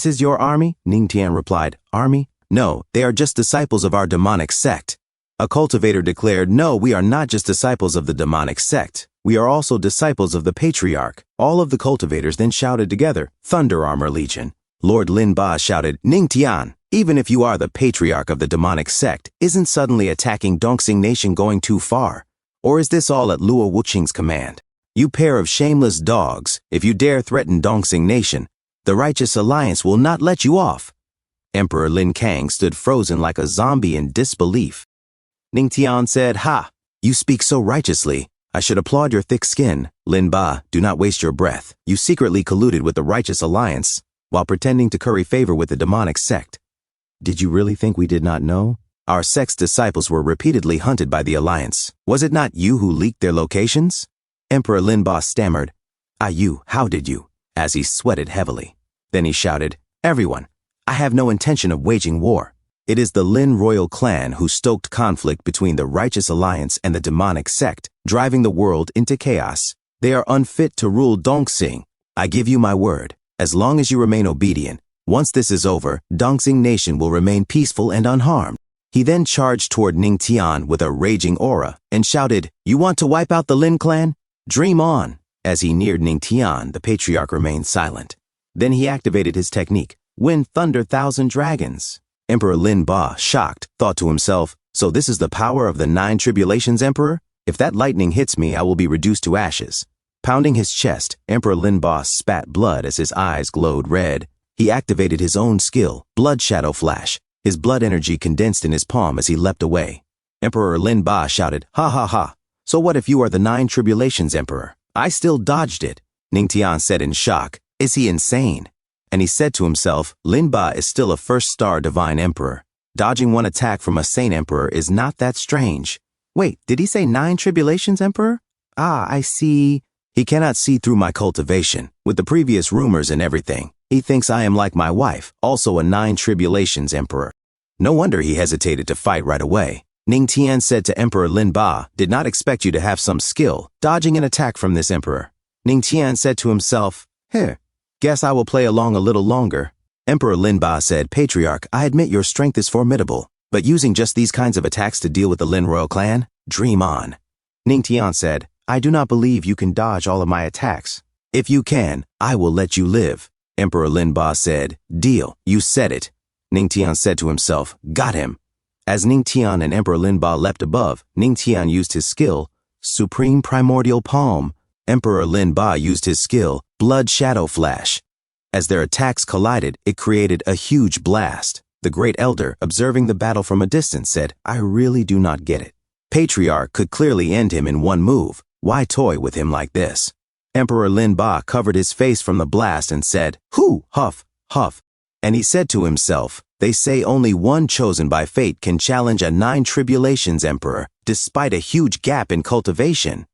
[SPEAKER 1] is your army?" Ning Tian replied, "Army? No, they are just disciples of our demonic sect." A cultivator declared, "No, we are not just disciples of the demonic sect. We are also disciples of the patriarch." All of the cultivators then shouted together, "Thunder Armor Legion." Lord Lin Ba shouted, "Ning Tian, even if you are the patriarch of the demonic sect, isn't suddenly attacking Dongxing Nation going too far? Or is this all at Luo Wuqing's command? You pair of shameless dogs, if you dare threaten Dongxing Nation, the Righteous Alliance will not let you off." Emperor Lin Kang stood frozen like a zombie in disbelief. Ning Tian said, "Ha! You speak so righteously. I should applaud your thick skin. Lin Ba, do not waste your breath. You secretly colluded with the Righteous Alliance while pretending to curry favor with the demonic sect. Did you really think we did not know? Our sect's disciples were repeatedly hunted by the Alliance. Was it not you who leaked their locations?" Emperor Lin Ba stammered, "You, how did you?" as he sweated heavily. Then he shouted, "Everyone, I have no intention of waging war. It is the Lin royal clan who stoked conflict between the Righteous Alliance and the demonic sect, driving the world into chaos. They are unfit to rule Dongxing. I give you my word. As long as you remain obedient, once this is over, Dongxing Nation will remain peaceful and unharmed." He then charged toward Ning Tian with a raging aura and shouted, "You want to wipe out the Lin clan? Dream on." As he neared Ning Tian, the patriarch remained silent. Then he activated his technique, Wind Thunder Thousand Dragons. Emperor Lin Ba, shocked, thought to himself, "So this is the power of the 9 Tribulations Emperor? If that lightning hits me, I will be reduced to ashes." Pounding his chest, Emperor Lin Ba spat blood as his eyes glowed red. He activated his own skill, Blood Shadow Flash. His blood energy condensed in his palm as he leapt away. Emperor Lin Ba shouted, "Ha ha ha! So what if you are the 9 Tribulations Emperor? I still dodged it." Ning Tian said in shock, "Is he insane?" And he said to himself, Lin Ba is still a first-star divine emperor. Dodging one attack from a saint emperor is not that strange. Wait, did he say 9 Tribulations Emperor? Ah, I see. He cannot see through my cultivation. With the previous rumors and everything, he thinks I am like my wife, also a 9 Tribulations Emperor. No wonder he hesitated to fight right away. Ning Tian said to Emperor Lin Ba, did not expect you to have some skill, dodging an attack from this emperor. Ning Tian said to himself, guess I will play along a little longer. Emperor Lin Ba said, Patriarch, I admit your strength is formidable, but using just these kinds of attacks to deal with the Lin royal clan? Dream on. Ning Tian said, I do not believe you can dodge all of my attacks. If you can, I will let you live. Emperor Lin Ba said, deal, you said it. Ning Tian said to himself, got him. As Ning Tian and Emperor Lin Ba leapt above, Ning Tian used his skill, Supreme Primordial Palm. Emperor Lin Ba used his skill, Blood Shadow Flash. As their attacks collided, it created a huge blast. The Great Elder, observing the battle from a distance, said, I really do not get it. Patriarch could clearly end him in one move. Why toy with him like this? Emperor Lin Ba covered his face from the blast and said, Hoo, huff, huff. And he said to himself, they say only one chosen by fate can challenge a 9 tribulations emperor, despite a huge gap in cultivation.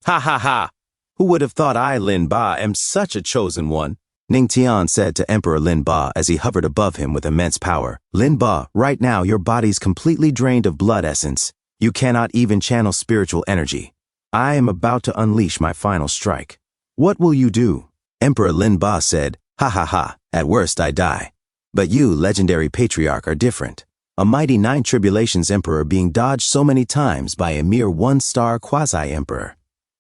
[SPEAKER 1] Ha ha ha! Who would have thought I, Lin Ba, am such a chosen one? Ning Tian said to Emperor Lin Ba as he hovered above him with immense power. Lin Ba, right now your body's completely drained of blood essence. You cannot even channel spiritual energy. I am about to unleash my final strike. What will you do? Emperor Lin Ba said, ha ha ha, at worst I die. But you, legendary patriarch, are different. A mighty 9 tribulations emperor being dodged so many times by a mere 1-star quasi-emperor.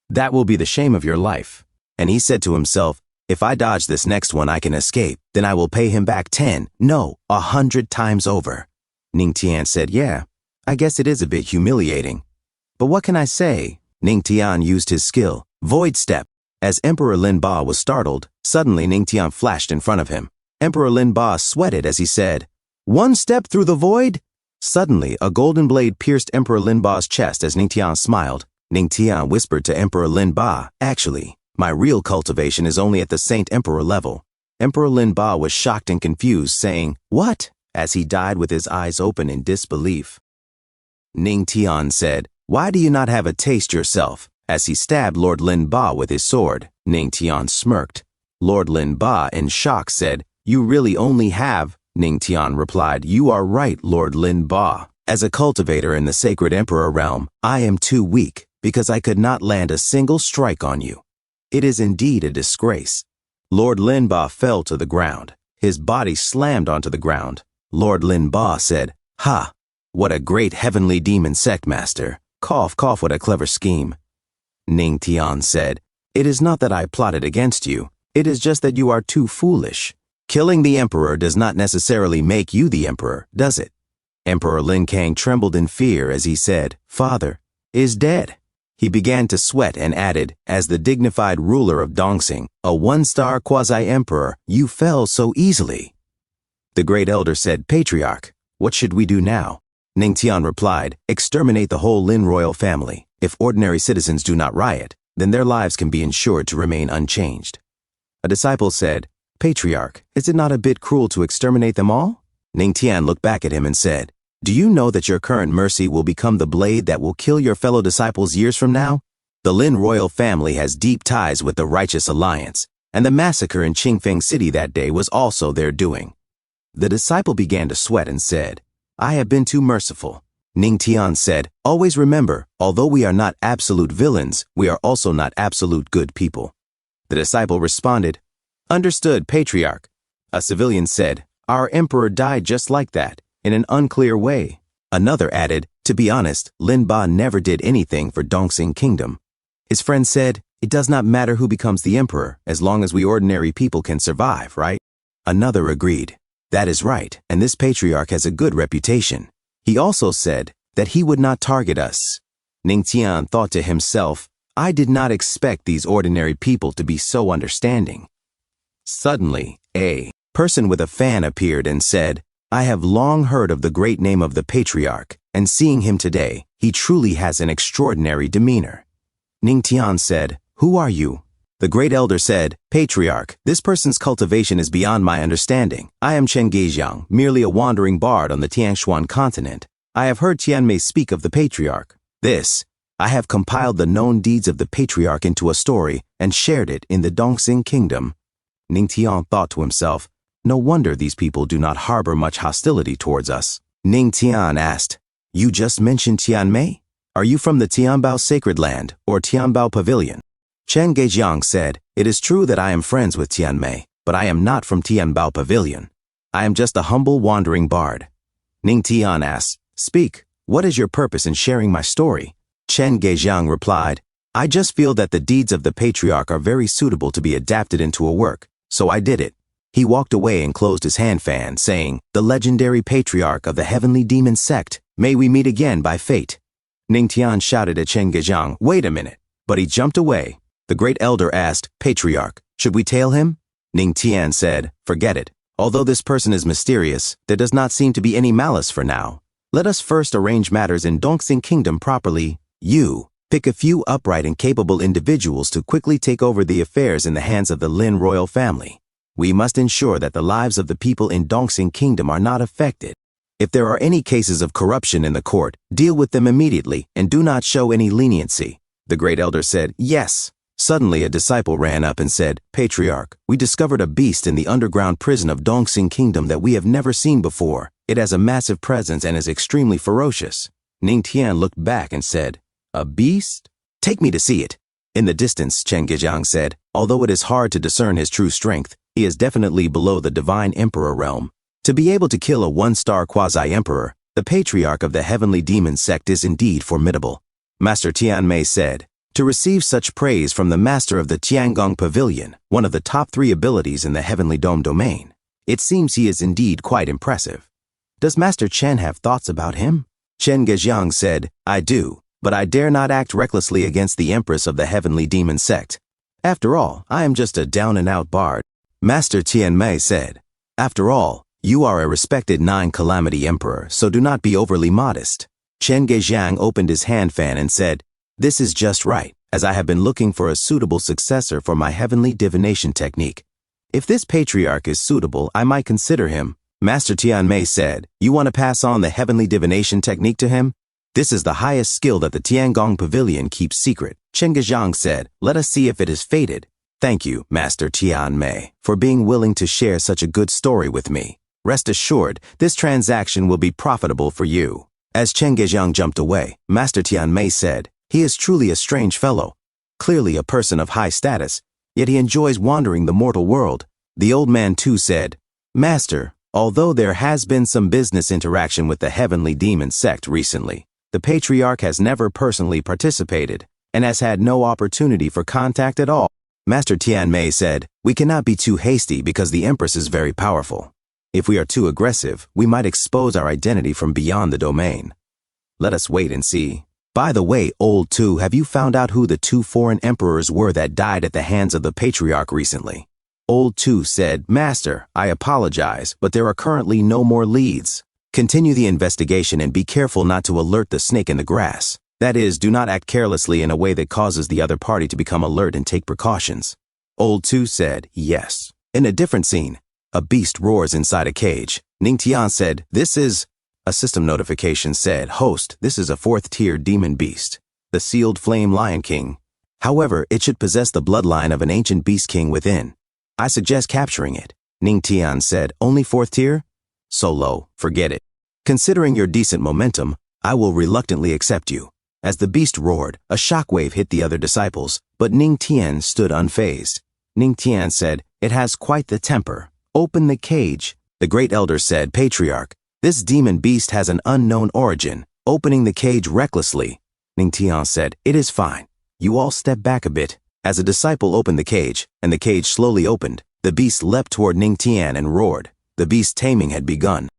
[SPEAKER 1] That will be the shame of your life. And he said to himself, if I dodge this next one I can escape, then I will pay him back 10, no, 100 times over. Ning Tian said, yeah, I guess it is a bit humiliating. But what can I say? Ning Tian used his skill, Void Step. As Emperor Lin Ba was startled, suddenly Ning Tian flashed in front of him. Emperor Lin Ba sweated as he said, 1 step through the void? Suddenly, a golden blade pierced Emperor Lin Ba's chest as Ning Tian smiled. Ning Tian whispered to Emperor Lin Ba, actually, my real cultivation is only at the Saint Emperor level. Emperor Lin Ba was shocked and confused, saying, what? As he died with his eyes open in disbelief. Ning Tian said, why do you not have a taste yourself? As he stabbed Lord Lin Ba with his sword, Ning Tian smirked. Lord Lin Ba, in shock, said, you really only have. Ning Tian replied, you are right, Lord Lin Ba. As a cultivator in the sacred emperor realm, I am too weak, because I could not land a single strike on you. It is indeed a disgrace. Lord Lin Ba fell to the ground. His body slammed onto the ground. Lord Lin Ba said, ha, what a great heavenly demon sect master. Cough, cough, what a clever scheme. Ning Tian said, it is not that I plotted against you. It is just that you are too foolish. Killing the emperor does not necessarily make you the emperor, does it? Emperor Lin Kang trembled in fear as he said, Father is dead. He began to sweat and added, as the dignified ruler of Dongsing, a 1-star quasi-emperor, you fell so easily. The great elder said, Patriarch, what should we do now? Ning Tian replied, exterminate the whole Lin royal family. If ordinary citizens do not riot, then their lives can be ensured to remain unchanged. A disciple said, Patriarch, is it not a bit cruel to exterminate them all? Ning Tian looked back at him and said, do you know that your current mercy will become the blade that will kill your fellow disciples years from now? The Lin royal family has deep ties with the Righteous Alliance, and the massacre in Qingfeng City that day was also their doing. The disciple began to sweat and said, I have been too merciful. Ning Tian said, always remember, although we are not absolute villains, we are also not absolute good people. The disciple responded, understood, Patriarch. A civilian said, our emperor died just like that, in an unclear way. Another added, to be honest, Lin Ba never did anything for Dongsing Kingdom. His friend said, it does not matter who becomes the emperor, as long as we ordinary people can survive, right? Another agreed, that is right, and this patriarch has a good reputation. He also said that he would not target us. Ning Tian thought to himself, I did not expect these ordinary people to be so understanding. Suddenly, a person with a fan appeared and said, I have long heard of the great name of the patriarch, and seeing him today, he truly has an extraordinary demeanor. Ning Tian said, who are you? The great elder said, Patriarch, this person's cultivation is beyond my understanding. I am Chen Geijiang, merely a wandering bard on the Tianshuan continent. I have heard Tianmei speak of the patriarch. I have compiled the known deeds of the patriarch into a story and shared it in the Dongsing Kingdom. Ning Tian thought to himself, no wonder these people do not harbor much hostility towards us. Ning Tian asked, You just mentioned Tianmei? Are you from the Tianbao Sacred Land or Tianbao Pavilion? Chen Geijiang said, It is true that I am friends with Tianmei, but I am not from Tianbao Pavilion. I am just a humble wandering bard. Ning Tian asked, Speak, what is your purpose in sharing my story? Chen Geijiang replied, I just feel that the deeds of the patriarch are very suitable to be adapted into a work, so I did it. He walked away and closed his hand fan, saying, The legendary patriarch of the heavenly demon sect, may we meet again by fate. Ning Tian shouted at Chen Geijiang, Wait a minute, but he jumped away. The great elder asked, Patriarch, should we tail him? Ning Tian said, Forget it. Although this person is mysterious, there does not seem to be any malice for now. Let us first arrange matters in Dongxing Kingdom properly. You, pick a few upright and capable individuals to quickly take over the affairs in the hands of the Lin royal family. We must ensure that the lives of the people in Dongxing Kingdom are not affected. If there are any cases of corruption in the court, deal with them immediately and do not show any leniency. The great elder said, Yes. Suddenly a disciple ran up and said, Patriarch, we discovered a beast in the underground prison of Dongxing Kingdom that we have never seen before. It has a massive presence and is extremely ferocious. Ning Tian looked back and said, A beast? Take me to see it. In the distance, Chen Geijiang said, Although it is hard to discern his true strength, he is definitely below the divine emperor realm. To be able to kill a one-star quasi-emperor, the patriarch of the heavenly demon sect is indeed formidable. Master Tianmei said, To receive such praise from the master of the Tiangong Pavilion, one of the top 3 abilities in the Heavenly Dome domain, it seems he is indeed quite impressive. Does Master Chen have thoughts about him? Chen Geijiang said, I do, but I dare not act recklessly against the Empress of the Heavenly Demon Sect. After all, I am just a down-and-out bard. Master Tianmei said, After all, you are a respected 9-calamity emperor, so do not be overly modest. Chen Geijiang opened his hand fan and said, This is just right, as I have been looking for a suitable successor for my heavenly divination technique. If this patriarch is suitable, I might consider him. Master Tianmei said, You want to pass on the heavenly divination technique to him? This is the highest skill that the Tiangong Pavilion keeps secret. Chen Geijiang said, Let us see if it is fated. Thank you, Master Tianmei, for being willing to share such a good story with me. Rest assured, this transaction will be profitable for you. As Chen Geijiang jumped away, Master Tianmei said, He is truly a strange fellow. Clearly a person of high status, yet he enjoys wandering the mortal world. The old man too said, Master, although there has been some business interaction with the heavenly demon sect recently, the patriarch has never personally participated and has had no opportunity for contact at all. Master Tianmei said, We cannot be too hasty because the Empress is very powerful. If we are too aggressive, we might expose our identity from beyond the domain. Let us wait and see. By the way, Old Two, have you found out who the 2 foreign emperors were that died at the hands of the patriarch recently? Old Two said, Master, I apologize, but there are currently no more leads. Continue the investigation and be careful not to alert the snake in the grass. That is, do not act carelessly in a way that causes the other party to become alert and take precautions. Old Two said, Yes. In a different scene, a beast roars inside a cage. Ning Tian said, This is... A system notification said, Host, this is a 4th-tier demon beast, the sealed flame lion king. However, it should possess the bloodline of an ancient beast king within. I suggest capturing it. Ning Tian said, Only 4th tier? So low, forget it. Considering your decent momentum, I will reluctantly accept you. As the beast roared, a shockwave hit the other disciples, but Ning Tian stood unfazed. Ning Tian said, It has quite the temper. Open the cage. The great elder said, Patriarch, this demon beast has an unknown origin, opening the cage recklessly. Ning Tian said, It is fine. You all step back a bit. As a disciple opened the cage, and the cage slowly opened, the beast leapt toward Ning Tian and roared. The beast's taming had begun.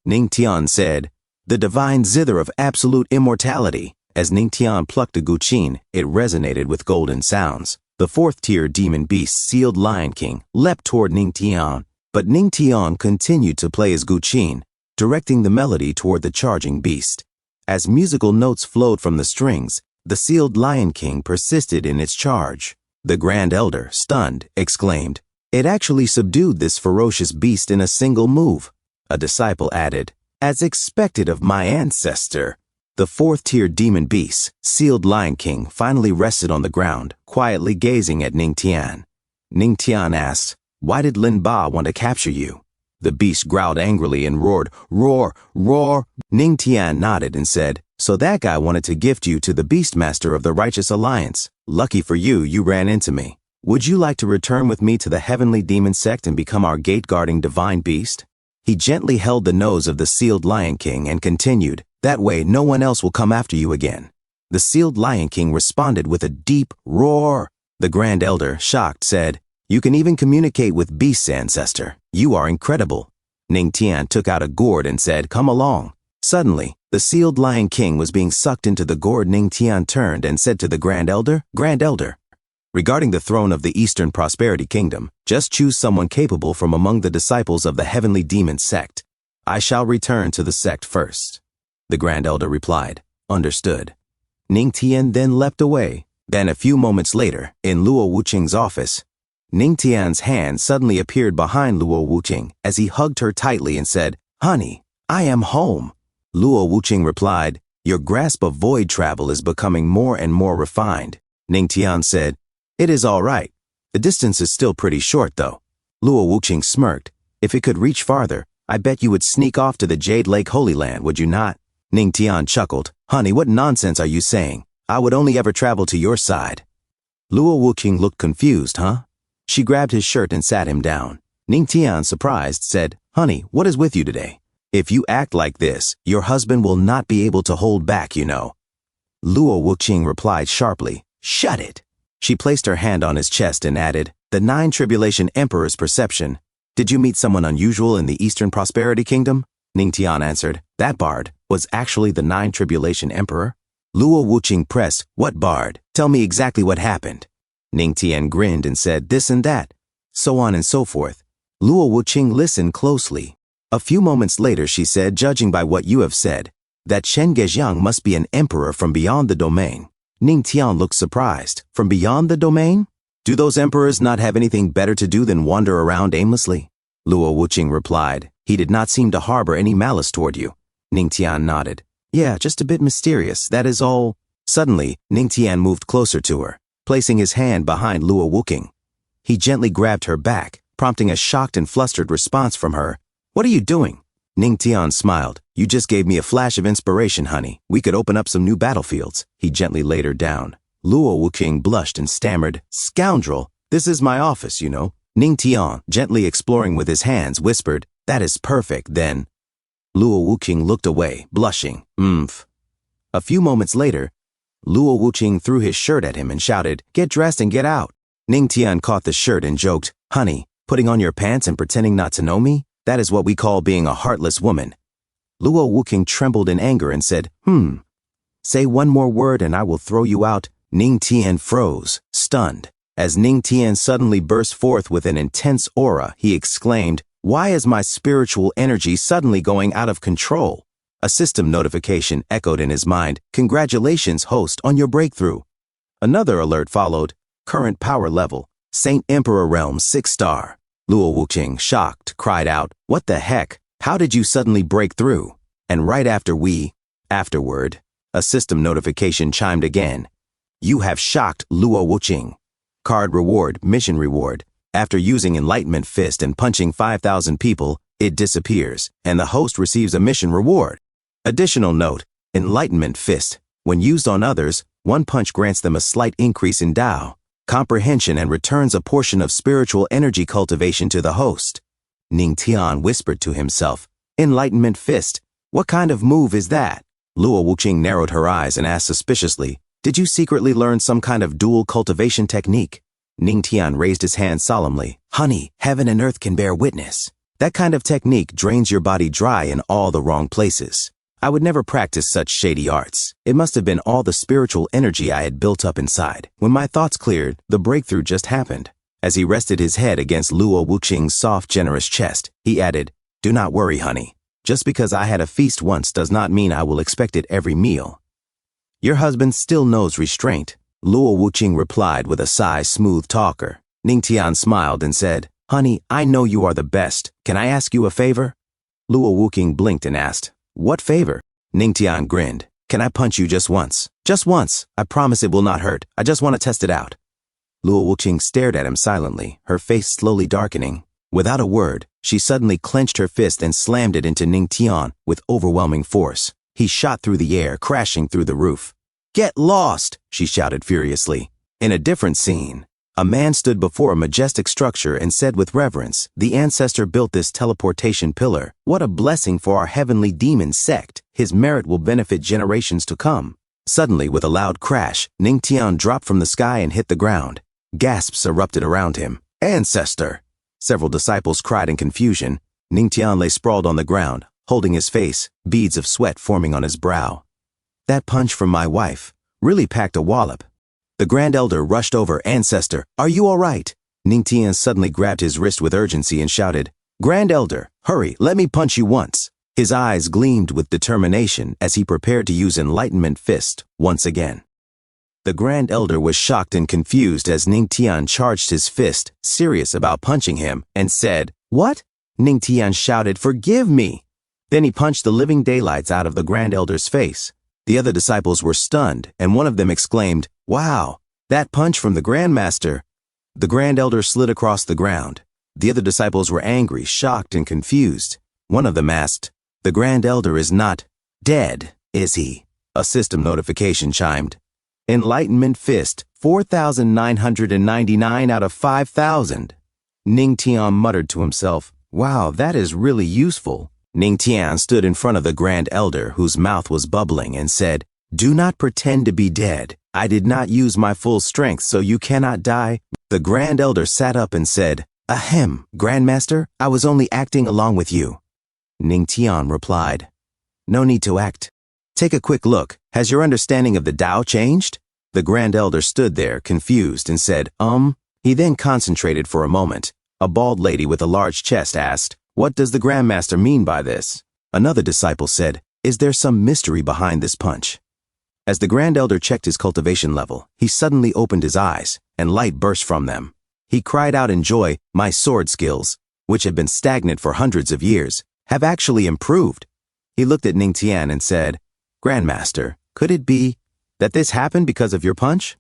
[SPEAKER 1] Ning Tian said, The divine zither of absolute immortality. As Ning Tian plucked a guqin, it resonated with golden sounds. The 4th-tier demon beast sealed Lion King leapt toward Ning Tian, but Ning Tian continued to play his guqin, directing the melody toward the charging beast. As musical notes flowed from the strings, the sealed Lion King persisted in its charge. The Grand Elder, stunned, exclaimed, It actually subdued this ferocious beast in a single move. A disciple added, As expected of my ancestor. The 4th-tier demon beast, sealed Lion King, finally rested on the ground, quietly gazing at Ning Tian. Ning Tian asked, Why did Lin Ba want to capture you? The beast growled angrily and roared, "Roar, roar!" Ning Tian nodded and said, "So that guy wanted to gift you to the Beastmaster of the Righteous Alliance. Lucky for you, you ran into me. Would you like to return with me to the Heavenly Demon Sect and become our gate-guarding divine beast?" He gently held the nose of the sealed Lion King and continued, "That way no one else will come after you again." The sealed Lion King responded with a deep roar. The Grand Elder, shocked, said, "You can even communicate with beasts, ancestor. You are incredible." Ning Tian took out a gourd and said, "Come along." Suddenly, the sealed Lion King was being sucked into the gourd. Ning Tian turned and said to the Grand Elder, "Grand Elder, regarding the throne of the Eastern Prosperity Kingdom, just choose someone capable from among the disciples of the Heavenly Demon Sect. I shall return to the sect first." The Grand Elder replied, "Understood." Ning Tian then leapt away. Then a few moments later, in Luo Wuqing's office, Ning Tian's hand suddenly appeared behind Luo Wuqing as he hugged her tightly and said, "Honey, I am home." Luo Wuqing replied, "Your grasp of void travel is becoming more and more refined." Ning Tian said, "It is all right. The distance is still pretty short, though." Luo Wuqing smirked. "If it could reach farther, I bet you would sneak off to the Jade Lake Holy Land, would you not?" Ning Tian chuckled. "Honey, what nonsense are you saying? I would only ever travel to your side." Luo Wuqing looked confused, huh? She grabbed his shirt and sat him down. Ning Tian, surprised, said, "Honey, what is with you today? If you act like this, your husband will not be able to hold back, you know." Luo Wuqing replied sharply, "Shut it." She placed her hand on his chest and added, "The 9 Tribulation Emperor's perception. Did you meet someone unusual in the Eastern Prosperity Kingdom?" Ning Tian answered, "That bard was actually the 9 Tribulation Emperor." Luo Wuqing pressed, "What bard? Tell me exactly what happened." Ning Tian grinned and said, "This and that," so on and so forth. Luo Wuqing listened closely. A few moments later she said, "Judging by what you have said, that Chen Gejiang must be an emperor from beyond the domain." Ning Tian looked surprised. "From beyond the domain? Do those emperors not have anything better to do than wander around aimlessly?" Luo Wuqing replied, "He did not seem to harbor any malice toward you." Ning Tian nodded. "Yeah, just a bit mysterious, that is all." Suddenly, Ning Tian moved closer to her, placing his hand behind Luo Wuqing. He gently grabbed her back, prompting a shocked and flustered response from her. "What are you doing?" Ning Tian smiled. "You just gave me a flash of inspiration, honey. We could open up some new battlefields." He gently laid her down. Luo Wuqing blushed and stammered, "Scoundrel, this is my office, you know." Ning Tian, gently exploring with his hands, whispered, "That is perfect, then." Luo Wuqing looked away, blushing. A few moments later, Luo Wuqing threw his shirt at him and shouted, "Get dressed and get out." Ning Tian caught the shirt and joked, "Honey, putting on your pants and pretending not to know me? That is what we call being a heartless woman." Luo Wuqing trembled in anger and said, "Say one more word and I will throw you out." Ning Tian froze, stunned. As Ning Tian suddenly burst forth with an intense aura, he exclaimed, "Why is my spiritual energy suddenly going out of control?" A system notification echoed in his mind, "Congratulations, host, on your breakthrough." Another alert followed, "Current power level, Saint Emperor Realm 6-star. Luo Wuqing, shocked, cried out, "What the heck? How did you suddenly break through?" And right afterward, a system notification chimed again. "You have shocked Luo Wuqing. Card reward, mission reward. After using Enlightenment Fist and punching 5,000 people, it disappears, and the host receives a mission reward." Additional note, Enlightenment Fist. When used on others, one punch grants them a slight increase in Tao, comprehension, and returns a portion of spiritual energy cultivation to the host. Ning Tian whispered to himself, "Enlightenment Fist? What kind of move is that?" Luo Wuqing narrowed her eyes and asked suspiciously, "Did you secretly learn some kind of dual cultivation technique?" Ning Tian raised his hand solemnly. "Honey, heaven and earth can bear witness. That kind of technique drains your body dry in all the wrong places. I would never practice such shady arts. It must have been all the spiritual energy I had built up inside. When my thoughts cleared, the breakthrough just happened." As he rested his head against Luo Wuqing's soft, generous chest, he added, "Do not worry, honey. Just because I had a feast once does not mean I will expect it every meal. Your husband still knows restraint." Luo Wuqing replied with a sigh, "Smooth talker." Ning Tian smiled and said, "Honey, I know you are the best. Can I ask you a favor?" Luo Wuqing blinked and asked, "What favor?" Ning Tian grinned. "Can I punch you just once? Just once. I promise it will not hurt. I just want to test it out." Luo Wuqing stared at him silently, her face slowly darkening. Without a word, She suddenly clenched her fist and slammed it into Ning Tian with overwhelming force. He shot through the air, crashing through the roof. "Get lost!" she shouted furiously. In a different scene, a man stood before a majestic structure and said with reverence, "The ancestor built this teleportation pillar. What a blessing for our heavenly demon sect. His merit will benefit generations to come." Suddenly, with a loud crash, Ning Tian dropped from the sky and hit the ground. Gasps erupted around him. "Ancestor!" Several disciples cried in confusion. Ning Tian lay sprawled on the ground, holding his face, beads of sweat forming on his brow. "That punch from my wife really packed a wallop." The Grand Elder rushed over. "Ancestor, are you all right?" Ning Tian suddenly grabbed his wrist with urgency and shouted, "Grand Elder, hurry, let me punch you once." His eyes gleamed with determination as he prepared to use Enlightenment Fist once again. The Grand Elder was shocked and confused as Ning Tian charged his fist, serious about punching him, and said, "What?" Ning Tian shouted, "Forgive me." Then he punched the living daylights out of the Grand Elder's face. The other disciples were stunned, and one of them exclaimed, "Wow, that punch from the Grandmaster." The Grand Elder slid across the ground. The other disciples were angry, shocked, and confused. One of them asked, "The Grand Elder is not dead, is he?" A system notification chimed. Enlightenment Fist, 4,999 out of 5,000. Ning Tian muttered to himself, "Wow, that is really useful." Ning Tian stood in front of the Grand Elder, whose mouth was bubbling, and said, "Do not pretend to be dead. I did not use my full strength, so you cannot die." The Grand Elder sat up and said, "Ahem, Grandmaster, I was only acting along with you." Ning Tian replied, "No need to act. Take a quick look. Has your understanding of the Tao changed?" The Grand Elder stood there, confused, and said, He then concentrated for a moment. A bald lady with a large chest asked, "What does the Grandmaster mean by this?" Another disciple said, "Is there some mystery behind this punch?" As the Grand Elder checked his cultivation level, he suddenly opened his eyes, and light burst from them. He cried out in joy, "My sword skills, which had been stagnant for hundreds of years, have actually improved." He looked at Ning Tian and said, "Grandmaster, could it be that this happened because of your punch?"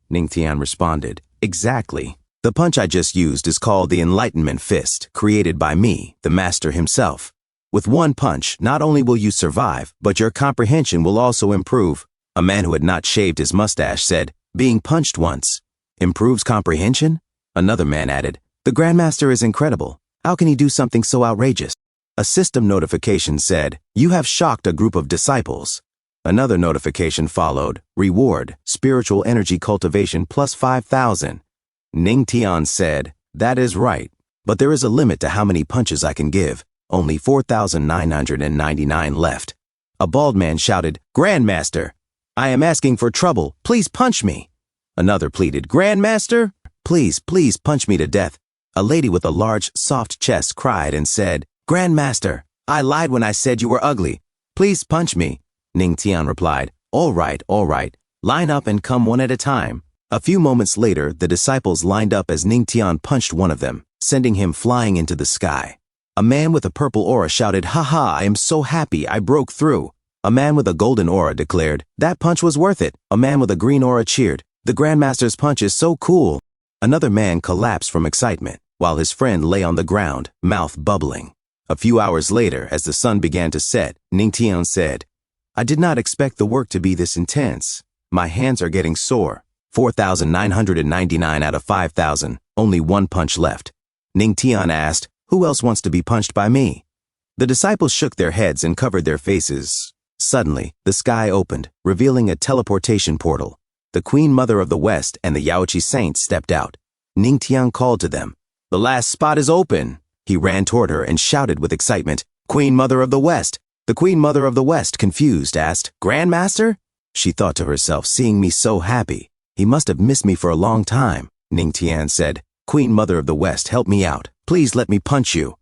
[SPEAKER 1] Ning Tian responded, "Exactly. The punch I just used is called the Enlightenment Fist, created by me, the Master himself. With one punch, not only will you survive, but your comprehension will also improve." A man who had not shaved his mustache said, "Being punched once improves comprehension?" Another man added, "The Grandmaster is incredible. How can he do something so outrageous?" A system notification said, "You have shocked a group of disciples." Another notification followed, "Reward, spiritual energy cultivation plus 5,000. Ning Tian said, "That is right, but there is a limit to how many punches I can give. Only 4,999 left." A bald man shouted, "Grandmaster, I am asking for trouble. Please punch me." Another pleaded, "Grandmaster, please punch me to death." A lady with a large, soft chest cried and said, "Grandmaster, I lied when I said you were ugly. Please punch me." Ning Tian replied, all right. Line up and come one at a time." A few moments later, the disciples lined up as Ning Tian punched one of them, sending him flying into the sky. A man with a purple aura shouted, "Ha, I am so happy I broke through." A man with a golden aura declared, "That punch was worth it." A man with a green aura cheered, "The Grandmaster's punch is so cool." Another man collapsed from excitement, while his friend lay on the ground, mouth bubbling. A few hours later, as the sun began to set, Ning Tian said, "I did not expect the work to be this intense. My hands are getting sore." 4,999 out of 5,000, only one punch left. Ning Tian asked, "Who else wants to be punched by me?" The disciples shook their heads and covered their faces. Suddenly, the sky opened, revealing a teleportation portal. The Queen Mother of the West and the Yaoqi Saints stepped out. Ning Tian called to them, "The last spot is open." He ran toward her and shouted with excitement, "Queen Mother of the West!" The Queen Mother of the West, confused, asked, "Grandmaster?" She thought to herself, seeing me so happy, he must have missed me for a long time. Ning Tian said, "Queen Mother of the West, help me out. Please let me punch you."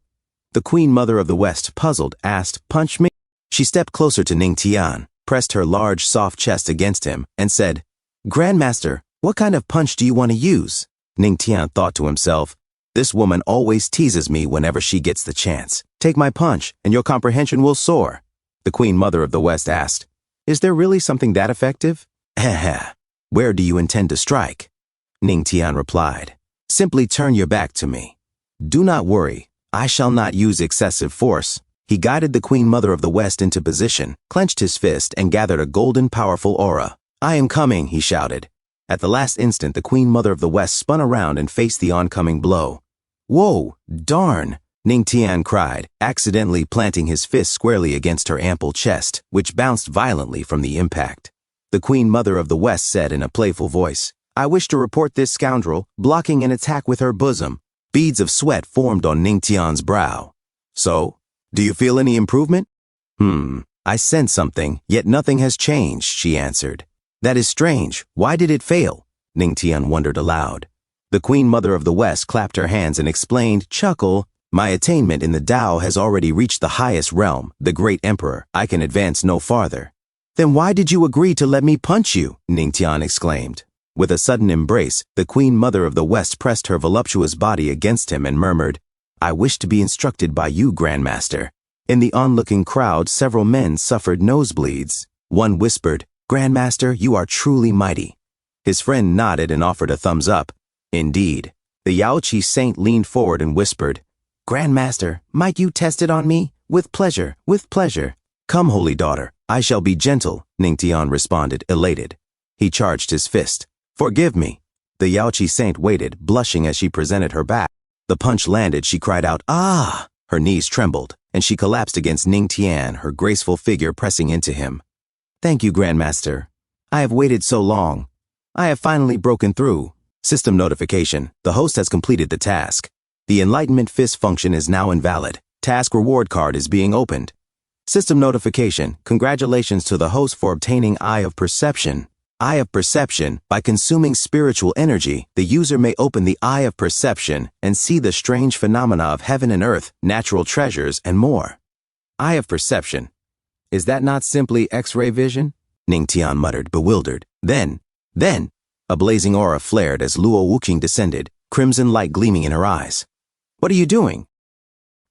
[SPEAKER 1] The Queen Mother of the West, puzzled, asked, "Punch me?" She stepped closer to Ning Tian, pressed her large, soft chest against him, and said, "Grandmaster, what kind of punch do you want to use?" Ning Tian thought to himself, "This woman always teases me whenever she gets the chance. Take my punch, and your comprehension will soar." The Queen Mother of the West asked, "Is there really something that effective?" "Where do you intend to strike?" Ning Tian replied, "Simply turn your back to me. Do not worry, I shall not use excessive force. He guided the Queen Mother of the West into position, clenched his fist, and gathered a golden, powerful aura. I am coming, he shouted. At the last instant, the Queen Mother of the West spun around and faced the oncoming blow. Whoa, darn, Ningtian cried, accidentally planting his fist squarely against her ample chest, which bounced violently from the impact. The Queen Mother of the West said in a playful voice, I wish to report this scoundrel, blocking an attack with her bosom. Beads of sweat formed on Ningtian's brow. So, do you feel any improvement? I sense something, yet nothing has changed, she answered. That is strange. Why did it fail? Ningtian wondered aloud. The Queen Mother of the West clapped her hands and explained, chuckle, my attainment in the Tao has already reached the highest realm, the Great Emperor. I can advance no farther. Then why did you agree to let me punch you? Ningtian exclaimed. With a sudden embrace, the Queen Mother of the West pressed her voluptuous body against him and murmured, I wish to be instructed by you, Grandmaster. In the onlooking crowd, several men suffered nosebleeds. One whispered, Grandmaster, you are truly mighty. His friend nodded and offered a thumbs up. Indeed. The Yaoqi saint leaned forward and whispered, Grandmaster, might you test it on me? With pleasure, with pleasure. Come, holy daughter, I shall be gentle, Ningtian responded, elated. He charged his fist. Forgive me. The Yaoqi saint waited, blushing as she presented her back. The punch landed, she cried out, ah! Her knees trembled, and she collapsed against Ningtian, her graceful figure pressing into him. Thank you, Grandmaster. I have waited so long. I have finally broken through. System notification. The host has completed the task. The Enlightenment Fist function is now invalid. Task reward card is being opened. System notification. Congratulations to the host for obtaining Eye of Perception. Eye of Perception. By consuming spiritual energy, the user may open the Eye of Perception and see the strange phenomena of heaven and earth, natural treasures, and more. Eye of Perception. Is that not simply X-ray vision? Ningtian muttered, bewildered. Then, a blazing aura flared as Luo Wuqing descended, crimson light gleaming in her eyes. What are you doing?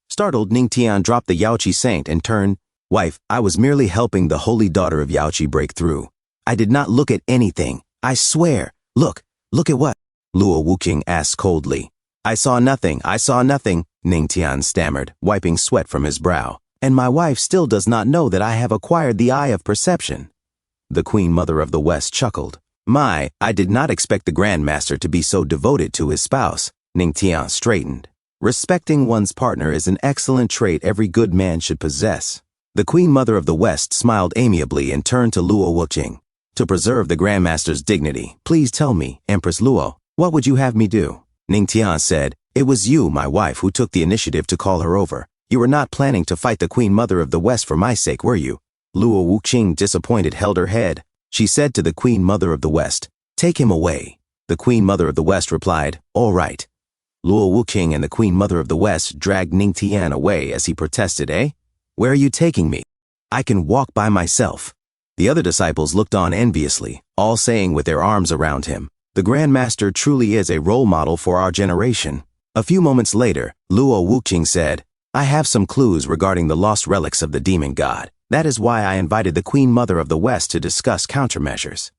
[SPEAKER 1] Startled, Ningtian dropped the Yaoqi saint and turned. Wife, I was merely helping the holy daughter of Yaoqi break through. I did not look at anything. I swear. Look at what? Luo Wuqing asked coldly. I saw nothing, Ningtian stammered, wiping sweat from his brow. And my wife still does not know that I have acquired the Eye of Perception. The Queen Mother of the West chuckled. I did not expect the Grandmaster to be so devoted to his spouse. Ningtian straightened. Respecting one's partner is an excellent trait every good man should possess. The Queen Mother of the West smiled amiably and turned to Luo Wuqing. To preserve the Grandmaster's dignity, please tell me, Empress Luo, what would you have me do? Ningtian said, it was you, my wife, who took the initiative to call her over. You were not planning to fight the Queen Mother of the West for my sake, were you? Luo Wuqing, disappointed, held her head. She said to the Queen Mother of the West, take him away. The Queen Mother of the West replied, all right. Luo Wuqing and the Queen Mother of the West dragged Ningtian away as he protested, Where are you taking me? I can walk by myself. The other disciples looked on enviously, all saying with their arms around him, the Grandmaster truly is a role model for our generation. A few moments later, Luo Wuqing said, I have some clues regarding the lost relics of the demon god. That is why I invited the Queen Mother of the West to discuss countermeasures.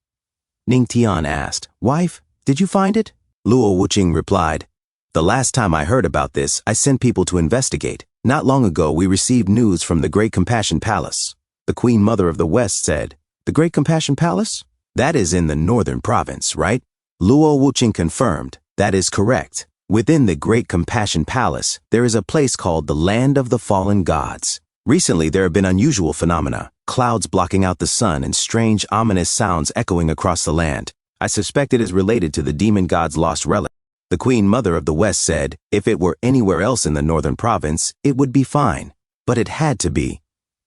[SPEAKER 1] Ningtian asked, Wife, did you find it? Luo Wuqing replied, the last time I heard about this, I sent people to investigate. Not long ago, we received news from the Great Compassion Palace. The Queen Mother of the West said, the Great Compassion Palace? That is in the northern province, right? Luo Wuqing confirmed, that is correct. Within the Great Compassion Palace, there is a place called the Land of the Fallen Gods. Recently, there have been unusual phenomena, clouds blocking out the sun and strange, ominous sounds echoing across the land. I suspect it is related to the demon god's lost relic. The Queen Mother of the West said, if it were anywhere else in the northern province, it would be fine. But it had to be.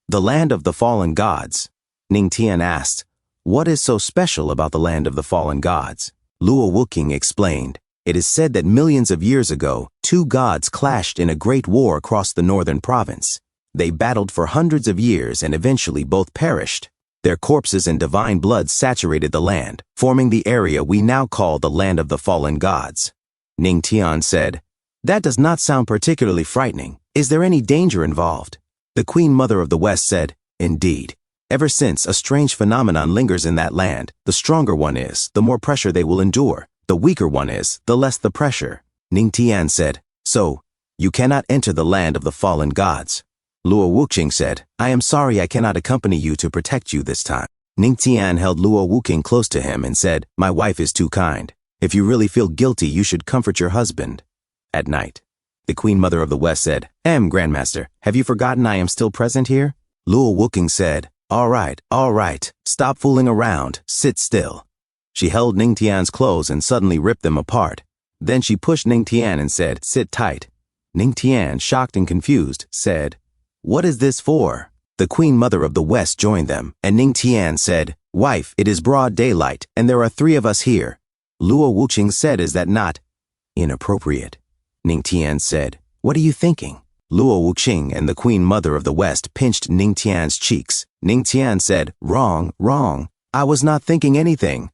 [SPEAKER 1] The Land of the Fallen Gods. Ningtian asked, what is so special about the Land of the Fallen Gods? Luo Wuqing explained, it is said that millions of years ago, two gods clashed in a great war across the northern province. They battled for hundreds of years and eventually both perished. Their corpses and divine blood saturated the land, forming the area we now call the Land of the Fallen Gods. Ningtian said, that does not sound particularly frightening. Is there any danger involved? The Queen Mother of the West said, indeed. Ever since, a strange phenomenon lingers in that land. The stronger one is, the more pressure they will endure. The weaker one is, the less the pressure. Ningtian said, so, You cannot enter the land of the fallen gods. Luo Wuqing said, I am sorry I cannot accompany you to protect you this time. Ning Tian held Luo Wuqing close to him and said, My wife is too kind. If you really feel guilty, you should comfort your husband. At night, the Queen Mother of the West said, Grandmaster, have you forgotten I am still present here? Luo Wuqing said, all right, stop fooling around, sit still. She held Ning Tian's clothes and suddenly ripped them apart. Then she pushed Ning Tian and said, sit tight. Ning Tian, shocked and confused, said, What is this for? The Queen Mother of the West joined them, and Ning Tian said, Wife, it is broad daylight, and there are 3 of us here. Luo Wuqing said, Is that not inappropriate? Ning Tian said, What are you thinking? Luo Wuqing and the Queen Mother of the West pinched Ning Tian's cheeks. Ning Tian said, Wrong. I was not thinking anything.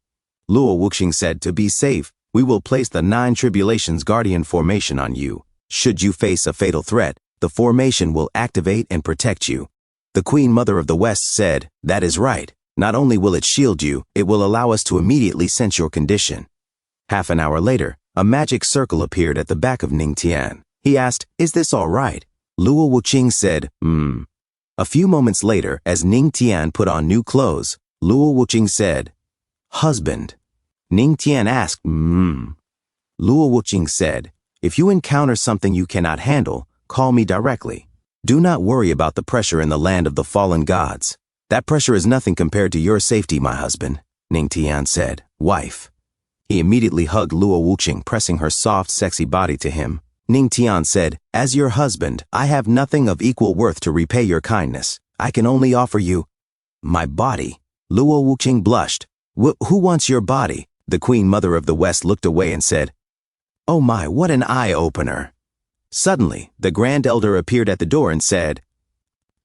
[SPEAKER 1] Luo Wuqing said, To be safe, we will place the 9 Tribulations Guardian formation on you. Should you face a fatal threat, the formation will activate and protect you. The Queen Mother of the West said, That is right. Not only will it shield you, it will allow us to immediately sense your condition. Half an hour later, a magic circle appeared at the back of Ning Tian. He asked, Is this all right? Luo Wuqing said, A few moments later, as Ning Tian put on new clothes, Luo Wuqing said, Husband. Ning Tian asked, Luo Wuqing said, If you encounter something you cannot handle, call me directly. Do not worry about the pressure in the land of the fallen gods. That pressure is nothing compared to your safety, my husband. Ning Tian said, Wife. He immediately hugged Luo Wuqing, pressing her soft, sexy body to him. Ning Tian said, As your husband, I have nothing of equal worth to repay your kindness. I can only offer you my body. Luo Wuqing blushed. Who wants your body? The Queen Mother of the West looked away and said, Oh my, what an eye-opener. Suddenly, the Grand Elder appeared at the door and said,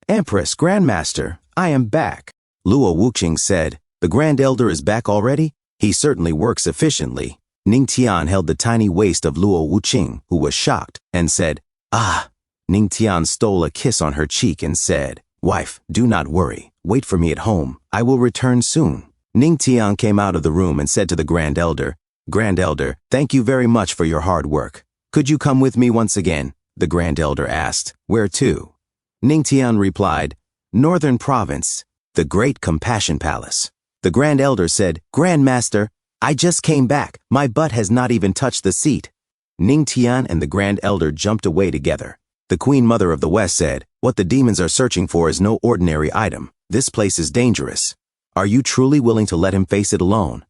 [SPEAKER 1] Empress, Grandmaster, I am back. Luo Wuqing said, The Grand Elder is back already? He certainly works efficiently. Ning Tian held the tiny waist of Luo Wuqing, who was shocked, and said, Ah! Ning Tian stole a kiss on her cheek and said, Wife, do not worry. Wait for me at home. I will return soon. Ning Tian came out of the room and said to the Grand Elder, Grand Elder, thank you very much for your hard work. Could you come with me once again? The Grand Elder asked, Where to? Ning Tian replied, Northern Province, the Great Compassion Palace. The Grand Elder said, Grandmaster, I just came back. My butt has not even touched the seat. Ning Tian and the Grand Elder jumped away together. The Queen Mother of the West said, What the demons are searching for is no ordinary item. This place is dangerous. Are you truly willing to let him face it alone?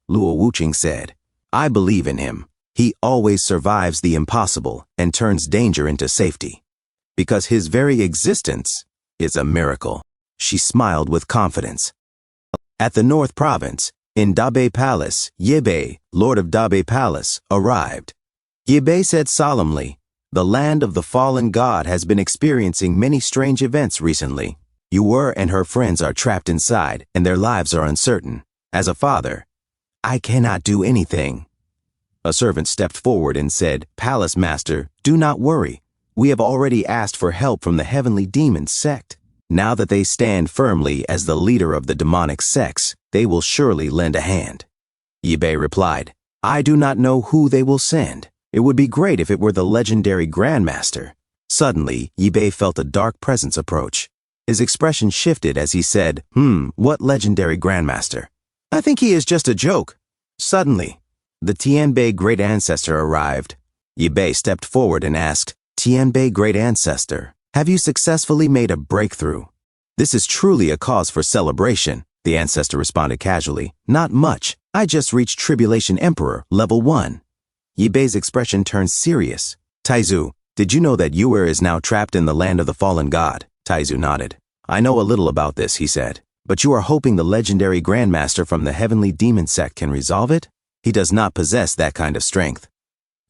[SPEAKER 1] Luo Wuqing said, I believe in him. He always survives the impossible and turns danger into safety. Because his very existence is a miracle. She smiled with confidence. At the North Province, in Dabe Palace, Yibei, Lord of Dabe Palace, arrived. Yibei said solemnly, The land of the fallen god has been experiencing many strange events recently. Yuer and her friends are trapped inside, and their lives are uncertain. As a father, I cannot do anything. A servant stepped forward and said, Palace Master, do not worry. We have already asked for help from the heavenly demon sect. Now that they stand firmly as the leader of the demonic sects, they will surely lend a hand. Yibei replied, I do not know who they will send. It would be great if it were the legendary Grandmaster. Suddenly, Yibei felt a dark presence approach. His expression shifted as he said, what legendary Grandmaster? I think he is just a joke. Suddenly, the Tianbei Great Ancestor arrived. Yibei stepped forward and asked, Tianbei Great Ancestor, have you successfully made a breakthrough? This is truly a cause for celebration, the ancestor responded casually. Not much. I just reached Tribulation Emperor, level 1. Yibei's expression turned serious. Taizu, did you know that Yuer is now trapped in the land of the fallen god? Taizu nodded. I know a little about this, he said. But you are hoping the legendary Grandmaster from the heavenly demon sect can resolve it? He does not possess that kind of strength.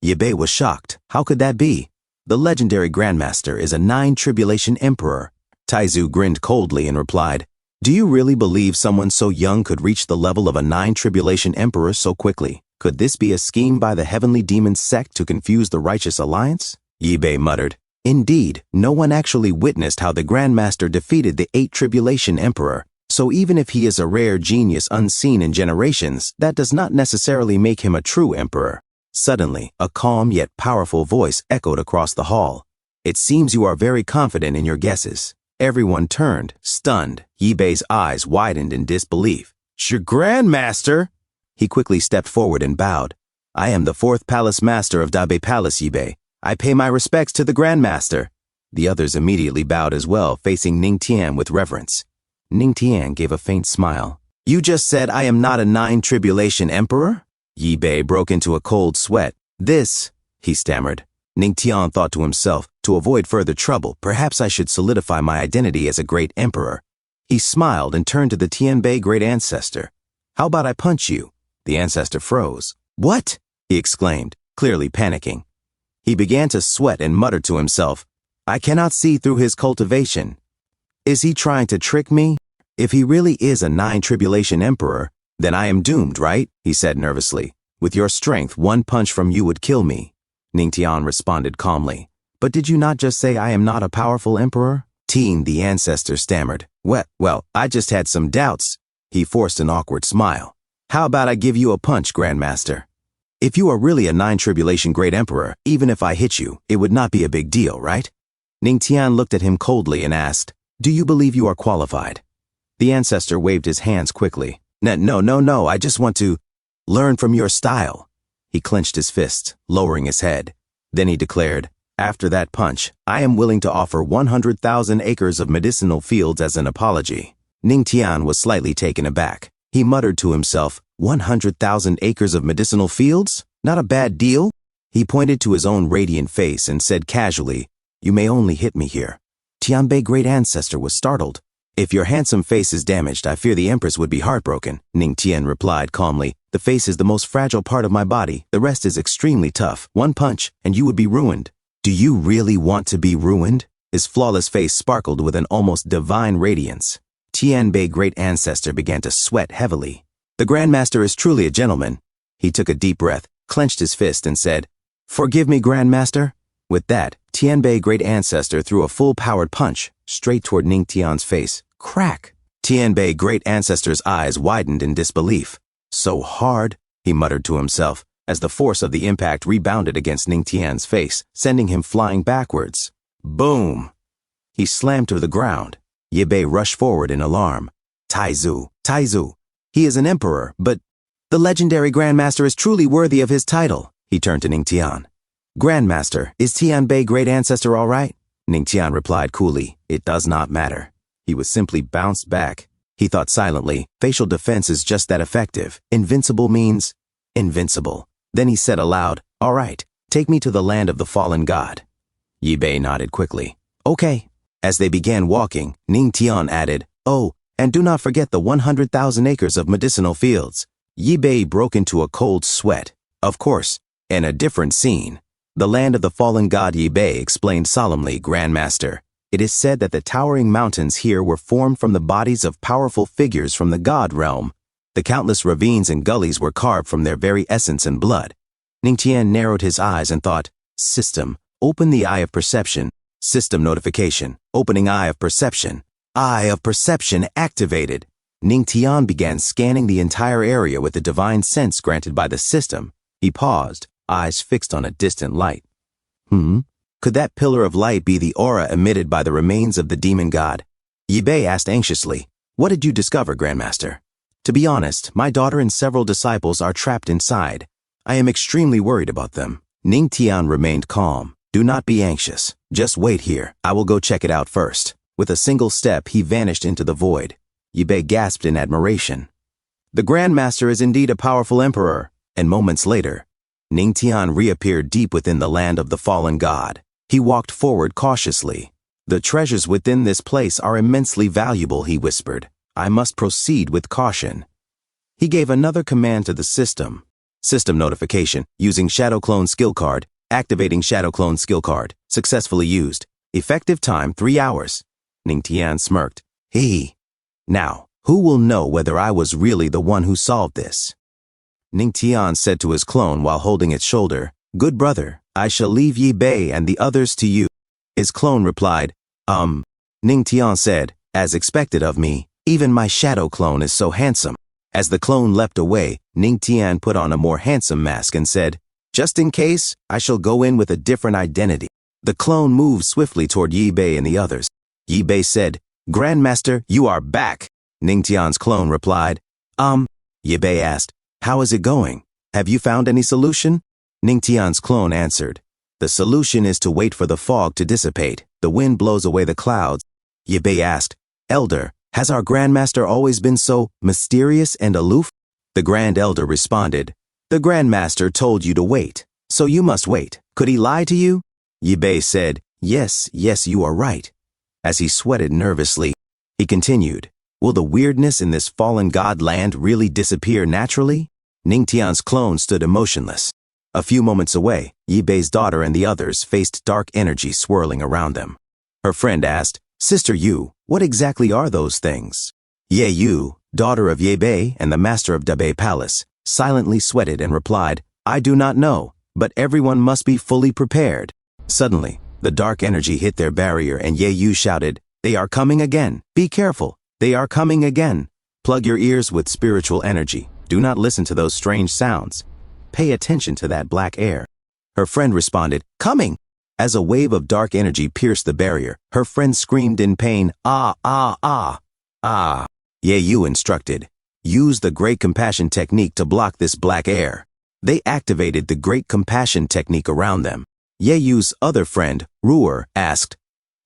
[SPEAKER 1] Yibei was shocked. How could that be? The legendary Grandmaster is a 9 Tribulation Emperor. Taizu grinned coldly and replied, Do you really believe someone so young could reach the level of a 9 Tribulation Emperor so quickly? Could this be a scheme by the heavenly demon sect to confuse the righteous alliance? Yibei muttered, Indeed, no one actually witnessed how the Grandmaster defeated the 8 Tribulation Emperor. So even if he is a rare genius unseen in generations, that does not necessarily make him a true emperor. Suddenly, a calm yet powerful voice echoed across the hall. It seems you are very confident in your guesses. Everyone turned, stunned. Yibei's eyes widened in disbelief. Your Grandmaster! He quickly stepped forward and bowed. I am the 4th Palace Master of Dabe Palace, Yibei. I pay my respects to the Grandmaster. The others immediately bowed as well, facing Ningtian with reverence. Ningtian gave a faint smile. You just said I am not a 9 Tribulation Emperor? Yibei broke into a cold sweat. This, he stammered. Ningtian thought to himself, to avoid further trouble, perhaps I should solidify my identity as a great emperor. He smiled and turned to the Tianbei great ancestor. How about I punch you? The ancestor froze. What? He exclaimed, clearly panicking. He began to sweat and muttered to himself, I cannot see through his cultivation. Is he trying to trick me? If he really is a 9 Tribulation Emperor, then I am doomed, right? He said nervously. With your strength, 1 punch from you would kill me. Ningtian responded calmly. But did you not just say I am not a powerful emperor? Teen, the ancestor, stammered. Well, I just had some doubts. He forced an awkward smile. How about I give you a punch, Grandmaster? If you are really a 9 Tribulation Great Emperor, even if I hit you, it would not be a big deal, right? Ningtian looked at him coldly and asked, Do you believe you are qualified? The ancestor waved his hands quickly. No, I just want to learn from your style. He clenched his fists, lowering his head. Then he declared, After that punch, I am willing to offer 100,000 acres of medicinal fields as an apology. Ningtian was slightly taken aback. He muttered to himself, 100,000 acres of medicinal fields? Not a bad deal? He pointed to his own radiant face and said casually, You may only hit me here. Tianbei great ancestor was startled. If your handsome face is damaged, I fear the Empress would be heartbroken. Ningtian replied calmly, The face is the most fragile part of my body. The rest is extremely tough. 1 punch, and you would be ruined. Do you really want to be ruined? His flawless face sparkled with an almost divine radiance. Tianbei great ancestor began to sweat heavily. The Grandmaster is truly a gentleman. He took a deep breath, clenched his fist, and said, Forgive me, Grandmaster. With that, Tianbei great ancestor threw a full-powered punch straight toward Ningtian's face. Crack! Tianbei great ancestor's eyes widened in disbelief. So hard, he muttered to himself, as the force of the impact rebounded against Ningtian's face, sending him flying backwards. Boom! He slammed to the ground. Yibei rushed forward in alarm. Taizu, he is an emperor, but the legendary Grandmaster is truly worthy of his title. He turned to Ningtian. Grandmaster, is Tianbei great ancestor all right? Ningtian replied coolly, It does not matter. He was simply bounced back. He thought silently, facial defense is just that effective. Invincible means invincible. Then he said aloud, All right, take me to the land of the fallen god. Yibei nodded quickly. Okay. As they began walking, Ningtian added, Oh, and do not forget the 100,000 acres of medicinal fields. Yibei broke into a cold sweat. Of course, in a different scene. The land of the fallen god Yibei explained solemnly, Grandmaster. It is said that the towering mountains here were formed from the bodies of powerful figures from the god realm. The countless ravines and gullies were carved from their very essence and blood. Ningtian narrowed his eyes and thought, System, open the eye of perception. System notification, opening eye of perception. Eye of perception activated. Ningtian began scanning the entire area with the divine sense granted by the system. He paused, eyes fixed on a distant light. Could that pillar of light be the aura emitted by the remains of the demon god? Yibei asked anxiously, What did you discover, Grandmaster? To be honest, my daughter and several disciples are trapped inside. I am extremely worried about them. Ningtian remained calm. Do not be anxious. Just wait here. I will go check it out first. With a single step, he vanished into the void. Yibei gasped in admiration. The Grandmaster is indeed a powerful emperor. And moments later, Ningtian reappeared deep within the land of the fallen god. He walked forward cautiously. The treasures within this place are immensely valuable, he whispered. I must proceed with caution. He gave another command to the system. System notification, using Shadow Clone skill card, activating Shadow Clone skill card, successfully used. Effective time 3 hours. Ningtian smirked. Now, who will know whether I was really the one who solved this? Ningtian said to his clone while holding its shoulder, Good brother, I shall leave Yibei and the others to you. His clone replied, Ningtian said, As expected of me, even my shadow clone is so handsome. As the clone leapt away, Ningtian put on a more handsome mask and said, Just in case, I shall go in with a different identity. The clone moved swiftly toward Yi Bei and the others. Yi Bei said, Grandmaster, you are back. Ningtian's clone replied, Yi Bei asked, how is it going? Have you found any solution? Ningtian's clone answered, the solution is to wait for the fog to dissipate. The wind blows away the clouds. Yi Bei asked, Elder, has our Grandmaster always been so mysterious and aloof? The Grand Elder responded, the Grandmaster told you to wait, so you must wait. Could he lie to you? Yi Bei said, yes, you are right. As he sweated nervously, he continued, will the weirdness in this fallen god land really disappear naturally? Ningtian's clone stood emotionless. A few moments away, Yi Bei's daughter and the others faced dark energy swirling around them. Her friend asked, Sister Yu, what exactly are those things? Ye Yu, daughter of Ye Bei and the master of Dabei Palace, silently sweated and replied, I do not know, but everyone must be fully prepared. Suddenly, the dark energy hit their barrier and Ye Yu shouted, they are coming again. Be careful. They are coming again. Plug your ears with spiritual energy. Do not listen to those strange sounds. Pay attention to that black air. Her friend responded, coming. As a wave of dark energy pierced the barrier, her friend screamed in pain, ah, ah, ah, ah. Ye Yu instructed, use the Great Compassion technique to block this black air. They activated the Great Compassion technique around them. Ye Yu's other friend, Ruer, asked,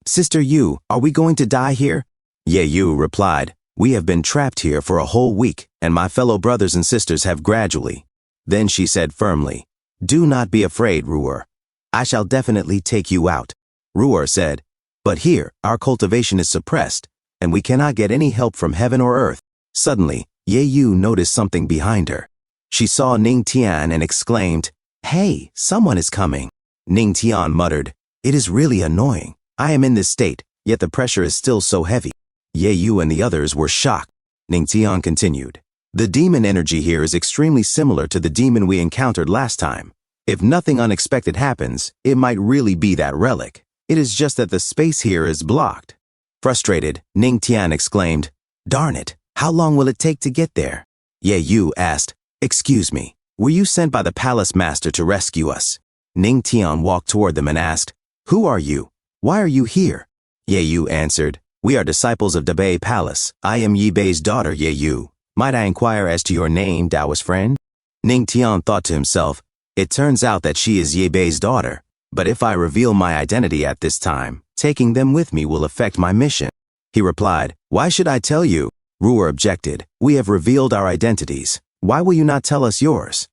[SPEAKER 1] Sister Yu, are we going to die here? Ye Yu replied, we have been trapped here for a whole week, and my fellow brothers and sisters have gradually. Then she said firmly, do not be afraid, Ruer. I shall definitely take you out. Ruer said, but here, our cultivation is suppressed, and we cannot get any help from heaven or earth. Suddenly, Ye Yu noticed something behind her. She saw Ningtian and exclaimed, hey, someone is coming. Ningtian muttered, it is really annoying. I am in this state, yet the pressure is still so heavy. Ye Yu and the others were shocked. Ningtian continued, the demon energy here is extremely similar to the demon we encountered last time. If nothing unexpected happens, it might really be that relic. It is just that the space here is blocked. Frustrated, Ningtian exclaimed, darn it, how long will it take to get there? Ye Yu asked, excuse me, were you sent by the palace master to rescue us? Ningtian walked toward them and asked, who are you? Why are you here? Ye Yu answered, we are disciples of Dabei Palace. I am Yi Bei's daughter, Ye Yu. Might I inquire as to your name, Taoist friend? Ningtian thought to himself, it turns out that she is Ye Bei's daughter, but if I reveal my identity at this time, taking them with me will affect my mission. He replied, why should I tell you? Ruer objected, we have revealed our identities. Why will you not tell us yours?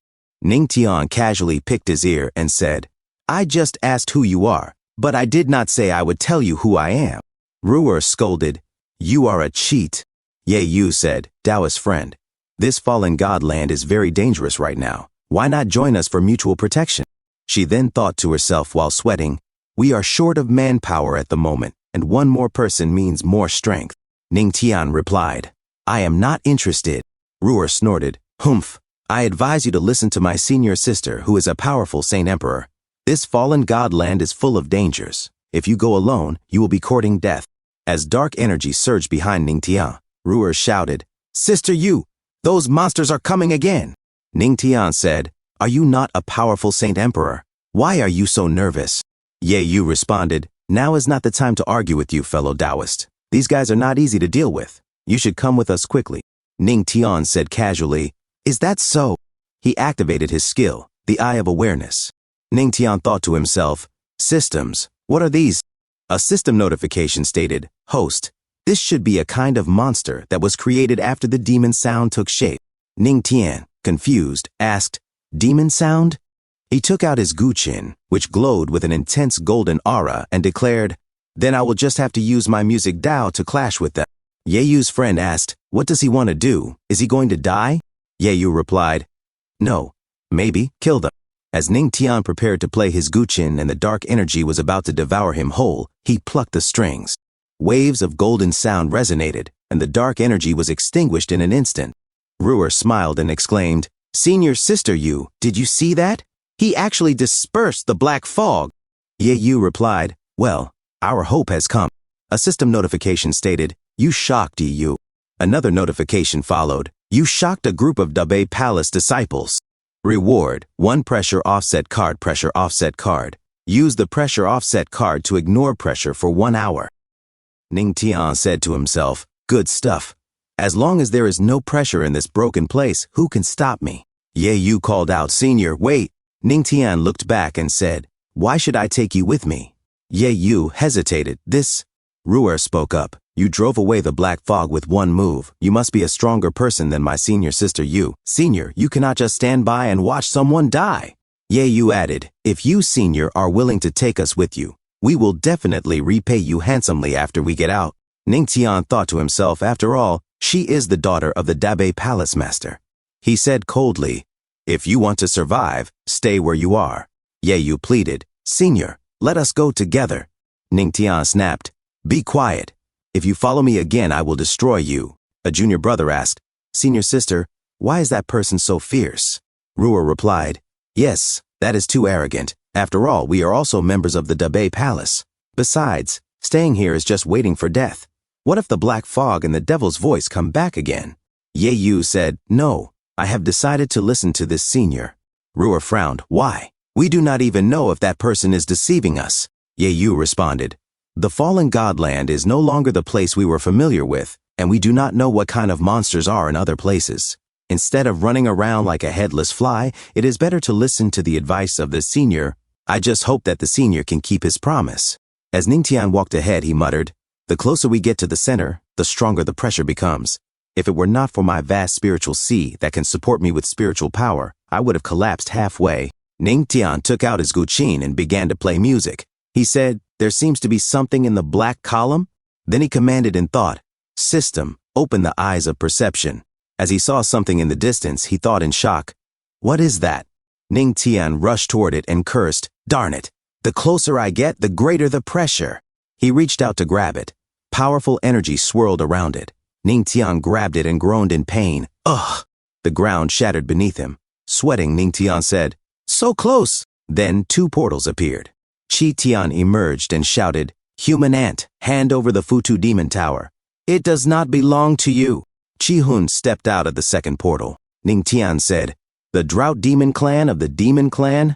[SPEAKER 1] Ningtian casually picked his ear and said, I just asked who you are, but I did not say I would tell you who I am. Ruer scolded, you are a cheat. Ye Yu said, Taoist friend, this fallen god land is very dangerous right now. Why not join us for mutual protection? She then thought to herself while sweating, we are short of manpower at the moment, and one more person means more strength. Ningtian replied, I am not interested. Ruer snorted, humph. I advise you to listen to my senior sister, who is a powerful Saint Emperor. This fallen god land is full of dangers. If you go alone, you will be courting death. As dark energy surged behind Ningtian, Ruer shouted, Sister Yu, those monsters are coming again. Ningtian said, are you not a powerful Saint Emperor? Why are you so nervous? Ye Yu responded, now is not the time to argue with you, fellow Taoist. These guys are not easy to deal with. You should come with us quickly. Ningtian said casually, is that so? He activated his skill, the Eye of Awareness. Ningtian thought to himself, systems, what are these? A system notification stated, host, this should be a kind of monster that was created after the demon sound took shape. Ningtian, confused, asked, demon sound? He took out his guqin, which glowed with an intense golden aura, and declared, then I will just have to use my music Dao to clash with them. Ye Yu's friend asked, what does he want to do? Is he going to die? Ye Yu replied, no, maybe, kill them. As Ningtian prepared to play his guqin and the dark energy was about to devour him whole, he plucked the strings. Waves of golden sound resonated, and the dark energy was extinguished in an instant. Ruer smiled and exclaimed, Senior Sister Yu, did you see that? He actually dispersed the black fog. Ye Yu replied, well, our hope has come. A system notification stated, you shocked Ye Yu. Another notification followed, you shocked a group of Dabei Palace disciples. Reward, 1 pressure offset card. Pressure offset card. Use the pressure offset card to ignore pressure for 1 hour. Ning Tian said to himself, good stuff. As long as there is no pressure in this broken place, who can stop me? Ye Yu called out, Senior, wait. Ning Tian looked back and said, why should I take you with me? Ye Yu hesitated. Ruer spoke up. You drove away the black fog with 1 move. You must be a stronger person than my senior sister Yu. Senior, you cannot just stand by and watch someone die. Ye Yu added, if you, Senior, are willing to take us with you, we will definitely repay you handsomely after we get out. Ning Tian thought to himself, after all, she is the daughter of the Dabe Palace Master. He said coldly, if you want to survive, stay where you are. Ye Yu pleaded, Senior, let us go together. Ning Tian snapped, be quiet. If you follow me again, I will destroy you. A junior brother asked, Senior sister, why is that person so fierce? Ruer replied, yes, that is too arrogant. After all, we are also members of the Dabe Palace. Besides, staying here is just waiting for death. What if the black fog and the devil's voice come back again? Ye Yu said, no, I have decided to listen to this senior. Ruer frowned, why? We do not even know if that person is deceiving us. Ye Yu responded, the fallen godland is no longer the place we were familiar with, and we do not know what kind of monsters are in other places. Instead of running around like a headless fly, it is better to listen to the advice of the senior. I just hope that the senior can keep his promise. As Ning Tian walked ahead, he muttered, the closer we get to the center, the stronger the pressure becomes. If it were not for my vast spiritual sea that can support me with spiritual power, I would have collapsed halfway. Ning Tian took out his guqin and began to play music. He said, there seems to be something in the black column. Then he commanded in thought, system, open the eyes of perception. As he saw something in the distance, he thought in shock, what is that? Ning Tian rushed toward it and cursed, darn it. The closer I get, the greater the pressure. He reached out to grab it. Powerful energy swirled around it. Ning Tian grabbed it and groaned in pain. Ugh! The ground shattered beneath him. Sweating, Ning Tian said, so close. Then 2 portals appeared. Chi Tian emerged and shouted, human ant, hand over the Futu Demon Tower. It does not belong to you. Chi Hun stepped out of the second portal. Ning Tian said, the Drought Demon Clan of the Demon Clan?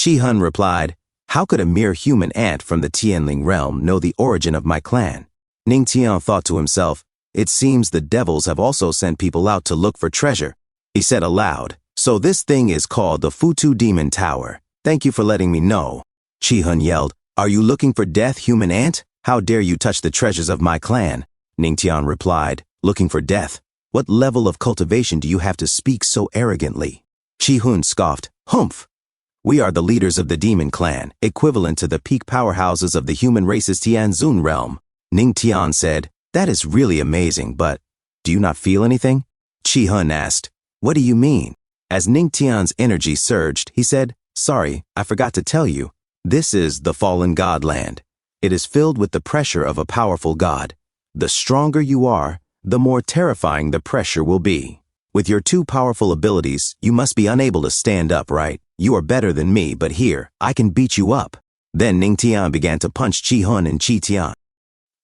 [SPEAKER 1] Chi Hun replied, how could a mere human ant from the Tianling realm know the origin of my clan? Ning Tian thought to himself, it seems the devils have also sent people out to look for treasure. He said aloud, so this thing is called the Futu Demon Tower. Thank you for letting me know. Chi Hun yelled, are you looking for death, human ant? How dare you touch the treasures of my clan? Ning Tian replied, looking for death? What level of cultivation do you have to speak so arrogantly? Chi Hun scoffed, humph. We are the leaders of the demon clan, equivalent to the peak powerhouses of the human race's Tianzun realm. Ning Tian said, that is really amazing, but do you not feel anything? Chi Hun asked, what do you mean? As Ning Tian's energy surged, he said, sorry, I forgot to tell you. This is the fallen godland. It is filled with the pressure of a powerful god. The stronger you are, the more terrifying the pressure will be. With your 2 powerful abilities, you must be unable to stand upright. You are better than me, but here, I can beat you up. Then Ning Tian began to punch Chi Hun and Chi Tian.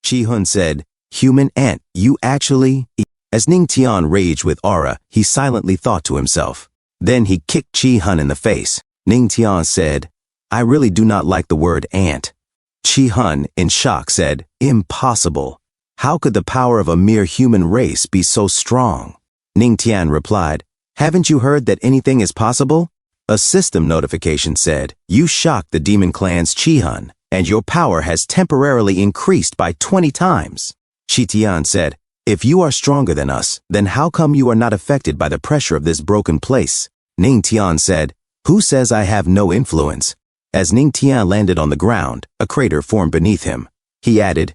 [SPEAKER 1] Chi Hun said, human ant, you actually... As Ning Tian raged with aura, he silently thought to himself. Then he kicked Chi Hun in the face. Ning Tian said, I really do not like the word ant. Chi Hun, in shock, said, impossible. How could the power of a mere human race be so strong? Ning Tian replied, haven't you heard that anything is possible? A system notification said, you shocked the demon clan's Chi Hun, and your power has temporarily increased by 20 times. Chi Tian said, if you are stronger than us, then how come you are not affected by the pressure of this broken place? Ning Tian said, who says I have no influence? As Ning Tian landed on the ground, a crater formed beneath him. He added,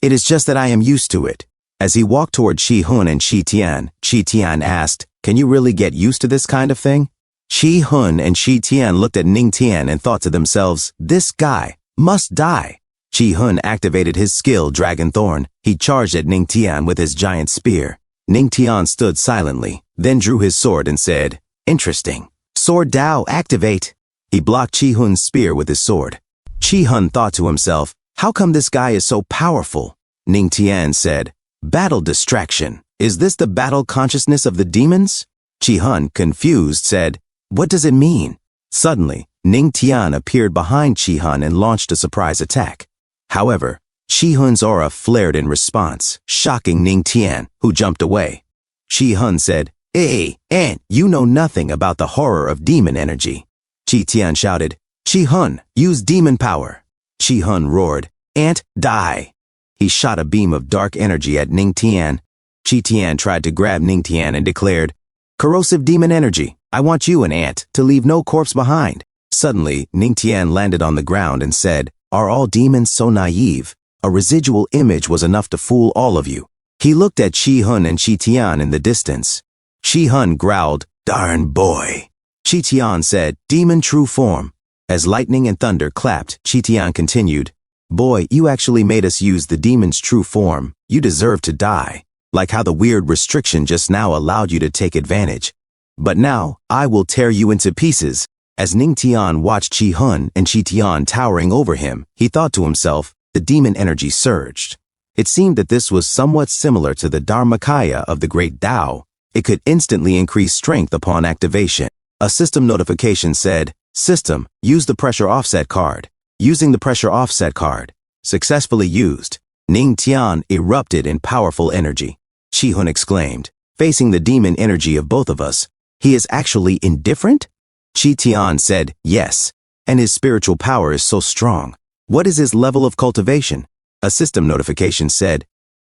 [SPEAKER 1] it is just that I am used to it. As he walked toward Chi Hun and Chi Tian asked, can you really get used to this kind of thing? Chi Hun and Chi Tian looked at Ning Tian and thought to themselves, this guy must die. Chi Hun activated his skill, Dragon Thorn. He charged at Ning Tian with his giant spear. Ning Tian stood silently, then drew his sword and said, interesting. Sword Dao, activate. He blocked Chi Hun's spear with his sword. Chi Hun thought to himself, how come this guy is so powerful? Ning Tian said, battle distraction. Is this the battle consciousness of the demons? Chi Hun, confused, said, What does it mean? Suddenly, Ning Tian appeared behind Chi-hun and launched a surprise attack. However, Chi-hun's aura flared in response, shocking Ning Tian, who jumped away. Chi-hun said, "Hey, Ant, you know nothing about the horror of demon energy." Chi-tian shouted, "Chi-hun, use demon power." Chi-hun roared, "Ant, die." He shot a beam of dark energy at Ning Tian. Chi-tian tried to grab Ning Tian and declared, "Corrosive demon energy, I want you and Ant to leave no corpse behind." Suddenly, Ning Tian landed on the ground and said, "Are all demons so naive? A residual image was enough to fool all of you." He looked at Chi-hun and Chi-tian in the distance. Chi-hun growled, "Darn boy." Chi-tian said, "Demon true form." As lightning and thunder clapped, Chi-tian continued, "Boy, you actually made us use the demon's true form. You deserve to die. Like how the weird restriction just now allowed you to take advantage. But now, I will tear you into pieces." As Ning Tian watched Chi-hun and Chi-tian towering over him, he thought to himself, the demon energy surged. It seemed that this was somewhat similar to the Dharmakaya of the Great Tao. It could instantly increase strength upon activation. A system notification said, "System, use the pressure offset card." Using the pressure offset card. Successfully used. Ning Tian erupted in powerful energy. Chi-hun exclaimed, "Facing the demon energy of both of us, he is actually indifferent?" Chi-tian said, "Yes, and his spiritual power is so strong. What is his level of cultivation?" A system notification said,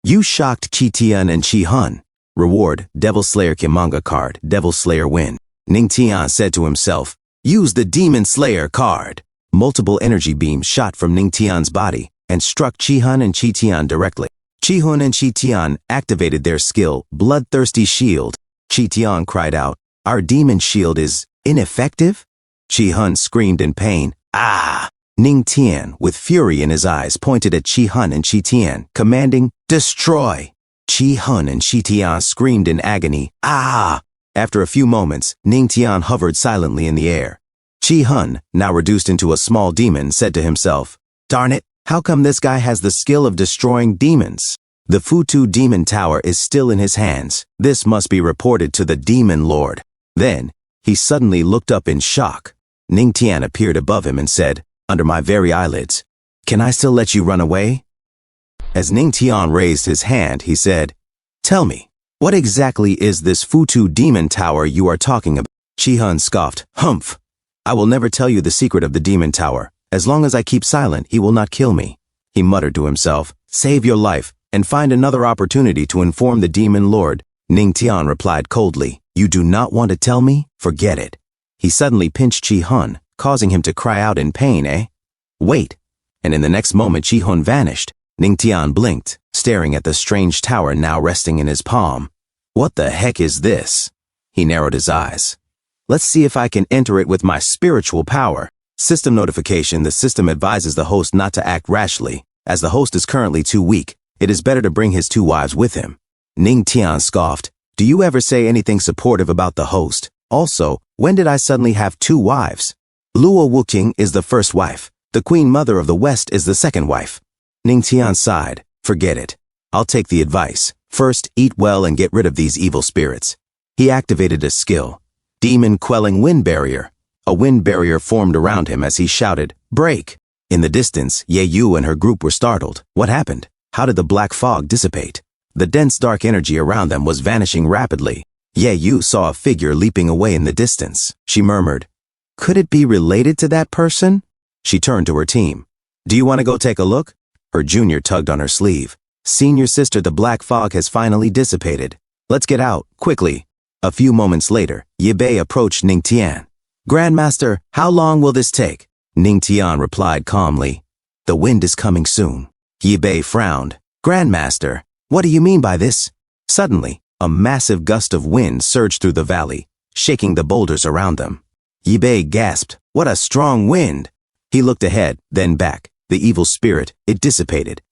[SPEAKER 1] "You shocked Chi-tian and Chi-hun. Reward, Devil Slayer Manga card, Devil Slayer win." Ning Tian said to himself, "Use the Demon Slayer card." Multiple energy beams shot from Ning Tian's body and struck Chi-hun and Chi-tian directly. Chi-hun and Chi-tian activated their skill, Bloodthirsty Shield. Chi-tian cried out, "Our demon shield is ineffective?" Chi-hun screamed in pain, "Ah!" Ning Tian, with fury in his eyes, pointed at Chi-hun and Chi-tian, commanding, "Destroy!" Chi-hun and Chi-tian screamed in agony, "Ah!" After a few moments, Ning Tian hovered silently in the air. Chi-hun, now reduced into a small demon, said to himself, "Darn it, how come this guy has the skill of destroying demons?" The Futu Demon Tower is still in his hands. This must be reported to the Demon Lord. Then, he suddenly looked up in shock. Ning Tian appeared above him and said, "Under my very eyelids, can I still let you run away?" As Ning Tian raised his hand, he said, "Tell me, what exactly is this Futu Demon Tower you are talking about?" Chi-hun scoffed, "Humph! I will never tell you the secret of the Demon Tower. As long as I keep silent, he will not kill me." He muttered to himself, "Save your life, and find another opportunity to inform the Demon Lord." Ning Tian replied coldly, "You do not want to tell me? Forget it." He suddenly pinched Chi-hun, causing him to cry out in pain, "Wait!" And in the next moment Chi-hun vanished. Ning Tian blinked, staring at the strange tower now resting in his palm. "What the heck is this?" He narrowed his eyes. "Let's see if I can enter it with my spiritual power." System notification: the system advises the host not to act rashly. As the host is currently too weak, it is better to bring his 2 wives with him. Ning Tian scoffed, "Do you ever say anything supportive about the host? Also, when did I suddenly have 2 wives? Luo Wuqing is the first wife. The Queen Mother of the West is the second wife." Ning Tian sighed, "Forget it. I'll take the advice. First, eat well and get rid of these evil spirits." He activated a skill, Demon Quelling Wind Barrier. A wind barrier formed around him as he shouted, "Break!" In the distance, Ye Yu and her group were startled. What happened? How did the black fog dissipate? The dense dark energy around them was vanishing rapidly. Ye Yu saw a figure leaping away in the distance. She murmured, "Could it be related to that person?" She turned to her team. "Do you want to go take a look?" Her junior tugged on her sleeve. "Senior sister, the black fog has finally dissipated. Let's get out, quickly." A few moments later, Ye Bei approached Ning Tian. "Grandmaster, how long will this take?" Ning Tian replied calmly, "The wind is coming soon." Ye Bei frowned. "Grandmaster, what do you mean by this?" Suddenly, a massive gust of wind surged through the valley, shaking the boulders around them. Ye Bei gasped, "What a strong wind!" He looked ahead, then back. The evil spirit, it dissipated.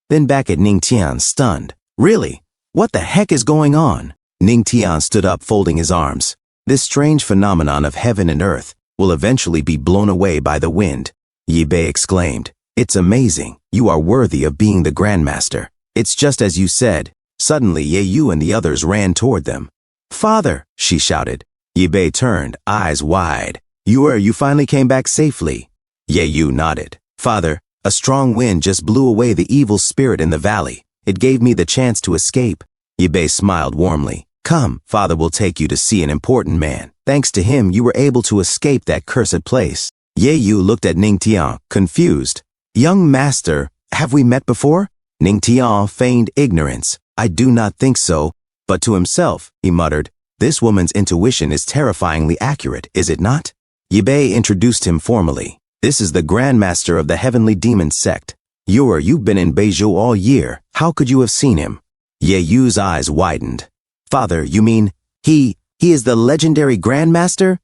[SPEAKER 1] Then back at Ning Tian, stunned. "Really? What the heck is going on?" Ning Tian stood up, folding his arms. "This strange phenomenon of heaven and earth will eventually be blown away by the wind." Ye Bei exclaimed, "It's amazing. You are worthy of being the Grandmaster. It's just as you said." Suddenly Ye Yu and the others ran toward them. "Father!" she shouted. Ye turned, eyes wide. You finally came back safely. Ye Yu nodded. Father, a strong wind just blew away the evil spirit in the valley. It gave me the chance to escape. Ye smiled warmly. Come, Father will take you to see an important man. Thanks to him, you were able to escape that cursed place. Ye Yu looked at Ningtian, confused. Young master, have we met before? Ningtian feigned ignorance. I do not think so. But to himself, he muttered, this woman's intuition is terrifyingly accurate, is it not? Ye introduced him formally. This is the Grandmaster of the Heavenly Demon Sect. You've been in Beizhou all year. How could you have seen him? Ye Yu's eyes widened. Father, you mean, he is the legendary Grandmaster?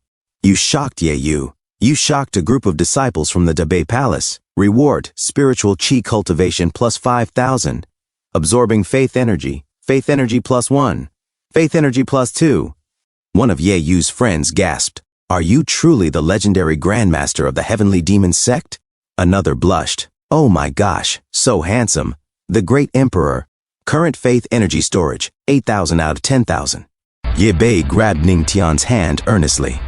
[SPEAKER 1] You shocked Ye Yu. You shocked a group of disciples from the Dabei Palace. Reward, spiritual chi cultivation plus 5,000. Absorbing faith energy plus 1. Faith energy plus 2. One of Ye Yu's friends gasped. Are you truly the legendary Grandmaster of the Heavenly Demon Sect? Another blushed. Oh my gosh, so handsome. The Great Emperor. Current faith energy storage, 8,000 out of 10,000. Ye grabbed Ningtian's hand earnestly.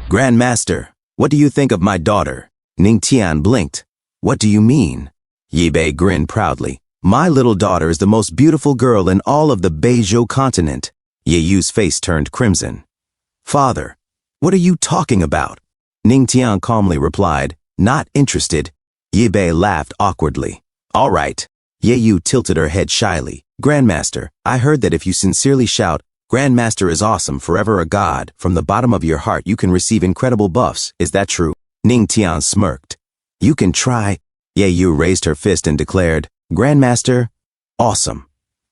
[SPEAKER 1] Grandmaster, what do you think of my daughter? Ningtian blinked. What do you mean? Ye grinned proudly. My little daughter is the most beautiful girl in all of the Beizhou continent. Ye Yu's face turned crimson. Father, what are you talking about? Ningtian calmly replied, not interested. Ye laughed awkwardly. All right. Ye Yu tilted her head shyly. Grandmaster, I heard that if you sincerely shout, Grandmaster is awesome, forever a god, from the bottom of your heart you can receive incredible buffs. Is that true? Ningtian smirked. You can try. Ye Yu raised her fist and declared, Grandmaster, awesome.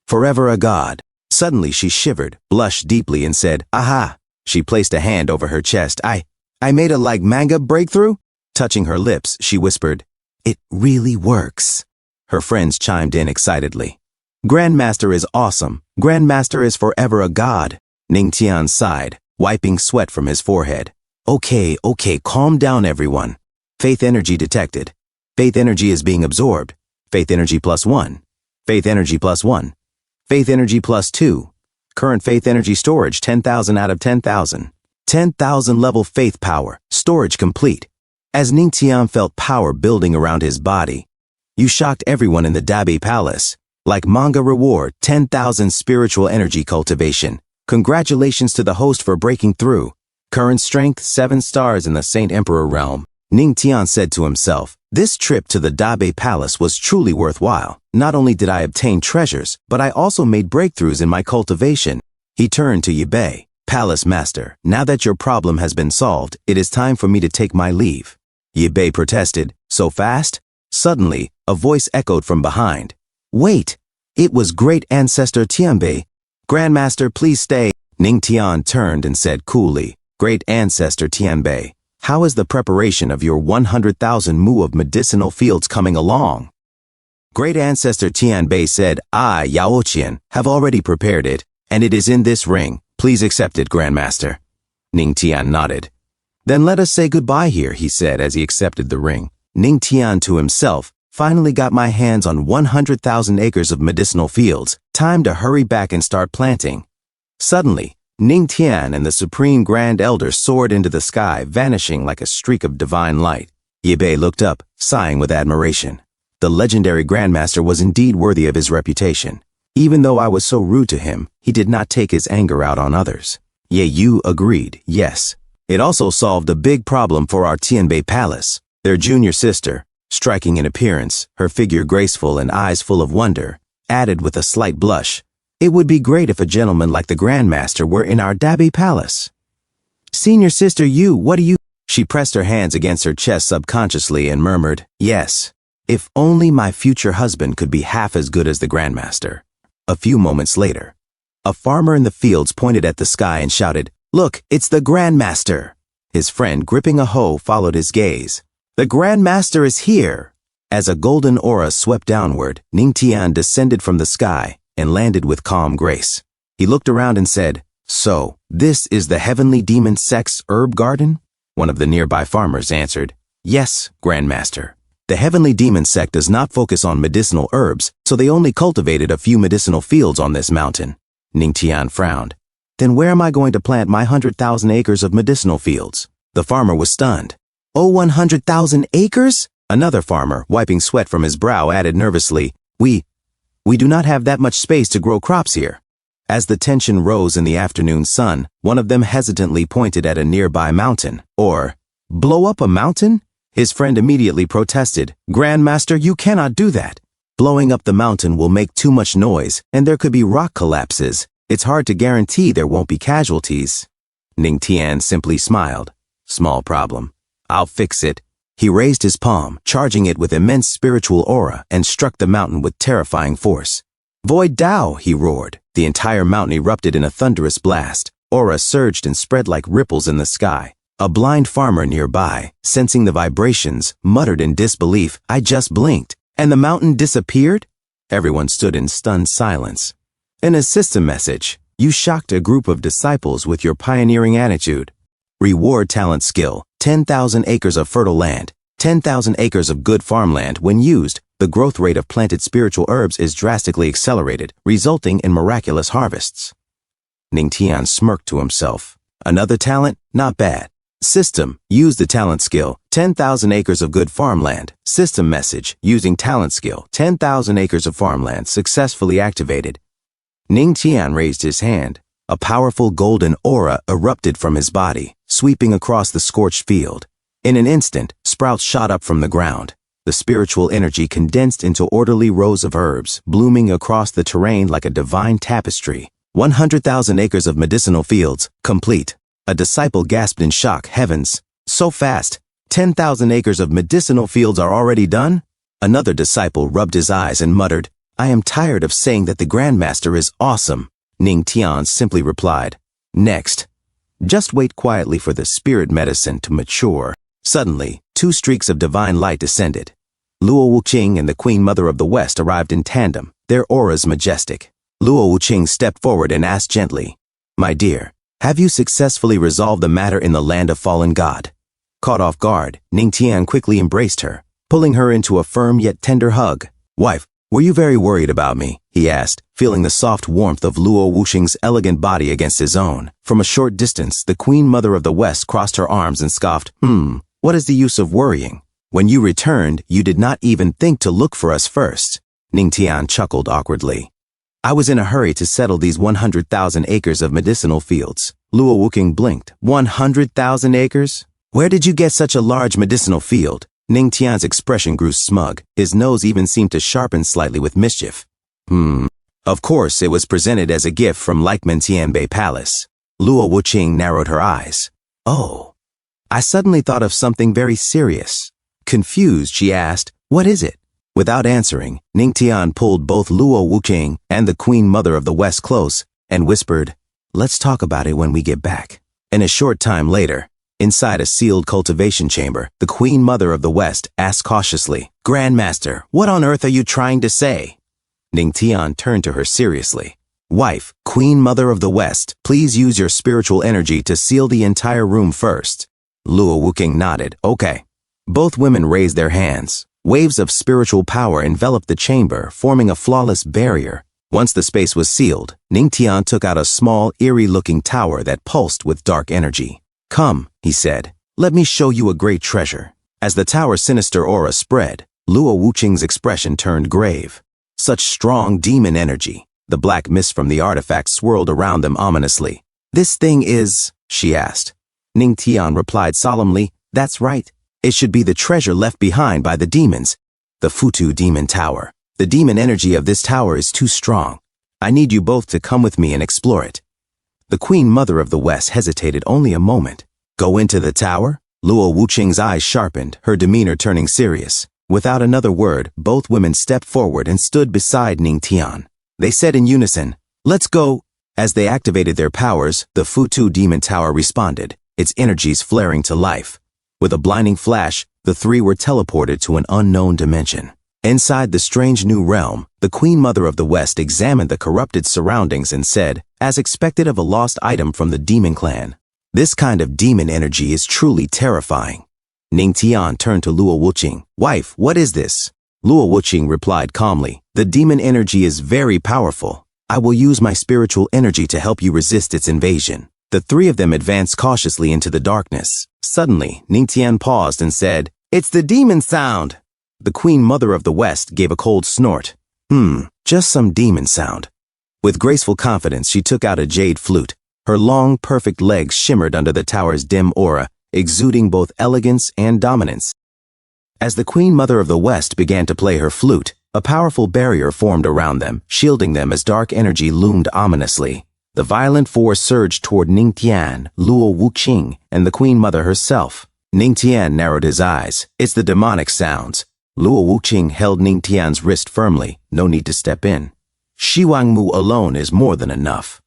[SPEAKER 1] Forever a god. Suddenly she shivered, blushed deeply and said, Aha! She placed a hand over her chest. I made a manga breakthrough? Touching her lips, she whispered, It really works. Her friends chimed in excitedly. Grandmaster is awesome. Grandmaster is forever a god. Ningtian sighed, wiping sweat from his forehead. Okay, calm down everyone. Faith energy detected. Faith energy is being absorbed. Faith energy plus 1. Faith energy plus 1. Faith energy plus 2. Current faith energy storage 10,000 out of 10,000. 10,000 level faith power. Storage complete. As Ningtian felt power building around his body, you shocked everyone in the Dabei Palace. Like Manga reward, 10,000 spiritual energy cultivation. Congratulations to the host for breaking through. Current strength 7 stars in the Saint Emperor realm. Ningtian said to himself, this trip to the Dabei Palace was truly worthwhile. Not only did I obtain treasures, but I also made breakthroughs in my cultivation. He turned to Ye, Palace Master. Now that your problem has been solved, it is time for me to take my leave. Ye protested, so fast? Suddenly, a voice echoed from behind. Wait, it was Great Ancestor Tianbei. Grandmaster, please stay. Ningtian turned and said coolly, Great Ancestor Tianbei, how is the preparation of your 100,000 mu of medicinal fields coming along? Great Ancestor Tianbei said, I, Yaoqian, have already prepared it, and it is in this ring. Please accept it, Grandmaster. Ningtian nodded. Then let us say goodbye here, he said as he accepted the ring. Ningtian to himself, finally got my hands on 100,000 acres of medicinal fields. Time to hurry back and start planting. Suddenly, Ningtian and the Supreme Grand Elder soared into the sky, vanishing like a streak of divine light. Ye looked up, sighing with admiration. The legendary Grandmaster was indeed worthy of his reputation. Even though I was so rude to him, he did not take his anger out on others. Ye Yu agreed, yes. It also solved a big problem for our Tianbei Palace. Their junior sister, striking in appearance, her figure graceful and eyes full of wonder, added with a slight blush, it would be great if a gentleman like the Grandmaster were in our Dabei Palace. Senior sister Yu, what do you... She pressed her hands against her chest subconsciously and murmured, yes, if only my future husband could be half as good as the Grandmaster. A few moments later, a farmer in the fields pointed at the sky and shouted, Look, it's the Grandmaster. His friend, gripping a hoe, followed his gaze. The Grandmaster is here. As a golden aura swept downward, Ningtian descended from the sky and landed with calm grace. He looked around and said, So, this is the Heavenly Demon Sect's herb garden? One of the nearby farmers answered, Yes, Grandmaster. The Heavenly Demon Sect does not focus on medicinal herbs, so they only cultivated a few medicinal fields on this mountain. Ningtian frowned. Then where am I going to plant my 100,000 acres of medicinal fields? The farmer was stunned. Oh, 100,000 acres? Another farmer, wiping sweat from his brow, added nervously, We do not have that much space to grow crops here. As the tension rose in the afternoon sun, one of them hesitantly pointed at a nearby mountain. Or, blow up a mountain? His friend immediately protested. Grandmaster, you cannot do that. Blowing up the mountain will make too much noise, and there could be rock collapses. It's hard to guarantee there won't be casualties. Ning Tian simply smiled. Small problem. I'll fix it. He raised his palm, charging it with immense spiritual aura, and struck the mountain with terrifying force. Void Dao, he roared. The entire mountain erupted in a thunderous blast. Aura surged and spread like ripples in the sky. A blind farmer nearby, sensing the vibrations, muttered in disbelief, I just blinked, and the mountain disappeared? Everyone stood in stunned silence. In a system message, you shocked a group of disciples with your pioneering attitude. Reward talent skill, 10,000 acres of fertile land, 10,000 acres of good farmland. When used, the growth rate of planted spiritual herbs is drastically accelerated, resulting in miraculous harvests. Ning Tian smirked to himself. Another talent? Not bad. System, use the talent skill, 10,000 acres of good farmland. System message, using talent skill, 10,000 acres of farmland successfully activated. Ning Tian raised his hand. A powerful golden aura erupted from his body, sweeping across the scorched field. In an instant, sprouts shot up from the ground. The spiritual energy condensed into orderly rows of herbs, blooming across the terrain like a divine tapestry. 100,000 acres of medicinal fields, complete. A disciple gasped in shock. Heavens, so fast! 10,000 acres of medicinal fields are already done? Another disciple rubbed his eyes and muttered, I am tired of saying that the Grandmaster is awesome. Ning Tian simply replied, Next. Just wait quietly for the spirit medicine to mature. Suddenly, 2 streaks of divine light descended. Luo Wuqing and the Queen Mother of the West arrived in tandem, their auras majestic. Luo Wuqing stepped forward and asked gently, My dear, have you successfully resolved the matter in the land of fallen god? Caught off guard, Ning Tian quickly embraced her, pulling her into a firm yet tender hug. Wife, were you very worried about me? He asked, feeling the soft warmth of Luo Wuqing's elegant body against his own. From a short distance, the Queen Mother of the West crossed her arms and scoffed, What is the use of worrying? When you returned, you did not even think to look for us first. Ning Tian chuckled awkwardly. I was in a hurry to settle these 100,000 acres of medicinal fields. Luo Wuqing blinked. 100,000 acres? Where did you get such a large medicinal field? Ning Tian's expression grew smug. His nose even seemed to sharpen slightly with mischief. Of course, it was presented as a gift from Lichman Tianbei Palace. Luo Wuqing narrowed her eyes. Oh. I suddenly thought of something very serious. Confused, she asked, What is it? Without answering, Ning Tian pulled both Luo Wuqing and the Queen Mother of the West close and whispered, Let's talk about it when we get back. And a short time later, inside a sealed cultivation chamber, the Queen Mother of the West asked cautiously, Grandmaster, what on earth are you trying to say? Ning Tian turned to her seriously. Wife, Queen Mother of the West, please use your spiritual energy to seal the entire room first. Luo Wuqing nodded. Okay. Both women raised their hands. Waves of spiritual power enveloped the chamber, forming a flawless barrier. Once the space was sealed, Ning Tian took out a small, eerie-looking tower that pulsed with dark energy. Come, he said, let me show you a great treasure. As the tower's sinister aura spread, Luo Wuqing's expression turned grave. Such strong demon energy. The black mist from the artifact swirled around them ominously. This thing is, she asked. Ning Tian replied solemnly, that's right. It should be the treasure left behind by the demons. The Futu Demon Tower. The demon energy of this tower is too strong. I need you both to come with me and explore it. The Queen Mother of the West hesitated only a moment. Go into the tower? Luo Wuqing's eyes sharpened, her demeanor turning serious. Without another word, both women stepped forward and stood beside Ning Tian. They said in unison, let's go. As they activated their powers, the Futu Demon Tower responded, its energies flaring to life. With a blinding flash, the three were teleported to an unknown dimension. Inside the strange new realm, the Queen Mother of the West examined the corrupted surroundings and said, as expected of a lost item from the demon clan, this kind of demon energy is truly terrifying. Ning Tian turned to Luo Wuqing. Wife, what is this? Luo Wuqing replied calmly, the demon energy is very powerful. I will use my spiritual energy to help you resist its invasion. The three of them advanced cautiously into the darkness. Suddenly, Ningtian paused and said, "It's the demon sound!" The Queen Mother of the West gave a cold snort. Just some demon sound. With graceful confidence, she took out a jade flute. Her long, perfect legs shimmered under the tower's dim aura, exuding both elegance and dominance. As the Queen Mother of the West began to play her flute, a powerful barrier formed around them, shielding them as dark energy loomed ominously. The violent force surged toward Ningtian, Luo Wuqing, and the Queen Mother herself. Ningtian narrowed his eyes. "It's the demonic sounds." Luo Wuqing held Ningtian's wrist firmly. No need to step in. "Shi Wangmu alone is more than enough."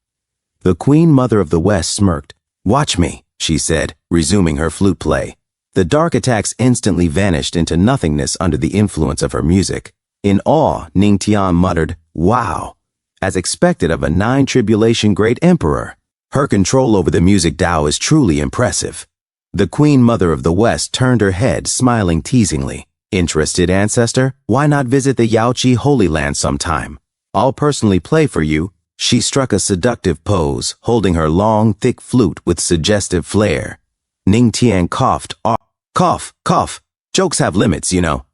[SPEAKER 1] The Queen Mother of the West smirked. "Watch me," she said, resuming her flute play. The dark attacks instantly vanished into nothingness under the influence of her music. In awe, Ningtian muttered, "Wow," as expected of a nine-tribulation great emperor. Her control over the music Tao is truly impressive. The Queen Mother of the West turned her head, smiling teasingly. "Interested, ancestor? Why not visit the Yaoqi Holy Land sometime? I'll personally play for you." She struck a seductive pose, holding her long, thick flute with suggestive flair. Ningtian coughed. Cough, cough. Jokes have limits, you know."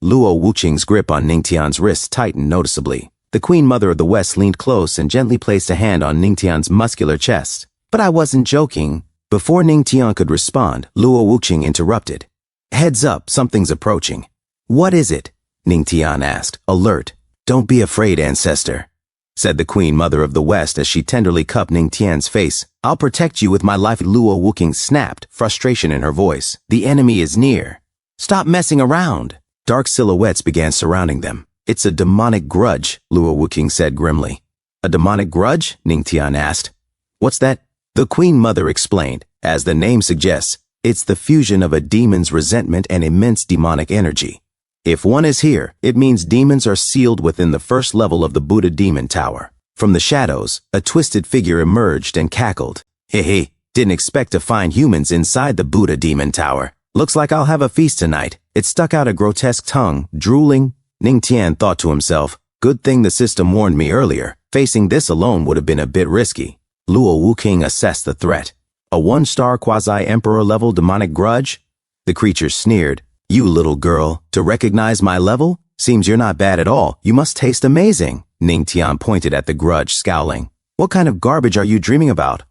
[SPEAKER 1] Luo Wuqing's grip on Ningtian's wrist tightened noticeably. The Queen Mother of the West leaned close and gently placed a hand on Ningtian's muscular chest. "But I wasn't joking." Before Ningtian could respond, Luo Wuqing interrupted. "Heads up, something's approaching." "What is it?" Ningtian asked, alert. "Don't be afraid, ancestor," said the Queen Mother of the West as she tenderly cupped Ningtian's face. "I'll protect you with my life." Luo Wuqing snapped, frustration in her voice. "The enemy is near. Stop messing around." Dark silhouettes began surrounding them. "It's a demonic grudge," Luo Wuqing said grimly. "A demonic grudge?" Ningtian asked. "What's that?" The Queen Mother explained. "As the name suggests, it's the fusion of a demon's resentment and immense demonic energy. If one is here, it means demons are sealed within the first level of the Buddha Demon Tower." From the shadows, a twisted figure emerged and cackled. "Hey, didn't expect to find humans inside the Buddha Demon Tower. Looks like I'll have a feast tonight." It stuck out a grotesque tongue, drooling. Ningtian thought to himself, "Good thing the system warned me earlier. Facing this alone would have been a bit risky." Luo Wuqing assessed the threat. "A one-star quasi-emperor level demonic grudge?" The creature sneered. "You little girl, to recognize my level? Seems you're not bad at all. You must taste amazing." Ningtian pointed at the grudge, scowling. "What kind of garbage are you dreaming about?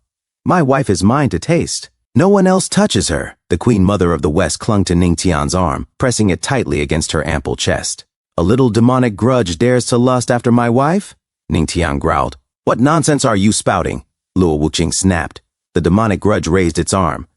[SPEAKER 1] My wife is mine to taste. No one else touches her." The Queen Mother of the West clung to Ningtian's arm, pressing it tightly against her ample chest. "A little demonic grudge dares to lust after my wife?" Ningtian growled. "What nonsense are you spouting?" Luo Wuqing snapped. The demonic grudge raised its arm.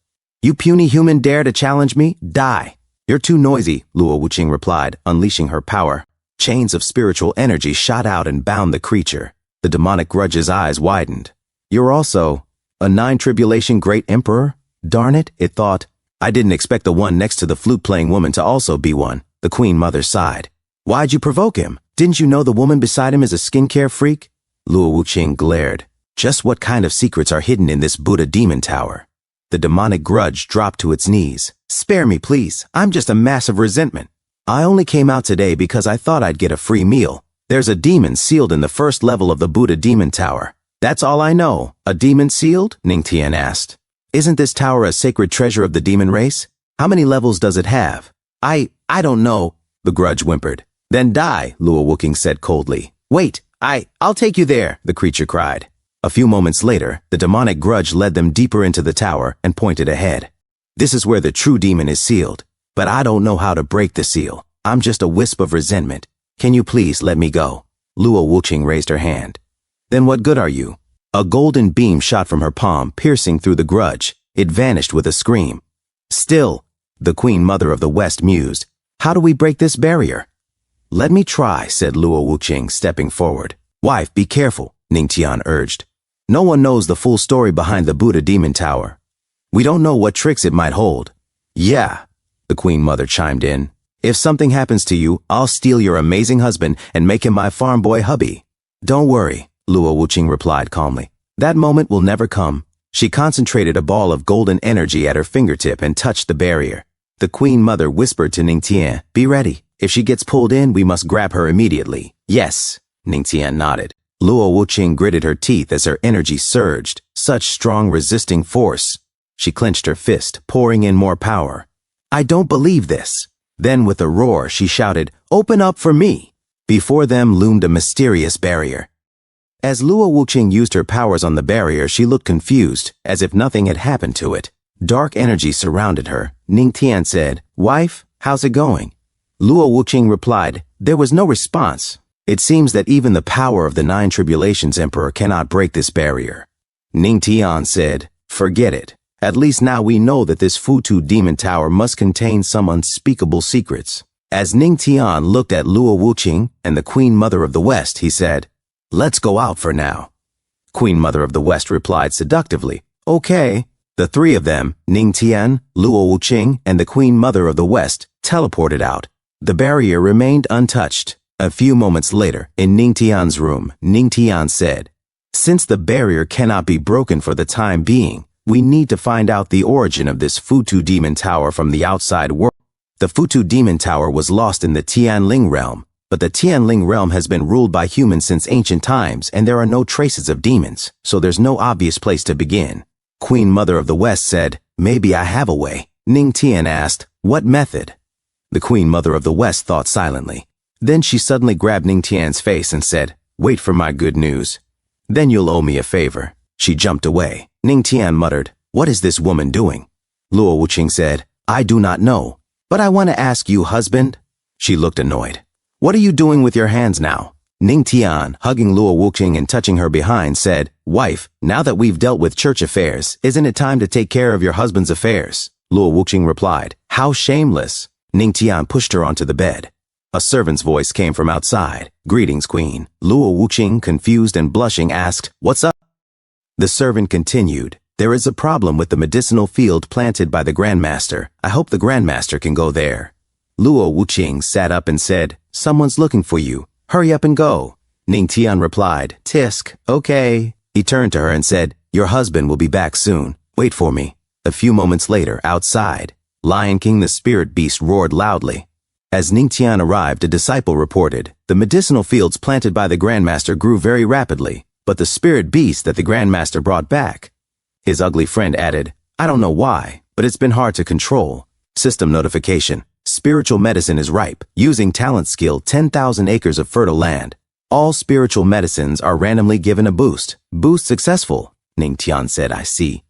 [SPEAKER 1] "You puny human dare to challenge me? Die." "You're too noisy," Luo Wuqing replied, unleashing her power. Chains of spiritual energy shot out and bound the creature. The demonic grudge's eyes widened. "You're also a nine-tribulation great emperor? Darn it," it thought. "I didn't expect the one next to the flute-playing woman to also be one." The Queen Mother sighed. "Why'd you provoke him? Didn't you know the woman beside him is a skincare freak?" Luo Wuqing glared. "Just what kind of secrets are hidden in this Buddha Demon Tower?" The demonic grudge dropped to its knees. "Spare me, please. I'm just a mass of resentment. I only came out today because I thought I'd get a free meal. There's a demon sealed in the first level of the Buddha Demon Tower. That's all I know." "A demon sealed?" Ningtian asked. "Isn't this tower a sacred treasure of the demon race? How many levels does it have?" I don't know," the grudge whimpered. "Then die," Luo Wuqing said coldly. "Wait, I'll take you there," the creature cried. A few moments later, the demonic grudge led them deeper into the tower and pointed ahead. "This is where the true demon is sealed, but I don't know how to break the seal. I'm just a wisp of resentment. Can you please let me go?" Luo Wuqing raised her hand. "Then what good are you?" A golden beam shot from her palm, piercing through the grudge. It vanished with a scream. "Still," the Queen Mother of the West mused, "how do we break this barrier?" "Let me try," said Luo Wuqing, stepping forward. "Wife, be careful," Ningtian urged. "No one knows the full story behind the Buddha Demon Tower. We don't know what tricks it might hold." "Yeah," the Queen Mother chimed in. "If something happens to you, I'll steal your amazing husband and make him my farm boy hubby." "Don't worry," Luo Wuqing replied calmly. "That moment will never come." She concentrated a ball of golden energy at her fingertip and touched the barrier. The Queen Mother whispered to Ningtian, "Be ready. If she gets pulled in, we must grab her immediately." "Yes," Ningtian nodded. Luo Wuqing gritted her teeth as her energy surged, such strong resisting force. She clenched her fist, pouring in more power. I don't believe this. Then with a roar, she shouted, Open up for me! Before them loomed a mysterious barrier. As Luo Wuqing used her powers on the barrier, she looked confused, as if nothing had happened to it. Dark energy surrounded her. Ningtian said, Wife, how's it going? Luo Wuqing replied, There was no response. It seems that even the power of the 9 Tribulations Emperor cannot break this barrier. Ningtian said, Forget it. At least now we know that this Futu Demon Tower must contain some unspeakable secrets. As Ningtian looked at Luo Wuqing and the Queen Mother of the West, he said, Let's go out for now. Queen Mother of the West replied seductively, Okay. The 3 of them, Ningtian, Luo Wuqing, and the Queen Mother of the West, teleported out. The barrier remained untouched. A few moments later, in Ningtian's room, Ningtian said, Since the barrier cannot be broken for the time being, we need to find out the origin of this Futu Demon Tower from the outside world. The Futu Demon Tower was lost in the Tianling realm, but the Tianling realm has been ruled by humans since ancient times, and there are no traces of demons, so there's no obvious place to begin. Queen Mother of the West said, Maybe I have a way. Ningtian asked, What method? The Queen Mother of the West thought silently. Then she suddenly grabbed Ningtian's face and said, Wait for my good news. Then you'll owe me a favor. She jumped away. Ningtian muttered, What is this woman doing? Luo Wuqing said, I do not know, but I want to ask you, husband. She looked annoyed. What are you doing with your hands now? Ningtian, hugging Luo Wuqing and touching her behind, said, Wife, now that we've dealt with church affairs, isn't it time to take care of your husband's affairs? Luo Wuqing replied, How shameless. Ningtian pushed her onto the bed. A servant's voice came from outside. Greetings, Queen. Luo Wuqing, confused and blushing, asked, What's up? The servant continued, There is a problem with the medicinal field planted by the Grandmaster. I hope the Grandmaster can go there. Luo Wuqing sat up and said, Someone's looking for you. Hurry up and go. Ningtian replied, Tisk, okay. He turned to her and said, Your husband will be back soon. Wait for me. A few moments later, outside, Lion King the spirit beast roared loudly. As Ningtian arrived, a disciple reported, The medicinal fields planted by the Grandmaster grew very rapidly, but the spirit beast that the Grandmaster brought back. His ugly friend added, I don't know why, but it's been hard to control. System notification. Spiritual medicine is ripe. Using talent skill 10,000 acres of fertile land. All spiritual medicines are randomly given a boost. Boost successful. Ningtian said, I see.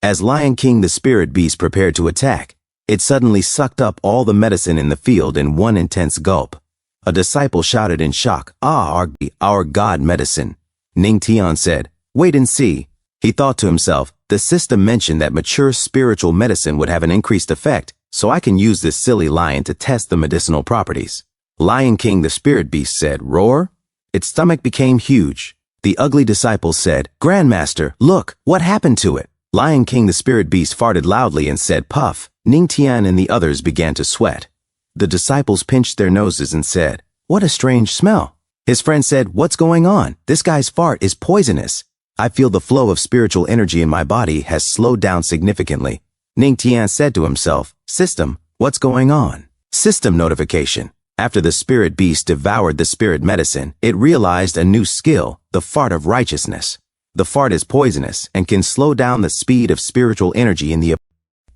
[SPEAKER 1] As Lion King the spirit beast prepared to attack, it suddenly sucked up all the medicine in the field in one intense gulp. A disciple shouted in shock, our god medicine. Ningtian said, Wait and see. He thought to himself, the system mentioned that mature spiritual medicine would have an increased effect, so I can use this silly lion to test the medicinal properties. Lion King the spirit beast said, Roar. Its stomach became huge. The ugly disciple said, Grandmaster, look, what happened to it? Lion King the spirit beast farted loudly and said, Puff. Ningtian and the others began to sweat. The disciples pinched their noses and said, What a strange smell. His friend said, What's going on? This guy's fart is poisonous. I feel the flow of spiritual energy in my body has slowed down significantly. Ningtian said to himself, System, what's going on? System notification. After the spirit beast devoured the spirit medicine, it realized a new skill, the fart of righteousness. The fart is poisonous and can slow down the speed of spiritual energy in the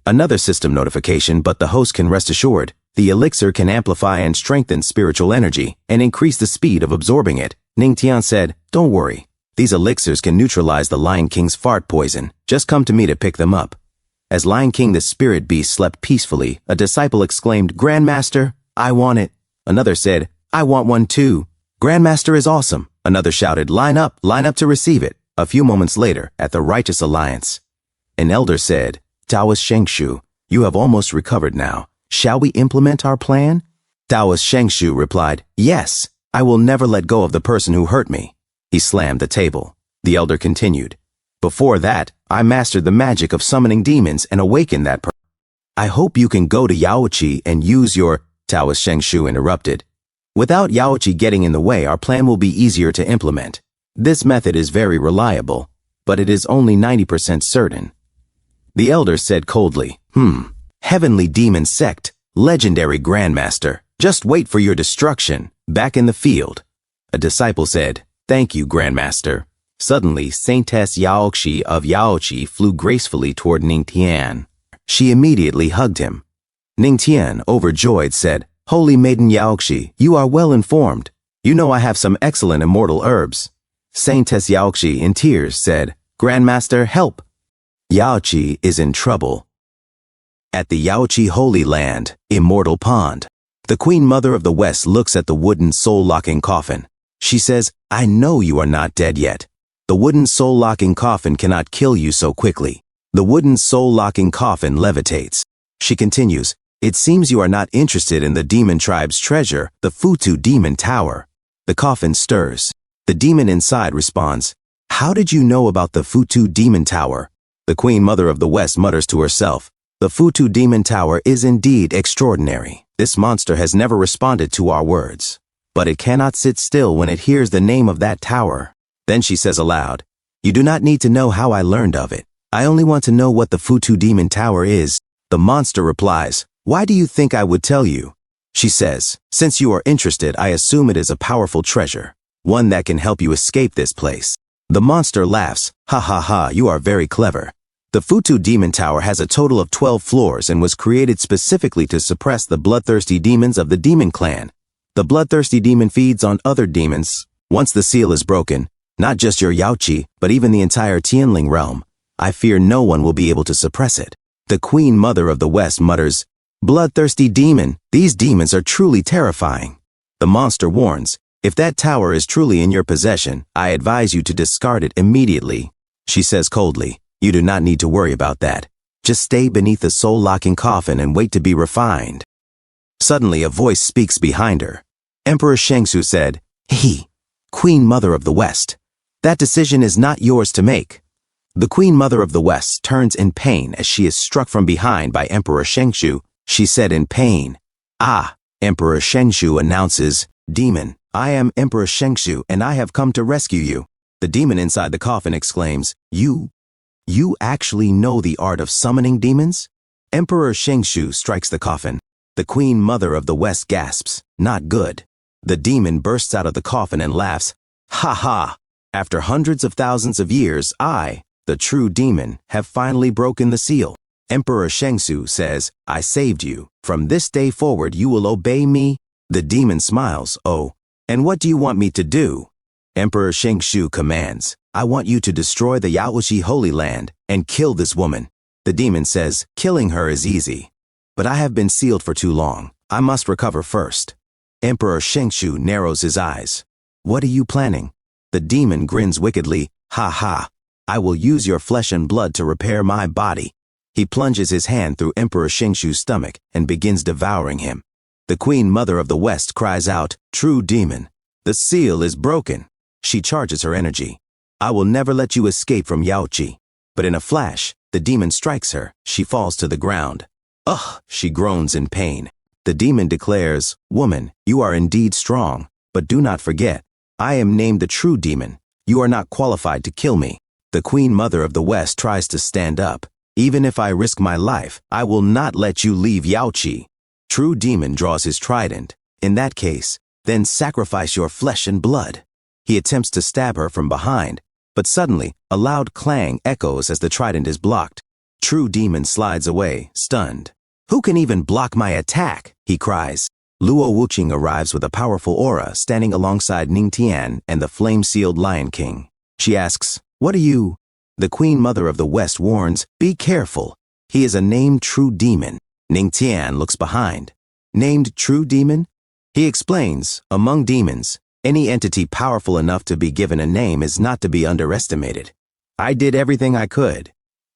[SPEAKER 1] Another system notification, but the host can rest assured, the elixir can amplify and strengthen spiritual energy and increase the speed of absorbing it. Ningtian said, Don't worry. These elixirs can neutralize the Lion King's fart poison. Just come to me to pick them up. As Lion King the spirit beast slept peacefully, a disciple exclaimed, Grandmaster, I want it. Another said, I want one too. Grandmaster is awesome. Another shouted, line up to receive it. A few moments later, at the Righteous Alliance, an elder said, Taoist Shengshu, you have almost recovered now. Shall we implement our plan? Taoist Shengshu replied, Yes, I will never let go of the person who hurt me. He slammed the table. The elder continued, Before that, I mastered the magic of summoning demons and awakened that person. I hope you can go to Yaoqi and use your... Taoist Shengshu interrupted. Without Yaoqi getting in the way, our plan will be easier to implement. This method is very reliable, but it is only 90% certain. The elder said coldly, Heavenly Demon Sect, legendary Grandmaster, just wait for your destruction, back in the field. A disciple said, Thank you, Grandmaster. Suddenly, Saintess Yaoxi of Yaoqi flew gracefully toward Ningtian. She immediately hugged him. Ningtian, overjoyed, said, Holy Maiden Yaoxi, you are well informed. You know I have some excellent immortal herbs. Saintess Yaoxi, in tears, said, Grandmaster, help! Yaoqi is in trouble. At the Yaoqi Holy Land, Immortal Pond, the Queen Mother of the West looks at the wooden soul-locking coffin. She says, I know you are not dead yet. The wooden soul-locking coffin cannot kill you so quickly. The wooden soul-locking coffin levitates. She continues, It seems you are not interested in the demon tribe's treasure, the Futu Demon Tower. The coffin stirs. The demon inside responds, How did you know about the Futu Demon Tower? The Queen Mother of the West mutters to herself, The Futu Demon Tower is indeed extraordinary. This monster has never responded to our words. But it cannot sit still when it hears the name of that tower. Then she says aloud, You do not need to know how I learned of it. I only want to know what the Futu Demon Tower is. The monster replies, Why do you think I would tell you? She says, Since you are interested, I assume it is a powerful treasure. One that can help you escape this place. The monster laughs, Ha ha ha, you are very clever. The Futu Demon Tower has a total of 12 floors and was created specifically to suppress the bloodthirsty demons of the demon clan. The bloodthirsty demon feeds on other demons. Once the seal is broken, not just your Yaoqi, but even the entire Tianling realm, I fear no one will be able to suppress it. The Queen Mother of the West mutters, Bloodthirsty demon, these demons are truly terrifying. The monster warns, If that tower is truly in your possession, I advise you to discard it immediately. She says coldly, You do not need to worry about that. Just stay beneath the soul-locking coffin and wait to be refined. Suddenly a voice speaks behind her. Emperor Shengsu said, He, Queen Mother of the West, that decision is not yours to make. The Queen Mother of the West turns in pain as she is struck from behind by Emperor Shengsu. She said in pain, Ah, Emperor Shengsu announces, Demon, I am Emperor Shengsu and I have come to rescue you. The demon inside the coffin exclaims, You actually know the art of summoning demons? Emperor Shengsu strikes the coffin. The Queen Mother of the West gasps, Not good. The demon bursts out of the coffin and laughs, Ha ha! After hundreds of thousands of years, I, the true demon, have finally broken the seal. Emperor Shengsu says, I saved you. From this day forward you will obey me. The demon smiles, Oh, and what do you want me to do? Emperor Shengsu commands, I want you to destroy the Yaoqi Holy Land and kill this woman. The demon says, Killing her is easy. But I have been sealed for too long. I must recover first. Emperor Shengsu narrows his eyes. What are you planning? The demon grins wickedly, Ha ha! I will use your flesh and blood to repair my body. He plunges his hand through Emperor Shengshu's stomach and begins devouring him. The Queen Mother of the West cries out, True demon, the seal is broken. She charges her energy. I will never let you escape from Yaoqi. But in a flash, the demon strikes her. She falls to the ground. Ugh, she groans in pain. The demon declares, Woman, you are indeed strong, but do not forget, I am named the true demon. You are not qualified to kill me. The Queen Mother of the West tries to stand up. Even if I risk my life, I will not let you leave Yaoqi. True demon draws his trident. In that case, then sacrifice your flesh and blood. He attempts to stab her from behind, but suddenly, a loud clang echoes as the trident is blocked. True demon slides away, stunned. Who can even block my attack? He cries. Luo Wuqing arrives with a powerful aura, standing alongside Ning Tian and the flame-sealed Lion King. She asks, What are you? The Queen Mother of the West warns, Be careful. He is a named true demon. Ning Tian looks behind. Named true demon? He explains, among demons, any entity powerful enough to be given a name is not to be underestimated. I did everything I could,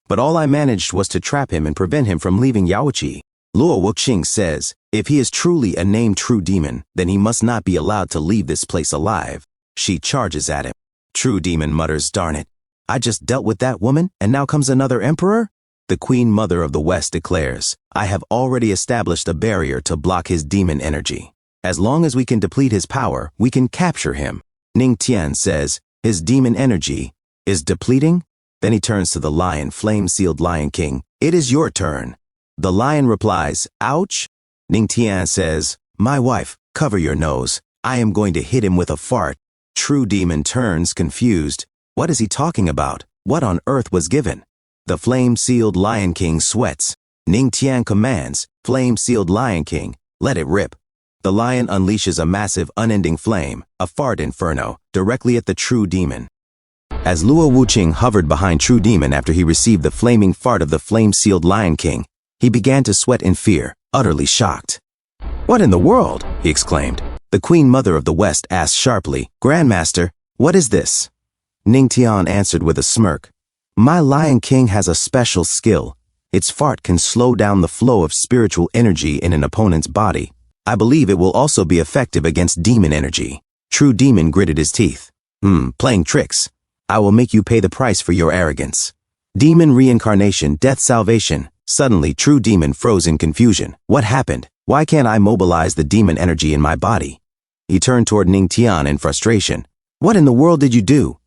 [SPEAKER 1] but all I managed was to trap him and prevent him from leaving Yaoqi. Luo Wuqing says, if he is truly a named true demon, then he must not be allowed to leave this place alive. She charges at him. True demon mutters, Darn it. I just dealt with that woman, and now comes another emperor? The Queen Mother of the West declares, I have already established a barrier to block his demon energy. As long as we can deplete his power, we can capture him. Ning Tian says, his demon energy is depleting? Then he turns to the lion, flame-sealed Lion King. It is your turn. The lion replies, Ouch. Ning Tian says, My wife, cover your nose. I am going to hit him with a fart. True Demon turns, confused. What is he talking about? What on earth was given? The flame-sealed Lion King sweats. Ning Tian commands, flame-sealed Lion King, let it rip. The lion unleashes a massive, unending flame, a fart inferno, directly at the True Demon. As Luo Wuqing hovered behind True Demon after he received the flaming fart of the flame-sealed Lion King, he began to sweat in fear, utterly shocked. "What in the world?" he exclaimed. The Queen Mother of the West asked sharply, "Grandmaster, what is this?" Ning Tian answered with a smirk. "My Lion King has a special skill. Its fart can slow down the flow of spiritual energy in an opponent's body. I believe it will also be effective against demon energy." True Demon gritted his teeth. Playing tricks. I will make you pay the price for your arrogance." Demon reincarnation, death salvation. Suddenly, True Demon froze in confusion. What happened? Why can't I mobilize the demon energy in my body? He turned toward Ning Tian in frustration. "What in the world did you do?"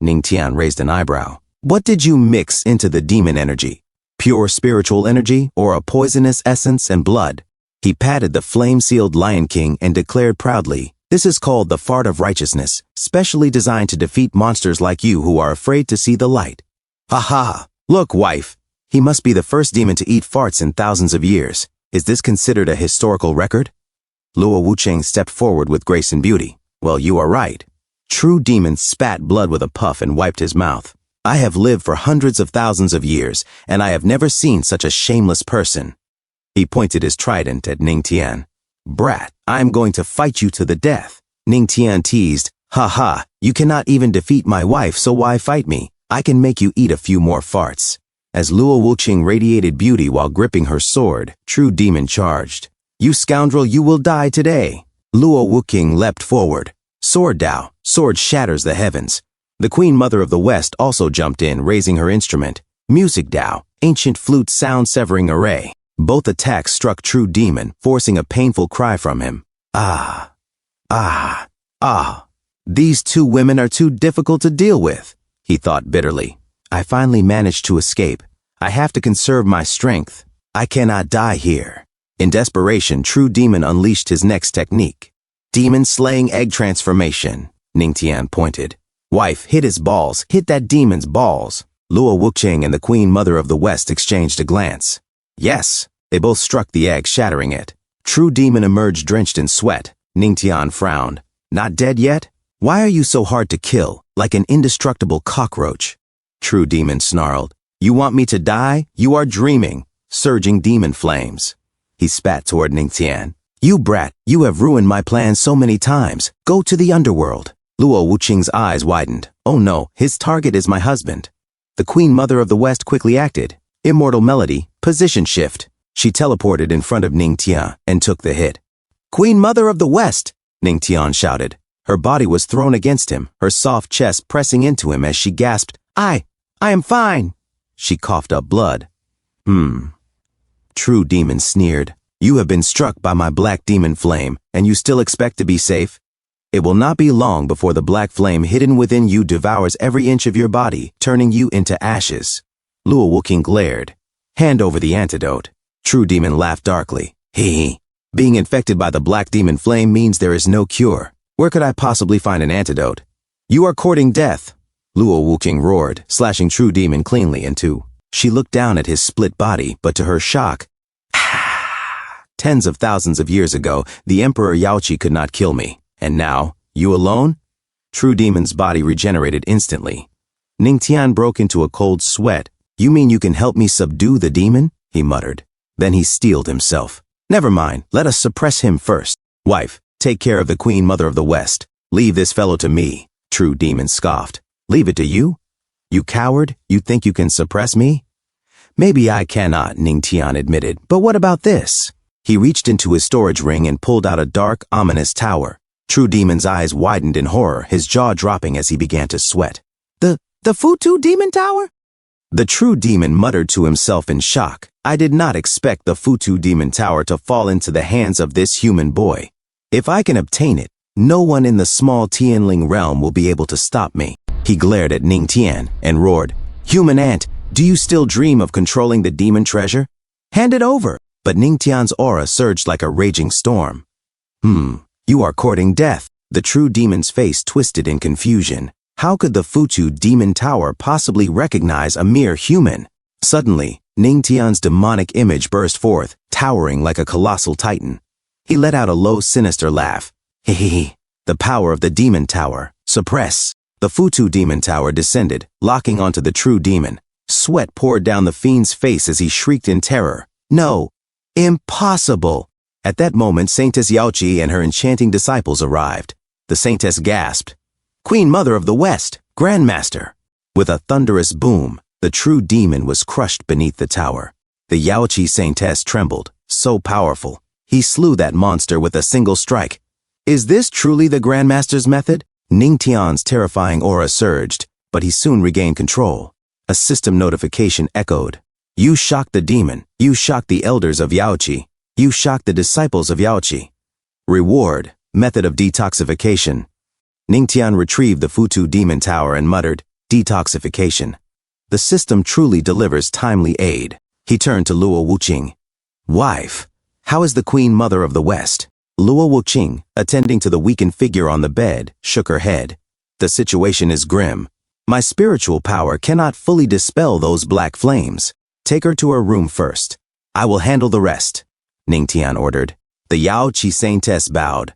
[SPEAKER 1] Ning Tian raised an eyebrow. "What did you mix into the demon energy? Pure spiritual energy or a poisonous essence and blood?" He patted the flame-sealed Lion King and declared proudly, "This is called the fart of righteousness, specially designed to defeat monsters like you who are afraid to see the light." "Ha ha! Look, wife! He must be the first demon to eat farts in thousands of years. Is this considered a historical record?" Luo Wuqing stepped forward with grace and beauty. "Well, you are right." True Demon spat blood with a puff and wiped his mouth. "I have lived for hundreds of thousands of years, and I have never seen such a shameless person." He pointed his trident at Ning Tian. "Brat, I am going to fight you to the death." Ning Tian teased, "Ha ha, you cannot even defeat my wife, so why fight me? I can make you eat a few more farts." As Luo Wuqing radiated beauty while gripping her sword, True Demon charged. "You scoundrel, you will die today." Luo Wuqing leapt forward. "Sword Dao, sword shatters the heavens." The Queen Mother of the West also jumped in, raising her instrument. "Music Dao, ancient flute sound-severing array." Both attacks struck True Demon, forcing a painful cry from him. "Ah, ah, ah. These two women are too difficult to deal with," he thought bitterly. "I finally managed to escape. I have to conserve my strength. I cannot die here." In desperation, True Demon unleashed his next technique. "Demon-slaying egg transformation," Ning Tian pointed. "Wife, hit his balls. Hit that demon's balls." Luo Wuqing and the Queen Mother of the West exchanged a glance. Yes, they both struck the egg, shattering it. True Demon emerged drenched in sweat. Ning Tian frowned. "Not dead yet? Why are you so hard to kill, like an indestructible cockroach?" True Demon snarled. "You want me to die? You are dreaming." Surging demon flames. He spat toward Ning Tian. "You brat, you have ruined my plans so many times. Go to the underworld." Luo Wuqing's eyes widened. "Oh no, his target is my husband." The Queen Mother of the West quickly acted. Immortal Melody, position shift. She teleported in front of Ning Tian and took the hit. "Queen Mother of the West!" Ning Tian shouted. Her body was thrown against him, her soft chest pressing into him as she gasped, I am fine." She coughed up blood. True Demon sneered. "You have been struck by my black demon flame, and you still expect to be safe? It will not be long before the black flame hidden within you devours every inch of your body, turning you into ashes." Luo Wuqing glared. "Hand over the antidote." True Demon laughed darkly. "Hee. Being infected by the black demon flame means there is no cure. Where could I possibly find an antidote?" "You are courting death," Luo Wuqing roared, slashing True Demon cleanly in two. She looked down at his split body, but to her shock, tens of thousands of years ago, the Emperor Yaoqi could not kill me. And now, you alone? True Demon's body regenerated instantly. Ning Tian broke into a cold sweat. "You mean you can help me subdue the demon?" he muttered. Then he steeled himself. "Never mind, let us suppress him first. Wife, take care of the Queen Mother of the West. Leave this fellow to me." True Demon scoffed. "Leave it to you? You coward, you think you can suppress me?" "Maybe I cannot," Ning Tian admitted, "but what about this?" He reached into his storage ring and pulled out a dark, ominous tower. True Demon's eyes widened in horror, his jaw dropping as he began to sweat. The Futu Demon Tower?" The True Demon muttered to himself in shock. "I did not expect the Futu Demon Tower to fall into the hands of this human boy. If I can obtain it, no one in the small Tianling realm will be able to stop me." He glared at Ning Tian and roared, "Human ant, do you still dream of controlling the demon treasure? Hand it over." But Ning Tian's aura surged like a raging storm. You are courting death." The true demon's face twisted in confusion. How could the Futu Demon Tower possibly recognize a mere human? Suddenly, Ningtian's demonic image burst forth, towering like a colossal titan. He let out a low, sinister laugh. Hehehe. The power of the Demon Tower. Suppress. The Futu Demon Tower descended, locking onto the true demon. Sweat poured down the fiend's face as he shrieked in terror. No. Impossible. At that moment, Saintess Yaoqi and her enchanting disciples arrived. The Saintess gasped. Queen Mother of the West, Grandmaster. With a thunderous boom, the true demon was crushed beneath the tower. The Yaoqi Saintess trembled, so powerful. He slew that monster with a single strike. Is this truly the Grandmaster's method? Ningtian's terrifying aura surged, but he soon regained control. A system notification echoed. You shocked the demon. You shocked the elders of Yaoqi. You shocked the disciples of Yaoqi. Reward, method of detoxification. Ningtian retrieved the Futu Demon Tower and muttered, detoxification. The system truly delivers timely aid. He turned to Luo Wuqing. Wife, how is the Queen Mother of the West? Luo Wuqing, attending to the weakened figure on the bed, shook her head. The situation is grim. My spiritual power cannot fully dispel those black flames. Take her to her room first. I will handle the rest, Ningtian ordered. The Yaoqi Saintess bowed.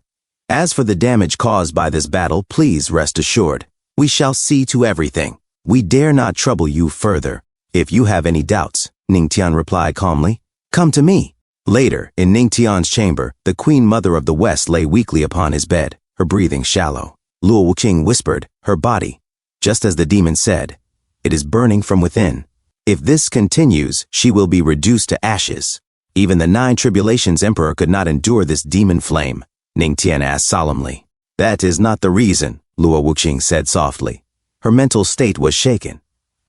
[SPEAKER 1] As for the damage caused by this battle, please rest assured. We shall see to everything. We dare not trouble you further. If you have any doubts, Ningtian replied calmly, come to me. Later, in Ningtian's chamber, the Queen Mother of the West lay weakly upon his bed, her breathing shallow. Luo Wuqing whispered, her body. Just as the demon said, it is burning from within. If this continues, she will be reduced to ashes. Even the 9 Tribulations Emperor could not endure this demon flame, Ningtian asked solemnly. That is not the reason, Luo Wuqing said softly. Her mental state was shaken.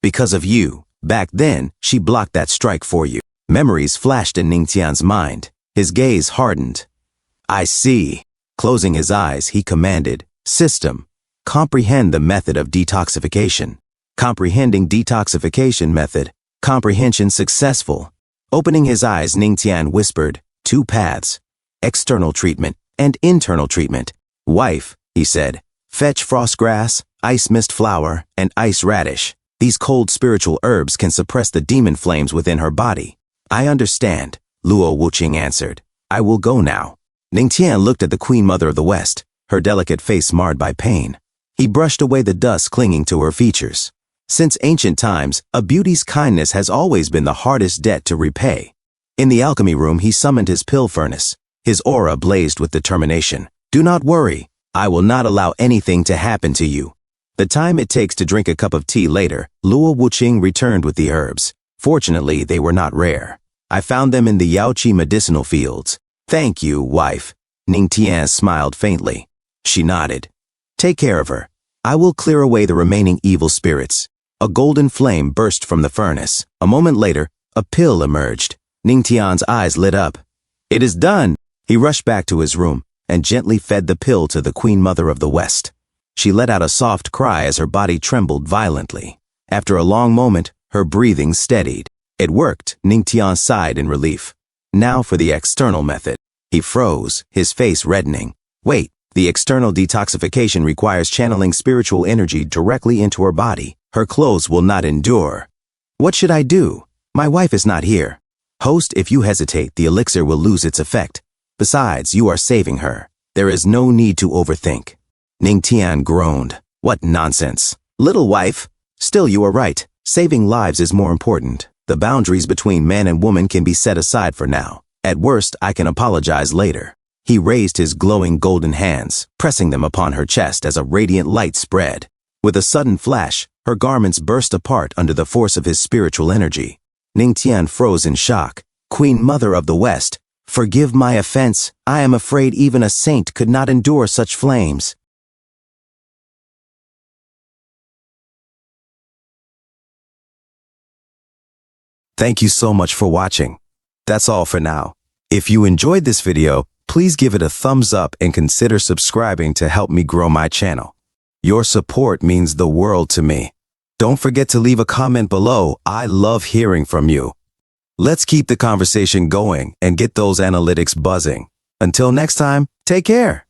[SPEAKER 1] Because of you, back then, she blocked that strike for you. Memories flashed in Ningtian's mind. His gaze hardened. I see. Closing his eyes, he commanded, System, comprehend the method of detoxification. Comprehending detoxification method. Comprehension successful. Opening his eyes, Ningtian whispered, 2 paths. External treatment and internal treatment. Wife, he said, fetch frost grass, ice mist flower, and ice radish. These cold spiritual herbs can suppress the demon flames within her body. I understand, Luo Wuqing answered. I will go now. Ningtian looked at the Queen Mother of the West, her delicate face marred by pain. He brushed away the dust clinging to her features. Since ancient times, a beauty's kindness has always been the hardest debt to repay. In the alchemy room, he summoned his pill furnace. His aura blazed with determination. Do not worry. I will not allow anything to happen to you. The time it takes to drink a cup of tea later, Luo Wuqing returned with the herbs. Fortunately, they were not rare. I found them in the Yaoqi medicinal fields. Thank you, wife. Ningtian smiled faintly. She nodded. Take care of her. I will clear away the remaining evil spirits. A golden flame burst from the furnace. A moment later, a pill emerged. Ningtian's eyes lit up. It is done. He rushed back to his room and gently fed the pill to the Queen Mother of the West. She let out a soft cry as her body trembled violently. After a long moment, her breathing steadied. It worked, Ningtian sighed in relief. Now for the external method. He froze, his face reddening. Wait, the external detoxification requires channeling spiritual energy directly into her body. Her clothes will not endure. What should I do? My wife is not here. Host, if you hesitate, the elixir will lose its effect. Besides, you are saving her. There is no need to overthink. Ningtian groaned. What nonsense. Little wife. Still, you are right. Saving lives is more important. The boundaries between man and woman can be set aside for now. At worst, I can apologize later. He raised his glowing golden hands, pressing them upon her chest as a radiant light spread. With a sudden flash, her garments burst apart under the force of his spiritual energy. Ningtian froze in shock. Queen Mother of the West, forgive my offense. I am afraid even a saint could not endure such flames. Thank you so much for watching. That's all for now. If you enjoyed this video, please give it a thumbs up and consider subscribing to help me grow my channel. Your support means the world to me. Don't forget to leave a comment below. I love hearing from you. Let's keep the conversation going and get those analytics buzzing. Until next time, take care.